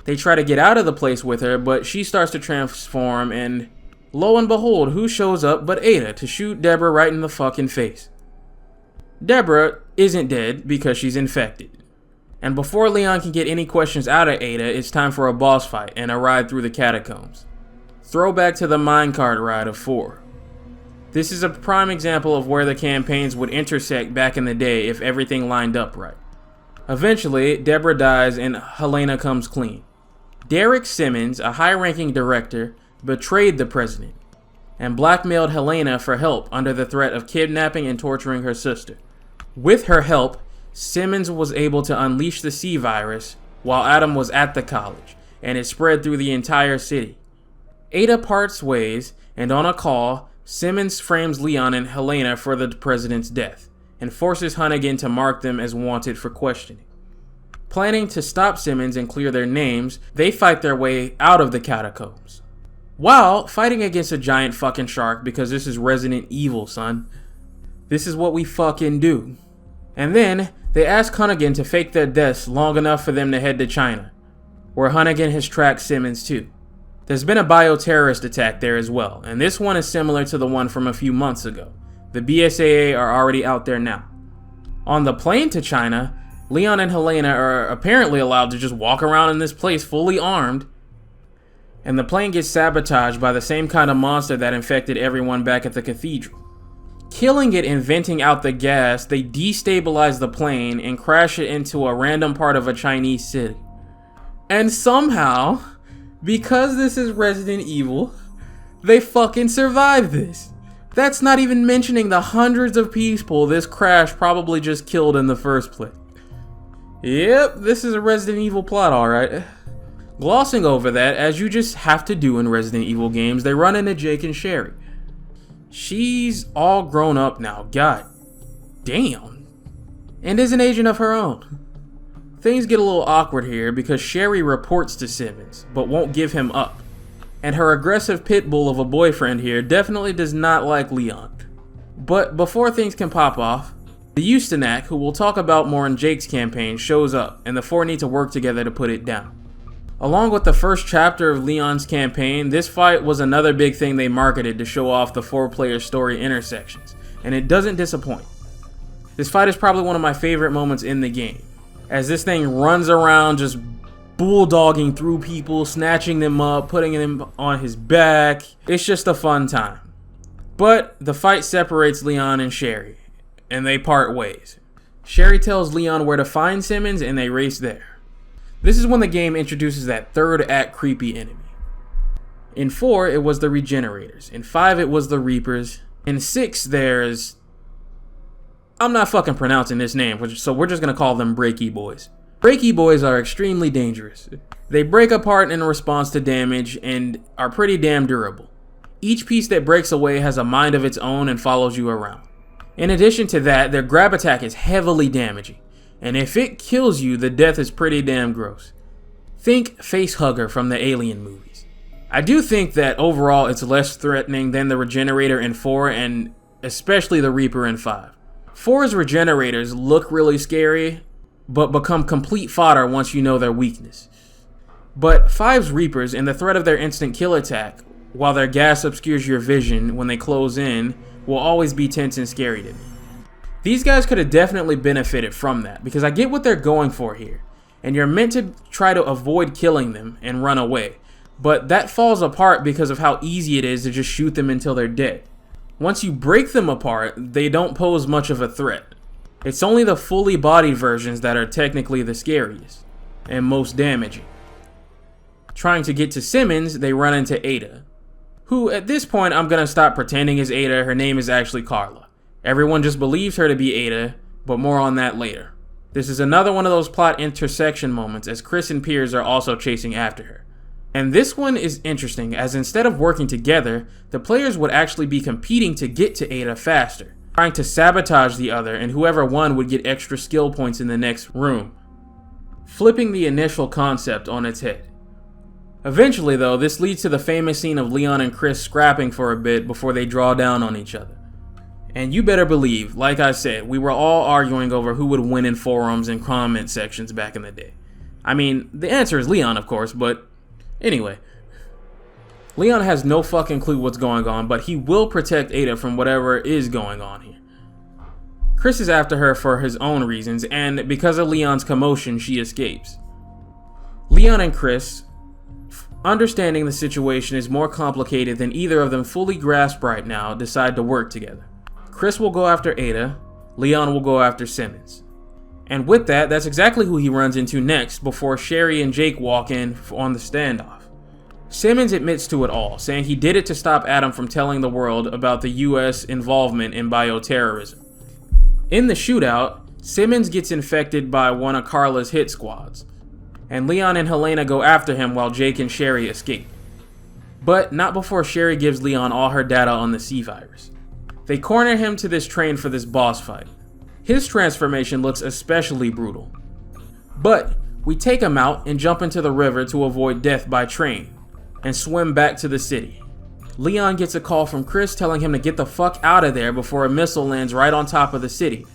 They try to get out of the place with her, but she starts to transform, and lo and behold, who shows up but Ada to shoot Deborah right in the fucking face. Deborah isn't dead because she's infected. And before Leon can get any questions out of Ada, it's time for a boss fight and a ride through the catacombs. Throwback to the minecart ride of 4. This is a prime example of where the campaigns would intersect back in the day if everything lined up right. Eventually, Deborah dies and Helena comes clean. Derek Simmons, a high-ranking director, betrayed the president and blackmailed Helena for help under the threat of kidnapping and torturing her sister. With her help, Simmons was able to unleash the C virus while Adam was at the college, and it spread through the entire city. Ada parts ways, and on a call, Simmons frames Leon and Helena for the president's death, and forces Hunnigan to mark them as wanted for questioning. Planning to stop Simmons and clear their names, they fight their way out of the catacombs, while fighting against a giant fucking shark because this is Resident Evil, son. This is what we fucking do. And then, they ask Hunnigan to fake their deaths long enough for them to head to China, where Hunnigan has tracked Simmons too. There's been a bioterrorist attack there as well, and this one is similar to the one from a few months ago. The BSAA are already out there now. On the plane to China, Leon and Helena are apparently allowed to just walk around in this place fully armed, and the plane gets sabotaged by the same kind of monster that infected everyone back at the cathedral. Killing it and venting out the gas, they destabilize the plane and crash it into a random part of a Chinese city. And somehow, because this is Resident Evil, they fucking survive this. That's not even mentioning the hundreds of people this crash probably just killed in the first place. Yep, this is a Resident Evil plot, alright. Glossing over that, as you just have to do in Resident Evil games, they run into Jake and Sherry. She's all grown up now, god damn, and is an agent of her own. Things get a little awkward here because Sherry reports to Simmons, but won't give him up. And her aggressive pit bull of a boyfriend here definitely does not like Leon. But before things can pop off, the Eustanak, who we'll talk about more in Jake's campaign, shows up, and the four need to work together to put it down. Along with the first chapter of Leon's campaign, this fight was another big thing they marketed to show off the 4-player story intersections, and it doesn't disappoint. This fight is probably one of my favorite moments in the game, as this thing runs around just bulldogging through people, snatching them up, putting them on his back. It's just a fun time. But the fight separates Leon and Sherry, and they part ways. Sherry tells Leon where to find Simmons, and they race there. This is when the game introduces that third act creepy enemy. In 4, it was the Regenerators. In 5, it was the Reapers. In 6, there's... I'm not fucking pronouncing this name, so we're just gonna call them Breaky Boys. Breaky Boys are extremely dangerous. They break apart in response to damage and are pretty damn durable. Each piece that breaks away has a mind of its own and follows you around. In addition to that, their grab attack is heavily damaging, and if it kills you, the death is pretty damn gross. Think Facehugger from the Alien movies. I do think that overall it's less threatening than the Regenerator in 4 and especially the Reaper in 5. 4's Regenerators look really scary, but become complete fodder once you know their weakness. But 5's Reapers and the threat of their instant kill attack, while their gas obscures your vision when they close in, will always be tense and scary to me. These guys could have definitely benefited from that, because I get what they're going for here, and you're meant to try to avoid killing them and run away, but that falls apart because of how easy it is to just shoot them until they're dead. Once you break them apart, they don't pose much of a threat. It's only the fully bodied versions that are technically the scariest and most damaging. Trying to get to Simmons, they run into Ada, who at this point I'm gonna stop pretending is Ada. Her name is actually Carla. Everyone just believes her to be Ada, but more on that later. This is another one of those plot intersection moments as Chris and Piers are also chasing after her. And this one is interesting as instead of working together, the players would actually be competing to get to Ada faster, trying to sabotage the other, and whoever won would get extra skill points in the next room, flipping the initial concept on its head. Eventually though, this leads to the famous scene of Leon and Chris scrapping for a bit before they draw down on each other. And you better believe, like I said, we were all arguing over who would win in forums and comment sections back in the day. I mean, the answer is Leon, of course, but anyway. Leon has no fucking clue what's going on, but he will protect Ada from whatever is going on here. Chris is after her for his own reasons, and because of Leon's commotion, she escapes. Leon and Chris, understanding the situation is more complicated than either of them fully grasp right now, decide to work together. Chris will go after Ada, Leon will go after Simmons. And with that, that's exactly who he runs into next before Sherry and Jake walk in on the standoff. Simmons admits to it all, saying he did it to stop Adam from telling the world about the US involvement in bioterrorism. In the shootout, Simmons gets infected by one of Carla's hit squads, and Leon and Helena go after him while Jake and Sherry escape. But not before Sherry gives Leon all her data on the C-Virus. They corner him to this train for this boss fight. His transformation looks especially brutal. But we take him out and jump into the river to avoid death by train, and swim back to the city. Leon gets a call from Chris telling him to get the fuck out of there before a missile lands right on top of the city,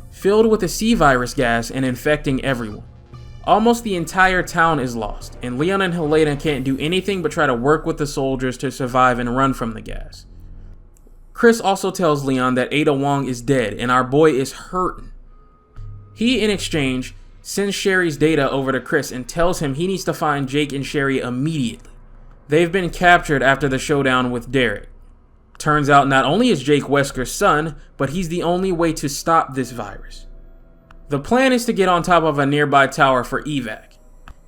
filled with the C-Virus gas and infecting everyone. Almost the entire town is lost, and Leon and Helena can't do anything but try to work with the soldiers to survive and run from the gas. Chris also tells Leon that Ada Wong is dead and our boy is hurting. He, in exchange, sends Sherry's data over to Chris and tells him he needs to find Jake and Sherry immediately. They've been captured after the showdown with Derek. Turns out not only is Jake Wesker's son, but he's the only way to stop this virus. The plan is to get on top of a nearby tower for evac.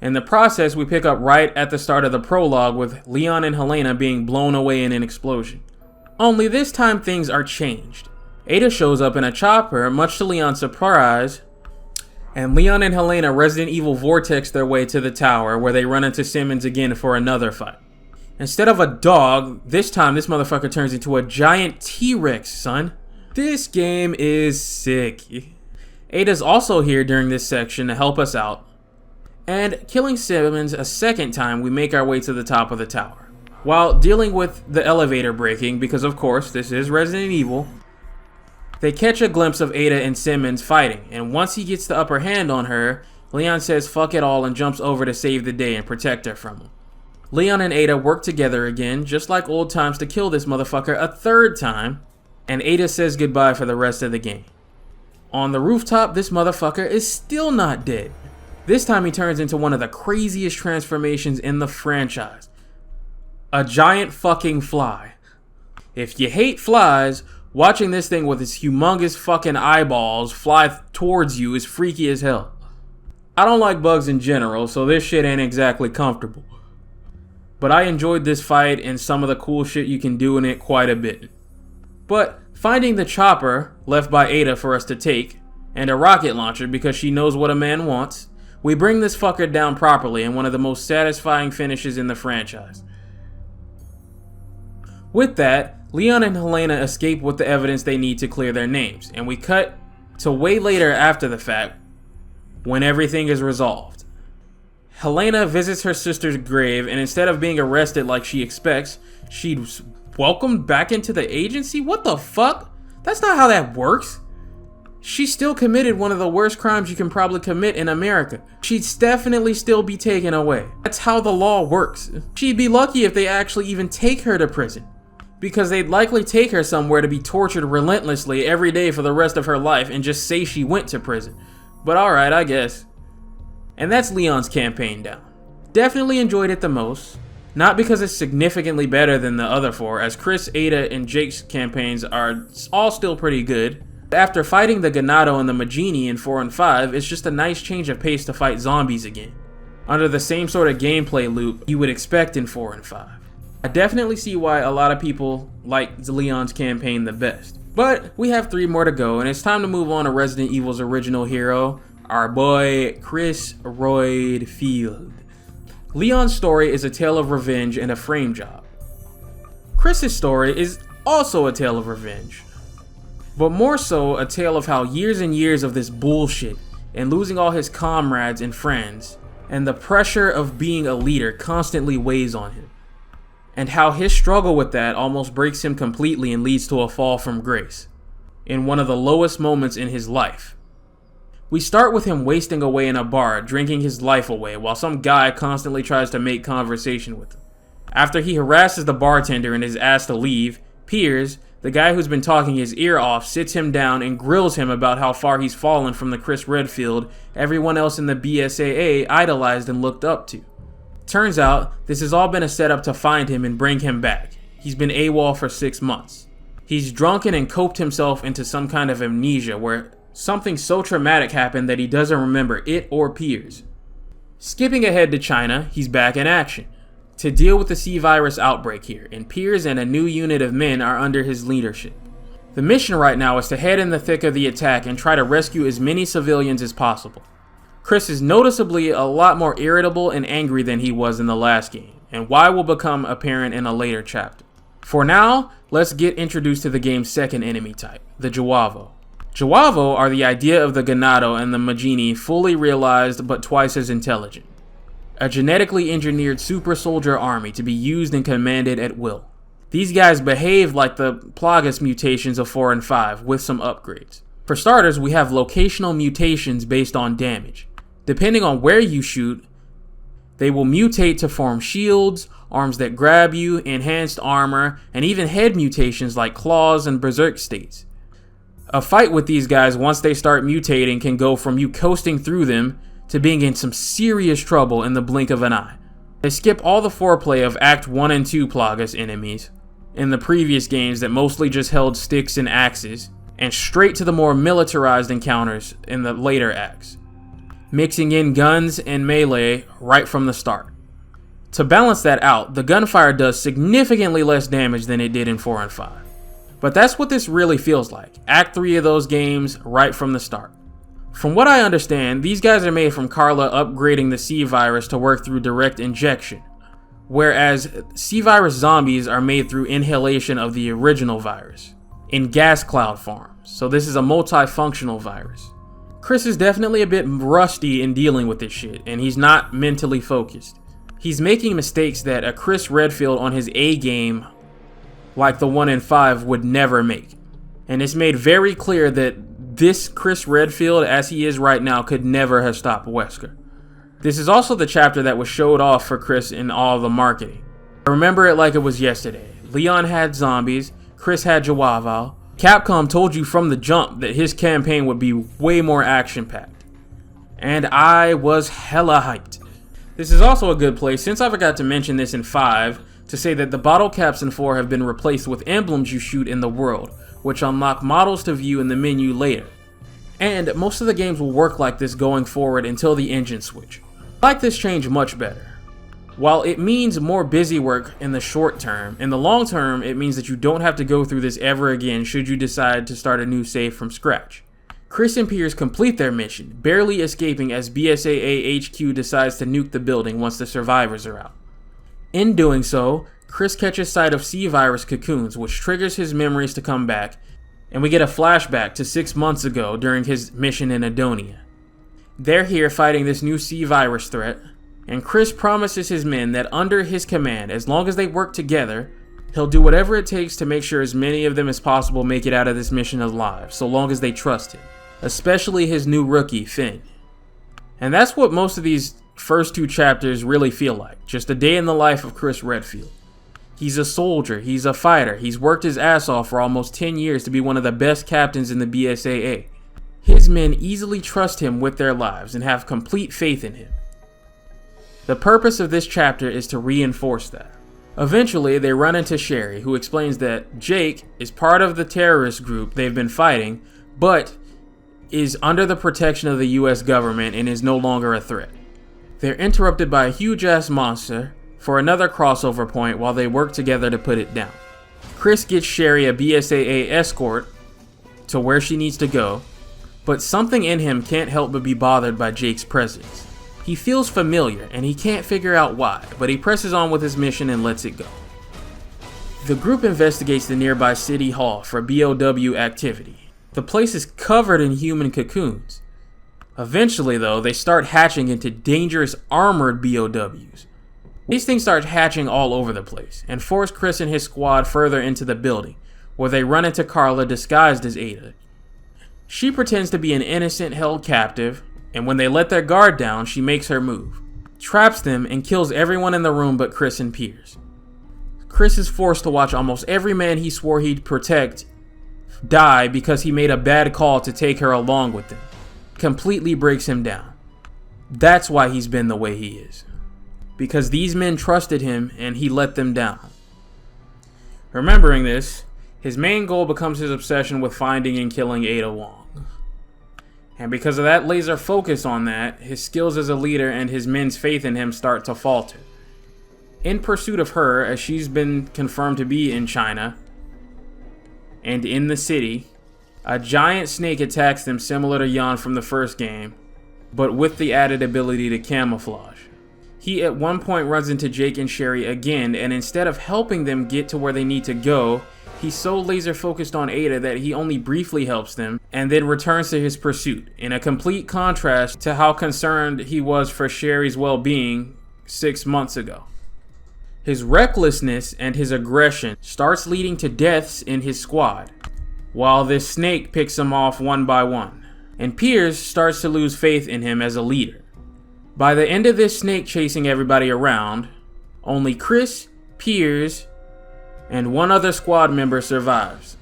In the process, we pick up right at the start of the prologue with Leon and Helena being blown away in an explosion. Only this time things are changed. Ada shows up in a chopper, much to Leon's surprise, and Leon and Helena Resident Evil vortex their way to the tower where they run into Simmons again for another fight. Instead of a dog, this time this motherfucker turns into a giant T-Rex, son. This game is sick. Ada's also here during this section to help us out. And killing Simmons a second time, we make our way to the top of the tower. While dealing with the elevator breaking, because of course this is Resident Evil, they catch a glimpse of Ada and Simmons fighting, and once he gets the upper hand on her, Leon says fuck it all and jumps over to save the day and protect her from him. Leon and Ada work together again, just like old times, to kill this motherfucker a third time, and Ada says goodbye for the rest of the game. On the rooftop, this motherfucker is still not dead. This time he turns into one of the craziest transformations in the franchise. A giant fucking fly. If you hate flies, watching this thing with its humongous fucking eyeballs fly towards you is freaky as hell. I don't like bugs in general, so this shit ain't exactly comfortable. But I enjoyed this fight and some of the cool shit you can do in it quite a bit. But finding the chopper left by Ada for us to take, and a rocket launcher because she knows what a man wants, we bring this fucker down properly in one of the most satisfying finishes in the franchise. With that, Leon and Helena escape with the evidence they need to clear their names, and we cut to way later after the fact, when everything is resolved. Helena visits her sister's grave, and instead of being arrested like she expects, she's welcomed back into the agency? What the fuck? That's not how that works. She still committed one of the worst crimes you can probably commit in America. She'd definitely still be taken away. That's how the law works. She'd be lucky if they actually even take her to prison, because they'd likely take her somewhere to be tortured relentlessly every day for the rest of her life and just say she went to prison. But alright, I guess. And that's Leon's campaign down. Definitely enjoyed it the most. Not because it's significantly better than the other four, as Chris, Ada, and Jake's campaigns are all still pretty good. After fighting the Ganado and the Magini in 4 and 5, it's just a nice change of pace to fight zombies again, under the same sort of gameplay loop you would expect in 4 and 5. I definitely see why a lot of people like Leon's campaign the best. But we have 3 more to go, and it's time to move on to Resident Evil's original hero, our boy Chris Redfield. Leon's story is a tale of revenge and a frame job. Chris's story is also a tale of revenge, but more so a tale of how years and years of this bullshit and losing all his comrades and friends and the pressure of being a leader constantly weighs on him, and how his struggle with that almost breaks him completely and leads to a fall from grace in one of the lowest moments in his life. We start with him wasting away in a bar, drinking his life away, while some guy constantly tries to make conversation with him. After he harasses the bartender and is asked to leave, Piers, the guy who's been talking his ear off, sits him down and grills him about how far he's fallen from the Chris Redfield everyone else in the BSAA idolized and looked up to. Turns out, this has all been a setup to find him and bring him back. He's been AWOL for 6 months. He's drunken and coped himself into some kind of amnesia where something so traumatic happened that he doesn't remember it or Piers. Skipping ahead to China, he's back in action to deal with the C-virus outbreak here, and Piers and a new unit of men are under his leadership. The mission right now is to head in the thick of the attack and try to rescue as many civilians as possible. Chris is noticeably a lot more irritable and angry than he was in the last game, and why will become apparent in a later chapter. For now, let's get introduced to the game's second enemy type, the Juavo. Juavo are the idea of the Ganado and the Majini fully realized but twice as intelligent. A genetically engineered super soldier army to be used and commanded at will. These guys behave like the Plagas mutations of 4 and 5 with some upgrades. For starters, we have locational mutations based on damage. Depending on where you shoot, they will mutate to form shields, arms that grab you, enhanced armor, and even head mutations like claws and berserk states. A fight with these guys once they start mutating can go from you coasting through them to being in some serious trouble in the blink of an eye. They skip all the foreplay of Act 1 and 2 Plagas enemies in the previous games that mostly just held sticks and axes, and straight to the more militarized encounters in the later acts, mixing in guns and melee right from the start. To balance that out, the gunfire does significantly less damage than it did in 4 and 5. But that's what this really feels like, Act 3 of those games right from the start. From what I understand, these guys are made from Carla upgrading the C-virus to work through direct injection, whereas C-virus zombies are made through inhalation of the original virus, in gas cloud forms, so this is a multifunctional virus. Chris is definitely a bit rusty in dealing with this shit, and he's not mentally focused. He's making mistakes that a Chris Redfield on his A game, like the 1 in 5, would never make. And it's made very clear that this Chris Redfield, as he is right now, could never have stopped Wesker. This is also the chapter that was showed off for Chris in all the marketing. I remember it like it was yesterday. Leon had zombies, Chris had Juavo. Capcom told you from the jump that his campaign would be way more action-packed. And I was hella hyped. This is also a good place, since I forgot to mention this in 5, to say that the bottle caps in 4 have been replaced with emblems you shoot in the world, which unlock models to view in the menu later. And most of the games will work like this going forward until the engine switch. I like this change much better. While it means more busy work in the short term, in the long term it means that you don't have to go through this ever again should you decide to start a new save from scratch. Chris and Piers complete their mission, barely escaping as BSAA HQ decides to nuke the building once the survivors are out. In doing so, Chris catches sight of C-virus cocoons, which triggers his memories to come back, and we get a flashback to 6 months ago during his mission in Adonia. They're here fighting this new C-virus threat, and Chris promises his men that under his command, as long as they work together, he'll do whatever it takes to make sure as many of them as possible make it out of this mission alive, so long as they trust him, especially his new rookie, Finn. And that's what most of these first 2 chapters really feel like, just a day in the life of Chris Redfield. He's a soldier, he's a fighter, he's worked his ass off for almost 10 years to be one of the best captains in the BSAA. His men easily trust him with their lives and have complete faith in him. The purpose of this chapter is to reinforce that. Eventually, they run into Sherry, who explains that Jake is part of the terrorist group they've been fighting, but is under the protection of the US government and is no longer a threat. They're interrupted by a huge-ass monster for another crossover point while they work together to put it down. Chris gets Sherry a BSAA escort to where she needs to go, but something in him can't help but be bothered by Jake's presence. He feels familiar and he can't figure out why, but he presses on with his mission and lets it go. The group investigates the nearby city hall for BOW activity. The place is covered in human cocoons. Eventually though, they start hatching into dangerous armored BOWs. These things start hatching all over the place and force Chris and his squad further into the building, where they run into Carla disguised as Ada. She pretends to be an innocent held captive, and when they let their guard down, she makes her move, traps them, and kills everyone in the room but Chris and Piers. Chris is forced to watch almost every man he swore he'd protect die because he made a bad call to take her along with him. Completely breaks him down. That's why he's been the way he is. Because these men trusted him and he let them down. Remembering this, his main goal becomes his obsession with finding and killing Ada Wong. And because of that laser focus on that, his skills as a leader and his men's faith in him start to falter. In pursuit of her, as she's been confirmed to be in China and in the city, a giant snake attacks them similar to Yan from the first game, but with the added ability to camouflage. He at one point runs into Jake and Sherry again, and instead of helping them get to where they need to go, he's so laser focused on Ada that he only briefly helps them and then returns to his pursuit, in a complete contrast to how concerned he was for Sherry's well-being 6 months ago. His recklessness and his aggression starts leading to deaths in his squad, while this snake picks them off one by one, and Piers starts to lose faith in him as a leader. By the end of this snake chasing everybody around, only Chris, Piers, and one other squad member survives.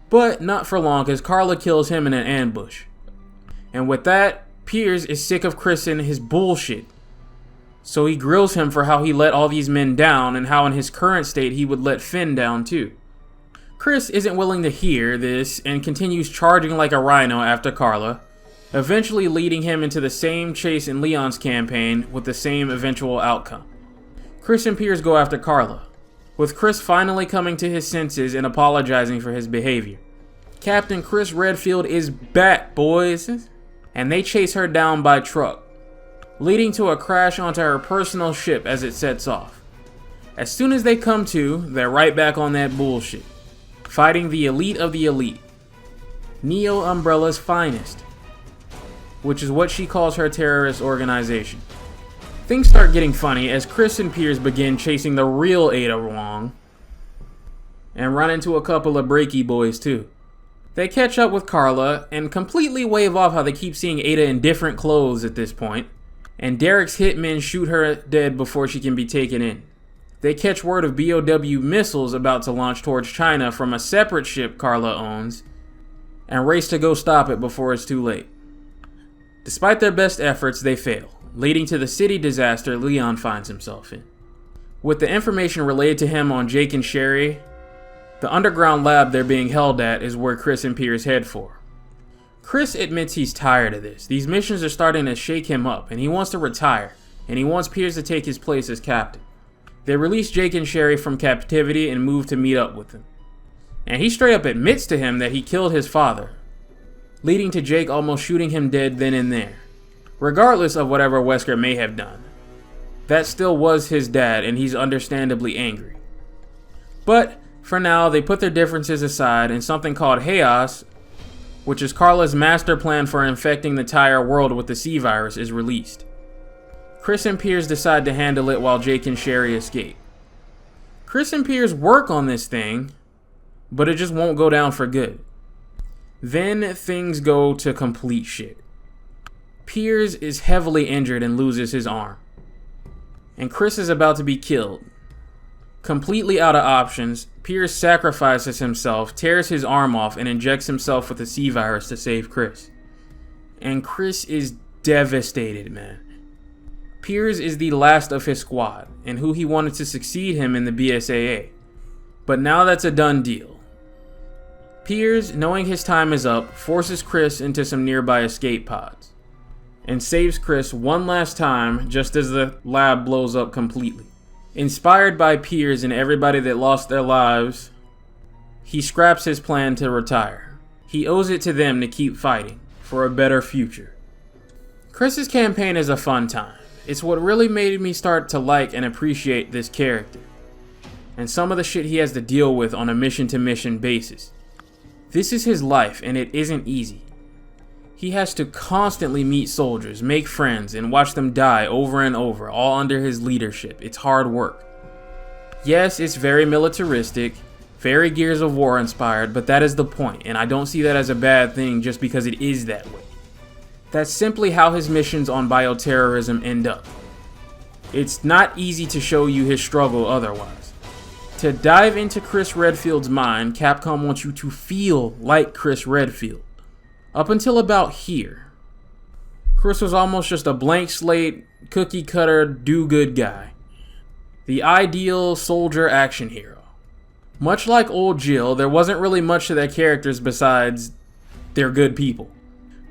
But not for long, as Carla kills him in an ambush. And with that, Piers is sick of Chris and his bullshit. So he grills him for how he let all these men down and how in his current state he would let Finn down too. Chris isn't willing to hear this and continues charging like a rhino after Carla, eventually leading him into the same chase in Leon's campaign with the same eventual outcome. Chris and Piers go after Carla, with Chris finally coming to his senses and apologizing for his behavior. Captain Chris Redfield is back, boys, and they chase her down by truck, leading to a crash onto her personal ship as it sets off. As soon as they come to, they're right back on that bullshit, fighting the elite of the elite, Neo Umbrella's finest, which is what she calls her terrorist organization. Things start getting funny as Chris and Piers begin chasing the real Ada Wong and run into a couple of breaky boys too. They catch up with Carla and completely wave off how they keep seeing Ada in different clothes at this point, and Derek's hitmen shoot her dead before she can be taken in. They catch word of BOW missiles about to launch towards China from a separate ship Carla owns and race to go stop it before it's too late. Despite their best efforts, they fail, leading to the city disaster Leon finds himself in. With the information relayed to him on Jake and Sherry, the underground lab they're being held at is where Chris and Piers head for. Chris admits he's tired of this. These missions are starting to shake him up, and he wants to retire, and he wants Piers to take his place as captain. They release Jake and Sherry from captivity and move to meet up with him. And he straight up admits to him that he killed his father, leading to Jake almost shooting him dead then and there. Regardless of whatever Wesker may have done, that still was his dad, and he's understandably angry. But for now, they put their differences aside, and something called Chaos, which is Carla's master plan for infecting the entire world with the C virus, is released. Chris and Piers decide to handle it while Jake and Sherry escape. Chris and Piers work on this thing, but it just won't go down for good. Then things go to complete shit. Piers is heavily injured and loses his arm, and Chris is about to be killed. Completely out of options, Piers sacrifices himself, tears his arm off, and injects himself with the C virus to save Chris. And Chris is devastated, man. Piers is the last of his squad, and who he wanted to succeed him in the BSAA. But now that's a done deal. Piers, knowing his time is up, forces Chris into some nearby escape pods, and saves Chris one last time just as the lab blows up completely. Inspired by Piers and everybody that lost their lives, he scraps his plan to retire. He owes it to them to keep fighting for a better future. Chris's campaign is a fun time. It's what really made me start to like and appreciate this character, and some of the shit he has to deal with on a mission-to-mission basis. This is his life, and it isn't easy. He has to constantly meet soldiers, make friends, and watch them die over and over, all under his leadership. It's hard work. Yes, it's very militaristic, very Gears of War inspired, but that is the point, and I don't see that as a bad thing just because it is that way. That's simply how his missions on bioterrorism end up. It's not easy to show you his struggle otherwise. To dive into Chris Redfield's mind, Capcom wants you to feel like Chris Redfield. Up until about here, Chris was almost just a blank slate, cookie cutter, do-good guy. The ideal soldier action hero. Much like old Jill, there wasn't really much to their characters besides they're good people.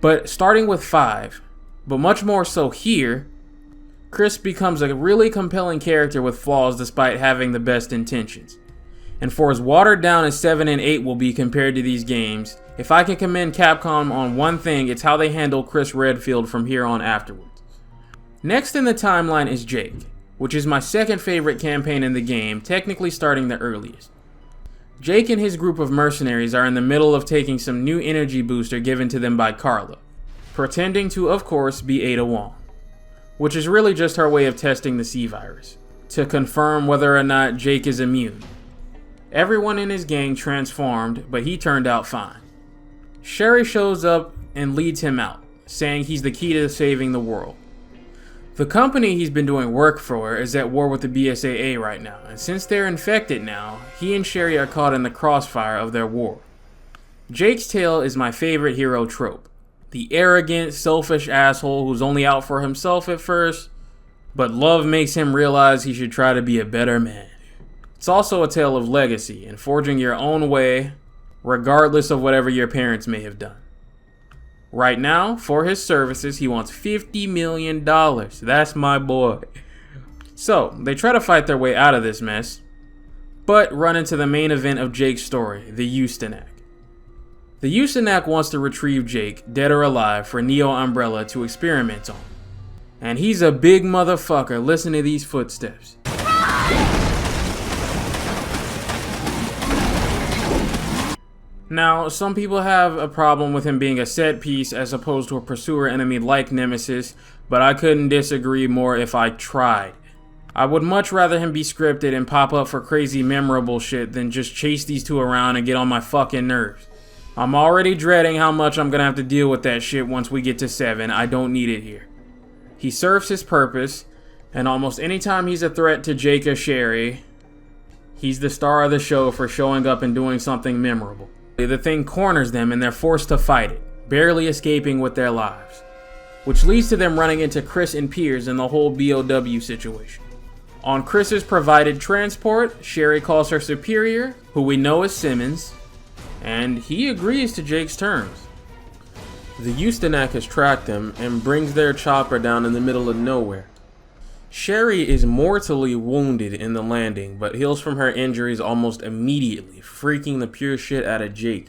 But starting with 5, but much more so here, Chris becomes a really compelling character with flaws despite having the best intentions. And for as watered down as 7 and 8 will be compared to these games, if I can commend Capcom on one thing, it's how they handle Chris Redfield from here on afterwards. Next in the timeline is Jake, which is my second favorite campaign in the game, technically starting the earliest. Jake and his group of mercenaries are in the middle of taking some new energy booster given to them by Carla, pretending to, of course, be Ada Wong, which is really just her way of testing the C-Virus, to confirm whether or not Jake is immune. Everyone in his gang transformed, but he turned out fine. Sherry shows up and leads him out, saying he's the key to saving the world. The company he's been doing work for is at war with the BSAA right now, and since they're infected now, he and Sherry are caught in the crossfire of their war. Jake's tale is my favorite hero trope. The arrogant, selfish asshole who's only out for himself at first, but love makes him realize he should try to be a better man. It's also a tale of legacy and forging your own way, regardless of whatever your parents may have done. Right now, for his services, he wants $50 million. That's my boy. So, they try to fight their way out of this mess, but run into the main event of Jake's story, the Ustanak. The Ustanak wants to retrieve Jake, dead or alive, for Neo Umbrella to experiment on. And he's a big motherfucker. Listen to these footsteps. Now, some people have a problem with him being a set piece as opposed to a pursuer enemy like Nemesis, but I couldn't disagree more if I tried. I would much rather him be scripted and pop up for crazy memorable shit than just chase these two around and get on my fucking nerves. I'm already dreading how much I'm gonna have to deal with that shit once we get to 7. I don't need it here. He serves his purpose, and almost anytime he's a threat to Jake or Sherry, he's the star of the show for showing up and doing something memorable. The thing corners them and they're forced to fight it, barely escaping with their lives. Which leads to them running into Chris and Piers in the whole BOW situation. On Chris's provided transport, Sherry calls her superior, who we know is Simmons, and he agrees to Jake's terms. The Ustanak has tracked them and brings their chopper down in the middle of nowhere. Sherry is mortally wounded in the landing, but heals from her injuries almost immediately, freaking the pure shit out of Jake.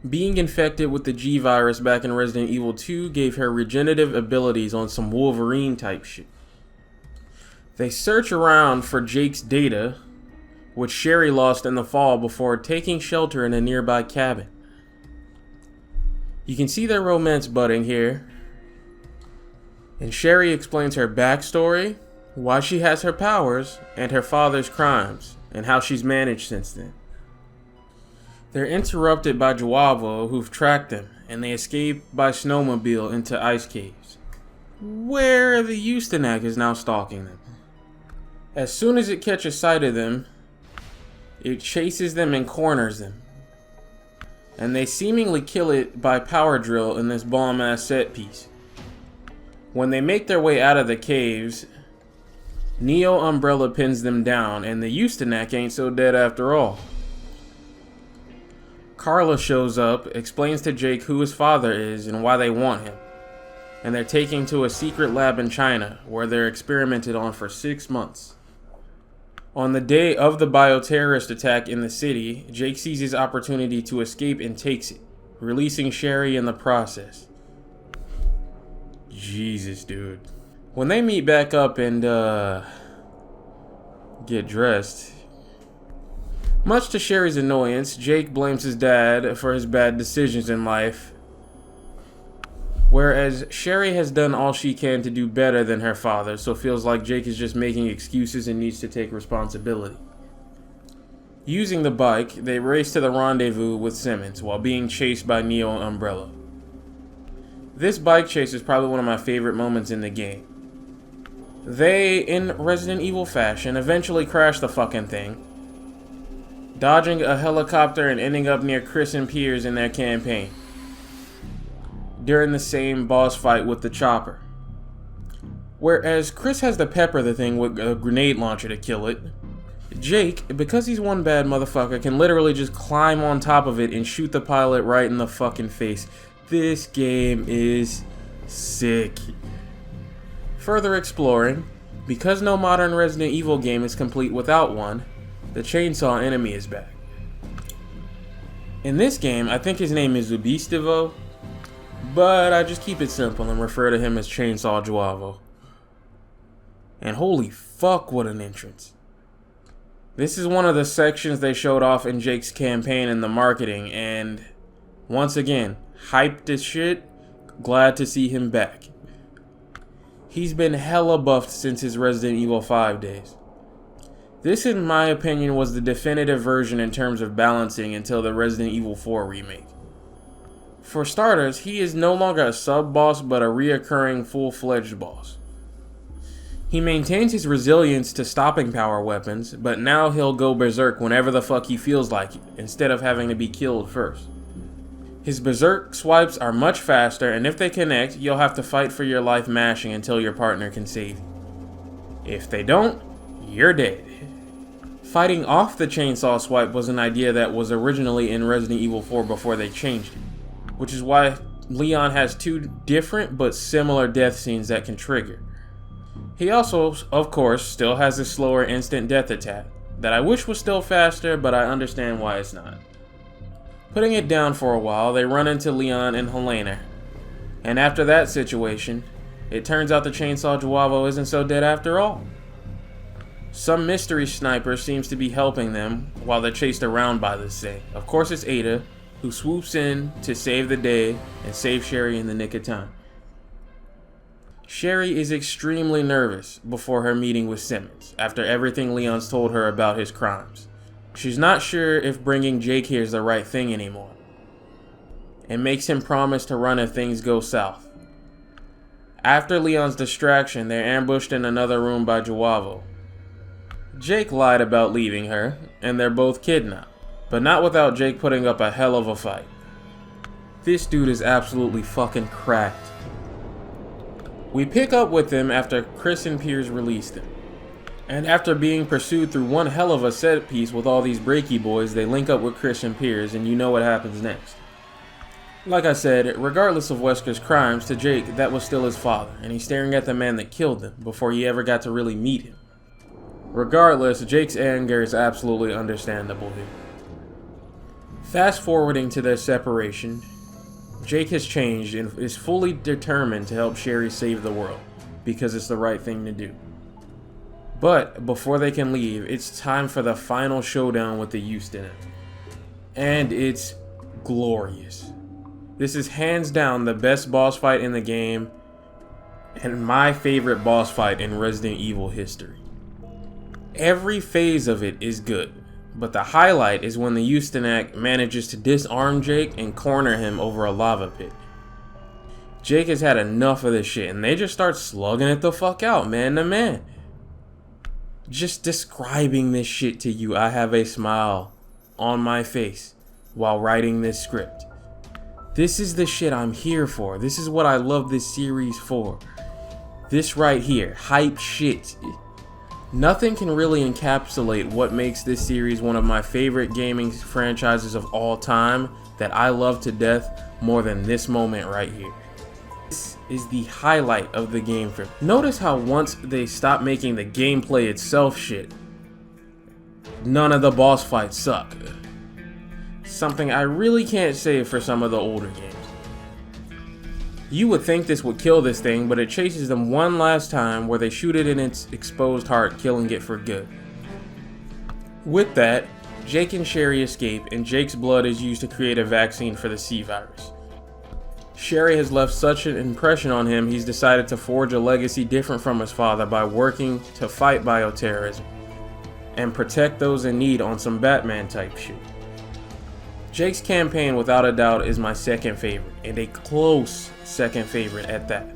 Being infected with the G-Virus back in Resident Evil 2 gave her regenerative abilities on some Wolverine type shit. They search around for Jake's data, which Sherry lost in the fall before taking shelter in a nearby cabin. You can see their romance budding here. And Sherry explains her backstory, why she has her powers, and her father's crimes, and how she's managed since then. They're interrupted by Joavo, who've tracked them, and they escape by snowmobile into ice caves, where the Ustanak is now stalking them. As soon as it catches sight of them, it chases them and corners them, and they seemingly kill it by power drill in this bomb-ass set piece. When they make their way out of the caves, Neo Umbrella pins them down, and the Ustanak ain't so dead after all. Carla shows up, explains to Jake who his father is and why they want him, and they're taken to a secret lab in China where they're experimented on for 6 months. On the day of the bioterrorist attack in the city, Jake sees his opportunity to escape and takes it, releasing Sherry in the process. Jesus, dude. When they meet back up and get dressed, much to Sherry's annoyance, Jake blames his dad for his bad decisions in life, whereas Sherry has done all she can to do better than her father, so feels like Jake is just making excuses and needs to take responsibility. Using the bike, they race to the rendezvous with Simmons while being chased by Neo and Umbrella. This bike chase is probably one of my favorite moments in the game. They, in Resident Evil fashion, eventually crash the fucking thing, dodging a helicopter and ending up near Chris and Piers in their campaign, during the same boss fight with the chopper. Whereas Chris has to pepper the thing with a grenade launcher to kill it, Jake, because he's one bad motherfucker, can literally just climb on top of it and shoot the pilot right in the fucking face. This game is sick. Further exploring, because no modern Resident Evil game is complete without one, the chainsaw enemy is back. In this game, I think his name is Ubistivo, but I just keep it simple and refer to him as Chainsaw Joavo. And holy fuck, what an entrance. This is one of the sections they showed off in Jake's campaign in the marketing, and once again, hyped as shit, glad to see him back. He's been hella buffed since his Resident Evil 5 days. This, in my opinion, was the definitive version in terms of balancing until the Resident Evil 4 remake. For starters, he is no longer a sub-boss, but a reoccurring full-fledged boss. He maintains his resilience to stopping power weapons, but now he'll go berserk whenever the fuck he feels like it, instead of having to be killed first. His berserk swipes are much faster, and if they connect, you'll have to fight for your life mashing until your partner can save you. If they don't, you're dead. Fighting off the chainsaw swipe was an idea that was originally in Resident Evil 4 before they changed it, which is why Leon has two different but similar death scenes that can trigger. He also, of course, still has a slower instant death attack that I wish was still faster, but I understand why it's not. Putting it down for a while, they run into Leon and Helena, and after that situation, it turns out the Chainsaw Joavo isn't so dead after all. Some mystery sniper seems to be helping them while they're chased around by this thing. Of course, it's Ada, who swoops in to save the day and save Sherry in the nick of time. Sherry is extremely nervous before her meeting with Simmons, after everything Leon's told her about his crimes. She's not sure if bringing Jake here is the right thing anymore, and makes him promise to run if things go south. After Leon's distraction, they're ambushed in another room by Joavo. Jake lied about leaving her, and they're both kidnapped, but not without Jake putting up a hell of a fight. This dude is absolutely fucking cracked. We pick up with them after Chris and Piers release them. And after being pursued through one hell of a set piece with all these breaky boys, they link up with Chris and Piers, and you know what happens next. Like I said, regardless of Wesker's crimes, to Jake, that was still his father, and he's staring at the man that killed him before he ever got to really meet him. Regardless, Jake's anger is absolutely understandable here. Fast forwarding to their separation, Jake has changed and is fully determined to help Sherry save the world, because it's the right thing to do. But before they can leave, it's time for the final showdown with the Houston. And it's glorious. This is hands down the best boss fight in the game, and my favorite boss fight in Resident Evil history. Every phase of it is good, but the highlight is when the Houston manages to disarm Jake and corner him over a lava pit. Jake has had enough of this shit, and they just start slugging it the fuck out, man to man. Just describing this shit to you, I have a smile on my face while writing this script. This is the shit I'm here for. This is what I love this series for. This right here, hype shit. Nothing can really encapsulate what makes this series one of my favorite gaming franchises of all time that I love to death more than this moment right here. This is the highlight of the game for me. Notice how once they stop making the gameplay itself shit, none of the boss fights suck. Something I really can't say for some of the older games. You would think this would kill this thing, but it chases them one last time where they shoot it in its exposed heart, killing it for good. With that, Jake and Sherry escape, and Jake's blood is used to create a vaccine for the C virus. Sherry has left such an impression on him, he's decided to forge a legacy different from his father by working to fight bioterrorism and protect those in need on some Batman type shit. Jake's campaign without a doubt is my second favorite, and a close second favorite at that.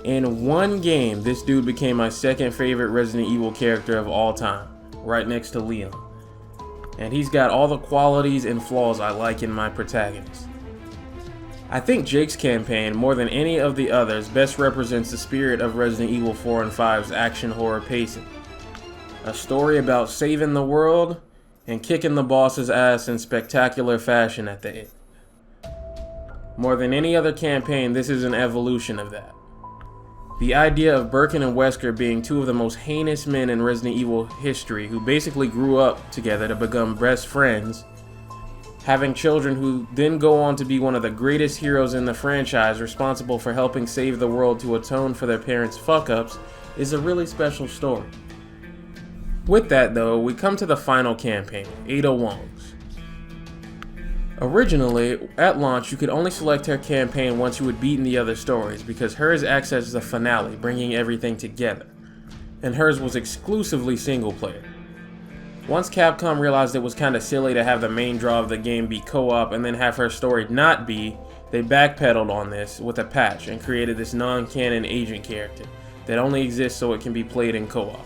In one game, this dude became my second favorite Resident Evil character of all time, right next to Leon. And he's got all the qualities and flaws I like in my protagonist. I think Jake's campaign, more than any of the others, best represents the spirit of Resident Evil 4 and 5's action horror pacing. A story about saving the world and kicking the boss's ass in spectacular fashion at the end. More than any other campaign, this is an evolution of that. The idea of Birkin and Wesker being two of the most heinous men in Resident Evil history who basically grew up together to become best friends, having children who then go on to be one of the greatest heroes in the franchise responsible for helping save the world to atone for their parents' fuck-ups, is a really special story. With that though, we come to the final campaign, Ada Wong's. Originally, at launch you could only select her campaign once you had beaten the other stories because hers acts as the finale, bringing everything together, and hers was exclusively single player. Once Capcom realized it was kinda silly to have the main draw of the game be co-op and then have her story not be, they backpedaled on this with a patch and created this non-canon agent character that only exists so it can be played in co-op.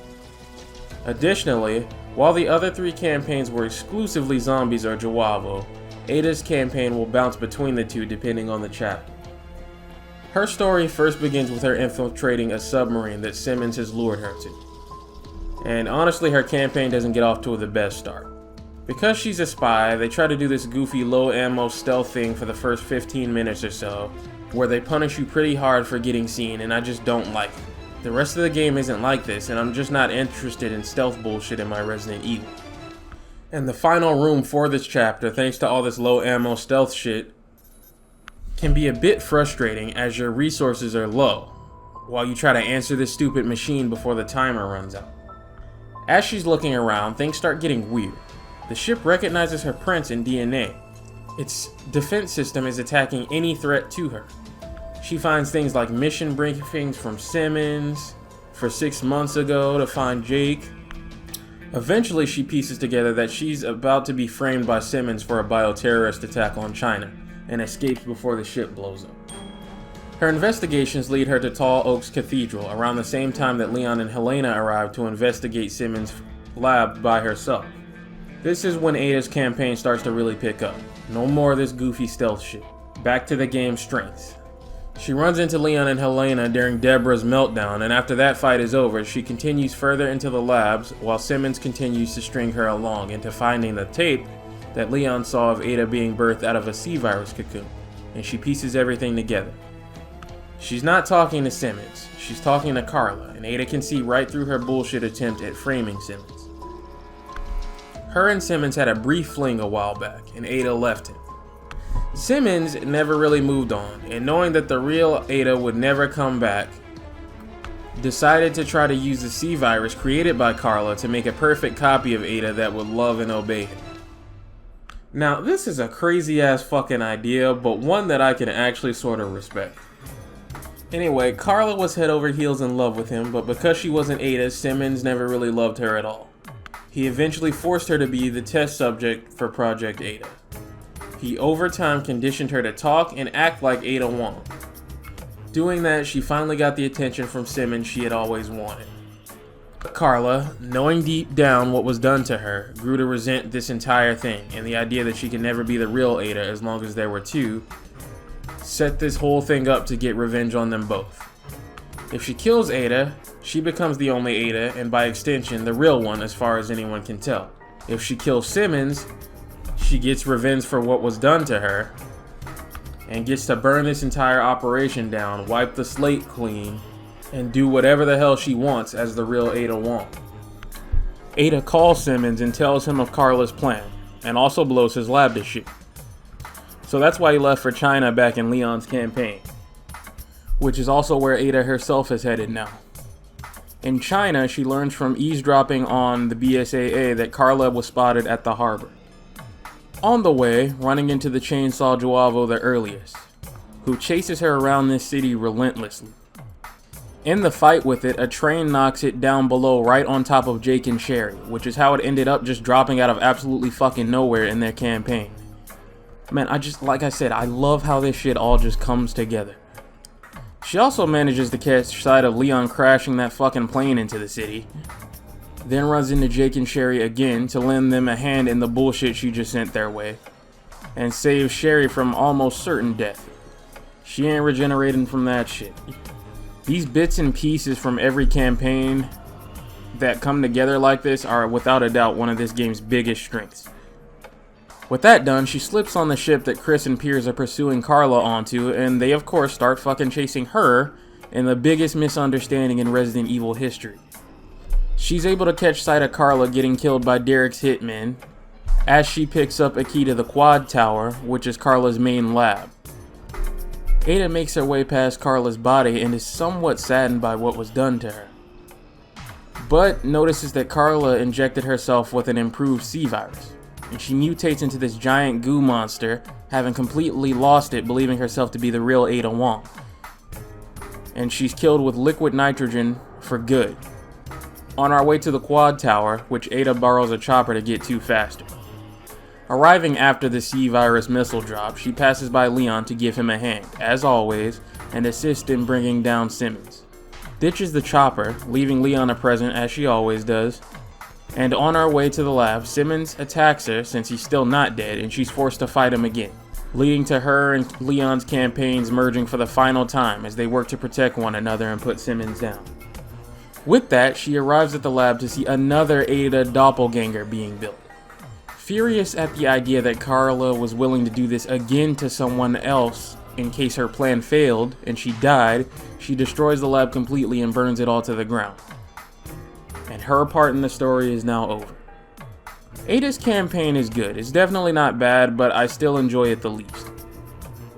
Additionally, while the other three campaigns were exclusively zombies or Jawavo, Ada's campaign will bounce between the two depending on the chapter. Her story first begins with her infiltrating a submarine that Simmons has lured her to. And honestly, her campaign doesn't get off to the best start. Because she's a spy, they try to do this goofy low ammo stealth thing for the first 15 minutes or so, where they punish you pretty hard for getting seen, and I just don't like it. The rest of the game isn't like this, and I'm just not interested in stealth bullshit in my Resident Evil. And the final room for this chapter, thanks to all this low ammo stealth shit, can be a bit frustrating as your resources are low, while you try to answer this stupid machine before the timer runs out. As she's looking around, things start getting weird. The ship recognizes her prints and DNA. Its defense system is attacking any threat to her. She finds things like mission briefings from Simmons for 6 months ago to find Jake. Eventually she pieces together that she's about to be framed by Simmons for a bioterrorist attack on China and escapes before the ship blows up. Her investigations lead her to Tall Oaks Cathedral around the same time that Leon and Helena arrive to investigate Simmons' lab by herself. This is when Ada's campaign starts to really pick up. No more of this goofy stealth shit. Back to the game's strengths. She runs into Leon and Helena during Deborah's meltdown, and after that fight is over, she continues further into the labs while Simmons continues to string her along into finding the tape that Leon saw of Ada being birthed out of a C-virus cocoon, and she pieces everything together. She's not talking to Simmons, she's talking to Carla, and Ada can see right through her bullshit attempt at framing Simmons. Her and Simmons had a brief fling a while back, and Ada left him. Simmons never really moved on, and knowing that the real Ada would never come back, decided to try to use the C-virus created by Carla to make a perfect copy of Ada that would love and obey him. Now, this is a crazy ass fucking idea, but one that I can actually sort of respect. Anyway, Carla was head over heels in love with him, but because she wasn't Ada, Simmons never really loved her at all. He eventually forced her to be the test subject for Project Ada. He over time conditioned her to talk and act like Ada Wong. Doing that, she finally got the attention from Simmons she had always wanted. Carla, knowing deep down what was done to her, grew to resent this entire thing, and the idea that she could never be the real Ada as long as there were two, set this whole thing up to get revenge on them both. If she kills Ada, she becomes the only Ada, and by extension, the real one as far as anyone can tell. If she kills Simmons, she gets revenge for what was done to her, and gets to burn this entire operation down, wipe the slate clean, and do whatever the hell she wants as the real Ada Wong. Ada calls Simmons and tells him of Carla's plan, and also blows his lab to shit. So that's why he left for China back in Leon's campaign, which is also where Ada herself is headed now. In China, she learns from eavesdropping on the BSAA that Carla was spotted at the harbor. On the way, running into the Chainsaw Joavo the earliest, who chases her around this city relentlessly. In the fight with it, a train knocks it down below right on top of Jake and Sherry, which is how it ended up just dropping out of absolutely fucking nowhere in their campaign. Man, like I said, I love how this shit all just comes together. She also manages to catch sight of Leon crashing that fucking plane into the city, then runs into Jake and Sherry again to lend them a hand in the bullshit she just sent their way, and saves Sherry from almost certain death. She ain't regenerating from that shit. These bits and pieces from every campaign that come together like this are without a doubt one of this game's biggest strengths. With that done, she slips on the ship that Chris and Piers are pursuing Carla onto, and they of course start fucking chasing her in the biggest misunderstanding in Resident Evil history. She's able to catch sight of Carla getting killed by Derek's hitmen as she picks up a key to the quad tower, which is Carla's main lab. Ada makes her way past Carla's body and is somewhat saddened by what was done to her, but notices that Carla injected herself with an improved C-virus, and she mutates into this giant goo monster, having completely lost it, believing herself to be the real Ada Wong. And she's killed with liquid nitrogen for good. On our way to the quad tower, which Ada borrows a chopper to get to faster. Arriving after the C-virus missile drop, she passes by Leon to give him a hand, as always, and assist in bringing down Simmons. Ditches the chopper, leaving Leon a present as she always does. And on our way to the lab, Simmons attacks her since he's still not dead, and she's forced to fight him again, leading to her and Leon's campaigns merging for the final time as they work to protect one another and put Simmons down. With that, she arrives at the lab to see another Ada doppelganger being built. Furious at the idea that Carla was willing to do this again to someone else in case her plan failed and she died, she destroys the lab completely and burns it all to the ground. And her part in the story is now over. Ada's campaign is good. It's definitely not bad, but I still enjoy it the least.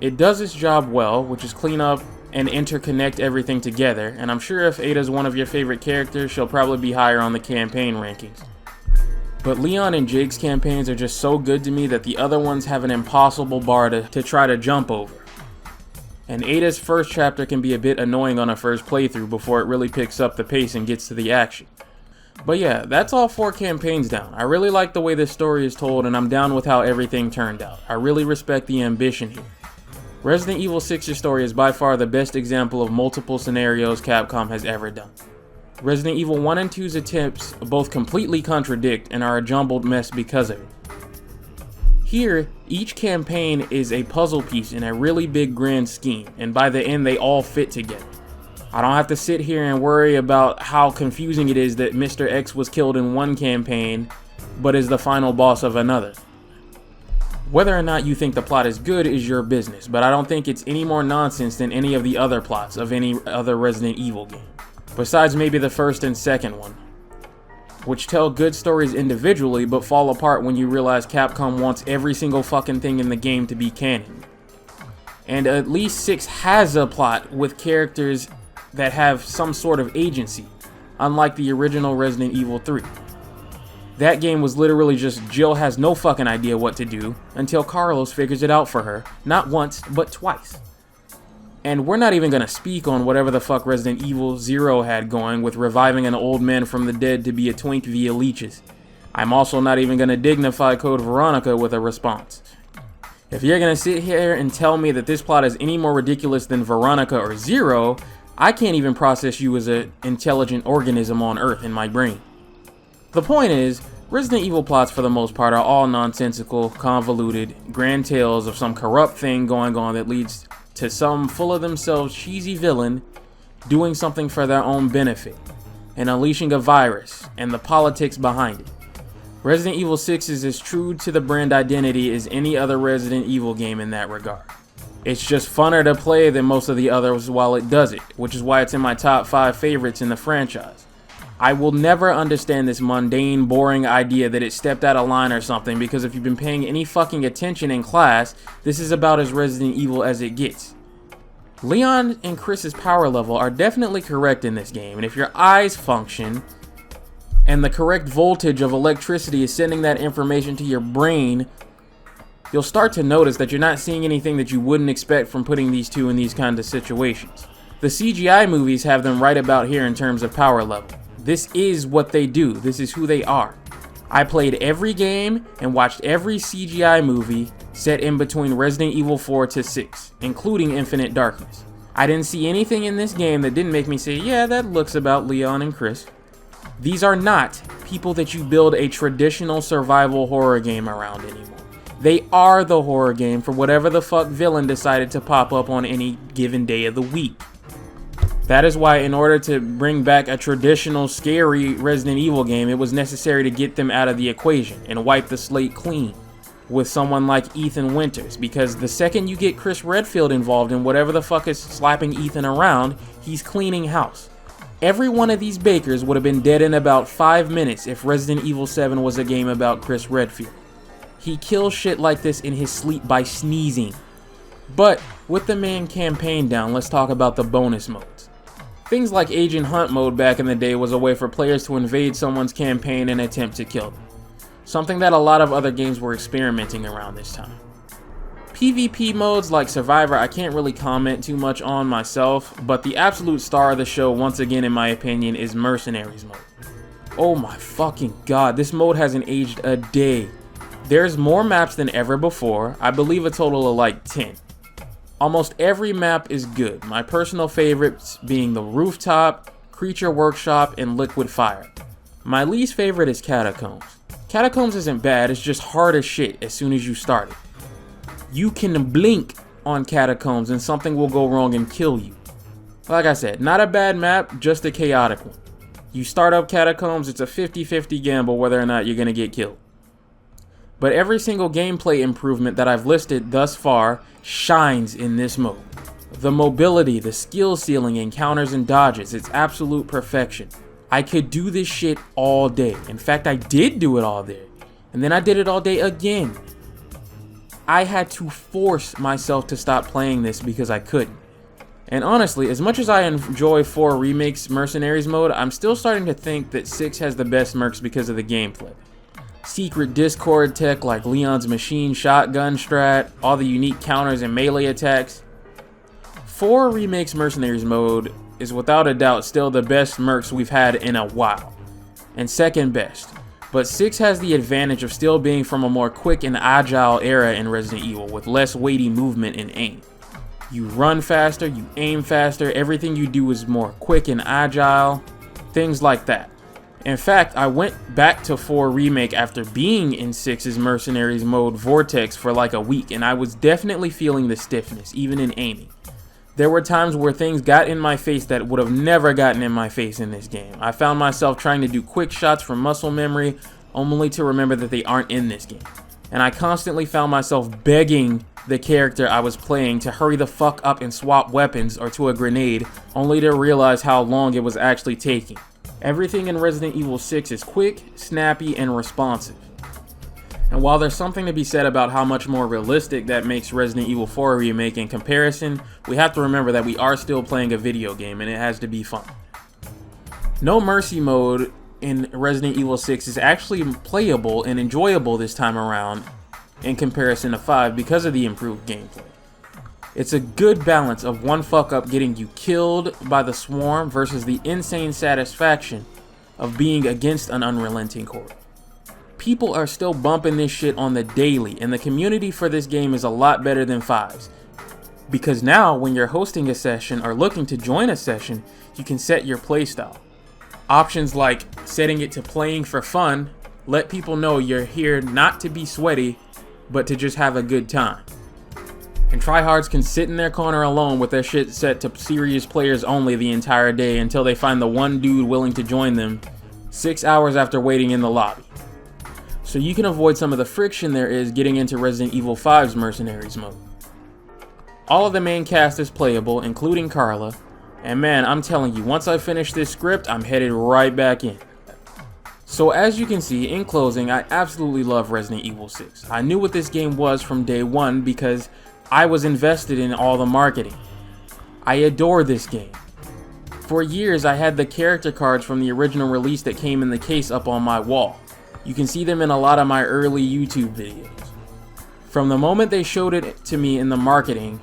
It does its job well, which is clean up and interconnect everything together, and I'm sure if Ada's one of your favorite characters, she'll probably be higher on the campaign rankings. But Leon and Jake's campaigns are just so good to me that the other ones have an impossible bar to try to jump over. And Ada's first chapter can be a bit annoying on a first playthrough before it really picks up the pace and gets to the action. But yeah, that's all 4 campaigns down. I really like the way this story is told, and I'm down with how everything turned out. I really respect the ambition here. Resident Evil 6's story is by far the best example of multiple scenarios Capcom has ever done. Resident Evil 1 and 2's attempts both completely contradict and are a jumbled mess because of it. Here, each campaign is a puzzle piece in a really big grand scheme, and by the end they all fit together. I don't have to sit here and worry about how confusing it is that Mr. X was killed in one campaign, but is the final boss of another. Whether or not you think the plot is good is your business, but I don't think it's any more nonsense than any of the other plots of any other Resident Evil game. Besides maybe the first and second one, which tell good stories individually but fall apart when you realize Capcom wants every single fucking thing in the game to be canon. And at least 6 has a plot with characters that have some sort of agency, unlike the original Resident Evil 3. That game was literally just Jill has no fucking idea what to do until Carlos figures it out for her, not once, but twice. And we're not even gonna speak on whatever the fuck Resident Evil 0 had going with reviving an old man from the dead to be a twink via leeches. I'm also not even gonna dignify Code Veronica with a response. If you're gonna sit here and tell me that this plot is any more ridiculous than Veronica or 0, I can't even process you as an intelligent organism on Earth in my brain. The point is, Resident Evil plots for the most part are all nonsensical, convoluted, grand tales of some corrupt thing going on that leads to some full of themselves cheesy villain doing something for their own benefit and unleashing a virus and the politics behind it. Resident Evil 6 is as true to the brand identity as any other Resident Evil game in that regard. It's just funner to play than most of the others while it does it, which is why it's in my top 5 favorites in the franchise. I will never understand this mundane, boring idea that it stepped out of line or something, because if you've been paying any fucking attention in class, this is about as Resident Evil as it gets. Leon and Chris's power level are definitely correct in this game, and if your eyes function, and the correct voltage of electricity is sending that information to your brain, you'll start to notice that you're not seeing anything that you wouldn't expect from putting these two in these kinds of situations. The CGI movies have them right about here in terms of power level. This is what they do. This is who they are. I played every game and watched every CGI movie set in between Resident Evil 4 to 6, including Infinite Darkness. I didn't see anything in this game that didn't make me say, yeah, that looks about Leon and Chris. These are not people that you build a traditional survival horror game around anymore. They are the horror game for whatever the fuck villain decided to pop up on any given day of the week. That is why, in order to bring back a traditional scary Resident Evil game, it was necessary to get them out of the equation and wipe the slate clean with someone like Ethan Winters, because the second you get Chris Redfield involved in whatever the fuck is slapping Ethan around, he's cleaning house. Every one of these bakers would have been dead in about 5 minutes if Resident Evil 7 was a game about Chris Redfield. He kills shit like this in his sleep by sneezing. But with the main campaign down, let's talk about the bonus modes. Things like Agent Hunt mode back in the day was a way for players to invade someone's campaign and attempt to kill them. Something that a lot of other games were experimenting around this time. PvP modes like Survivor I can't really comment too much on myself, but the absolute star of the show, once again in my opinion, is Mercenaries mode. Oh my fucking god, this mode hasn't aged a day. There's more maps than ever before, I believe a total of like 10. Almost every map is good, my personal favorites being the Rooftop, Creature Workshop, and Liquid Fire. My least favorite is Catacombs. Catacombs isn't bad, it's just hard as shit as soon as you start it. You can blink on Catacombs and something will go wrong and kill you. Like I said, not a bad map, just a chaotic one. You start up Catacombs, it's a 50-50 gamble whether or not you're gonna get killed. But every single gameplay improvement that I've listed thus far shines in this mode. The mobility, the skill ceiling, encounters and dodges, it's absolute perfection. I could do this shit all day. In fact, I did do it all day. And then I did it all day again. I had to force myself to stop playing this because I couldn't. And honestly, as much as I enjoy 4 Remake's Mercenaries mode, I'm still starting to think that 6 has the best mercs because of the gameplay. Secret Discord tech like Leon's machine shotgun strat, all the unique counters and melee attacks. 4 Remakes Mercenaries mode is without a doubt still the best mercs we've had in a while, and second best. But 6 has the advantage of still being from a more quick and agile era in Resident Evil with less weighty movement and aim. You run faster, you aim faster, everything you do is more quick and agile, things like that. In fact, I went back to 4 Remake after being in 6's Mercenaries mode Vortex for like a week, and I was definitely feeling the stiffness, even in aiming. There were times where things got in my face that would have never gotten in my face in this game. I found myself trying to do quick shots from muscle memory, only to remember that they aren't in this game. And I constantly found myself begging the character I was playing to hurry the fuck up and swap weapons or to a grenade, only to realize how long it was actually taking. Everything in Resident Evil 6 is quick, snappy, and responsive. And while there's something to be said about how much more realistic that makes Resident Evil 4 Remake in comparison, we have to remember that we are still playing a video game and it has to be fun. No Mercy mode in Resident Evil 6 is actually playable and enjoyable this time around in comparison to 5 because of the improved gameplay. It's a good balance of one fuck up getting you killed by the swarm versus the insane satisfaction of being against an unrelenting horde. People are still bumping this shit on the daily, and the community for this game is a lot better than 5's. Because now, when you're hosting a session or looking to join a session, you can set your playstyle. Options like setting it to playing for fun let people know you're here not to be sweaty, but to just have a good time. And tryhards can sit in their corner alone with their shit set to serious players only the entire day until they find the one dude willing to join them 6 hours after waiting in the lobby. So you can avoid some of the friction there is getting into Resident Evil 5's Mercenaries mode. All of the main cast is playable, including Carla, And man, I'm telling you, once I finish this script, I'm headed right back in. So as you can see, in closing, I absolutely love Resident Evil 6. I knew what this game was from day one because I was invested in all the marketing. I adore this game. For years, I had the character cards from the original release that came in the case up on my wall. You can see them in a lot of my early YouTube videos. From the moment they showed it to me in the marketing,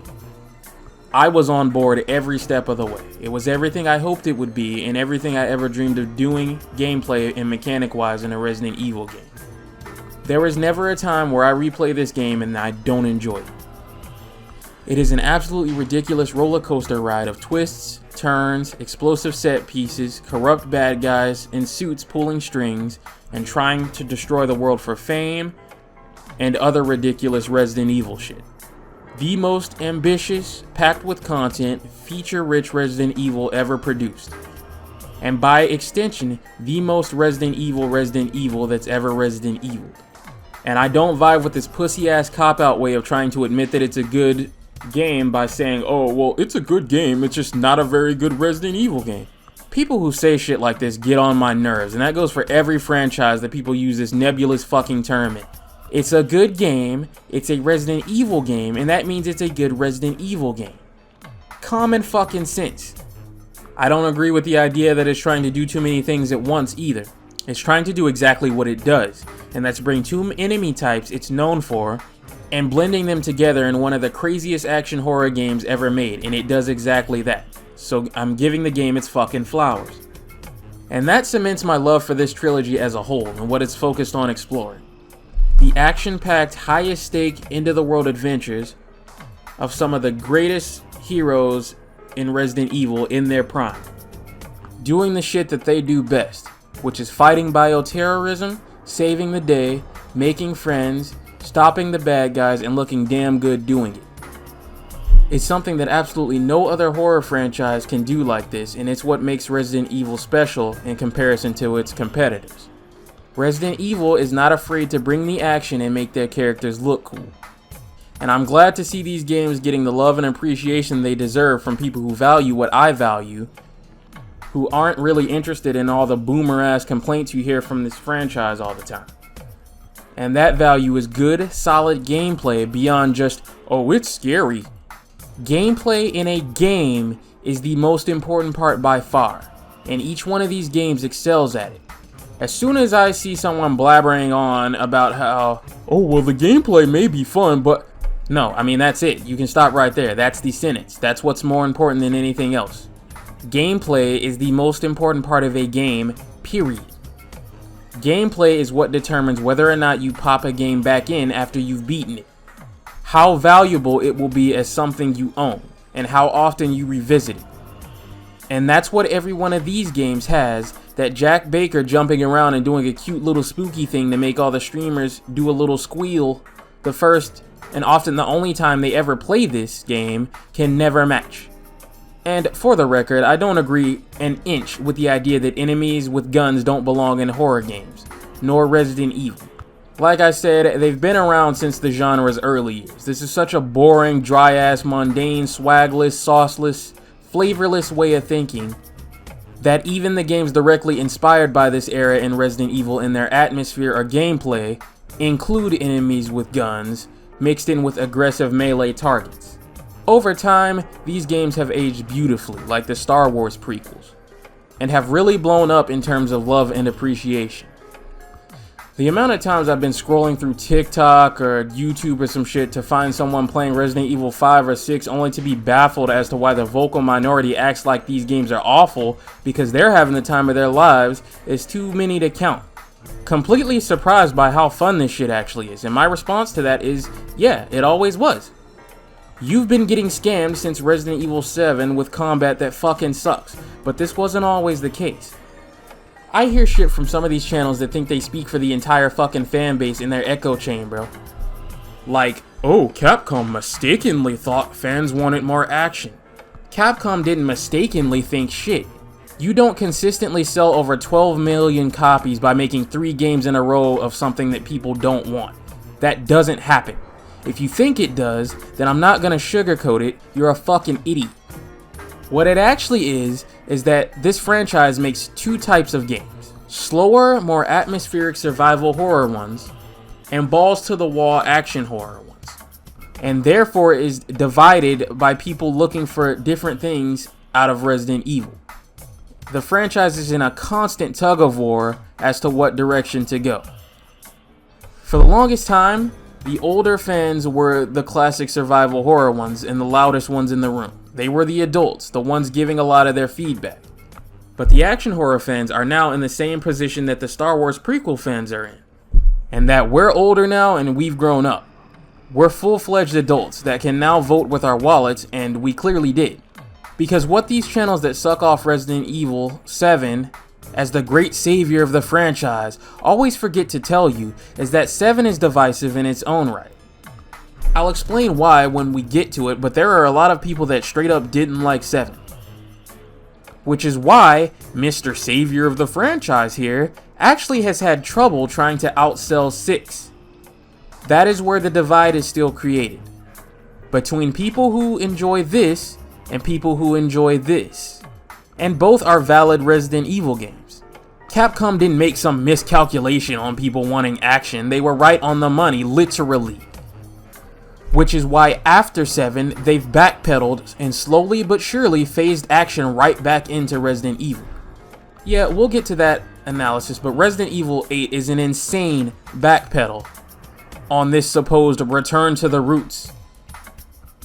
I was on board every step of the way. It was everything I hoped it would be and everything I ever dreamed of doing gameplay and mechanic-wise in a Resident Evil game. There was never a time where I replay this game and I don't enjoy it. It is an absolutely ridiculous roller coaster ride of twists, turns, explosive set pieces, corrupt bad guys in suits pulling strings, and trying to destroy the world for fame, and other ridiculous Resident Evil shit. The most ambitious, packed with content, feature-rich Resident Evil ever produced. And by extension, the most Resident Evil that's ever Resident Evil. And I don't vibe with this pussy-ass cop-out way of trying to admit that it's a good game by saying, oh, well, it's a good game, it's just not a very good Resident Evil game. People who say shit like this get on my nerves, and that goes for every franchise that people use this nebulous fucking term in. It's a good game, it's a Resident Evil game, and that means it's a good Resident Evil game. Common fucking sense. I don't agree with the idea that it's trying to do too many things at once either. It's trying to do exactly what it does, and that's bring two enemy types it's known for and blending them together in one of the craziest action horror games ever made, and it does exactly that. So I'm giving the game its fucking flowers. And that cements my love for this trilogy as a whole and what it's focused on exploring. The action-packed, highest-stake, into-the-world adventures of some of the greatest heroes in Resident Evil in their prime. Doing the shit that they do best, which is fighting bioterrorism, saving the day, making friends, stopping the bad guys, and looking damn good doing it. It's something that absolutely no other horror franchise can do like this, and it's what makes Resident Evil special in comparison to its competitors. Resident Evil is not afraid to bring the action and make their characters look cool. And I'm glad to see these games getting the love and appreciation they deserve from people who value what I value, who aren't really interested in all the boomer-ass complaints you hear from this franchise all the time. And that value is good, solid gameplay beyond just, oh, it's scary. Gameplay in a game is the most important part by far, and each one of these games excels at it. As soon as I see someone blabbering on about how, oh, well, the gameplay may be fun, but no, I mean, that's it. You can stop right there. That's the sentence. That's what's more important than anything else. Gameplay is the most important part of a game, period. Gameplay is what determines whether or not you pop a game back in after you've beaten it, how valuable it will be as something you own, and how often you revisit it. And that's what every one of these games has. That Jack Baker jumping around and doing a cute little spooky thing to make all the streamers do a little squeal the first and often the only time they ever play this game can never match. And for the record, I don't agree an inch with the idea that enemies with guns don't belong in horror games, nor Resident Evil. Like I said, they've been around since the genre's early years. This is such a boring, dry-ass, mundane, swagless, sauceless, flavorless way of thinking that even the games directly inspired by this era in Resident Evil in their atmosphere or gameplay include enemies with guns mixed in with aggressive melee targets. Over time, these games have aged beautifully, like the Star Wars prequels, and have really blown up in terms of love and appreciation. The amount of times I've been scrolling through TikTok or YouTube or some shit to find someone playing Resident Evil 5 or 6 only to be baffled as to why the vocal minority acts like these games are awful because they're having the time of their lives is too many to count. Completely surprised by how fun this shit actually is, and my response to that is, yeah, it always was. You've been getting scammed since Resident Evil 7 with combat that fucking sucks, but this wasn't always the case. I hear shit from some of these channels that think they speak for the entire fucking fan base in their echo chamber. Like, oh, Capcom mistakenly thought fans wanted more action. Capcom didn't mistakenly think shit. You don't consistently sell over 12 million copies by making 3 games in a row of something that people don't want. That doesn't happen. If you think it does, then I'm not gonna sugarcoat it, you're a fucking idiot. What it actually is that this franchise makes two types of games. Slower, more atmospheric survival horror ones, and balls to the wall action horror ones. And therefore is divided by people looking for different things out of Resident Evil. The franchise is in a constant tug of war as to what direction to go. For the longest time, the older fans were the classic survival horror ones and the loudest ones in the room. They were the adults, the ones giving a lot of their feedback. But the action horror fans are now in the same position that the Star Wars prequel fans are in. And that we're older now and we've grown up. We're full-fledged adults that can now vote with our wallets, and we clearly did. Because what these channels that suck off Resident Evil 7 as the great savior of the franchise always forget to tell you is that 7 is divisive in its own right. I'll explain why when we get to it, but there are a lot of people that straight up didn't like 7. Which is why Mr. Savior of the franchise here actually has had trouble trying to outsell 6. That is where the divide is still created. Between people who enjoy this and people who enjoy this. And both are valid Resident Evil games. Capcom didn't make some miscalculation on people wanting action, they were right on the money, literally. Which is why after 7, they've backpedaled and slowly but surely phased action right back into Resident Evil. Yeah, we'll get to that analysis, but Resident Evil 8 is an insane backpedal on this supposed return to the roots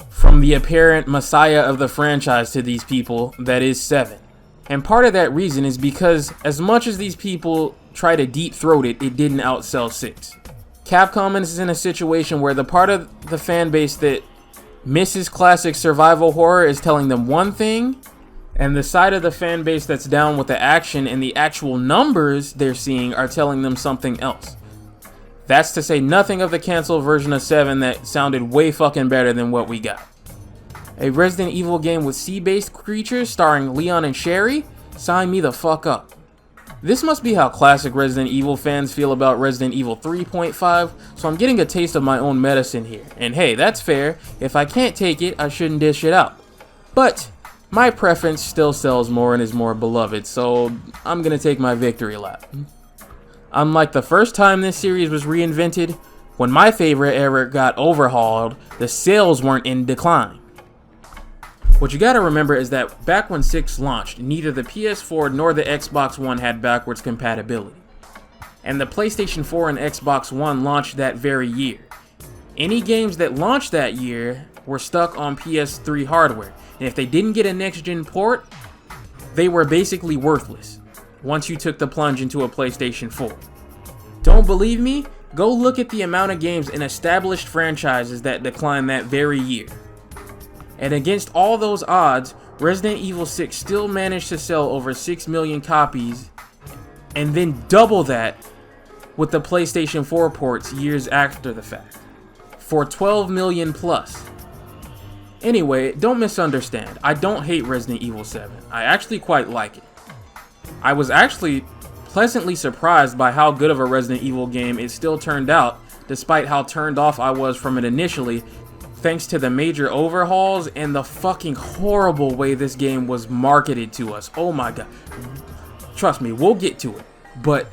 from the apparent messiah of the franchise to these people, that is 7. And part of that reason is because as much as these people try to deep throat it, it didn't outsell 6. Capcom is in a situation where the part of the fan base that misses classic survival horror is telling them one thing, and the side of the fan base that's down with the action and the actual numbers they're seeing are telling them something else. That's to say nothing of the canceled version of 7 that sounded way fucking better than what we got. A Resident Evil game with sea-based creatures starring Leon and Sherry? Sign me the fuck up. This must be how classic Resident Evil fans feel about Resident Evil 3.5, so I'm getting a taste of my own medicine here. And hey, that's fair. If I can't take it, I shouldn't dish it out. But my preference still sells more and is more beloved, so I'm gonna take my victory lap. Unlike the first time this series was reinvented, when my favorite era got overhauled, the sales weren't in decline. What you gotta remember is that back when 6 launched, neither the PS4 nor the Xbox One had backwards compatibility. And the PlayStation 4 and Xbox One launched that very year. Any games that launched that year were stuck on PS3 hardware, and if they didn't get a next-gen port, they were basically worthless once you took the plunge into a PlayStation 4. Don't believe me? Go look at the amount of games in established franchises that declined that very year. And against all those odds, Resident Evil 6 still managed to sell over 6 million copies, and then double that with the PlayStation 4 ports years after the fact, for 12 million plus. Anyway, don't misunderstand, I don't hate Resident Evil 7, I actually quite like it. I was actually pleasantly surprised by how good of a Resident Evil game it still turned out, despite how turned off I was from it initially, thanks to the major overhauls and the fucking horrible way this game was marketed to us. Oh my god. Trust me, we'll get to it. But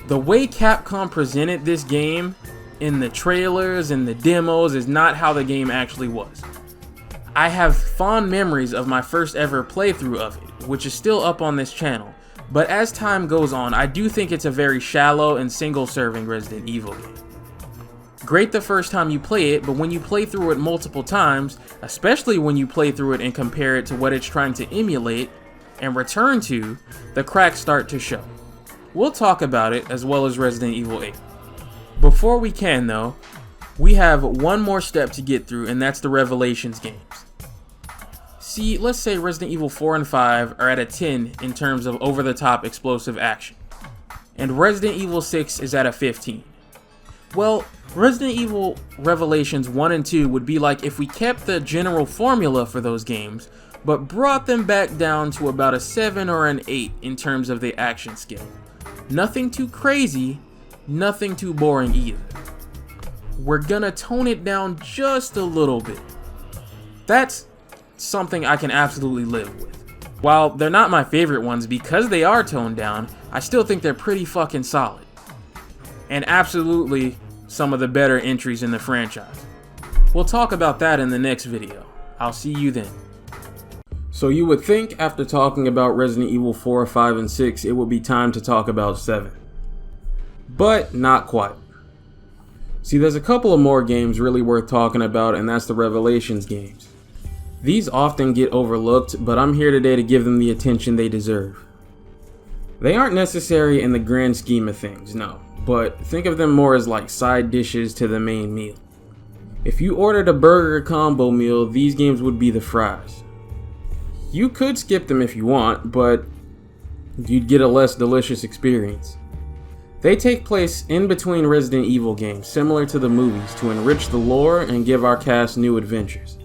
the way Capcom presented this game in the trailers and the demos is not how the game actually was. I have fond memories of my first ever playthrough of it, which is still up on this channel. But as time goes on, I do think it's a very shallow and single-serving Resident Evil game. Great the first time you play it, but when you play through it multiple times, especially when you play through it and compare it to what it's trying to emulate and return to, the cracks start to show. We'll talk about it as well as Resident Evil 8. Before we can though, we have one more step to get through, and that's the Revelations games. See, let's say Resident Evil 4 and 5 are at a 10 in terms of over-the-top explosive action, and Resident Evil 6 is at a 15. Well, Resident Evil Revelations 1 and 2 would be like if we kept the general formula for those games, but brought them back down to about a 7 or an 8 in terms of the action scale. Nothing too crazy, nothing too boring either. We're gonna tone it down just a little bit. That's something I can absolutely live with. While they're not my favorite ones because they are toned down, I still think they're pretty fucking solid. And absolutely some of the better entries in the franchise. We'll talk about that in the next video. I'll see you then. So you would think after talking about Resident Evil 4, 5, and 6, it would be time to talk about 7. But not quite. See, there's a couple of more games really worth talking about, and that's the Revelations games. These often get overlooked, but I'm here today to give them the attention they deserve. They aren't necessary in the grand scheme of things, no, but think of them more as like side dishes to the main meal. If you ordered a burger combo meal, these games would be the fries. You could skip them if you want, but you'd get a less delicious experience. They take place in between Resident Evil games, similar to the movies, to enrich the lore and give our cast new adventures.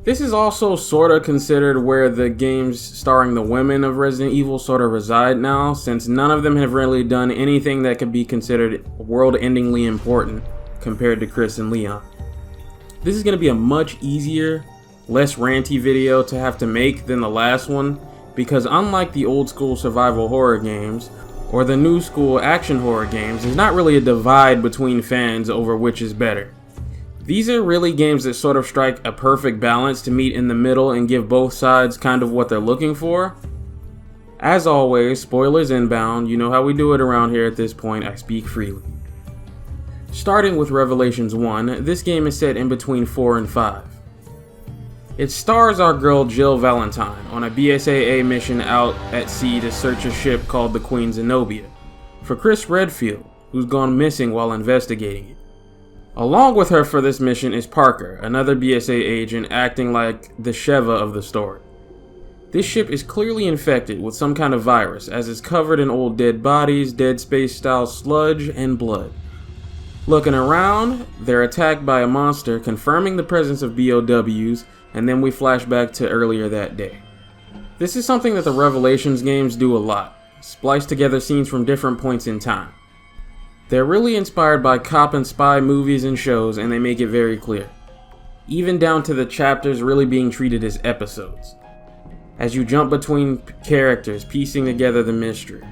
This is also sorta considered where the games starring the women of Resident Evil sorta reside now, since none of them have really done anything that could be considered world-endingly important compared to Chris and Leon. This is going to be a much easier, less ranty video to have to make than the last one, because unlike the old school survival horror games, or the new school action horror games, there's not really a divide between fans over which is better. These are really games that sort of strike a perfect balance to meet in the middle and give both sides kind of what they're looking for. As always, spoilers inbound, you know how we do it around here at this point, I speak freely. Starting with Revelations 1, this game is set in between 4 and 5. It stars our girl Jill Valentine on a BSAA mission out at sea to search a ship called the Queen Zenobia, for Chris Redfield, who's gone missing while investigating it. Along with her for this mission is Parker, another BSA agent acting like the Sheva of the story. This ship is clearly infected with some kind of virus, as it's covered in old dead bodies, Dead Space style sludge, and blood. Looking around, they're attacked by a monster, confirming the presence of BOWs, and then we flash back to earlier that day. This is something that the Revelations games do a lot, splice together scenes from different points in time. They're really inspired by cop and spy movies and shows, and they make it very clear. Even down to the chapters really being treated as episodes, as you jump between characters, piecing together the mystery.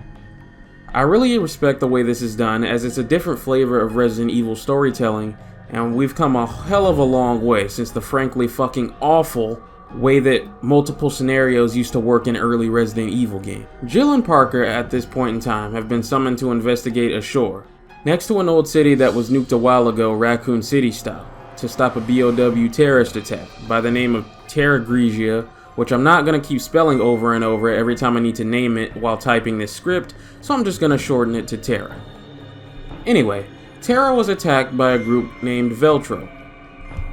I really respect the way this is done, as it's a different flavor of Resident Evil storytelling, and we've come a hell of a long way since the frankly fucking awful way that multiple scenarios used to work in early Resident Evil games. Jill and Parker at this point in time have been summoned to investigate ashore, next to an old city that was nuked a while ago, Raccoon City style, to stop a BOW terrorist attack by the name of Terra Grigia, which I'm not going to keep spelling over and over every time I need to name it while typing this script, so I'm just going to shorten it to Terra. Anyway, Terra was attacked by a group named Veltro.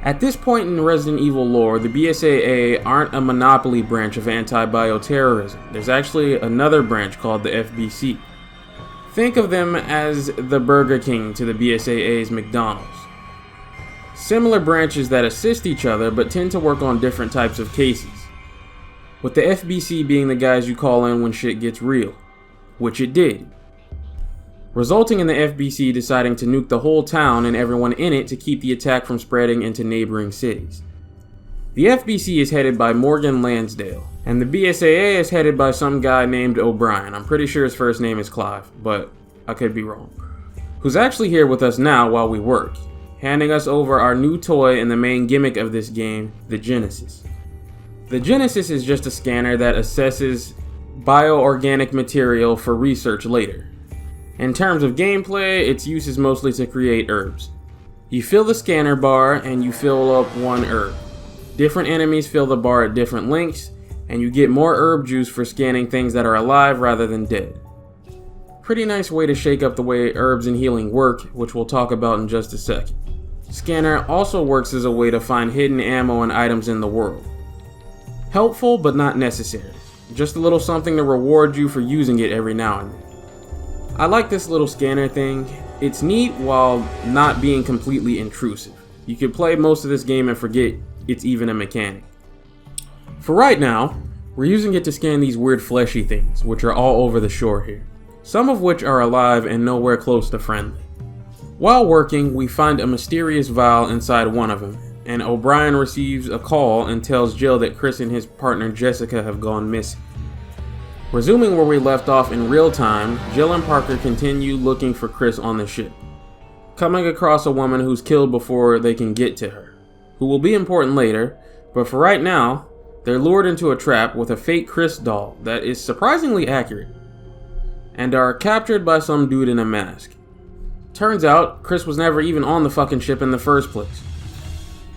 At this point in Resident Evil lore, the BSAA aren't a monopoly branch of anti-bioterrorism. There's actually another branch called the FBC. Think of them as the Burger King to the BSAA's McDonald's. Similar branches that assist each other but tend to work on different types of cases, with the FBC being the guys you call in when shit gets real, which it did, resulting in the FBC deciding to nuke the whole town and everyone in it to keep the attack from spreading into neighboring cities. The FBC is headed by Morgan Lansdale, and the BSAA is headed by some guy named O'Brien. I'm pretty sure his first name is Clive, but I could be wrong. Who's actually here with us now while we work, handing us over our new toy and the main gimmick of this game, the Genesis. The Genesis is just a scanner that assesses bioorganic material for research later. In terms of gameplay, its use is mostly to create herbs. You fill the scanner bar and you fill up one herb. Different enemies fill the bar at different lengths, and you get more herb juice for scanning things that are alive rather than dead. Pretty nice way to shake up the way herbs and healing work, which we'll talk about in just a second. Scanner also works as a way to find hidden ammo and items in the world. Helpful, but not necessary. Just a little something to reward you for using it every now and then. I like this little scanner thing. It's neat while not being completely intrusive. You could play most of this game and forget it's even a mechanic. For right now, we're using it to scan these weird fleshy things, which are all over the shore here, some of which are alive and nowhere close to friendly. While working, we find a mysterious vial inside one of them, and O'Brien receives a call and tells Jill that Chris and his partner Jessica have gone missing. Resuming where we left off in real time, Jill and Parker continue looking for Chris on the ship, coming across a woman who's killed before they can get to her, who will be important later, but for right now, they're lured into a trap with a fake Chris doll that is surprisingly accurate, and are captured by some dude in a mask. Turns out, Chris was never even on the fucking ship in the first place.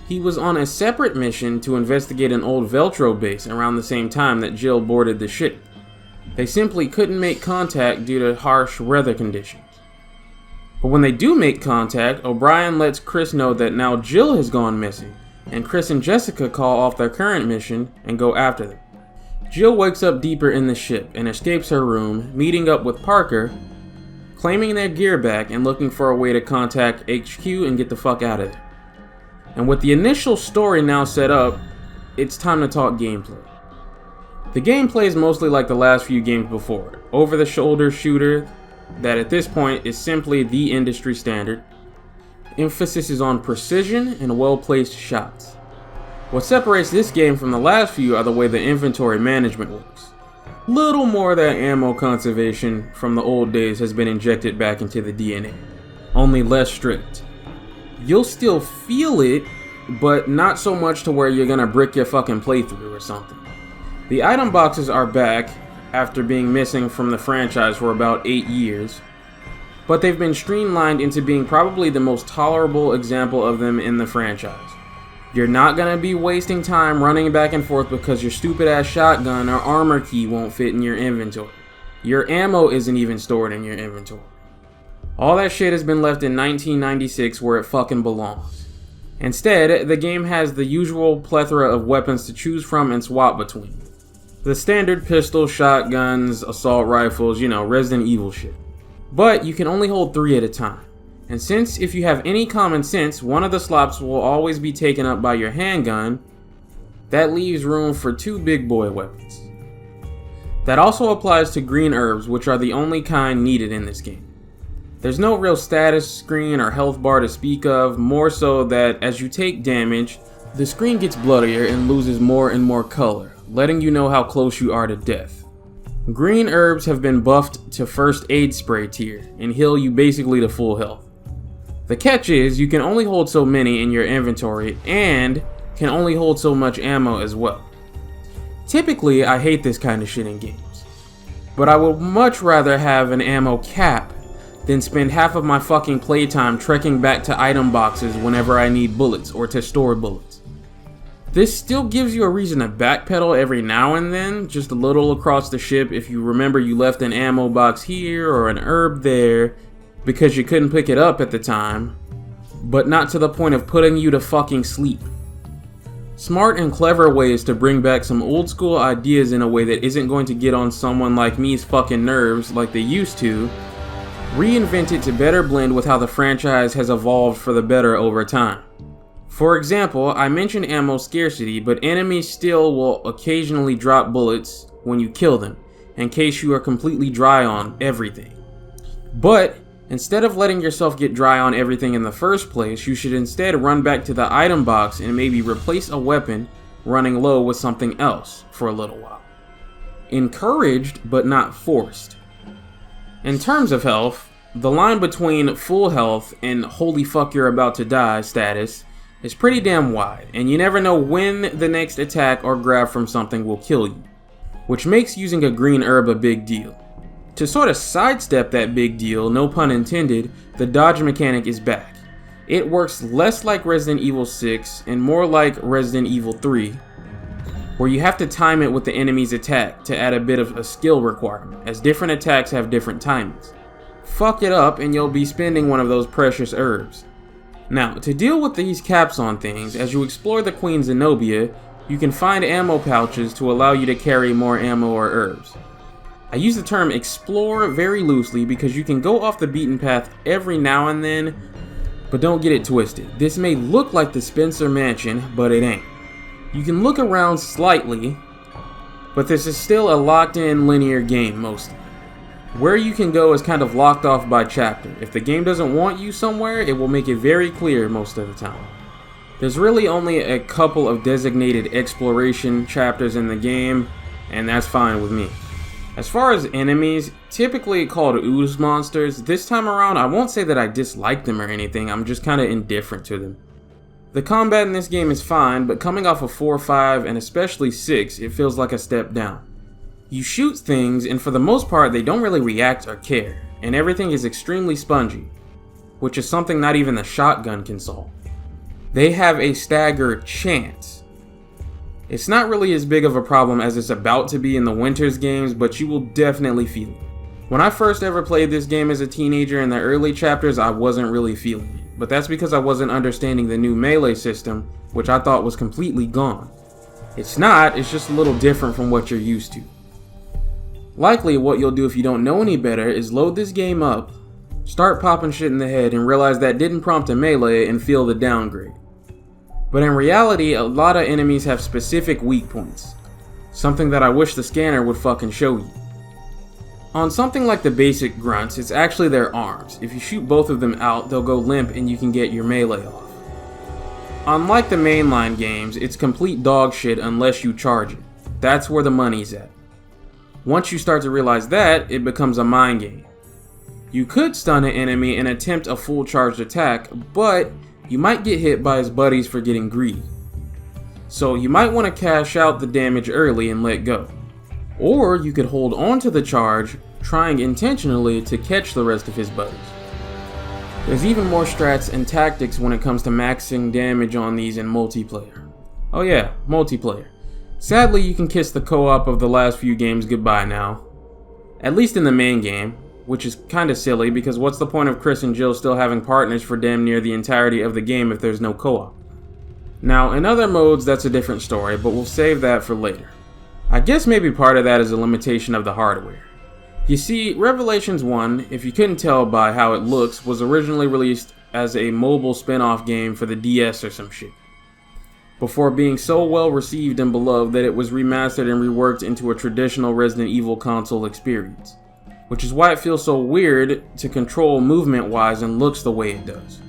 He was on a separate mission to investigate an old Veltro base around the same time that Jill boarded the ship. They simply couldn't make contact due to harsh weather conditions. But when they do make contact, O'Brien lets Chris know that now Jill has gone missing, and Chris and Jessica call off their current mission and go after them. Jill wakes up deeper in the ship and escapes her room, meeting up with Parker, claiming their gear back and looking for a way to contact HQ and get the fuck out of there. And with the initial story now set up, it's time to talk gameplay. The gameplay is mostly like the last few games before it, over-the-shoulder shooter that at this point is simply the industry standard. Emphasis is on precision and well-placed shots. What separates this game from the last few are the way the inventory management works. Little more of that ammo conservation from the old days has been injected back into the DNA, only less strict. You'll still feel it, but not so much to where you're gonna brick your fucking playthrough or something. The item boxes are back after being missing from the franchise for about 8 years, but they've been streamlined into being probably the most tolerable example of them in the franchise. You're not gonna be wasting time running back and forth because your stupid ass shotgun or armor key won't fit in your inventory. Your ammo isn't even stored in your inventory. All that shit has been left in 1996 where it fucking belongs. Instead, the game has the usual plethora of weapons to choose from and swap between. The standard pistols, shotguns, assault rifles, Resident Evil shit. But you can only hold 3 at a time. And since if you have any common sense, one of the slots will always be taken up by your handgun, that leaves room for 2 big boy weapons. That also applies to green herbs, which are the only kind needed in this game. There's no real status screen or health bar to speak of, more so that as you take damage, the screen gets bloodier and loses more and more color, letting you know how close you are to death. Green herbs have been buffed to first aid spray tier and heal you basically to full health. The catch is you can only hold so many in your inventory and can only hold so much ammo as well. Typically, I hate this kind of shit in games, but I would much rather have an ammo cap than spend half of my fucking playtime trekking back to item boxes whenever I need bullets or to store bullets. This still gives you a reason to backpedal every now and then, just a little across the ship if you remember you left an ammo box here or an herb there because you couldn't pick it up at the time, but not to the point of putting you to fucking sleep. Smart and clever ways to bring back some old school ideas in a way that isn't going to get on someone like me's fucking nerves like they used to, reinvent it to better blend with how the franchise has evolved for the better over time. For example, I mentioned ammo scarcity, but enemies still will occasionally drop bullets when you kill them, in case you are completely dry on everything. But instead of letting yourself get dry on everything in the first place, you should instead run back to the item box and maybe replace a weapon running low with something else for a little while. Encouraged, but not forced. In terms of health, the line between full health and holy fuck you're about to die status is pretty damn wide, and you never know when the next attack or grab from something will kill you, which makes using a green herb a big deal. To sort of sidestep that big deal, no pun intended, the dodge mechanic is back. It works less like Resident Evil 6 and more like Resident Evil 3, where you have to time it with the enemy's attack to add a bit of a skill requirement, as different attacks have different timings. Fuck it up and you'll be spending one of those precious herbs. Now, to deal with these caps on things, as you explore the Queen Zenobia, you can find ammo pouches to allow you to carry more ammo or herbs. I use the term explore very loosely because you can go off the beaten path every now and then, but don't get it twisted. This may look like the Spencer Mansion, but it ain't. You can look around slightly, but this is still a locked-in linear game mostly. Where you can go is kind of locked off by chapter. If the game doesn't want you somewhere, it will make it very clear most of the time. There's really only a couple of designated exploration chapters in the game, and that's fine with me. As far as enemies, typically called ooze monsters, this time around I won't say that I dislike them or anything, I'm just kinda indifferent to them. The combat in this game is fine, but coming off of 4, 5, and especially 6, it feels like a step down. You shoot things, and for the most part they don't really react or care, and everything is extremely spongy, which is something not even the shotgun can solve. They have a stagger chance. It's not really as big of a problem as it's about to be in the Winters games, but you will definitely feel it. When I first ever played this game as a teenager in the early chapters, I wasn't really feeling it, but that's because I wasn't understanding the new melee system, which I thought was completely gone. It's not, it's just a little different from what you're used to. Likely what you'll do if you don't know any better is load this game up, start popping shit in the head, and realize that didn't prompt a melee and feel the downgrade. But in reality, a lot of enemies have specific weak points. Something that I wish the scanner would fucking show you. On something like the basic grunts, it's actually their arms. If you shoot both of them out, they'll go limp and you can get your melee off. Unlike the mainline games, it's complete dog shit unless you charge it. That's where the money's at. Once you start to realize that, it becomes a mind game. You could stun an enemy and attempt a full charged attack, but you might get hit by his buddies for getting greedy. So you might want to cash out the damage early and let go. Or you could hold on to the charge, trying intentionally to catch the rest of his buddies. There's even more strats and tactics when it comes to maxing damage on these in multiplayer. Oh yeah, multiplayer. Sadly, you can kiss the co-op of the last few games goodbye now. At least in the main game, which is kinda silly because what's the point of Chris and Jill still having partners for damn near the entirety of the game if there's no co-op? Now, in other modes that's a different story, but we'll save that for later. I guess maybe part of that is a limitation of the hardware. You see, Revelations 1, if you couldn't tell by how it looks, was originally released as a mobile spin-off game for the DS or some shit, before being so well received and beloved that it was remastered and reworked into a traditional Resident Evil console experience. Which is why it feels so weird to control movement-wise and looks the way it does.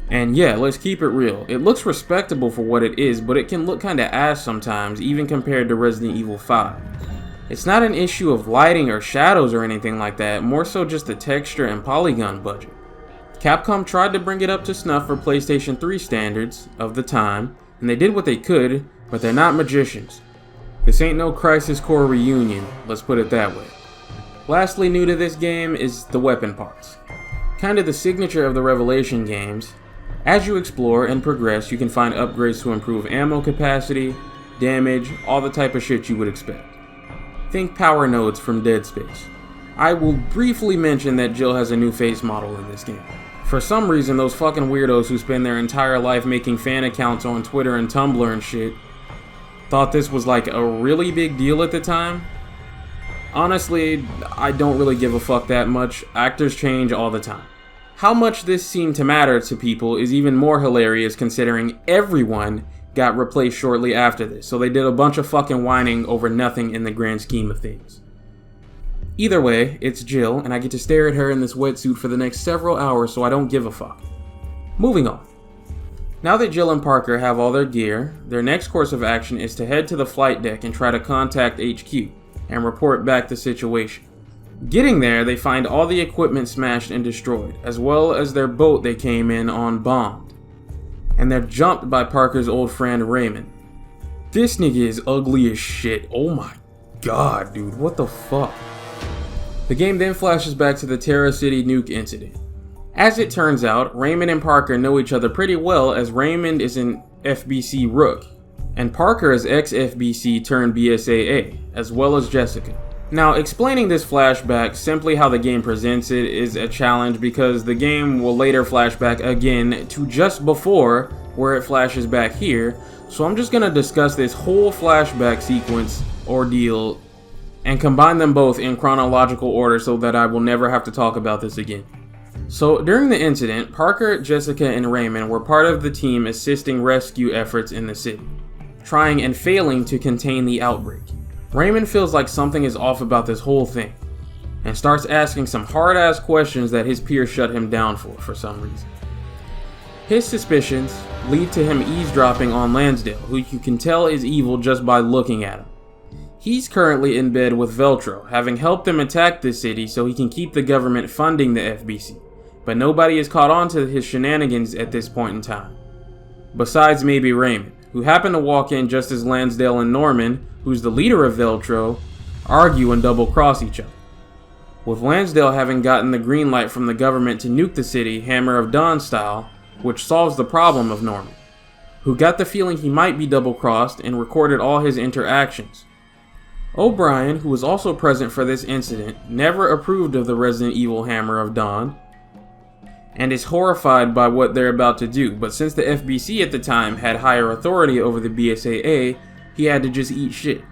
And yeah, let's keep it real. It looks respectable for what it is, but it can look kinda ass sometimes, even compared to Resident Evil 5. It's not an issue of lighting or shadows or anything like that, more so just the texture and polygon budget. Capcom tried to bring it up to snuff for PlayStation 3 standards of the time, and they did what they could, but they're not magicians. This ain't no Crisis Core reunion, let's put it that way. Lastly, new to this game is the weapon parts. Kinda the signature of the Revelation games. As you explore and progress, you can find upgrades to improve ammo capacity, damage, all the type of shit you would expect. Think power nodes from Dead Space. I will briefly mention that Jill has a new face model in this game. For some reason, those fucking weirdos who spend their entire life making fan accounts on Twitter and Tumblr and shit thought this was like a really big deal at the time. Honestly, I don't really give a fuck that much. Actors change all the time. How much this seemed to matter to people is even more hilarious considering everyone got replaced shortly after this, so they did a bunch of fucking whining over nothing in the grand scheme of things. Either way, it's Jill, and I get to stare at her in this wetsuit for the next several hours, so I don't give a fuck. Moving on. Now that Jill and Parker have all their gear, their next course of action is to head to the flight deck and try to contact HQ, and report back the situation. Getting there, they find all the equipment smashed and destroyed, as well as their boat they came in on bombed. And they're jumped by Parker's old friend Raymond. This nigga is ugly as shit. Oh my god, dude, what the fuck? The game then flashes back to the Terra City nuke incident. As it turns out, Raymond and Parker know each other pretty well as Raymond is an FBC rook, and Parker is ex-FBC turned BSAA, as well as Jessica. Now, explaining this flashback simply how the game presents it is a challenge because the game will later flash back again to just before where it flashes back here, so I'm just gonna discuss this whole flashback sequence ordeal and combine them both in chronological order so that I will never have to talk about this again. So, during the incident, Parker, Jessica, and Raymond were part of the team assisting rescue efforts in the city, trying and failing to contain the outbreak. Raymond feels like something is off about this whole thing, and starts asking some hard-ass questions that his peers shut him down for some reason. His suspicions lead to him eavesdropping on Lansdale, who you can tell is evil just by looking at him. He's currently in bed with Veltro, having helped them attack this city so he can keep the government funding the FBC, but nobody has caught on to his shenanigans at this point in time. Besides maybe Raymond, who happened to walk in just as Lansdale and Norman, who's the leader of Veltro, argue and double-cross each other. With Lansdale having gotten the green light from the government to nuke the city, Hammer of Dawn style, which solves the problem of Norman, who got the feeling he might be double-crossed and recorded all his interactions. O'Brien, who was also present for this incident, never approved of the Resident Evil Hammer of Dawn, and is horrified by what they're about to do, but since the FBC at the time had higher authority over the BSAA, he had to just eat shit.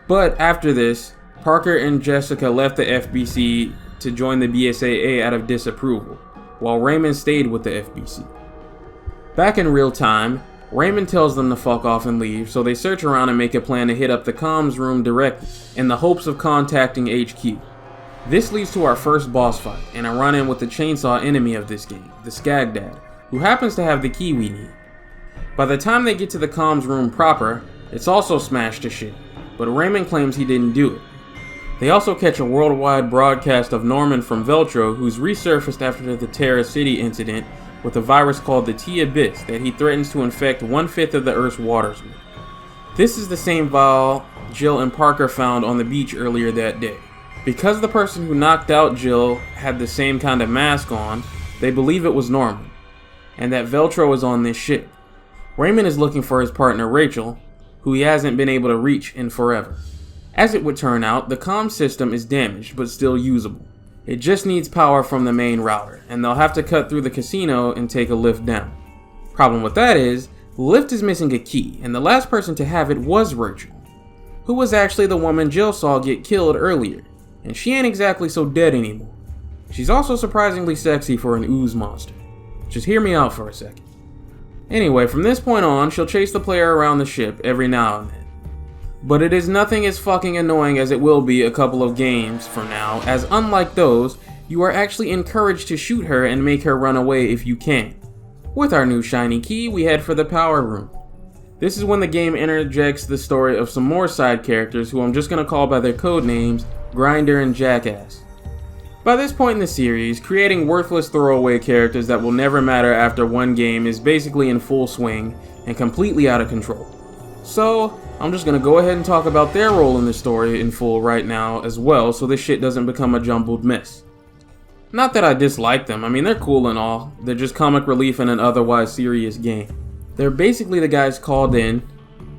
But after this, Parker and Jessica left the FBC to join the BSAA out of disapproval, while Raymond stayed with the FBC. Back in real time, Raymond tells them to fuck off and leave, so they search around and make a plan to hit up the comms room directly, in the hopes of contacting HQ. This leads to our first boss fight, and a run-in with the chainsaw enemy of this game, the Skagdad, who happens to have the key we need. By the time they get to the comms room proper, it's also smashed to shit, but Raymond claims he didn't do it. They also catch a worldwide broadcast of Norman from Veltro, who's resurfaced after the Terra City incident with a virus called the T-Abyss that he threatens to infect 1/5 of the Earth's waters with. This is the same vial Jill and Parker found on the beach earlier that day. Because the person who knocked out Jill had the same kind of mask on, they believe it was Norman, and that Veltro is on this ship. Raymond is looking for his partner Rachel, who he hasn't been able to reach in forever. As it would turn out, the comm system is damaged but still usable. It just needs power from the main router, and they'll have to cut through the casino and take a lift down. Problem with that is, the lift is missing a key, and the last person to have it was Rachel, who was actually the woman Jill saw get killed earlier, and she ain't exactly so dead anymore. She's also surprisingly sexy for an ooze monster. Just hear me out for a second. Anyway, from this point on, she'll chase the player around the ship every now and then. But it is nothing as fucking annoying as it will be a couple of games from now, as unlike those, you are actually encouraged to shoot her and make her run away if you can. With our new shiny key, we head for the power room. This is when the game interjects the story of some more side characters who I'm just gonna call by their code names, Grinder and Jackass. By this point in the series, creating worthless throwaway characters that will never matter after one game is basically in full swing and completely out of control. So, I'm just gonna go ahead and talk about their role in the story in full right now as well, so this shit doesn't become a jumbled mess. Not that I dislike them, I mean they're cool and all, they're just comic relief in an otherwise serious game. They're basically the guys called in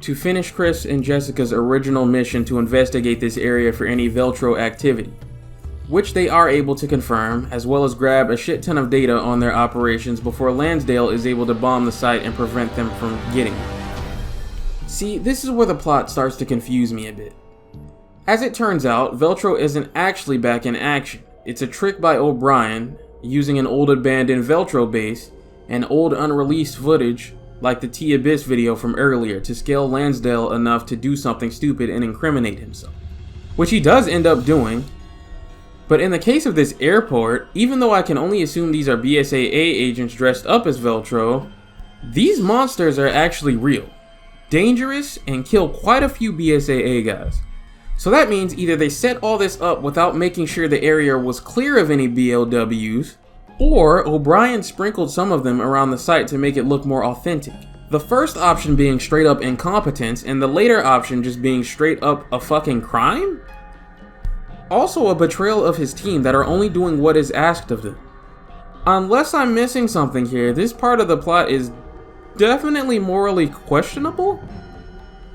to finish Chris and Jessica's original mission to investigate this area for any Veltro activity, which they are able to confirm, as well as grab a shit ton of data on their operations before Lansdale is able to bomb the site and prevent them from getting it. See, this is where the plot starts to confuse me a bit. As it turns out, Veltro isn't actually back in action. It's a trick by O'Brien, using an old abandoned Veltro base and old unreleased footage like the T-Abyss video from earlier to scale Lansdale enough to do something stupid and incriminate himself. Which he does end up doing. But in the case of this airport, even though I can only assume these are BSAA agents dressed up as Veltro, these monsters are actually real, dangerous, and kill quite a few BSAA guys. So that means either they set all this up without making sure the area was clear of any BLWs, or O'Brien sprinkled some of them around the site to make it look more authentic. The first option being straight up incompetence, and the later option just being straight up a fucking crime? Also a betrayal of his team that are only doing what is asked of them. Unless I'm missing something here, this part of the plot is definitely morally questionable?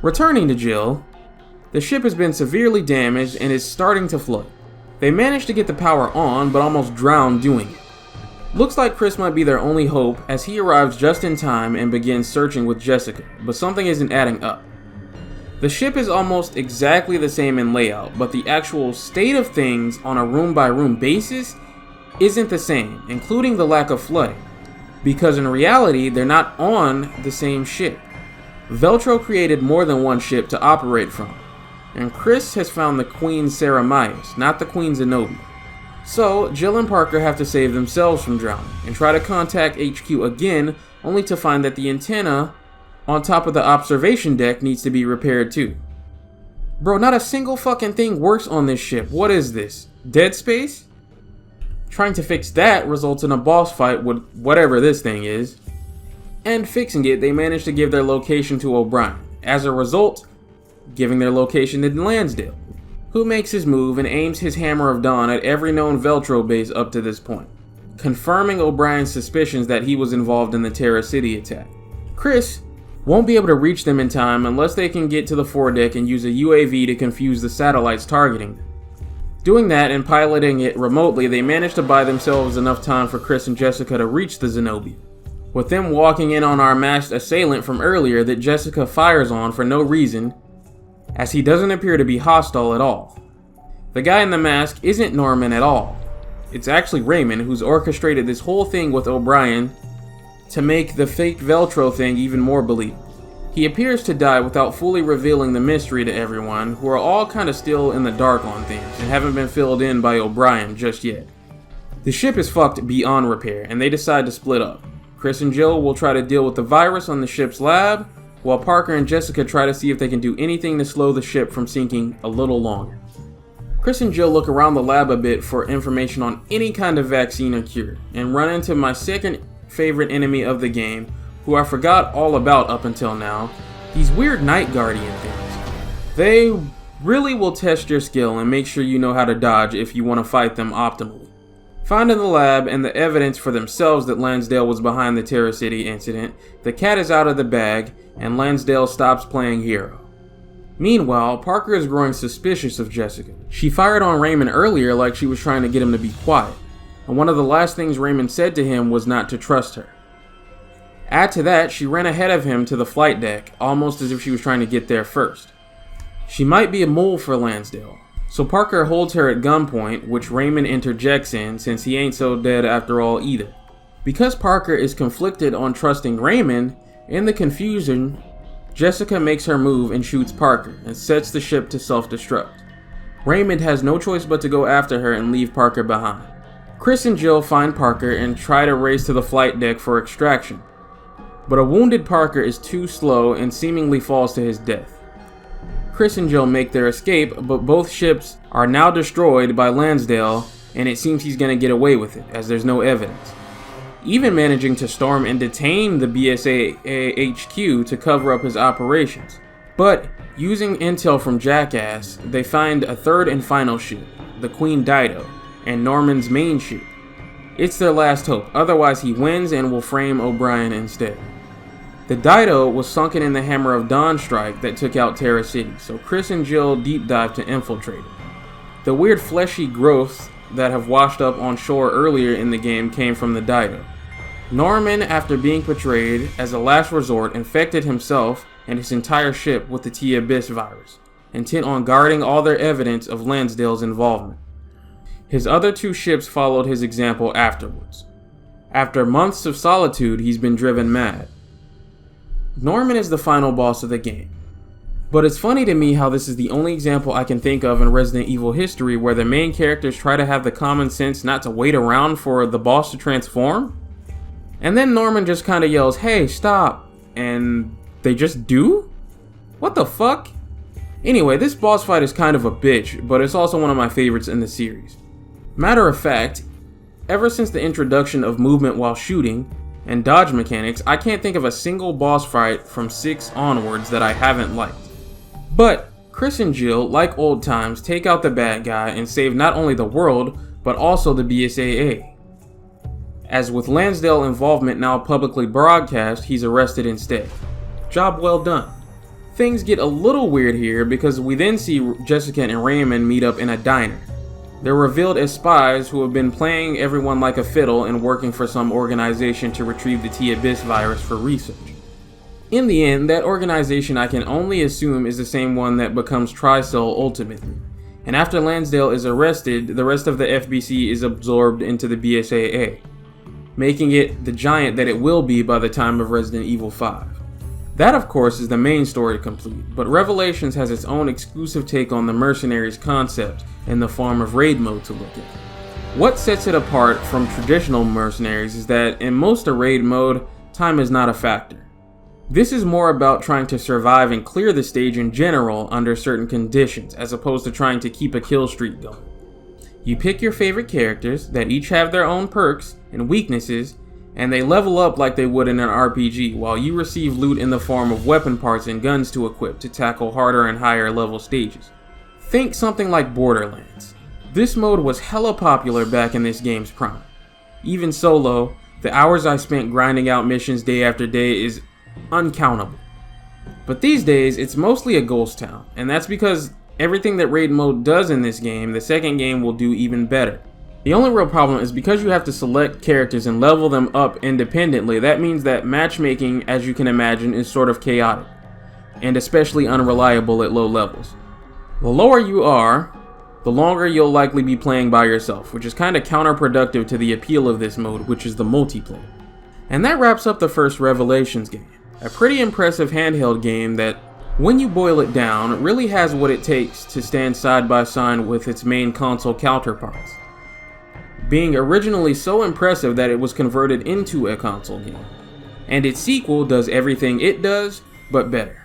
Returning to Jill, the ship has been severely damaged and is starting to flood. They managed to get the power on, but almost drowned doing it. Looks like Chris might be their only hope, as he arrives just in time and begins searching with Jessica, but something isn't adding up. The ship is almost exactly the same in layout, but the actual state of things on a room-by-room basis isn't the same, including the lack of flooding, because in reality, they're not on the same ship. Veltro created more than one ship to operate from, and Chris has found the Queen Ceremyos, not the Queen Zenobia. So, Jill and Parker have to save themselves from drowning, and try to contact HQ again, only to find that the antenna on top of the observation deck needs to be repaired too. Bro, not a single fucking thing works on this ship. What is this? Dead Space? Trying to fix that results in a boss fight with whatever this thing is. And fixing it, they manage to give their location to O'Brien. As a result, giving their location to Lansdale, who makes his move and aims his Hammer of Dawn at every known Veltro base up to this point, confirming O'Brien's suspicions that he was involved in the Terra City attack. Chris won't be able to reach them in time unless they can get to the foredeck and use a UAV to confuse the satellites targeting them. Doing that and piloting it remotely, they manage to buy themselves enough time for Chris and Jessica to reach the Zenobia, with them walking in on our masked assailant from earlier that Jessica fires on for no reason, as he doesn't appear to be hostile at all. The guy in the mask isn't Norman at all. It's actually Raymond, who's orchestrated this whole thing with O'Brien to make the fake Veltro thing even more believable. He appears to die without fully revealing the mystery to everyone, who are all kind of still in the dark on things and haven't been filled in by O'Brien just yet. The ship is fucked beyond repair, and they decide to split up. Chris and Jill will try to deal with the virus on the ship's lab, while Parker and Jessica try to see if they can do anything to slow the ship from sinking a little longer. Chris and Jill look around the lab a bit for information on any kind of vaccine or cure, and run into my second favorite enemy of the game, who I forgot all about up until now, these weird Night Guardian things. They really will test your skill and make sure you know how to dodge if you want to fight them optimally. Found in the lab and the evidence for themselves that Lansdale was behind the Terra City incident, the cat is out of the bag and Lansdale stops playing hero. Meanwhile, Parker is growing suspicious of Jessica. She fired on Raymond earlier like she was trying to get him to be quiet, and one of the last things Raymond said to him was not to trust her. Add to that, she ran ahead of him to the flight deck, almost as if she was trying to get there first. She might be a mole for Lansdale, so Parker holds her at gunpoint, which Raymond interjects in since he ain't so dead after all either. Because Parker is conflicted on trusting Raymond, in the confusion, Jessica makes her move and shoots Parker and sets the ship to self-destruct. Raymond has no choice but to go after her and leave Parker behind. Chris and Jill find Parker and try to race to the flight deck for extraction, but a wounded Parker is too slow and seemingly falls to his death. Chris and Jill make their escape, but both ships are now destroyed by Lansdale, and it seems he's gonna get away with it, as there's no evidence. Even managing to storm and detain the BSA HQ to cover up his operations. But, using intel from Jackass, they find a third and final ship, the Queen Dido, and Norman's main ship. It's their last hope, otherwise he wins and will frame O'Brien instead. The Dido was sunken in the Hammer of Dawn strike that took out Terra City, so Chris and Jill deep dive to infiltrate it. The weird fleshy growths that have washed up on shore earlier in the game came from the Dido. Norman, after being portrayed as a last resort, infected himself and his entire ship with the T-Abyss virus, intent on guarding all their evidence of Lansdale's involvement. His other two ships followed his example afterwards. After months of solitude, he's been driven mad. Norman is the final boss of the game. But it's funny to me how this is the only example I can think of in Resident Evil history where the main characters try to have the common sense not to wait around for the boss to transform. And then Norman just kind of yells, "Hey, stop!" And they just do? What the fuck? Anyway, this boss fight is kind of a bitch, but it's also one of my favorites in the series. Matter of fact, ever since the introduction of movement while shooting and dodge mechanics, I can't think of a single boss fight from 6 onwards that I haven't liked. But Chris and Jill, like old times, take out the bad guy and save not only the world, but also the BSAA. As with Lansdale involvement now publicly broadcast, he's arrested instead. Job well done. Things get a little weird here because we then see Jessica and Raymond meet up in a diner. They're revealed as spies who have been playing everyone like a fiddle and working for some organization to retrieve the T-Abyss virus for research. In the end, that organization I can only assume is the same one that becomes Tricell ultimately. And after Lansdale is arrested, the rest of the FBC is absorbed into the BSAA, making it the giant that it will be by the time of Resident Evil 5. That, of course, is the main story complete, but Revelations has its own exclusive take on the mercenaries concept in the form of raid mode to look at. What sets it apart from traditional mercenaries is that in most of raid mode, time is not a factor. This is more about trying to survive and clear the stage in general under certain conditions, as opposed to trying to keep a kill streak going. You pick your favorite characters that each have their own perks and weaknesses, and they level up like they would in an RPG, while you receive loot in the form of weapon parts and guns to equip to tackle harder and higher level stages. Think something like Borderlands. This mode was hella popular back in this game's prime. Even solo, the hours I spent grinding out missions day after day is uncountable. But these days, it's mostly a ghost town, and that's because everything that raid mode does in this game, the second game will do even better. The only real problem is because you have to select characters and level them up independently, that means that matchmaking, as you can imagine, is sort of chaotic, and especially unreliable at low levels. The lower you are, the longer you'll likely be playing by yourself, which is kinda counterproductive to the appeal of this mode, which is the multiplayer. And that wraps up the first Revelations game. A pretty impressive handheld game that, when you boil it down, really has what it takes to stand side by side with its main console counterparts, being originally so impressive that it was converted into a console game. And its sequel does everything it does, but better.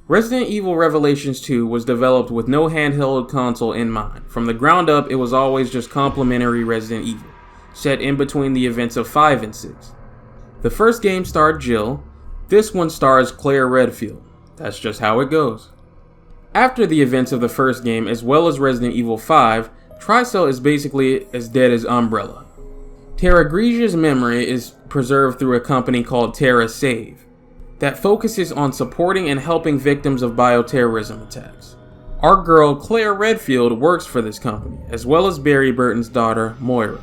Resident Evil Revelations 2 was developed with no handheld console in mind. From the ground up, it was always just complimentary Resident Evil, set in between the events of 5 and 6. The first game starred Jill, this one stars Claire Redfield. That's just how it goes. After the events of the first game, as well as Resident Evil 5, Tricell is basically as dead as Umbrella. Terra Grigia's memory is preserved through a company called Terra Save, that focuses on supporting and helping victims of bioterrorism attacks. Our girl Claire Redfield works for this company, as well as Barry Burton's daughter, Moira.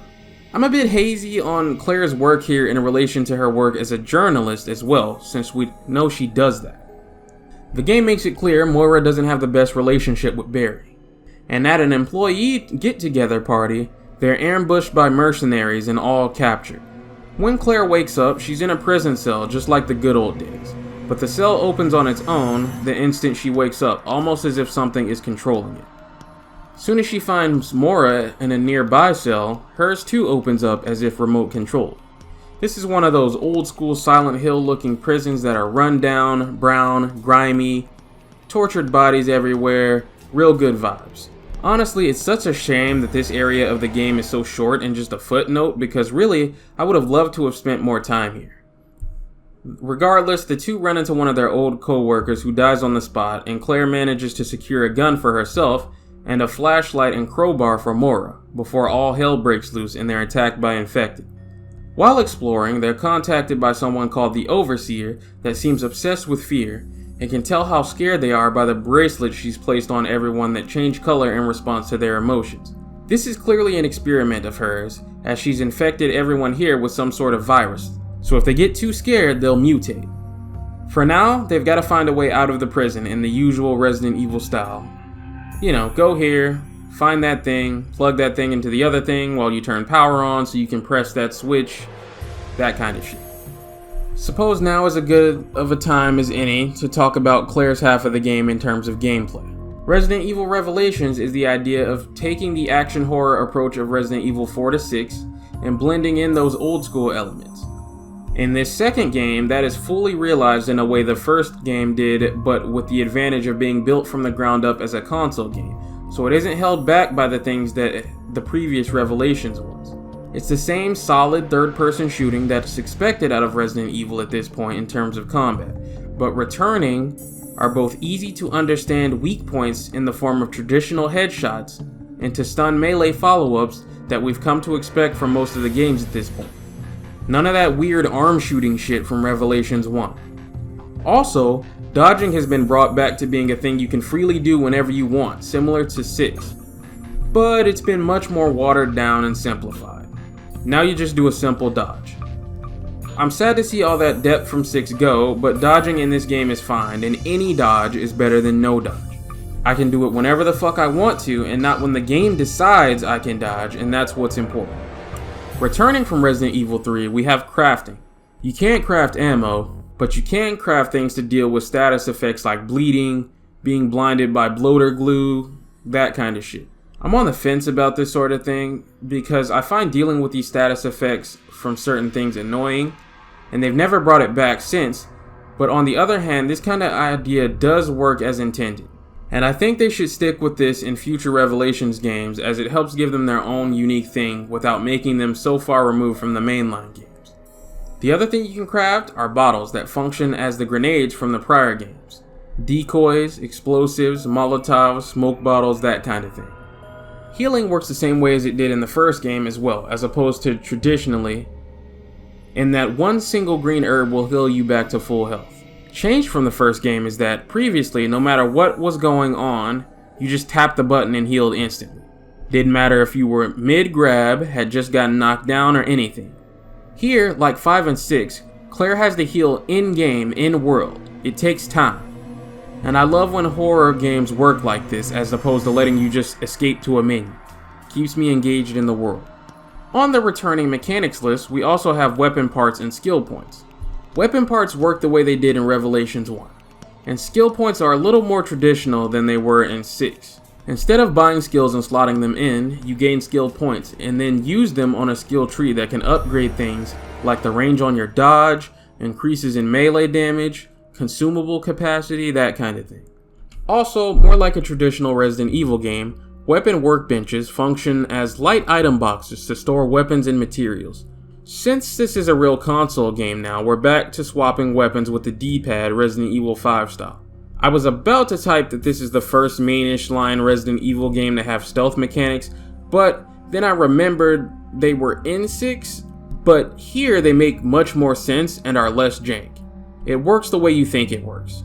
I'm a bit hazy on Claire's work here in relation to her work as a journalist as well, since we know she does that. The game makes it clear Moira doesn't have the best relationship with Barry, and at an employee get-together party, they're ambushed by mercenaries and all captured. When Claire wakes up, she's in a prison cell just like the good old days, but the cell opens on its own the instant she wakes up, almost as if something is controlling it. Soon as she finds Moira in a nearby cell, hers too opens up as if remote controlled. This is one of those old school Silent Hill looking prisons that are run down, brown, grimy, tortured bodies everywhere, real good vibes. Honestly, it's such a shame that this area of the game is so short and just a footnote, because really, I would have loved to have spent more time here. Regardless, the two run into one of their old co-workers who dies on the spot, and Claire manages to secure a gun for herself and a flashlight and crowbar for Moira, before all hell breaks loose and they're attacked by infected. While exploring, they're contacted by someone called the Overseer that seems obsessed with fear, and can tell how scared they are by the bracelets she's placed on everyone that change color in response to their emotions. This is clearly an experiment of hers, as she's infected everyone here with some sort of virus, so if they get too scared, they'll mutate. For now, they've got to find a way out of the prison in the usual Resident Evil style. You know, go here, find that thing, plug that thing into the other thing while you turn power on so you can press that switch, that kind of shit. Suppose now is as good of a time as any to talk about Claire's half of the game in terms of gameplay. Resident Evil Revelations is the idea of taking the action horror approach of Resident Evil 4 to 6 and blending in those old school elements. In this second game, that is fully realized in a way the first game did, but with the advantage of being built from the ground up as a console game, so it isn't held back by the things that the previous Revelations was. It's the same solid third-person shooting that's expected out of Resident Evil at this point in terms of combat, but returning are both easy to understand weak points in the form of traditional headshots and to stun melee follow-ups that we've come to expect from most of the games at this point. None of that weird arm shooting shit from Revelations 1. Also, dodging has been brought back to being a thing you can freely do whenever you want, similar to 6. But it's been much more watered down and simplified. Now you just do a simple dodge. I'm sad to see all that depth from 6 go, but dodging in this game is fine, and any dodge is better than no dodge. I can do it whenever the fuck I want to, and not when the game decides I can dodge, and that's what's important. Returning from Resident Evil 3, we have crafting. You can't craft ammo, but you can craft things to deal with status effects like bleeding, being blinded by bloater glue, that kind of shit. I'm on the fence about this sort of thing because I find dealing with these status effects from certain things annoying, and they've never brought it back since, but on the other hand, this kind of idea does work as intended. And I think they should stick with this in future Revelations games as it helps give them their own unique thing without making them so far removed from the mainline games. The other thing you can craft are bottles that function as the grenades from the prior games. Decoys, explosives, molotovs, smoke bottles, that kind of thing. Healing works the same way as it did in the first game as well, as opposed to traditionally, in that one single green herb will heal you back to full health. Change from the first game is that previously, no matter what was going on, you just tapped the button and healed instantly. Didn't matter if you were mid-grab, had just gotten knocked down, or anything. Here, like 5 and 6, Claire has to heal in-game, in-world. It takes time. And I love when horror games work like this as opposed to letting you just escape to a menu. Keeps me engaged in the world. On the returning mechanics list, we also have weapon parts and skill points. Weapon parts work the way they did in Revelations 1, and skill points are a little more traditional than they were in 6. Instead of buying skills and slotting them in, you gain skill points and then use them on a skill tree that can upgrade things like the range on your dodge, increases in melee damage, consumable capacity, that kind of thing. Also, more like a traditional Resident Evil game, weapon workbenches function as light item boxes to store weapons and materials. Since this is a real console game now, we're back to swapping weapons with the D-pad Resident Evil 5 style. I was about to type that this is the first mainish line Resident Evil game to have stealth mechanics, but then I remembered they were in 6, but here they make much more sense and are less jank. It works the way you think it works.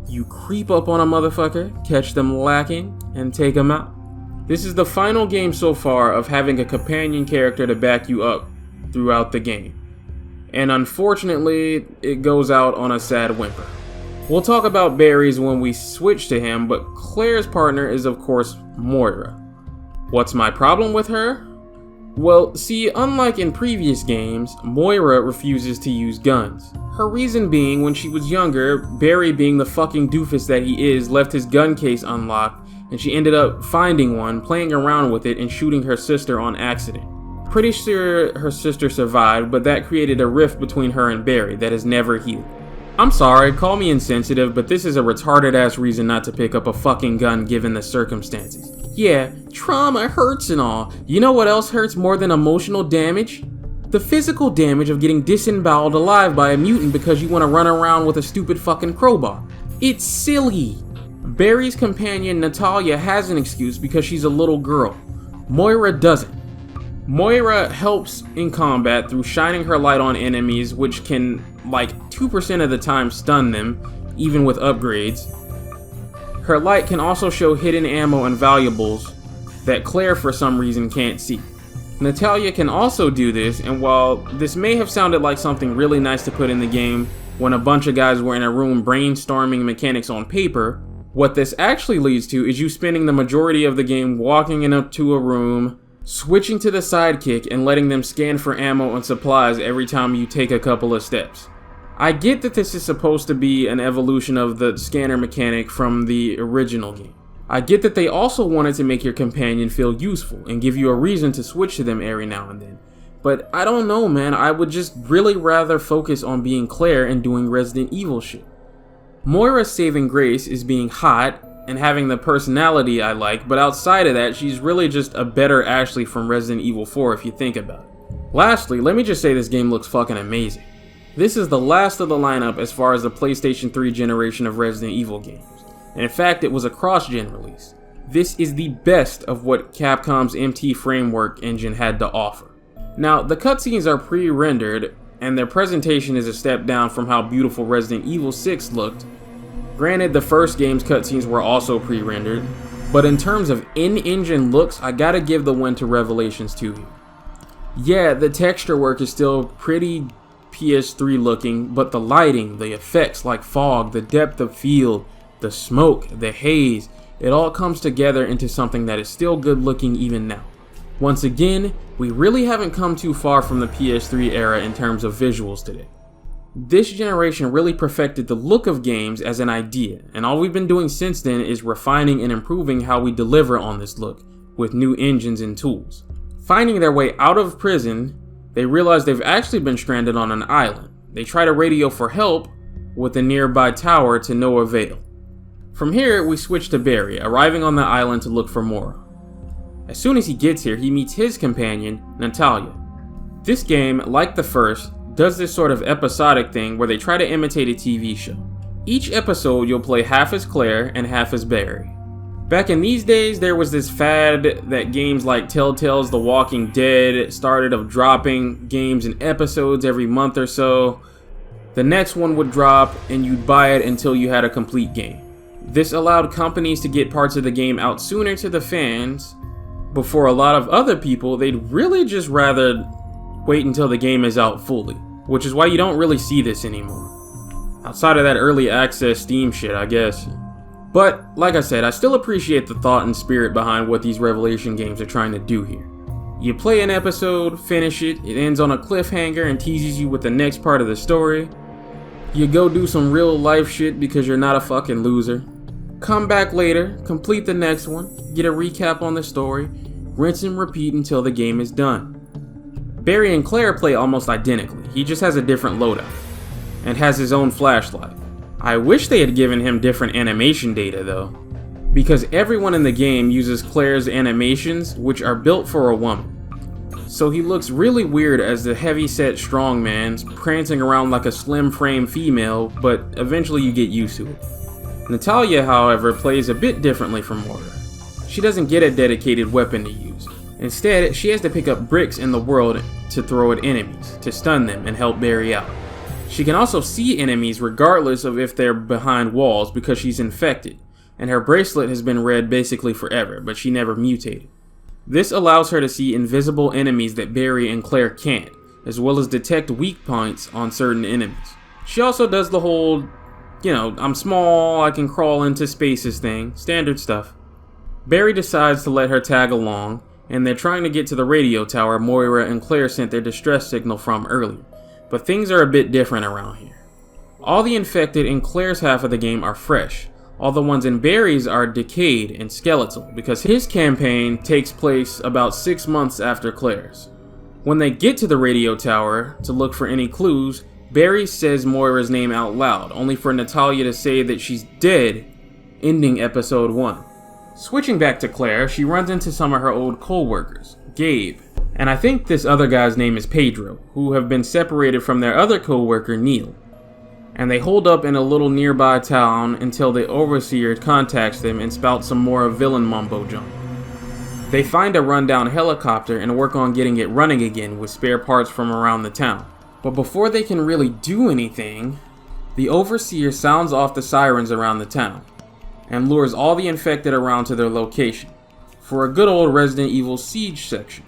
You creep up on a motherfucker, catch them lacking, and take them out. This is the final game so far of having a companion character to back you up throughout the game. And unfortunately, it goes out on a sad whimper. We'll talk about Barry's when we switch to him, but Claire's partner is of course Moira. What's my problem with her? Well, see, unlike in previous games, Moira refuses to use guns. Her reason being, when she was younger, Barry, being the fucking doofus that he is, left his gun case unlocked, and she ended up finding one, playing around with it, and shooting her sister on accident. Pretty sure her sister survived, but that created a rift between her and Barry that has never healed. I'm sorry, call me insensitive, but this is a retarded ass reason not to pick up a fucking gun given the circumstances. Yeah, trauma hurts and all. You know what else hurts more than emotional damage? The physical damage of getting disemboweled alive by a mutant because you want to run around with a stupid fucking crowbar. It's silly. Barry's companion Natalia has an excuse because she's a little girl. Moira doesn't. Moira helps in combat through shining her light on enemies, which can, like 2% of the time, stun them, even with upgrades. Her light can also show hidden ammo and valuables that Claire for some reason can't see. Natalia can also do this, and while this may have sounded like something really nice to put in the game when a bunch of guys were in a room brainstorming mechanics on paper, what this actually leads to is you spending the majority of the game walking into a room, switching to the sidekick, and letting them scan for ammo and supplies every time you take a couple of steps. I get that this is supposed to be an evolution of the scanner mechanic from the original game. I get that they also wanted to make your companion feel useful and give you a reason to switch to them every now and then. But I don't know, man, I would just really rather focus on being Claire and doing Resident Evil shit. Moira's saving grace is being hot and having the personality I like, but outside of that, she's really just a better Ashley from Resident Evil 4 if you think about it. Lastly, let me just say this game looks fucking amazing. This is the last of the lineup as far as the PlayStation 3 generation of Resident Evil games. And in fact, it was a cross-gen release. This is the best of what Capcom's MT framework engine had to offer. Now, the cutscenes are pre-rendered, and their presentation is a step down from how beautiful Resident Evil 6 looked. Granted, the first game's cutscenes were also pre-rendered, but in terms of in-engine looks, I gotta give the win to Revelations 2 here. Yeah, the texture work is still pretty PS3 looking, but the lighting, the effects like fog, the depth of field, the smoke, the haze, it all comes together into something that is still good looking even now. Once again, we really haven't come too far from the PS3 era in terms of visuals today. This generation really perfected the look of games as an idea, and all we've been doing since then is refining and improving how we deliver on this look, with new engines and tools. Finding their way out of prison, they realize they've actually been stranded on an island. They try to radio for help with a nearby tower to no avail. From here, we switch to Barry, arriving on the island to look for Mora. As soon as he gets here, he meets his companion, Natalia. This game, like the first, does this sort of episodic thing where they try to imitate a TV show. Each episode, you'll play half as Claire and half as Barry. Back in these days, there was this fad that games like Telltale's The Walking Dead started of dropping games in episodes every month or so. The next one would drop and you'd buy it until you had a complete game. This allowed companies to get parts of the game out sooner to the fans, but for a lot of other people, they'd really just rather wait until the game is out fully, which is why you don't really see this anymore. Outside of that early access Steam shit, I guess. But, like I said, I still appreciate the thought and spirit behind what these Revelation games are trying to do here. You play an episode, finish it, it ends on a cliffhanger and teases you with the next part of the story. You go do some real life shit because you're not a fucking loser. Come back later, complete the next one, get a recap on the story, rinse and repeat until the game is done. Barry and Claire play almost identically, he just has a different loadout, and has his own flashlight. I wish they had given him different animation data though, because everyone in the game uses Claire's animations, which are built for a woman. So he looks really weird as the heavy-set strongman, prancing around like a slim-frame female, but eventually you get used to it. Natalia, however, plays a bit differently from Mora. She doesn't get a dedicated weapon to use. Instead, she has to pick up bricks in the world to throw at enemies, to stun them and help Barry out. She can also see enemies regardless of if they're behind walls because she's infected, and her bracelet has been red basically forever, but she never mutated. This allows her to see invisible enemies that Barry and Claire can't, as well as detect weak points on certain enemies. She also does the whole, I'm small, I can crawl into spaces thing, standard stuff. Barry decides to let her tag along, and they're trying to get to the radio tower Moira and Claire sent their distress signal from earlier. But things are a bit different around here. All the infected in Claire's half of the game are fresh. All the ones in Barry's are decayed and skeletal because his campaign takes place about 6 months after Claire's. When they get to the radio tower to look for any clues, Barry says Moira's name out loud, only for Natalia to say that she's dead, ending episode 1. Switching back to Claire, she runs into some of her old co-workers, Gabe, and I think this other guy's name is Pedro, who have been separated from their other co-worker, Neil. And they hold up in a little nearby town until the overseer contacts them and spouts some more villain mumbo jumbo. They find a rundown helicopter and work on getting it running again with spare parts from around the town. But before they can really do anything, the overseer sounds off the sirens around the town and lures all the infected around to their location for a good old Resident Evil Siege section,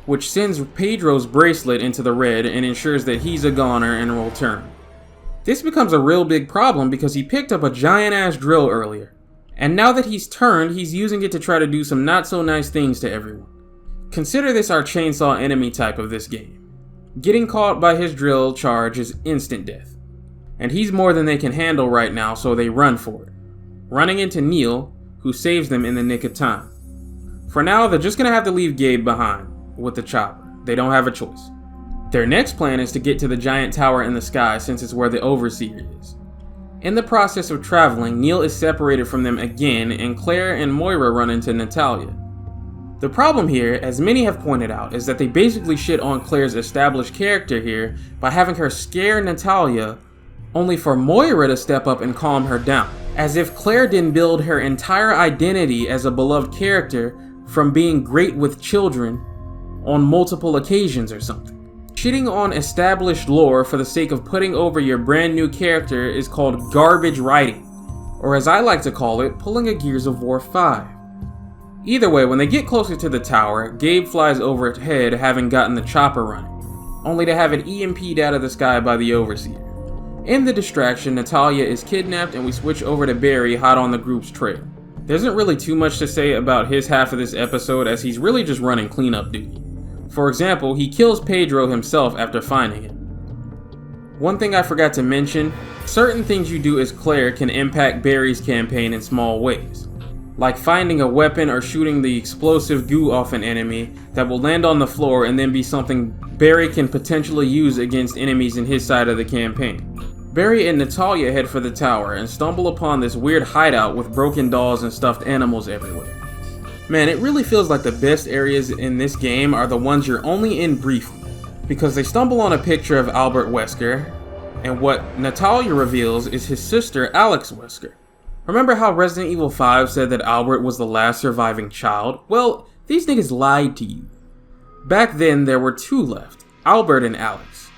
which sends Pedro's bracelet into the red and ensures that he's a goner and will turn. This becomes a real big problem because he picked up a giant ass drill earlier, and now that he's turned, he's using it to try to do some not so nice things to everyone. Consider this our chainsaw enemy type of this game. Getting caught by his drill charge is instant death, and he's more than they can handle right now, so they run for it, running into Neil, who saves them in the nick of time. For now, they're just gonna have to leave Gabe behind with the chopper. They don't have a choice. Their next plan is to get to the giant tower in the sky since it's where the overseer is. In the process of traveling, Neil is separated from them again and Claire and Moira run into Natalia. The problem here, as many have pointed out, is that they basically shit on Claire's established character here by having her scare Natalia only for Moira to step up and calm her down, as if Claire didn't build her entire identity as a beloved character from being great with children on multiple occasions or something. Shitting on established lore for the sake of putting over your brand new character is called garbage writing, or as I like to call it, pulling a Gears of War 5. Either way, when they get closer to the tower, Gabe flies overhead having gotten the chopper running, only to have it EMP'd out of the sky by the overseer. In the distraction, Natalia is kidnapped and we switch over to Barry hot on the group's trail. There isn't really too much to say about his half of this episode as he's really just running cleanup duty. For example, he kills Pedro himself after finding him. One thing I forgot to mention, certain things you do as Claire can impact Barry's campaign in small ways. like finding a weapon or shooting the explosive goo off an enemy that will land on the floor and then be something Barry can potentially use against enemies in his side of the campaign. Barry and Natalia head for the tower and stumble upon this weird hideout with broken dolls and stuffed animals everywhere. Man, it really feels like the best areas in this game are the ones you're only in briefly, because they stumble on a picture of Albert Wesker, and what Natalia reveals is his sister Alex Wesker. Remember how Resident Evil 5 said that Albert was the last surviving child? Well, these niggas lied to you. Back then, there were two left, Albert and Alex.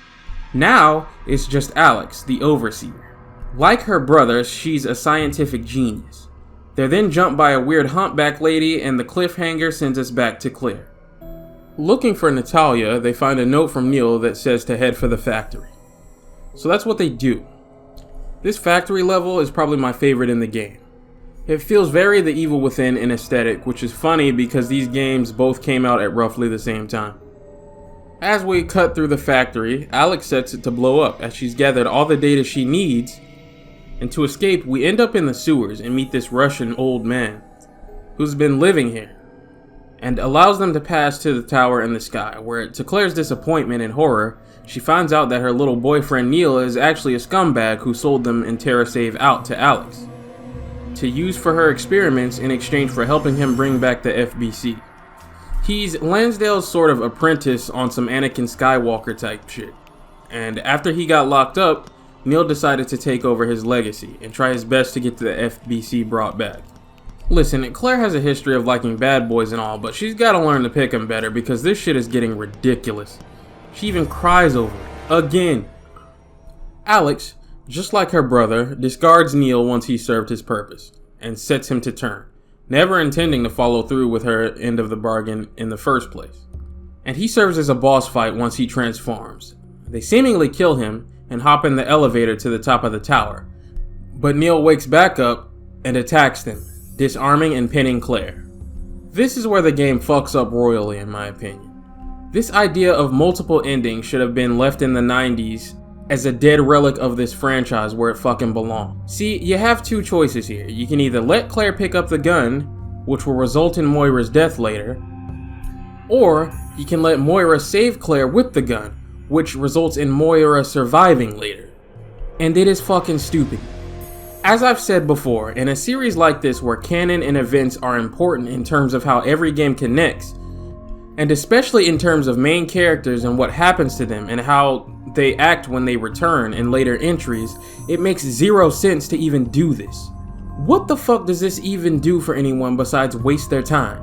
Now, it's just Alex, the overseer. Like her brother, she's a scientific genius. They're then jumped by a weird humpback lady, and the cliffhanger sends us back to Claire. Looking for Natalia, they find a note from Neil that says to head for the factory. So that's what they do. This factory level is probably my favorite in the game. It feels very The Evil Within in aesthetic, which is funny because these games both came out at roughly the same time. As we cut through the factory, Alex sets it to blow up as she's gathered all the data she needs, and to escape we end up in the sewers and meet this Russian old man who's been living here and allows them to pass to the tower in the sky, where to Claire's disappointment and horror, she finds out that her little boyfriend Neil is actually a scumbag who sold them and TerraSave out to Alex to use for her experiments in exchange for helping him bring back the FBC. He's Lansdale's sort of apprentice on some Anakin Skywalker type shit, and after he got locked up, Neil decided to take over his legacy and try his best to get the FBC brought back. Listen, Claire has a history of liking bad boys and all, but she's gotta learn to pick them better because this shit is getting ridiculous. She even cries over it. Again. Alex, just like her brother, discards Neil once he served his purpose and sets him to turn, never intending to follow through with her end of the bargain in the first place. And he serves as a boss fight once he transforms. They seemingly kill him and hop in the elevator to the top of the tower, but Neil wakes back up and attacks them, disarming and pinning Claire. This is where the game fucks up royally in my opinion. This idea of multiple endings should have been left in the 90s as a dead relic of this franchise where it fucking belongs. See, you have two choices here. You can either let Claire pick up the gun, which will result in Moira's death later, or you can let Moira save Claire with the gun, which results in Moira surviving later. And it is fucking stupid. As I've said before, in a series like this where canon and events are important in terms of how every game connects, and especially in terms of main characters and what happens to them and how they act when they return in later entries, it makes zero sense to even do this. What the fuck does this even do for anyone besides waste their time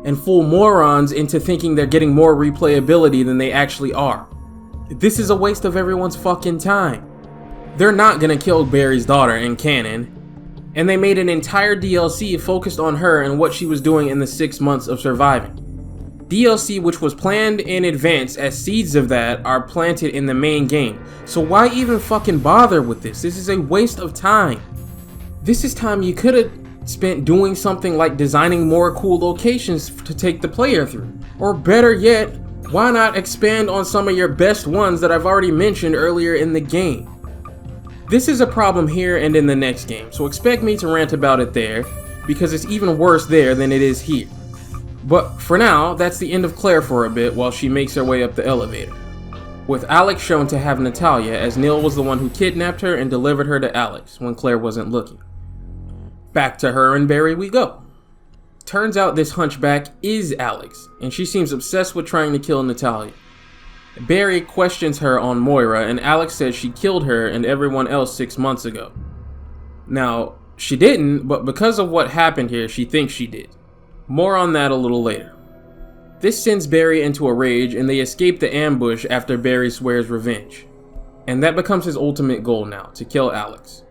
and fool morons into thinking they're getting more replayability than they actually are? This is a waste of everyone's fucking time. They're not gonna kill Barry's daughter in canon, and they made an entire DLC focused on her and what she was doing in the 6 months of surviving. DLC which was planned in advance, as seeds of that are planted in the main game. So why even fucking bother with this? This is a waste of time. This is time you could have spent doing something like designing more cool locations to take the player through. Or better yet, why not expand on some of your best ones that I've already mentioned earlier in the game? This is a problem here and in the next game, so expect me to rant about it there, because it's even worse there than it is here. But for now, that's the end of Claire for a bit while she makes her way up the elevator, with Alex shown to have Natalia, as Neil was the one who kidnapped her and delivered her to Alex when Claire wasn't looking. Back to her and Barry we go. Turns out this hunchback is Alex, and she seems obsessed with trying to kill Natalia. Barry questions her on Moira, and Alex says she killed her and everyone else 6 months ago. Now, she didn't, but because of what happened here, she thinks she did. More on that a little later. This sends Barry into a rage, and they escape the ambush after Barry swears revenge. And that becomes his ultimate goal now, to kill Alex.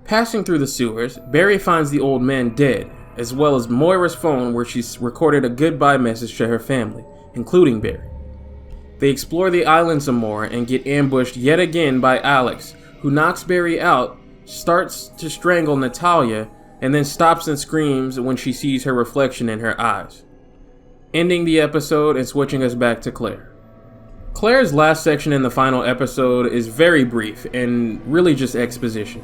Passing through the sewers, Barry finds the old man dead, as well as Moira's phone where she's recorded a goodbye message to her family, including Barry. They explore the island some more and get ambushed yet again by Alex, who knocks Barry out, starts to strangle Natalia, and then stops and screams when she sees her reflection in her eyes. Ending the episode and switching us back to Claire. Claire's last section in the final episode is very brief and really just exposition.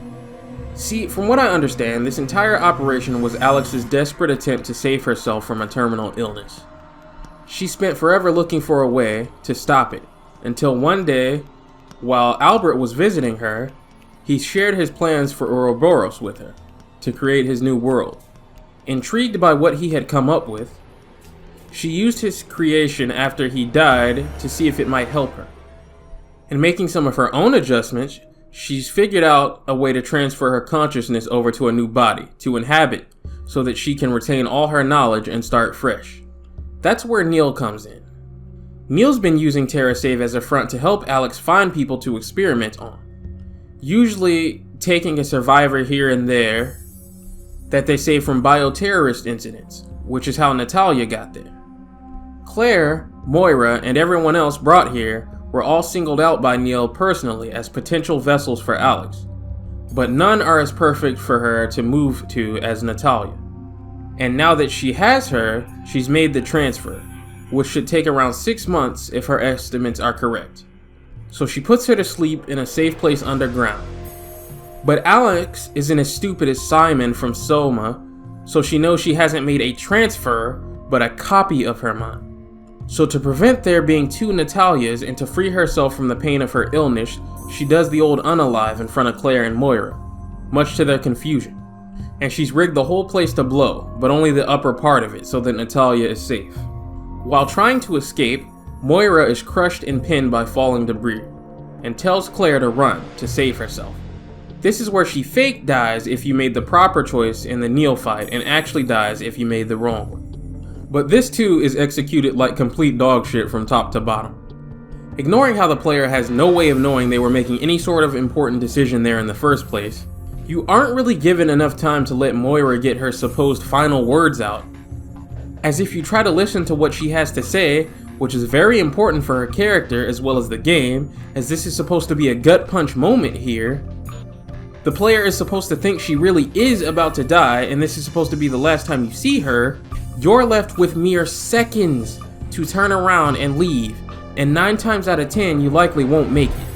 See, from what I understand, this entire operation was Alex's desperate attempt to save herself from a terminal illness. She spent forever looking for a way to stop it, until one day, while Albert was visiting her, he shared his plans for Ouroboros with her, to create his new world. Intrigued by what he had come up with, she used his creation after he died to see if it might help her. In making some of her own adjustments, she's figured out a way to transfer her consciousness over to a new body, to inhabit, so that she can retain all her knowledge and start fresh. That's where Neil comes in. Neil's been using TerraSave as a front to help Alex find people to experiment on, usually taking a survivor here and there that they save from bioterrorist incidents, which is how Natalia got there. Claire, Moira, and everyone else brought here were all singled out by Neil personally as potential vessels for Alex, but none are as perfect for her to move to as Natalia. And now that she has her, she's made the transfer, which should take around 6 months if her estimates are correct. So she puts her to sleep in a safe place underground. But Alex isn't as stupid as Simon from Soma, so she knows she hasn't made a transfer, but a copy of her mind. So to prevent there being 2 Natalias and to free herself from the pain of her illness, she does the old unalive in front of Claire and Moira, much to their confusion. And she's rigged the whole place to blow, but only the upper part of it so that Natalia is safe. While trying to escape, Moira is crushed and pinned by falling debris, and tells Claire to run to save herself. This is where she fake dies if you made the proper choice in the Neil fight, and actually dies if you made the wrong one. But this too is executed like complete dog shit from top to bottom. Ignoring how the player has no way of knowing they were making any sort of important decision there in the first place, you aren't really given enough time to let Moira get her supposed final words out. As if you try to listen to what she has to say, which is very important for her character as well as the game, as this is supposed to be a gut punch moment here, the player is supposed to think she really is about to die and this is supposed to be the last time you see her. You're left with mere seconds to turn around and leave, and 9 times out of 10 you likely won't make it.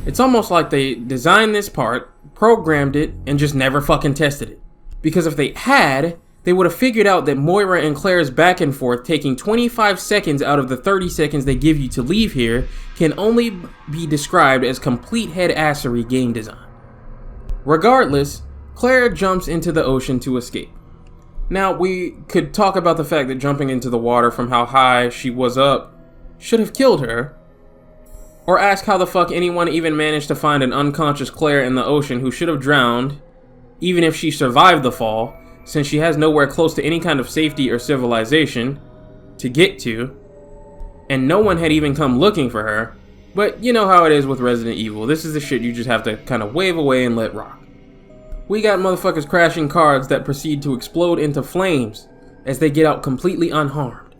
It's almost like they designed this part, programmed it, and just never fucking tested it. Because if they had, they would have figured out that Moira and Claire's back and forth taking 25 seconds out of the 30 seconds they give you to leave here can only be described as complete head-assery game design. Regardless, Claire jumps into the ocean to escape. Now, we could talk about the fact that jumping into the water from how high she was up should have killed her, or ask how the fuck anyone even managed to find an unconscious Claire in the ocean who should have drowned, even if she survived the fall, since she has nowhere close to any kind of safety or civilization to get to, and no one had even come looking for her. But you know how it is with Resident Evil, this is the shit you just have to kind of wave away and let rock. We got motherfuckers crashing cars that proceed to explode into flames as they get out completely unharmed.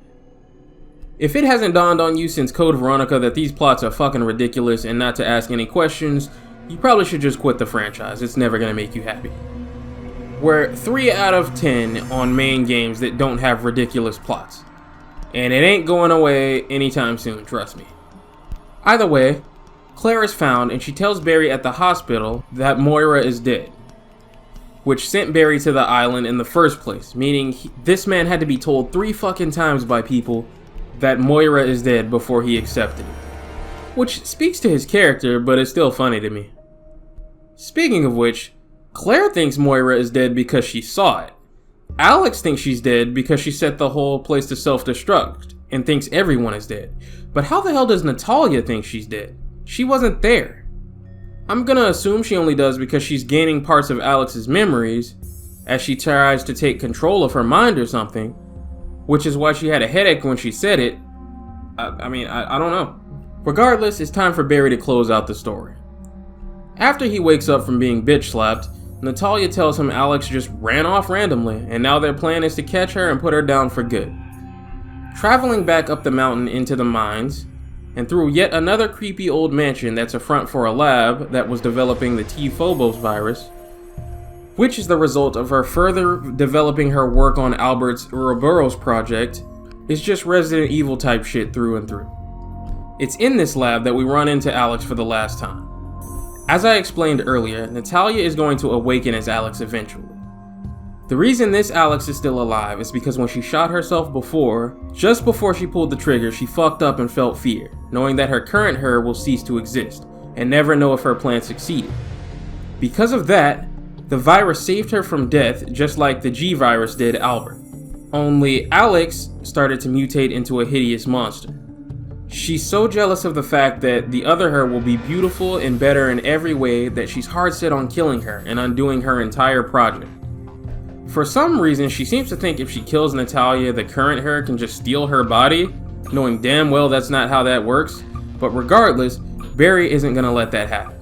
If it hasn't dawned on you since Code Veronica that these plots are fucking ridiculous and not to ask any questions, you probably should just quit the franchise. It's never gonna make you happy. We're 3 out of 10 on main games that don't have ridiculous plots. And it ain't going away anytime soon, trust me. Either way, Claire is found and she tells Barry at the hospital that Moira is dead, which sent Barry to the island in the first place, meaning this man had to be told 3 fucking times by people that Moira is dead before he accepted it. Which speaks to his character, but it's still funny to me. Speaking of which, Claire thinks Moira is dead because she saw it. Alex thinks she's dead because she set the whole place to self-destruct and thinks everyone is dead. But how the hell does Natalia think she's dead? She wasn't there. I'm gonna assume she only does because she's gaining parts of Alex's memories as she tries to take control of her mind or something, which is why she had a headache when she said it. I don't know. Regardless, it's time for Barry to close out the story. After he wakes up from being bitch slapped, Natalia tells him Alex just ran off randomly, and now their plan is to catch her and put her down for good. Traveling back up the mountain into the mines, and through yet another creepy old mansion that's a front for a lab that was developing the T-Phobos virus, which is the result of her further developing her work on Albert's Ouroboros project, is just Resident Evil type shit through and through. It's in this lab that we run into Alex for the last time. As I explained earlier, Natalia is going to awaken as Alex eventually. The reason this Alex is still alive is because when she shot herself before, just before she pulled the trigger, she fucked up and felt fear, knowing that her current her will cease to exist, and never know if her plan succeeded. Because of that, the virus saved her from death just like the G virus did Albert. Only Alex started to mutate into a hideous monster. She's so jealous of the fact that the other her will be beautiful and better in every way that she's hard set on killing her and undoing her entire project. For some reason, she seems to think if she kills Natalia, the current her can just steal her body, knowing damn well that's not how that works. But regardless, Barry isn't gonna let that happen.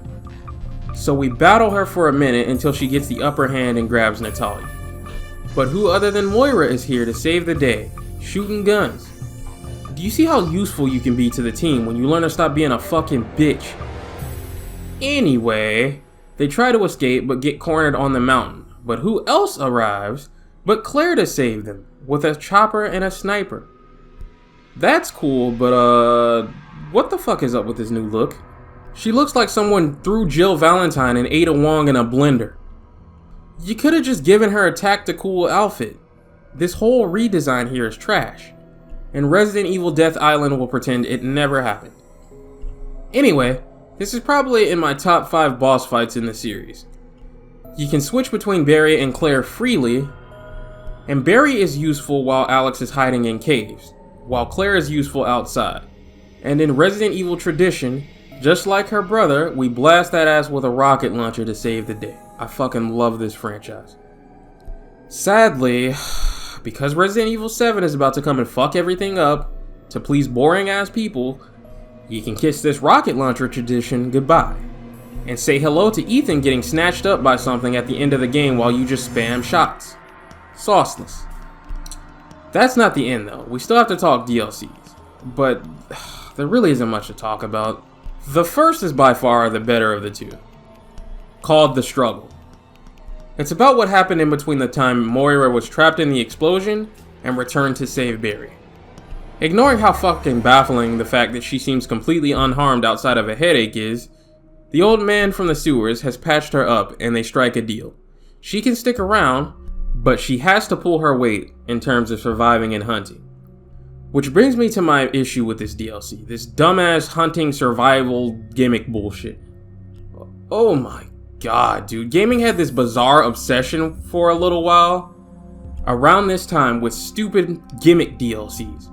So we battle her for a minute until she gets the upper hand and grabs Natalia. But who other than Moira is here to save the day, shooting guns? Do you see how useful you can be to the team when you learn to stop being a fucking bitch? Anyway, they try to escape but get cornered on the mountain. But who else arrives but Claire to save them with a chopper and a sniper? That's cool, but what the fuck is up with this new look? She looks like someone threw Jill Valentine and Ada Wong in a blender. You could have just given her a tactical outfit. This whole redesign here is trash. And Resident Evil Death Island will pretend it never happened. Anyway, this is probably in my top 5 boss fights in the series. You can switch between Barry and Claire freely, and Barry is useful while Alex is hiding in caves, while Claire is useful outside. And in Resident Evil tradition, just like her brother, we blast that ass with a rocket launcher to save the day. I fucking love this franchise. Sadly, because Resident Evil 7 is about to come and fuck everything up to please boring ass people, you can kiss this rocket launcher tradition goodbye. And say hello to Ethan getting snatched up by something at the end of the game while you just spam shots. Sauceless. That's not the end though. We still have to talk DLCs. But there really isn't much to talk about. The first is by far the better of the two. Called The Struggle. It's about what happened in between the time Moira was trapped in the explosion and returned to save Barry. Ignoring how fucking baffling the fact that she seems completely unharmed outside of a headache is, the old man from the sewers has patched her up and they strike a deal. She can stick around, but she has to pull her weight in terms of surviving and hunting. Which brings me to my issue with this DLC, this dumbass hunting survival gimmick bullshit. Oh my god, dude. Gaming had this bizarre obsession for a little while around this time with stupid gimmick DLCs.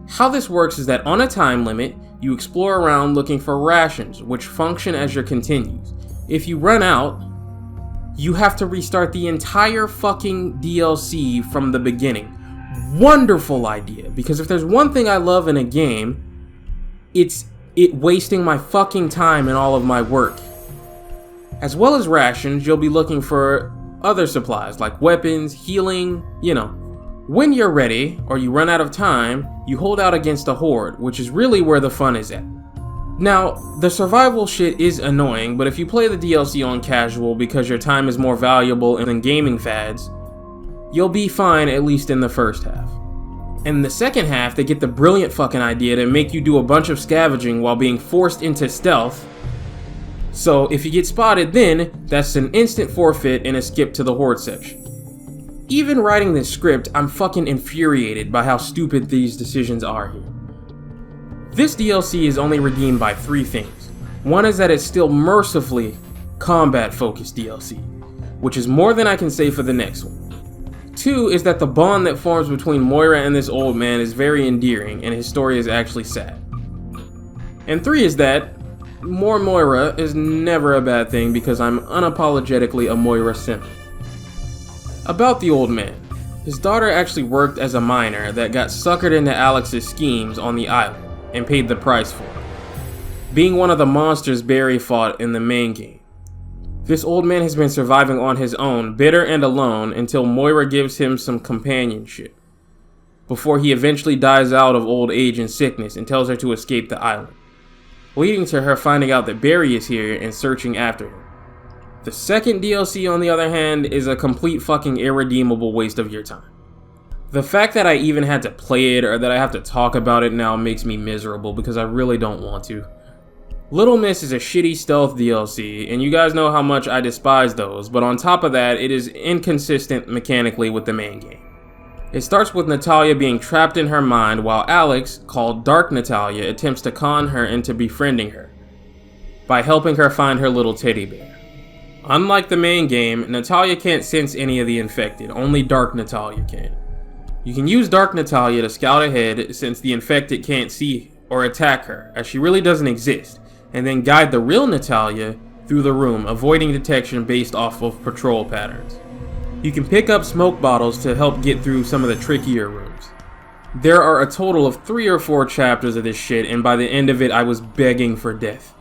How this works is that on a time limit, you explore around looking for rations, which function as your continues. If you run out, you have to restart the entire fucking DLC from the beginning. Wonderful idea, because if there's one thing I love in a game, it's it wasting my fucking time and all of my work. As well as rations, you'll be looking for other supplies like weapons, healing, you know. When you're ready, or you run out of time, you hold out against a horde, which is really where the fun is at. Now, the survival shit is annoying, but if you play the DLC on casual because your time is more valuable than gaming fads, you'll be fine at least in the first half. In the second half, they get the brilliant fucking idea to make you do a bunch of scavenging while being forced into stealth. So if you get spotted then, that's an instant forfeit and a skip to the horde section. Even writing this script, I'm fucking infuriated by how stupid these decisions are here. This DLC is only redeemed by 3 things. One is that it's still mercifully combat-focused DLC, which is more than I can say for the next one. 2 is that the bond that forms between Moira and this old man is very endearing, and his story is actually sad. And 3 is that more Moira is never a bad thing because I'm unapologetically a Moira simp. About the old man, his daughter actually worked as a miner that got suckered into Alex's schemes on the island and paid the price for it, being one of the monsters Barry fought in the main game. This old man has been surviving on his own, bitter and alone, until Moira gives him some companionship, before he eventually dies out of old age and sickness and tells her to escape the island, leading to her finding out that Barry is here and searching after him. The second DLC, on the other hand, is a complete fucking irredeemable waste of your time. The fact that I even had to play it or that I have to talk about it now makes me miserable because I really don't want to. Little Miss is a shitty stealth DLC, and you guys know how much I despise those, but on top of that, it is inconsistent mechanically with the main game. It starts with Natalia being trapped in her mind while Alex, called Dark Natalia, attempts to con her into befriending her by helping her find her little teddy bear. Unlike the main game, Natalia can't sense any of the infected, only Dark Natalia can. You can use Dark Natalia to scout ahead since the infected can't see or attack her, as she really doesn't exist, and then guide the real Natalia through the room, avoiding detection based off of patrol patterns. You can pick up smoke bottles to help get through some of the trickier rooms. There are a total of 3 or 4 chapters of this shit, and by the end of it I was begging for death.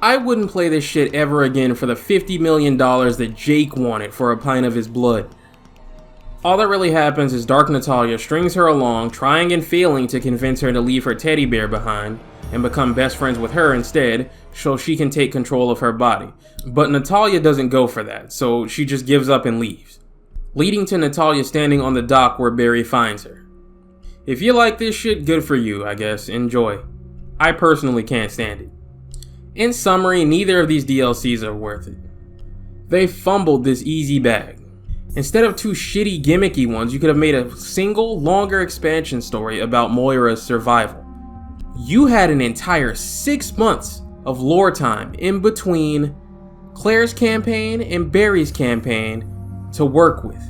I wouldn't play this shit ever again for the $50 million that Jake wanted for a pint of his blood. All that really happens is Dark Natalia strings her along, trying and failing to convince her to leave her teddy bear behind and become best friends with her instead, so she can take control of her body. But Natalia doesn't go for that, so she just gives up and leaves, leading to Natalia standing on the dock where Barry finds her. If you like this shit, good for you, I guess. Enjoy. I personally can't stand it. In summary, neither of these DLCs are worth it. They fumbled this easy bag. Instead of 2 shitty gimmicky ones, you could have made a single, longer expansion story about Moira's survival. You had an entire 6 months of lore time in between Claire's campaign and Barry's campaign to work with,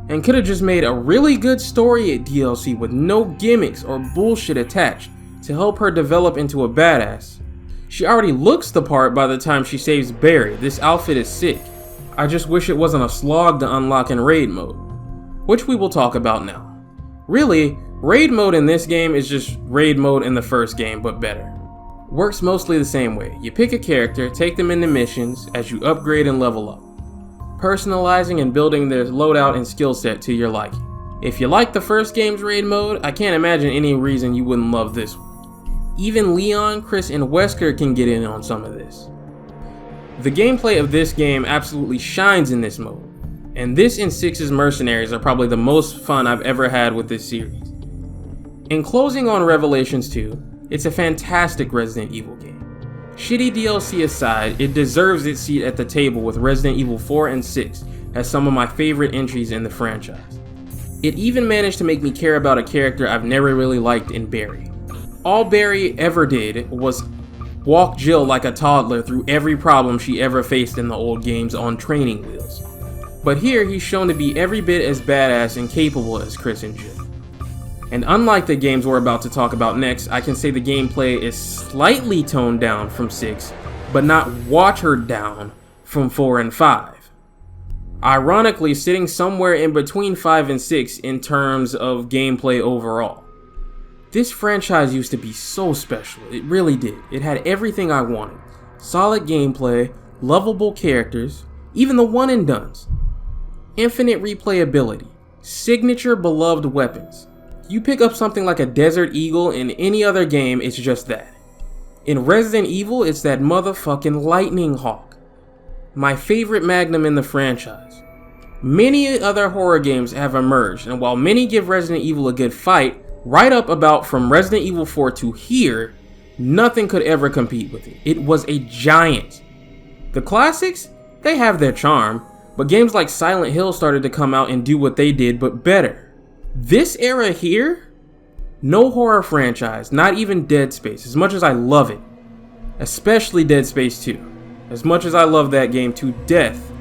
and could have just made a really good story at DLC with no gimmicks or bullshit attached to help her develop into a badass. She already looks the part by the time she saves Barry. This outfit is sick. I just wish it wasn't a slog to unlock in raid mode, which we will talk about now. Really, raid mode in this game is just raid mode in the first game, but better. Works mostly the same way. You pick a character, take them into missions as you upgrade and level up, personalizing and building their loadout and skill set to your liking. If you like the first game's raid mode, I can't imagine any reason you wouldn't love this one. Even Leon, Chris, and Wesker can get in on some of this. The gameplay of this game absolutely shines in this mode, and this and 6's Mercenaries are probably the most fun I've ever had with this series. In closing on Revelations 2, it's a fantastic Resident Evil game. Shitty DLC aside, it deserves its seat at the table with Resident Evil 4 and 6 as some of my favorite entries in the franchise. It even managed to make me care about a character I've never really liked in Barry. All Barry ever did was walk Jill like a toddler through every problem she ever faced in the old games on training wheels. But here he's shown to be every bit as badass and capable as Chris and Jill. And unlike the games we're about to talk about next, I can say the gameplay is slightly toned down from 6, but not watered down from 4 and 5. Ironically, sitting somewhere in between 5 and 6 in terms of gameplay overall. This franchise used to be so special, it really did. It had everything I wanted. Solid gameplay, lovable characters, even the one and dones. Infinite replayability, signature beloved weapons. You pick up something like a Desert Eagle in any other game, it's just that. In Resident Evil, it's that motherfucking Lightning Hawk. My favorite magnum in the franchise. Many other horror games have emerged, and while many give Resident Evil a good fight, right up about from Resident Evil 4 to here, nothing could ever compete with it. It was a giant. The classics, they have their charm, but games like Silent Hill started to come out and do what they did, but better. This era here, no horror franchise, not even Dead Space, as much as I love it, especially Dead Space 2, as much as I love that game to death,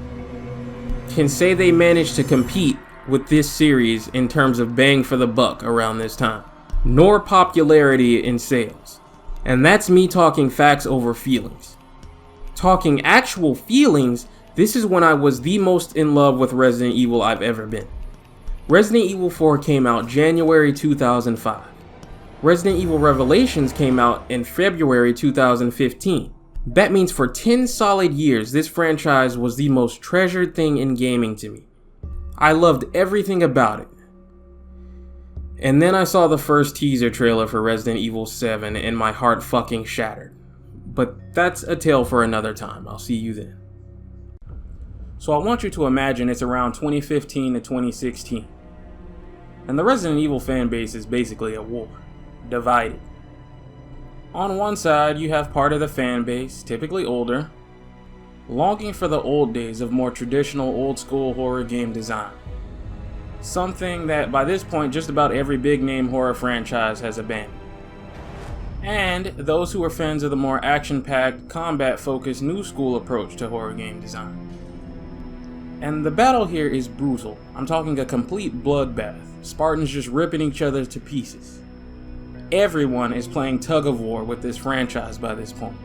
can say they managed to compete with this series in terms of bang for the buck around this time, nor popularity in sales. And that's me talking facts over feelings. Talking actual feelings, this is when I was the most in love with Resident Evil I've ever been. Resident Evil 4 came out January 2005. Resident Evil Revelations came out in February 2015. That means for 10 solid years, this franchise was the most treasured thing in gaming to me. I loved everything about it. And then I saw the first teaser trailer for Resident Evil 7 and my heart fucking shattered. But that's a tale for another time. I'll see you then. So I want you to imagine it's around 2015 to 2016. And the Resident Evil fan base is basically at war, divided. On one side, you have part of the fan base, typically older, longing for the old days of more traditional old-school horror game design. Something that by this point just about every big-name horror franchise has abandoned. And those who are fans of the more action-packed, combat-focused new school approach to horror game design. And the battle here is brutal. I'm talking a complete bloodbath. Spartans just ripping each other to pieces. Everyone is playing tug-of-war with this franchise by this point.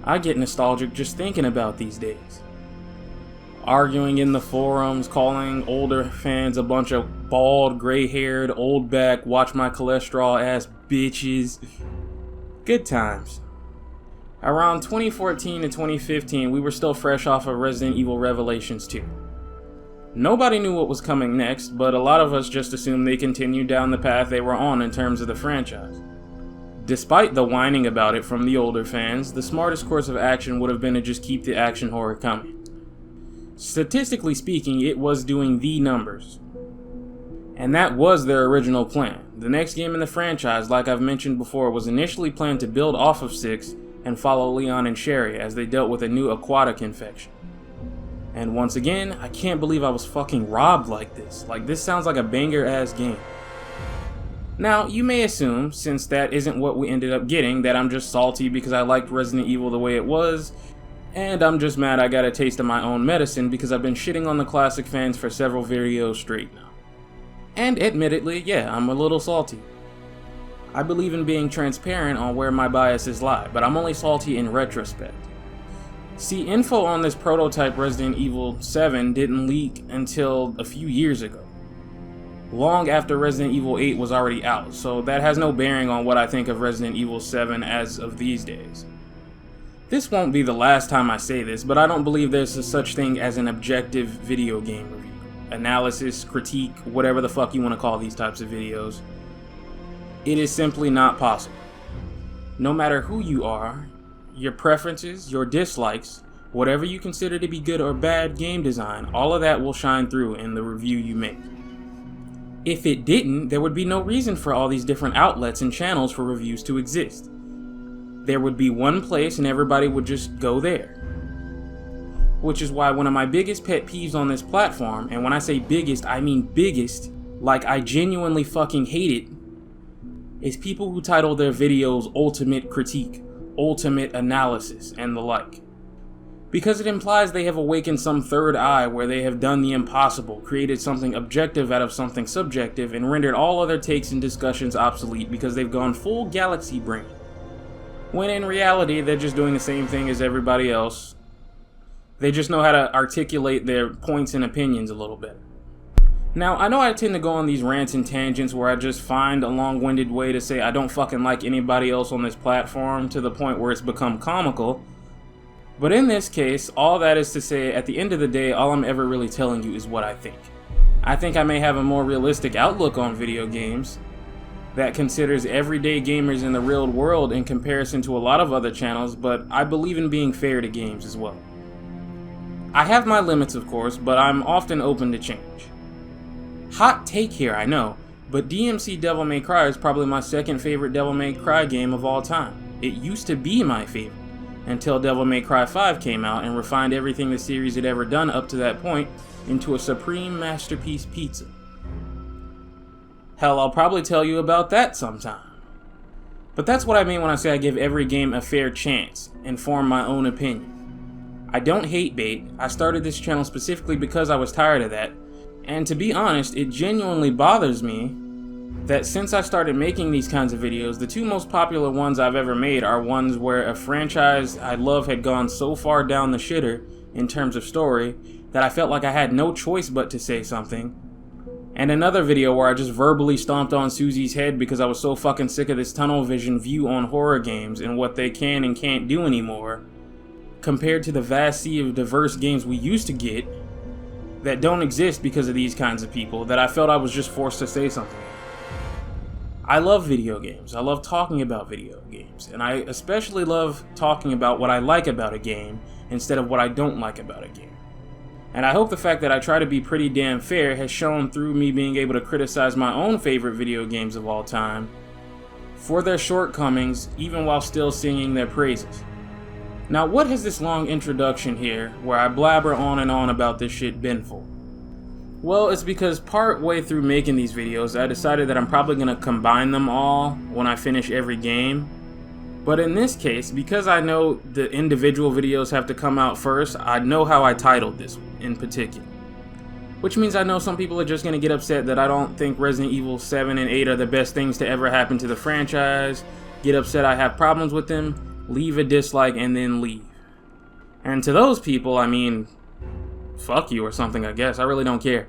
I get nostalgic just thinking about these days. Arguing in the forums, calling older fans a bunch of bald, gray-haired, old-back, watch-my-cholesterol-ass bitches. Good times. Around 2014 to 2015, we were still fresh off of Resident Evil Revelations 2. Nobody knew what was coming next, but a lot of us just assumed they continued down the path they were on in terms of the franchise. Despite the whining about it from the older fans, the smartest course of action would have been to just keep the action horror coming. Statistically speaking, it was doing the numbers. And that was their original plan. The next game in the franchise, like I've mentioned before, was initially planned to build off of 6 and follow Leon and Sherry as they dealt with a new aquatic infection. And once again, I can't believe I was fucking robbed like this. Like, this sounds like a banger-ass game. Now, you may assume, since that isn't what we ended up getting, that I'm just salty because I liked Resident Evil the way it was, and I'm just mad I got a taste of my own medicine because I've been shitting on the classic fans for several videos straight now. And admittedly, yeah, I'm a little salty. I believe in being transparent on where my biases lie, but I'm only salty in retrospect. See, info on this prototype Resident Evil 7 didn't leak until a few years ago. Long after Resident Evil 8 was already out, so that has no bearing on what I think of Resident Evil 7 as of these days. This won't be the last time I say this, but I don't believe there's a such thing as an objective video game review. Analysis, critique, whatever the fuck you want to call these types of videos. It is simply not possible. No matter who you are, your preferences, your dislikes, whatever you consider to be good or bad game design, all of that will shine through in the review you make. If it didn't, there would be no reason for all these different outlets and channels for reviews to exist. There would be one place and everybody would just go there. Which is why one of my biggest pet peeves on this platform, and when I say biggest, I mean biggest, like I genuinely fucking hate it, is people who title their videos Ultimate Critique, Ultimate Analysis, and the like. Because it implies they have awakened some third eye where they have done the impossible, created something objective out of something subjective, and rendered all other takes and discussions obsolete because they've gone full galaxy brain. When in reality, they're just doing the same thing as everybody else. They just know how to articulate their points and opinions a little bit. Now, I know I tend to go on these rants and tangents where I just find a long-winded way to say I don't fucking like anybody else on this platform to the point where it's become comical. But in this case, all that is to say, at the end of the day, all I'm ever really telling you is what I think. I think I may have a more realistic outlook on video games that considers everyday gamers in the real world in comparison to a lot of other channels, but I believe in being fair to games as well. I have my limits, of course, but I'm often open to change. Hot take here, I know, but DMC Devil May Cry is probably my second favorite Devil May Cry game of all time. It used to be my favorite, until Devil May Cry 5 came out and refined everything the series had ever done up to that point into a supreme masterpiece pizza. Hell, I'll probably tell you about that sometime. But that's what I mean when I say I give every game a fair chance and form my own opinion. I don't hate bait. I started this channel specifically because I was tired of that. And to be honest, it genuinely bothers me that since I started making these kinds of videos, the two most popular ones I've ever made are ones where a franchise I love had gone so far down the shitter in terms of story that I felt like I had no choice but to say something. And another video where I just verbally stomped on Susie's head because I was so fucking sick of this tunnel vision view on horror games and what they can and can't do anymore, compared to the vast sea of diverse games we used to get that don't exist because of these kinds of people, that I felt I was just forced to say something. I love video games. I love talking about video games. And I especially love talking about what I like about a game instead of what I don't like about a game. And I hope the fact that I try to be pretty damn fair has shown through me being able to criticize my own favorite video games of all time for their shortcomings, even while still singing their praises. Now, what has this long introduction here, where I blabber on and on about this shit, been for? Well, it's because part way through making these videos, I decided that I'm probably going to combine them all when I finish every game. But in this case, because I know the individual videos have to come out first, I know how I titled this one in particular. Which means I know some people are just going to get upset that I don't think Resident Evil 7 and 8 are the best things to ever happen to the franchise, get upset I have problems with them, leave a dislike, and then leave. And to those people, I mean, fuck you or something, I guess. I really don't care.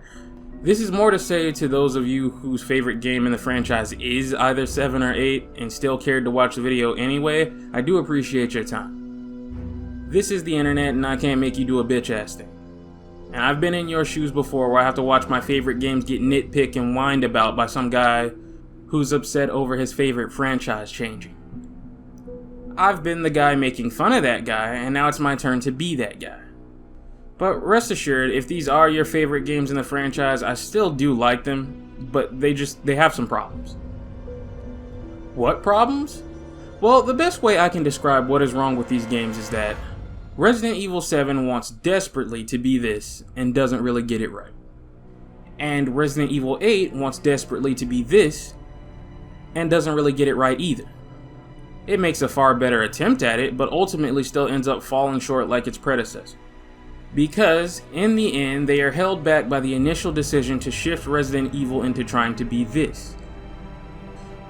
This is more to say to those of you whose favorite game in the franchise is either 7 or 8 and still cared to watch the video anyway. I do appreciate your time. This is the internet and I can't make you do a bitch ass thing. And I've been in your shoes before where I have to watch my favorite games get nitpicked and whined about by some guy who's upset over his favorite franchise changing. I've been the guy making fun of that guy, and now it's my turn to be that guy. But rest assured, if these are your favorite games in the franchise, I still do like them, but they have some problems. What problems? Well, the best way I can describe what is wrong with these games is that Resident Evil 7 wants desperately to be this and doesn't really get it right. And Resident Evil 8 wants desperately to be this and doesn't really get it right either. It makes a far better attempt at it, but ultimately still ends up falling short like its predecessor. Because, in the end, they are held back by the initial decision to shift Resident Evil into trying to be this.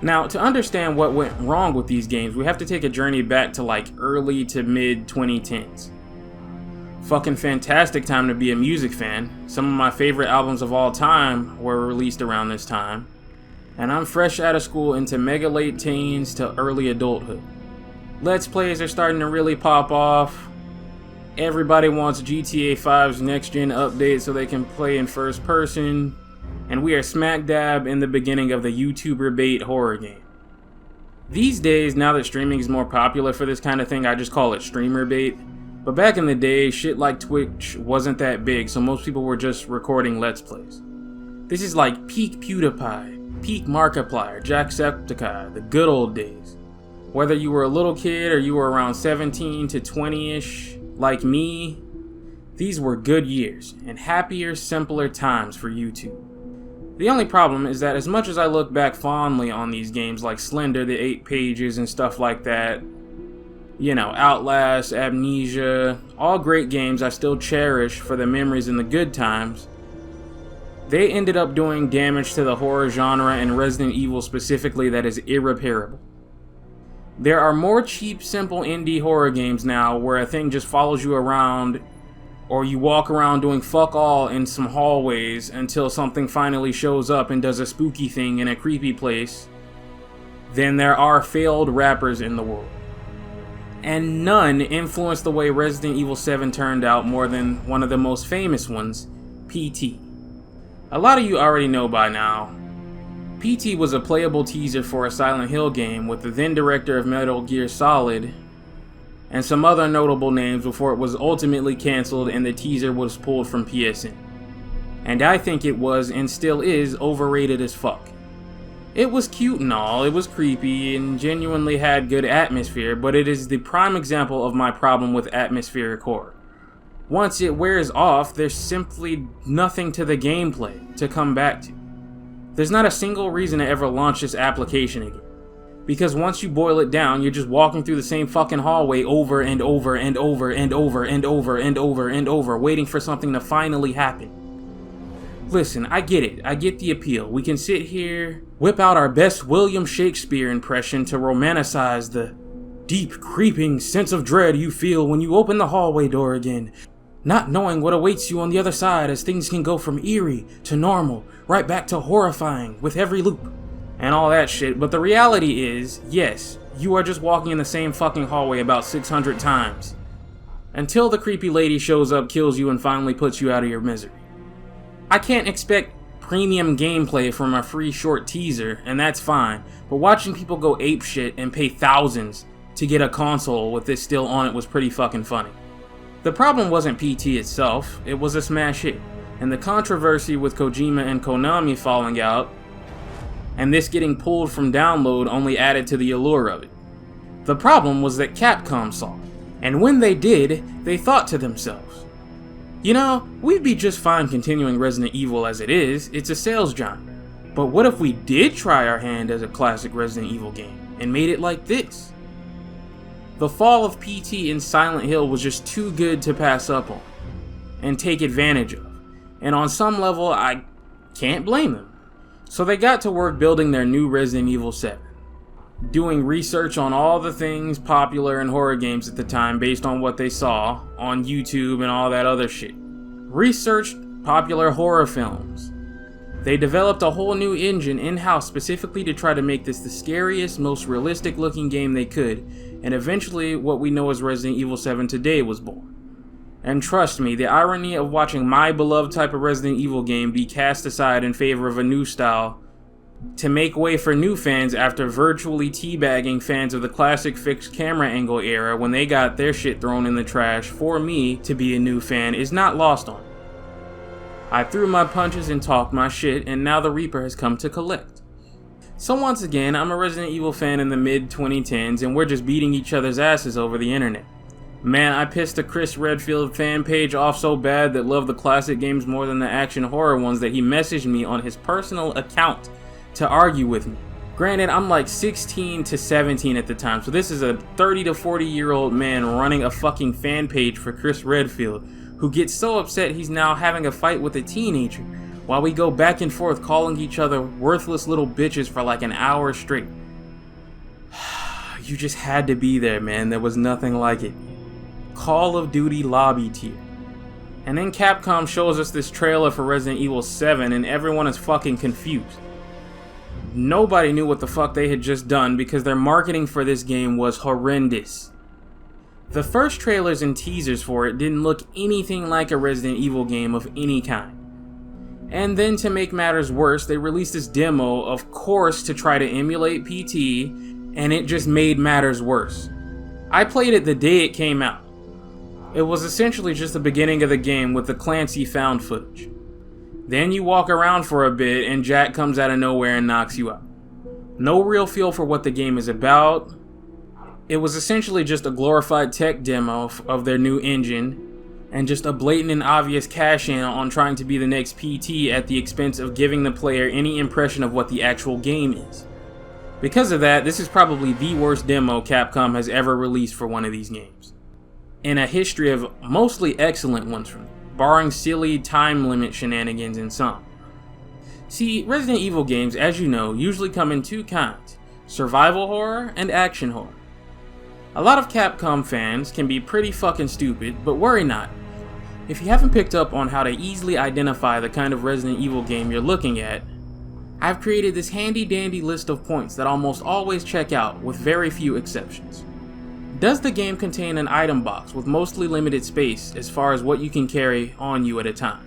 Now, to understand what went wrong with these games, we have to take a journey back to like early to mid 2010s. Fucking fantastic time to be a music fan. Some of my favorite albums of all time were released around this time. And I'm fresh out of school into mega late teens to early adulthood. Let's Plays are starting to really pop off. Everybody wants GTA 5's next gen update so they can play in first person. And we are smack dab in the beginning of the YouTuber bait horror game. These days, now that streaming is more popular for this kind of thing, I just call it streamer bait. But back in the day, shit like Twitch wasn't that big, so most people were just recording Let's Plays. This is like peak PewDiePie, peak Markiplier, Jacksepticeye, the good old days. Whether you were a little kid or you were around 17 to 20-ish, like me, these were good years and happier, simpler times for YouTube. The only problem is that as much as I look back fondly on these games like Slender, the 8 Pages and stuff like that, you know, Outlast, Amnesia, all great games I still cherish for the memories and the good times, they ended up doing damage to the horror genre and Resident Evil specifically that is irreparable. There are more cheap, simple indie horror games now where a thing just follows you around or you walk around doing fuck all in some hallways until something finally shows up and does a spooky thing in a creepy place than there are failed rappers in the world. And none influenced the way Resident Evil 7 turned out more than one of the most famous ones, PT. A lot of you already know by now, PT was a playable teaser for a Silent Hill game with the then director of Metal Gear Solid and some other notable names before it was ultimately cancelled and the teaser was pulled from PSN. And I think it was, and still is, overrated as fuck. It was cute and all, it was creepy, and genuinely had good atmosphere, but it is the prime example of my problem with atmospheric horror. Once it wears off, there's simply nothing to the gameplay to come back to. There's not a single reason to ever launch this application again. Because once you boil it down, you're just walking through the same fucking hallway over and over and over and over and over and over and over, waiting for something to finally happen. Listen, I get it. I get the appeal. We can sit here, whip out our best William Shakespeare impression to romanticize the deep, creeping sense of dread you feel when you open the hallway door again, not knowing what awaits you on the other side as things can go from eerie to normal, right back to horrifying with every loop, and all that shit. But the reality is, yes, you are just walking in the same fucking hallway about 600 times, until the creepy lady shows up, kills you, and finally puts you out of your misery. I can't expect premium gameplay from a free short teaser, and that's fine, but watching people go apeshit and pay thousands to get a console with this still on it was pretty fucking funny. The problem wasn't PT itself, it was a smash hit, and the controversy with Kojima and Konami falling out and this getting pulled from download only added to the allure of it. The problem was that Capcom saw it, and when they did, they thought to themselves, you know, we'd be just fine continuing Resident Evil as it is, it's a sales giant. But what if we did try our hand as a classic Resident Evil game, and made it like this? The fall of PT in Silent Hill was just too good to pass up on, and take advantage of, and on some level, I can't blame them. So they got to work building their new Resident Evil 7. Doing research on all the things popular in horror games at the time based on what they saw on YouTube and all that other shit. Researched popular horror films. They developed a whole new engine in-house specifically to try to make this the scariest, most realistic looking game they could, and eventually what we know as Resident Evil 7 today was born. And trust me, the irony of watching my beloved type of Resident Evil game be cast aside in favor of a new style to make way for new fans after virtually teabagging fans of the classic fixed camera angle era when they got their shit thrown in the trash for me to be a new fan is not lost on me. I threw my punches and talked my shit, and now the Reaper has come to collect. So once again, I'm a Resident Evil fan in the mid-2010s, and we're just beating each other's asses over the internet. Man, I pissed the Chris Redfield fan page off so bad that loved the classic games more than the action horror ones that he messaged me on his personal account to argue with me. Granted, I'm like 16 to 17 at the time, so this is a 30 to 40 year old man running a fucking fan page for Chris Redfield, who gets so upset he's now having a fight with a teenager, while we go back and forth calling each other worthless little bitches for like an hour straight. You just had to be there, man. There was nothing like it. Call of Duty lobby tier. And then Capcom shows us this trailer for Resident Evil 7 and everyone is fucking confused. Nobody knew what the fuck they had just done because their marketing for this game was horrendous. The first trailers and teasers for it didn't look anything like a Resident Evil game of any kind. And then to make matters worse, they released this demo, of course, to try to emulate PT, and it just made matters worse. I played it the day it came out. It was essentially just the beginning of the game with the Clancy found footage. Then you walk around for a bit and Jack comes out of nowhere and knocks you out. No real feel for what the game is about. It was essentially just a glorified tech demo of their new engine, and just a blatant and obvious cash-in on trying to be the next PT at the expense of giving the player any impression of what the actual game is. Because of that, this is probably the worst demo Capcom has ever released for one of these games, in a history of mostly excellent ones from them, barring silly time limit shenanigans in some. See, Resident Evil games, as you know, usually come in two kinds: survival horror and action horror. A lot of Capcom fans can be pretty fucking stupid, but worry not. If you haven't picked up on how to easily identify the kind of Resident Evil game you're looking at, I've created this handy dandy list of points that almost always check out with very few exceptions. Does the game contain an item box with mostly limited space as far as what you can carry on you at a time?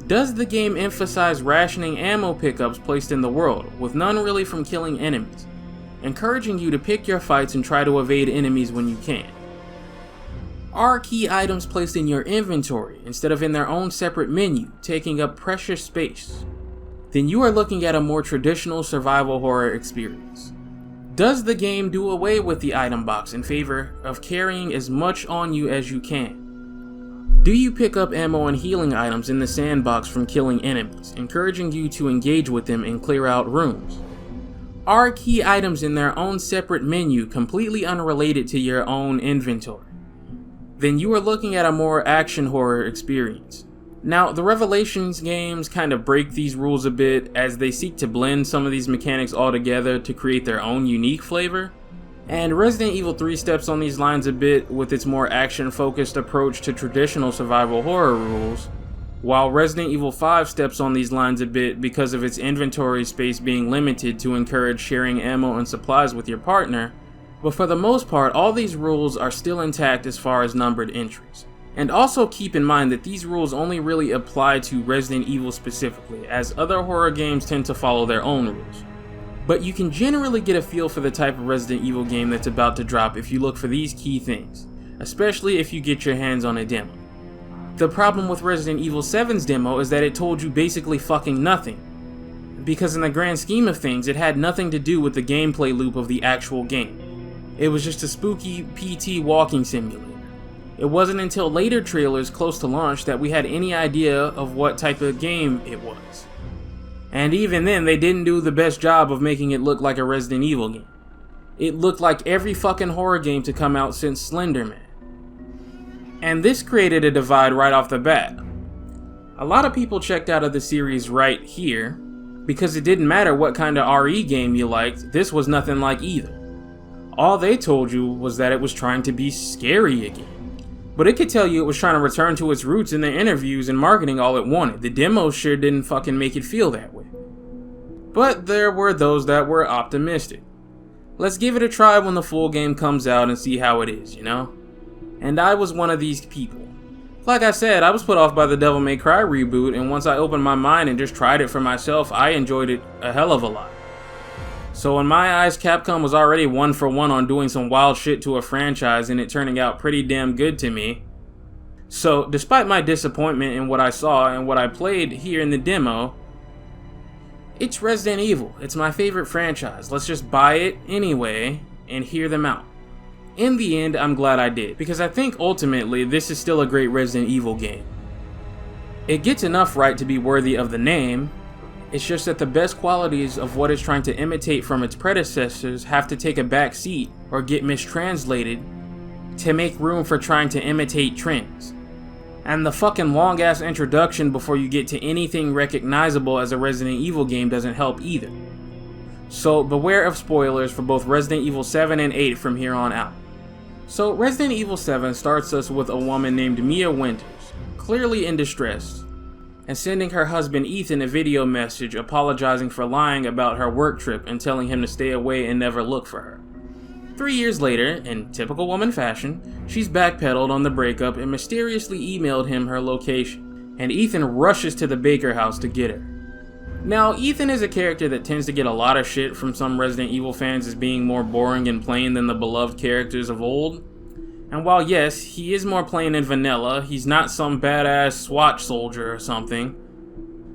Does the game emphasize rationing ammo pickups placed in the world, with none really from killing enemies, encouraging you to pick your fights and try to evade enemies when you can? Are key items placed in your inventory instead of in their own separate menu, taking up precious space? Then you are looking at a more traditional survival horror experience. Does the game do away with the item box in favor of carrying as much on you as you can? Do you pick up ammo and healing items in the sandbox from killing enemies, encouraging you to engage with them and clear out rooms? Are key items in their own separate menu completely unrelated to your own inventory? Then you are looking at a more action horror experience. Now, the Revelations games kind of break these rules a bit as they seek to blend some of these mechanics all together to create their own unique flavor. And Resident Evil 3 steps on these lines a bit with its more action-focused approach to traditional survival horror rules, while Resident Evil 5 steps on these lines a bit because of its inventory space being limited to encourage sharing ammo and supplies with your partner. But for the most part, all these rules are still intact as far as numbered entries. And also keep in mind that these rules only really apply to Resident Evil specifically, as other horror games tend to follow their own rules. But you can generally get a feel for the type of Resident Evil game that's about to drop if you look for these key things, especially if you get your hands on a demo. The problem with Resident Evil 7's demo is that it told you basically fucking nothing. because in the grand scheme of things, it had nothing to do with the gameplay loop of the actual game. It was just a spooky PT walking simulator. It wasn't until later trailers close to launch that we had any idea of what type of game it was. And even then, they didn't do the best job of making it look like a Resident Evil game. It looked like every fucking horror game to come out since Slender Man. And this created a divide right off the bat. A lot of people checked out of the series right here, because it didn't matter what kind of RE game you liked, this was nothing like either. All they told you was that it was trying to be scary again. But it could tell you it was trying to return to its roots in the interviews and marketing all it wanted. The demo sure didn't fucking make it feel that way. But there were those that were optimistic. Let's give it a try when the full game comes out and see how it is, you know? And I was one of these people. Like I said, I was put off by the Devil May Cry reboot, and once I opened my mind and just tried it for myself, I enjoyed it a hell of a lot. So in my eyes, Capcom was already 1 for 1 on doing some wild shit to a franchise and it turning out pretty damn good to me. So despite my disappointment in what I saw and what I played here in the demo, it's Resident Evil. It's my favorite franchise. Let's just buy it anyway and hear them out. In the end, I'm glad I did, because I think ultimately this is still a great Resident Evil game. It gets enough right to be worthy of the name. It's just that the best qualities of what it's trying to imitate from its predecessors have to take a back seat or get mistranslated to make room for trying to imitate trends. And the fucking long ass introduction before you get to anything recognizable as a Resident Evil game doesn't help either. So beware of spoilers for both Resident Evil 7 and 8 from here on out. So Resident Evil 7 starts us with a woman named Mia Winters, clearly in distress, and sending her husband Ethan a video message apologizing for lying about her work trip and telling him to stay away and never look for her. 3 years later, in typical woman fashion, she's backpedaled on the breakup and mysteriously emailed him her location, and Ethan rushes to the Baker house to get her. Now, Ethan is a character that tends to get a lot of shit from some Resident Evil fans as being more boring and plain than the beloved characters of old. And while yes, he is more plain and vanilla, he's not some badass SWAT soldier or something,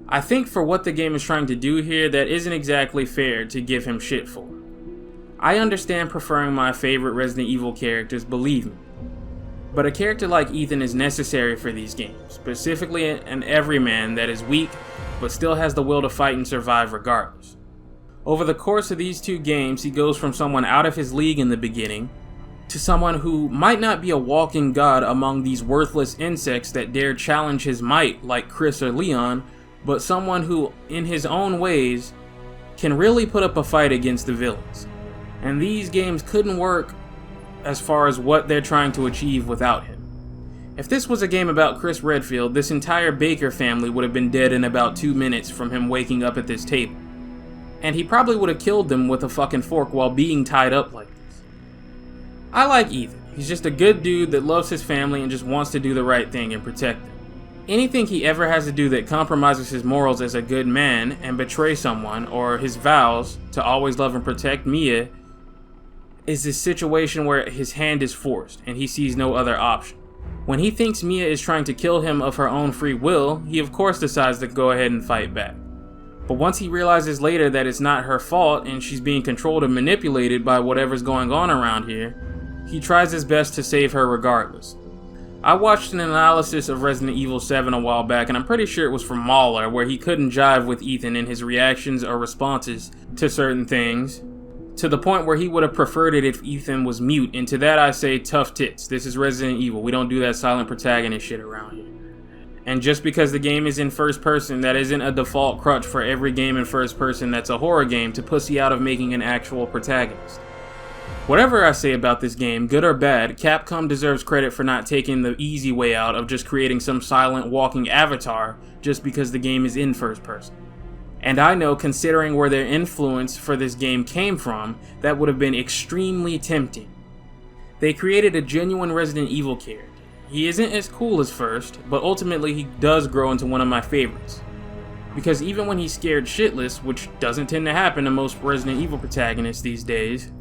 I think for what the game is trying to do here, that isn't exactly fair to give him shit for. I understand preferring my favorite Resident Evil characters, believe me. But a character like Ethan is necessary for these games, specifically an everyman that is weak, but still has the will to fight and survive regardless. Over the course of these 2 games, he goes from someone out of his league in the beginning, to someone who might not be a walking god among these worthless insects that dare challenge his might like Chris or Leon, but someone who, in his own ways, can really put up a fight against the villains. And these games couldn't work as far as what they're trying to achieve without him. If this was a game about Chris Redfield, this entire Baker family would have been dead in about 2 minutes from him waking up at this table. And he probably would have killed them with a fucking fork while being tied up like this. I like Ethan. He's just a good dude that loves his family and just wants to do the right thing and protect them. Anything he ever has to do that compromises his morals as a good man and betray someone, or his vows to always love and protect Mia, is this situation where his hand is forced and he sees no other option. When he thinks Mia is trying to kill him of her own free will, he of course decides to go ahead and fight back. But once he realizes later that it's not her fault and she's being controlled and manipulated by whatever's going on around here, he tries his best to save her regardless. I watched an analysis of Resident Evil 7 a while back, and I'm pretty sure it was from Mauler, where he couldn't jive with Ethan in his reactions or responses to certain things, to the point where he would have preferred it if Ethan was mute, and to that I say tough tits. This is Resident Evil. We don't do that silent protagonist shit around here. And just because the game is in first person, that isn't a default crutch for every game in first person that's a horror game to pussy out of making an actual protagonist. Whatever I say about this game, good or bad, Capcom deserves credit for not taking the easy way out of just creating some silent walking avatar just because the game is in first person. And I know, considering where their influence for this game came from, that would have been extremely tempting. They created a genuine Resident Evil character. He isn't as cool as first, but ultimately he does grow into one of my favorites. Because even when he's scared shitless, which doesn't tend to happen to most Resident Evil protagonists these days,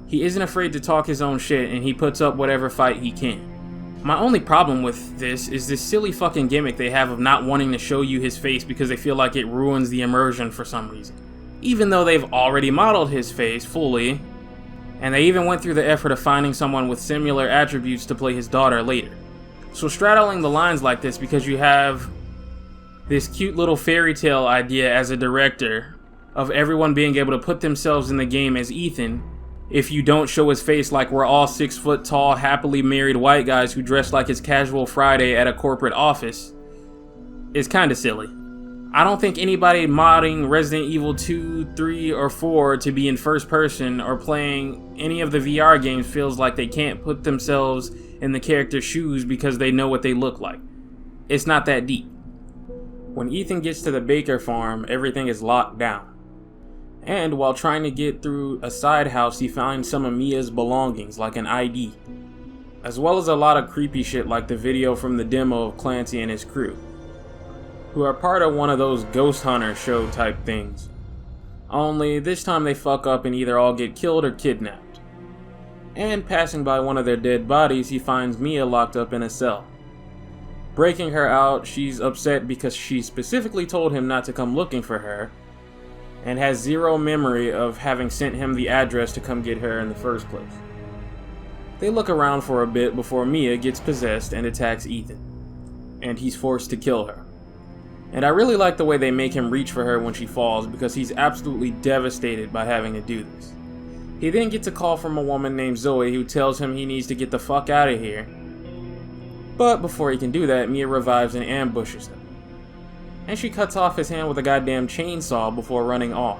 he isn't afraid to talk his own shit and he puts up whatever fight he can. My only problem with this is this silly fucking gimmick they have of not wanting to show you his face because they feel like it ruins the immersion for some reason. Even though they've already modeled his face fully, and they even went through the effort of finding someone with similar attributes to play his daughter later. So straddling the lines like this because you have this cute little fairy tale idea as a director of everyone being able to put themselves in the game as Ethan if you don't show his face like we're all 6 foot tall, happily married white guys who dress like it's casual Friday at a corporate office is kinda silly. I don't think anybody modding Resident Evil 2, 3, or 4 to be in first person or playing any of the VR games feels like they can't put themselves in the character's shoes because they know what they look like. It's not that deep. When Ethan gets to the Baker farm, everything is locked down. And while trying to get through a side house, he finds some of Mia's belongings, like an ID. As well as a lot of creepy shit like the video from the demo of Clancy and his crew, who are part of one of those ghost hunter show type things. Only this time they fuck up and either all get killed or kidnapped. And passing by one of their dead bodies, he finds Mia locked up in a cell. Breaking her out, she's upset because she specifically told him not to come looking for her, and has zero memory of having sent him the address to come get her in the first place. They look around for a bit before Mia gets possessed and attacks Ethan, and he's forced to kill her. And I really like the way they make him reach for her when she falls because he's absolutely devastated by having to do this. He then gets a call from a woman named Zoe who tells him he needs to get the fuck out of here. But before he can do that, Mia revives and ambushes him. And she cuts off his hand with a goddamn chainsaw before running off.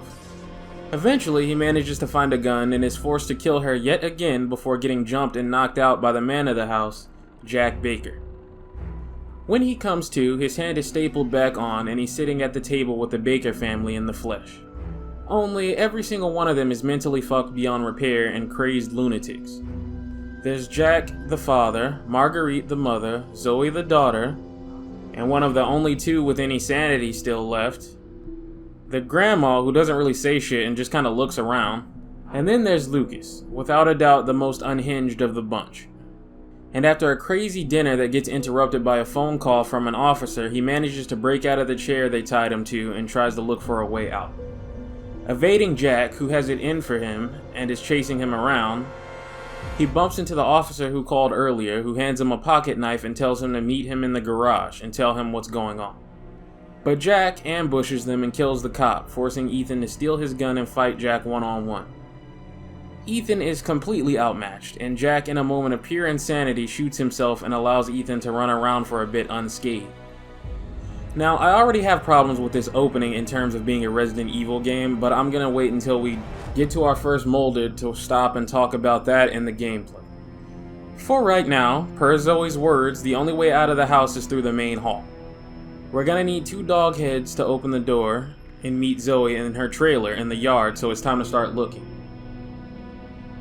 Eventually, he manages to find a gun and is forced to kill her yet again before getting jumped and knocked out by the man of the house, Jack Baker. When he comes to, his hand is stapled back on and he's sitting at the table with the Baker family in the flesh. Only every single one of them is mentally fucked beyond repair and crazed lunatics. There's Jack the father, Marguerite the mother, Zoe the daughter, and one of the only two with any sanity still left, the grandma who doesn't really say shit and just kinda looks around, and then there's Lucas, without a doubt the most unhinged of the bunch. And after a crazy dinner that gets interrupted by a phone call from an officer, he manages to break out of the chair they tied him to and tries to look for a way out. Evading Jack, who has it in for him and is chasing him around, he bumps into the officer who called earlier, who hands him a pocket knife and tells him to meet him in the garage and tell him what's going on. But Jack ambushes them and kills the cop, forcing Ethan to steal his gun and fight Jack one-on-one. Ethan is completely outmatched, and Jack, in a moment of pure insanity, shoots himself and allows Ethan to run around for a bit unscathed. Now, I already have problems with this opening in terms of being a Resident Evil game, but I'm gonna wait until we get to our first molded to stop and talk about that and the gameplay. For right now, per Zoe's words, the only way out of the house is through the main hall. We're gonna need 2 dog heads to open the door and meet Zoe in her trailer in the yard, so it's time to start looking.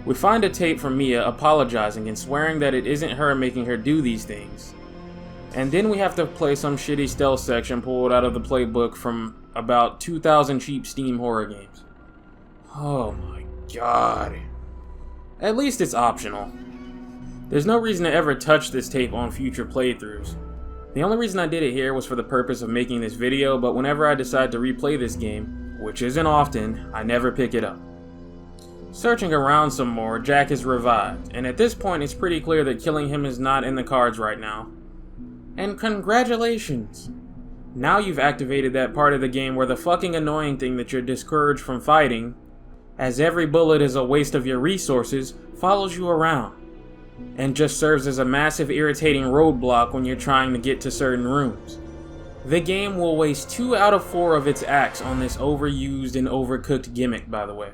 We find a tape from Mia apologizing and swearing that it isn't her making her do these things. And then we have to play some shitty stealth section pulled out of the playbook from about 2,000 cheap Steam horror games. Oh my god. At least it's optional. There's no reason to ever touch this tape on future playthroughs. The only reason I did it here was for the purpose of making this video, but whenever I decide to replay this game, which isn't often, I never pick it up. Searching around some more, Jack is revived, and at this point it's pretty clear that killing him is not in the cards right now. And congratulations! Now you've activated that part of the game where the fucking annoying thing that you're discouraged from fighting, as every bullet is a waste of your resources, follows you around, and just serves as a massive irritating roadblock when you're trying to get to certain rooms. The game will waste 2 out of 4 of its acts on this overused and overcooked gimmick, by the way.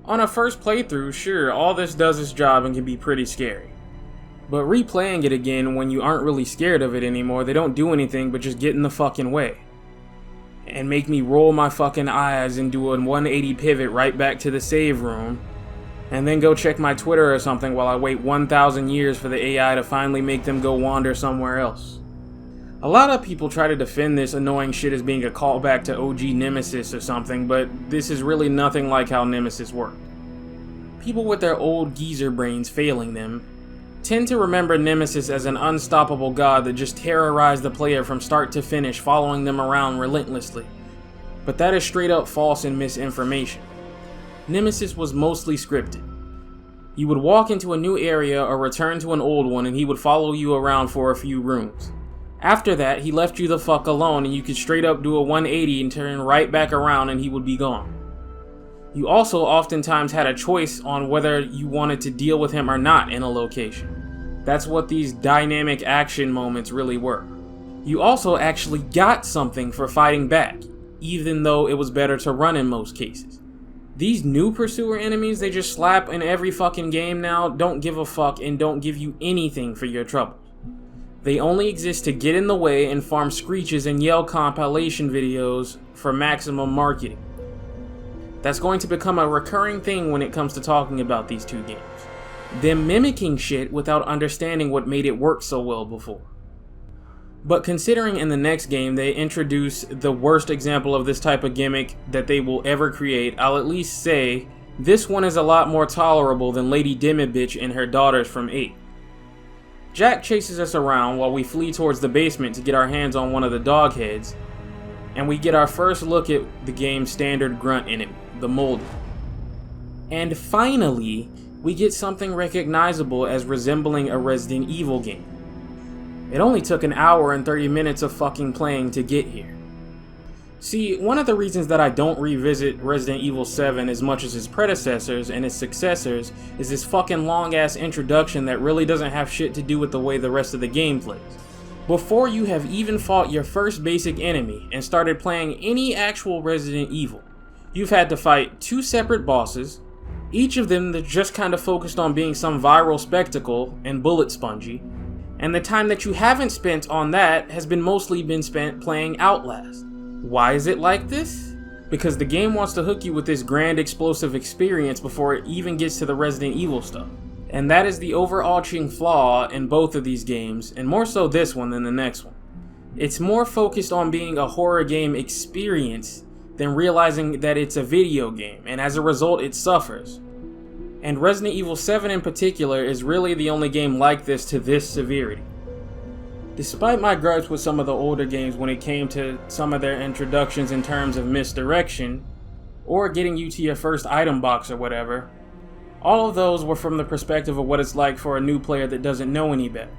On a first playthrough, sure, all this does its job and can be pretty scary. But replaying it again when you aren't really scared of it anymore, they don't do anything but just get in the fucking way. And make me roll my fucking eyes and do a 180 pivot right back to the save room, and then go check my Twitter or something while I wait 1,000 years for the AI to finally make them go wander somewhere else. A lot of people try to defend this annoying shit as being a callback to OG Nemesis or something, but this is really nothing like how Nemesis worked. People with their old geezer brains failing them tend to remember Nemesis as an unstoppable god that just terrorized the player from start to finish, following them around relentlessly. But that is straight up false and misinformation. Nemesis was mostly scripted. You would walk into a new area or return to an old one and he would follow you around for a few rooms. After that, he left you the fuck alone and you could straight up do a 180 and turn right back around and he would be gone. You also oftentimes had a choice on whether you wanted to deal with him or not in a location. That's what these dynamic action moments really were. You also actually got something for fighting back, even though it was better to run in most cases. These new pursuer enemies they just slap in every fucking game now don't give a fuck and don't give you anything for your trouble. They only exist to get in the way and farm screeches and yell compilation videos for maximum marketing. That's going to become a recurring thing when it comes to talking about these two games. Them mimicking shit without understanding what made it work so well before. But considering in the next game they introduce the worst example of this type of gimmick that they will ever create, I'll at least say this one is a lot more tolerable than Lady Dimibitch and her daughters from 8. Jack chases us around while we flee towards the basement to get our hands on one of the dog heads, and we get our first look at the game's standard grunt in it, the Moldy. And finally, we get something recognizable as resembling a Resident Evil game. It only took an hour and 30 minutes of fucking playing to get here. See, one of the reasons that I don't revisit Resident Evil 7 as much as its predecessors and its successors is this fucking long ass introduction that really doesn't have shit to do with the way the rest of the game plays. Before you have even fought your first basic enemy and started playing any actual Resident Evil, you've had to fight 2 separate bosses, each of them that just kind of focused on being some viral spectacle and bullet spongy, and the time that you haven't spent on that has mostly been spent playing Outlast. Why is it like this? Because the game wants to hook you with this grand explosive experience before it even gets to the Resident Evil stuff. And that is the overarching flaw in both of these games, and more so this one than the next one. It's more focused on being a horror game experience than realizing that it's a video game, and as a result it suffers. And Resident Evil 7 in particular is really the only game like this to this severity. Despite my gripes with some of the older games when it came to some of their introductions in terms of misdirection, or getting you to your first item box or whatever, all of those were from the perspective of what it's like for a new player that doesn't know any better.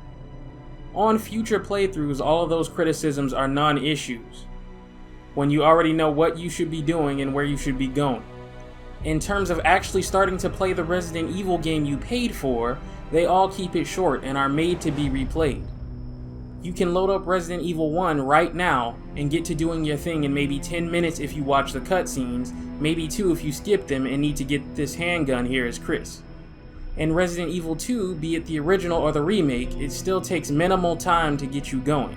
On future playthroughs, all of those criticisms are non-issues, when you already know what you should be doing and where you should be going. In terms of actually starting to play the Resident Evil game you paid for, they all keep it short and are made to be replayed. You can load up Resident Evil 1 right now and get to doing your thing in maybe 10 minutes if you watch the cutscenes, maybe 2 if you skip them and need to get this handgun here as Chris. In Resident Evil 2, be it the original or the remake, it still takes minimal time to get you going.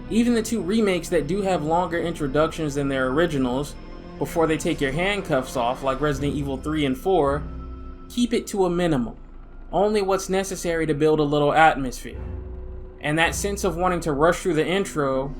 Even the 2 remakes that do have longer introductions than their originals, before they take your handcuffs off like Resident Evil 3 and 4, keep it to a minimum. Only what's necessary to build a little atmosphere. And that sense of wanting to rush through the intro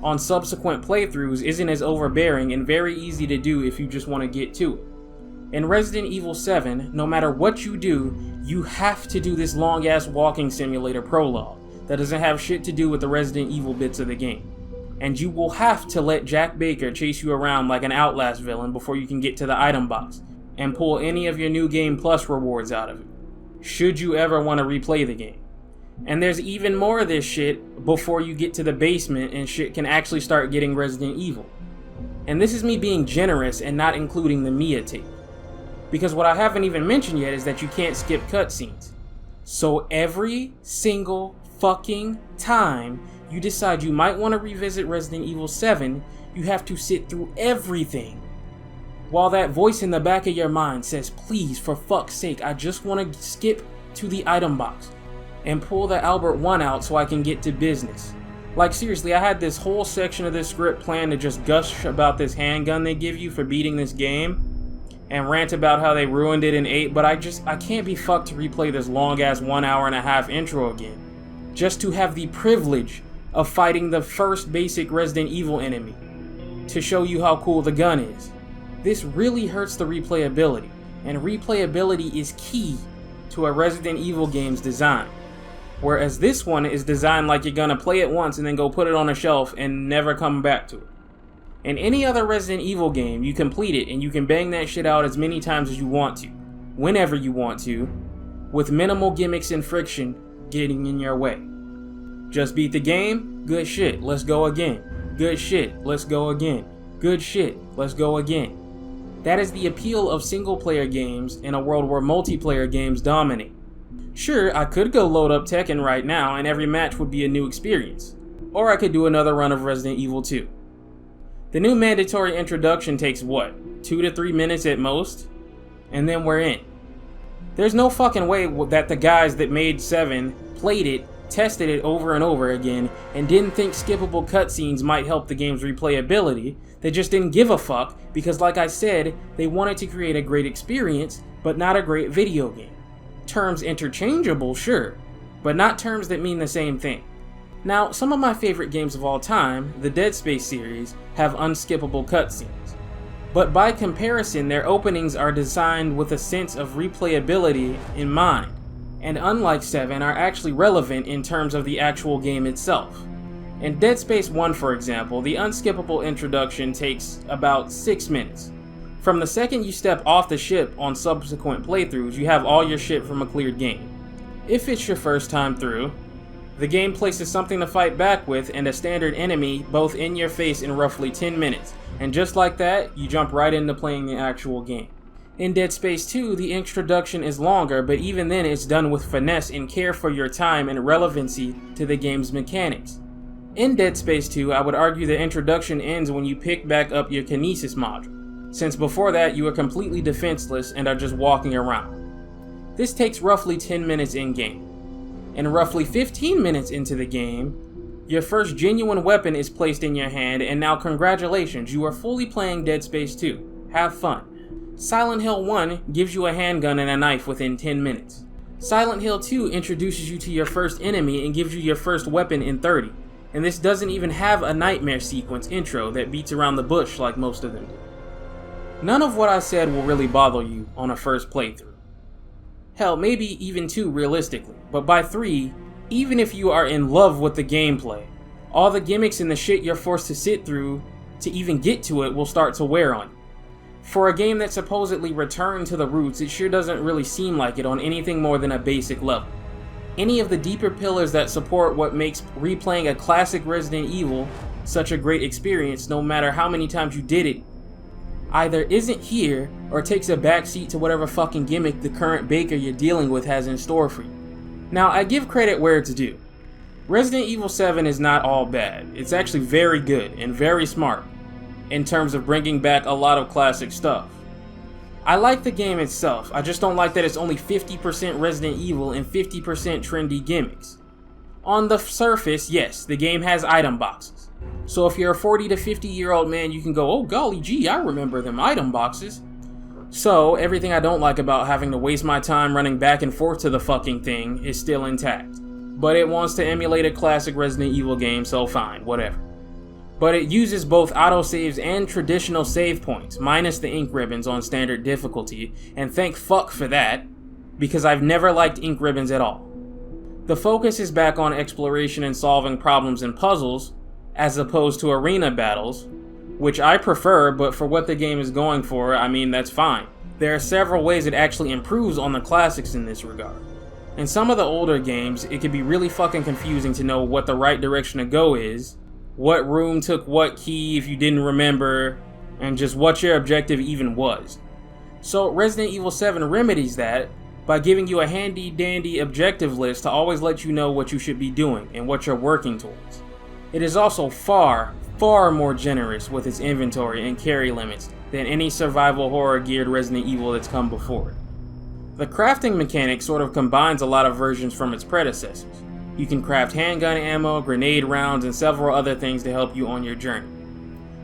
on subsequent playthroughs isn't as overbearing and very easy to do if you just want to get to it. In Resident Evil 7, no matter what you do, you have to do this long ass walking simulator prologue that doesn't have shit to do with the Resident Evil bits of the game. And you will have to let Jack Baker chase you around like an Outlast villain before you can get to the item box and pull any of your New Game Plus rewards out of it, should you ever want to replay the game. And there's even more of this shit before you get to the basement and shit can actually start getting Resident Evil. And this is me being generous and not including the Mia tape. Because what I haven't even mentioned yet is that you can't skip cutscenes. So every single fucking time you decide you might want to revisit Resident Evil 7, you have to sit through everything. While that voice in the back of your mind says, please, for fuck's sake, I just want to skip to the item box and pull the Albert 1 out so I can get to business. Like seriously, I had this whole section of this script planned to just gush about this handgun they give you for beating this game and rant about how they ruined it in 8, but I can't be fucked to replay this long ass 1 hour and a half intro again. Just to have the privilege of fighting the first basic Resident Evil enemy to show you how cool the gun is. This really hurts the replayability, and replayability is key to a Resident Evil game's design. Whereas this one is designed like you're gonna play it once and then go put it on a shelf and never come back to it. In any other Resident Evil game, you complete it and you can bang that shit out as many times as you want to, whenever you want to, with minimal gimmicks and friction getting in your way. Just beat the game? Good shit, let's go again. Good shit, let's go again. Good shit, let's go again. That is the appeal of single-player games in a world where multiplayer games dominate. Sure, I could go load up Tekken right now and every match would be a new experience. Or I could do another run of Resident Evil 2. The new mandatory introduction takes what, 2 to 3 minutes at most? And then we're in. There's no fucking way that the guys that made 7 played it, tested it over and over again, and didn't think skippable cutscenes might help the game's replayability. They just didn't give a fuck because, like I said, they wanted to create a great experience, but not a great video game. Terms interchangeable, sure, but not terms that mean the same thing. Now, some of my favorite games of all time, the Dead Space series, have unskippable cutscenes. But by comparison, their openings are designed with a sense of replayability in mind, and unlike 7, are actually relevant in terms of the actual game itself. In Dead Space 1, for example, the unskippable introduction takes about 6 minutes. From the second you step off the ship on subsequent playthroughs, you have all your shit from a cleared game. If it's your first time through, the game places something to fight back with and a standard enemy both in your face in roughly 10 minutes, and just like that, you jump right into playing the actual game. In Dead Space 2, the introduction is longer, but even then it's done with finesse and care for your time and relevancy to the game's mechanics. In Dead Space 2, I would argue the introduction ends when you pick back up your kinesis module, since before that you are completely defenseless and are just walking around. This takes roughly 10 minutes in-game. And roughly 15 minutes into the game, your first genuine weapon is placed in your hand, and now congratulations, you are fully playing Dead Space 2. Have fun. Silent Hill 1 gives you a handgun and a knife within 10 minutes. Silent Hill 2 introduces you to your first enemy and gives you your first weapon in 30. And this doesn't even have a nightmare sequence intro that beats around the bush like most of them do. None of what I said will really bother you on a first playthrough. Hell, maybe even 2 realistically, but by 3, even if you are in love with the gameplay, all the gimmicks and the shit you're forced to sit through to even get to it will start to wear on you. For a game that supposedly returned to the roots, it sure doesn't really seem like it on anything more than a basic level. Any of the deeper pillars that support what makes replaying a classic Resident Evil such a great experience, no matter how many times you did it, either isn't here or takes a backseat to whatever fucking gimmick the current baker you're dealing with has in store for you. Now, I give credit where it's due. Resident Evil 7 is not all bad. It's actually very good and very smart in terms of bringing back a lot of classic stuff. I like the game itself, I just don't like that it's only 50% Resident Evil and 50% trendy gimmicks. On the surface, yes, the game has item boxes. So if you're a 40 to 50 year old man, you can go, oh golly gee, I remember them item boxes. So everything I don't like about having to waste my time running back and forth to the fucking thing is still intact. But it wants to emulate a classic Resident Evil game, so fine, whatever. But it uses both autosaves and traditional save points, minus the ink ribbons on standard difficulty, and thank fuck for that, because I've never liked ink ribbons at all. The focus is back on exploration and solving problems and puzzles, as opposed to arena battles, which I prefer, but for what the game is going for, I mean, that's fine. There are several ways it actually improves on the classics in this regard. In some of the older games, it can be really fucking confusing to know what the right direction to go is, what room took what key if you didn't remember, and just what your objective even was. So Resident Evil 7 remedies that by giving you a handy dandy objective list to always let you know what you should be doing and what you're working towards. It is also far more generous with its inventory and carry limits than any survival horror geared Resident Evil that's come before it. The crafting mechanic sort of combines a lot of versions from its predecessors. You can craft handgun ammo, grenade rounds, and several other things to help you on your journey.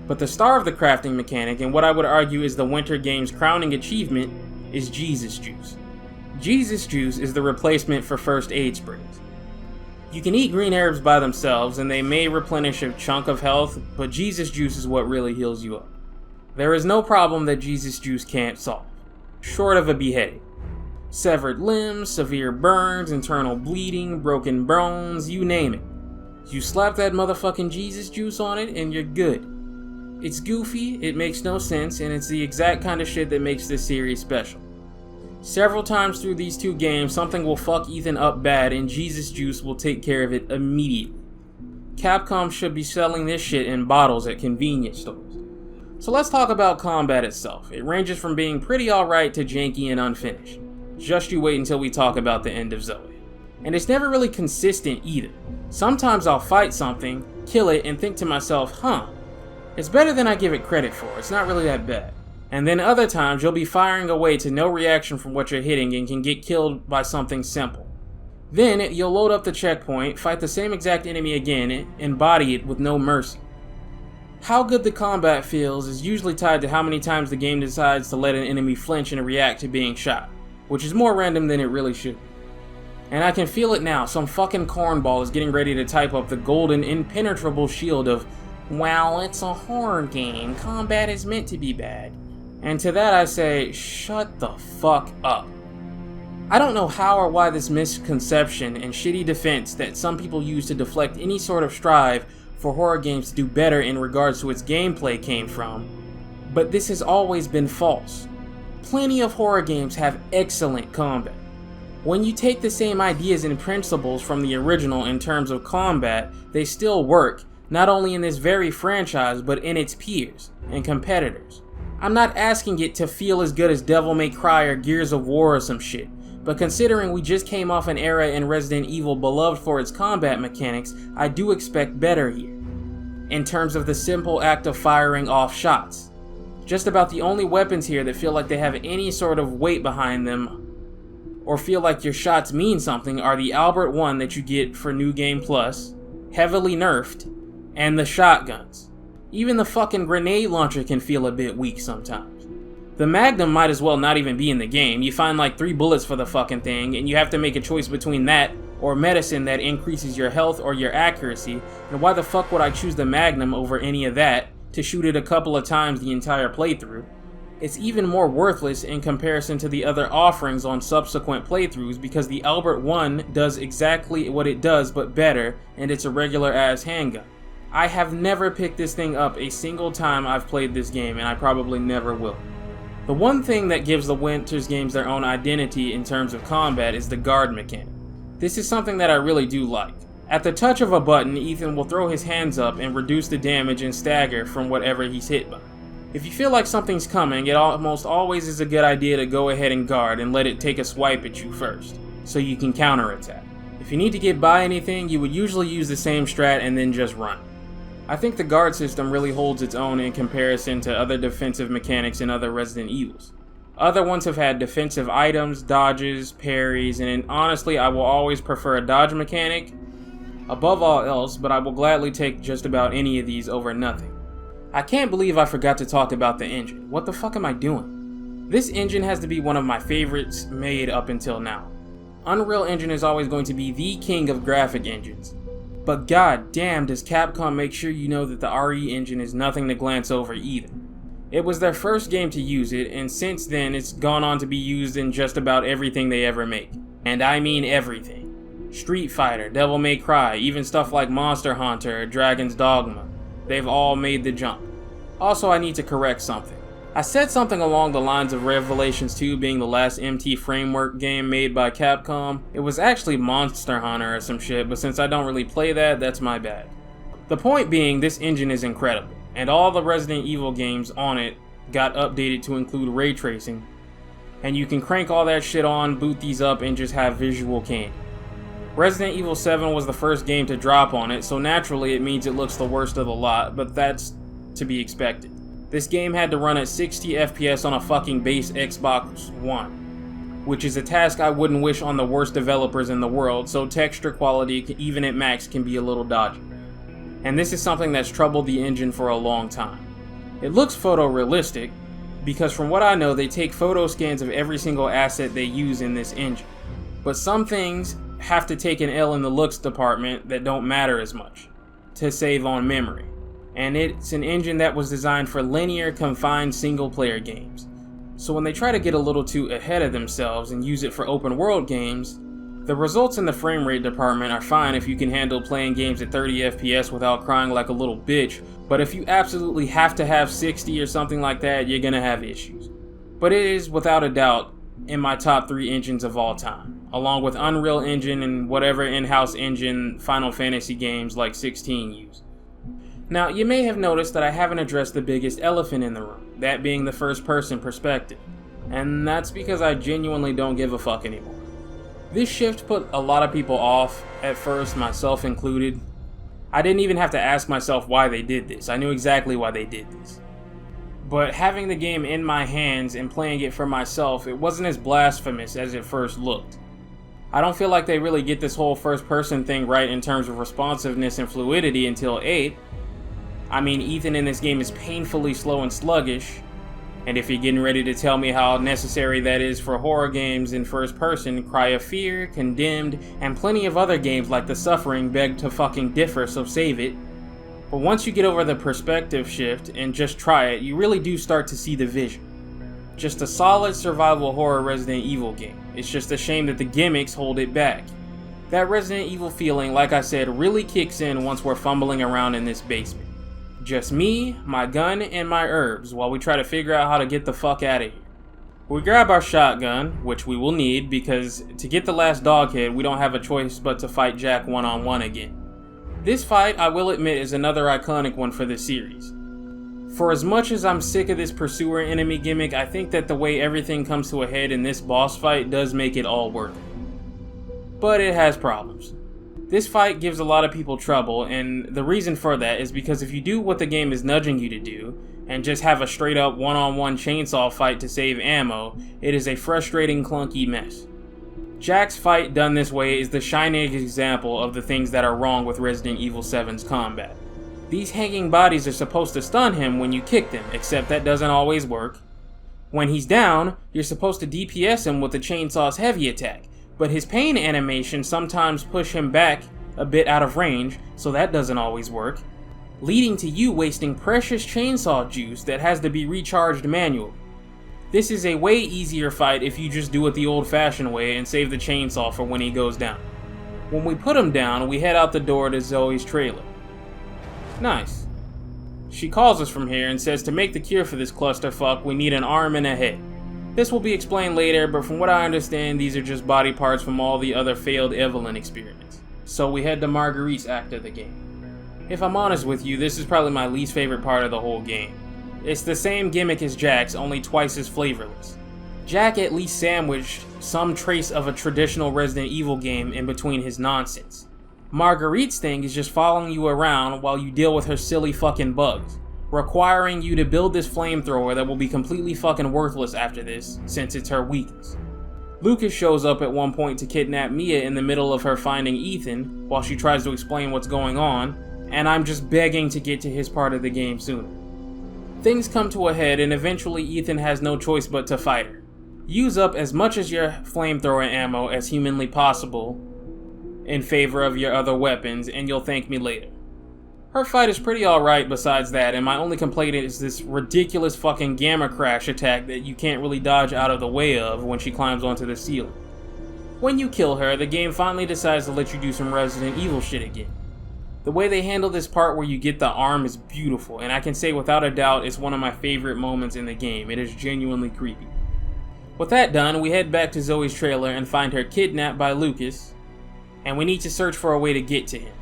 But the star of the crafting mechanic, and what I would argue is the Winter Game's crowning achievement, is Jesus Juice. Jesus Juice is the replacement for first aid sprays. You can eat green herbs by themselves, and they may replenish a chunk of health, but Jesus Juice is what really heals you up. There is no problem that Jesus Juice can't solve, short of a beheading. Severed limbs, severe burns, internal bleeding, broken bones, you name it. You slap that motherfucking Jesus juice on it and you're good. It's goofy, it makes no sense, and it's the exact kind of shit that makes this series special. Several times through these two games, something will fuck Ethan up bad and Jesus juice will take care of it immediately. Capcom should be selling this shit in bottles at convenience stores. So let's talk about combat itself. It ranges from being pretty alright to janky and unfinished. Just you wait until we talk about the end of Zoe. And it's never really consistent either. Sometimes I'll fight something, kill it, and think to myself, it's better than I give it credit for, it's not really that bad. And then other times you'll be firing away to no reaction from what you're hitting and can get killed by something simple. Then you'll load up the checkpoint, fight the same exact enemy again, and body it with no mercy. How good the combat feels is usually tied to how many times the game decides to let an enemy flinch and react to being shot, which is more random than it really should be. And I can feel it now, some fucking cornball is getting ready to type up the golden impenetrable shield of, well, it's a horror game, combat is meant to be bad. And to that I say, shut the fuck up. I don't know how or why this misconception and shitty defense that some people use to deflect any sort of strive for horror games to do better in regards to its gameplay came from, but this has always been false. Plenty of horror games have excellent combat. When you take the same ideas and principles from the original in terms of combat, they still work, not only in this very franchise, but in its peers and competitors. I'm not asking it to feel as good as Devil May Cry or Gears of War or some shit, but considering we just came off an era in Resident Evil beloved for its combat mechanics, I do expect better here. In terms of the simple act of firing off shots. Just about the only weapons here that feel like they have any sort of weight behind them or feel like your shots mean something are the Albert 1 that you get for New Game Plus, heavily nerfed, and the shotguns. Even the fucking grenade launcher can feel a bit weak sometimes. The Magnum might as well not even be in the game. You find like 3 bullets for the fucking thing, and you have to make a choice between that or medicine that increases your health or your accuracy, and why the fuck would I choose the Magnum over any of that to shoot it a couple of times the entire playthrough? It's even more worthless in comparison to the other offerings on subsequent playthroughs because the Albert 1 does exactly what it does but better, and it's a regular ass handgun. I have never picked this thing up a single time I've played this game, and I probably never will. The one thing that gives the Winters games their own identity in terms of combat is the guard mechanic. This is something that I really do like. At the touch of a button, Ethan will throw his hands up and reduce the damage and stagger from whatever he's hit by. If you feel like something's coming, it almost always is a good idea to go ahead and guard and let it take a swipe at you first, so you can counterattack. If you need to get by anything, you would usually use the same strat and then just run. I think the guard system really holds its own in comparison to other defensive mechanics in other Resident Evils. Other ones have had defensive items, dodges, parries, and honestly I will always prefer a dodge mechanic above all else, but I will gladly take just about any of these over nothing. I can't believe I forgot to talk about the engine. What the fuck am I doing? This engine has to be one of my favorites made up until now. Unreal Engine is always going to be the king of graphic engines. But god damn does Capcom make sure you know that the RE engine is nothing to glance over either. It was their first game to use it, and since then it's gone on to be used in just about everything they ever make. And I mean everything. Street Fighter, Devil May Cry, even stuff like Monster Hunter or Dragon's Dogma. They've all made the jump. Also, I need to correct something. I said something along the lines of Revelations 2 being the last MT Framework game made by Capcom. It was actually Monster Hunter or some shit, but since I don't really play that, that's my bad. The point being, this engine is incredible, and all the Resident Evil games on it got updated to include ray tracing, and you can crank all that shit on, boot these up, and just have visual candy. Resident Evil 7 was the first game to drop on it, so naturally it means it looks the worst of the lot, but that's to be expected. This game had to run at 60 FPS on a fucking base Xbox One, which is a task I wouldn't wish on the worst developers in the world, so texture quality, even at max, can be a little dodgy. And this is something that's troubled the engine for a long time. It looks photorealistic, because from what I know, they take photo scans of every single asset they use in this engine. But some things have to take an L in the looks department that don't matter as much to save on memory. And it's an engine that was designed for linear, confined single-player games. So when they try to get a little too ahead of themselves and use it for open world games, the results in the frame rate department are fine if you can handle playing games at 30 FPS without crying like a little bitch, but if you absolutely have to have 60 or something like that, you're gonna have issues. But it is, without a doubt, in my top 3 engines of all time, along with Unreal Engine and whatever in-house engine Final Fantasy games like 16 use. Now, you may have noticed that I haven't addressed the biggest elephant in the room, that being the first-person perspective, and that's because I genuinely don't give a fuck anymore. This shift put a lot of people off at first, myself included. I didn't even have to ask myself why they did this. I knew exactly why they did this. But having the game in my hands and playing it for myself, it wasn't as blasphemous as it first looked. I don't feel like they really get this whole first-person thing right in terms of responsiveness and fluidity until 8. I mean, Ethan in this game is painfully slow and sluggish, and if you're getting ready to tell me how necessary that is for horror games in first person, Cry of Fear, Condemned, and plenty of other games like The Suffering beg to fucking differ, so save it. But once you get over the perspective shift and just try it, you really do start to see the vision. Just a solid survival horror Resident Evil game. It's just a shame that the gimmicks hold it back. That Resident Evil feeling, like I said, really kicks in once we're fumbling around in this basement. Just me, my gun, and my herbs while we try to figure out how to get the fuck out of here. We grab our shotgun, which we will need because to get the last doghead we don't have a choice but to fight Jack one-on-one again. This fight, I will admit, is another iconic one for the series. For as much as I'm sick of this pursuer enemy gimmick, I think that the way everything comes to a head in this boss fight does make it all worth it. But it has problems. This fight gives a lot of people trouble, and the reason for that is because if you do what the game is nudging you to do, and just have a straight up one-on-one chainsaw fight to save ammo, it is a frustrating, clunky mess. Jack's fight done this way is the shining example of the things that are wrong with Resident Evil 7's combat. These hanging bodies are supposed to stun him when you kick them, except that doesn't always work. When he's down, you're supposed to DPS him with the chainsaw's heavy attack, but his pain animation sometimes push him back a bit out of range, so that doesn't always work, leading to you wasting precious chainsaw juice that has to be recharged manually. This is a way easier fight if you just do it the old-fashioned way and save the chainsaw for when he goes down. When we put him down, we head out the door to Zoe's trailer. Nice. She calls us from here and says to make the cure for this clusterfuck, we need an arm and a head. This will be explained later, but from what I understand, these are just body parts from all the other failed Evelyn experiments. So we head to Marguerite's act of the game. If I'm honest with you, this is probably my least favorite part of the whole game. It's the same gimmick as Jack's, only twice as flavorless. Jack at least sandwiched some trace of a traditional Resident Evil game in between his nonsense. Marguerite's thing is just following you around while you deal with her silly fucking bugs, requiring you to build this flamethrower that will be completely fucking worthless after this, since it's her weakness. Lucas shows up at one point to kidnap Mia in the middle of her finding Ethan, while she tries to explain what's going on, and I'm just begging to get to his part of the game sooner. Things come to a head and eventually Ethan has no choice but to fight her. Use up as much of your flamethrower ammo as humanly possible in favor of your other weapons, and you'll thank me later. Her fight is pretty alright besides that, and my only complaint is this ridiculous fucking gamma crash attack that you can't really dodge out of the way of when she climbs onto the ceiling. When you kill her, the game finally decides to let you do some Resident Evil shit again. The way they handle this part where you get the arm is beautiful, and I can say without a doubt it's one of my favorite moments in the game. It is genuinely creepy. With that done, we head back to Zoe's trailer and find her kidnapped by Lucas, and we need to search for a way to get to him.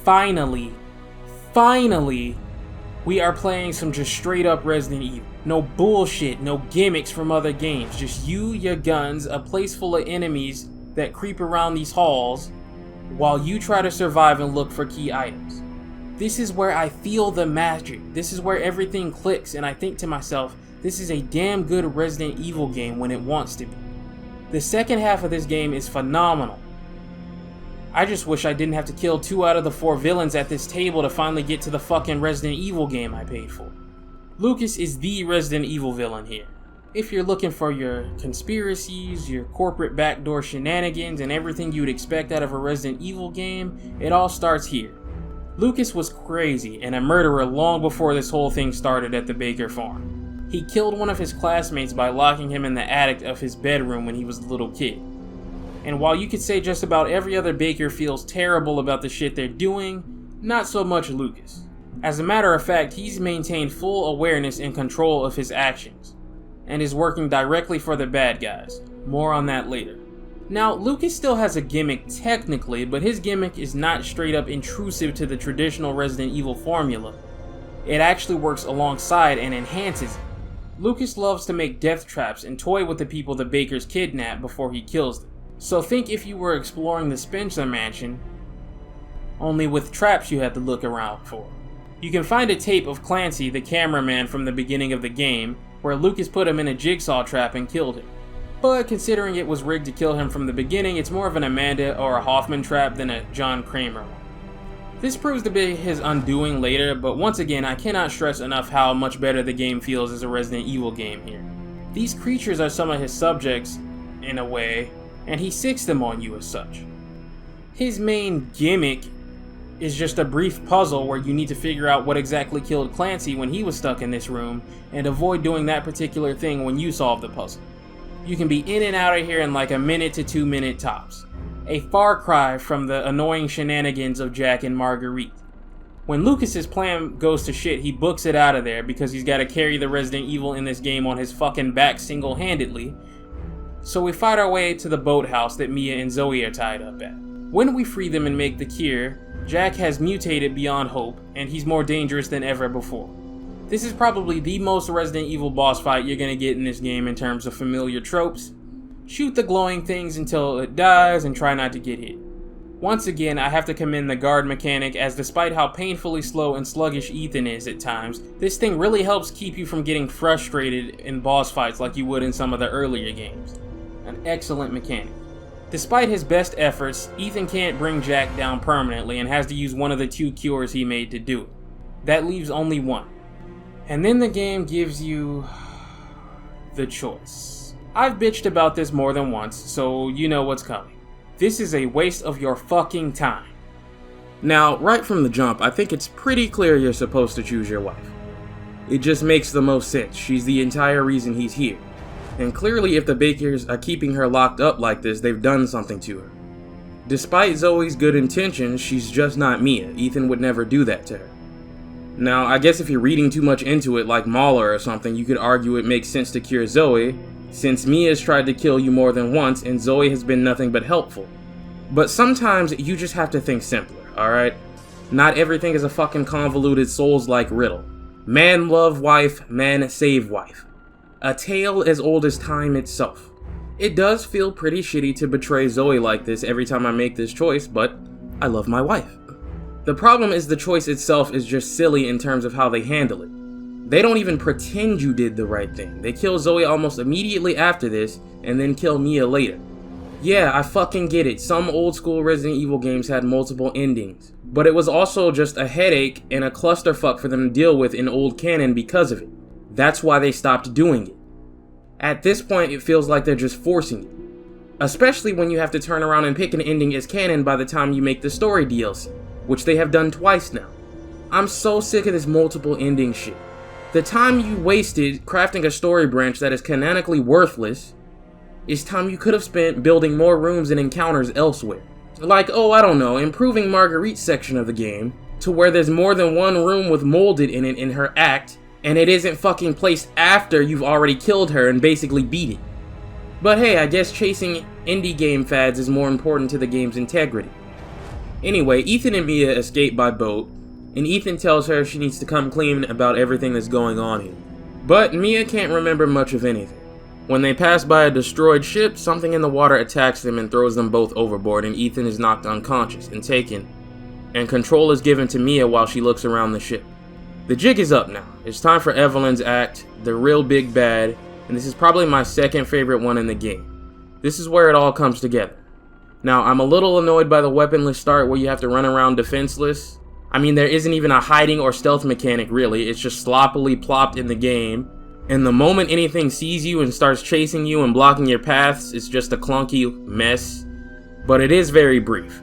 Finally, we are playing some just straight up Resident Evil. No bullshit, no gimmicks from other games. Just you, your guns, a place full of enemies that creep around these halls while you try to survive and look for key items. This is where I feel the magic. This is where everything clicks, and I think to myself, this is a damn good Resident Evil game when it wants to be. The second half of this game is phenomenal. I just wish I didn't have to kill 2 out of the 4 villains at this table to finally get to the fucking Resident Evil game I paid for. Lucas is the Resident Evil villain here. If you're looking for your conspiracies, your corporate backdoor shenanigans, and everything you'd expect out of a Resident Evil game, it all starts here. Lucas was crazy and a murderer long before this whole thing started at the Baker farm. He killed one of his classmates by locking him in the attic of his bedroom when he was a little kid. And while you could say just about every other baker feels terrible about the shit they're doing, not so much Lucas. As a matter of fact, he's maintained full awareness and control of his actions, and is working directly for the bad guys. More on that later. Now, Lucas still has a gimmick technically, but his gimmick is not straight up intrusive to the traditional Resident Evil formula. It actually works alongside and enhances it. Lucas loves to make death traps and toy with the people the bakers kidnap before he kills them. So think if you were exploring the Spencer mansion, only with traps you had to look around for. You can find a tape of Clancy, the cameraman from the beginning of the game, where Lucas put him in a jigsaw trap and killed him. But considering it was rigged to kill him from the beginning, it's more of an Amanda or a Hoffman trap than a John Kramer one. This proves to be his undoing later, but once again, I cannot stress enough how much better the game feels as a Resident Evil game here. These creatures are some of his subjects, in a way, and he sicks them on you as such. His main gimmick is just a brief puzzle where you need to figure out what exactly killed Clancy when he was stuck in this room, and avoid doing that particular thing when you solve the puzzle. You can be in and out of here in like a minute to 2 minute tops. A far cry from the annoying shenanigans of Jack and Marguerite. When Lucas's plan goes to shit, he books it out of there because he's got to carry the Resident Evil in this game on his fucking back single-handedly. So we fight our way to the boathouse that Mia and Zoe are tied up at. When we free them and make the cure, Jack has mutated beyond hope, and he's more dangerous than ever before. This is probably the most Resident Evil boss fight you're gonna get in this game in terms of familiar tropes. Shoot the glowing things until it dies and try not to get hit. Once again, I have to commend the guard mechanic, as despite how painfully slow and sluggish Ethan is at times, this thing really helps keep you from getting frustrated in boss fights like you would in some of the earlier games. An excellent mechanic. Despite his best efforts, Ethan can't bring Jack down permanently and has to use one of the 2 cures he made to do it. That leaves only one. And then the game gives you the choice. I've bitched about this more than once, so you know what's coming. This is a waste of your fucking time. Now, right from the jump, I think it's pretty clear you're supposed to choose your wife. It just makes the most sense. She's the entire reason he's here. And clearly, if the Bakers are keeping her locked up like this, they've done something to her. Despite Zoe's good intentions, she's just not Mia. Ethan would never do that to her. Now, I guess if you're reading too much into it, like Mahler or something, you could argue it makes sense to cure Zoe, since Mia's tried to kill you more than once and Zoe has been nothing but helpful. But sometimes you just have to think simpler, alright? Not everything is a fucking convoluted Souls-like riddle. Man love wife, man save wife. A tale as old as time itself. It does feel pretty shitty to betray Zoe like this every time I make this choice, but I love my wife. The problem is the choice itself is just silly in terms of how they handle it. They don't even pretend you did the right thing. They kill Zoe almost immediately after this, and then kill Mia later. Yeah, I fucking get it. Some old school Resident Evil games had multiple endings. But it was also just a headache and a clusterfuck for them to deal with in old canon because of it. That's why they stopped doing it. At this point, it feels like they're just forcing it. Especially when you have to turn around and pick an ending as canon by the time you make the story DLC, which they have done twice now. I'm so sick of this multiple ending shit. The time you wasted crafting a story branch that is canonically worthless is time you could have spent building more rooms and encounters elsewhere. Like, I don't know, improving Marguerite's section of the game to where there's more than one room with molded in it in her act, and it isn't fucking placed after you've already killed her and basically beat it. But hey, I guess chasing indie game fads is more important to the game's integrity. Anyway, Ethan and Mia escape by boat, and Ethan tells her she needs to come clean about everything that's going on here. But Mia can't remember much of anything. When they pass by a destroyed ship, something in the water attacks them and throws them both overboard, and Ethan is knocked unconscious and taken, and control is given to Mia while she looks around the ship. The jig is up now. It's time for Evelyn's act, the real big bad, and this is probably my second favorite one in the game. This is where it all comes together. Now, I'm a little annoyed by the weaponless start where you have to run around defenseless. I mean, there isn't even a hiding or stealth mechanic really, it's just sloppily plopped in the game. And the moment anything sees you and starts chasing you and blocking your paths, it's just a clunky mess. But it is very brief.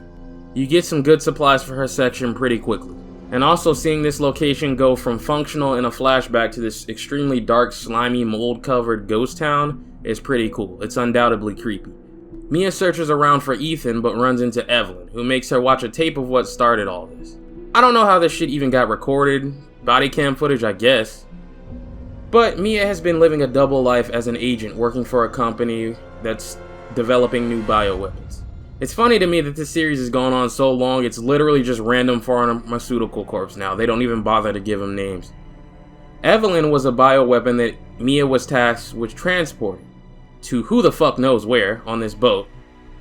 You get some good supplies for her section pretty quickly. And also seeing this location go from functional in a flashback to this extremely dark, slimy, mold-covered ghost town is pretty cool. It's undoubtedly creepy. Mia searches around for Ethan but runs into Evelyn, who makes her watch a tape of what started all this. I don't know how this shit even got recorded. Body cam footage, I guess. But Mia has been living a double life as an agent working for a company that's developing new bioweapons. It's funny to me that this series has gone on so long, it's literally just random pharmaceutical corps now. They don't even bother to give them names. Evelyn was a bioweapon that Mia was tasked with transporting to who the fuck knows where on this boat,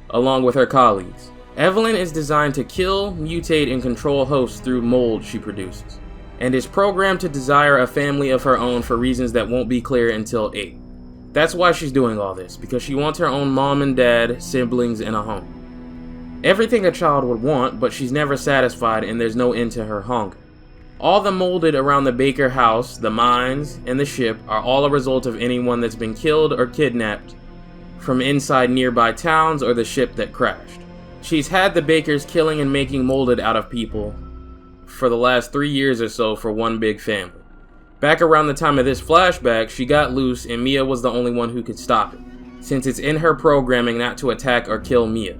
along with her colleagues. Evelyn is designed to kill, mutate, and control hosts through mold she produces, and is programmed to desire a family of her own for reasons that won't be clear until 8. That's why she's doing all this, because she wants her own mom and dad, siblings, and a home. Everything a child would want, but she's never satisfied and there's no end to her hunger. All the molded around the Baker house, the mines, and the ship are all a result of anyone that's been killed or kidnapped from inside nearby towns or the ship that crashed. She's had the Bakers killing and making molded out of people for the last 3 years or so for one big family. Back around the time of this flashback, she got loose and Mia was the only one who could stop it, since it's in her programming not to attack or kill Mia.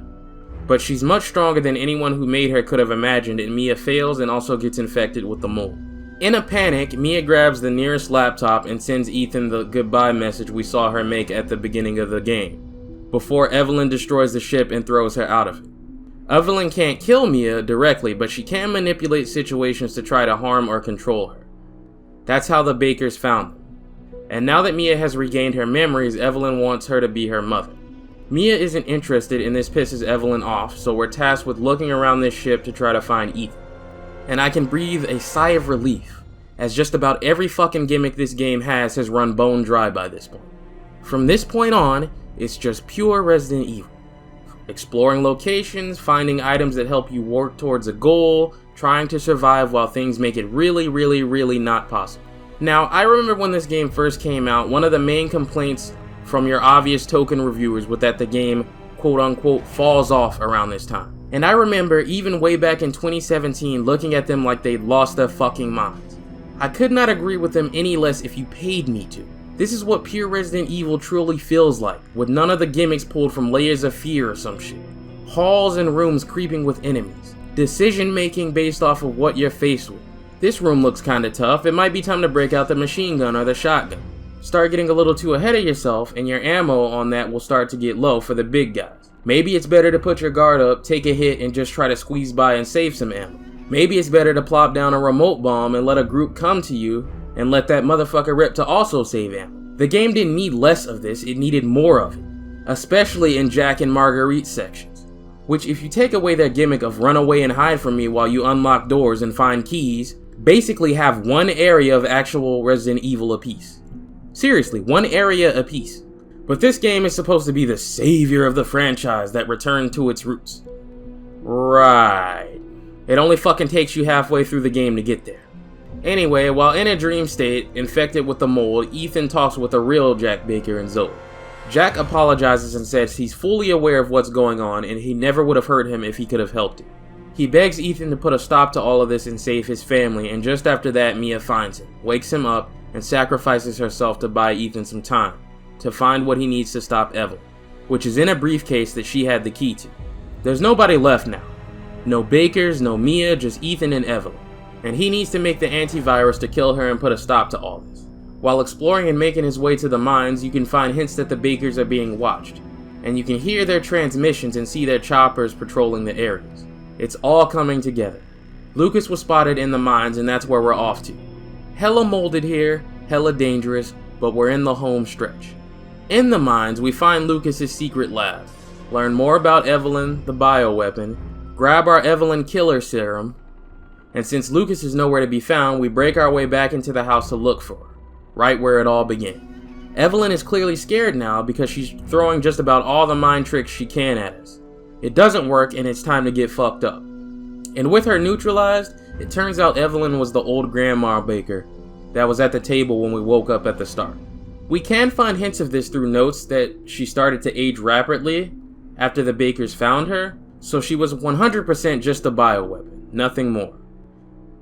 But she's much stronger than anyone who made her could have imagined, and Mia fails and also gets infected with the mold. In a panic, Mia grabs the nearest laptop and sends Ethan the goodbye message we saw her make at the beginning of the game, before Evelyn destroys the ship and throws her out of it. Evelyn can't kill Mia directly, but she can manipulate situations to try to harm or control her. That's how the Bakers found them. And now that Mia has regained her memories, Evelyn wants her to be her mother. Mia isn't interested and this pisses Evelyn off, so we're tasked with looking around this ship to try to find Ethan. And I can breathe a sigh of relief, as just about every fucking gimmick this game has run bone dry by this point. From this point on, it's just pure Resident Evil. Exploring locations, finding items that help you work towards a goal, trying to survive while things make it really not possible. Now, I remember when this game first came out, one of the main complaints from your obvious token reviewers was that the game quote-unquote falls off around this time. And I remember even way back in 2017 looking at them like they'd lost their fucking minds. I could not agree with them any less if you paid me to. This is what pure Resident Evil truly feels like, with none of the gimmicks pulled from Layers of Fear or some shit. Halls and rooms creeping with enemies. Decision making based off of what you're faced with. This room looks kinda tough, it might be time to break out the machine gun or the shotgun. Start getting a little too ahead of yourself and your ammo on that will start to get low for the big guys. Maybe it's better to put your guard up, take a hit, and just try to squeeze by and save some ammo. Maybe it's better to plop down a remote bomb and let a group come to you and let that motherfucker rip to also save ammo. The game didn't need less of this, it needed more of it. Especially in Jack and Marguerite sections. Which, if you take away their gimmick of run away and hide from me while you unlock doors and find keys, basically have one area of actual Resident Evil apiece. Seriously, one area apiece. But this game is supposed to be the savior of the franchise that returned to its roots. Right. It only fucking takes you halfway through the game to get there. Anyway, while in a dream state, infected with the mold, Ethan talks with a real Jack Baker and Zoe. Jack apologizes and says he's fully aware of what's going on and he never would have hurt him if he could have helped it. He begs Ethan to put a stop to all of this and save his family, and just after that, Mia finds him, wakes him up, and sacrifices herself to buy Ethan some time, to find what he needs to stop Evelyn, which is in a briefcase that she had the key to. There's nobody left now. No Bakers, no Mia, just Ethan and Evelyn. And he needs to make the antivirus to kill her and put a stop to all this. While exploring and making his way to the mines, you can find hints that the Bakers are being watched, and you can hear their transmissions and see their choppers patrolling the areas. It's all coming together. Lucas was spotted in the mines, and that's where we're off to. Hella molded here, hella dangerous, but we're in the home stretch. In the mines, we find Lucas's secret lab, learn more about Evelyn, the bioweapon, grab our Evelyn killer serum, and since Lucas is nowhere to be found, we break our way back into the house to look for her, right where it all began. Evelyn is clearly scared now because she's throwing just about all the mind tricks she can at us. It doesn't work and it's time to get fucked up. And with her neutralized, it turns out Evelyn was the old Grandma Baker that was at the table when we woke up at the start. We can find hints of this through notes that she started to age rapidly after the Bakers found her, so she was 100% just a bioweapon, nothing more.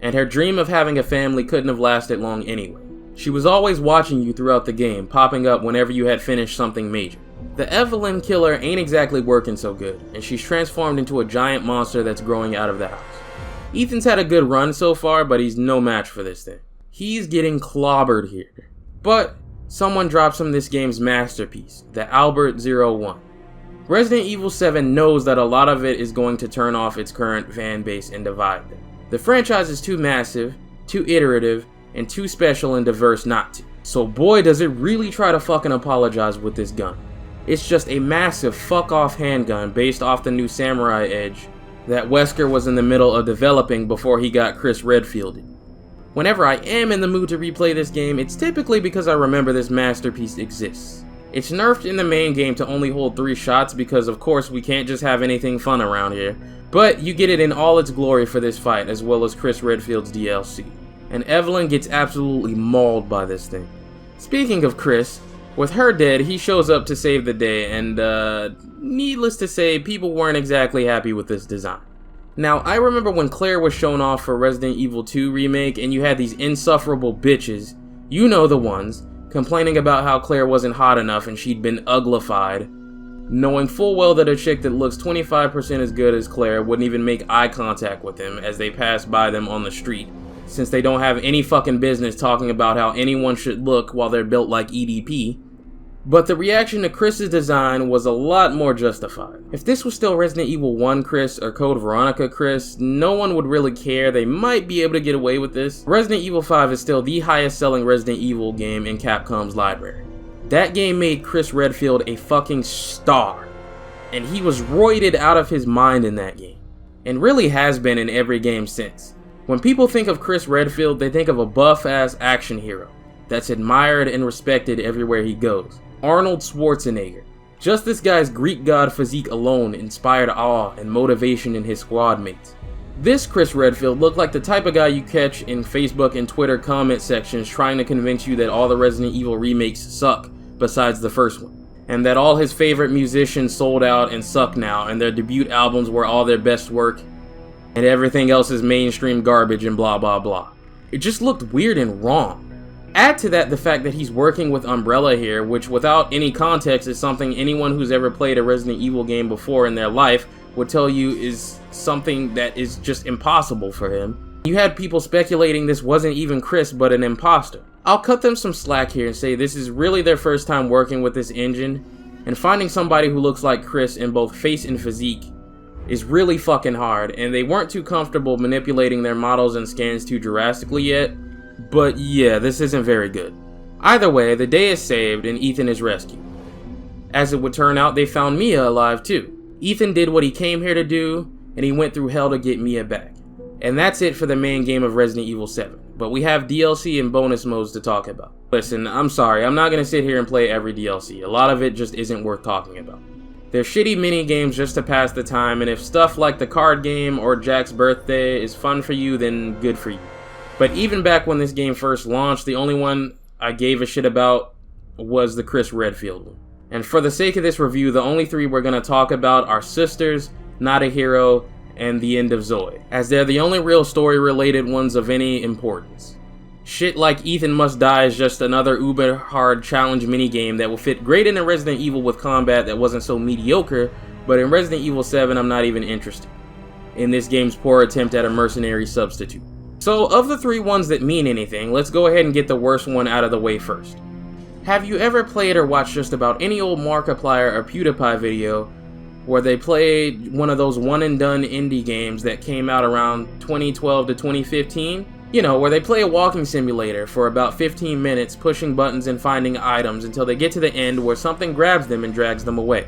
and her dream of having a family couldn't have lasted long anyway. She was always watching you throughout the game, popping up whenever you had finished something major. The Evelyn killer ain't exactly working so good, and she's transformed into a giant monster that's growing out of the house. Ethan's had a good run so far, but he's no match for this thing. He's getting clobbered here. But someone drops him this game's masterpiece, the Albert 01. Resident Evil 7 knows that a lot of it is going to turn off its current fan base and divide them. The franchise is too massive, too iterative, and too special and diverse not to. So boy does it really try to fucking apologize with this gun. It's just a massive fuck-off handgun based off the new Samurai Edge that Wesker was in the middle of developing before he got Chris Redfielded. Whenever I am in the mood to replay this game, it's typically because I remember this masterpiece exists. It's nerfed in the main game to only hold 3 shots because of course we can't just have anything fun around here, but you get it in all its glory for this fight as well as Chris Redfield's DLC. And Evelyn gets absolutely mauled by this thing. Speaking of Chris, with her dead, he shows up to save the day, and needless to say, people weren't exactly happy with this design. Now, I remember when Claire was shown off for Resident Evil 2 Remake, and you had these insufferable bitches, you know the ones, complaining about how Claire wasn't hot enough and she'd been uglified, knowing full well that a chick that looks 25% as good as Claire wouldn't even make eye contact with them as they passed by them on the street, since they don't have any fucking business talking about how anyone should look while they're built like EDP. But the reaction to Chris's design was a lot more justified. If this was still Resident Evil 1 Chris or Code Veronica Chris, no one would really care. They might be able to get away with this. Resident Evil 5 is still the highest selling Resident Evil game in Capcom's library. That game made Chris Redfield a fucking star, and he was roided out of his mind in that game, and really has been in every game since. When people think of Chris Redfield, they think of a buff-ass action hero that's admired and respected everywhere he goes. Arnold Schwarzenegger. Just this guy's Greek god physique alone inspired awe and motivation in his squad mates. This Chris Redfield looked like the type of guy you catch in Facebook and Twitter comment sections trying to convince you that all the Resident Evil remakes suck besides the first one, and that all his favorite musicians sold out and suck now, and their debut albums were all their best work, and everything else is mainstream garbage and blah blah blah. It just looked weird and wrong. Add to that the fact that he's working with Umbrella here, which without any context is something anyone who's ever played a Resident Evil game before in their life would tell you is something that is just impossible for him. You had people speculating this wasn't even Chris but an imposter. I'll cut them some slack here and say this is really their first time working with this engine, and finding somebody who looks like Chris in both face and physique is really fucking hard, and they weren't too comfortable manipulating their models and scans too drastically yet. But yeah, this isn't very good. Either way, the day is saved and Ethan is rescued. As it would turn out, they found Mia alive too. Ethan did what he came here to do, and he went through hell to get Mia back. And that's it for the main game of Resident Evil 7. But we have DLC and bonus modes to talk about. Listen, I'm sorry, I'm not going to sit here and play every DLC. A lot of it just isn't worth talking about. They're shitty mini games just to pass the time, and if stuff like the card game or Jack's birthday is fun for you, then good for you. But even back when this game first launched, the only one I gave a shit about was the Chris Redfield one. And for the sake of this review, the only 3 we're going to talk about are Sisters, Not a Hero, and The End of Zoe, as they're the only real story-related ones of any importance. Shit like Ethan Must Die is just another uber-hard challenge minigame that will fit great into Resident Evil with combat that wasn't so mediocre, but in Resident Evil 7 I'm not even interested in this game's poor attempt at a mercenary substitute. So, of the 3 ones that mean anything, let's go ahead and get the worst one out of the way first. Have you ever played or watched just about any old Markiplier or PewDiePie video where they played one of those one-and-done indie games that came out around 2012 to 2015? You know, where they play a walking simulator for about 15 minutes, pushing buttons and finding items until they get to the end where something grabs them and drags them away.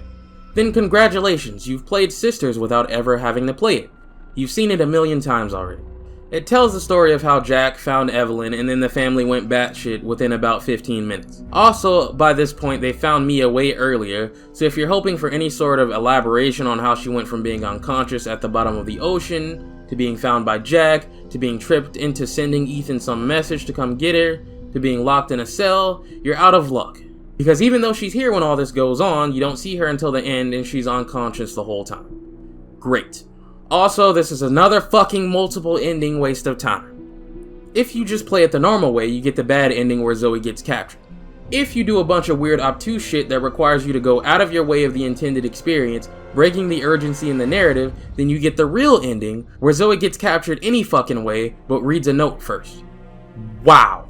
Then congratulations, you've played Sisters without ever having to play it. You've seen it a million times already. It tells the story of how Jack found Evelyn and then the family went batshit within about 15 minutes. Also, by this point, they found Mia way earlier, so if you're hoping for any sort of elaboration on how she went from being unconscious at the bottom of the ocean, to being found by Jack, to being tripped into sending Ethan some message to come get her, to being locked in a cell, you're out of luck. Because even though she's here when all this goes on, you don't see her until the end and she's unconscious the whole time. Great. Also, this is another fucking multiple ending waste of time. If you just play it the normal way, you get the bad ending where Zoe gets captured. If you do a bunch of weird obtuse shit that requires you to go out of your way of the intended experience, breaking the urgency in the narrative, then you get the real ending, where Zoe gets captured any fucking way, but reads a note first. Wow.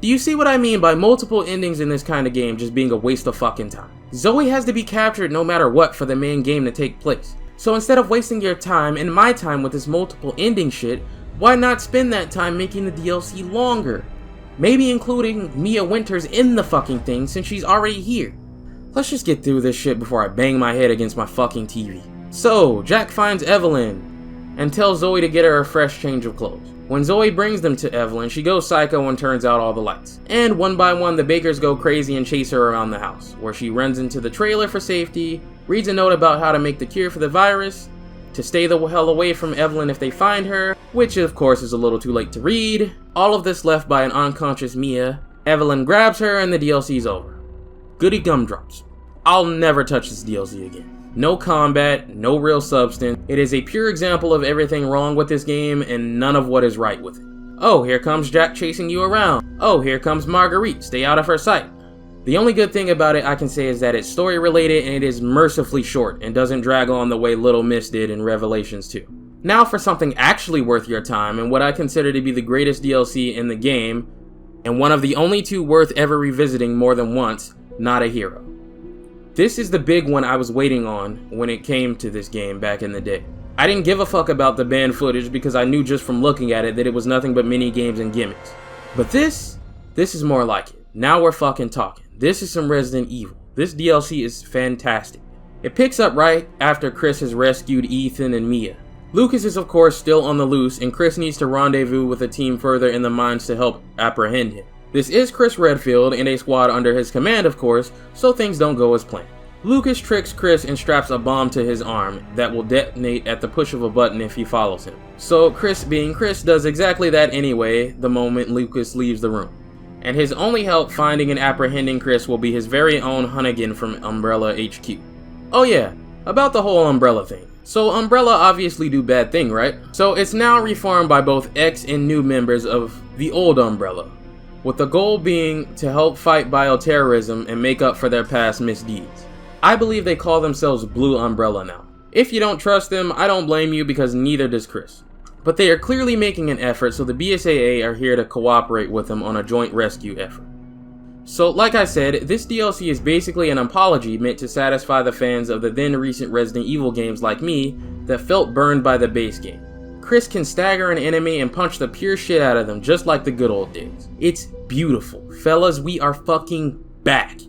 Do you see what I mean by multiple endings in this kind of game just being a waste of fucking time? Zoe has to be captured no matter what for the main game to take place. So instead of wasting your time and my time with this multiple ending shit, why not spend that time making the DLC longer? Maybe including Mia Winters in the fucking thing since she's already here. Let's just get through this shit before I bang my head against my fucking TV. So, Jack finds Evelyn and tells Zoe to get her a fresh change of clothes. When Zoe brings them to Evelyn, she goes psycho and turns out all the lights. And one by one, the Bakers go crazy and chase her around the house, where she runs into the trailer for safety, reads a note about how to make the cure for the virus, to stay the hell away from Evelyn if they find her, which of course is a little too late to read. All of this left by an unconscious Mia. Evelyn grabs her and the DLC's over. Goody gumdrops. I'll never touch this DLC again. No combat, no real substance. It is a pure example of everything wrong with this game and none of what is right with it. Oh, here comes Jack chasing you around. Oh, here comes Marguerite. Stay out of her sight. The only good thing about it I can say is that it's story related and it is mercifully short and doesn't drag on the way Little Miss did in Revelations 2. Now for something actually worth your time and what I consider to be the greatest DLC in the game, and one of the only two worth ever revisiting more than once, Not a Hero. This is the big one I was waiting on when it came to this game back in the day. I didn't give a fuck about the banned footage because I knew just from looking at it that it was nothing but mini games and gimmicks. But this is more like it. Now we're fucking talking. This is some Resident Evil. This DLC is fantastic. It picks up right after Chris has rescued Ethan and Mia. Lucas is of course still on the loose and Chris needs to rendezvous with a team further in the mines to help apprehend him. This is Chris Redfield and a squad under his command of course, so things don't go as planned. Lucas tricks Chris and straps a bomb to his arm that will detonate at the push of a button if he follows him. So Chris, being Chris, does exactly that anyway the moment Lucas leaves the room. And his only help finding and apprehending Chris will be his very own Hunnigan from Umbrella HQ. Oh yeah, about the whole Umbrella thing. So Umbrella obviously do bad thing, right? So it's now reformed by both ex and new members of the old Umbrella, with the goal being to help fight bioterrorism and make up for their past misdeeds. I believe they call themselves Blue Umbrella now. If you don't trust them, I don't blame you because neither does Chris. But they are clearly making an effort, so the BSAA are here to cooperate with them on a joint rescue effort. So like I said, this DLC is basically an apology meant to satisfy the fans of the then recent Resident Evil games like me that felt burned by the base game. Chris can stagger an enemy and punch the pure shit out of them just like the good old days. It's beautiful. Fellas, we are fucking back.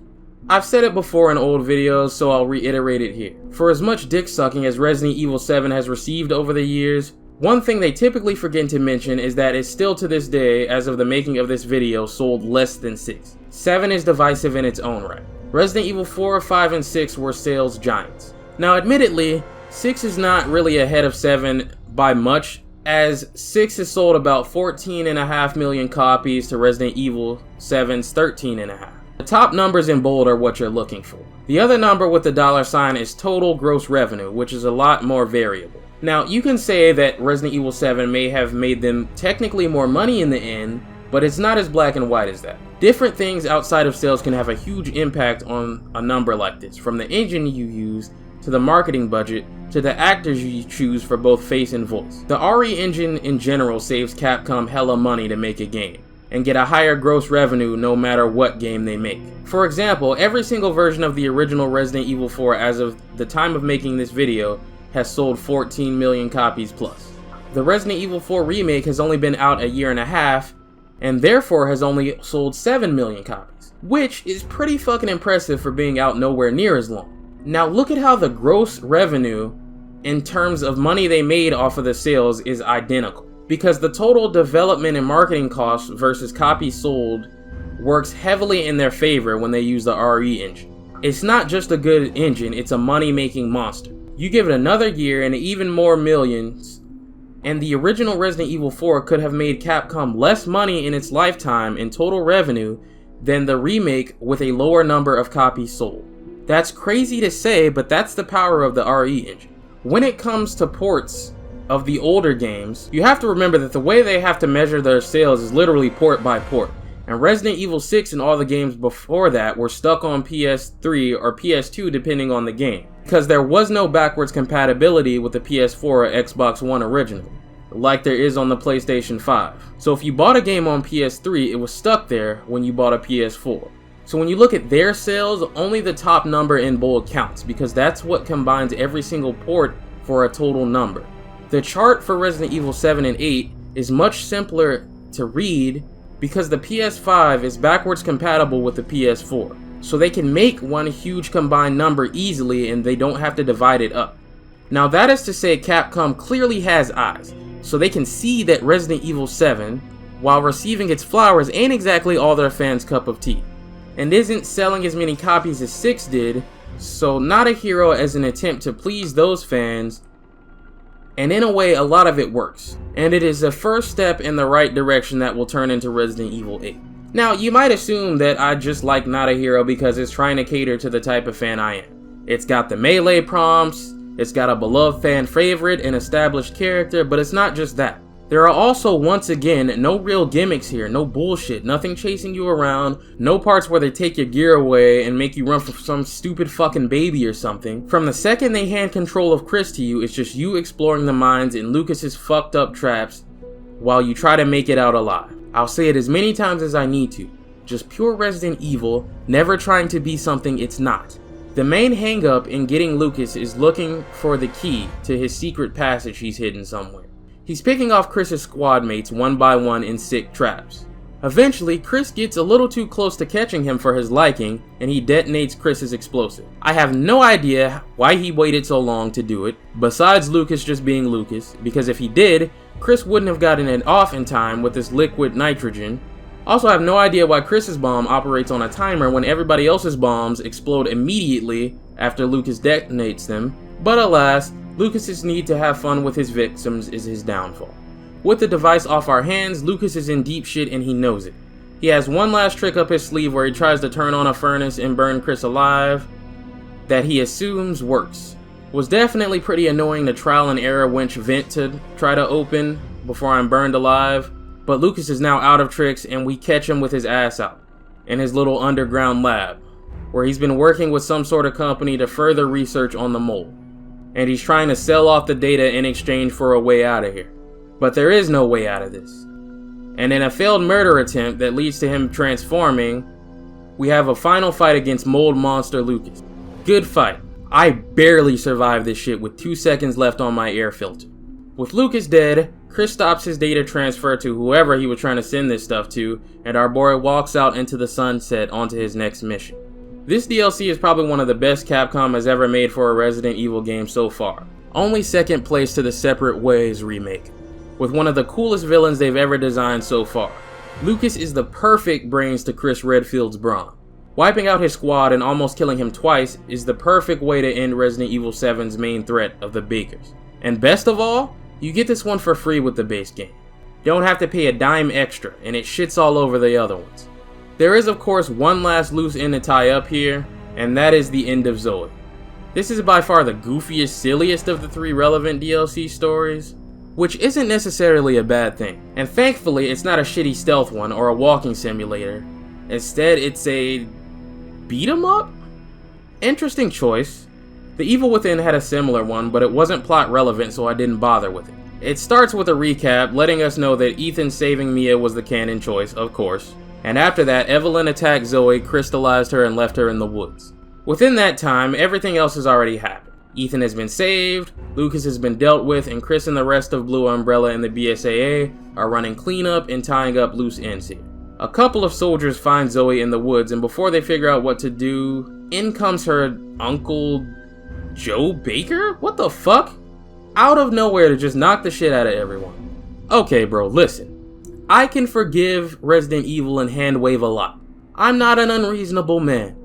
I've said it before in old videos, so I'll reiterate it here. For as much dick sucking as Resident Evil 7 has received over the years, one thing they typically forget to mention is that it's still to this day, as of the making of this video, sold less than 6. 7 is divisive in its own right. Resident Evil 4, 5, and 6 were sales giants. Now admittedly, 6 is not really ahead of 7 by much, as 6 has sold about 14.5 million copies to Resident Evil 7's 13.5. The top numbers in bold are what you're looking for. The other number with the $sign is total gross revenue, which is a lot more variable. Now, you can say that Resident Evil 7 may have made them technically more money in the end, but it's not as black and white as that. Different things outside of sales can have a huge impact on a number like this, from the engine you use, to the marketing budget, to the actors you choose for both face and voice. The RE engine in general saves Capcom hella money to make a game, and get a higher gross revenue no matter what game they make. For example, every single version of the original Resident Evil 4 as of the time of making this video has sold 14 million copies plus. The Resident Evil 4 remake has only been out a year and a half, and therefore has only sold 7 million copies, which is pretty fucking impressive for being out nowhere near as long. Now look at how the gross revenue in terms of money they made off of the sales is identical, because the total development and marketing costs versus copies sold works heavily in their favor when they use the RE engine. It's not just a good engine, it's a money-making monster. You give it another year and even more millions, and the original Resident Evil 4 could have made Capcom less money in its lifetime in total revenue than the remake with a lower number of copies sold. That's crazy to say, but that's the power of the RE engine. When it comes to ports, of the older games, you have to remember that the way they have to measure their sales is literally port by port. And Resident Evil 6 and all the games before that were stuck on PS3 or PS2 depending on the game, because there was no backwards compatibility with the PS4 or Xbox One originally, like there is on the PlayStation 5. So if you bought a game on PS3, it was stuck there when you bought a PS4. So when you look at their sales, only the top number in bold counts, because that's what combines every single port for a total number. The chart for Resident Evil 7 and 8 is much simpler to read because the PS5 is backwards compatible with the PS4. So they can make one huge combined number easily and they don't have to divide it up. Now that is to say Capcom clearly has eyes, so they can see that Resident Evil 7, while receiving its flowers, ain't exactly all their fans' cup of tea, and isn't selling as many copies as 6 did, so Not a Hero as an attempt to please those fans, and in a way a lot of it works, and it is the first step in the right direction that will turn into Resident Evil 8. Now you might assume that I just like Not a Hero because it's trying to cater to the type of fan I am. It's got the melee prompts, it's got a beloved fan favorite, an established character, but it's not just that. There are also, once again, no real gimmicks here, no bullshit, nothing chasing you around, no parts where they take your gear away and make you run from some stupid fucking baby or something. From the second they hand control of Chris to you, it's just you exploring the mines in Lucas's fucked up traps while you try to make it out alive. I'll say it as many times as I need to. Just pure Resident Evil, never trying to be something it's not. The main hang-up in getting Lucas is looking for the key to his secret passage he's hidden somewhere. He's picking off Chris's squad mates one by one in sick traps. Eventually, Chris gets a little too close to catching him for his liking, and he detonates Chris's explosive. I have no idea why he waited so long to do it, besides Lucas just being Lucas, because if he did, Chris wouldn't have gotten it off in time with this liquid nitrogen. Also, I have no idea why Chris's bomb operates on a timer when everybody else's bombs explode immediately after Lucas detonates them, but alas, Lucas's need to have fun with his victims is his downfall. With the device off our hands, Lucas is in deep shit and he knows it. He has one last trick up his sleeve where he tries to turn on a furnace and burn Chris alive that he assumes works. Was definitely pretty annoying the trial and error winch vent to try to open before I'm burned alive, but Lucas is now out of tricks and we catch him with his ass out in his little underground lab, where he's been working with some sort of company to further research on the mold. And he's trying to sell off the data in exchange for a way out of here. But there is no way out of this. And in a failed murder attempt that leads to him transforming, we have a final fight against Mold Monster Lucas. Good fight. I barely survived this shit with 2 seconds left on my air filter. With Lucas dead, Chris stops his data transfer to whoever he was trying to send this stuff to, and our boy walks out into the sunset onto his next mission. This DLC is probably one of the best Capcom has ever made for a Resident Evil game so far. Only second place to the Separate Ways remake, with one of the coolest villains they've ever designed so far. Lucas is the perfect brains to Chris Redfield's brawn. Wiping out his squad and almost killing him twice is the perfect way to end Resident Evil 7's main threat of the Bakers. And best of all, you get this one for free with the base game. Don't have to pay a dime extra, and it shits all over the other ones. There is of course one last loose end to tie up here, and that is the end of Zoe. This is by far the goofiest, silliest of the 3 relevant DLC stories, which isn't necessarily a bad thing. And thankfully it's not a shitty stealth one or a walking simulator. Instead it's a beat 'em up? Interesting choice. The Evil Within had a similar one, but it wasn't plot relevant, so I didn't bother with it. It starts with a recap letting us know that Ethan saving Mia was the canon choice, of course. And after that, Evelyn attacked Zoe, crystallized her, and left her in the woods. Within that time, everything else has already happened. Ethan has been saved, Lucas has been dealt with, and Chris and the rest of Blue Umbrella and the BSAA are running cleanup and tying up loose ends here. A couple of soldiers find Zoe in the woods, and before they figure out what to do, in comes her Uncle Joe Baker? What the fuck? Out of nowhere to just knock the shit out of everyone. Okay bro, listen. I can forgive Resident Evil and hand wave a lot. I'm not an unreasonable man.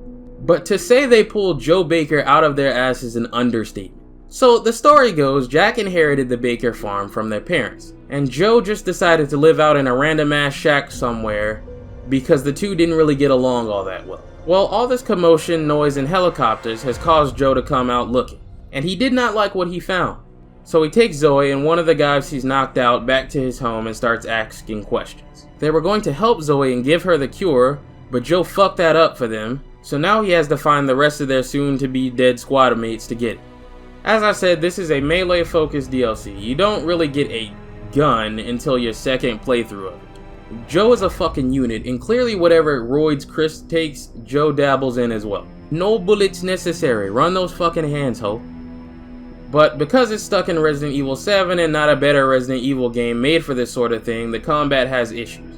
But to say they pulled Joe Baker out of their ass is an understatement. So the story goes, Jack inherited the Baker farm from their parents, and Joe just decided to live out in a random ass shack somewhere because the two didn't really get along all that well. Well, all this commotion, noise, and helicopters has caused Joe to come out looking, and he did not like what he found. So he takes Zoe and one of the guys he's knocked out back to his home and starts asking questions. They were going to help Zoe and give her the cure, but Joe fucked that up for them, so now he has to find the rest of their soon-to-be dead squad mates to get it. As I said, this is a melee-focused DLC. You don't really get a gun until your second playthrough of it. Joe is a fucking unit, and clearly whatever roids Chris takes, Joe dabbles in as well. No bullets necessary, run those fucking hands, ho. But because it's stuck in Resident Evil 7 and not a better Resident Evil game made for this sort of thing, the combat has issues.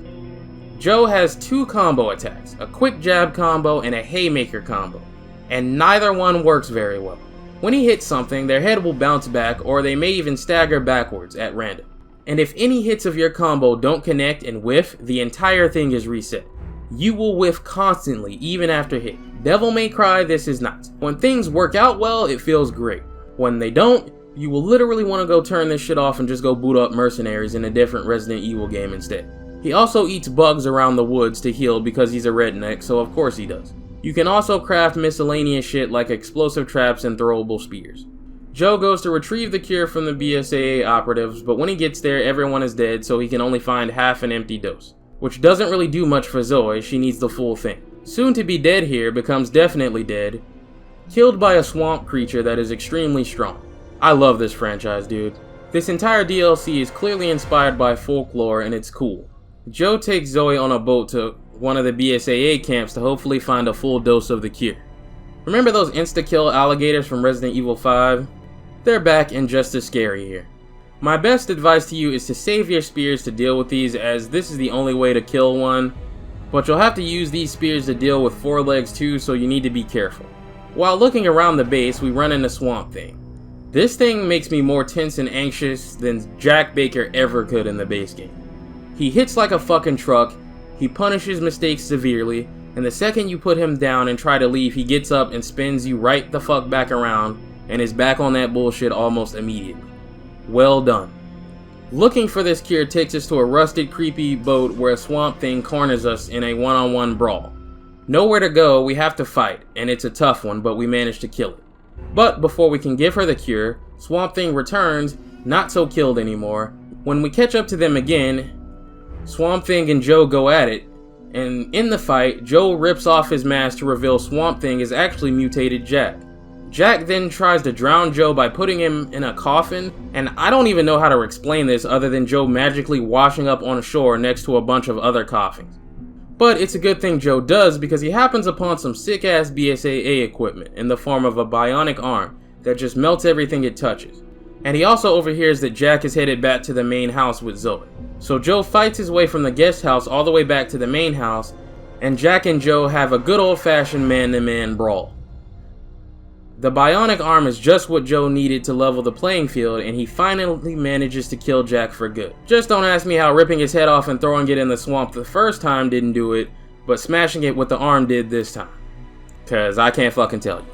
Joe has 2 combo attacks, a quick jab combo and a haymaker combo, and neither one works very well. When he hits something, their head will bounce back or they may even stagger backwards at random. And if any hits of your combo don't connect and whiff, the entire thing is reset. You will whiff constantly, even after hit. Devil May Cry, this is not. When things work out well, it feels great. When they don't, you will literally want to go turn this shit off and just go boot up Mercenaries in a different Resident Evil game instead. He also eats bugs around the woods to heal because he's a redneck, so of course he does. You can also craft miscellaneous shit like explosive traps and throwable spears. Joe goes to retrieve the cure from the BSAA operatives, but when he gets there, everyone is dead, so he can only find half an empty dose. Which doesn't really do much for Zoe, she needs the full thing. Soon to be dead here becomes definitely dead, killed by a swamp creature that is extremely strong. I love this franchise, dude. This entire DLC is clearly inspired by folklore and it's cool. Joe takes Zoe on a boat to one of the BSAA camps to hopefully find a full dose of the cure. Remember those insta-kill alligators from Resident Evil 5? They're back and just as scary here. My best advice to you is to save your spears to deal with these, as this is the only way to kill one, but you'll have to use these spears to deal with 4 legs too, so you need to be careful. While looking around the base, we run into Swamp Thing. This thing makes me more tense and anxious than Jack Baker ever could in the base game. He hits like a fucking truck, he punishes mistakes severely, and the second you put him down and try to leave, he gets up and spins you right the fuck back around and is back on that bullshit almost immediately. Well done. Looking for this cure takes us to a rusted, creepy boat where Swamp Thing corners us in a one-on-one brawl. Nowhere to go, we have to fight, and it's a tough one, but we manage to kill it. But before we can give her the cure, Swamp Thing returns, not so killed anymore. When we catch up to them again, Swamp Thing and Joe go at it, and in the fight, Joe rips off his mask to reveal Swamp Thing is actually mutated Jack. Jack then tries to drown Joe by putting him in a coffin, and I don't even know how to explain this other than Joe magically washing up on shore next to a bunch of other coffins. But it's a good thing Joe does, because he happens upon some sick-ass BSAA equipment in the form of a bionic arm that just melts everything it touches. And he also overhears that Jack is headed back to the main house with Zoe. So Joe fights his way from the guest house all the way back to the main house, and Jack and Joe have a good old-fashioned man-to-man brawl. The bionic arm is just what Joe needed to level the playing field, and he finally manages to kill Jack for good. Just don't ask me how ripping his head off and throwing it in the swamp the first time didn't do it, but smashing it with the arm did this time. Cause I can't fucking tell you.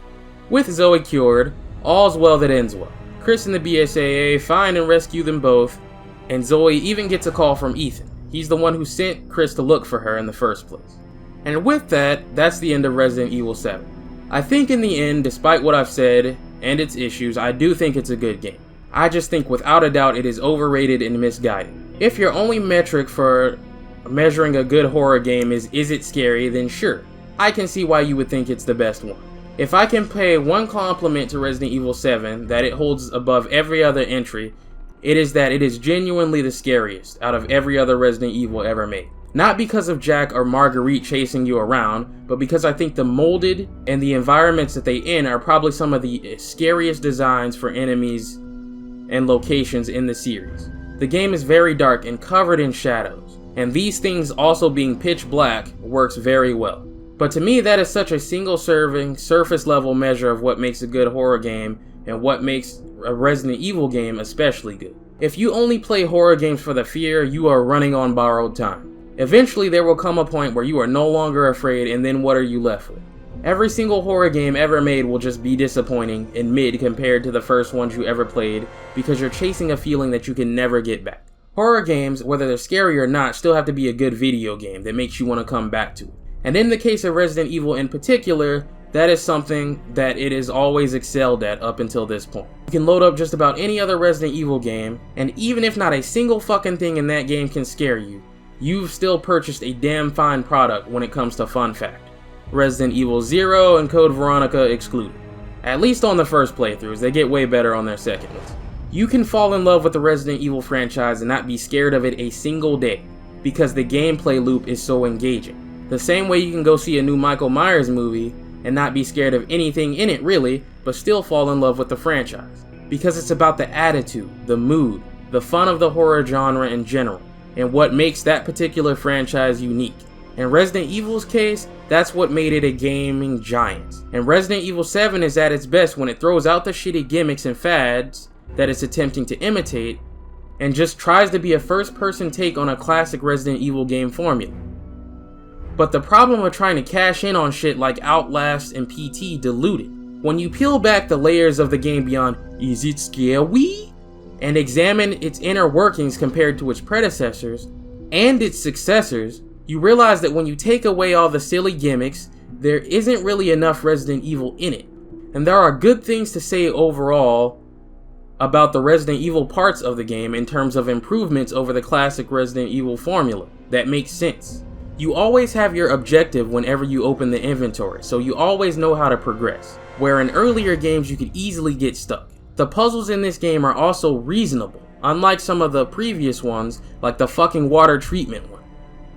With Zoe cured, all's well that ends well. Chris and the BSAA find and rescue them both, and Zoe even gets a call from Ethan. He's the one who sent Chris to look for her in the first place. And with that, that's the end of Resident Evil 7. I think in the end, despite what I've said and its issues, I do think it's a good game. I just think without a doubt it is overrated and misguided. If your only metric for measuring a good horror game is it scary, then sure, I can see why you would think it's the best one. If I can pay one compliment to Resident Evil 7 that it holds above every other entry, it is that it is genuinely the scariest out of every other Resident Evil ever made. Not because of Jack or Marguerite chasing you around, but because I think the molded and the environments that they in are probably some of the scariest designs for enemies and locations in the series. The game is very dark and covered in shadows, and these things also being pitch black works very well. But to me, that is such a single-serving, surface-level measure of what makes a good horror game and what makes a Resident Evil game especially good. If you only play horror games for the fear, you are running on borrowed time. Eventually, there will come a point where you are no longer afraid, and then what are you left with? Every single horror game ever made will just be disappointing and mid compared to the first ones you ever played, because you're chasing a feeling that you can never get back. Horror games, whether they're scary or not, still have to be a good video game that makes you want to come back to it. And in the case of Resident Evil in particular, that is something that it is always excelled at up until this point. You can load up just about any other Resident Evil game, and even if not a single fucking thing in that game can scare you, you've still purchased a damn fine product when it comes to fun fact. Resident Evil 0 and Code Veronica excluded. At least on the first playthroughs, they get way better on their second ones. You can fall in love with the Resident Evil franchise and not be scared of it a single day, because the gameplay loop is so engaging. The same way you can go see a new Michael Myers movie and not be scared of anything in it really, but still fall in love with the franchise. Because it's about the attitude, the mood, the fun of the horror genre in general, and what makes that particular franchise unique. In Resident Evil's case, that's what made it a gaming giant. And Resident Evil 7 is at its best when it throws out the shitty gimmicks and fads that it's attempting to imitate, and just tries to be a first-person take on a classic Resident Evil game formula. But the problem of trying to cash in on shit like Outlast and PT diluted. When you peel back the layers of the game beyond, is it scary? And examine its inner workings compared to its predecessors, and its successors, you realize that when you take away all the silly gimmicks, there isn't really enough Resident Evil in it. And there are good things to say overall about the Resident Evil parts of the game in terms of improvements over the classic Resident Evil formula that makes sense. You always have your objective whenever you open the inventory, so you always know how to progress, where in earlier games you could easily get stuck. The puzzles in this game are also reasonable, unlike some of the previous ones, like the fucking water treatment one.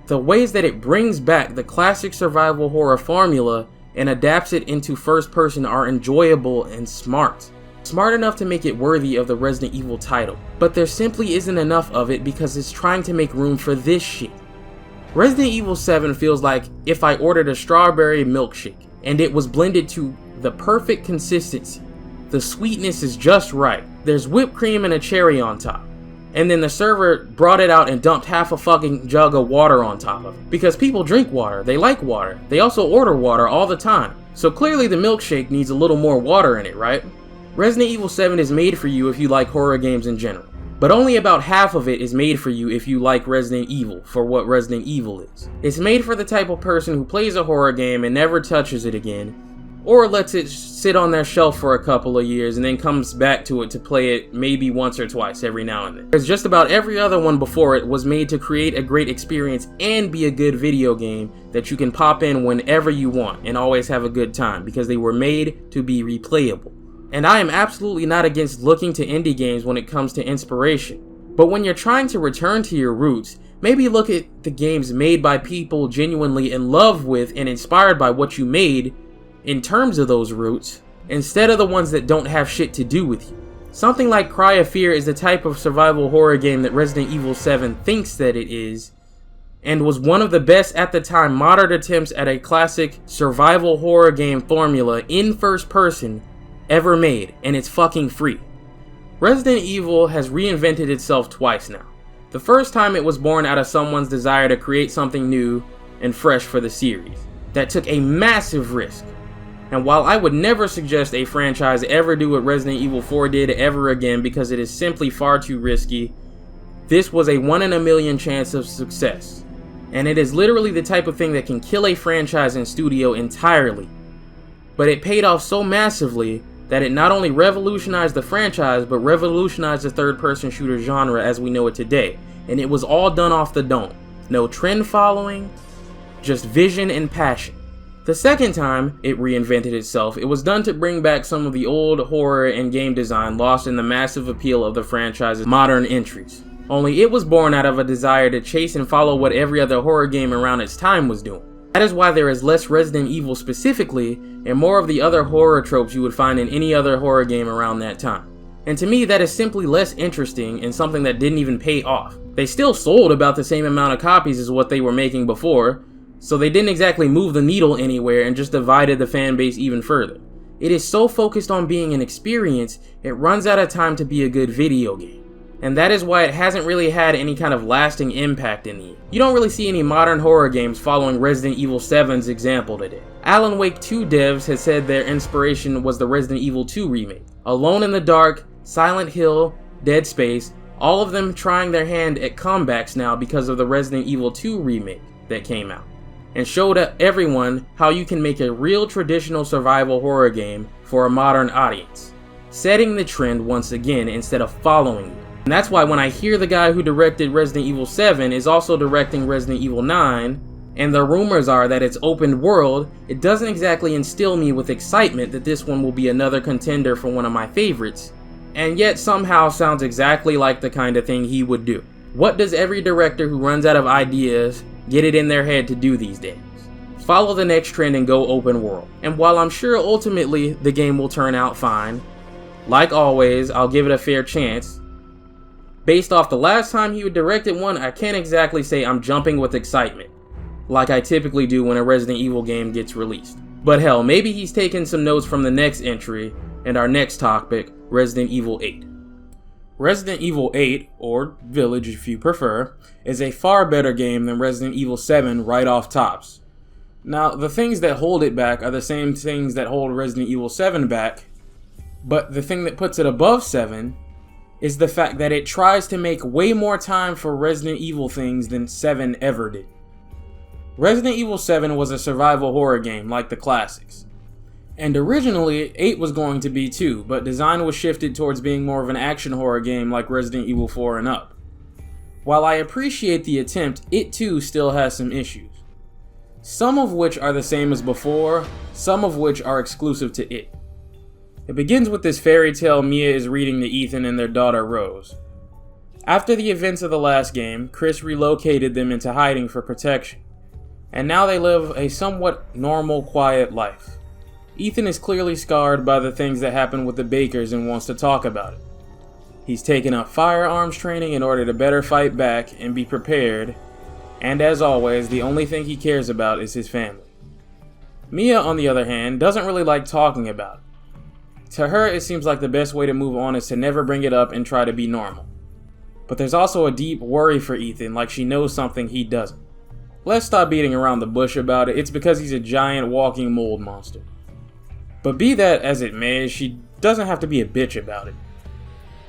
The ways that it brings back the classic survival horror formula and adapts it into first person are enjoyable and smart. Smart enough to make it worthy of the Resident Evil title, but there simply isn't enough of it because it's trying to make room for this shit. Resident Evil 7 feels like if I ordered a strawberry milkshake and it was blended to the perfect consistency. The sweetness is just right. There's whipped cream and a cherry on top. And then the server brought it out and dumped half a fucking jug of water on top of it. Because people drink water, they like water. They also order water all the time. So clearly the milkshake needs a little more water in it, right? Resident Evil 7 is made for you if you like horror games in general. But only about half of it is made for you if you like Resident Evil, for what Resident Evil is. It's made for the type of person who plays a horror game and never touches it again, or lets it sit on their shelf for a couple of years and then comes back to it to play it maybe once or twice every now and then. Because just about every other one before it was made to create a great experience and be a good video game that you can pop in whenever you want and always have a good time, because they were made to be replayable. And I am absolutely not against looking to indie games when it comes to inspiration. But when you're trying to return to your roots, maybe look at the games made by people genuinely in love with and inspired by what you made in terms of those roots, instead of the ones that don't have shit to do with you. Something like Cry of Fear is the type of survival horror game that Resident Evil 7 thinks that it is, and was one of the best at the time modern attempts at a classic survival horror game formula in first person ever made, and it's fucking free. Resident Evil has reinvented itself twice now. The first time it was born out of someone's desire to create something new and fresh for the series that took a massive risk. And while I would never suggest a franchise ever do what Resident Evil 4 did ever again because it is simply far too risky, this was a 1 in a million chance of success. And it is literally the type of thing that can kill a franchise and studio entirely. But it paid off so massively that it not only revolutionized the franchise, but revolutionized the third-person shooter genre as we know it today. And it was all done off the dome. No trend following, just vision and passion. The second time it reinvented itself, it was done to bring back some of the old horror and game design lost in the massive appeal of the franchise's modern entries. Only it was born out of a desire to chase and follow what every other horror game around its time was doing. That is why there is less Resident Evil specifically, and more of the other horror tropes you would find in any other horror game around that time. And to me, that is simply less interesting and something that didn't even pay off. They still sold about the same amount of copies as what they were making before, so they didn't exactly move the needle anywhere and just divided the fan base even further. It is so focused on being an experience, it runs out of time to be a good video game. And that is why it hasn't really had any kind of lasting impact in the end. You don't really see any modern horror games following Resident Evil 7's example today. Alan Wake 2 devs has said their inspiration was the Resident Evil 2 remake. Alone in the Dark, Silent Hill, Dead Space, all of them trying their hand at comebacks now because of the Resident Evil 2 remake that came out. and showed everyone how you can make a real traditional survival horror game for a modern audience, setting the trend once again instead of following it. And that's why when I hear the guy who directed Resident Evil 7 is also directing Resident Evil 9, and the rumors are that it's open world, it doesn't exactly instill me with excitement that this one will be another contender for one of my favorites, and yet somehow sounds exactly like the kind of thing he would do. What does every director who runs out of ideas get it in their head to do these days? Follow the next trend and go open world. And while I'm sure ultimately the game will turn out fine, like always, I'll give it a fair chance. Based off the last time he directed one, I can't exactly say I'm jumping with excitement, like I typically do when a Resident Evil game gets released. But hell, maybe he's taken some notes from the next entry and our next topic, Resident Evil 8. Resident Evil 8, or Village if you prefer, is a far better game than Resident Evil 7 right off tops. Now, the things that hold it back are the same things that hold Resident Evil 7 back, but the thing that puts it above 7 is the fact that it tries to make way more time for Resident Evil things than 7 ever did. Resident Evil 7 was a survival horror game like the classics. And originally, 8 was going to be too, but design was shifted towards being more of an action horror game like Resident Evil 4 and up. While I appreciate the attempt, it too still has some issues. Some of which are the same as before, some of which are exclusive to it. It begins with this fairy tale Mia is reading to Ethan and their daughter Rose. After the events of the last game, Chris relocated them into hiding for protection, and now they live a somewhat normal, quiet life. Ethan is clearly scarred by the things that happened with the Bakers and wants to talk about it. He's taken up firearms training in order to better fight back and be prepared, and as always, the only thing he cares about is his family. Mia, on the other hand, doesn't really like talking about it. To her, it seems like the best way to move on is to never bring it up and try to be normal. But there's also a deep worry for Ethan, like she knows something he doesn't. Let's stop beating around the bush about it, it's because he's a giant walking mold monster. But be that as it may, she doesn't have to be a bitch about it.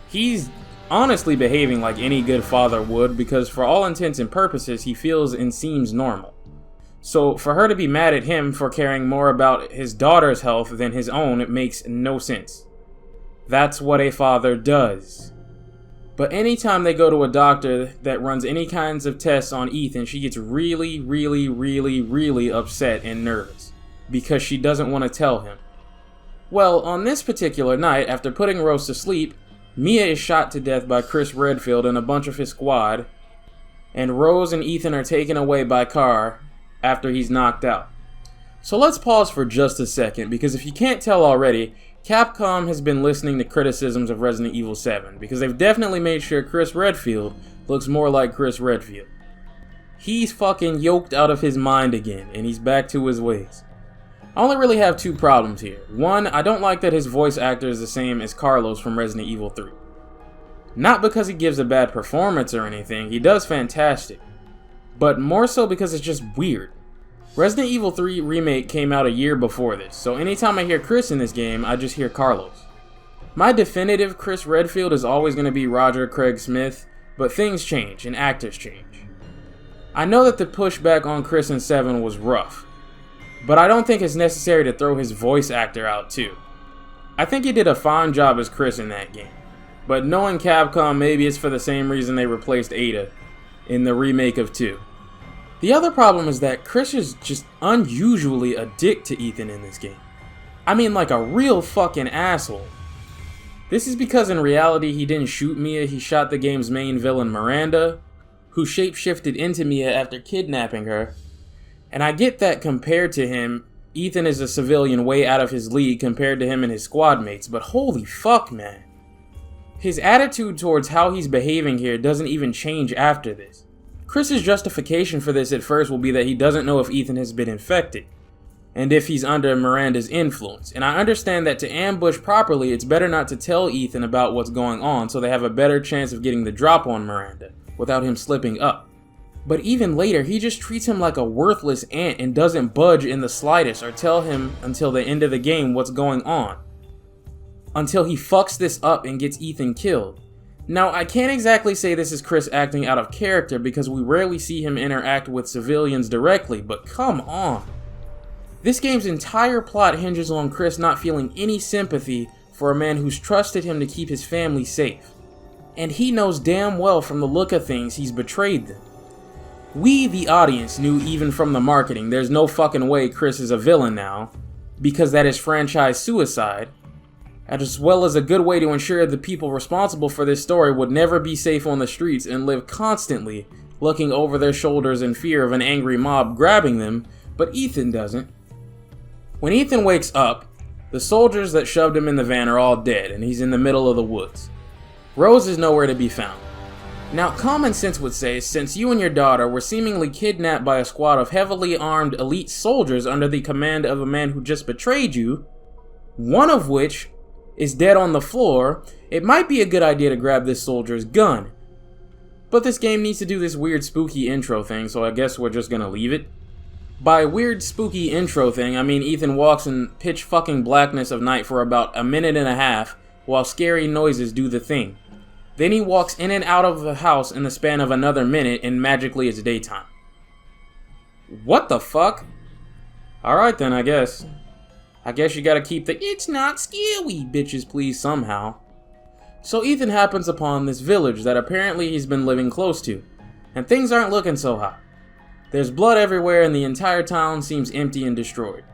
He's honestly behaving like any good father would, because for all intents and purposes, he feels and seems normal. So for her to be mad at him for caring more about his daughter's health than his own, it makes no sense. That's what a father does. But anytime they go to a doctor that runs any kinds of tests on Ethan, she gets really upset and nervous, because she doesn't want to tell him. Well, on this particular night, after putting Rose to sleep, Mia is shot to death by Chris Redfield and a bunch of his squad, and Rose and Ethan are taken away by car after he's knocked out. So let's pause for just a second, because if you can't tell already, Capcom has been listening to criticisms of Resident Evil 7, because they've definitely made sure Chris Redfield looks more like Chris Redfield. He's fucking yoked out of his mind again, and he's back to his ways. I only really have two problems here. One, I don't like that his voice actor is the same as Carlos from Resident Evil 3. Not because he gives a bad performance or anything, he does fantastic, but more so because it's just weird. Resident Evil 3 Remake came out a year before this, so anytime I hear Chris in this game, I just hear Carlos. My definitive Chris Redfield is always going to be Roger Craig Smith, but things change and actors change. I know that the pushback on Chris in 7 was rough, but I don't think it's necessary to throw his voice actor out too. I think he did a fine job as Chris in that game, but knowing Capcom, maybe it's for the same reason they replaced Ada in the remake of 2. The other problem is that Chris is just unusually a dick to Ethan in this game. I mean, like a real fucking asshole. This is because in reality he didn't shoot Mia, he shot the game's main villain Miranda, who shapeshifted into Mia after kidnapping her. And I get that compared to him, Ethan is a civilian way out of his league compared to him and his squad mates, but holy fuck, man. His attitude towards how he's behaving here doesn't even change after this. Chris's justification for this at first will be that he doesn't know if Ethan has been infected, and if he's under Miranda's influence. And I understand that to ambush properly, it's better not to tell Ethan about what's going on so they have a better chance of getting the drop on Miranda, without him slipping up. But even later, he just treats him like a worthless ant and doesn't budge in the slightest or tell him until the end of the game what's going on. Until he fucks this up and gets Ethan killed. Now, I can't exactly say this is Chris acting out of character because we rarely see him interact with civilians directly, but come on. This game's entire plot hinges on Chris not feeling any sympathy for a man who's trusted him to keep his family safe. And he knows damn well from the look of things he's betrayed them. We, the audience, knew even from the marketing there's no fucking way Chris is a villain now, because that is franchise suicide, as well as a good way to ensure the people responsible for this story would never be safe on the streets and live constantly looking over their shoulders in fear of an angry mob grabbing them, but Ethan doesn't. When Ethan wakes up, the soldiers that shoved him in the van are all dead and he's in the middle of the woods. Rose is nowhere to be found. Now, common sense would say, since you and your daughter were seemingly kidnapped by a squad of heavily armed elite soldiers under the command of a man who just betrayed you, one of which is dead on the floor, it might be a good idea to grab this soldier's gun. But this game needs to do this weird spooky intro thing, so I guess we're just gonna leave it. By weird spooky intro thing, I mean Ethan walks in pitch fucking blackness of night for about a minute and a half while scary noises do the thing. Then he walks in and out of the house in the span of another minute and magically it's daytime. What the fuck? Alright then, I guess. I guess you gotta keep the "it's not scary" bitches please somehow. So Ethan happens upon this village that apparently he's been living close to, and things aren't looking so hot. There's blood everywhere and the entire town seems empty and destroyed.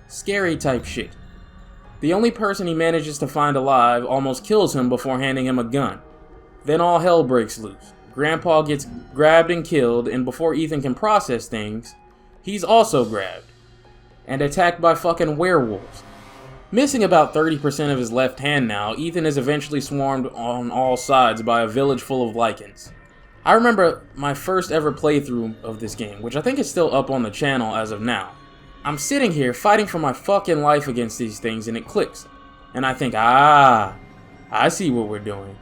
Scary type shit. The only person he manages to find alive almost kills him before handing him a gun. Then all hell breaks loose. Grandpa gets grabbed and killed, and before Ethan can process things, he's also grabbed and attacked by fucking werewolves. Missing about 30% of his left hand now, Ethan is eventually swarmed on all sides by a village full of lichens. I remember my first ever playthrough of this game, which I think is still up on the channel as of now. I'm sitting here fighting for my fucking life against these things and it clicks. And I think, I see what we're doing.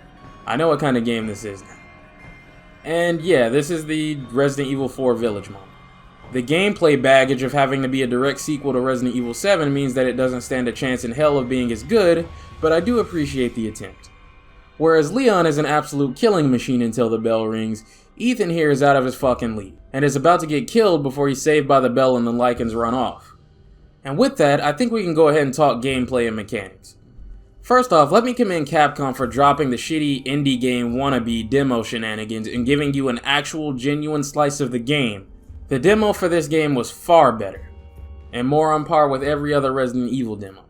I know what kind of game this is now. And yeah, this is the Resident Evil 4 Village mod. The gameplay baggage of having to be a direct sequel to Resident Evil 7 means that it doesn't stand a chance in hell of being as good, but I do appreciate the attempt. Whereas Leon is an absolute killing machine until the bell rings, Ethan here is out of his fucking league, and is about to get killed before he's saved by the bell and the lichens run off. And with that, I think we can go ahead and talk gameplay and mechanics. First off, let me commend Capcom for dropping the shitty indie game wannabe demo shenanigans and giving you an actual genuine slice of the game. The demo for this game was far better, and more on par with every other Resident Evil demo.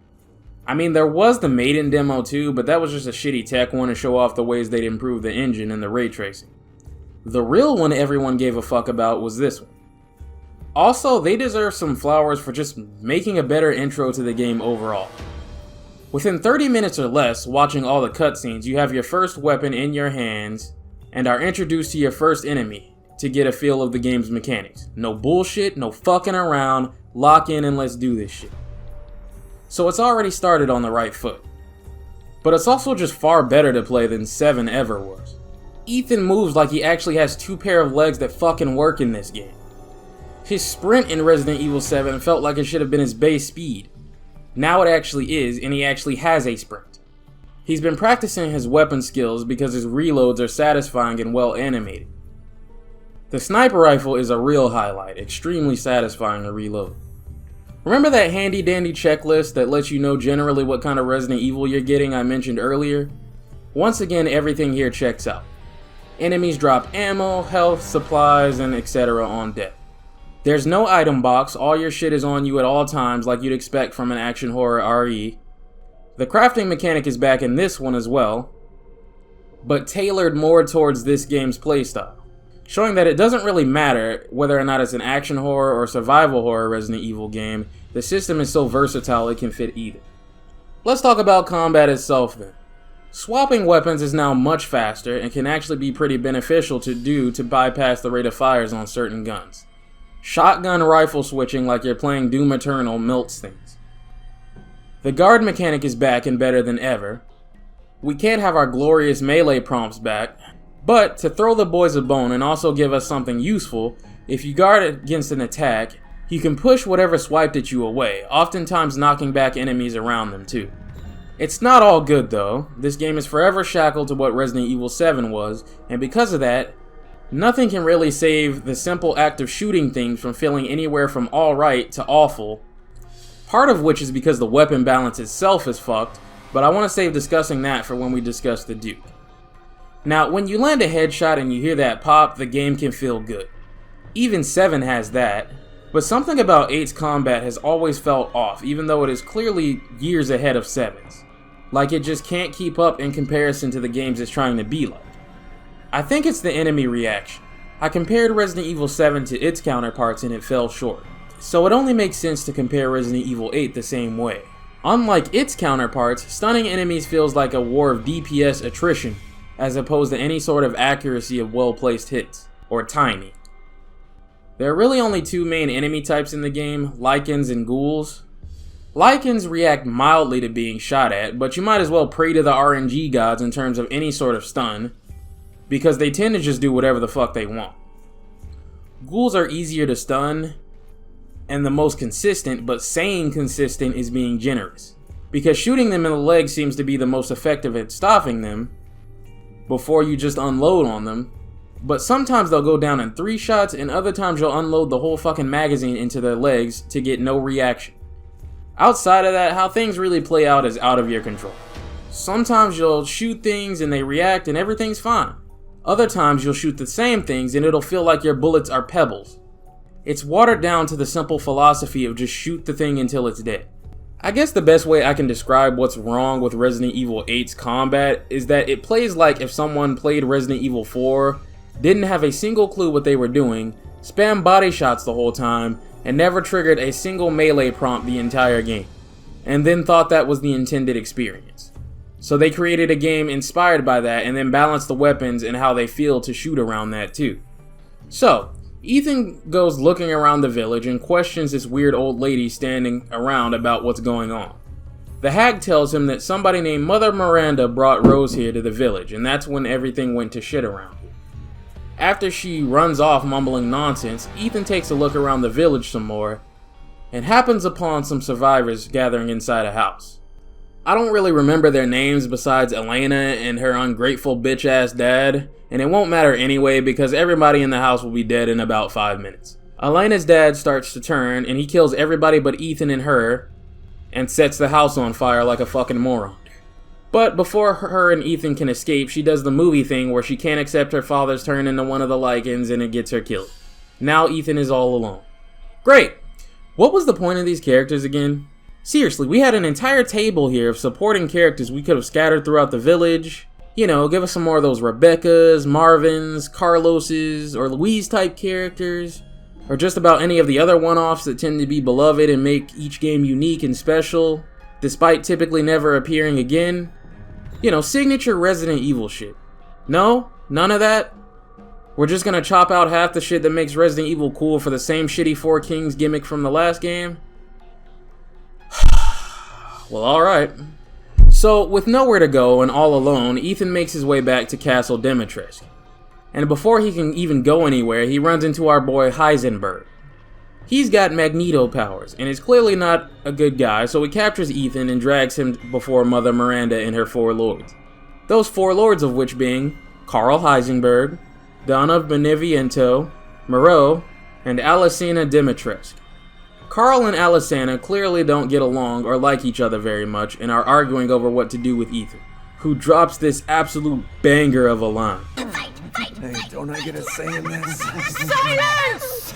I mean, there was the Maiden demo too, but that was just a shitty tech one to show off the ways they'd improved the engine and the ray tracing. The real one everyone gave a fuck about was this one. Also, they deserve some flowers for just making a better intro to the game overall. Within 30 minutes or less, watching all the cutscenes, you have your first weapon in your hands and are introduced to your first enemy to get a feel of the game's mechanics. No bullshit, no fucking around, lock in and let's do this shit. So it's already started on the right foot. But it's also just far better to play than 7 ever was. Ethan moves like he actually has 2 pair of legs that fucking work in this game. His sprint in Resident Evil 7 felt like it should have been his base speed. Now it actually is, and he actually has a sprint. He's been practicing his weapon skills because his reloads are satisfying and well animated. The sniper rifle is a real highlight, extremely satisfying to reload. Remember that handy dandy checklist that lets you know generally what kind of Resident Evil you're getting I mentioned earlier? Once again, everything here checks out. Enemies drop ammo, health, supplies, and etc. on death. There's no item box, all your shit is on you at all times like you'd expect from an action horror RE. The crafting mechanic is back in this one as well, but tailored more towards this game's playstyle, showing that it doesn't really matter whether or not it's an action horror or survival horror Resident Evil game, the system is so versatile it can fit either. Let's talk about combat itself then. Swapping weapons is now much faster and can actually be pretty beneficial to do to bypass the rate of fires on certain guns. Shotgun rifle switching like you're playing Doom Eternal melts things. The guard mechanic is back and better than ever. We can't have our glorious melee prompts back, but to throw the boys a bone and also give us something useful, if you guard against an attack, you can push whatever swiped at you away, oftentimes knocking back enemies around them too. It's not all good though. This game is forever shackled to what Resident Evil 7 was, and because of that, nothing can really save the simple act of shooting things from feeling anywhere from alright to awful. Part of which is because the weapon balance itself is fucked, but I want to save discussing that for when we discuss the Duke. Now, when you land a headshot and you hear that pop, the game can feel good. Even 7 has that, but something about 8's combat has always felt off, even though it is clearly years ahead of 7's. Like it just can't keep up in comparison to the games it's trying to be like. I think it's the enemy reaction. I compared Resident Evil 7 to its counterparts and it fell short. So it only makes sense to compare Resident Evil 8 the same way. Unlike its counterparts, stunning enemies feels like a war of DPS attrition, as opposed to any sort of accuracy of well-placed hits, or timing. There are really only two main enemy types in the game, Lycans and Ghouls. Lycans react mildly to being shot at, but you might as well pray to the RNG gods in terms of any sort of stun, because they tend to just do whatever the fuck they want. Ghouls are easier to stun, and the most consistent, but saying consistent, is being generous. Because shooting them in the leg seems to be the most effective at stopping them, before you just unload on them. But sometimes they'll go down in 3 shots, and other times you'll unload the whole fucking magazine into their legs to get no reaction. Outside of that, how things really play out is out of your control. Sometimes you'll shoot things and they react and everything's fine. Other times you'll shoot the same things and it'll feel like your bullets are pebbles. It's watered down to the simple philosophy of just shoot the thing until it's dead. I guess the best way I can describe what's wrong with Resident Evil 8's combat is that it plays like if someone played Resident Evil 4, didn't have a single clue what they were doing, spammed body shots the whole time, and never triggered a single melee prompt the entire game, and then thought that was the intended experience. So they created a game inspired by that and then balanced the weapons and how they feel to shoot around that too. So, Ethan goes looking around the village and questions this weird old lady standing around about what's going on. The hag tells him that somebody named Mother Miranda brought Rose here to the village, and that's when everything went to shit around here. After she runs off mumbling nonsense, Ethan takes a look around the village some more and happens upon some survivors gathering inside a house. I don't really remember their names besides Elena and her ungrateful bitch ass dad, and it won't matter anyway because everybody in the house will be dead in about 5 minutes. Elena's dad starts to turn and he kills everybody but Ethan and her and sets the house on fire like a fucking moron. But before her and Ethan can escape, she does the movie thing where she can't accept her father's turn into one of the Lycans and it gets her killed. Now Ethan is all alone. Great! What was the point of these characters again? Seriously, we had an entire table here of supporting characters we could have scattered throughout the village. You know, give us some more of those Rebeccas, Marvins, Carloses, or Louise type characters. Or just about any of the other one-offs that tend to be beloved and make each game unique and special, despite typically never appearing again. You know, signature Resident Evil shit. No? None of that? We're just gonna chop out half the shit that makes Resident Evil cool for the same shitty Four Kings gimmick from the last game? Well, alright. So, with nowhere to go and all alone, Ethan makes his way back to Castle Dimitrescu. And before he can even go anywhere, he runs into our boy Heisenberg. He's got Magneto powers, and is clearly not a good guy, so he captures Ethan and drags him before Mother Miranda and her 4 lords. Those 4 lords of which being Carl Heisenberg, Donna Beneviento, Moreau, and Alicina Dimitrescu. Carl and Alicina clearly don't get along or like each other very much and are arguing over what to do with Ethan, who drops this absolute banger of a line. Hey, don't I get a say in this? Silence!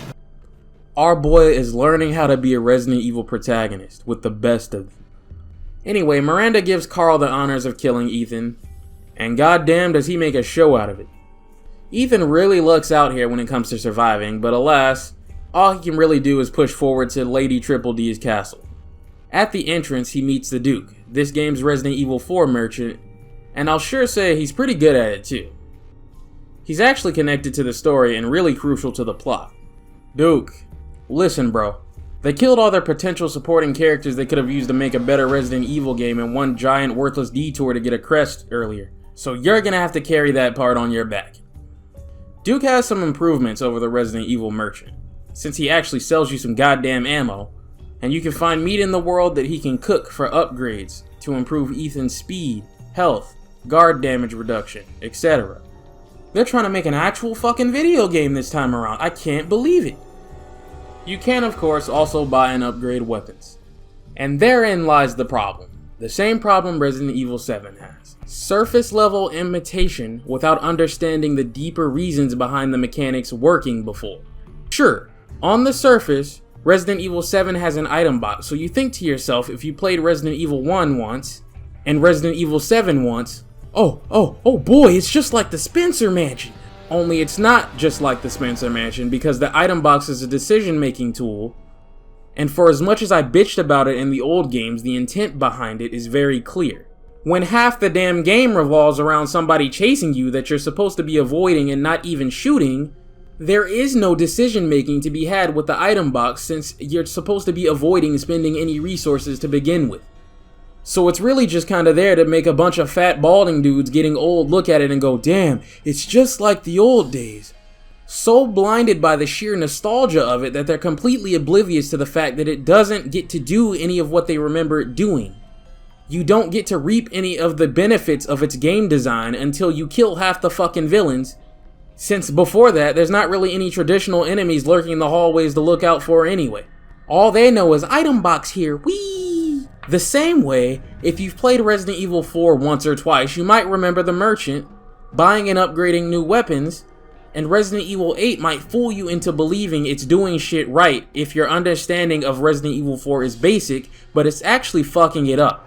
Our boy is learning how to be a Resident Evil protagonist with the best of them. Anyway, Miranda gives Carl the honors of killing Ethan, and goddamn does he make a show out of it. Ethan really lucks out here when it comes to surviving, but alas, all he can really do is push forward to Lady Triple D's castle. At the entrance, he meets the Duke, this game's Resident Evil 4 merchant, and I'll sure say he's pretty good at it too. He's actually connected to the story and really crucial to the plot. Duke, listen bro, they killed all their potential supporting characters they could have used to make a better Resident Evil game in one giant worthless detour to get a crest earlier, so you're gonna have to carry that part on your back. Duke has some improvements over the Resident Evil merchant, since he actually sells you some goddamn ammo, and you can find meat in the world that he can cook for upgrades to improve Ethan's speed, health, guard damage reduction, etc. They're trying to make an actual fucking video game this time around. I can't believe it. You can, of course, also buy and upgrade weapons. And therein lies the problem. The same problem Resident Evil 7 has. Surface level imitation without understanding the deeper reasons behind the mechanics working before. Sure, on the surface, Resident Evil 7 has an item box, so you think to yourself, if you played Resident Evil 1 once, and Resident Evil 7 once, oh boy, it's just like the Spencer Mansion. Only it's not just like the Spencer Mansion, because the item box is a decision-making tool, and for as much as I bitched about it in the old games, the intent behind it is very clear. When half the damn game revolves around somebody chasing you that you're supposed to be avoiding and not even shooting, there is no decision making to be had with the item box since you're supposed to be avoiding spending any resources to begin with. So it's really just kinda there to make a bunch of fat balding dudes getting old look at it and go, damn, it's just like the old days. So blinded by the sheer nostalgia of it that they're completely oblivious to the fact that it doesn't get to do any of what they remember it doing. You don't get to reap any of the benefits of its game design until you kill half the fucking villains, since before that, there's not really any traditional enemies lurking in the hallways to look out for anyway. All they know is item box here, whee! The same way, if you've played Resident Evil 4 once or twice, you might remember the merchant buying and upgrading new weapons, and Resident Evil 8 might fool you into believing it's doing shit right if your understanding of Resident Evil 4 is basic, but it's actually fucking it up.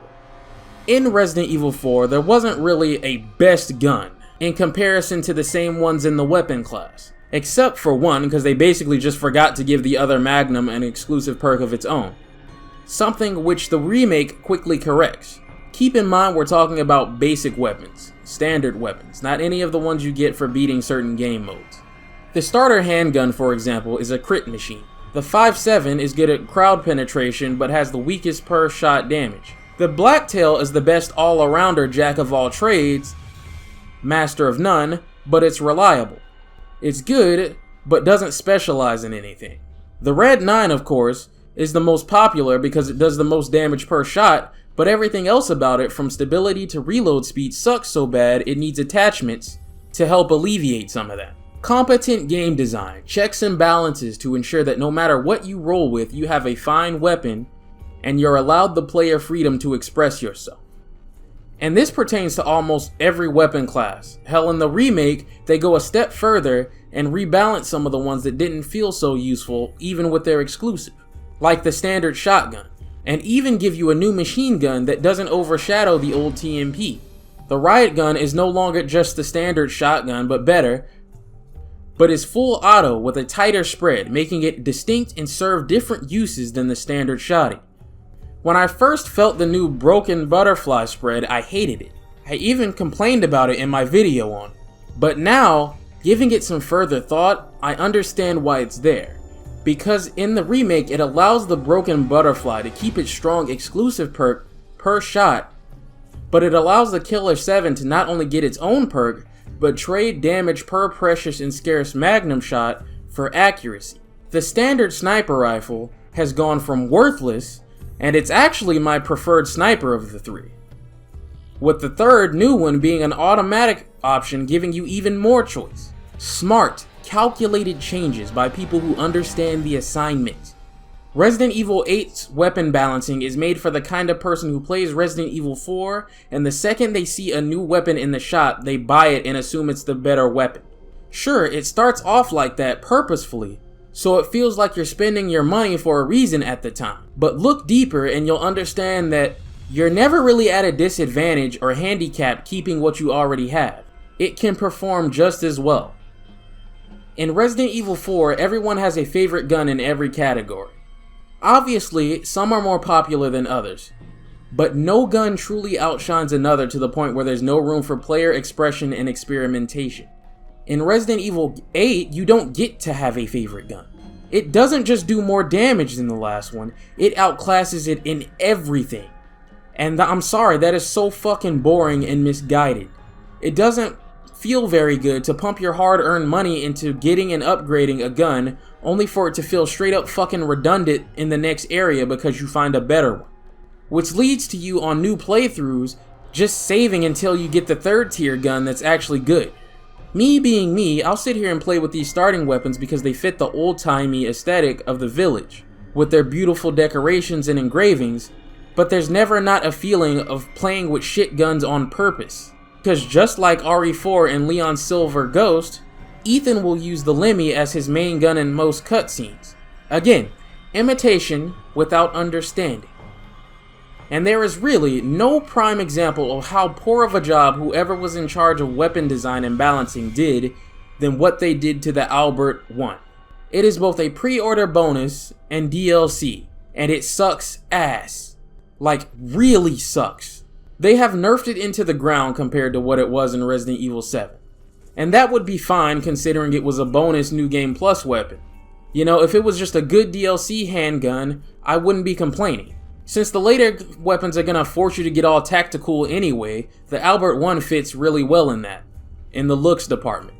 In Resident Evil 4, there wasn't really a best gun in comparison to the same ones in the weapon class. Except for one, because they basically just forgot to give the other Magnum an exclusive perk of its own. Something which the remake quickly corrects. Keep in mind we're talking about basic weapons, standard weapons, not any of the ones you get for beating certain game modes. The starter handgun, for example, is a crit machine. The 5.7 is good at crowd penetration but has the weakest per shot damage. The Blacktail is the best all-arounder jack of all trades, master of none, but it's reliable. It's good, but doesn't specialize in anything. The Red 9, of course, is the most popular because it does the most damage per shot, but everything else about it, from stability to reload speed, sucks so bad it needs attachments to help alleviate some of that. Competent game design, checks and balances to ensure that no matter what you roll with, you have a fine weapon and you're allowed the player freedom to express yourself. And this pertains to almost every weapon class. Hell, in the remake, they go a step further and rebalance some of the ones that didn't feel so useful even with their exclusive, like the standard shotgun, and even give you a new machine gun that doesn't overshadow the old TMP. The riot gun is no longer just the standard shotgun, but better, but is full auto with a tighter spread, making it distinct and serve different uses than the standard shotty. When I first felt the new broken butterfly spread, I hated it. I even complained about it in my video on it. But now, giving it some further thought, I understand why it's there. Because in the remake, it allows the broken butterfly to keep its strong exclusive perk per shot, but it allows the Killer 7 to not only get its own perk, but trade damage per precious and scarce magnum shot for accuracy. The standard sniper rifle has gone from worthless, and it's actually my preferred sniper of the three, with the third new one being an automatic option giving you even more choice. Smart, calculated changes by people who understand the assignment. Resident Evil 8's weapon balancing is made for the kind of person who plays Resident Evil 4, and the second they see a new weapon in the shop, they buy it and assume it's the better weapon. Sure, it starts off like that purposefully, so it feels like you're spending your money for a reason at the time. But look deeper and you'll understand that you're never really at a disadvantage or handicap keeping what you already have. It can perform just as well. In Resident Evil 4, everyone has a favorite gun in every category. Obviously, some are more popular than others, but no gun truly outshines another to the point where there's no room for player expression and experimentation. In Resident Evil 8, you don't get to have a favorite gun. It doesn't just do more damage than the last one, it outclasses it in everything. And I'm sorry, that is so fucking boring and misguided. It doesn't feel very good to pump your hard-earned money into getting and upgrading a gun only for it to feel straight up fucking redundant in the next area because you find a better one. which leads to you on new playthroughs just saving until you get the 3rd tier gun that's actually good. Me being me, I'll sit here and play with these starting weapons because they fit the old-timey aesthetic of the village, with their beautiful decorations and engravings, but there's never not a feeling of playing with shit guns on purpose. Because just like RE4 and Leon Silver Ghost, Ethan will use the Lemmy as his main gun in most cutscenes. Again, imitation without understanding. And there is really no prime example of how poor of a job whoever was in charge of weapon design and balancing did than what they did to the Albert 1. It is both a pre-order bonus and DLC, and it sucks ass. Like, really sucks. They have nerfed it into the ground compared to what it was in Resident Evil 7. And that would be fine considering it was a bonus New Game Plus weapon. You know, if it was just a good DLC handgun, I wouldn't be complaining. Since the later weapons are gonna force you to get all tactical anyway, the Albert 1 fits really well in that, in the looks department.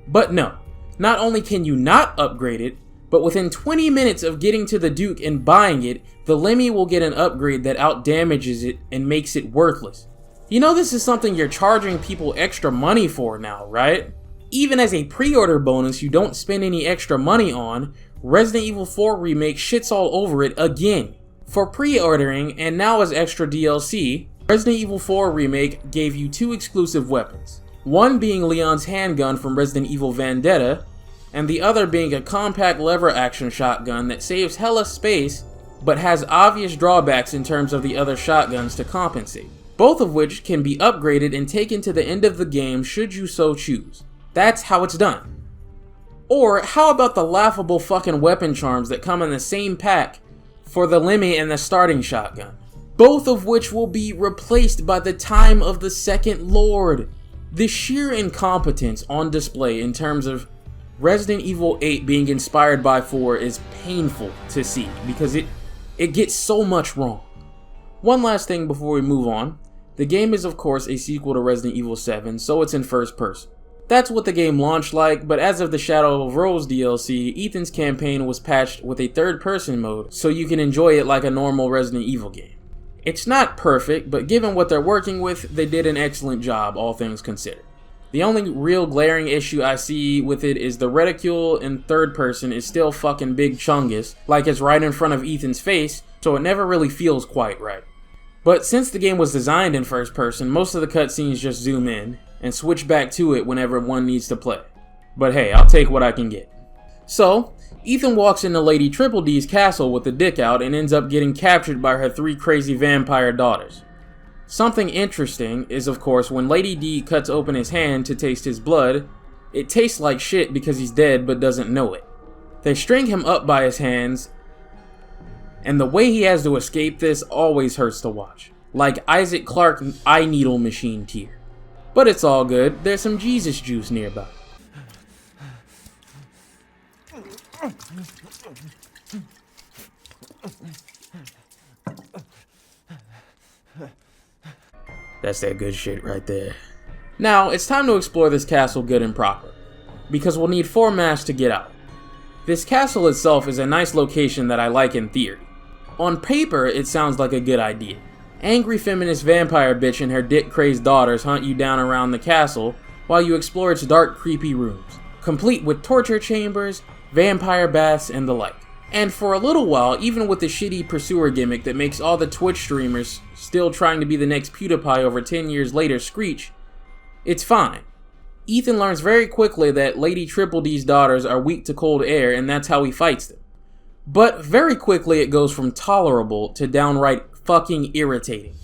But no, not only can you not upgrade it, but within 20 minutes of getting to the Duke and buying it, the Lemmy will get an upgrade that outdamages it and makes it worthless. You know this is something you're charging people extra money for now, right? Even as a pre-order bonus you don't spend any extra money on, Resident Evil 4 Remake shits all over it again. For pre-ordering, and now as extra DLC, Resident Evil 4 Remake gave you 2 exclusive weapons. One being Leon's handgun from Resident Evil Vendetta, and the other being a compact lever action shotgun that saves hella space, but has obvious drawbacks in terms of the other shotguns to compensate. Both of which can be upgraded and taken to the end of the game should you so choose. That's how it's done. Or how about the laughable fucking weapon charms that come in the same pack for the Lemmy and the starting shotgun, both of which will be replaced by the time of the Second Lord. The sheer incompetence on display in terms of Resident Evil 8 being inspired by 4 is painful to see because it gets so much wrong. One last thing before we move on, the game is of course a sequel to Resident Evil 7, so it's in first person. That's what the game launched like, but as of the Shadow of Rose DLC, Ethan's campaign was patched with a third-person mode, so you can enjoy it like a normal Resident Evil game. It's not perfect, but given what they're working with, they did an excellent job, all things considered. The only real glaring issue I see with it is the reticule in third person is still fucking big chungus, like it's right in front of Ethan's face, so it never really feels quite right. But since the game was designed in first person, most of the cutscenes just zoom in, and switch back to it whenever one needs to play. But hey, I'll take what I can get. So, Ethan walks into Lady Triple D's castle with the dick out and ends up getting captured by her 3 crazy vampire daughters. Something interesting is of course when Lady D cuts open his hand to taste his blood, it tastes like shit because he's dead but doesn't know it. They string him up by his hands, and the way he has to escape this always hurts to watch. Like Isaac Clarke eye needle machine tier. But it's all good, there's some Jesus juice nearby. That's that good shit right there. Now, it's time to explore this castle good and proper, because we'll need 4 masks to get out. This castle itself is a nice location that I like in theory. On paper, it sounds like a good idea. Angry feminist vampire bitch and her dick-crazed daughters hunt you down around the castle while you explore its dark, creepy rooms, complete with torture chambers, vampire baths, and the like. And for a little while, even with the shitty pursuer gimmick that makes all the Twitch streamers still trying to be the next PewDiePie over 10 years later screech, it's fine. Ethan learns very quickly that Lady Triple D's daughters are weak to cold air, and that's how he fights them. But very quickly it goes from tolerable to downright fucking irritating.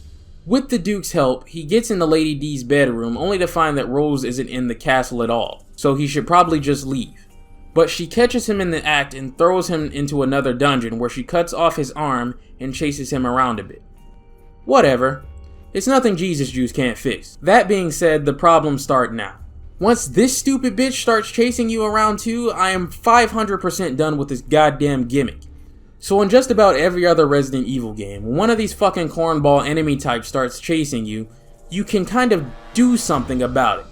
With the Duke's help, he gets into Lady D's bedroom only to find that Rose isn't in the castle at all, so he should probably just leave. But she catches him in the act and throws him into another dungeon where she cuts off his arm and chases him around a bit. Whatever. It's nothing Jesus Juice can't fix. That being said, the problems start now. Once this stupid bitch starts chasing you around too, I am 500% done with this goddamn gimmick. So in just about every other Resident Evil game, when one of these fucking cornball enemy types starts chasing you, you can kind of do something about it.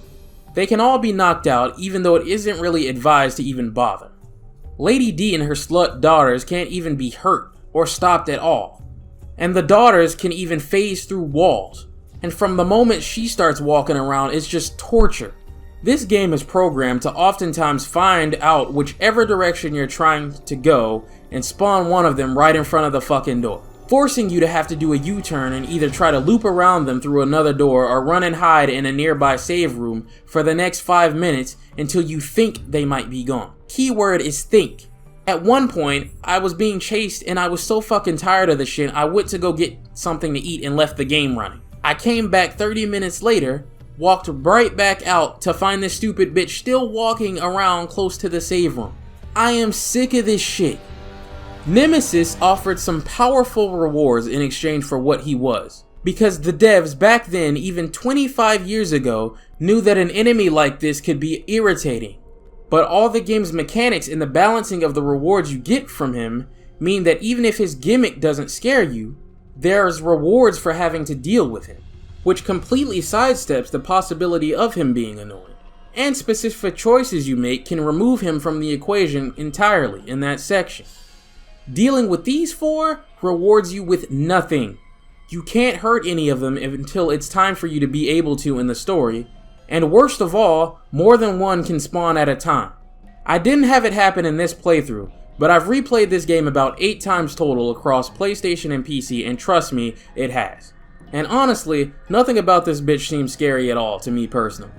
They can all be knocked out, even though it isn't really advised to even bother. Lady D and her slut daughters can't even be hurt or stopped at all. And the daughters can even phase through walls. And from the moment she starts walking around, it's just torture. This game is programmed to oftentimes find out whichever direction you're trying to go and spawn one of them right in front of the fucking door, forcing you to have to do a U-turn and either try to loop around them through another door or run and hide in a nearby save room for the next 5 minutes until you think they might be gone. Keyword is think. At one point, I was being chased and I was so fucking tired of the shit, I went to go get something to eat and left the game running. I came back 30 minutes later, walked right back out to find this stupid bitch still walking around close to the save room. I am sick of this shit. Nemesis offered some powerful rewards in exchange for what he was, because the devs back then, even 25 years ago, knew that an enemy like this could be irritating. But all the game's mechanics and the balancing of the rewards you get from him mean that even if his gimmick doesn't scare you, there's rewards for having to deal with him, which completely sidesteps the possibility of him being annoying. And specific choices you make can remove him from the equation entirely in that section. Dealing with these 4 rewards you with nothing. You can't hurt any of them until it's time for you to be able to in the story, and worst of all, more than one can spawn at a time. I didn't have it happen in this playthrough, but I've replayed this game about 8 times total across PlayStation and PC, and trust me, it has. And honestly, nothing about this bitch seems scary at all to me personally.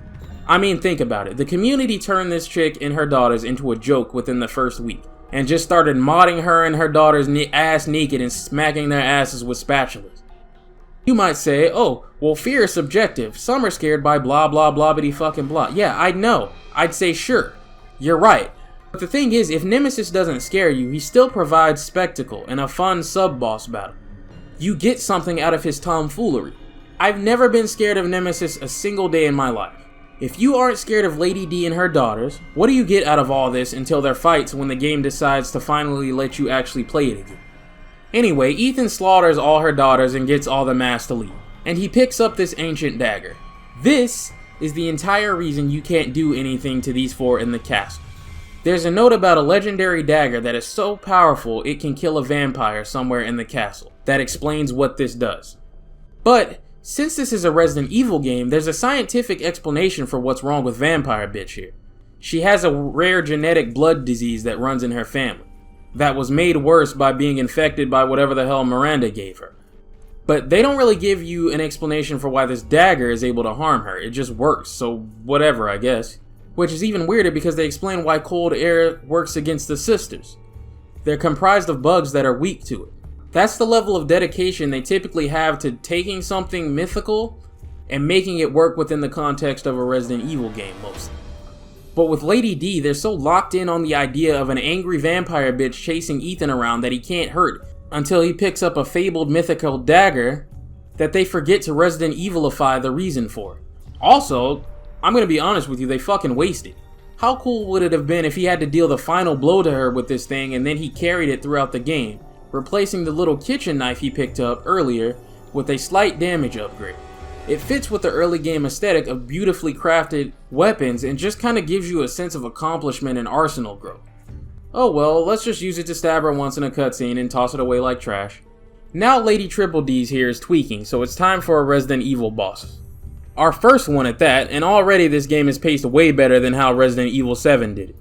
I mean, think about it. The community turned this chick and her daughters into a joke within the first week, and just started modding her and her daughters ass naked and smacking their asses with spatulas. You might say, oh, well, fear is subjective. Some are scared by blah blah blobbity fucking blah. Yeah, I know. I'd say sure. You're right. But the thing is, if Nemesis doesn't scare you, he still provides spectacle and a fun sub-boss battle. You get something out of his tomfoolery. I've never been scared of Nemesis a single day in my life. If you aren't scared of Lady D and her daughters, what do you get out of all this until their fights when the game decides to finally let you actually play it again? Anyway, Ethan slaughters all her daughters and gets all the mass to leave. And he picks up this ancient dagger. This is the entire reason you can't do anything to these 4 in the castle. There's a note about a legendary dagger that is so powerful it can kill a vampire somewhere in the castle. That explains what this does. But since this is a Resident Evil game, there's a scientific explanation for what's wrong with Vampire Bitch here. She has a rare genetic blood disease that runs in her family, that was made worse by being infected by whatever the hell Miranda gave her. But they don't really give you an explanation for why this dagger is able to harm her. It just works, so whatever, I guess. Which is even weirder because they explain why cold air works against the sisters. They're comprised of bugs that are weak to it. That's the level of dedication they typically have to taking something mythical and making it work within the context of a Resident Evil game mostly. But with Lady D, they're so locked in on the idea of an angry vampire bitch chasing Ethan around that he can't hurt until he picks up a fabled mythical dagger that they forget to Resident Evilify the reason for it. Also, I'm gonna be honest with you, they fucking wasted. How cool would it have been if he had to deal the final blow to her with this thing and then he carried it throughout the game, replacing the little kitchen knife he picked up earlier with a slight damage upgrade. It fits with the early game aesthetic of beautifully crafted weapons and just kind of gives you a sense of accomplishment and arsenal growth. Oh well, let's just use it to stab her once in a cutscene and toss it away like trash. Now Lady Triple D's here is tweaking, so it's time for a Resident Evil boss. Our first one at that, and already this game is paced way better than how Resident Evil 7 did it.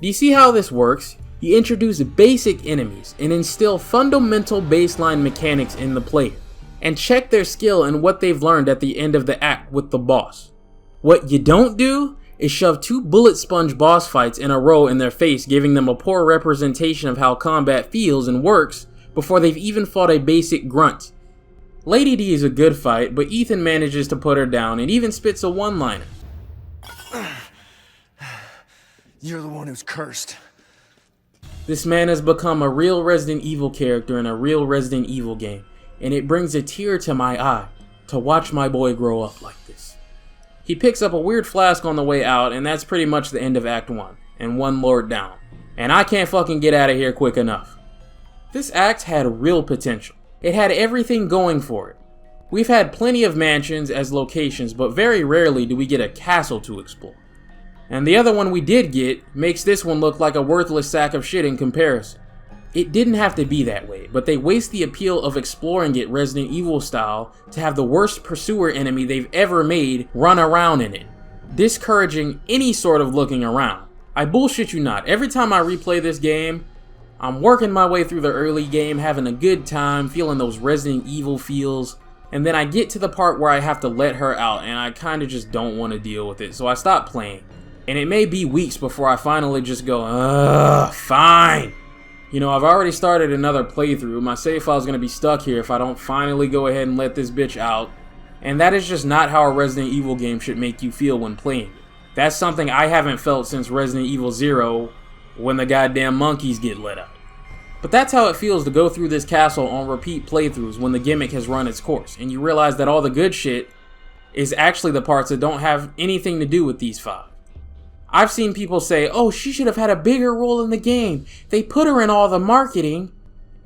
Do you see how this works? You introduce basic enemies and instill fundamental baseline mechanics in the player, and check their skill and what they've learned at the end of the act with the boss. What you don't do is shove 2 bullet sponge boss fights in a row in their face, giving them a poor representation of how combat feels and works before they've even fought a basic grunt. Lady D is a good fight, but Ethan manages to put her down and even spits a one-liner. You're the one who's cursed. This man has become a real Resident Evil character in a real Resident Evil game, and it brings a tear to my eye to watch my boy grow up like this. He picks up a weird flask on the way out, and that's pretty much the end of Act 1, and one lord down. And I can't fucking get out of here quick enough. This act had real potential. It had everything going for it. We've had plenty of mansions as locations, but very rarely do we get a castle to explore. And the other one we did get makes this one look like a worthless sack of shit in comparison. It didn't have to be that way, but they waste the appeal of exploring it Resident Evil style to have the worst pursuer enemy they've ever made run around in it, discouraging any sort of looking around. I bullshit you not, every time I replay this game, I'm working my way through the early game, having a good time, feeling those Resident Evil feels, and then I get to the part where I have to let her out and I kinda just don't want to deal with it, so I stop playing. And it may be weeks before I finally just go, ugh, fine. You know, I've already started another playthrough. My save file is going to be stuck here if I don't finally go ahead and let this bitch out. And that is just not how a Resident Evil game should make you feel when playing it. That's something I haven't felt since Resident Evil 0 when the goddamn monkeys get let out. But that's how it feels to go through this castle on repeat playthroughs when the gimmick has run its course. And you realize that all the good shit is actually the parts that don't have anything to do with these 5. I've seen people say, oh, she should have had a bigger role in the game. They put her in all the marketing.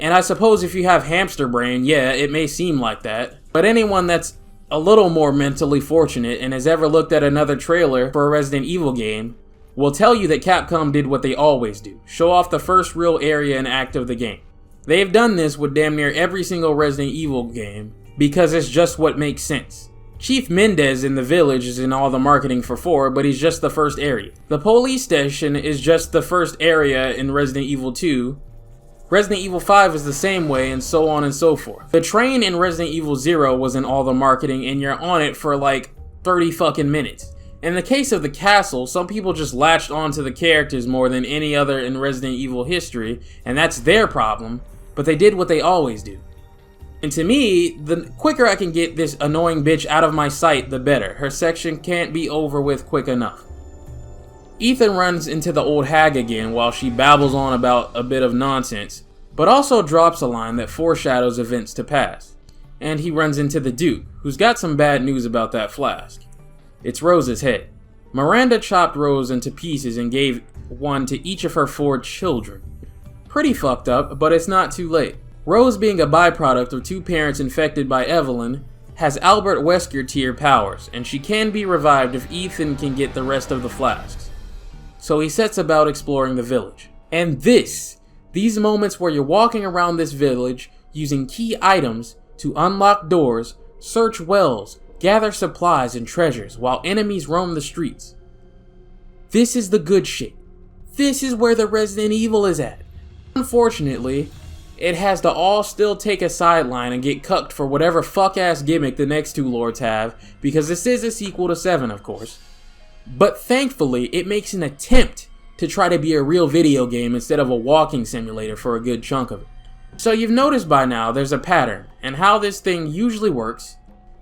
And I suppose if you have hamster brain, yeah, it may seem like that. But anyone that's a little more mentally fortunate and has ever looked at another trailer for a Resident Evil game will tell you that Capcom did what they always do. Show off the first real area and act of the game. They've done this with damn near every single Resident Evil game because it's just what makes sense. Chief Mendez in the village is in all the marketing for 4, but he's just the first area. The police station is just the first area in Resident Evil 2. Resident Evil 5 is the same way, and so on and so forth. The train in Resident Evil 0 was in all the marketing, and you're on it for like 30 fucking minutes. In the case of the castle, some people just latched onto the characters more than any other in Resident Evil history, and that's their problem, but they did what they always do. And to me, the quicker I can get this annoying bitch out of my sight, the better. Her section can't be over with quick enough. Ethan runs into the old hag again while she babbles on about a bit of nonsense, but also drops a line that foreshadows events to pass. And he runs into the Duke, who's got some bad news about that flask. It's Rose's head. Miranda chopped Rose into pieces and gave one to each of her 4 children. Pretty fucked up, but it's not too late. Rose, being a byproduct of 2 parents infected by Evelyn, has Albert Wesker tier powers, and she can be revived if Ethan can get the rest of the flasks. So he sets about exploring the village. And these moments where you're walking around this village using key items to unlock doors, search wells, gather supplies and treasures while enemies roam the streets. This is the good shit. This is where the Resident Evil is at. Unfortunately, it has to all still take a sideline and get cucked for whatever fuck-ass gimmick the next 2 lords have, because this is a sequel to 7, of course. But thankfully, it makes an attempt to try to be a real video game instead of a walking simulator for a good chunk of it. So you've noticed by now there's a pattern, and how this thing usually works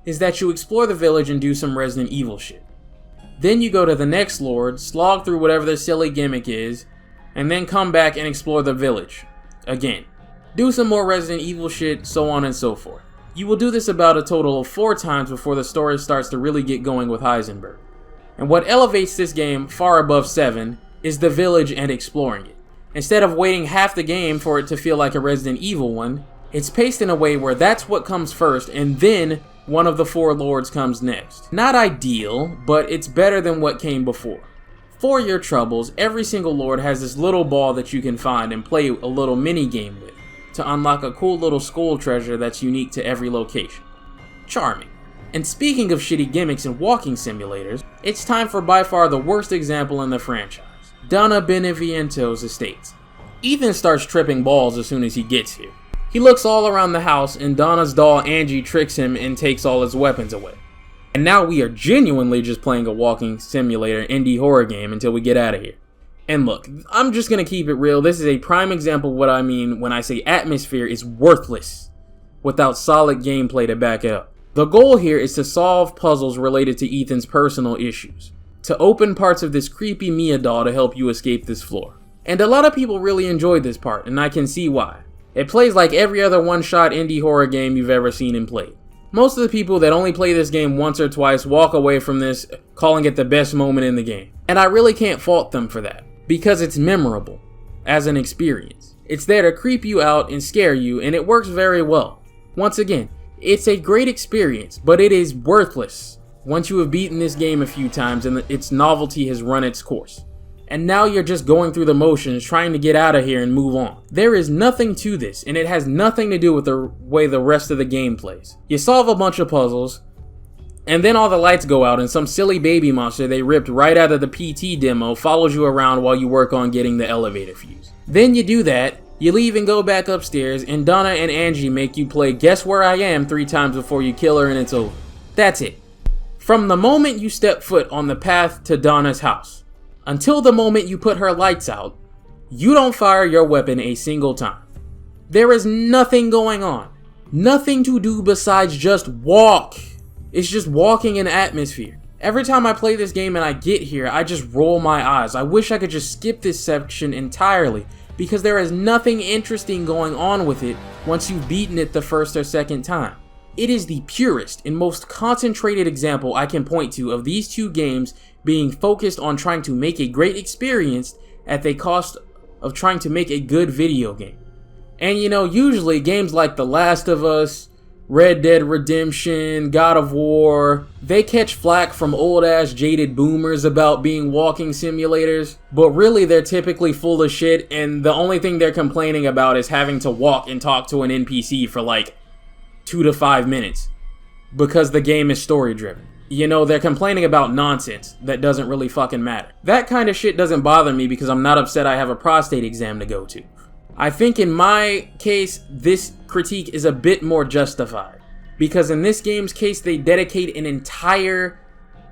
is that you explore the village and do some Resident Evil shit. Then you go to the next lord, slog through whatever their silly gimmick is, and then come back and explore the village again. Do some more Resident Evil shit, so on and so forth. You will do this about a total of 4 times before the story starts to really get going with Heisenberg. And what elevates this game far above 7 is the village and exploring it. Instead of waiting half the game for it to feel like a Resident Evil one, it's paced in a way where that's what comes first and then one of the 4 lords comes next. Not ideal, but it's better than what came before. For your troubles, every single lord has this little ball that you can find and play a little mini game with, to unlock a cool little skull treasure that's unique to every location. Charming. And speaking of shitty gimmicks and walking simulators, it's time for by far the worst example in the franchise, Donna Beneviento's estates. Ethan starts tripping balls as soon as he gets here. He looks all around the house and Donna's doll Angie tricks him and takes all his weapons away. And now we are genuinely just playing a walking simulator indie horror game until we get out of here. And look, I'm just gonna keep it real. This is a prime example of what I mean when I say atmosphere is worthless without solid gameplay to back it up. The goal here is to solve puzzles related to Ethan's personal issues, to open parts of this creepy Mia doll to help you escape this floor. And a lot of people really enjoyed this part, and I can see why. It plays like every other one-shot indie horror game you've ever seen and played. Most of the people that only play this game once or twice walk away from this calling it the best moment in the game. And I really can't fault them for that, because it's memorable as an experience. It's there to creep you out and scare you, and it works very well. Once again, it's a great experience, but it is worthless once you have beaten this game a few times and its novelty has run its course. and now you're just going through the motions trying to get out of here and move on. There is nothing to this, and it has nothing to do with the way the rest of the game plays. You solve a bunch of puzzles, and then all the lights go out and some silly baby monster they ripped right out of the PT demo follows you around while you work on getting the elevator fuse. Then you do that, you leave and go back upstairs, and Donna and Angie make you play Guess Where I Am 3 times before you kill her and it's over. That's it. From the moment you step foot on the path to Donna's house, until the moment you put her lights out, you don't fire your weapon a single time. There is nothing going on. Nothing to do besides just walk. It's just walking in atmosphere. Every time I play this game and I get here, I just roll my eyes. I wish I could just skip this section entirely, because there is nothing interesting going on with it once you've beaten it the first or second time. It is the purest and most concentrated example I can point to of these two games being focused on trying to make a great experience at the cost of trying to make a good video game. And you know, usually games like The Last of Us, Red Dead Redemption, God of War, they catch flack from old ass jaded boomers about being walking simulators, but really they're typically full of shit, and the only thing they're complaining about is having to walk and talk to an NPC for like 2 to 5 minutes because the game is story driven. You know, they're complaining about nonsense that doesn't really fucking matter. That kind of shit doesn't bother me because I'm not upset I have a prostate exam to go to. I think in my case, this critique is a bit more justified, because in this game's case, they dedicate an entire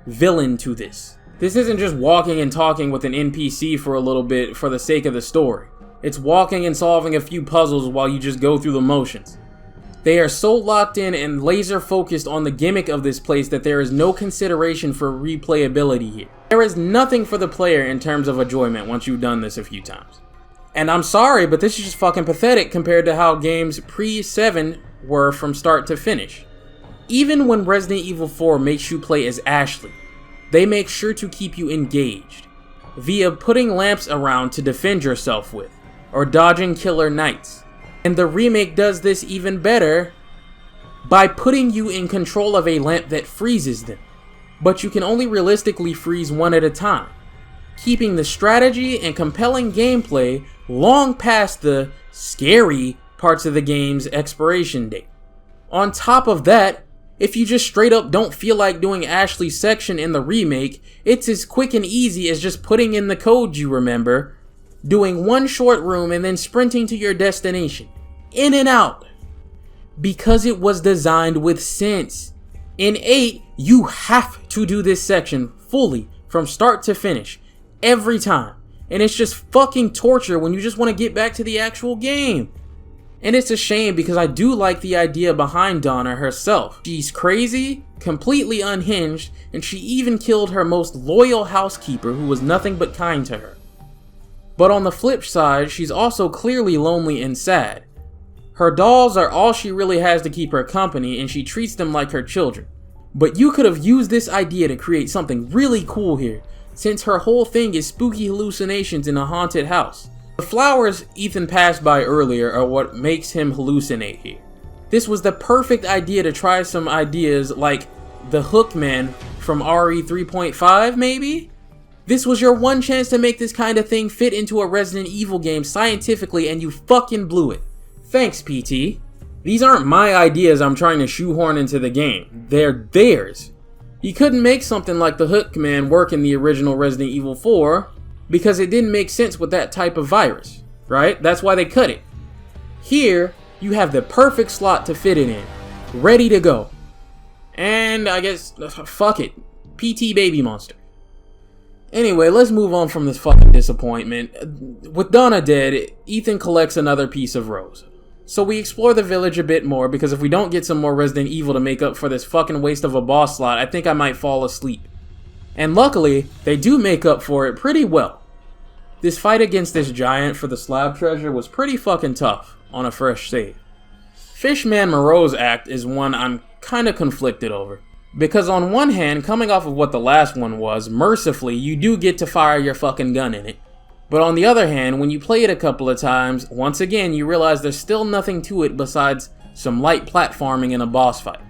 villain to this. This isn't just walking and talking with an NPC for a little bit for the sake of the story. It's walking and solving a few puzzles while you just go through the motions. They are so locked in and laser focused on the gimmick of this place that there is no consideration for replayability here. There is nothing for the player in terms of enjoyment once you've done this a few times. And I'm sorry, but this is just fucking pathetic compared to how games pre-7 were from start to finish. Even when Resident Evil 4 makes you play as Ashley, they make sure to keep you engaged via putting lamps around to defend yourself with, or dodging killer knights. And the remake does this even better by putting you in control of a lamp that freezes them, but you can only realistically freeze one at a time, keeping the strategy and compelling gameplay long past the scary parts of the game's expiration date. On top of that, if you just straight up don't feel like doing Ashley's section in the remake, it's as quick and easy as just putting in the code you remember, doing one short room and then sprinting to your destination. In and out. Because it was designed with sense. In 8, you have to do this section fully from start to finish. Every time. And it's just fucking torture when you just want to get back to the actual game. And it's a shame because I do like the idea behind Donna herself. She's crazy, completely unhinged, and she even killed her most loyal housekeeper who was nothing but kind to her. But on the flip side, she's also clearly lonely and sad. Her dolls are all she really has to keep her company, and she treats them like her children. But you could have used this idea to create something really cool here, since her whole thing is spooky hallucinations in a haunted house. The flowers Ethan passed by earlier are what makes him hallucinate here. This was the perfect idea to try some ideas like the Hookman from RE 3.5 maybe? This was your one chance to make this kind of thing fit into a Resident Evil game scientifically, and you fucking blew it. Thanks, PT. These aren't my ideas I'm trying to shoehorn into the game. They're theirs. You couldn't make something like the Hookman work in the original Resident Evil 4 because it didn't make sense with that type of virus, right? That's why they cut it. Here, you have the perfect slot to fit it in, ready to go. And I guess, fuck it, PT Baby Monster. Anyway, let's move on from this fucking disappointment. With Donna dead, Ethan collects another piece of Rose. So we explore the village a bit more, because if we don't get some more Resident Evil to make up for this fucking waste of a boss slot, I think I might fall asleep. And luckily, they do make up for it pretty well. This fight against this giant for the slab treasure was pretty fucking tough on a fresh save. Fishman Moreau's act is one I'm kinda conflicted over. Because on one hand, coming off of what the last one was, mercifully, you do get to fire your fucking gun in it. But on the other hand, when you play it a couple of times, once again you realize there's still nothing to it besides some light platforming in a boss fight.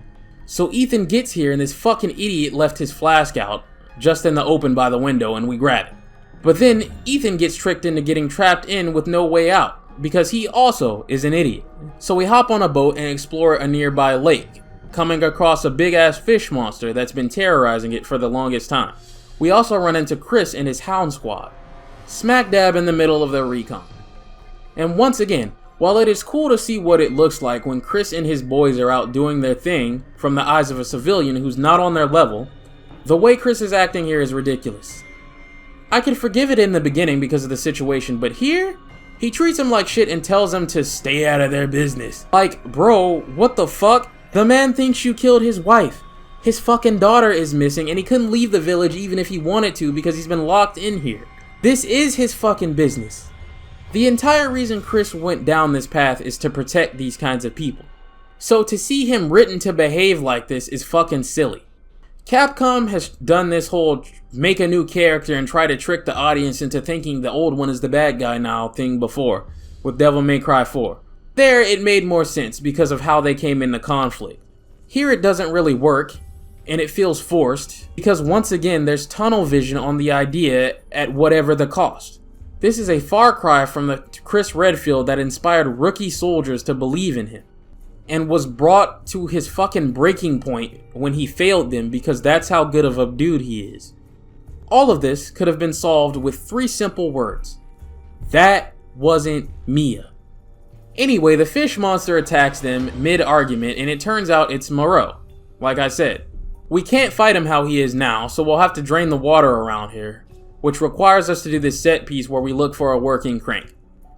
So Ethan gets here and this fucking idiot left his flask out, just in the open by the window, and we grab it. But then Ethan gets tricked into getting trapped in with no way out, because he also is an idiot. So we hop on a boat and explore a nearby lake, coming across a big ass fish monster that's been terrorizing it for the longest time. We also run into Chris and his hound squad, smack dab in the middle of their recon. And once again, while it is cool to see what it looks like when Chris and his boys are out doing their thing from the eyes of a civilian who's not on their level, the way Chris is acting here is ridiculous. I can forgive it in the beginning because of the situation, but here, he treats him like shit and tells him to stay out of their business. Like, bro, what the fuck? The man thinks you killed his wife. His fucking daughter is missing and he couldn't leave the village even if he wanted to because he's been locked in here. This is his fucking business. The entire reason Chris went down this path is to protect these kinds of people. So to see him written to behave like this is fucking silly. Capcom has done this whole make a new character and try to trick the audience into thinking the old one is the bad guy now thing before, with Devil May Cry 4. There it made more sense because of how they came into conflict. Here it doesn't really work, and it feels forced, because once again there's tunnel vision on the idea at whatever the cost. This is a far cry from the Chris Redfield that inspired rookie soldiers to believe in him, and was brought to his fucking breaking point when he failed them because that's how good of a dude he is. All of this could have been solved with 3 simple words. That wasn't Mia. Anyway, the fish monster attacks them mid-argument and it turns out it's Moreau. Like I said, we can't fight him how he is now, so we'll have to drain the water around here, which requires us to do this set piece where we look for a working crank.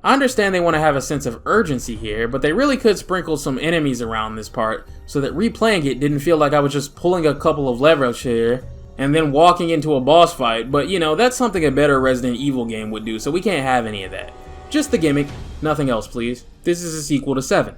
I understand they want to have a sense of urgency here, but they really could sprinkle some enemies around this part so that replaying it didn't feel like I was just pulling a couple of levers here and then walking into a boss fight, but you know, that's something a better Resident Evil game would do, so we can't have any of that. Just the gimmick, nothing else please. This is a sequel to 7.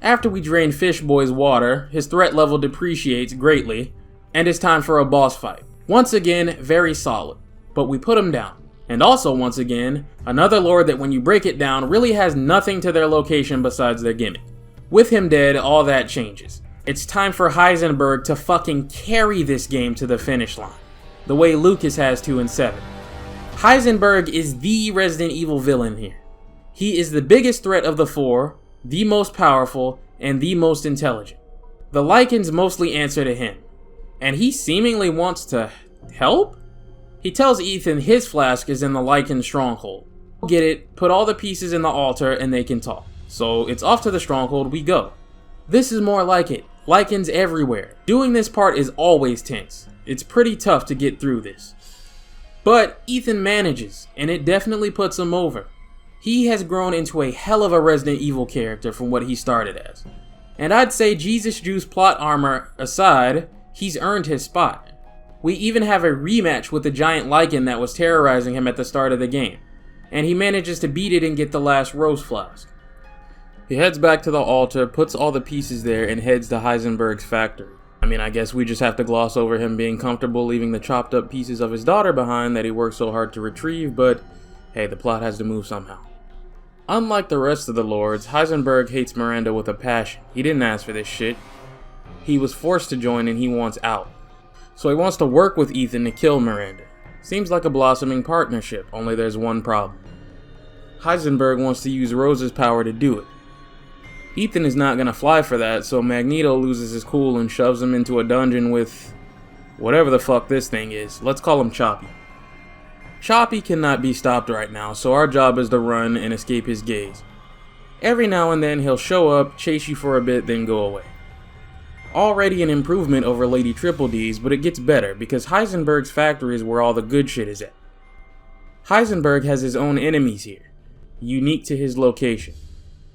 After we drain Fish Boy's water, his threat level depreciates greatly, and it's time for a boss fight. Once again, very solid, but we put him down. And also, once again, another lord that when you break it down really has nothing to their location besides their gimmick. With him dead, all that changes. It's time for Heisenberg to fucking carry this game to the finish line, the way Lucas has to in 7. Heisenberg is the Resident Evil villain here. He is the biggest threat of the 4, the most powerful, and the most intelligent. The Lycans mostly answer to him, and he seemingly wants to help? He tells Ethan his flask is in the Lycan stronghold. Get it, put all the pieces in the altar, and they can talk. So it's off to the stronghold we go. This is more like it. Lycans everywhere. Doing this part is always tense. It's pretty tough to get through this. But Ethan manages, and it definitely puts him over. He has grown into a hell of a Resident Evil character from what he started as. And I'd say Jesus Juice plot armor aside, he's earned his spot. We even have a rematch with the giant Lycan that was terrorizing him at the start of the game, and he manages to beat it and get the last rose flask. He heads back to the altar, puts all the pieces there, and heads to Heisenberg's factory. I mean, I guess we just have to gloss over him being comfortable leaving the chopped up pieces of his daughter behind that he worked so hard to retrieve, but hey, the plot has to move somehow. Unlike the rest of the lords, Heisenberg hates Miranda with a passion. He didn't ask for this shit. He was forced to join and he wants out. So he wants to work with Ethan to kill Miranda. Seems like a blossoming partnership, only there's one problem. Heisenberg wants to use Rose's power to do it. Ethan is not gonna fly for that, so Magneto loses his cool and shoves him into a dungeon with whatever the fuck this thing is. Let's call him Choppy. Choppy cannot be stopped right now, so our job is to run and escape his gaze. Every now and then he'll show up, chase you for a bit, then go away. Already an improvement over Lady Triple D's, but it gets better because Heisenberg's factory is where all the good shit is at. Heisenberg has his own enemies here, unique to his location.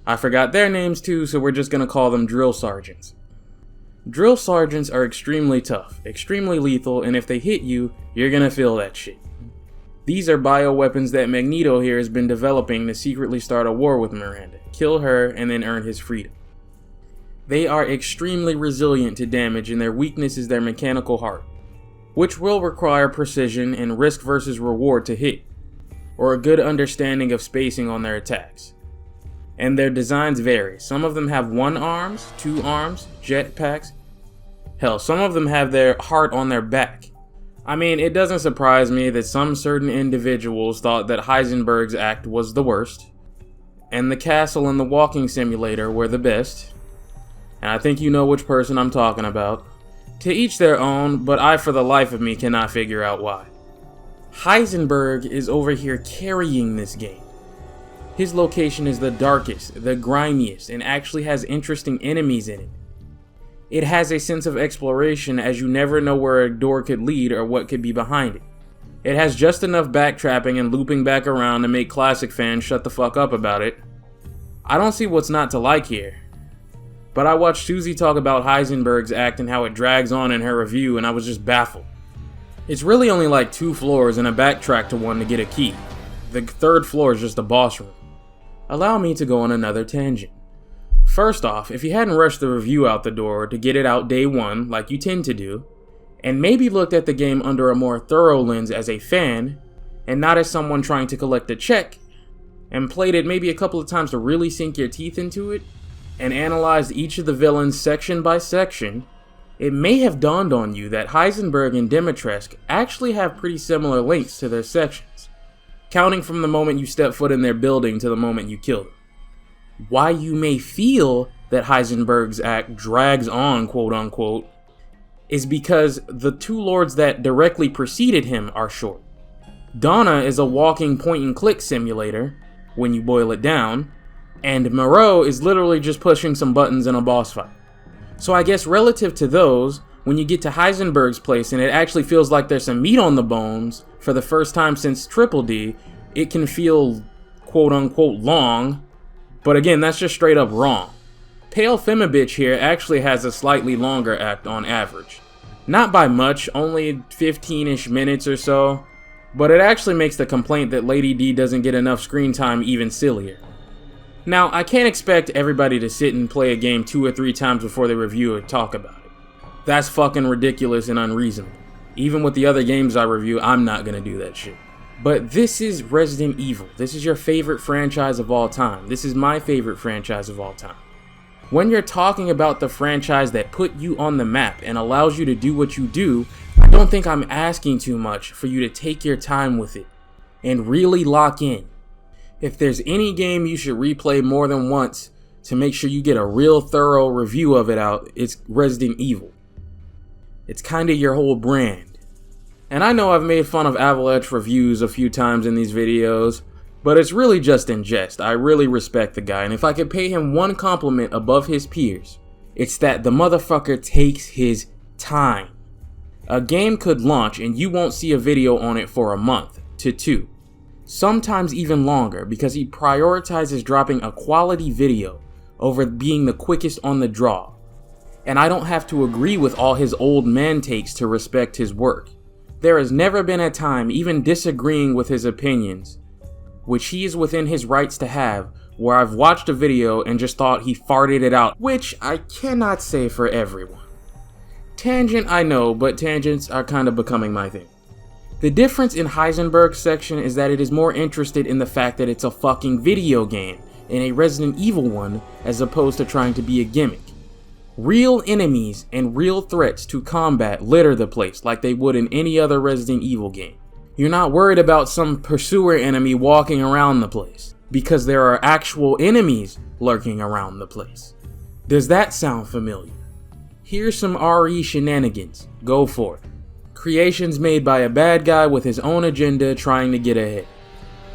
I forgot their names too, so we're just gonna call them Drill Sergeants. Drill Sergeants are extremely tough, extremely lethal, and if they hit you, you're gonna feel that shit. These are bioweapons that Magneto here has been developing to secretly start a war with Miranda, kill her, and then earn his freedom. They are extremely resilient to damage and their weakness is their mechanical heart, which will require precision and risk versus reward to hit, or a good understanding of spacing on their attacks. And their designs vary. Some of them have 1 arms, 2 arms, jetpacks. Hell, some of them have their heart on their back. I mean, it doesn't surprise me that some certain individuals thought that Heisenberg's act was the worst, and the castle and the walking simulator were the best, and I think you know which person I'm talking about. To each their own, but I for the life of me cannot figure out why. Heisenberg is over here carrying this game. His location is the darkest, the grimiest, and actually has interesting enemies in it. It has a sense of exploration as you never know where a door could lead or what could be behind it. It has just enough backtrapping and looping back around to make classic fans shut the fuck up about it. I don't see what's not to like here. But I watched Susie talk about Heisenberg's act and how it drags on in her review, and I was just baffled. It's really only like 2 floors and a backtrack to one to get a key. The 3rd floor is just a boss room. Allow me to go on another tangent. First off, if you hadn't rushed the review out the door to get it out day 1 like you tend to do, and maybe looked at the game under a more thorough lens as a fan, and not as someone trying to collect a check, and played it maybe a couple of times to really sink your teeth into it, and analyzed each of the villains section by section, it may have dawned on you that Heisenberg and Dimitrescu actually have pretty similar links to their sections, counting from the moment you step foot in their building to the moment you kill them. Why you may feel that Heisenberg's act drags on, quote unquote, is because the 2 lords that directly preceded him are short. Donna is a walking point and click simulator, when you boil it down, and Moreau is literally just pushing some buttons in a boss fight. So I guess relative to those, when you get to Heisenberg's place and it actually feels like there's some meat on the bones for the first time since Triple D, it can feel quote unquote long. But again, that's just straight up wrong. Pale Femibitch here actually has a slightly longer act on average. Not by much, only 15-ish minutes or so, but it actually makes the complaint that Lady D doesn't get enough screen time even sillier. Now, I can't expect everybody to sit and play a game 2 or 3 times before they review or talk about it. That's fucking ridiculous and unreasonable. Even with the other games I review, I'm not gonna do that shit. But this is Resident Evil. This is your favorite franchise of all time. This is my favorite franchise of all time. When you're talking about the franchise that put you on the map and allows you to do what you do, I don't think I'm asking too much for you to take your time with it and really lock in. If there's any game you should replay more than once to make sure you get a real thorough review of it out, it's Resident Evil. It's kinda your whole brand. And I know I've made fun of Avalanche reviews a few times in these videos, but it's really just in jest. I really respect the guy, and if I could pay him one compliment above his peers, it's that the motherfucker takes his time. A game could launch and you won't see a video on it for a month to 2. Sometimes even longer, because he prioritizes dropping a quality video over being the quickest on the draw. And I don't have to agree with all his old man takes to respect his work. There has never been a time, even disagreeing with his opinions, which he is within his rights to have, where I've watched a video and just thought he farted it out, which I cannot say for everyone. Tangent, I know, but tangents are kind of becoming my thing. The difference in Heisenberg's section is that it is more interested in the fact that it's a fucking video game, and a Resident Evil one, as opposed to trying to be a gimmick. Real enemies and real threats to combat litter the place like they would in any other Resident Evil game. You're not worried about some pursuer enemy walking around the place, because there are actual enemies lurking around the place. Does that sound familiar? Here's some RE shenanigans. Go for it. Creations made by a bad guy with his own agenda trying to get ahead.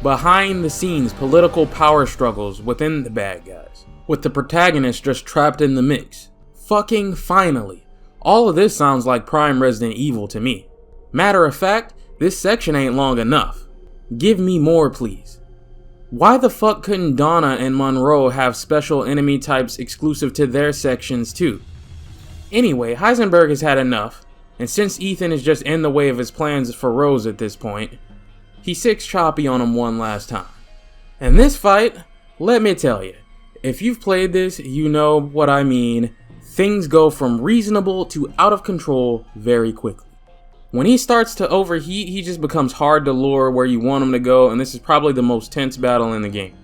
Behind the scenes political power struggles within the bad guys, with the protagonist just trapped in the mix. Fucking finally. All of this sounds like prime Resident Evil to me. Matter of fact, this section ain't long enough. Give me more, please. Why the fuck couldn't Donna and Monroe have special enemy types exclusive to their sections too? Anyway, Heisenberg has had enough, and since Ethan is just in the way of his plans for Rose at this point, he 6 choppy on him one last time. And this fight, let me tell you, if you've played this, you know what I mean. Things go from reasonable to out of control very quickly. When he starts to overheat, he just becomes hard to lure where you want him to go, and this is probably the most tense battle in the game.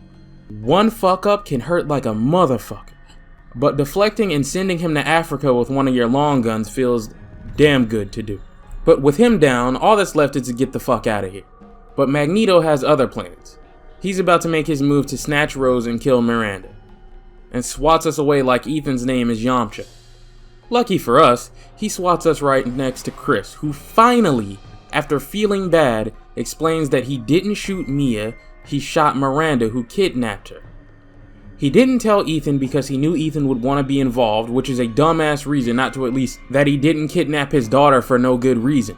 One fuck up can hurt like a motherfucker, but deflecting and sending him to Africa with one of your long guns feels damn good to do. But with him down, all that's left is to get the fuck out of here. But Magneto has other plans. He's about to make his move to snatch Rose and kill Miranda, and swats us away like Ethan's name is Yamcha. Lucky for us, he swats us right next to Chris, who finally, after feeling bad, explains that he didn't shoot Mia, he shot Miranda, who kidnapped her. He didn't tell Ethan because he knew Ethan would want to be involved, which is a dumbass reason not to, at least that he didn't kidnap his daughter for no good reason.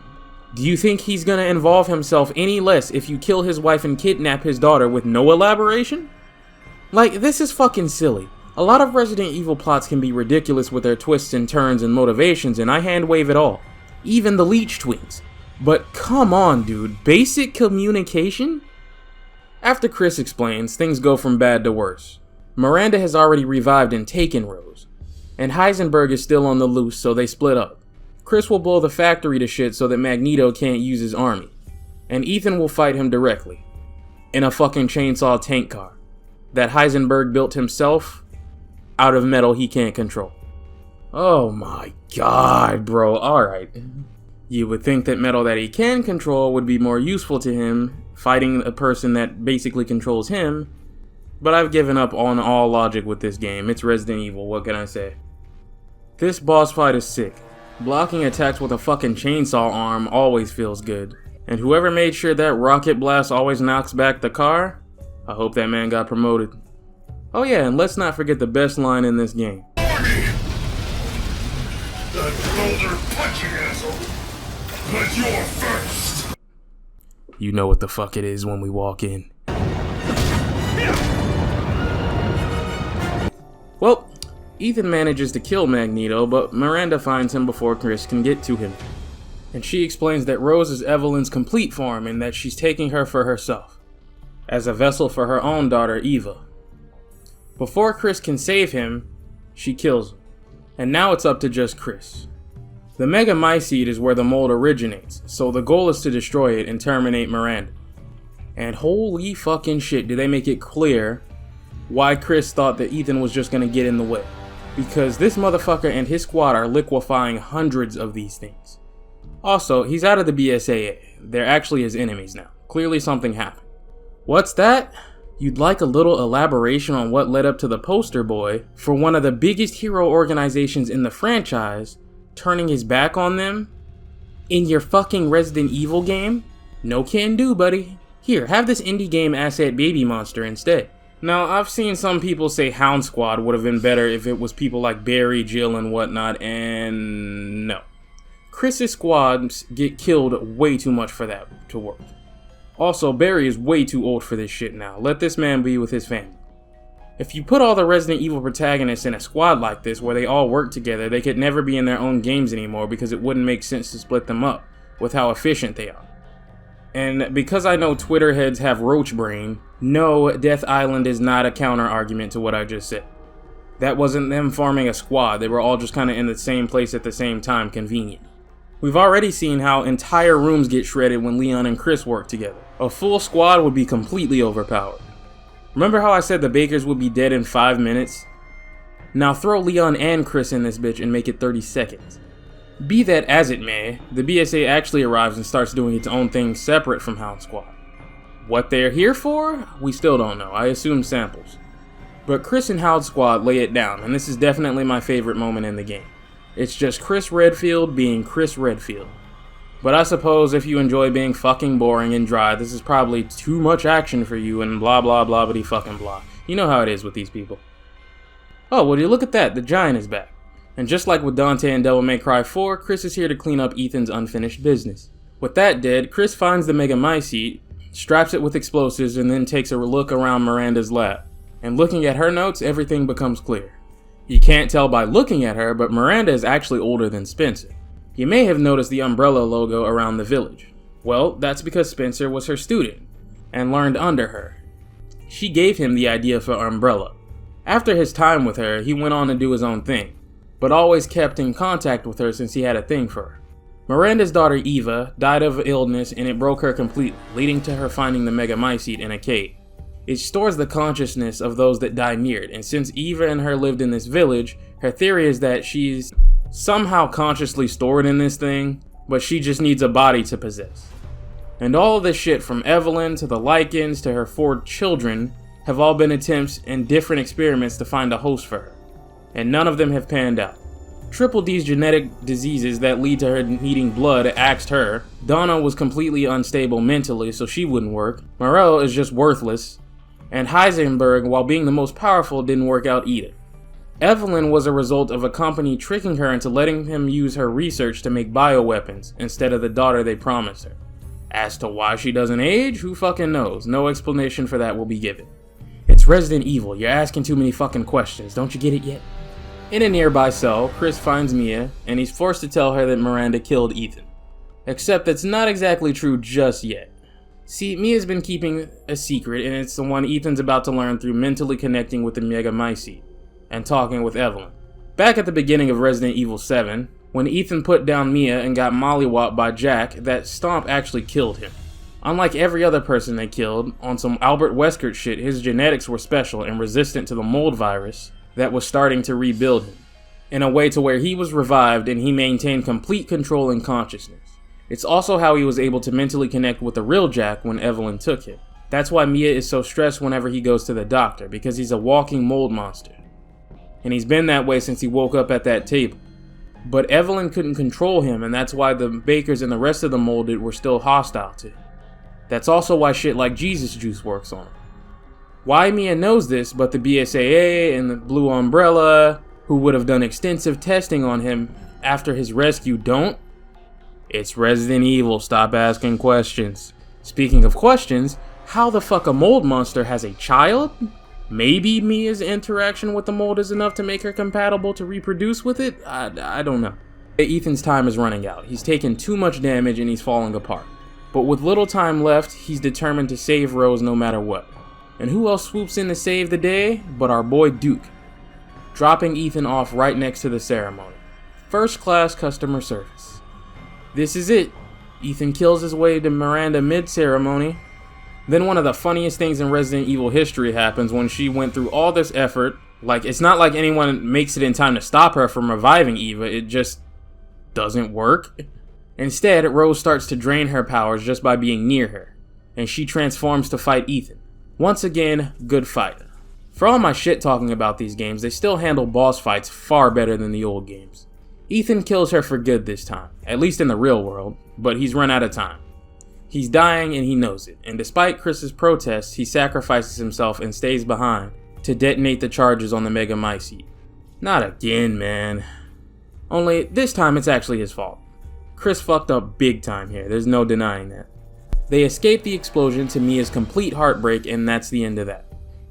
Do you think he's gonna involve himself any less if you kill his wife and kidnap his daughter with no elaboration? Like, this is fucking silly. A lot of Resident Evil plots can be ridiculous with their twists and turns and motivations, and I hand wave it all. Even the Leech twins. But come on, dude. Basic communication? After Chris explains, things go from bad to worse. Miranda has already revived and taken Rose, and Heisenberg is still on the loose, so they split up. Chris will blow the factory to shit so that Magneto can't use his army, and Ethan will fight him directly, in a fucking chainsaw tank car that Heisenberg built himself out of metal he can't control. Oh my god, bro, alright. You would think that metal that he can control would be more useful to him fighting a person that basically controls him, but I've given up on all logic with this game. It's Resident Evil, what can I say? This boss fight is sick. Blocking attacks with a fucking chainsaw arm always feels good. And whoever made sure that rocket blast always knocks back the car, I hope that man got promoted. Oh yeah, and let's not forget the best line in this game. But you're first. You know what the fuck it is when we walk in. Well, Ethan manages to kill Magneto, but Miranda finds him before Chris can get to him. And she explains that Rose is Evelyn's complete form and that she's taking her for herself, as a vessel for her own daughter, Eva. Before Chris can save him, she kills him. And now it's up to just Chris. The Mega Mycete is where the mold originates, so the goal is to destroy it and terminate Miranda. And holy fucking shit, did they make it clear why Chris thought that Ethan was just gonna get in the way. Because this motherfucker and his squad are liquefying hundreds of these things. Also, he's out of the BSAA. They're actually his enemies now. Clearly something happened. What's that? You'd like a little elaboration on what led up to the poster boy for one of the biggest hero organizations in the franchise turning his back on them? In your fucking Resident Evil game? No can do, buddy. Here, have this indie game asset baby monster instead. Now, I've seen some people say Hound Squad would have been better if it was people like Barry, Jill, and whatnot, and no. Chris's squads get killed way too much for that to work. Also, Barry is way too old for this shit now. Let this man be with his family. If you put all the Resident Evil protagonists in a squad like this where they all work together, they could never be in their own games anymore because it wouldn't make sense to split them up with how efficient they are. And because I know Twitter heads have roach brain, no, Death Island is not a counter argument to what I just said. That wasn't them forming a squad, they were all just kind of in the same place at the same time, convenient. We've already seen how entire rooms get shredded when Leon and Chris work together. A full squad would be completely overpowered. Remember how I said the Bakers would be dead in 5 minutes? Now throw Leon and Chris in this bitch and make it 30 seconds. Be that as it may, the BSA actually arrives and starts doing its own thing separate from Hound Squad. What they're here for? We still don't know. I assume samples. But Chris and Hound Squad lay it down, and this is definitely my favorite moment in the game. It's just Chris Redfield being Chris Redfield. But I suppose if you enjoy being fucking boring and dry, this is probably too much action for you and blah blah blah bitty fucking blah. You know how it is with these people. Oh, well, you look at that, the giant is back. And just like with Dante and Devil May Cry 4, Chris is here to clean up Ethan's unfinished business. With that dead, Chris finds the Mega Mycete, straps it with explosives, and then takes a look around Miranda's lab. And looking at her notes, everything becomes clear. You can't tell by looking at her, but Miranda is actually older than Spencer. You may have noticed the umbrella logo around the village. Well, that's because Spencer was her student, and learned under her. She gave him the idea for Umbrella. After his time with her, he went on to do his own thing, but always kept in contact with her since he had a thing for her. Miranda's daughter Eva died of illness and it broke her completely, leading to her finding the Mega Mycete in a cave. It stores the consciousness of those that die near it, and since Eva and her lived in this village, her theory is that she's somehow consciously stored in this thing, but she just needs a body to possess. And all of this shit, from Evelyn to the Lycans to her 4 children, have all been attempts and different experiments to find a host for her, and none of them have panned out. Triple D's genetic diseases that lead to her needing blood axed her. Donna was completely unstable mentally, so she wouldn't work. Morel is just worthless. And Heisenberg, while being the most powerful, didn't work out either. Evelyn was a result of a company tricking her into letting him use her research to make bioweapons instead of the daughter they promised her. As to why she doesn't age, who fucking knows? No explanation for that will be given. It's Resident Evil, you're asking too many fucking questions, don't you get it yet? In a nearby cell, Chris finds Mia, and he's forced to tell her that Miranda killed Ethan. Except that's not exactly true just yet. See, Mia's been keeping a secret, and it's the one Ethan's about to learn through mentally connecting with the Megamycete and talking with Evelyn. Back at the beginning of Resident Evil 7, when Ethan put down Mia and got mollywopped by Jack, that stomp actually killed him. Unlike every other person they killed, on some Albert Wesker shit, his genetics were special and resistant to the mold virus that was starting to rebuild him, in a way to where he was revived and he maintained complete control and consciousness. It's also how he was able to mentally connect with the real Jack when Evelyn took him. That's why Mia is so stressed whenever he goes to the doctor, because he's a walking mold monster. And he's been that way since he woke up at that table. But Evelyn couldn't control him, and that's why the bakers and the rest of the molded were still hostile to him. That's also why shit like Jesus Juice works on him. Why Mia knows this, but the BSAA and the Blue Umbrella, who would have done extensive testing on him after his rescue, don't? It's Resident Evil, stop asking questions. Speaking of questions, how the fuck a mold monster has a child? Maybe Mia's interaction with the mold is enough to make her compatible to reproduce with it? I don't know. Ethan's time is running out. He's taken too much damage and he's falling apart. But with little time left, he's determined to save Rose no matter what. And who else swoops in to save the day but our boy Duke, dropping Ethan off right next to the ceremony. First class customer service. This is it. Ethan kills his way to Miranda mid-ceremony. Then one of the funniest things in Resident Evil history happens when she went through all this effort. Like, it's not like anyone makes it in time to stop her from reviving Eva, it just doesn't work. Instead, Rose starts to drain her powers just by being near her, and she transforms to fight Ethan. Once again, good fight. For all my shit talking about these games, they still handle boss fights far better than the old games. Ethan kills her for good this time, at least in the real world, but he's run out of time. He's dying and he knows it, and despite Chris's protests, he sacrifices himself and stays behind to detonate the charges on the Megamycete. Not again, man. Only, this time it's actually his fault. Chris fucked up big time here, there's no denying that. They escape the explosion to Mia's complete heartbreak, and that's the end of that.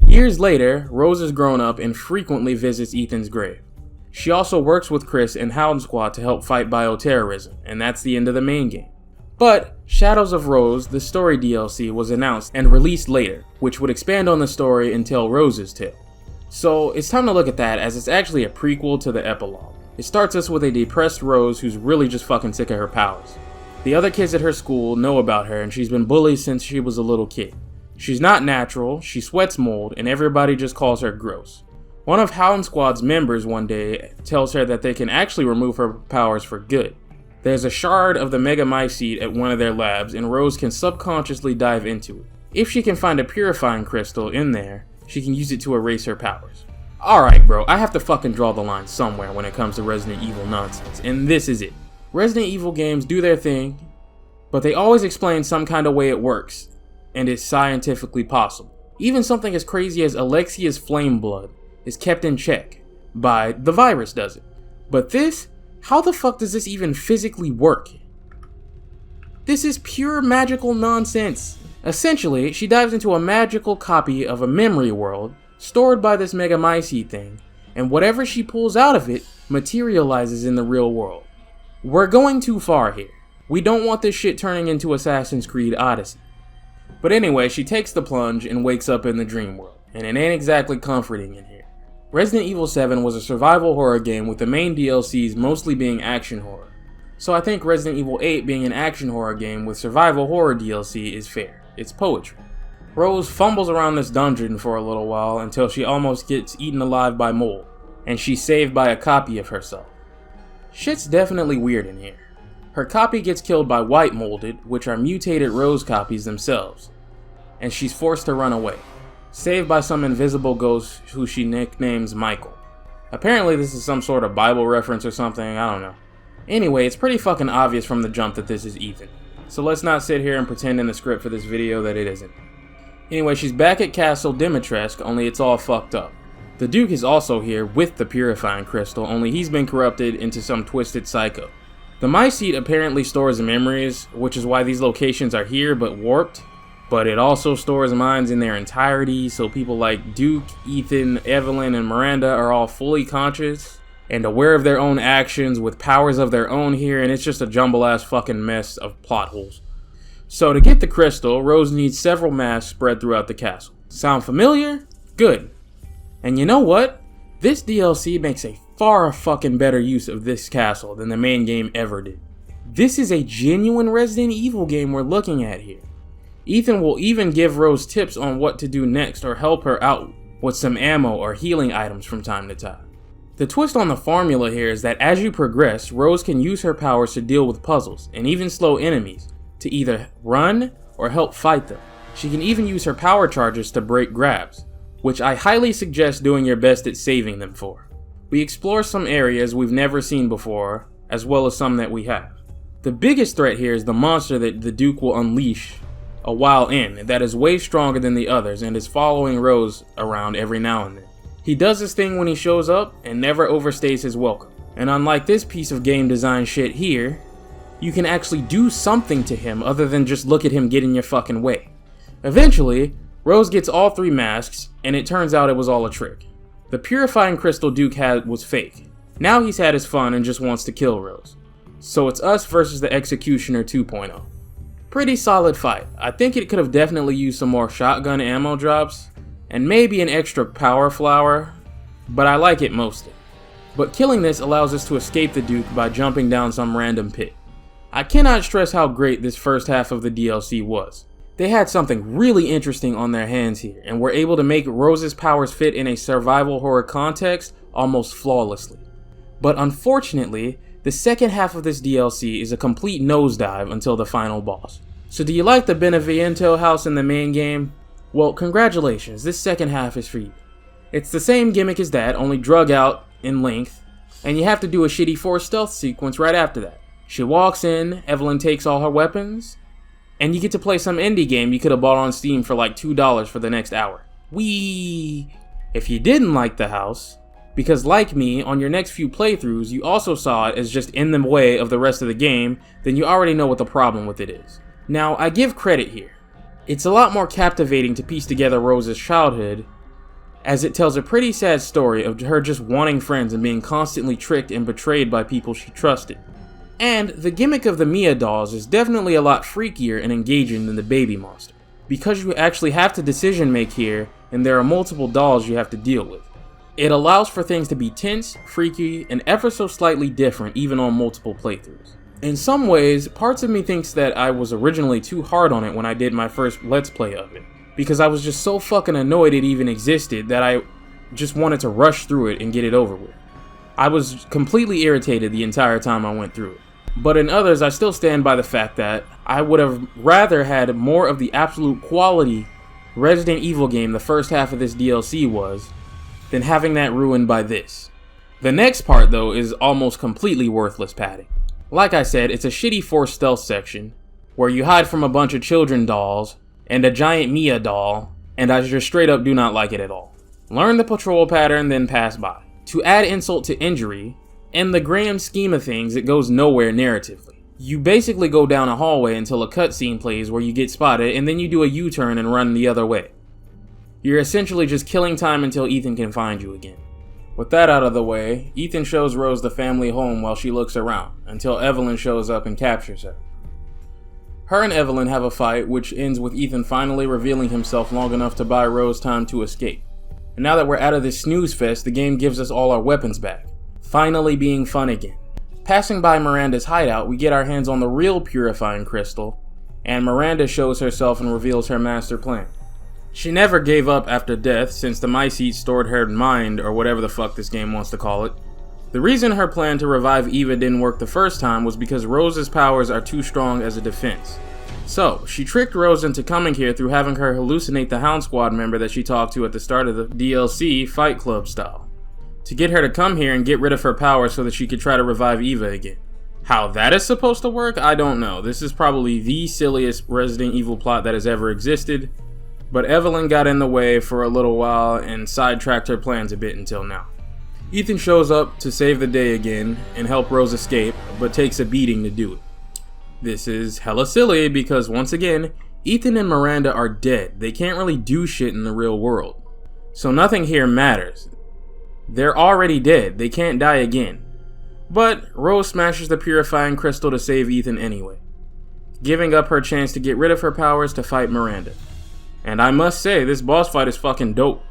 Years later, Rose is grown up and frequently visits Ethan's grave. She also works with Chris and Hound Squad to help fight bioterrorism, and that's the end of the main game. But Shadows of Rose, the story DLC, was announced and released later, which would expand on the story and tell Rose's tale. So it's time to look at that, as it's actually a prequel to the epilogue. It starts us with a depressed Rose who's really just fucking sick of her powers. The other kids at her school know about her, and she's been bullied since she was a little kid. She's not natural, she sweats mold, and everybody just calls her gross. One of Hound Squad's members one day tells her that they can actually remove her powers for good. There's a shard of the Megamycete at one of their labs, and Rose can subconsciously dive into it. If she can find a purifying crystal in there, she can use it to erase her powers. Alright bro, I have to fucking draw the line somewhere when it comes to Resident Evil nonsense, and this is it. Resident Evil games do their thing, but they always explain some kind of way it works, and it's scientifically possible. Even something as crazy as Alexia's flame blood is kept in check by the virus does it. But this, how the fuck does this even physically work? This is pure magical nonsense. Essentially, she dives into a magical copy of a memory world stored by this Megamycete thing, and whatever she pulls out of it materializes in the real world. We're going too far here. We don't want this shit turning into Assassin's Creed Odyssey. But anyway, she takes the plunge and wakes up in the dream world, and it ain't exactly comforting in here. Resident Evil 7 was a survival horror game with the main DLCs mostly being action horror. So I think Resident Evil 8 being an action horror game with survival horror DLC is fair. It's poetry. Rose fumbles around this dungeon for a little while until she almost gets eaten alive by mold, and she's saved by a copy of herself. Shit's definitely weird in here. Her copy gets killed by white molded, which are mutated Rose copies themselves, and she's forced to run away, saved by some invisible ghost who she nicknames Michael. Apparently this is some sort of Bible reference or something, I don't know. Anyway, it's pretty fucking obvious from the jump that this is Ethan, so let's not sit here and pretend in the script for this video that it isn't. Anyway, she's back at Castle Dimitrescu, only it's all fucked up. The Duke is also here with the purifying crystal, only he's been corrupted into some twisted psycho. The My Seat apparently stores memories, which is why these locations are here but warped, but it also stores minds in their entirety, so people like Duke, Ethan, Evelyn, and Miranda are all fully conscious and aware of their own actions with powers of their own here, and it's just a jumble-ass fucking mess of plot holes. So to get the crystal, Rose needs several masks spread throughout the castle. Sound familiar? Good. And you know what? This DLC makes a far fucking better use of this castle than the main game ever did. This is a genuine Resident Evil game we're looking at here. Ethan will even give Rose tips on what to do next or help her out with some ammo or healing items from time to time. The twist on the formula here is that as you progress, Rose can use her powers to deal with puzzles and even slow enemies to either run or help fight them. She can even use her power charges to break grabs, which I highly suggest doing your best at saving them for. We explore some areas we've never seen before, as well as some that we have. The biggest threat here is the monster that the Duke will unleash a while in, that is way stronger than the others and is following Rose around every now and then. He does his thing when he shows up and never overstays his welcome. And unlike this piece of game design shit here, you can actually do something to him other than just look at him get in your fucking way. Eventually, Rose gets all 3 masks, and it turns out it was all a trick. The purifying crystal Duke had was fake. Now he's had his fun and just wants to kill Rose. So it's us versus the Executioner 2.0. Pretty solid fight. I think it could have definitely used some more shotgun ammo drops, and maybe an extra power flower, but I like it mostly. But killing this allows us to escape the Duke by jumping down some random pit. I cannot stress how great this first half of the DLC was. They had something really interesting on their hands here, and were able to make Rose's powers fit in a survival horror context almost flawlessly. But unfortunately, the second half of this DLC is a complete nosedive until the final boss. So do you like the Beneviento house in the main game? Well, congratulations, this second half is for you. It's the same gimmick as that, only drug out in length, and you have to do a shitty forced stealth sequence right after that. She walks in, Evelyn takes all her weapons, and you get to play some indie game you could have bought on Steam for like $2 for the next hour. Whee! If you didn't like the house, because like me, on your next few playthroughs, you also saw it as just in the way of the rest of the game, then you already know what the problem with it is. Now, I give credit here. It's a lot more captivating to piece together Rose's childhood, as it tells a pretty sad story of her just wanting friends and being constantly tricked and betrayed by people she trusted. And the gimmick of the Mia dolls is definitely a lot freakier and engaging than the baby monster, because you actually have to decision make here, and there are multiple dolls you have to deal with. It allows for things to be tense, freaky, and ever so slightly different even on multiple playthroughs. In some ways, parts of me thinks that I was originally too hard on it when I did my first Let's Play of it, because I was just so fucking annoyed it even existed that I just wanted to rush through it and get it over with. I was completely irritated the entire time I went through it. But in others, I still stand by the fact that I would have rather had more of the absolute quality Resident Evil game the first half of this DLC was, than having that ruined by this. The next part though is almost completely worthless padding. Like I said, it's a shitty forced stealth section, where you hide from a bunch of children dolls, and a giant Mia doll, and I just straight up do not like it at all. Learn the patrol pattern, then pass by. To add insult to injury, in the grand scheme of things, it goes nowhere narratively. You basically go down a hallway until a cutscene plays where you get spotted, and then you do a U-turn and run the other way. You're essentially just killing time until Ethan can find you again. With that out of the way, Ethan shows Rose the family home while she looks around, until Evelyn shows up and captures her. Her and Evelyn have a fight, which ends with Ethan finally revealing himself long enough to buy Rose time to escape. And now that we're out of this snooze fest, the game gives us all our weapons back, finally being fun again. Passing by Miranda's hideout, we get our hands on the real purifying crystal, and Miranda shows herself and reveals her master plan. She never gave up after death, since the My Seat stored her mind, or whatever the fuck this game wants to call it. The reason her plan to revive Eva didn't work the first time was because Rose's powers are too strong as a defense. So, she tricked Rose into coming here through having her hallucinate the Hound Squad member that she talked to at the start of the DLC, Fight Club style, to get her to come here and get rid of her powers so that she could try to revive Eva again. How that is supposed to work, I don't know. This is probably the silliest Resident Evil plot that has ever existed, but Evelyn got in the way for a little while and sidetracked her plans a bit until now. Ethan shows up to save the day again and help Rose escape, but takes a beating to do it. This is hella silly because, once again, Ethan and Miranda are dead. They can't really do shit in the real world. So nothing here matters. They're already dead. They can't die again. But Rose smashes the purifying crystal to save Ethan anyway, giving up her chance to get rid of her powers to fight Miranda. And I must say, this boss fight is fucking dope.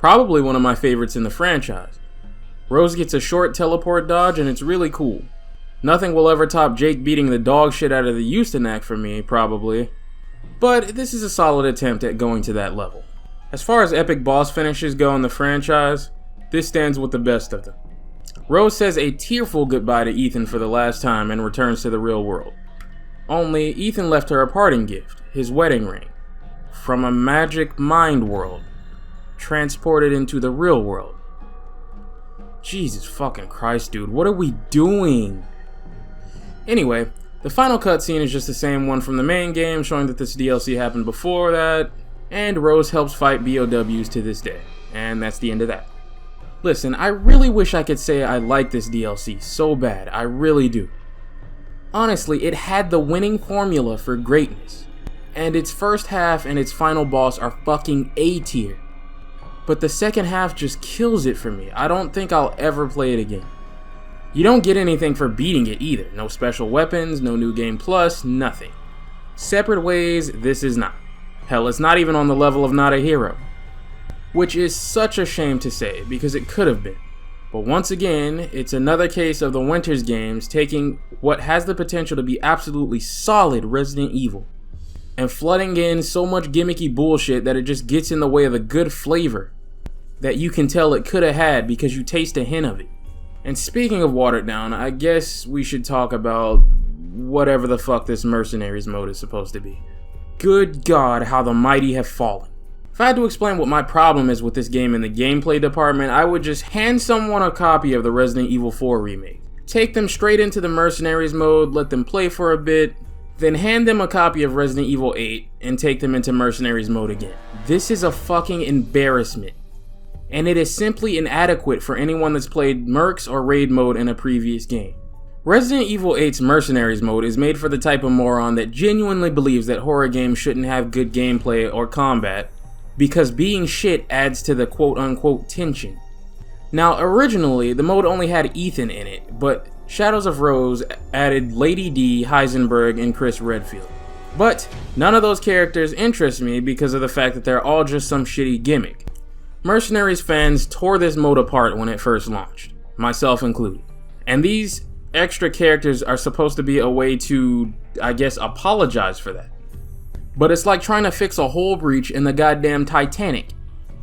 Probably one of my favorites in the franchise. Rose gets a short teleport dodge and it's really cool. Nothing will ever top Jake beating the dog shit out of the Houston act for me, probably. But this is a solid attempt at going to that level. As far as epic boss finishes go in the franchise, this stands with the best of them. Rose says a tearful goodbye to Ethan for the last time and returns to the real world. Only, Ethan left her a parting gift, his wedding ring, from a magic mind world, transported into the real world. Jesus fucking Christ, dude, what are we doing? Anyway, the final cutscene is just the same one from the main game, showing that this DLC happened before that, and Rose helps fight BOWs to this day, and that's the end of that. Listen, I really wish I could say I like this DLC so bad, I really do. Honestly, it had the winning formula for greatness, and its first half and its final boss are fucking A tier. But the second half just kills it for me. I don't think I'll ever play it again. You don't get anything for beating it either. No special weapons, no new game plus, nothing. Separate ways, this is not. Hell, it's not even on the level of Not a Hero. Which is such a shame to say, because it could have been. But once again, it's another case of the Winters games taking what has the potential to be absolutely solid Resident Evil and flooding in so much gimmicky bullshit that it just gets in the way of the good flavor that you can tell it could have had because you taste a hint of it. And speaking of watered down, I guess we should talk about whatever the fuck this Mercenaries mode is supposed to be. Good God, how the mighty have fallen. If I had to explain what my problem is with this game in the gameplay department, I would just hand someone a copy of the Resident Evil 4 remake. Take them straight into the Mercenaries mode, let them play for a bit, then hand them a copy of Resident Evil 8 and take them into Mercenaries mode again. This is a fucking embarrassment. And it is simply inadequate for anyone that's played Mercs or Raid mode in a previous game. Resident Evil 8's Mercenaries mode is made for the type of moron that genuinely believes that horror games shouldn't have good gameplay or combat, because being shit adds to the quote-unquote tension. Now, originally, the mode only had Ethan in it, but Shadows of Rose added Lady D, Heisenberg, and Chris Redfield. But none of those characters interest me because of the fact that they're all just some shitty gimmick. Mercenaries fans tore this mode apart when it first launched, myself included. And these extra characters are supposed to be a way to, I guess, apologize for that. But it's like trying to fix a hull breach in the goddamn Titanic.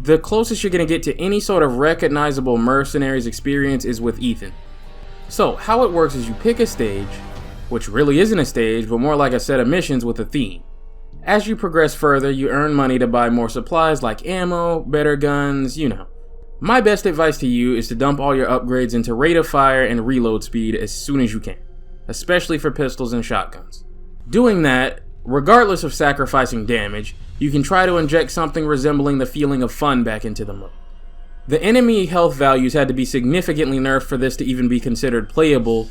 The closest you're gonna get to any sort of recognizable Mercenaries experience is with Ethan. So, how it works is you pick a stage, which really isn't a stage, but more like a set of missions with a theme. As you progress further, you earn money to buy more supplies like ammo, better guns, you know. My best advice to you is to dump all your upgrades into rate of fire and reload speed as soon as you can, especially for pistols and shotguns. Doing that, regardless of sacrificing damage, you can try to inject something resembling the feeling of fun back into the mode. The enemy health values had to be significantly nerfed for this to even be considered playable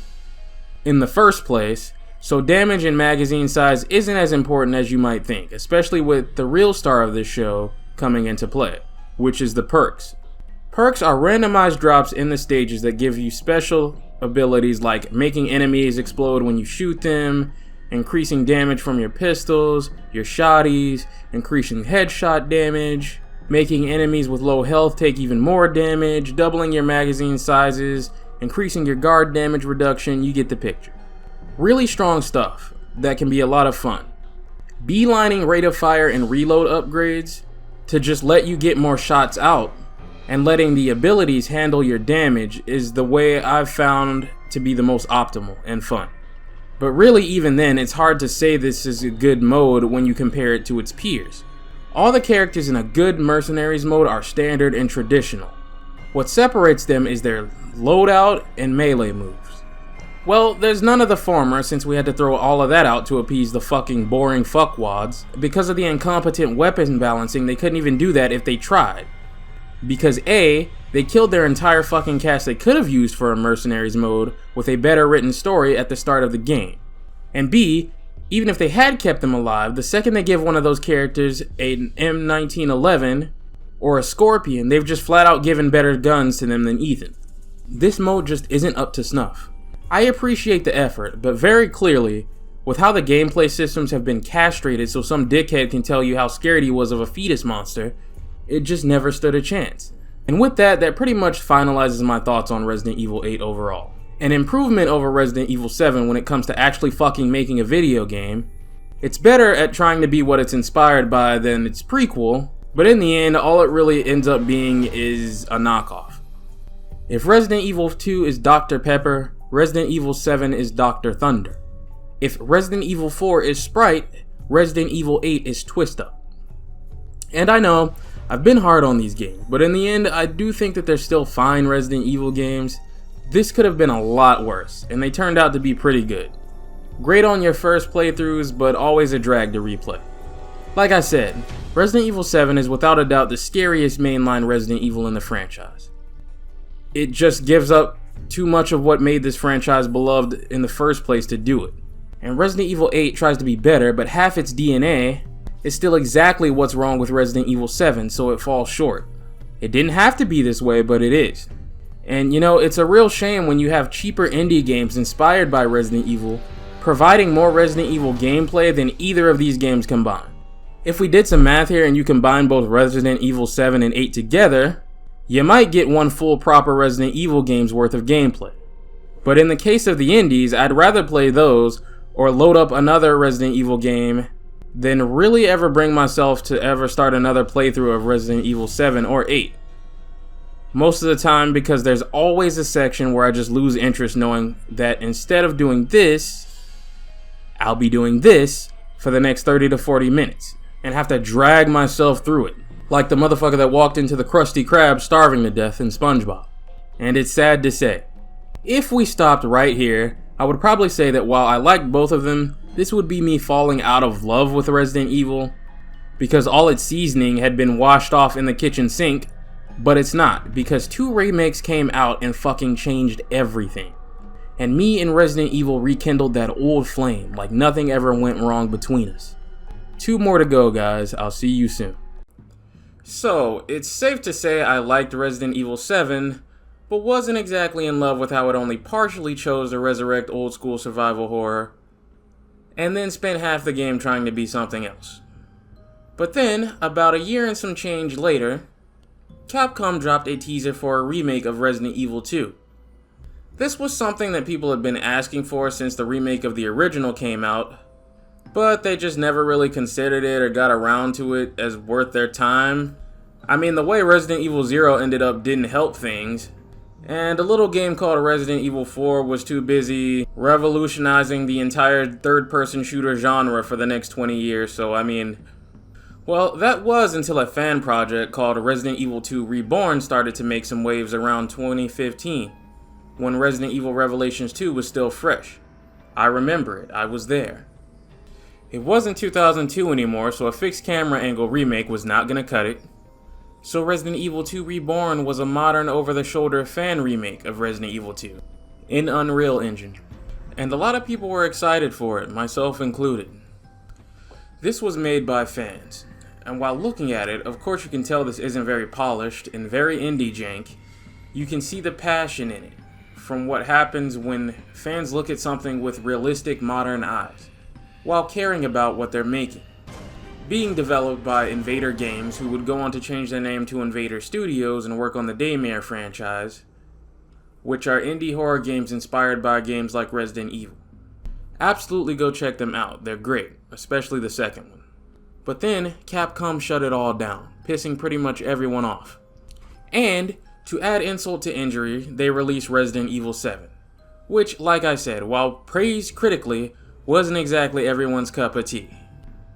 in the first place, so damage and magazine size isn't as important as you might think, especially with the real star of this show coming into play, which is the perks. Perks are randomized drops in the stages that give you special abilities like making enemies explode when you shoot them, increasing damage from your pistols, your shotties, increasing headshot damage, making enemies with low health take even more damage, doubling your magazine sizes, increasing your guard damage reduction, you get the picture. Really strong stuff that can be a lot of fun. Beelining rate of fire and reload upgrades to just let you get more shots out and letting the abilities handle your damage is the way I've found to be the most optimal and fun. But really, even then, it's hard to say this is a good mode when you compare it to its peers. All the characters in a good Mercenaries mode are standard and traditional. What separates them is their loadout and melee moves. Well, there's none of the former, since we had to throw all of that out to appease the fucking boring fuckwads. Because of the incompetent weapon balancing, they couldn't even do that if they tried. Because A, they killed their entire fucking cast they could have used for a Mercenaries mode with a better written story at the start of the game. And B, even if they had kept them alive, the second they give one of those characters an M1911 or a Scorpion, they've just flat out given better guns to them than Ethan. This mode just isn't up to snuff. I appreciate the effort, but very clearly, with how the gameplay systems have been castrated so some dickhead can tell you how scared he was of a fetus monster, it just never stood a chance. And with that, that pretty much finalizes my thoughts on Resident Evil 8 overall. An improvement over Resident Evil 7 when it comes to actually fucking making a video game. It's better at trying to be what it's inspired by than its prequel, but in the end, all it really ends up being is a knockoff. If Resident Evil 2 is Dr. Pepper, Resident Evil 7 is Dr. Thunder. If Resident Evil 4 is Sprite, Resident Evil 8 is Twist Up. And I know, I've been hard on these games, but in the end, I do think that they're still fine Resident Evil games. This could have been a lot worse, and they turned out to be pretty good. Great on your first playthroughs, but always a drag to replay. Like I said, Resident Evil 7 is without a doubt the scariest mainline Resident Evil in the franchise. It just gives up too much of what made this franchise beloved in the first place to do it. And Resident Evil 8 tries to be better, but half its DNA is still exactly what's wrong with Resident Evil 7, so it falls short. It didn't have to be this way, but it is. And you know, it's a real shame when you have cheaper indie games inspired by Resident Evil providing more Resident Evil gameplay than either of these games combined. If we did some math here and you combine both Resident Evil 7 and 8 together, you might get one full proper Resident Evil game's worth of gameplay. But in the case of the indies, I'd rather play those or load up another Resident Evil game than really ever bring myself to ever start another playthrough of Resident Evil 7 or 8. Most of the time, because there's always a section where I just lose interest knowing that instead of doing this, I'll be doing this for the next 30 to 40 minutes and have to drag myself through it. Like the motherfucker that walked into the Krusty Krab starving to death in SpongeBob. And it's sad to say. If we stopped right here, I would probably say that while I like both of them, this would be me falling out of love with Resident Evil because all its seasoning had been washed off in the kitchen sink, but it's not, because 2 remakes came out and fucking changed everything. And me and Resident Evil rekindled that old flame like nothing ever went wrong between us. 2 more to go, guys. I'll see you soon. So, it's safe to say I liked Resident Evil 7, but wasn't exactly in love with how it only partially chose to resurrect old school survival horror, and then spent half the game trying to be something else. But then, about a year and some change later, Capcom dropped a teaser for a remake of Resident Evil 2. This was something that people had been asking for since the remake of the original came out, but they just never really considered it or got around to it as worth their time. I mean, the way Resident Evil 0 ended up didn't help things, and a little game called Resident Evil 4 was too busy revolutionizing the entire third-person shooter genre for the next 20 years, so I mean, well, that was until a fan project called Resident Evil 2 Reborn started to make some waves around 2015, when Resident Evil Revelations 2 was still fresh. I remember it, I was there. It wasn't 2002 anymore, so a fixed camera angle remake was not gonna cut it. So Resident Evil 2 Reborn was a modern over-the-shoulder fan remake of Resident Evil 2, in Unreal Engine. And a lot of people were excited for it, myself included. This was made by fans, and while looking at it, of course you can tell this isn't very polished and very indie jank. You can see the passion in it, from what happens when fans look at something with realistic modern eyes, while caring about what they're making. Being developed by Invader Games, who would go on to change their name to Invader Studios and work on the Daymare franchise, which are indie horror games inspired by games like Resident Evil. Absolutely go check them out, they're great, especially the second one. But then, Capcom shut it all down, pissing pretty much everyone off. And to add insult to injury, they released Resident Evil 7, which, like I said, while praised critically, wasn't exactly everyone's cup of tea.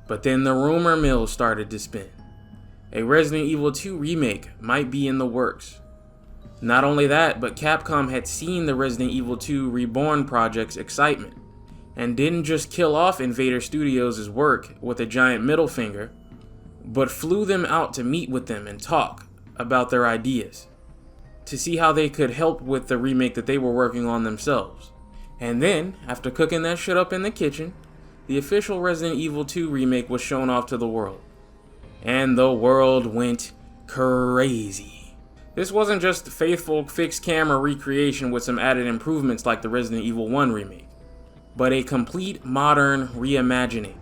But then the rumor mill started to spin. A Resident Evil 2 remake might be in the works. Not only that, but Capcom had seen the Resident Evil 2 Reborn project's excitement, and didn't just kill off Invader Studios' work with a giant middle finger, but flew them out to meet with them and talk about their ideas, to see how they could help with the remake that they were working on themselves. And then, after cooking that shit up in the kitchen, the official Resident Evil 2 remake was shown off to the world. And the world went crazy. This wasn't just faithful fixed camera recreation with some added improvements like the Resident Evil 1 remake, but a complete modern reimagining,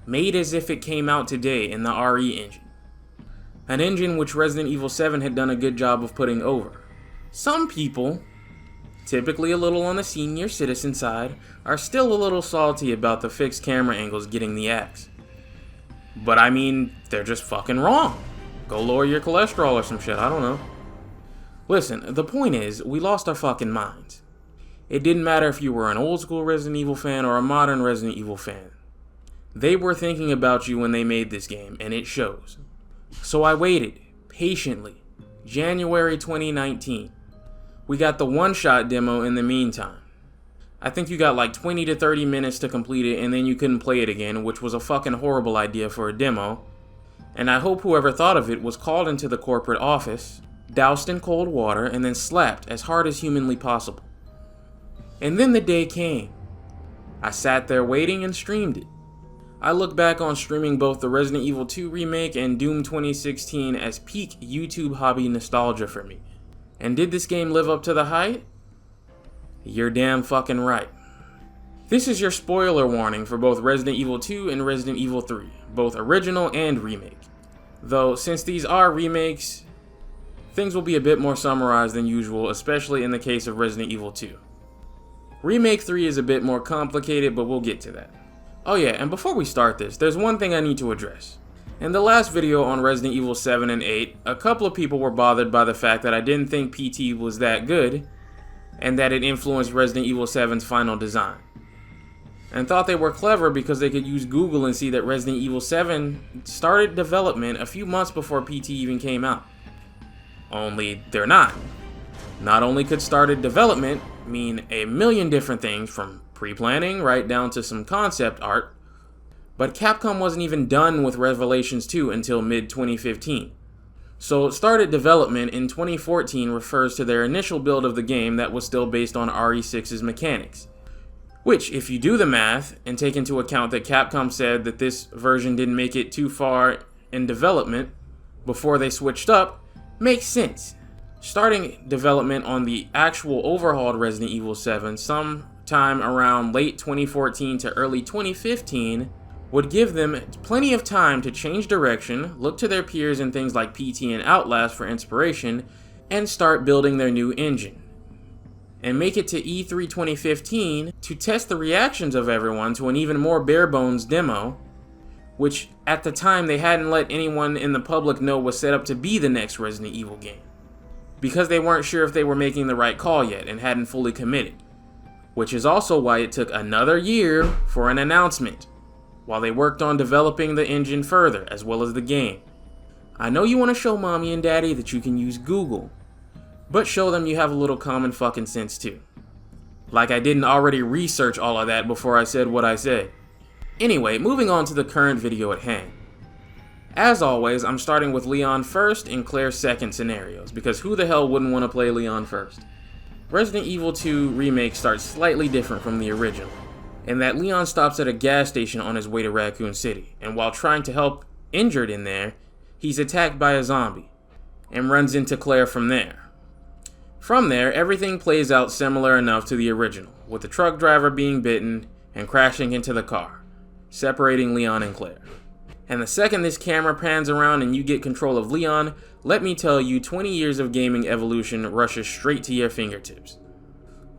made as if it came out today in the RE engine. An engine which Resident Evil 7 had done a good job of putting over. Some people, typically a little on the senior citizen side, are still a little salty about the fixed camera angles getting the axe. But I mean, they're just fucking wrong. Go lower your cholesterol or some shit, I don't know. Listen, the point is, we lost our fucking minds. It didn't matter if you were an old school Resident Evil fan or a modern Resident Evil fan. They were thinking about you when they made this game, and it shows. So I waited, patiently, January 2019. We got the one-shot demo in the meantime. I think you got like 20 to 30 minutes to complete it, and then you couldn't play it again, which was a fucking horrible idea for a demo. And I hope whoever thought of it was called into the corporate office, doused in cold water, and then slapped as hard as humanly possible. And then the day came. I sat there waiting and streamed it. I look back on streaming both the Resident Evil 2 remake and Doom 2016 as peak YouTube hobby nostalgia for me. And did this game live up to the hype? You're damn fucking right. This is your spoiler warning for both Resident Evil 2 and Resident Evil 3, both original and remake. Though, since these are remakes, things will be a bit more summarized than usual, especially in the case of Resident Evil 2. Remake 3 is a bit more complicated, but we'll get to that. Oh yeah, and before we start this, there's one thing I need to address. In the last video on Resident Evil 7 and 8, a couple of people were bothered by the fact that I didn't think PT was that good, and that it influenced Resident Evil 7's final design. And thought they were clever because they could use Google and see that Resident Evil 7 started development a few months before PT even came out. Only they're not. Not only could started development mean a million different things from pre-planning right down to some concept art, but Capcom wasn't even done with Revelations 2 until mid-2015. So started development in 2014 refers to their initial build of the game that was still based on RE6's mechanics. Which, if you do the math and take into account that Capcom said that this version didn't make it too far in development before they switched up, makes sense. Starting development on the actual overhauled Resident Evil 7 sometime around late 2014 to early 2015 would give them plenty of time to change direction, look to their peers in things like PT and Outlast for inspiration, and start building their new engine. And make it to E3 2015 to test the reactions of everyone to an even more bare-bones demo, which at the time they hadn't let anyone in the public know was set up to be the next Resident Evil game, because they weren't sure if they were making the right call yet and hadn't fully committed, which is also why it took another year for an announcement, while they worked on developing the engine further, as well as the game. I know you want to show mommy and daddy that you can use Google, but show them you have a little common fucking sense too. Like I didn't already research all of that before I said what I said. Anyway, moving on to the current video at hand. As always, I'm starting with Leon first and Claire second scenarios, because who the hell wouldn't want to play Leon first? Resident Evil 2 Remake starts slightly different from the original, in that Leon stops at a gas station on his way to Raccoon City, and while trying to help injured in there, he's attacked by a zombie, and runs into Claire from there. From there, everything plays out similar enough to the original, with the truck driver being bitten and crashing into the car, separating Leon and Claire. And the second this camera pans around and you get control of Leon, let me tell you, 20 years of gaming evolution rushes straight to your fingertips.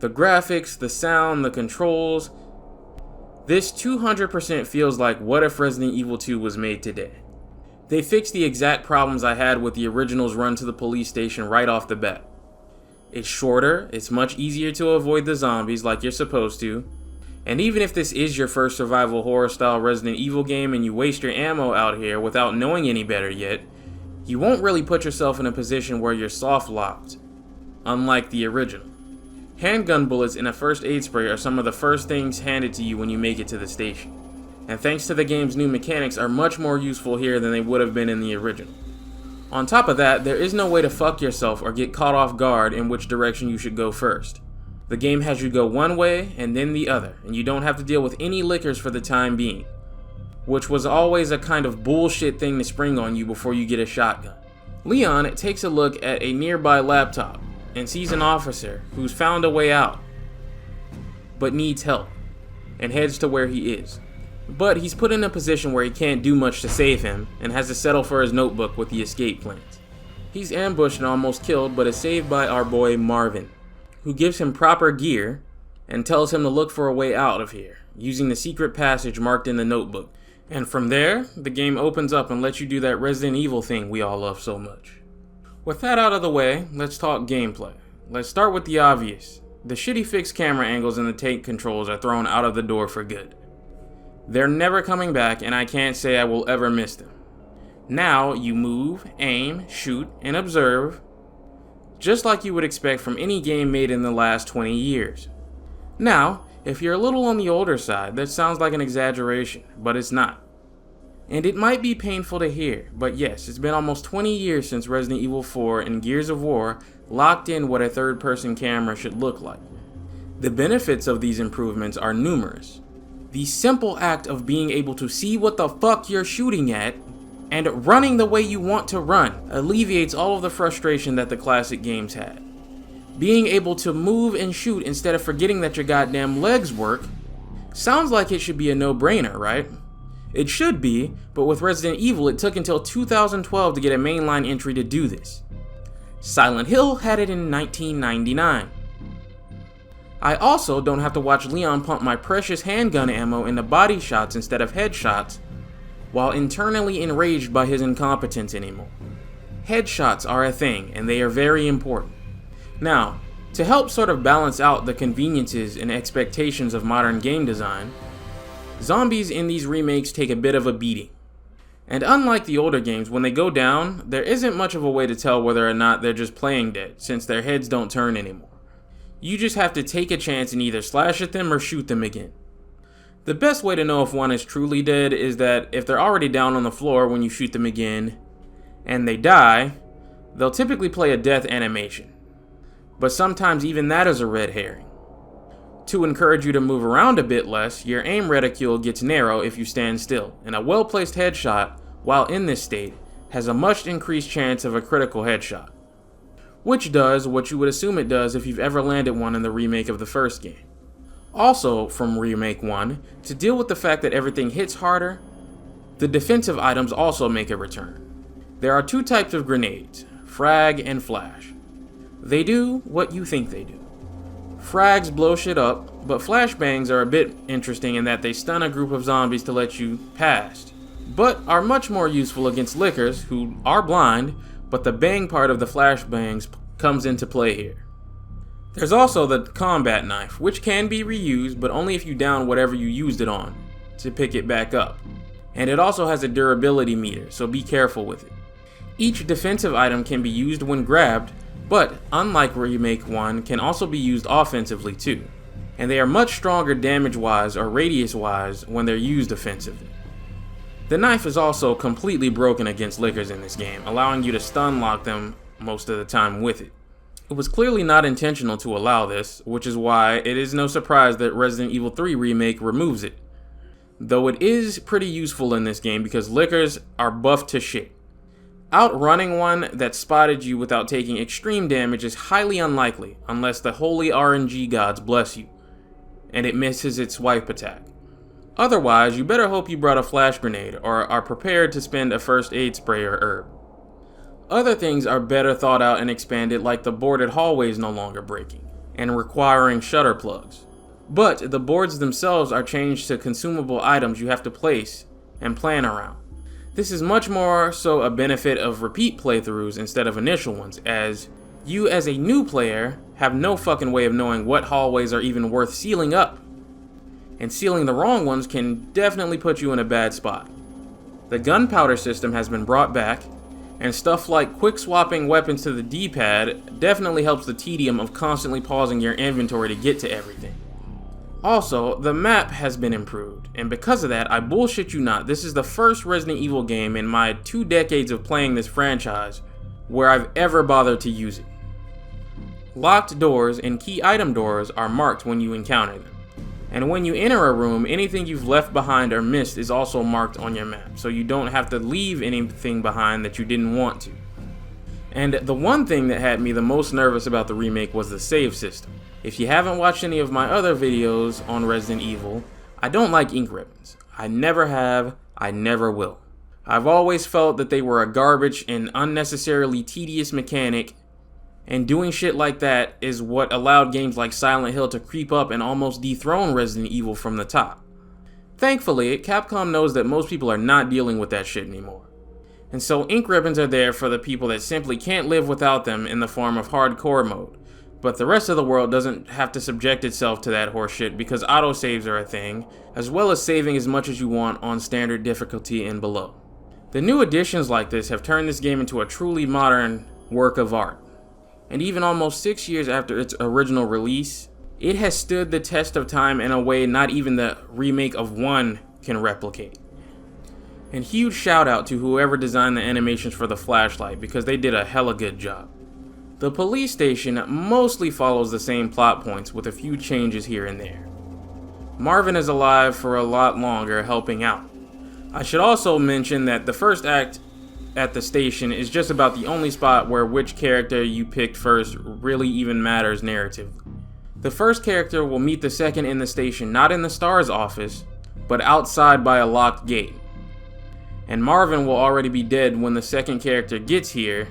The graphics, the sound, the controls, this 200% feels like what if Resident Evil 2 was made today. They fixed the exact problems I had with the original's run to the police station right off the bat. It's shorter, it's much easier to avoid the zombies like you're supposed to, and even if this is your first survival horror style Resident Evil game and you waste your ammo out here without knowing any better yet, you won't really put yourself in a position where you're soft locked, unlike the original. Handgun bullets and a first aid spray are some of the first things handed to you when you make it to the station, and thanks to the game's new mechanics are much more useful here than they would have been in the original. On top of that, there is no way to fuck yourself or get caught off guard in which direction you should go first. The game has you go one way and then the other, and you don't have to deal with any lickers for the time being, which was always a kind of bullshit thing to spring on you before you get a shotgun. Leon takes a look at a nearby laptop and sees an officer who's found a way out, but needs help, and heads to where he is. But he's put in a position where he can't do much to save him, and has to settle for his notebook with the escape plans. He's ambushed and almost killed, but is saved by our boy Marvin, who gives him proper gear and tells him to look for a way out of here, using the secret passage marked in the notebook. And from there, the game opens up and lets you do that Resident Evil thing we all love so much. With that out of the way, let's talk gameplay. Let's start with the obvious. The shitty fixed camera angles and the tank controls are thrown out of the door for good. They're never coming back, and I can't say I will ever miss them. Now, you move, aim, shoot, and observe, just like you would expect from any game made in the last 20 years. Now, if you're a little on the older side, that sounds like an exaggeration, but it's not. And it might be painful to hear, but yes, it's been almost 20 years since Resident Evil 4 and Gears of War locked in what a third-person camera should look like. The benefits of these improvements are numerous. The simple act of being able to see what the fuck you're shooting at and running the way you want to run alleviates all of the frustration that the classic games had. Being able to move and shoot instead of forgetting that your goddamn legs work sounds like it should be a no-brainer, right? It should be, but with Resident Evil it took until 2012 to get a mainline entry to do this. Silent Hill had it in 1999. I also don't have to watch Leon pump my precious handgun ammo into body shots instead of headshots while internally enraged by his incompetence anymore. Headshots are a thing, and they are very important. Now, to help sort of balance out the conveniences and expectations of modern game design, zombies in these remakes take a bit of a beating. And unlike the older games, when they go down, there isn't much of a way to tell whether or not they're just playing dead, since their heads don't turn anymore. You just have to take a chance and either slash at them or shoot them again. The best way to know if one is truly dead is that if they're already down on the floor when you shoot them again, and they die, they'll typically play a death animation. But sometimes even that is a red herring. To encourage you to move around a bit less, your aim reticule gets narrow if you stand still, and a well-placed headshot, while in this state, has a much increased chance of a critical headshot. Which does what you would assume it does if you've ever landed one in the remake of the first game. Also, from Remake 1, to deal with the fact that everything hits harder, the defensive items also make a return. There are two types of grenades, frag and flash. They do what you think they do. Frags blow shit up, but flashbangs are a bit interesting in that they stun a group of zombies to let you past, but are much more useful against lickers who are blind, but the bang part of the flashbangs comes into play here. There's also the combat knife, which can be reused, but only if you down whatever you used it on to pick it back up. And it also has a durability meter, so be careful with it. Each defensive item can be used when grabbed, but unlike Remake 1, can also be used offensively too. And they are much stronger damage-wise or radius-wise when they're used offensively. The knife is also completely broken against lickers in this game, allowing you to stun lock them most of the time with it. It was clearly not intentional to allow this, which is why it is no surprise that Resident Evil 3 Remake removes it. Though it is pretty useful in this game because lickers are buffed to shit. Outrunning one that spotted you without taking extreme damage is highly unlikely unless the holy RNG gods bless you, and it misses its swipe attack. Otherwise, you better hope you brought a flash grenade or are prepared to spend a first aid spray or herb. Other things are better thought out and expanded, like the boarded hallways no longer breaking and requiring shutter plugs. But the boards themselves are changed to consumable items you have to place and plan around. This is much more so a benefit of repeat playthroughs instead of initial ones, as you as a new player have no fucking way of knowing what hallways are even worth sealing up, and sealing the wrong ones can definitely put you in a bad spot. The gunpowder system has been brought back, and stuff like quick swapping weapons to the D-pad definitely helps the tedium of constantly pausing your inventory to get to everything. Also, the map has been improved, and because of that, I bullshit you not, this is the first Resident Evil game in my 2 decades of playing this franchise where I've ever bothered to use it. Locked doors and key item doors are marked when you encounter them. And when you enter a room, anything you've left behind or missed is also marked on your map, so you don't have to leave anything behind that you didn't want to. And the one thing that had me the most nervous about the remake was the save system. If you haven't watched any of my other videos on Resident Evil, I don't like ink ribbons. I never have, I never will. I've always felt that they were a garbage and unnecessarily tedious mechanic, and doing shit like that is what allowed games like Silent Hill to creep up and almost dethrone Resident Evil from the top. Thankfully, Capcom knows that most people are not dealing with that shit anymore. And so ink ribbons are there for the people that simply can't live without them in the form of hardcore mode. But the rest of the world doesn't have to subject itself to that horseshit because autosaves are a thing, as well as saving as much as you want on standard difficulty and below. The new additions like this have turned this game into a truly modern work of art. And even almost 6 years after its original release, it has stood the test of time in a way not even the remake of 1 can replicate. And huge shout out to whoever designed the animations for the flashlight because they did a hella good job. The police station mostly follows the same plot points with a few changes here and there. Marvin is alive for a lot longer, helping out. I should also mention that the first act at the station is just about the only spot where which character you picked first really even matters narratively. The first character will meet the second in the station not in the STARS office, but outside by a locked gate. And Marvin will already be dead when the second character gets here,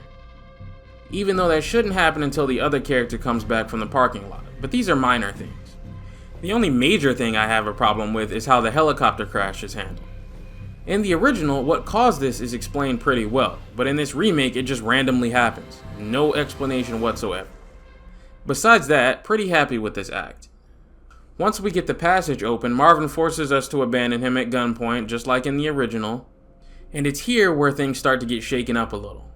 even though that shouldn't happen until the other character comes back from the parking lot. But these are minor things. The only major thing I have a problem with is how the helicopter crash is handled. In the original, what caused this is explained pretty well, but in this remake it just randomly happens. No explanation whatsoever. Besides that, pretty happy with this act. Once we get the passage open, Marvin forces us to abandon him at gunpoint, just like in the original, and it's here where things start to get shaken up a little.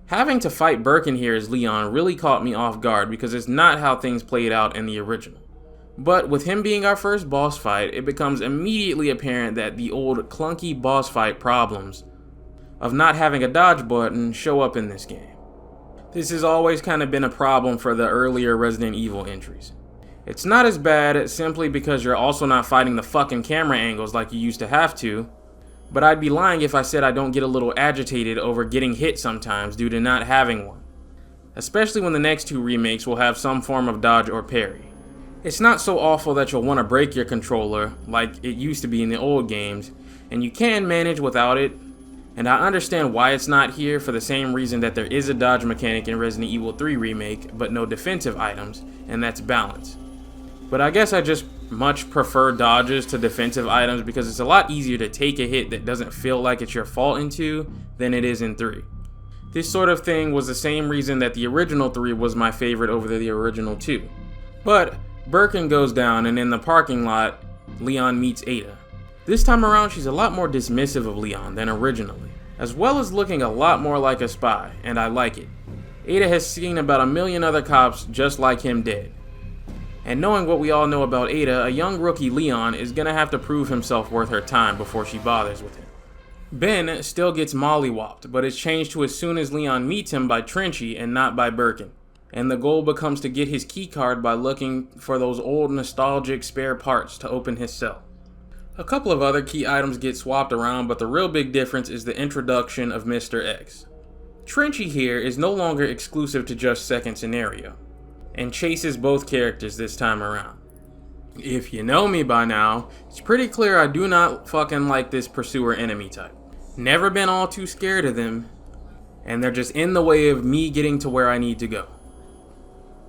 Having to fight Birkin here as Leon really caught me off guard because it's not how things played out in the original. But with him being our first boss fight, it becomes immediately apparent that the old clunky boss fight problems of not having a dodge button show up in this game. This has always kind of been a problem for the earlier Resident Evil entries. It's not as bad simply because you're also not fighting the fucking camera angles like you used to have to, but I'd be lying if I said I don't get a little agitated over getting hit sometimes due to not having one. Especially when the next 2 remakes will have some form of dodge or parry. It's not so awful that you'll want to break your controller like it used to be in the old games, and you can manage without it, and I understand why it's not here for the same reason that there is a dodge mechanic in Resident Evil 3 Remake, but no defensive items, and that's balance. But I guess I just much prefer dodges to defensive items because it's a lot easier to take a hit that doesn't feel like it's your fault in 2 than it is in 3. This sort of thing was the same reason that the original 3 was my favorite over the original 2. But Birkin goes down, and in the parking lot, Leon meets Ada. This time around, she's a lot more dismissive of Leon than originally, as well as looking a lot more like a spy, and I like it. Ada has seen about 1 million other cops just like him dead. And knowing what we all know about Ada, a young rookie Leon is gonna have to prove himself worth her time before she bothers with him. Ben still gets mollywopped, but it's changed to as soon as Leon meets him by Trenchy and not by Birkin. And the goal becomes to get his keycard by looking for those old nostalgic spare parts to open his cell. A couple of other key items get swapped around, but the real big difference is the introduction of Mr. X. Trenchy here is no longer exclusive to just second scenario, and chases both characters this time around. If you know me by now, it's pretty clear I do not fucking like this pursuer enemy type. Never been all too scared of them, and they're just in the way of me getting to where I need to go.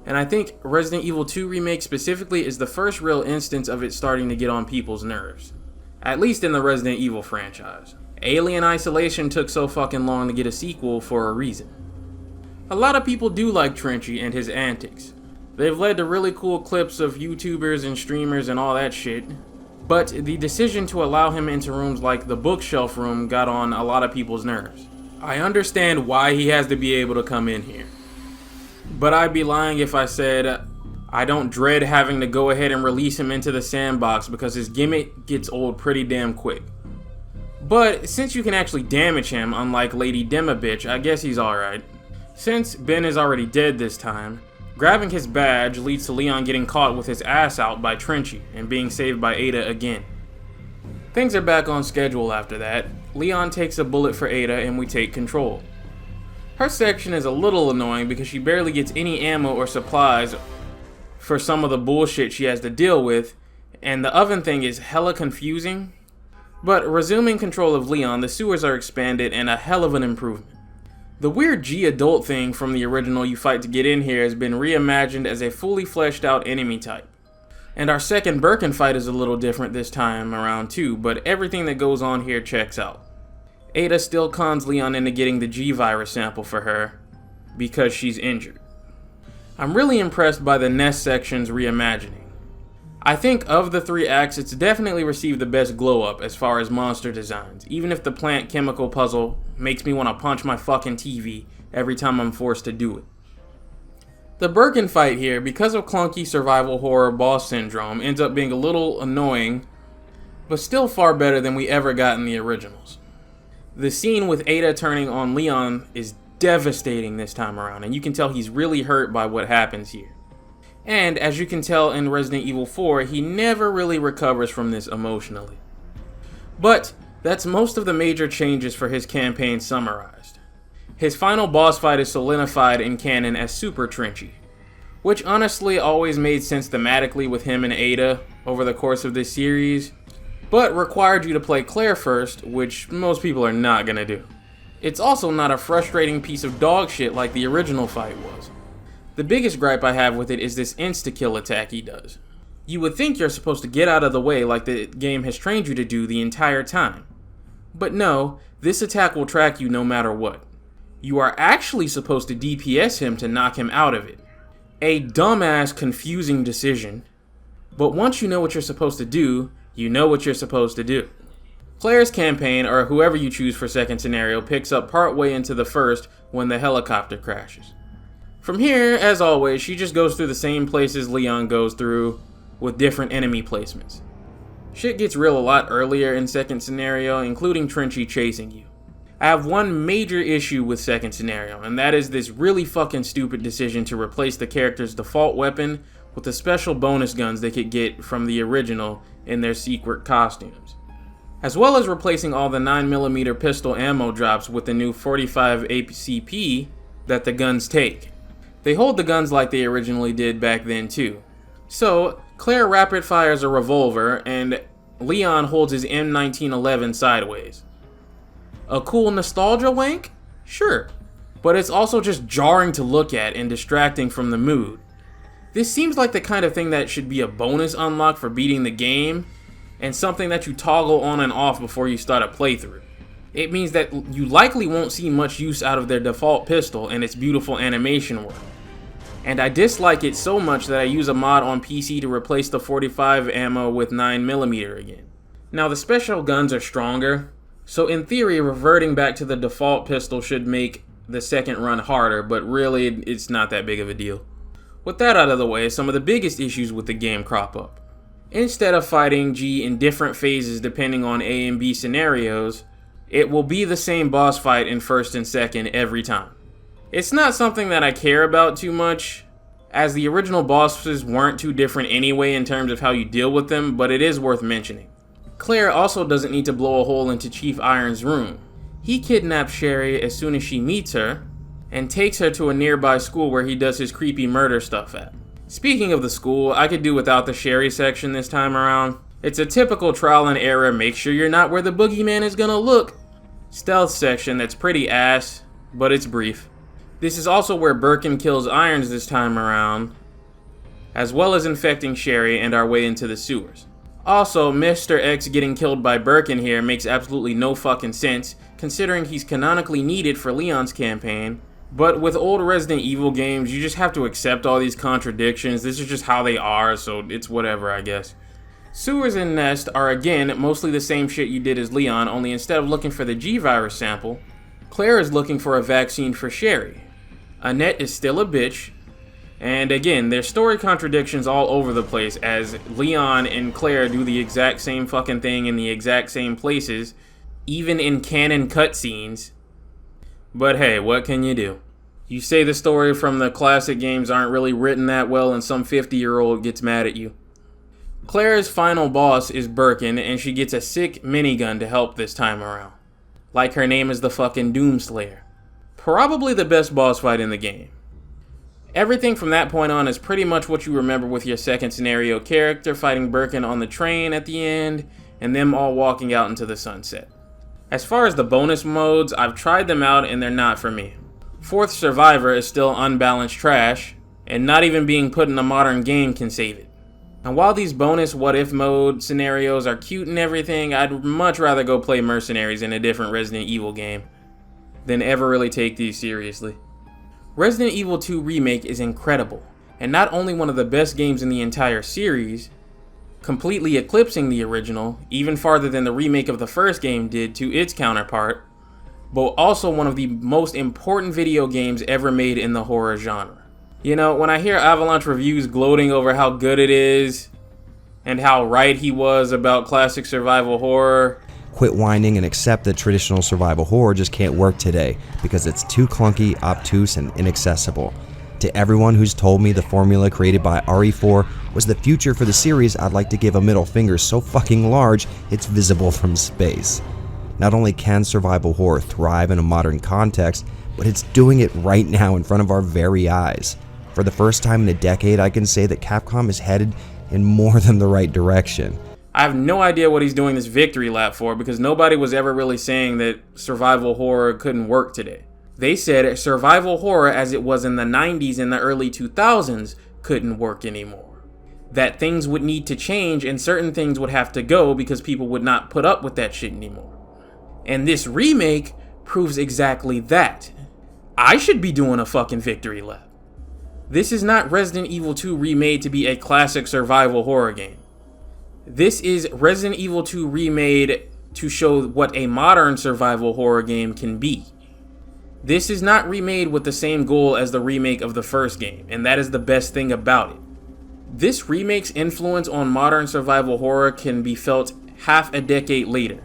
And I think Resident Evil 2 Remake specifically is the first real instance of it starting to get on people's nerves. At least in the Resident Evil franchise. Alien Isolation took so fucking long to get a sequel for a reason. A lot of people do like Trenchy and his antics. They've led to really cool clips of YouTubers and streamers and all that shit. But the decision to allow him into rooms like the bookshelf room got on a lot of people's nerves. I understand why he has to be able to come in here. But I'd be lying if I said I don't dread having to go ahead and release him into the sandbox because his gimmick gets old pretty damn quick. But since you can actually damage him, unlike Lady Demabitch, I guess he's alright. Since Ben is already dead this time, grabbing his badge leads to Leon getting caught with his ass out by Trenchy and being saved by Ada again. Things are back on schedule after that. Leon takes a bullet for Ada and we take control. Her section is a little annoying because she barely gets any ammo or supplies for some of the bullshit she has to deal with, and the oven thing is hella confusing. But resuming control of Leon, the sewers are expanded and a hell of an improvement. The weird G-adult thing from the original you fight to get in here has been reimagined as a fully fleshed out enemy type. And our second Birkin fight is a little different this time around too, but everything that goes on here checks out. Ada still cons Leon into getting the G-virus sample for her because she's injured. I'm really impressed by the Nest section's reimagining. I think of the 3 acts, it's definitely received the best glow up as far as monster designs, even if the plant chemical puzzle makes me want to punch my fucking TV every time I'm forced to do it. The Birkin fight here, because of clunky survival horror boss syndrome, ends up being a little annoying, but still far better than we ever got in the originals. The scene with Ada turning on Leon is devastating this time around, and you can tell he's really hurt by what happens here. And as you can tell in Resident Evil 4, he never really recovers from this emotionally. But that's most of the major changes for his campaign summarized. His final boss fight is solidified in canon as Super Trenchy, which honestly always made sense thematically with him and Ada over the course of this series, but required you to play Claire first, which most people are not gonna do. It's also not a frustrating piece of dog shit like the original fight was. The biggest gripe I have with it is this insta-kill attack he does. You would think you're supposed to get out of the way like the game has trained you to do the entire time. But no, this attack will track you no matter what. You are actually supposed to DPS him to knock him out of it. A dumbass, confusing decision. But once you know what you're supposed to do, you know what you're supposed to do. Claire's campaign, or whoever you choose for second scenario, picks up partway into the first when the helicopter crashes. From here, as always, she just goes through the same places Leon goes through, with different enemy placements. Shit gets real a lot earlier in second scenario, including Trenchy chasing you. I have one major issue with second scenario, and that is this really fucking stupid decision to replace the character's default weapon with the special bonus guns they could get from the original in their secret costumes. As well as replacing all the 9mm pistol ammo drops with the new 45 ACP that the guns take. They hold the guns like they originally did back then too. So, Claire rapid fires a revolver, and Leon holds his M1911 sideways. A cool nostalgia wank? Sure. But it's also just jarring to look at and distracting from the mood. This seems like the kind of thing that should be a bonus unlock for beating the game, and something that you toggle on and off before you start a playthrough. It means that you likely won't see much use out of their default pistol and its beautiful animation work. And I dislike it so much that I use a mod on PC to replace the 45 ammo with 9mm again. Now the special guns are stronger, so in theory reverting back to the default pistol should make the second run harder, but really it's not that big of a deal. With that out of the way, some of the biggest issues with the game crop up. Instead of fighting G in different phases depending on A and B scenarios, it will be the same boss fight in first and second every time. It's not something that I care about too much, as the original bosses weren't too different anyway in terms of how you deal with them, but it is worth mentioning. Claire also doesn't need to blow a hole into Chief Iron's room. He kidnaps Sherry as soon as she meets her, and takes her to a nearby school where he does his creepy murder stuff at. Speaking of the school, I could do without the Sherry section this time around. It's a typical trial and error, make sure you're not where the boogeyman is gonna look stealth section that's pretty ass, but it's brief. This is also where Birkin kills Irons this time around, as well as infecting Sherry and our way into the sewers. Also, Mr. X getting killed by Birkin here makes absolutely no fucking sense, considering he's canonically needed for Leon's campaign. But with old Resident Evil games, you just have to accept all these contradictions. This is just how they are, so it's whatever, I guess. Sewers and Nest are again mostly the same shit you did as Leon, only instead of looking for the G-Virus sample, Claire is looking for a vaccine for Sherry. Annette is still a bitch, and again, there's story contradictions all over the place as Leon and Claire do the exact same fucking thing in the exact same places, even in canon cutscenes. But hey, what can you do? You say the story from the classic games aren't really written that well and some 50-year-old gets mad at you. Claire's final boss is Birkin, and she gets a sick minigun to help this time around. Like her name is the fucking Doomslayer. Probably the best boss fight in the game. Everything from that point on is pretty much what you remember with your second scenario character fighting Birkin on the train at the end, and them all walking out into the sunset. As far as the bonus modes, I've tried them out and they're not for me. Fourth Survivor is still unbalanced trash, and not even being put in a modern game can save it. And while these bonus what-if mode scenarios are cute and everything, I'd much rather go play Mercenaries in a different Resident Evil game than ever really take these seriously. Resident Evil 2 Remake is incredible, and not only one of the best games in the entire series, completely eclipsing the original, even farther than the remake of the first game did to its counterpart, but also one of the most important video games ever made in the horror genre. You know, when I hear Avalanche reviews gloating over how good it is, and how right he was about classic survival horror, quit whining and accept that traditional survival horror just can't work today because it's too clunky, obtuse, and inaccessible. To everyone who's told me the formula created by RE4 was the future for the series, I'd like to give a middle finger so fucking large it's visible from space. Not only can survival horror thrive in a modern context, but it's doing it right now in front of our very eyes. For the first time in a decade, I can say that Capcom is headed in more than the right direction. I have no idea what he's doing this victory lap for, because nobody was ever really saying that survival horror couldn't work today. They said survival horror as it was in the 90s and the early 2000s couldn't work anymore. That things would need to change and certain things would have to go because people would not put up with that shit anymore. And this remake proves exactly that. I should be doing a fucking victory lap. This is not Resident Evil 2 remade to be a classic survival horror game. This is Resident Evil 2 remade to show what a modern survival horror game can be. This is not remade with the same goal as the remake of the first game, and that is the best thing about it. This remake's influence on modern survival horror can be felt half a decade later,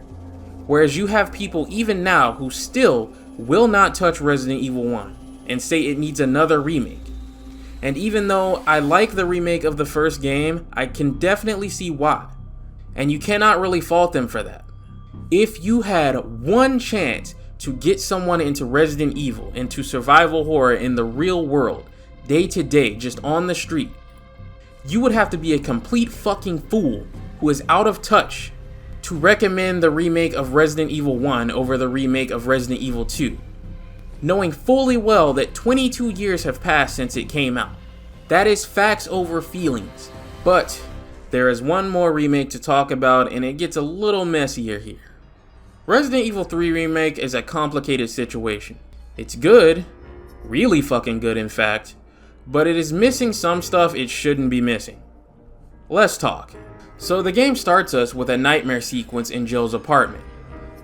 whereas you have people even now who still will not touch Resident Evil 1 and say it needs another remake. And even though I like the remake of the first game, I can definitely see why. And you cannot really fault them for that. If you had one chance to get someone into Resident Evil, into survival horror in the real world, day to day, just on the street, you would have to be a complete fucking fool who is out of touch to recommend the remake of Resident Evil 1 over the remake of Resident Evil 2. Knowing fully well that 22 years have passed since it came out. That is facts over feelings. But there is one more remake to talk about, and it gets a little messier here. Resident Evil 3 Remake is a complicated situation. It's good, really fucking good in fact, but it is missing some stuff it shouldn't be missing. Let's talk. So the game starts us with a nightmare sequence in Jill's apartment.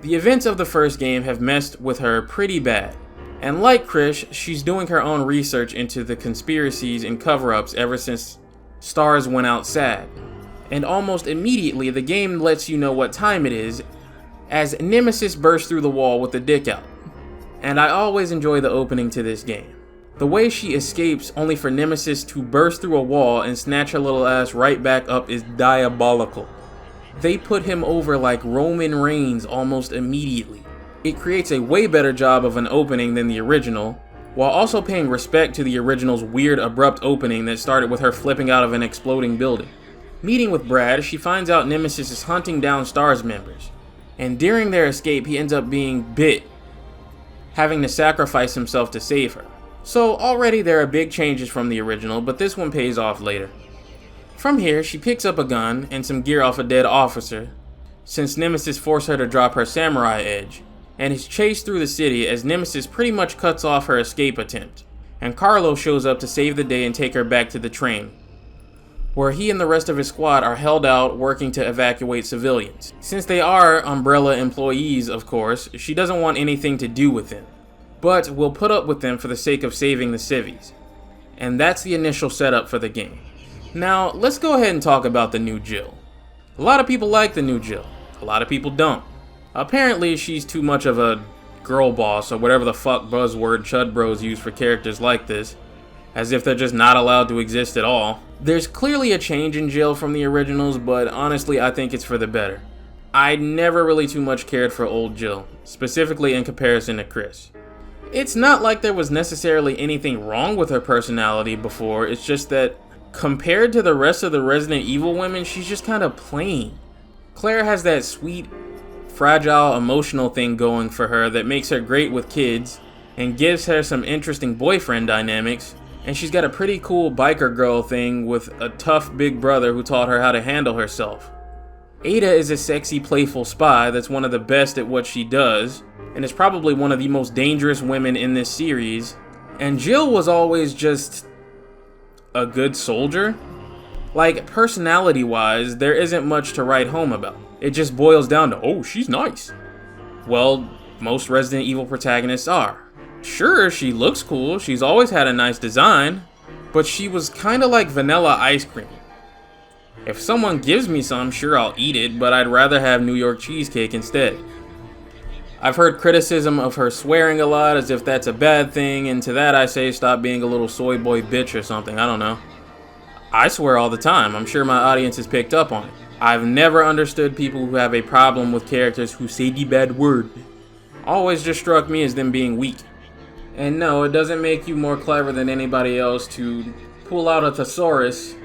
The events of the first game have messed with her pretty bad. And like Krish, she's doing her own research into the conspiracies and cover-ups ever since Stars went out sad. And almost immediately the game lets you know what time it is as Nemesis bursts through the wall with the dick out. And I always enjoy the opening to this game. The way she escapes only for Nemesis to burst through a wall and snatch her little ass right back up is diabolical. They put him over like Roman Reigns almost immediately. It creates a way better job of an opening than the original, while also paying respect to the original's weird abrupt opening that started with her flipping out of an exploding building. Meeting with Brad, she finds out Nemesis is hunting down STARS members, and during their escape he ends up being bit, having to sacrifice himself to save her. So already there are big changes from the original, but this one pays off later. From here, she picks up a gun and some gear off a dead officer, since Nemesis forced her to drop her samurai edge, and is chased through the city as Nemesis pretty much cuts off her escape attempt, and Carlos shows up to save the day and take her back to the train, where he and the rest of his squad are held out working to evacuate civilians. Since they are Umbrella employees, of course, she doesn't want anything to do with them, but will put up with them for the sake of saving the civvies. And that's the initial setup for the game. Now, let's go ahead and talk about the new Jill. A lot of people like the new Jill, a lot of people don't. Apparently, she's too much of a girl boss, or whatever the fuck buzzword chud bros use for characters like this, as if they're just not allowed to exist at all. There's clearly a change in Jill from the originals, but honestly I think it's for the better. I never really too much cared for old Jill, specifically in comparison to Chris. It's not like there was necessarily anything wrong with her personality before, it's just that compared to the rest of the Resident Evil women, she's just kind of plain. Claire has that sweet, fragile, emotional thing going for her that makes her great with kids and gives her some interesting boyfriend dynamics, and she's got a pretty cool biker girl thing with a tough big brother who taught her how to handle herself. Ada is a sexy, playful spy that's one of the best at what she does, and is probably one of the most dangerous women in this series, and Jill was always just a good soldier. Like, personality-wise, there isn't much to write home about. It just boils down to, oh, she's nice. Well, most Resident Evil protagonists are. Sure, she looks cool, she's always had a nice design, but she was kinda like vanilla ice cream. If someone gives me some, sure I'll eat it, but I'd rather have New York cheesecake instead. I've heard criticism of her swearing a lot as if that's a bad thing, and to that I say stop being a little soy boy bitch or something, I don't know. I swear all the time, I'm sure my audience has picked up on it. I've never understood people who have a problem with characters who say the bad word. Always just struck me as them being weak. And no, it doesn't make you more clever than anybody else to pull out a thesaurus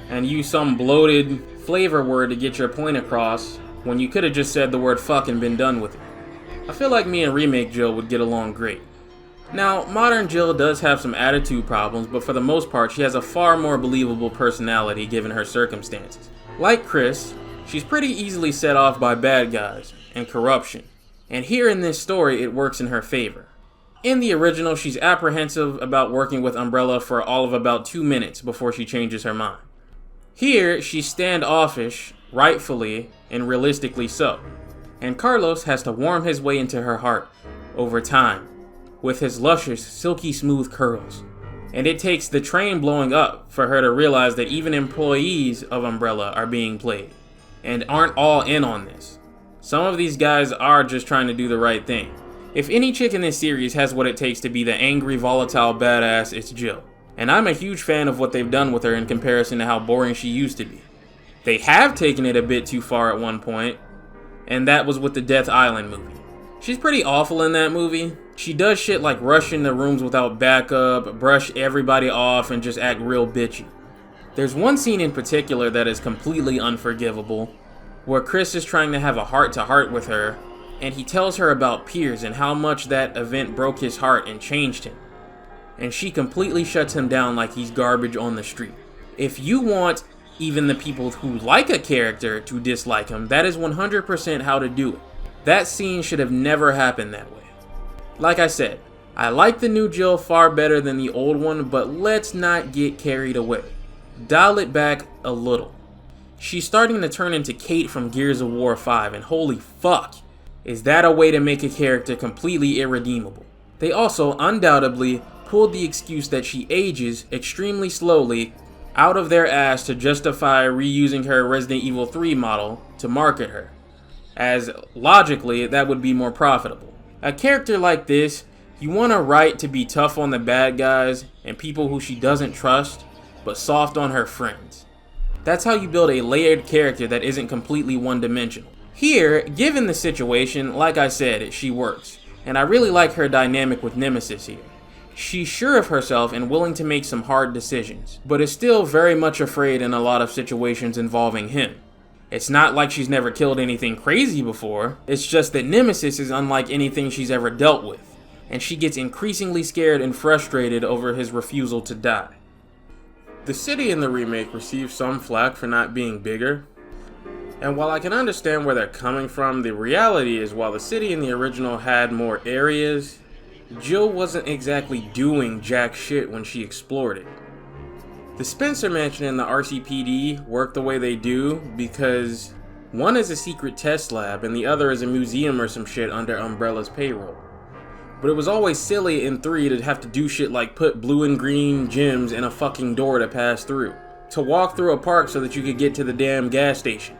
and use some bloated flavor word to get your point across when you could have just said the word fuck and been done with it. I feel like me and Remake Jill would get along great. Now, modern Jill does have some attitude problems, but for the most part she has a far more believable personality given her circumstances. Like Chris, she's pretty easily set off by bad guys and corruption, and here in this story it works in her favor. In the original, she's apprehensive about working with Umbrella for all of about 2 minutes before she changes her mind. Here, she's standoffish, rightfully and realistically so, and Carlos has to warm his way into her heart over time with his luscious, silky smooth curls. And it takes the train blowing up for her to realize that even employees of Umbrella are being played and aren't all in on this. Some of these guys are just trying to do the right thing. If any chick in this series has what it takes to be the angry, volatile badass, it's Jill. And I'm a huge fan of what they've done with her in comparison to how boring she used to be. They have taken it a bit too far at one point, and that was with the Death Island movie. She's pretty awful in that movie. She does shit like rush into rooms without backup, brush everybody off, and just act real bitchy. There's one scene in particular that is completely unforgivable, where Chris is trying to have a heart-to-heart with her, and he tells her about Piers and how much that event broke his heart and changed him. And she completely shuts him down like he's garbage on the street. If you want even the people who like a character to dislike him, that is 100% how to do it. That scene should have never happened that way. Like I said, I like the new Jill far better than the old one, but let's not get carried away. Dial it back a little. She's starting to turn into Kate from Gears of War 5, and holy fuck, is that a way to make a character completely irredeemable. They also undoubtedly pulled the excuse that she ages extremely slowly out of their ass to justify reusing her Resident Evil 3 model to market her, as logically that would be more profitable. A character like this, you want to write to be tough on the bad guys and people who she doesn't trust, but soft on her friends. That's how you build a layered character that isn't completely one-dimensional. Here, given the situation, like I said, she works, and I really like her dynamic with Nemesis here. She's sure of herself and willing to make some hard decisions, but is still very much afraid in a lot of situations involving him. It's not like she's never killed anything crazy before, it's just that Nemesis is unlike anything she's ever dealt with, and she gets increasingly scared and frustrated over his refusal to die. The city in the remake received some flack for not being bigger, and while I can understand where they're coming from, the reality is while the city in the original had more areas, Jill wasn't exactly doing jack shit when she explored it. The Spencer Mansion and the RCPD work the way they do because one is a secret test lab and the other is a museum or some shit under Umbrella's payroll. But it was always silly in 3 to have to do shit like put blue and green gems in a fucking door to pass through, to walk through a park so that you could get to the damn gas station,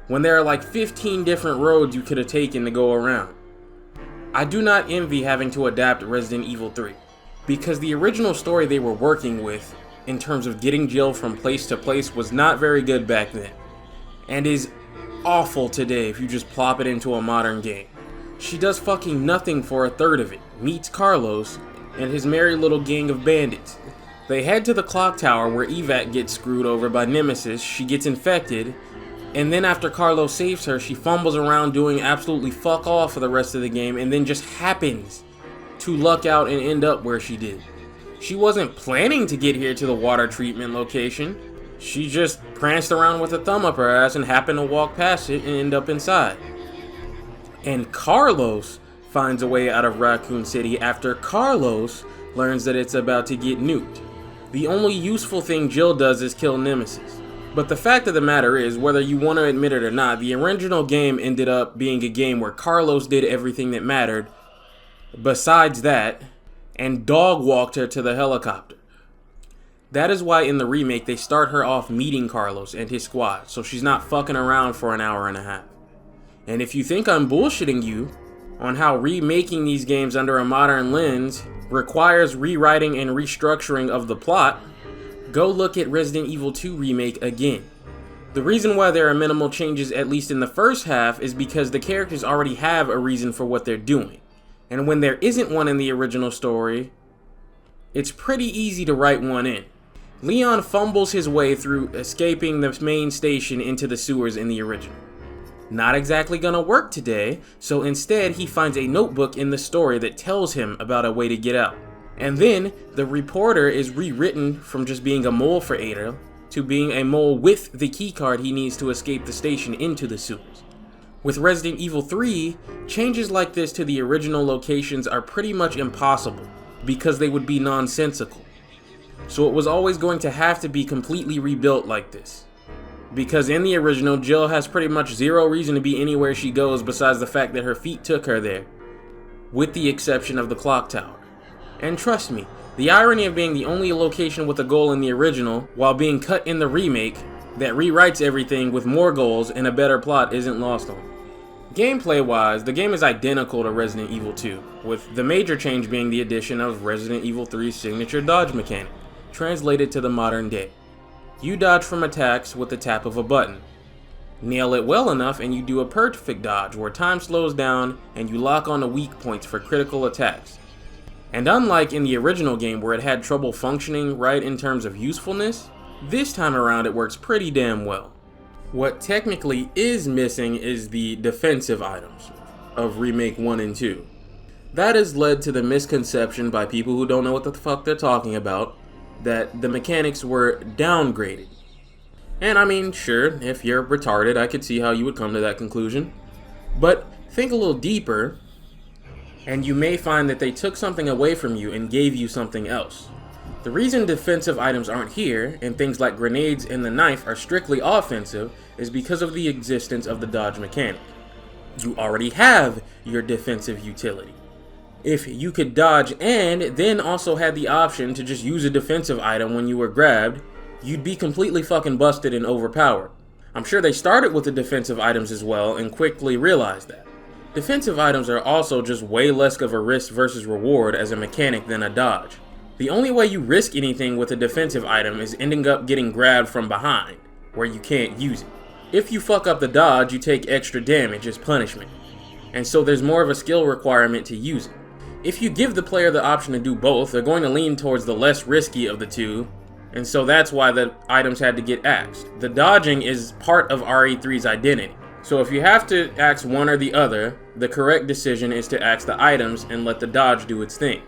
when there are like 15 different roads you could have taken to go around. I do not envy having to adapt Resident Evil 3, because the original story they were working with in terms of getting Jill from place to place was not very good back then, and is awful today if you just plop it into a modern game. She does fucking nothing for a third of it, meets Carlos and his merry little gang of bandits. They head to the clock tower where Evac gets screwed over by Nemesis, she gets infected, and then after Carlos saves her, she fumbles around doing absolutely fuck all for the rest of the game and then just happens to luck out and end up where she did. She wasn't planning to get here to the water treatment location. She just pranced around with a thumb up her ass and happened to walk past it and end up inside. And Carlos finds a way out of Raccoon City after Carlos learns that it's about to get nuked. The only useful thing Jill does is kill Nemesis. But the fact of the matter is, whether you want to admit it or not, the original game ended up being a game where Carlos did everything that mattered besides that, and dog walked her to the helicopter. That is why in the remake they start her off meeting Carlos and his squad, so she's not fucking around for an hour and a half. And if you think I'm bullshitting you on how remaking these games under a modern lens requires rewriting and restructuring of the plot, go look at Resident Evil 2 Remake again. The reason why there are minimal changes, at least in the first half, is because the characters already have a reason for what they're doing. And when there isn't one in the original story, it's pretty easy to write one in. Leon fumbles his way through escaping the main station into the sewers in the original. Not exactly gonna work today, so instead he finds a notebook in the story that tells him about a way to get out. And then the reporter is rewritten from just being a mole for Ada to being a mole with the keycard he needs to escape the station into the sewers. With Resident Evil 3, changes like this to the original locations are pretty much impossible because they would be nonsensical. So it was always going to have to be completely rebuilt like this. Because in the original, Jill has pretty much zero reason to be anywhere she goes besides the fact that her feet took her there, with the exception of the clock tower. And trust me, the irony of being the only location with a goal in the original, while being cut in the remake, that rewrites everything with more goals and a better plot isn't lost on. Gameplay wise, the game is identical to Resident Evil 2, with the major change being the addition of Resident Evil 3's signature dodge mechanic, translated to the modern day. You dodge from attacks with the tap of a button. Nail it well enough and you do a perfect dodge where time slows down and you lock on the weak points for critical attacks. And unlike in the original game where it had trouble functioning right in terms of usefulness, this time around it works pretty damn well. What technically is missing is the defensive items of Remake 1 and 2. That has led to the misconception by people who don't know what the fuck they're talking about that the mechanics were downgraded. And I mean, sure, if you're retarded, I could see how you would come to that conclusion. But think a little deeper, and you may find that they took something away from you and gave you something else. The reason defensive items aren't here, and things like grenades and the knife are strictly offensive, is because of the existence of the dodge mechanic. You already have your defensive utility. If you could dodge and then also had the option to just use a defensive item when you were grabbed, you'd be completely fucking busted and overpowered. I'm sure they started with the defensive items as well and quickly realized that. Defensive items are also just way less of a risk versus reward as a mechanic than a dodge. The only way you risk anything with a defensive item is ending up getting grabbed from behind, where you can't use it. If you fuck up the dodge, you take extra damage as punishment, and so there's more of a skill requirement to use it. If you give the player the option to do both, they're going to lean towards the less risky of the two, and so that's why the items had to get axed. The dodging is part of RE3's identity. So if you have to axe one or the other, the correct decision is to axe the items and let the dodge do its thing.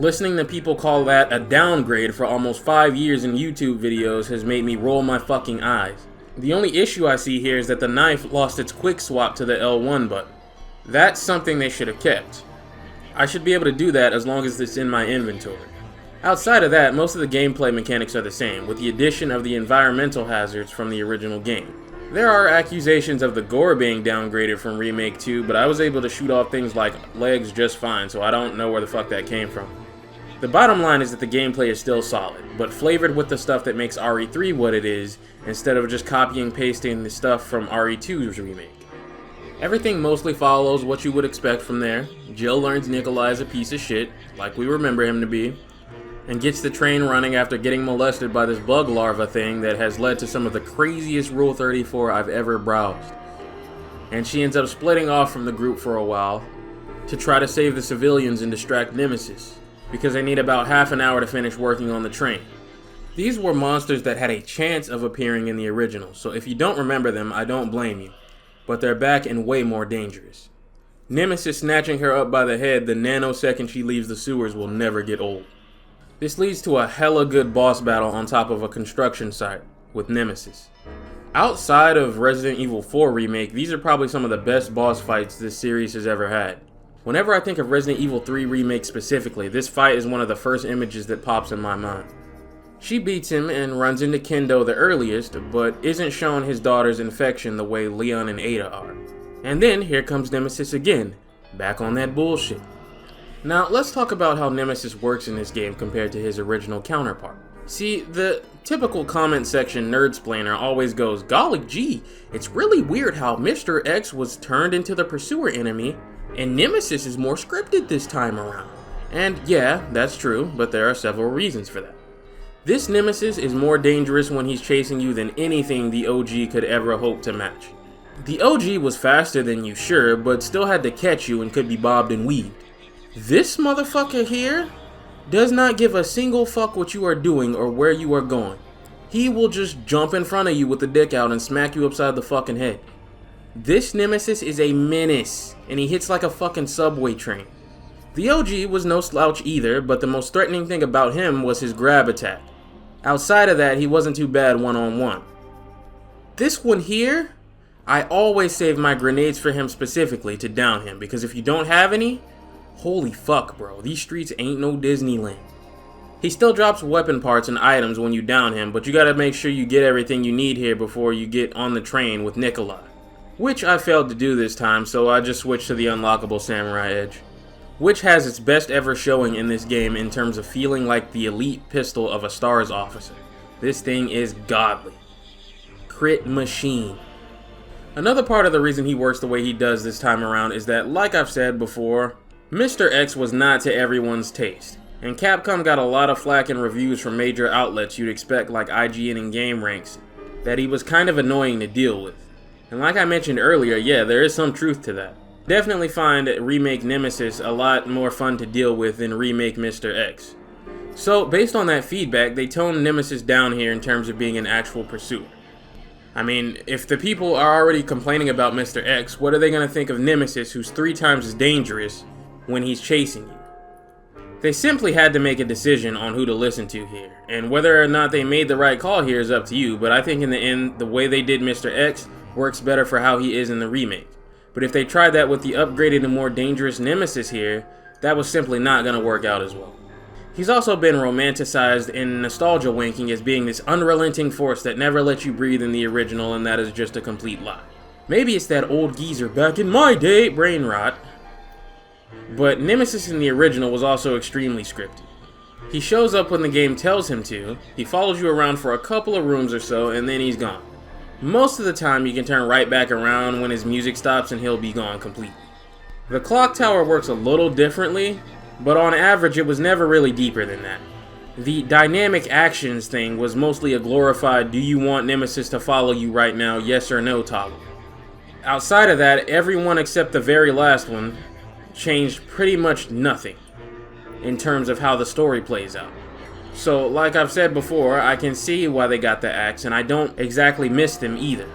Listening to people call that a downgrade for almost 5 years in YouTube videos has made me roll my fucking eyes. The only issue I see here is that the knife lost its quick swap to the L1 button. That's something they should have kept. I should be able to do that as long as it's in my inventory. Outside of that, most of the gameplay mechanics are the same, with the addition of the environmental hazards from the original game. There are accusations of the gore being downgraded from Remake 2, but I was able to shoot off things like legs just fine, so I don't know where the fuck that came from. The bottom line is that the gameplay is still solid, but flavored with the stuff that makes RE3 what it is, instead of just copying and pasting the stuff from RE2's remake. Everything mostly follows what you would expect from there. Jill learns Nikolai is a piece of shit, like we remember him to be, and gets the train running after getting molested by this bug larva thing that has led to some of the craziest Rule 34 I've ever browsed. And she ends up splitting off from the group for a while to try to save the civilians and distract Nemesis, because they need about half an hour to finish working on the train. These were monsters that had a chance of appearing in the original, so if you don't remember them, I don't blame you. But they're back and way more dangerous. Nemesis snatching her up by the head the nanosecond she leaves the sewers will never get old. This leads to a hella good boss battle on top of a construction site with Nemesis. Outside of Resident Evil 4 Remake, these are probably some of the best boss fights this series has ever had. Whenever I think of Resident Evil 3 Remake specifically, this fight is one of the first images that pops in my mind. She beats him and runs into Kendo the earliest, but isn't shown his daughter's infection the way Leon and Ada are. And then here comes Nemesis again, back on that bullshit. Now let's talk about how Nemesis works in this game compared to his original counterpart. See, the typical comment section nerdsplainer always goes, golly gee, it's really weird how Mr. X was turned into the pursuer enemy, and Nemesis is more scripted this time around. And yeah, that's true, but there are several reasons for that. This Nemesis is more dangerous when he's chasing you than anything the OG could ever hope to match. The OG was faster than you, sure, but still had to catch you and could be bobbed and weaved. This motherfucker here does not give a single fuck what you are doing or where you are going. He will just jump in front of you with the dick out and smack you upside the fucking head. This Nemesis is a menace, and he hits like a fucking subway train. The OG was no slouch either, but the most threatening thing about him was his grab attack. Outside of that, he wasn't too bad one-on-one. This one here, I always save my grenades for him specifically to down him, because if you don't have any, holy fuck bro, these streets ain't no Disneyland. He still drops weapon parts and items when you down him, but you gotta make sure you get everything you need here before you get on the train with Nikolai. Which I failed to do this time, so I just switched to the unlockable Samurai Edge, which has its best ever showing in this game in terms of feeling like the elite pistol of a STARS officer. This thing is godly. Crit machine. Another part of the reason he works the way he does this time around is that, like I've said before, Mr. X was not to everyone's taste, and Capcom got a lot of flack in reviews from major outlets you'd expect like IGN and GameRanks, that he was kind of annoying to deal with. And like I mentioned earlier, yeah, there is some truth to that. Definitely find Remake Nemesis a lot more fun to deal with than Remake Mr. X. So, based on that feedback, they toned Nemesis down here in terms of being an actual pursuer. I mean, if the people are already complaining about Mr. X, what are they going to think of Nemesis, who's 3 times as dangerous when he's chasing you? They simply had to make a decision on who to listen to here, and whether or not they made the right call here is up to you, but I think in the end, the way they did Mr. X works better for how he is in the remake. But if they tried that with the upgraded and more dangerous Nemesis here, that was simply not going to work out as well. He's also been romanticized in nostalgia winking as being this unrelenting force that never let you breathe in the original, and that is just a complete lie. Maybe it's that old geezer back in my day brain rot, but Nemesis in the original was also extremely scripted. He shows up when the game tells him to, he follows you around for a couple of rooms or so, and then he's gone. Most of the time you can turn right back around when his music stops and he'll be gone completely. The clock tower works a little differently, but on average it was never really deeper than that. The dynamic actions thing was mostly a glorified do you want Nemesis to follow you right now, yes or no toggle. Outside of that, everyone except the very last one changed pretty much nothing in terms of how the story plays out. So, like I've said before, I can see why they got the axe, and I don't exactly miss them either.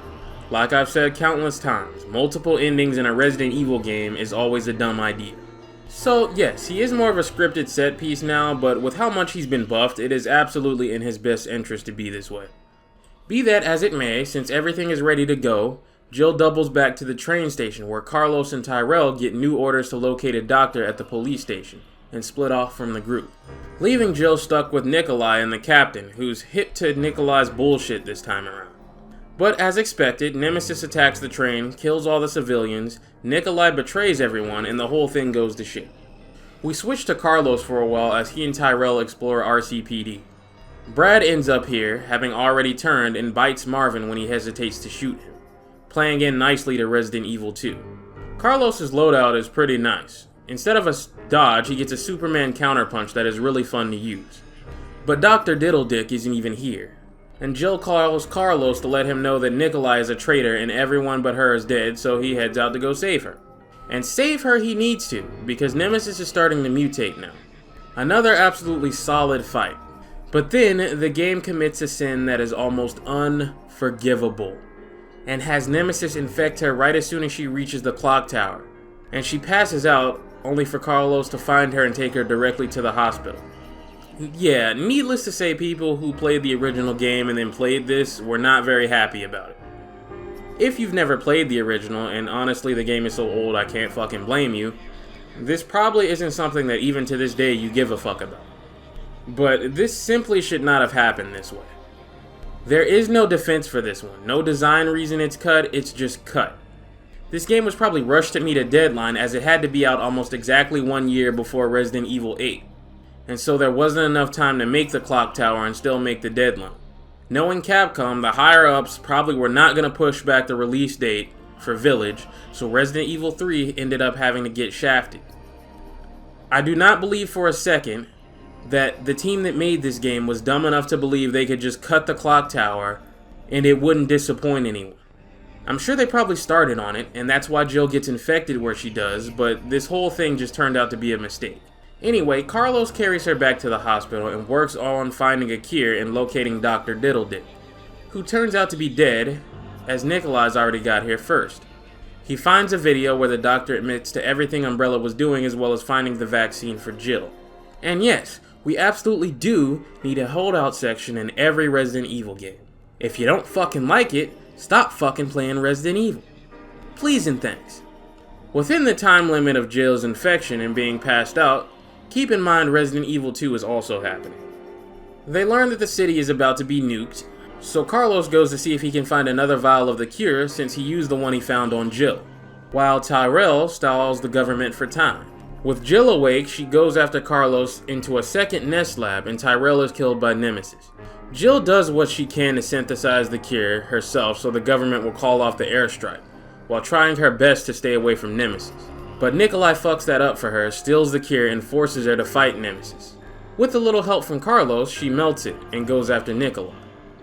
Like I've said countless times, multiple endings in a Resident Evil game is always a dumb idea. So yes, he is more of a scripted set piece now, but with how much he's been buffed, it is absolutely in his best interest to be this way. Be that as it may, since everything is ready to go, Jill doubles back to the train station where Carlos and Tyrell get new orders to locate a doctor at the police station and split off from the group, leaving Jill stuck with Nikolai and the captain, who's hip to Nikolai's bullshit this time around. But as expected, Nemesis attacks the train, kills all the civilians, Nikolai betrays everyone, and the whole thing goes to shit. We switch to Carlos for a while as he and Tyrell explore RCPD. Brad ends up here, having already turned, and bites Marvin when he hesitates to shoot him, playing in nicely to Resident Evil 2. Carlos's loadout is pretty nice. Instead of a dodge, he gets a Superman counterpunch that is really fun to use. But Dr. Diddledick isn't even here, and Jill calls Carlos to let him know that Nikolai is a traitor and everyone but her is dead, so he heads out to go save her. And save her he needs to, because Nemesis is starting to mutate now. Another absolutely solid fight. But then, the game commits a sin that is almost unforgivable, and has Nemesis infect her right as soon as she reaches the clock tower, and she passes out, only for Carlos to find her and take her directly to the hospital. Yeah, needless to say, people who played the original game and then played this were not very happy about it. If you've never played the original, and honestly the game is so old I can't fucking blame you, this probably isn't something that even to this day you give a fuck about. But this simply should not have happened this way. There is no defense for this one, no design reason it's cut, it's just cut. This game was probably rushed to meet a deadline as it had to be out almost exactly 1 year before Resident Evil 8. And so there wasn't enough time to make the clock tower and still make the deadline. Knowing Capcom, the higher-ups probably were not going to push back the release date for Village, so Resident Evil 3 ended up having to get shafted. I do not believe for a second that the team that made this game was dumb enough to believe they could just cut the clock tower and it wouldn't disappoint anyone. I'm sure they probably started on it, and that's why Jill gets infected where she does, but this whole thing just turned out to be a mistake. Anyway, Carlos carries her back to the hospital and works on finding a cure and locating Dr. Diddledick, who turns out to be dead, as Nikolai's already got here first. He finds a video where the doctor admits to everything Umbrella was doing as well as finding the vaccine for Jill. And yes, we absolutely do need a holdout section in every Resident Evil game. If you don't fucking like it, stop fucking playing Resident Evil. Please and thanks. Within the time limit of Jill's infection and being passed out, keep in mind Resident Evil 2 is also happening. They learn that the city is about to be nuked, so Carlos goes to see if he can find another vial of the cure since he used the one he found on Jill, while Tyrell stalls the government for time. With Jill awake, she goes after Carlos into a second nest lab and Tyrell is killed by Nemesis. Jill does what she can to synthesize the cure herself so the government will call off the airstrike, while trying her best to stay away from Nemesis. But Nikolai fucks that up for her, steals the cure, and forces her to fight Nemesis. With a little help from Carlos, she melts it and goes after Nikolai.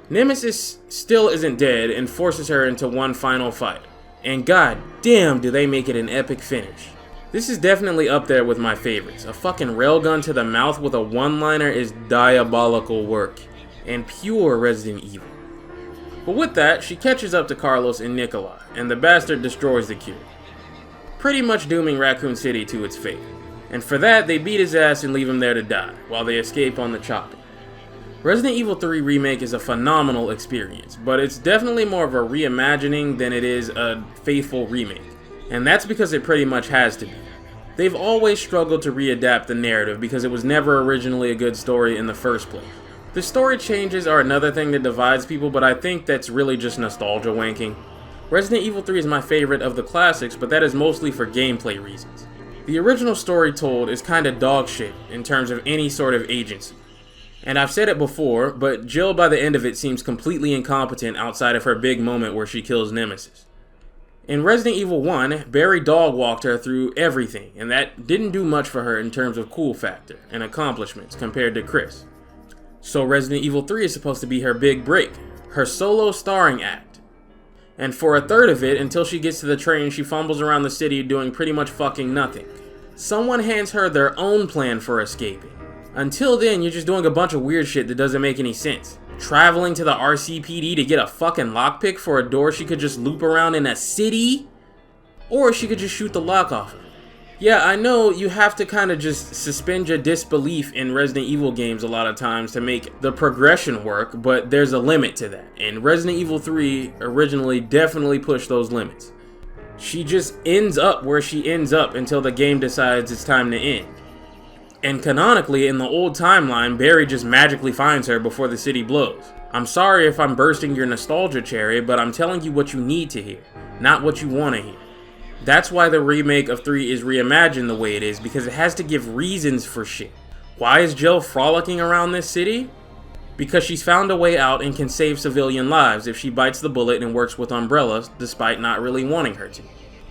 Nemesis still isn't dead and forces her into one final fight. And god damn do they make it an epic finish. This is definitely up there with my favorites. A fucking railgun to the mouth with a one-liner is diabolical work, and pure Resident Evil. But with that, she catches up to Carlos and Nikolai, and the bastard destroys the cure, pretty much dooming Raccoon City to its fate. And for that, they beat his ass and leave him there to die, while they escape on the chopper. Resident Evil 3 Remake is a phenomenal experience, but it's definitely more of a reimagining than it is a faithful remake. And that's because it pretty much has to be. They've always struggled to readapt the narrative because it was never originally a good story in the first place. The story changes are another thing that divides people, but I think that's really just nostalgia wanking. Resident Evil 3 is my favorite of the classics, but that is mostly for gameplay reasons. The original story told is kinda dog shit in terms of any sort of agency. And I've said it before, but Jill by the end of it seems completely incompetent outside of her big moment where she kills Nemesis. In Resident Evil 1, Barry dog-walked her through everything, and that didn't do much for her in terms of cool factor and accomplishments compared to Chris. So Resident Evil 3 is supposed to be her big break, her solo starring act. And for a third of it, until she gets to the train, she fumbles around the city doing pretty much fucking nothing. Someone hands her their own plan for escaping. Until then, you're just doing a bunch of weird shit that doesn't make any sense. Traveling to the RCPD to get a fucking lockpick for a door she could just loop around in a city? Or she could just shoot the lock off of it. Yeah, I know you have to kind of just suspend your disbelief in Resident Evil games a lot of times to make the progression work, but there's a limit to that. And Resident Evil 3 originally definitely pushed those limits. She just ends up where she ends up until the game decides it's time to end. And canonically, in the old timeline, Barry just magically finds her before the city blows. I'm sorry if I'm bursting your nostalgia cherry, but I'm telling you what you need to hear, not what you want to hear. That's why the remake of 3 is reimagined the way it is, because it has to give reasons for shit. Why is Jill frolicking around this city? Because she's found a way out and can save civilian lives if she bites the bullet and works with Umbrella, despite not really wanting her to.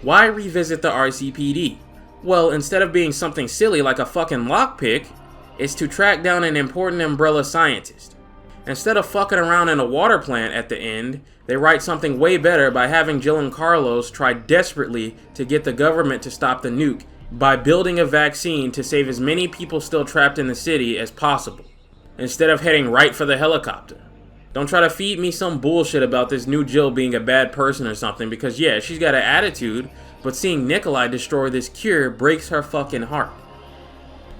Why revisit the RCPD? Well, instead of being something silly like a fucking lockpick, it's to track down an important Umbrella scientist. Instead of fucking around in a water plant at the end, they write something way better by having Jill and Carlos try desperately to get the government to stop the nuke by building a vaccine to save as many people still trapped in the city as possible, instead of heading right for the helicopter. Don't try to feed me some bullshit about this new Jill being a bad person or something, because yeah, she's got an attitude, but seeing Nikolai destroy this cure breaks her fucking heart.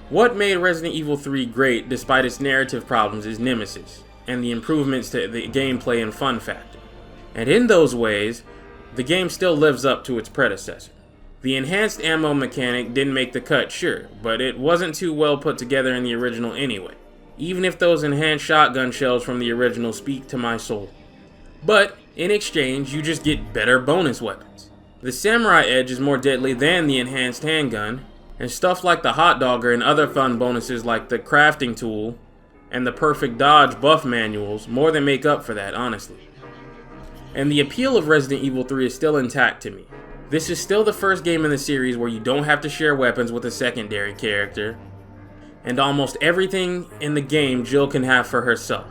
What made Resident Evil 3 great despite its narrative problems is Nemesis, and the improvements to the gameplay and fun factor. And in those ways, the game still lives up to its predecessor. The enhanced ammo mechanic didn't make the cut, sure, but it wasn't too well put together in the original anyway, even if those enhanced shotgun shells from the original speak to my soul. But, in exchange, you just get better bonus weapons. The Samurai Edge is more deadly than the enhanced handgun, and stuff like the hot dogger and other fun bonuses like the crafting tool and the perfect dodge buff manuals more than make up for that, honestly. And the appeal of Resident Evil 3 is still intact to me. This is still the first game in the series where you don't have to share weapons with a secondary character, and almost everything in the game Jill can have for herself.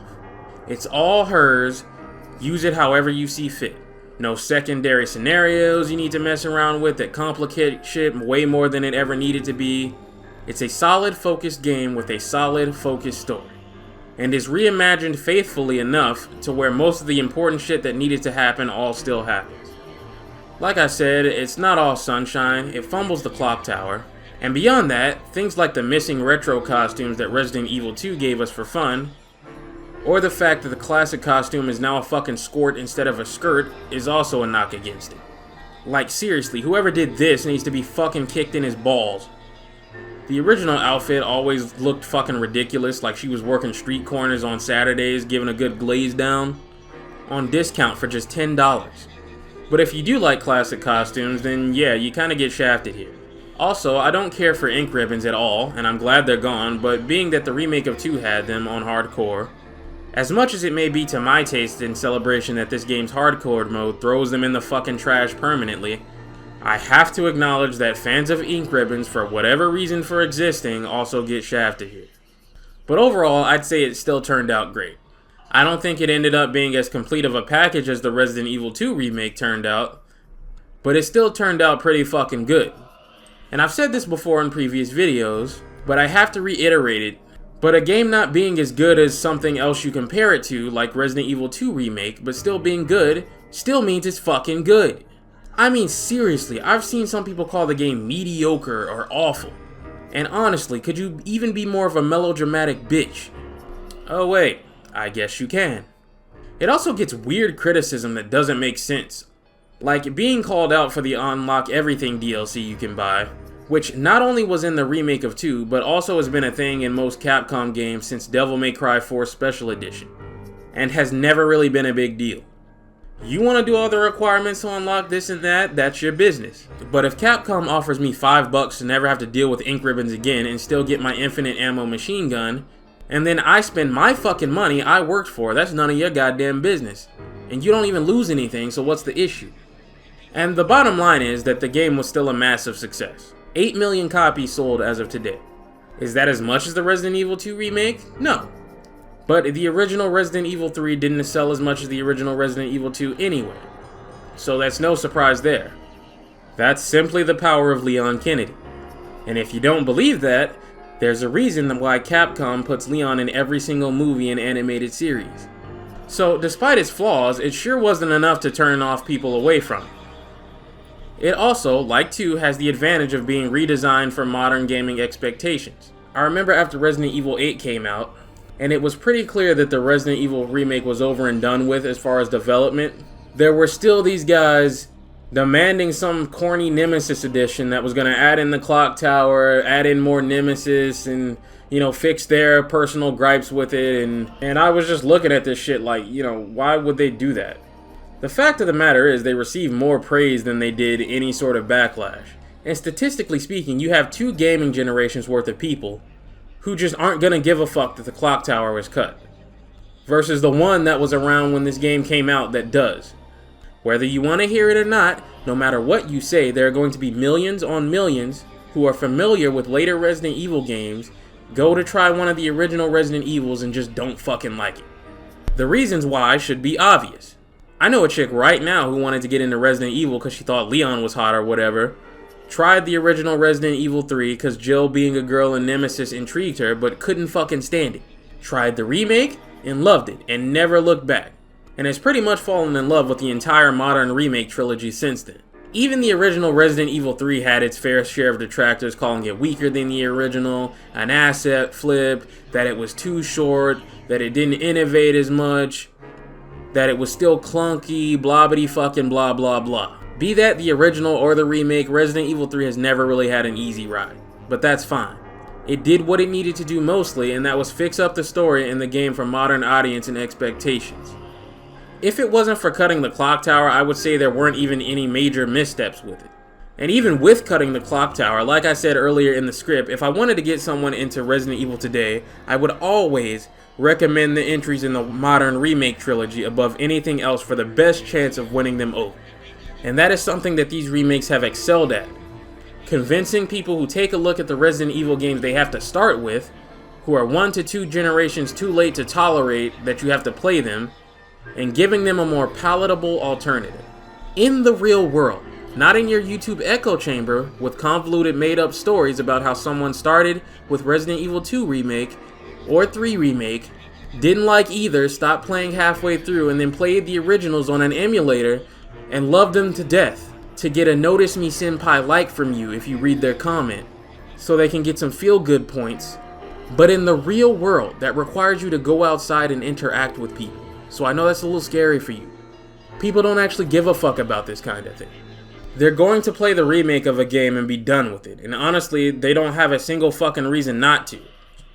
It's all hers, use it however you see fit. No secondary scenarios you need to mess around with that complicate shit way more than it ever needed to be. It's a solid focused game with a solid focused story, and is reimagined faithfully enough to where most of the important shit that needed to happen all still happens. Like I said, it's not all sunshine, it fumbles the clock tower, and beyond that, things like the missing retro costumes that Resident Evil 2 gave us for fun, or the fact that the classic costume is now a fucking skirt instead of a skirt, is also a knock against it. Like seriously, whoever did this needs to be fucking kicked in his balls. The original outfit always looked fucking ridiculous, like she was working street corners on Saturdays, giving a good glaze down, on discount for just $10. But if you do like classic costumes, then yeah, you kinda get shafted here. Also, I don't care for ink ribbons at all, and I'm glad they're gone, but being that the remake of 2 had them on hardcore, as much as it may be to my taste in celebration that this game's hardcore mode throws them in the fucking trash permanently, I have to acknowledge that fans of ink ribbons, for whatever reason for existing, also get shafted here. But overall, I'd say it still turned out great. I don't think it ended up being as complete of a package as the Resident Evil 2 remake turned out, but it still turned out pretty fucking good. And I've said this before in previous videos, but I have to reiterate it. But a game not being as good as something else you compare it to, like Resident Evil 2 Remake, but still being good, still means it's fucking good. I mean seriously, I've seen some people call the game mediocre or awful. And honestly, could you even be more of a melodramatic bitch? Oh wait, I guess you can. It also gets weird criticism that doesn't make sense. Like being called out for the Unlock Everything DLC you can buy, which not only was in the remake of 2, but also has been a thing in most Capcom games since Devil May Cry 4 Special Edition, and has never really been a big deal. You want to do all the requirements to unlock this and that, that's your business. But if Capcom offers me $5 to never have to deal with ink ribbons again and still get my infinite ammo machine gun, and then I spend my fucking money I worked for, that's none of your goddamn business. And you don't even lose anything, so what's the issue? And the bottom line is that the game was still a massive success. 8 million copies sold as of today. Is that as much as the Resident Evil 2 remake? No. But the original Resident Evil 3 didn't sell as much as the original Resident Evil 2 anyway. So that's no surprise there. That's simply the power of Leon Kennedy. And if you don't believe that, there's a reason why Capcom puts Leon in every single movie and animated series. So despite its flaws, it sure wasn't enough to turn off people away from it. It also, like 2, has the advantage of being redesigned for modern gaming expectations. I remember after Resident Evil 8 came out, and it was pretty clear that the Resident Evil remake was over and done with as far as development, there were still these guys demanding some corny Nemesis edition that was going to add in the clock tower, add in more Nemesis, and, you know, fix their personal gripes with it. And I was just looking at this shit like, you know, why would they do that? The fact of the matter is they received more praise than they did any sort of backlash. And statistically speaking, you have 2 gaming generations worth of people who just aren't going to give a fuck that the clock tower was cut, versus the one that was around when this game came out that does. Whether you want to hear it or not, no matter what you say, there are going to be millions on millions who are familiar with later Resident Evil games, go to try one of the original Resident Evils and just don't fucking like it. The reasons why should be obvious. I know a chick right now who wanted to get into Resident Evil because she thought Leon was hot or whatever, tried the original Resident Evil 3 because Jill being a girl in Nemesis intrigued her, but couldn't fucking stand it. Tried the remake and loved it and never looked back, and has pretty much fallen in love with the entire modern remake trilogy since then. Even the original Resident Evil 3 had its fair share of detractors calling it weaker than the original, an asset flip, that it was too short, that it didn't innovate as much, that it was still clunky, blobbity fucking blah blah blah. Be that the original or the remake, Resident Evil 3 has never really had an easy ride. But that's fine. It did what it needed to do mostly, and that was fix up the story in the game for modern audience and expectations. If it wasn't for cutting the clock tower, I would say there weren't even any major missteps with it. And even with cutting the clock tower, like I said earlier in the script, if I wanted to get someone into Resident Evil today, I would always recommend the entries in the modern remake trilogy above anything else for the best chance of winning them over. And that is something that these remakes have excelled at. Convincing people who take a look at the Resident Evil games they have to start with, who are 1 to 2 generations too late to tolerate that you have to play them, and giving them a more palatable alternative. In the real world, not in your YouTube echo chamber with convoluted made-up stories about how someone started with Resident Evil 2 Remake or 3 Remake, didn't like either, stopped playing halfway through, and then played the originals on an emulator and loved them to death to get a Notice Me Senpai like from you if you read their comment, so they can get some feel-good points. But in the real world, that requires you to go outside and interact with people. So I know that's a little scary for you. People don't actually give a fuck about this kind of thing. They're going to play the remake of a game and be done with it. And honestly, they don't have a single fucking reason not to.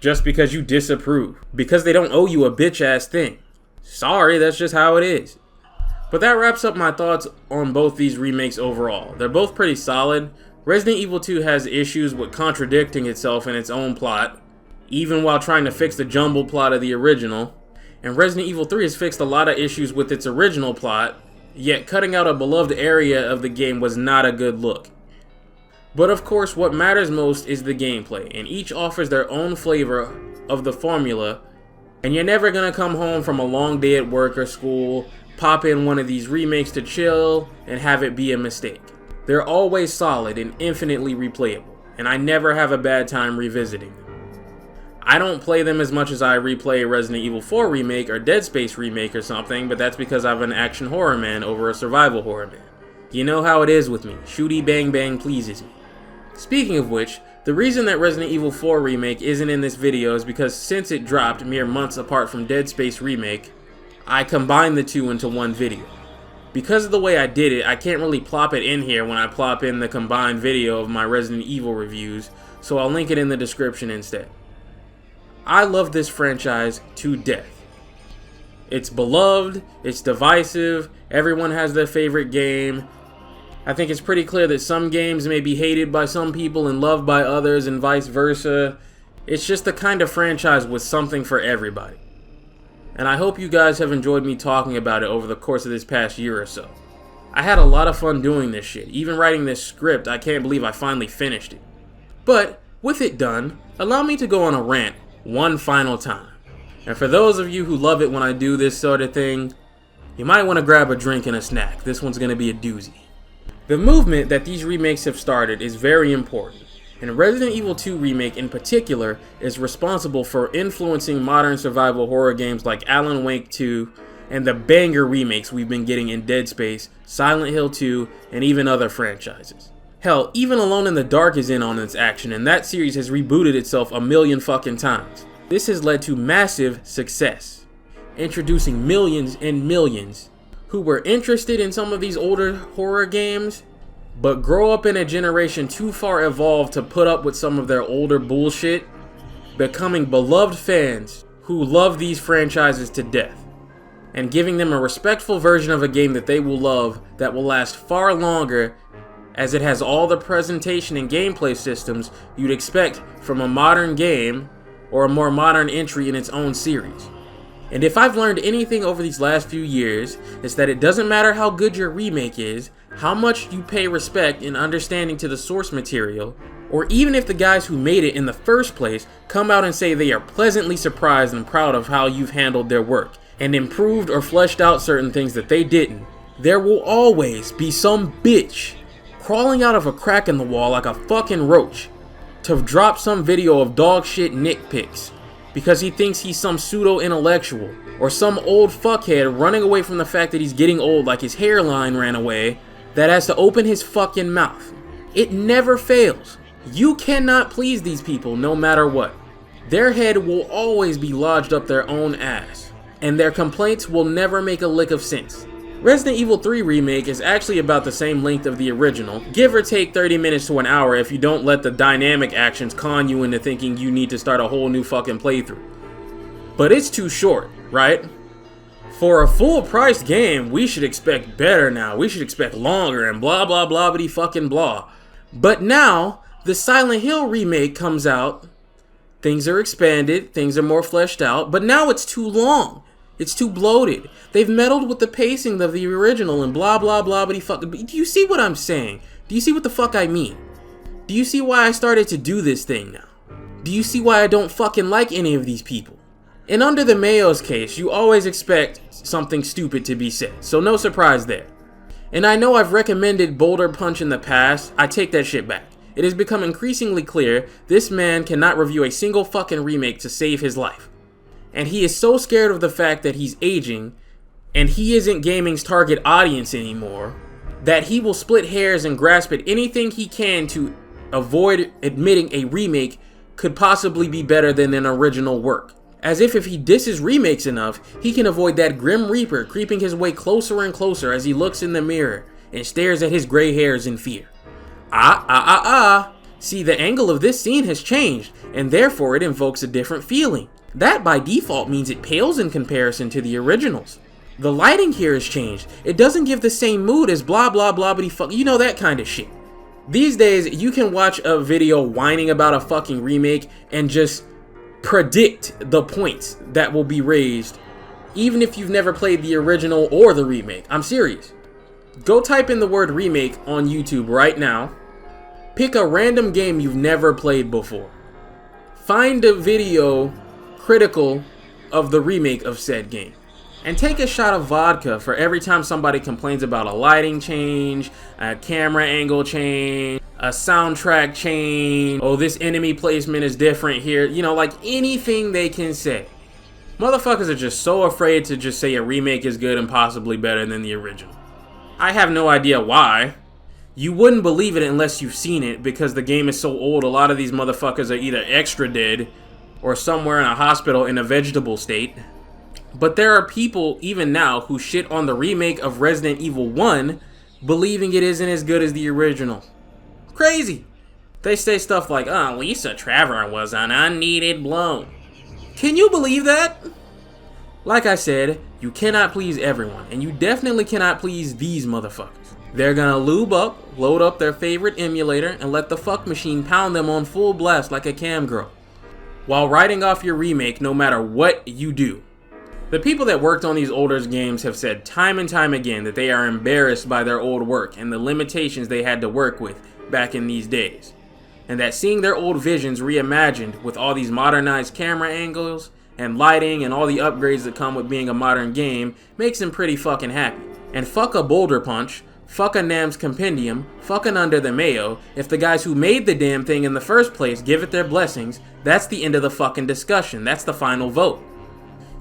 Just because you disapprove. Because they don't owe you a bitch-ass thing. Sorry, that's just how it is. But that wraps up my thoughts on both these remakes overall. They're both pretty solid. Resident Evil 2 has issues with contradicting itself in its own plot, even while trying to fix the jumbled plot of the original. And Resident Evil 3 has fixed a lot of issues with its original plot, yet cutting out a beloved area of the game was not a good look. But of course, what matters most is the gameplay, and each offers their own flavor of the formula, and you're never gonna come home from a long day at work or school, pop in one of these remakes to chill, and have it be a mistake. They're always solid and infinitely replayable, and I never have a bad time revisiting them. I don't play them as much as I replay Resident Evil 4 Remake or Dead Space Remake or something, but that's because I'm an action horror man over a survival horror man. You know how it is with me. Shooty bang bang pleases me. Speaking of which, the reason that Resident Evil 4 Remake isn't in this video is because since it dropped mere months apart from Dead Space Remake, I combined the two into one video. Because of the way I did it, I can't really plop it in here when I plop in the combined video of my Resident Evil reviews, so I'll link it in the description instead. I love this franchise to death. It's beloved, it's divisive, everyone has their favorite game. I think it's pretty clear that some games may be hated by some people and loved by others and vice versa. It's just the kind of franchise with something for everybody. And I hope you guys have enjoyed me talking about it over the course of this past year or so. I had a lot of fun doing this shit. Even writing this script, I can't believe I finally finished it. But, with it done, allow me to go on a rant one final time. And for those of you who love it when I do this sort of thing, you might want to grab a drink and a snack. This one's going to be a doozy. The movement that these remakes have started is very important, and Resident Evil 2 Remake in particular is responsible for influencing modern survival horror games like Alan Wake 2 and the banger remakes we've been getting in Dead Space, Silent Hill 2, and even other franchises. Hell, even Alone in the Dark is in on its action, and that series has rebooted itself a million fucking times. This has led to massive success, introducing millions and millions who were interested in some of these older horror games, but grow up in a generation too far evolved to put up with some of their older bullshit, becoming beloved fans who love these franchises to death, and giving them a respectful version of a game that they will love that will last far longer, as it has all the presentation and gameplay systems you'd expect from a modern game or a more modern entry in its own series. And if I've learned anything over these last few years, it's that it doesn't matter how good your remake is, how much you pay respect and understanding to the source material, or even if the guys who made it in the first place come out and say they are pleasantly surprised and proud of how you've handled their work, and improved or fleshed out certain things that they didn't, there will always be some bitch crawling out of a crack in the wall like a fucking roach to drop some video of dog shit nitpicks because he thinks he's some pseudo-intellectual, or some old fuckhead running away from the fact that he's getting old like his hairline ran away, that has to open his fucking mouth. It never fails. You cannot please these people no matter what. Their head will always be lodged up their own ass, and their complaints will never make a lick of sense. Resident Evil 3 Remake is actually about the same length of the original, give or take 30 minutes to an hour if you don't let the dynamic actions con you into thinking you need to start a whole new fucking playthrough. But it's too short, right? For a full-priced game, we should expect better now. We should expect longer and blah blah blah bitty fucking blah. But now, the Silent Hill remake comes out, things are expanded, things are more fleshed out, but now it's too long. It's too bloated. They've meddled with the pacing of the original and blah blah blah bitty fucking. Do you see what I'm saying? Do you see what the fuck I mean? Do you see why I started to do this thing now? Do you see why I don't fucking like any of these people? And under the Mayo's case, you always expect something stupid to be said, so no surprise there. And I know I've recommended Boulder Punch in the past, I take that shit back. It has become increasingly clear this man cannot review a single fucking remake to save his life. And he is so scared of the fact that he's aging, and he isn't gaming's target audience anymore, that he will split hairs and grasp at anything he can to avoid admitting a remake could possibly be better than an original work. As if he disses remakes enough, he can avoid that Grim Reaper creeping his way closer and closer as he looks in the mirror and stares at his gray hairs in fear. See, the angle of this scene has changed, and therefore it invokes a different feeling. That by default means it pales in comparison to the originals. The lighting here has changed. It doesn't give the same mood as blah blah blah bitty fuck, you know, that kind of shit. These days, you can watch a video whining about a fucking remake and just predict the points that will be raised, even if you've never played the original or the remake. I'm serious. Go type in the word remake on YouTube right now. Pick a random game you've never played before. Find a video critical of the remake of said game, and take a shot of vodka for every time somebody complains about a lighting change, a camera angle change, a soundtrack change, oh this enemy placement is different here, you know, like anything they can say. Motherfuckers are just so afraid to just say a remake is good and possibly better than the original. I have no idea why. You wouldn't believe it unless you've seen it, because the game is so old. A lot of these motherfuckers are either extra dead or somewhere in a hospital in a vegetable state. But there are people even now who shit on the remake of Resident Evil 1 believing it isn't as good as the original. Crazy. They say stuff like, oh, Lisa Trevor was an unneeded blow. Can you believe that? Like I said, you cannot please everyone, and you definitely cannot please these motherfuckers. They're gonna lube up, load up their favorite emulator, and let the fuck machine pound them on full blast like a cam girl, while writing off your remake no matter what you do. The people that worked on these older games have said time and time again that they are embarrassed by their old work and the limitations they had to work with back in these days, and that seeing their old visions reimagined with all these modernized camera angles and lighting and all the upgrades that come with being a modern game makes them pretty fucking happy. And fuck a Boulder Punch, fuck a Nam's Compendium, fucking Under the Mayo, if the guys who made the damn thing in the first place give it their blessings, that's the end of the fucking discussion. That's the final vote.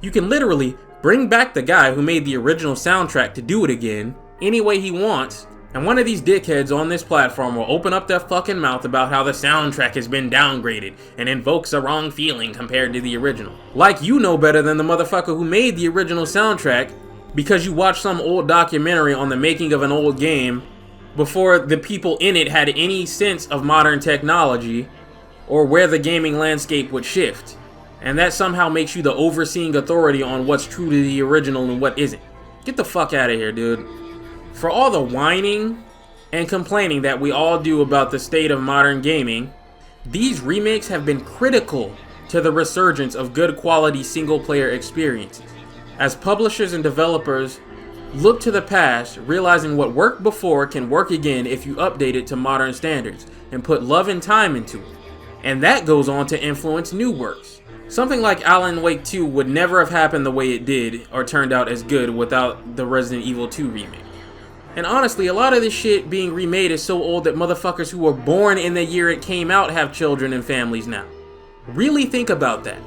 You can literally Bring back the guy who made the original soundtrack to do it again, any way he wants, and one of these dickheads on this platform will open up their fucking mouth about how the soundtrack has been downgraded and invokes a wrong feeling compared to the original. Like you know better than the motherfucker who made the original soundtrack because you watched some old documentary on the making of an old game before the people in it had any sense of modern technology or where the gaming landscape would shift. And that somehow makes you the overseeing authority on what's true to the original and what isn't. Get the fuck out of here, dude. For all the whining and complaining that we all do about the state of modern gaming, these remakes have been critical to the resurgence of good quality single player experiences. As publishers and developers look to the past, realizing what worked before can work again if you update it to modern standards and put love and time into it. And that goes on to influence new works. Something like Alan Wake 2 would never have happened the way it did or turned out as good without the Resident Evil 2 remake. And honestly, a lot of this shit being remade is so old that motherfuckers who were born in the year it came out have children and families now. Really think about that.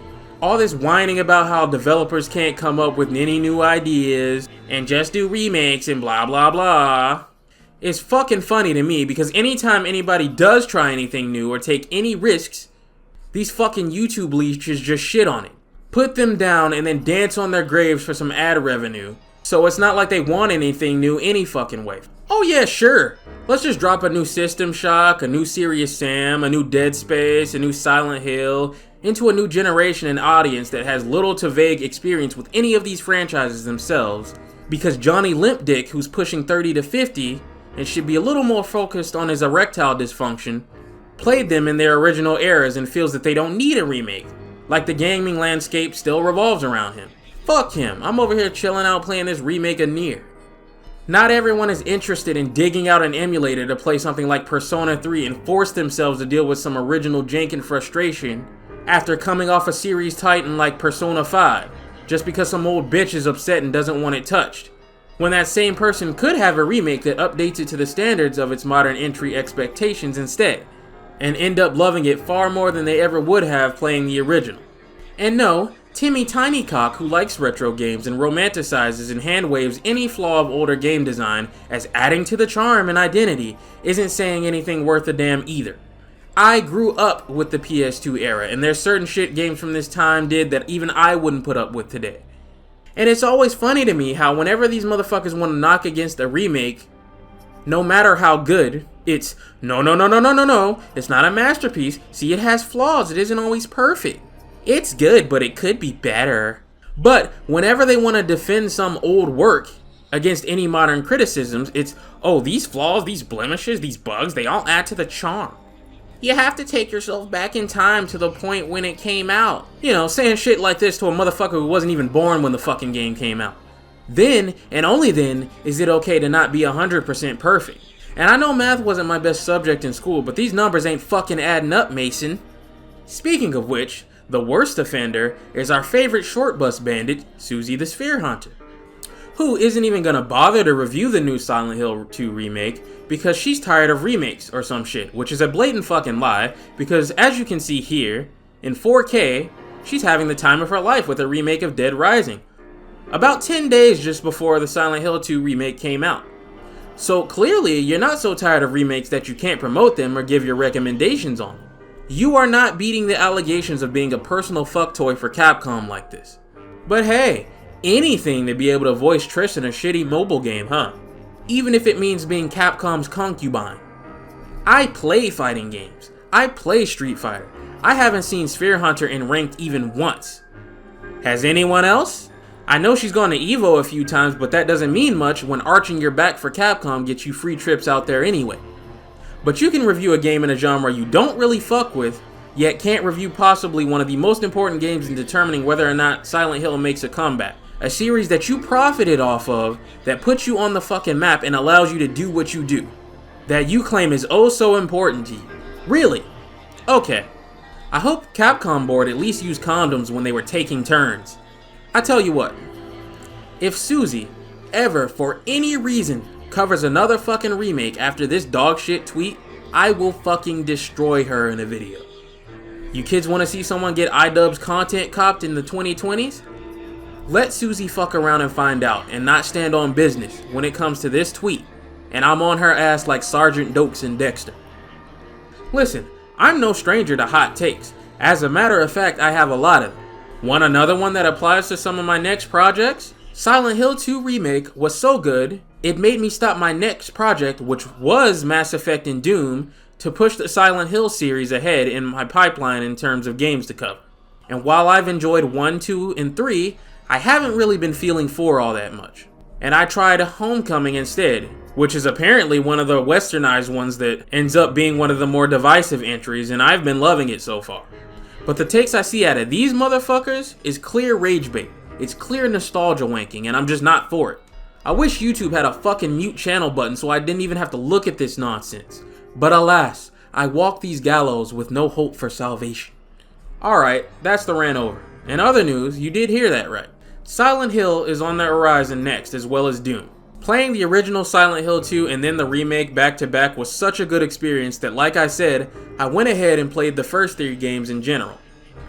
All this whining about how developers can't come up with any new ideas and just do remakes and blah blah blah is fucking funny to me, because anytime anybody does try anything new or take any risks, these fucking YouTube leeches just shit on it. Put them down and then dance on their graves for some ad revenue. So it's not like they want anything new any fucking way. Oh yeah, sure. Let's just drop a new System Shock, a new Serious Sam, a new Dead Space, a new Silent Hill, into a new generation and audience that has little to vague experience with any of these franchises themselves, because Johnny Limp Dick, who's pushing 30 to 50 and should be a little more focused on his erectile dysfunction, played them in their original eras and feels that they don't need a remake, like the gaming landscape still revolves around him. Fuck him, I'm over here chilling out playing this remake of Nier. Not everyone is interested in digging out an emulator to play something like Persona 3 and force themselves to deal with some original jank and frustration after coming off a series titan like Persona 5, just because some old bitch is upset and doesn't want it touched, when that same person could have a remake that updates it to the standards of its modern entry expectations instead, and end up loving it far more than they ever would have playing the original. And no, Timmy Tinycock, who likes retro games and romanticizes and handwaves any flaw of older game design as adding to the charm and identity, isn't saying anything worth a damn either. I grew up with the PS2 era, and there's certain shit games from this time did that even I wouldn't put up with today. And it's always funny to me how whenever these motherfuckers want to knock against a remake, no matter how good, it's no, it's not a masterpiece. See, it has flaws, it isn't always perfect. It's good, but it could be better. But whenever they want to defend some old work against any modern criticisms, it's, oh, these flaws, these blemishes, these bugs, they all add to the charm. You have to take yourself back in time to the point when it came out. You know, saying shit like this to a motherfucker who wasn't even born when the fucking game came out. Then, and only then, is it okay to not be 100% perfect. And I know math wasn't my best subject in school, but these numbers ain't fucking adding up, Mason. Speaking of which, the worst offender is our favorite short bus bandit, Susie the Sphere Hunter, who isn't even gonna bother to review the new Silent Hill 2 remake because she's tired of remakes or some shit, which is a blatant fucking lie, because as you can see here, in 4K, she's having the time of her life with a remake of Dead Rising, about 10 days just before the Silent Hill 2 remake came out. So clearly, you're not so tired of remakes that you can't promote them or give your recommendations on them. You are not beating the allegations of being a personal fuck toy for Capcom like this. But hey, anything to be able to voice Trish in a shitty mobile game, huh? Even if it means being Capcom's concubine. I play fighting games. I play Street Fighter. I haven't seen Sphere Hunter in ranked even once. Has anyone else? I know she's gone to EVO a few times, but that doesn't mean much when arching your back for Capcom gets you free trips out there anyway. But you can review a game in a genre you don't really fuck with, yet can't review possibly one of the most important games in determining whether or not Silent Hill makes a comeback. A series that you profited off of, that puts you on the fucking map and allows you to do what you do. That you claim is oh so important to you. Really? Okay. I hope Capcom board at least used condoms when they were taking turns. I tell you what, if Susie ever, for any reason, covers another fucking remake after this dog shit tweet, I will fucking destroy her in a video. You kids want to see someone get iDubbbz content copped in the 2020s? Let Susie fuck around and find out and not stand on business when it comes to this tweet, and I'm on her ass like Sergeant Dokes in Dexter. Listen, I'm no stranger to hot takes. As a matter of fact, I have a lot of them. Want another one that applies to some of my next projects? Silent Hill 2 Remake was so good, it made me stop my next project, which was Mass Effect and Doom, to push the Silent Hill series ahead in my pipeline in terms of games to cover. And while I've enjoyed 1, 2, and 3, I haven't really been feeling 4 all that much. And I tried Homecoming instead, which is apparently one of the westernized ones that ends up being one of the more divisive entries, and I've been loving it so far. But the takes I see out of these motherfuckers is clear rage bait. It's clear nostalgia wanking, and I'm just not for it. I wish YouTube had a fucking mute channel button so I didn't even have to look at this nonsense. But alas, I walk these gallows with no hope for salvation. Alright, that's the rant over. In other news, you did hear that right. Silent Hill is on the horizon next, as well as Doom. Playing the original Silent Hill 2 and then the remake back to back was such a good experience that, like I said, I went ahead and played the first 3 games in general.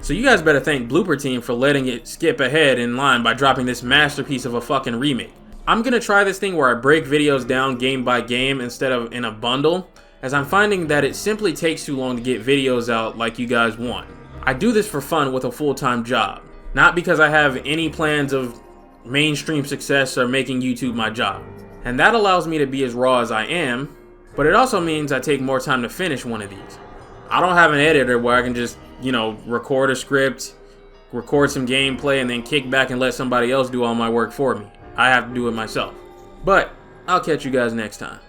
So you guys better thank Blooper Team for letting it skip ahead in line by dropping this masterpiece of a fucking remake. I'm gonna try this thing where I break videos down game by game instead of in a bundle, as I'm finding that it simply takes too long to get videos out like you guys want. I do this for fun with a full-time job, not because I have any plans of mainstream success or making YouTube my job. And that allows me to be as raw as I am, but it also means I take more time to finish one of these. I don't have an editor where I can just, record a script, record some gameplay, and then kick back and let somebody else do all my work for me. I have to do it myself. But I'll catch you guys next time.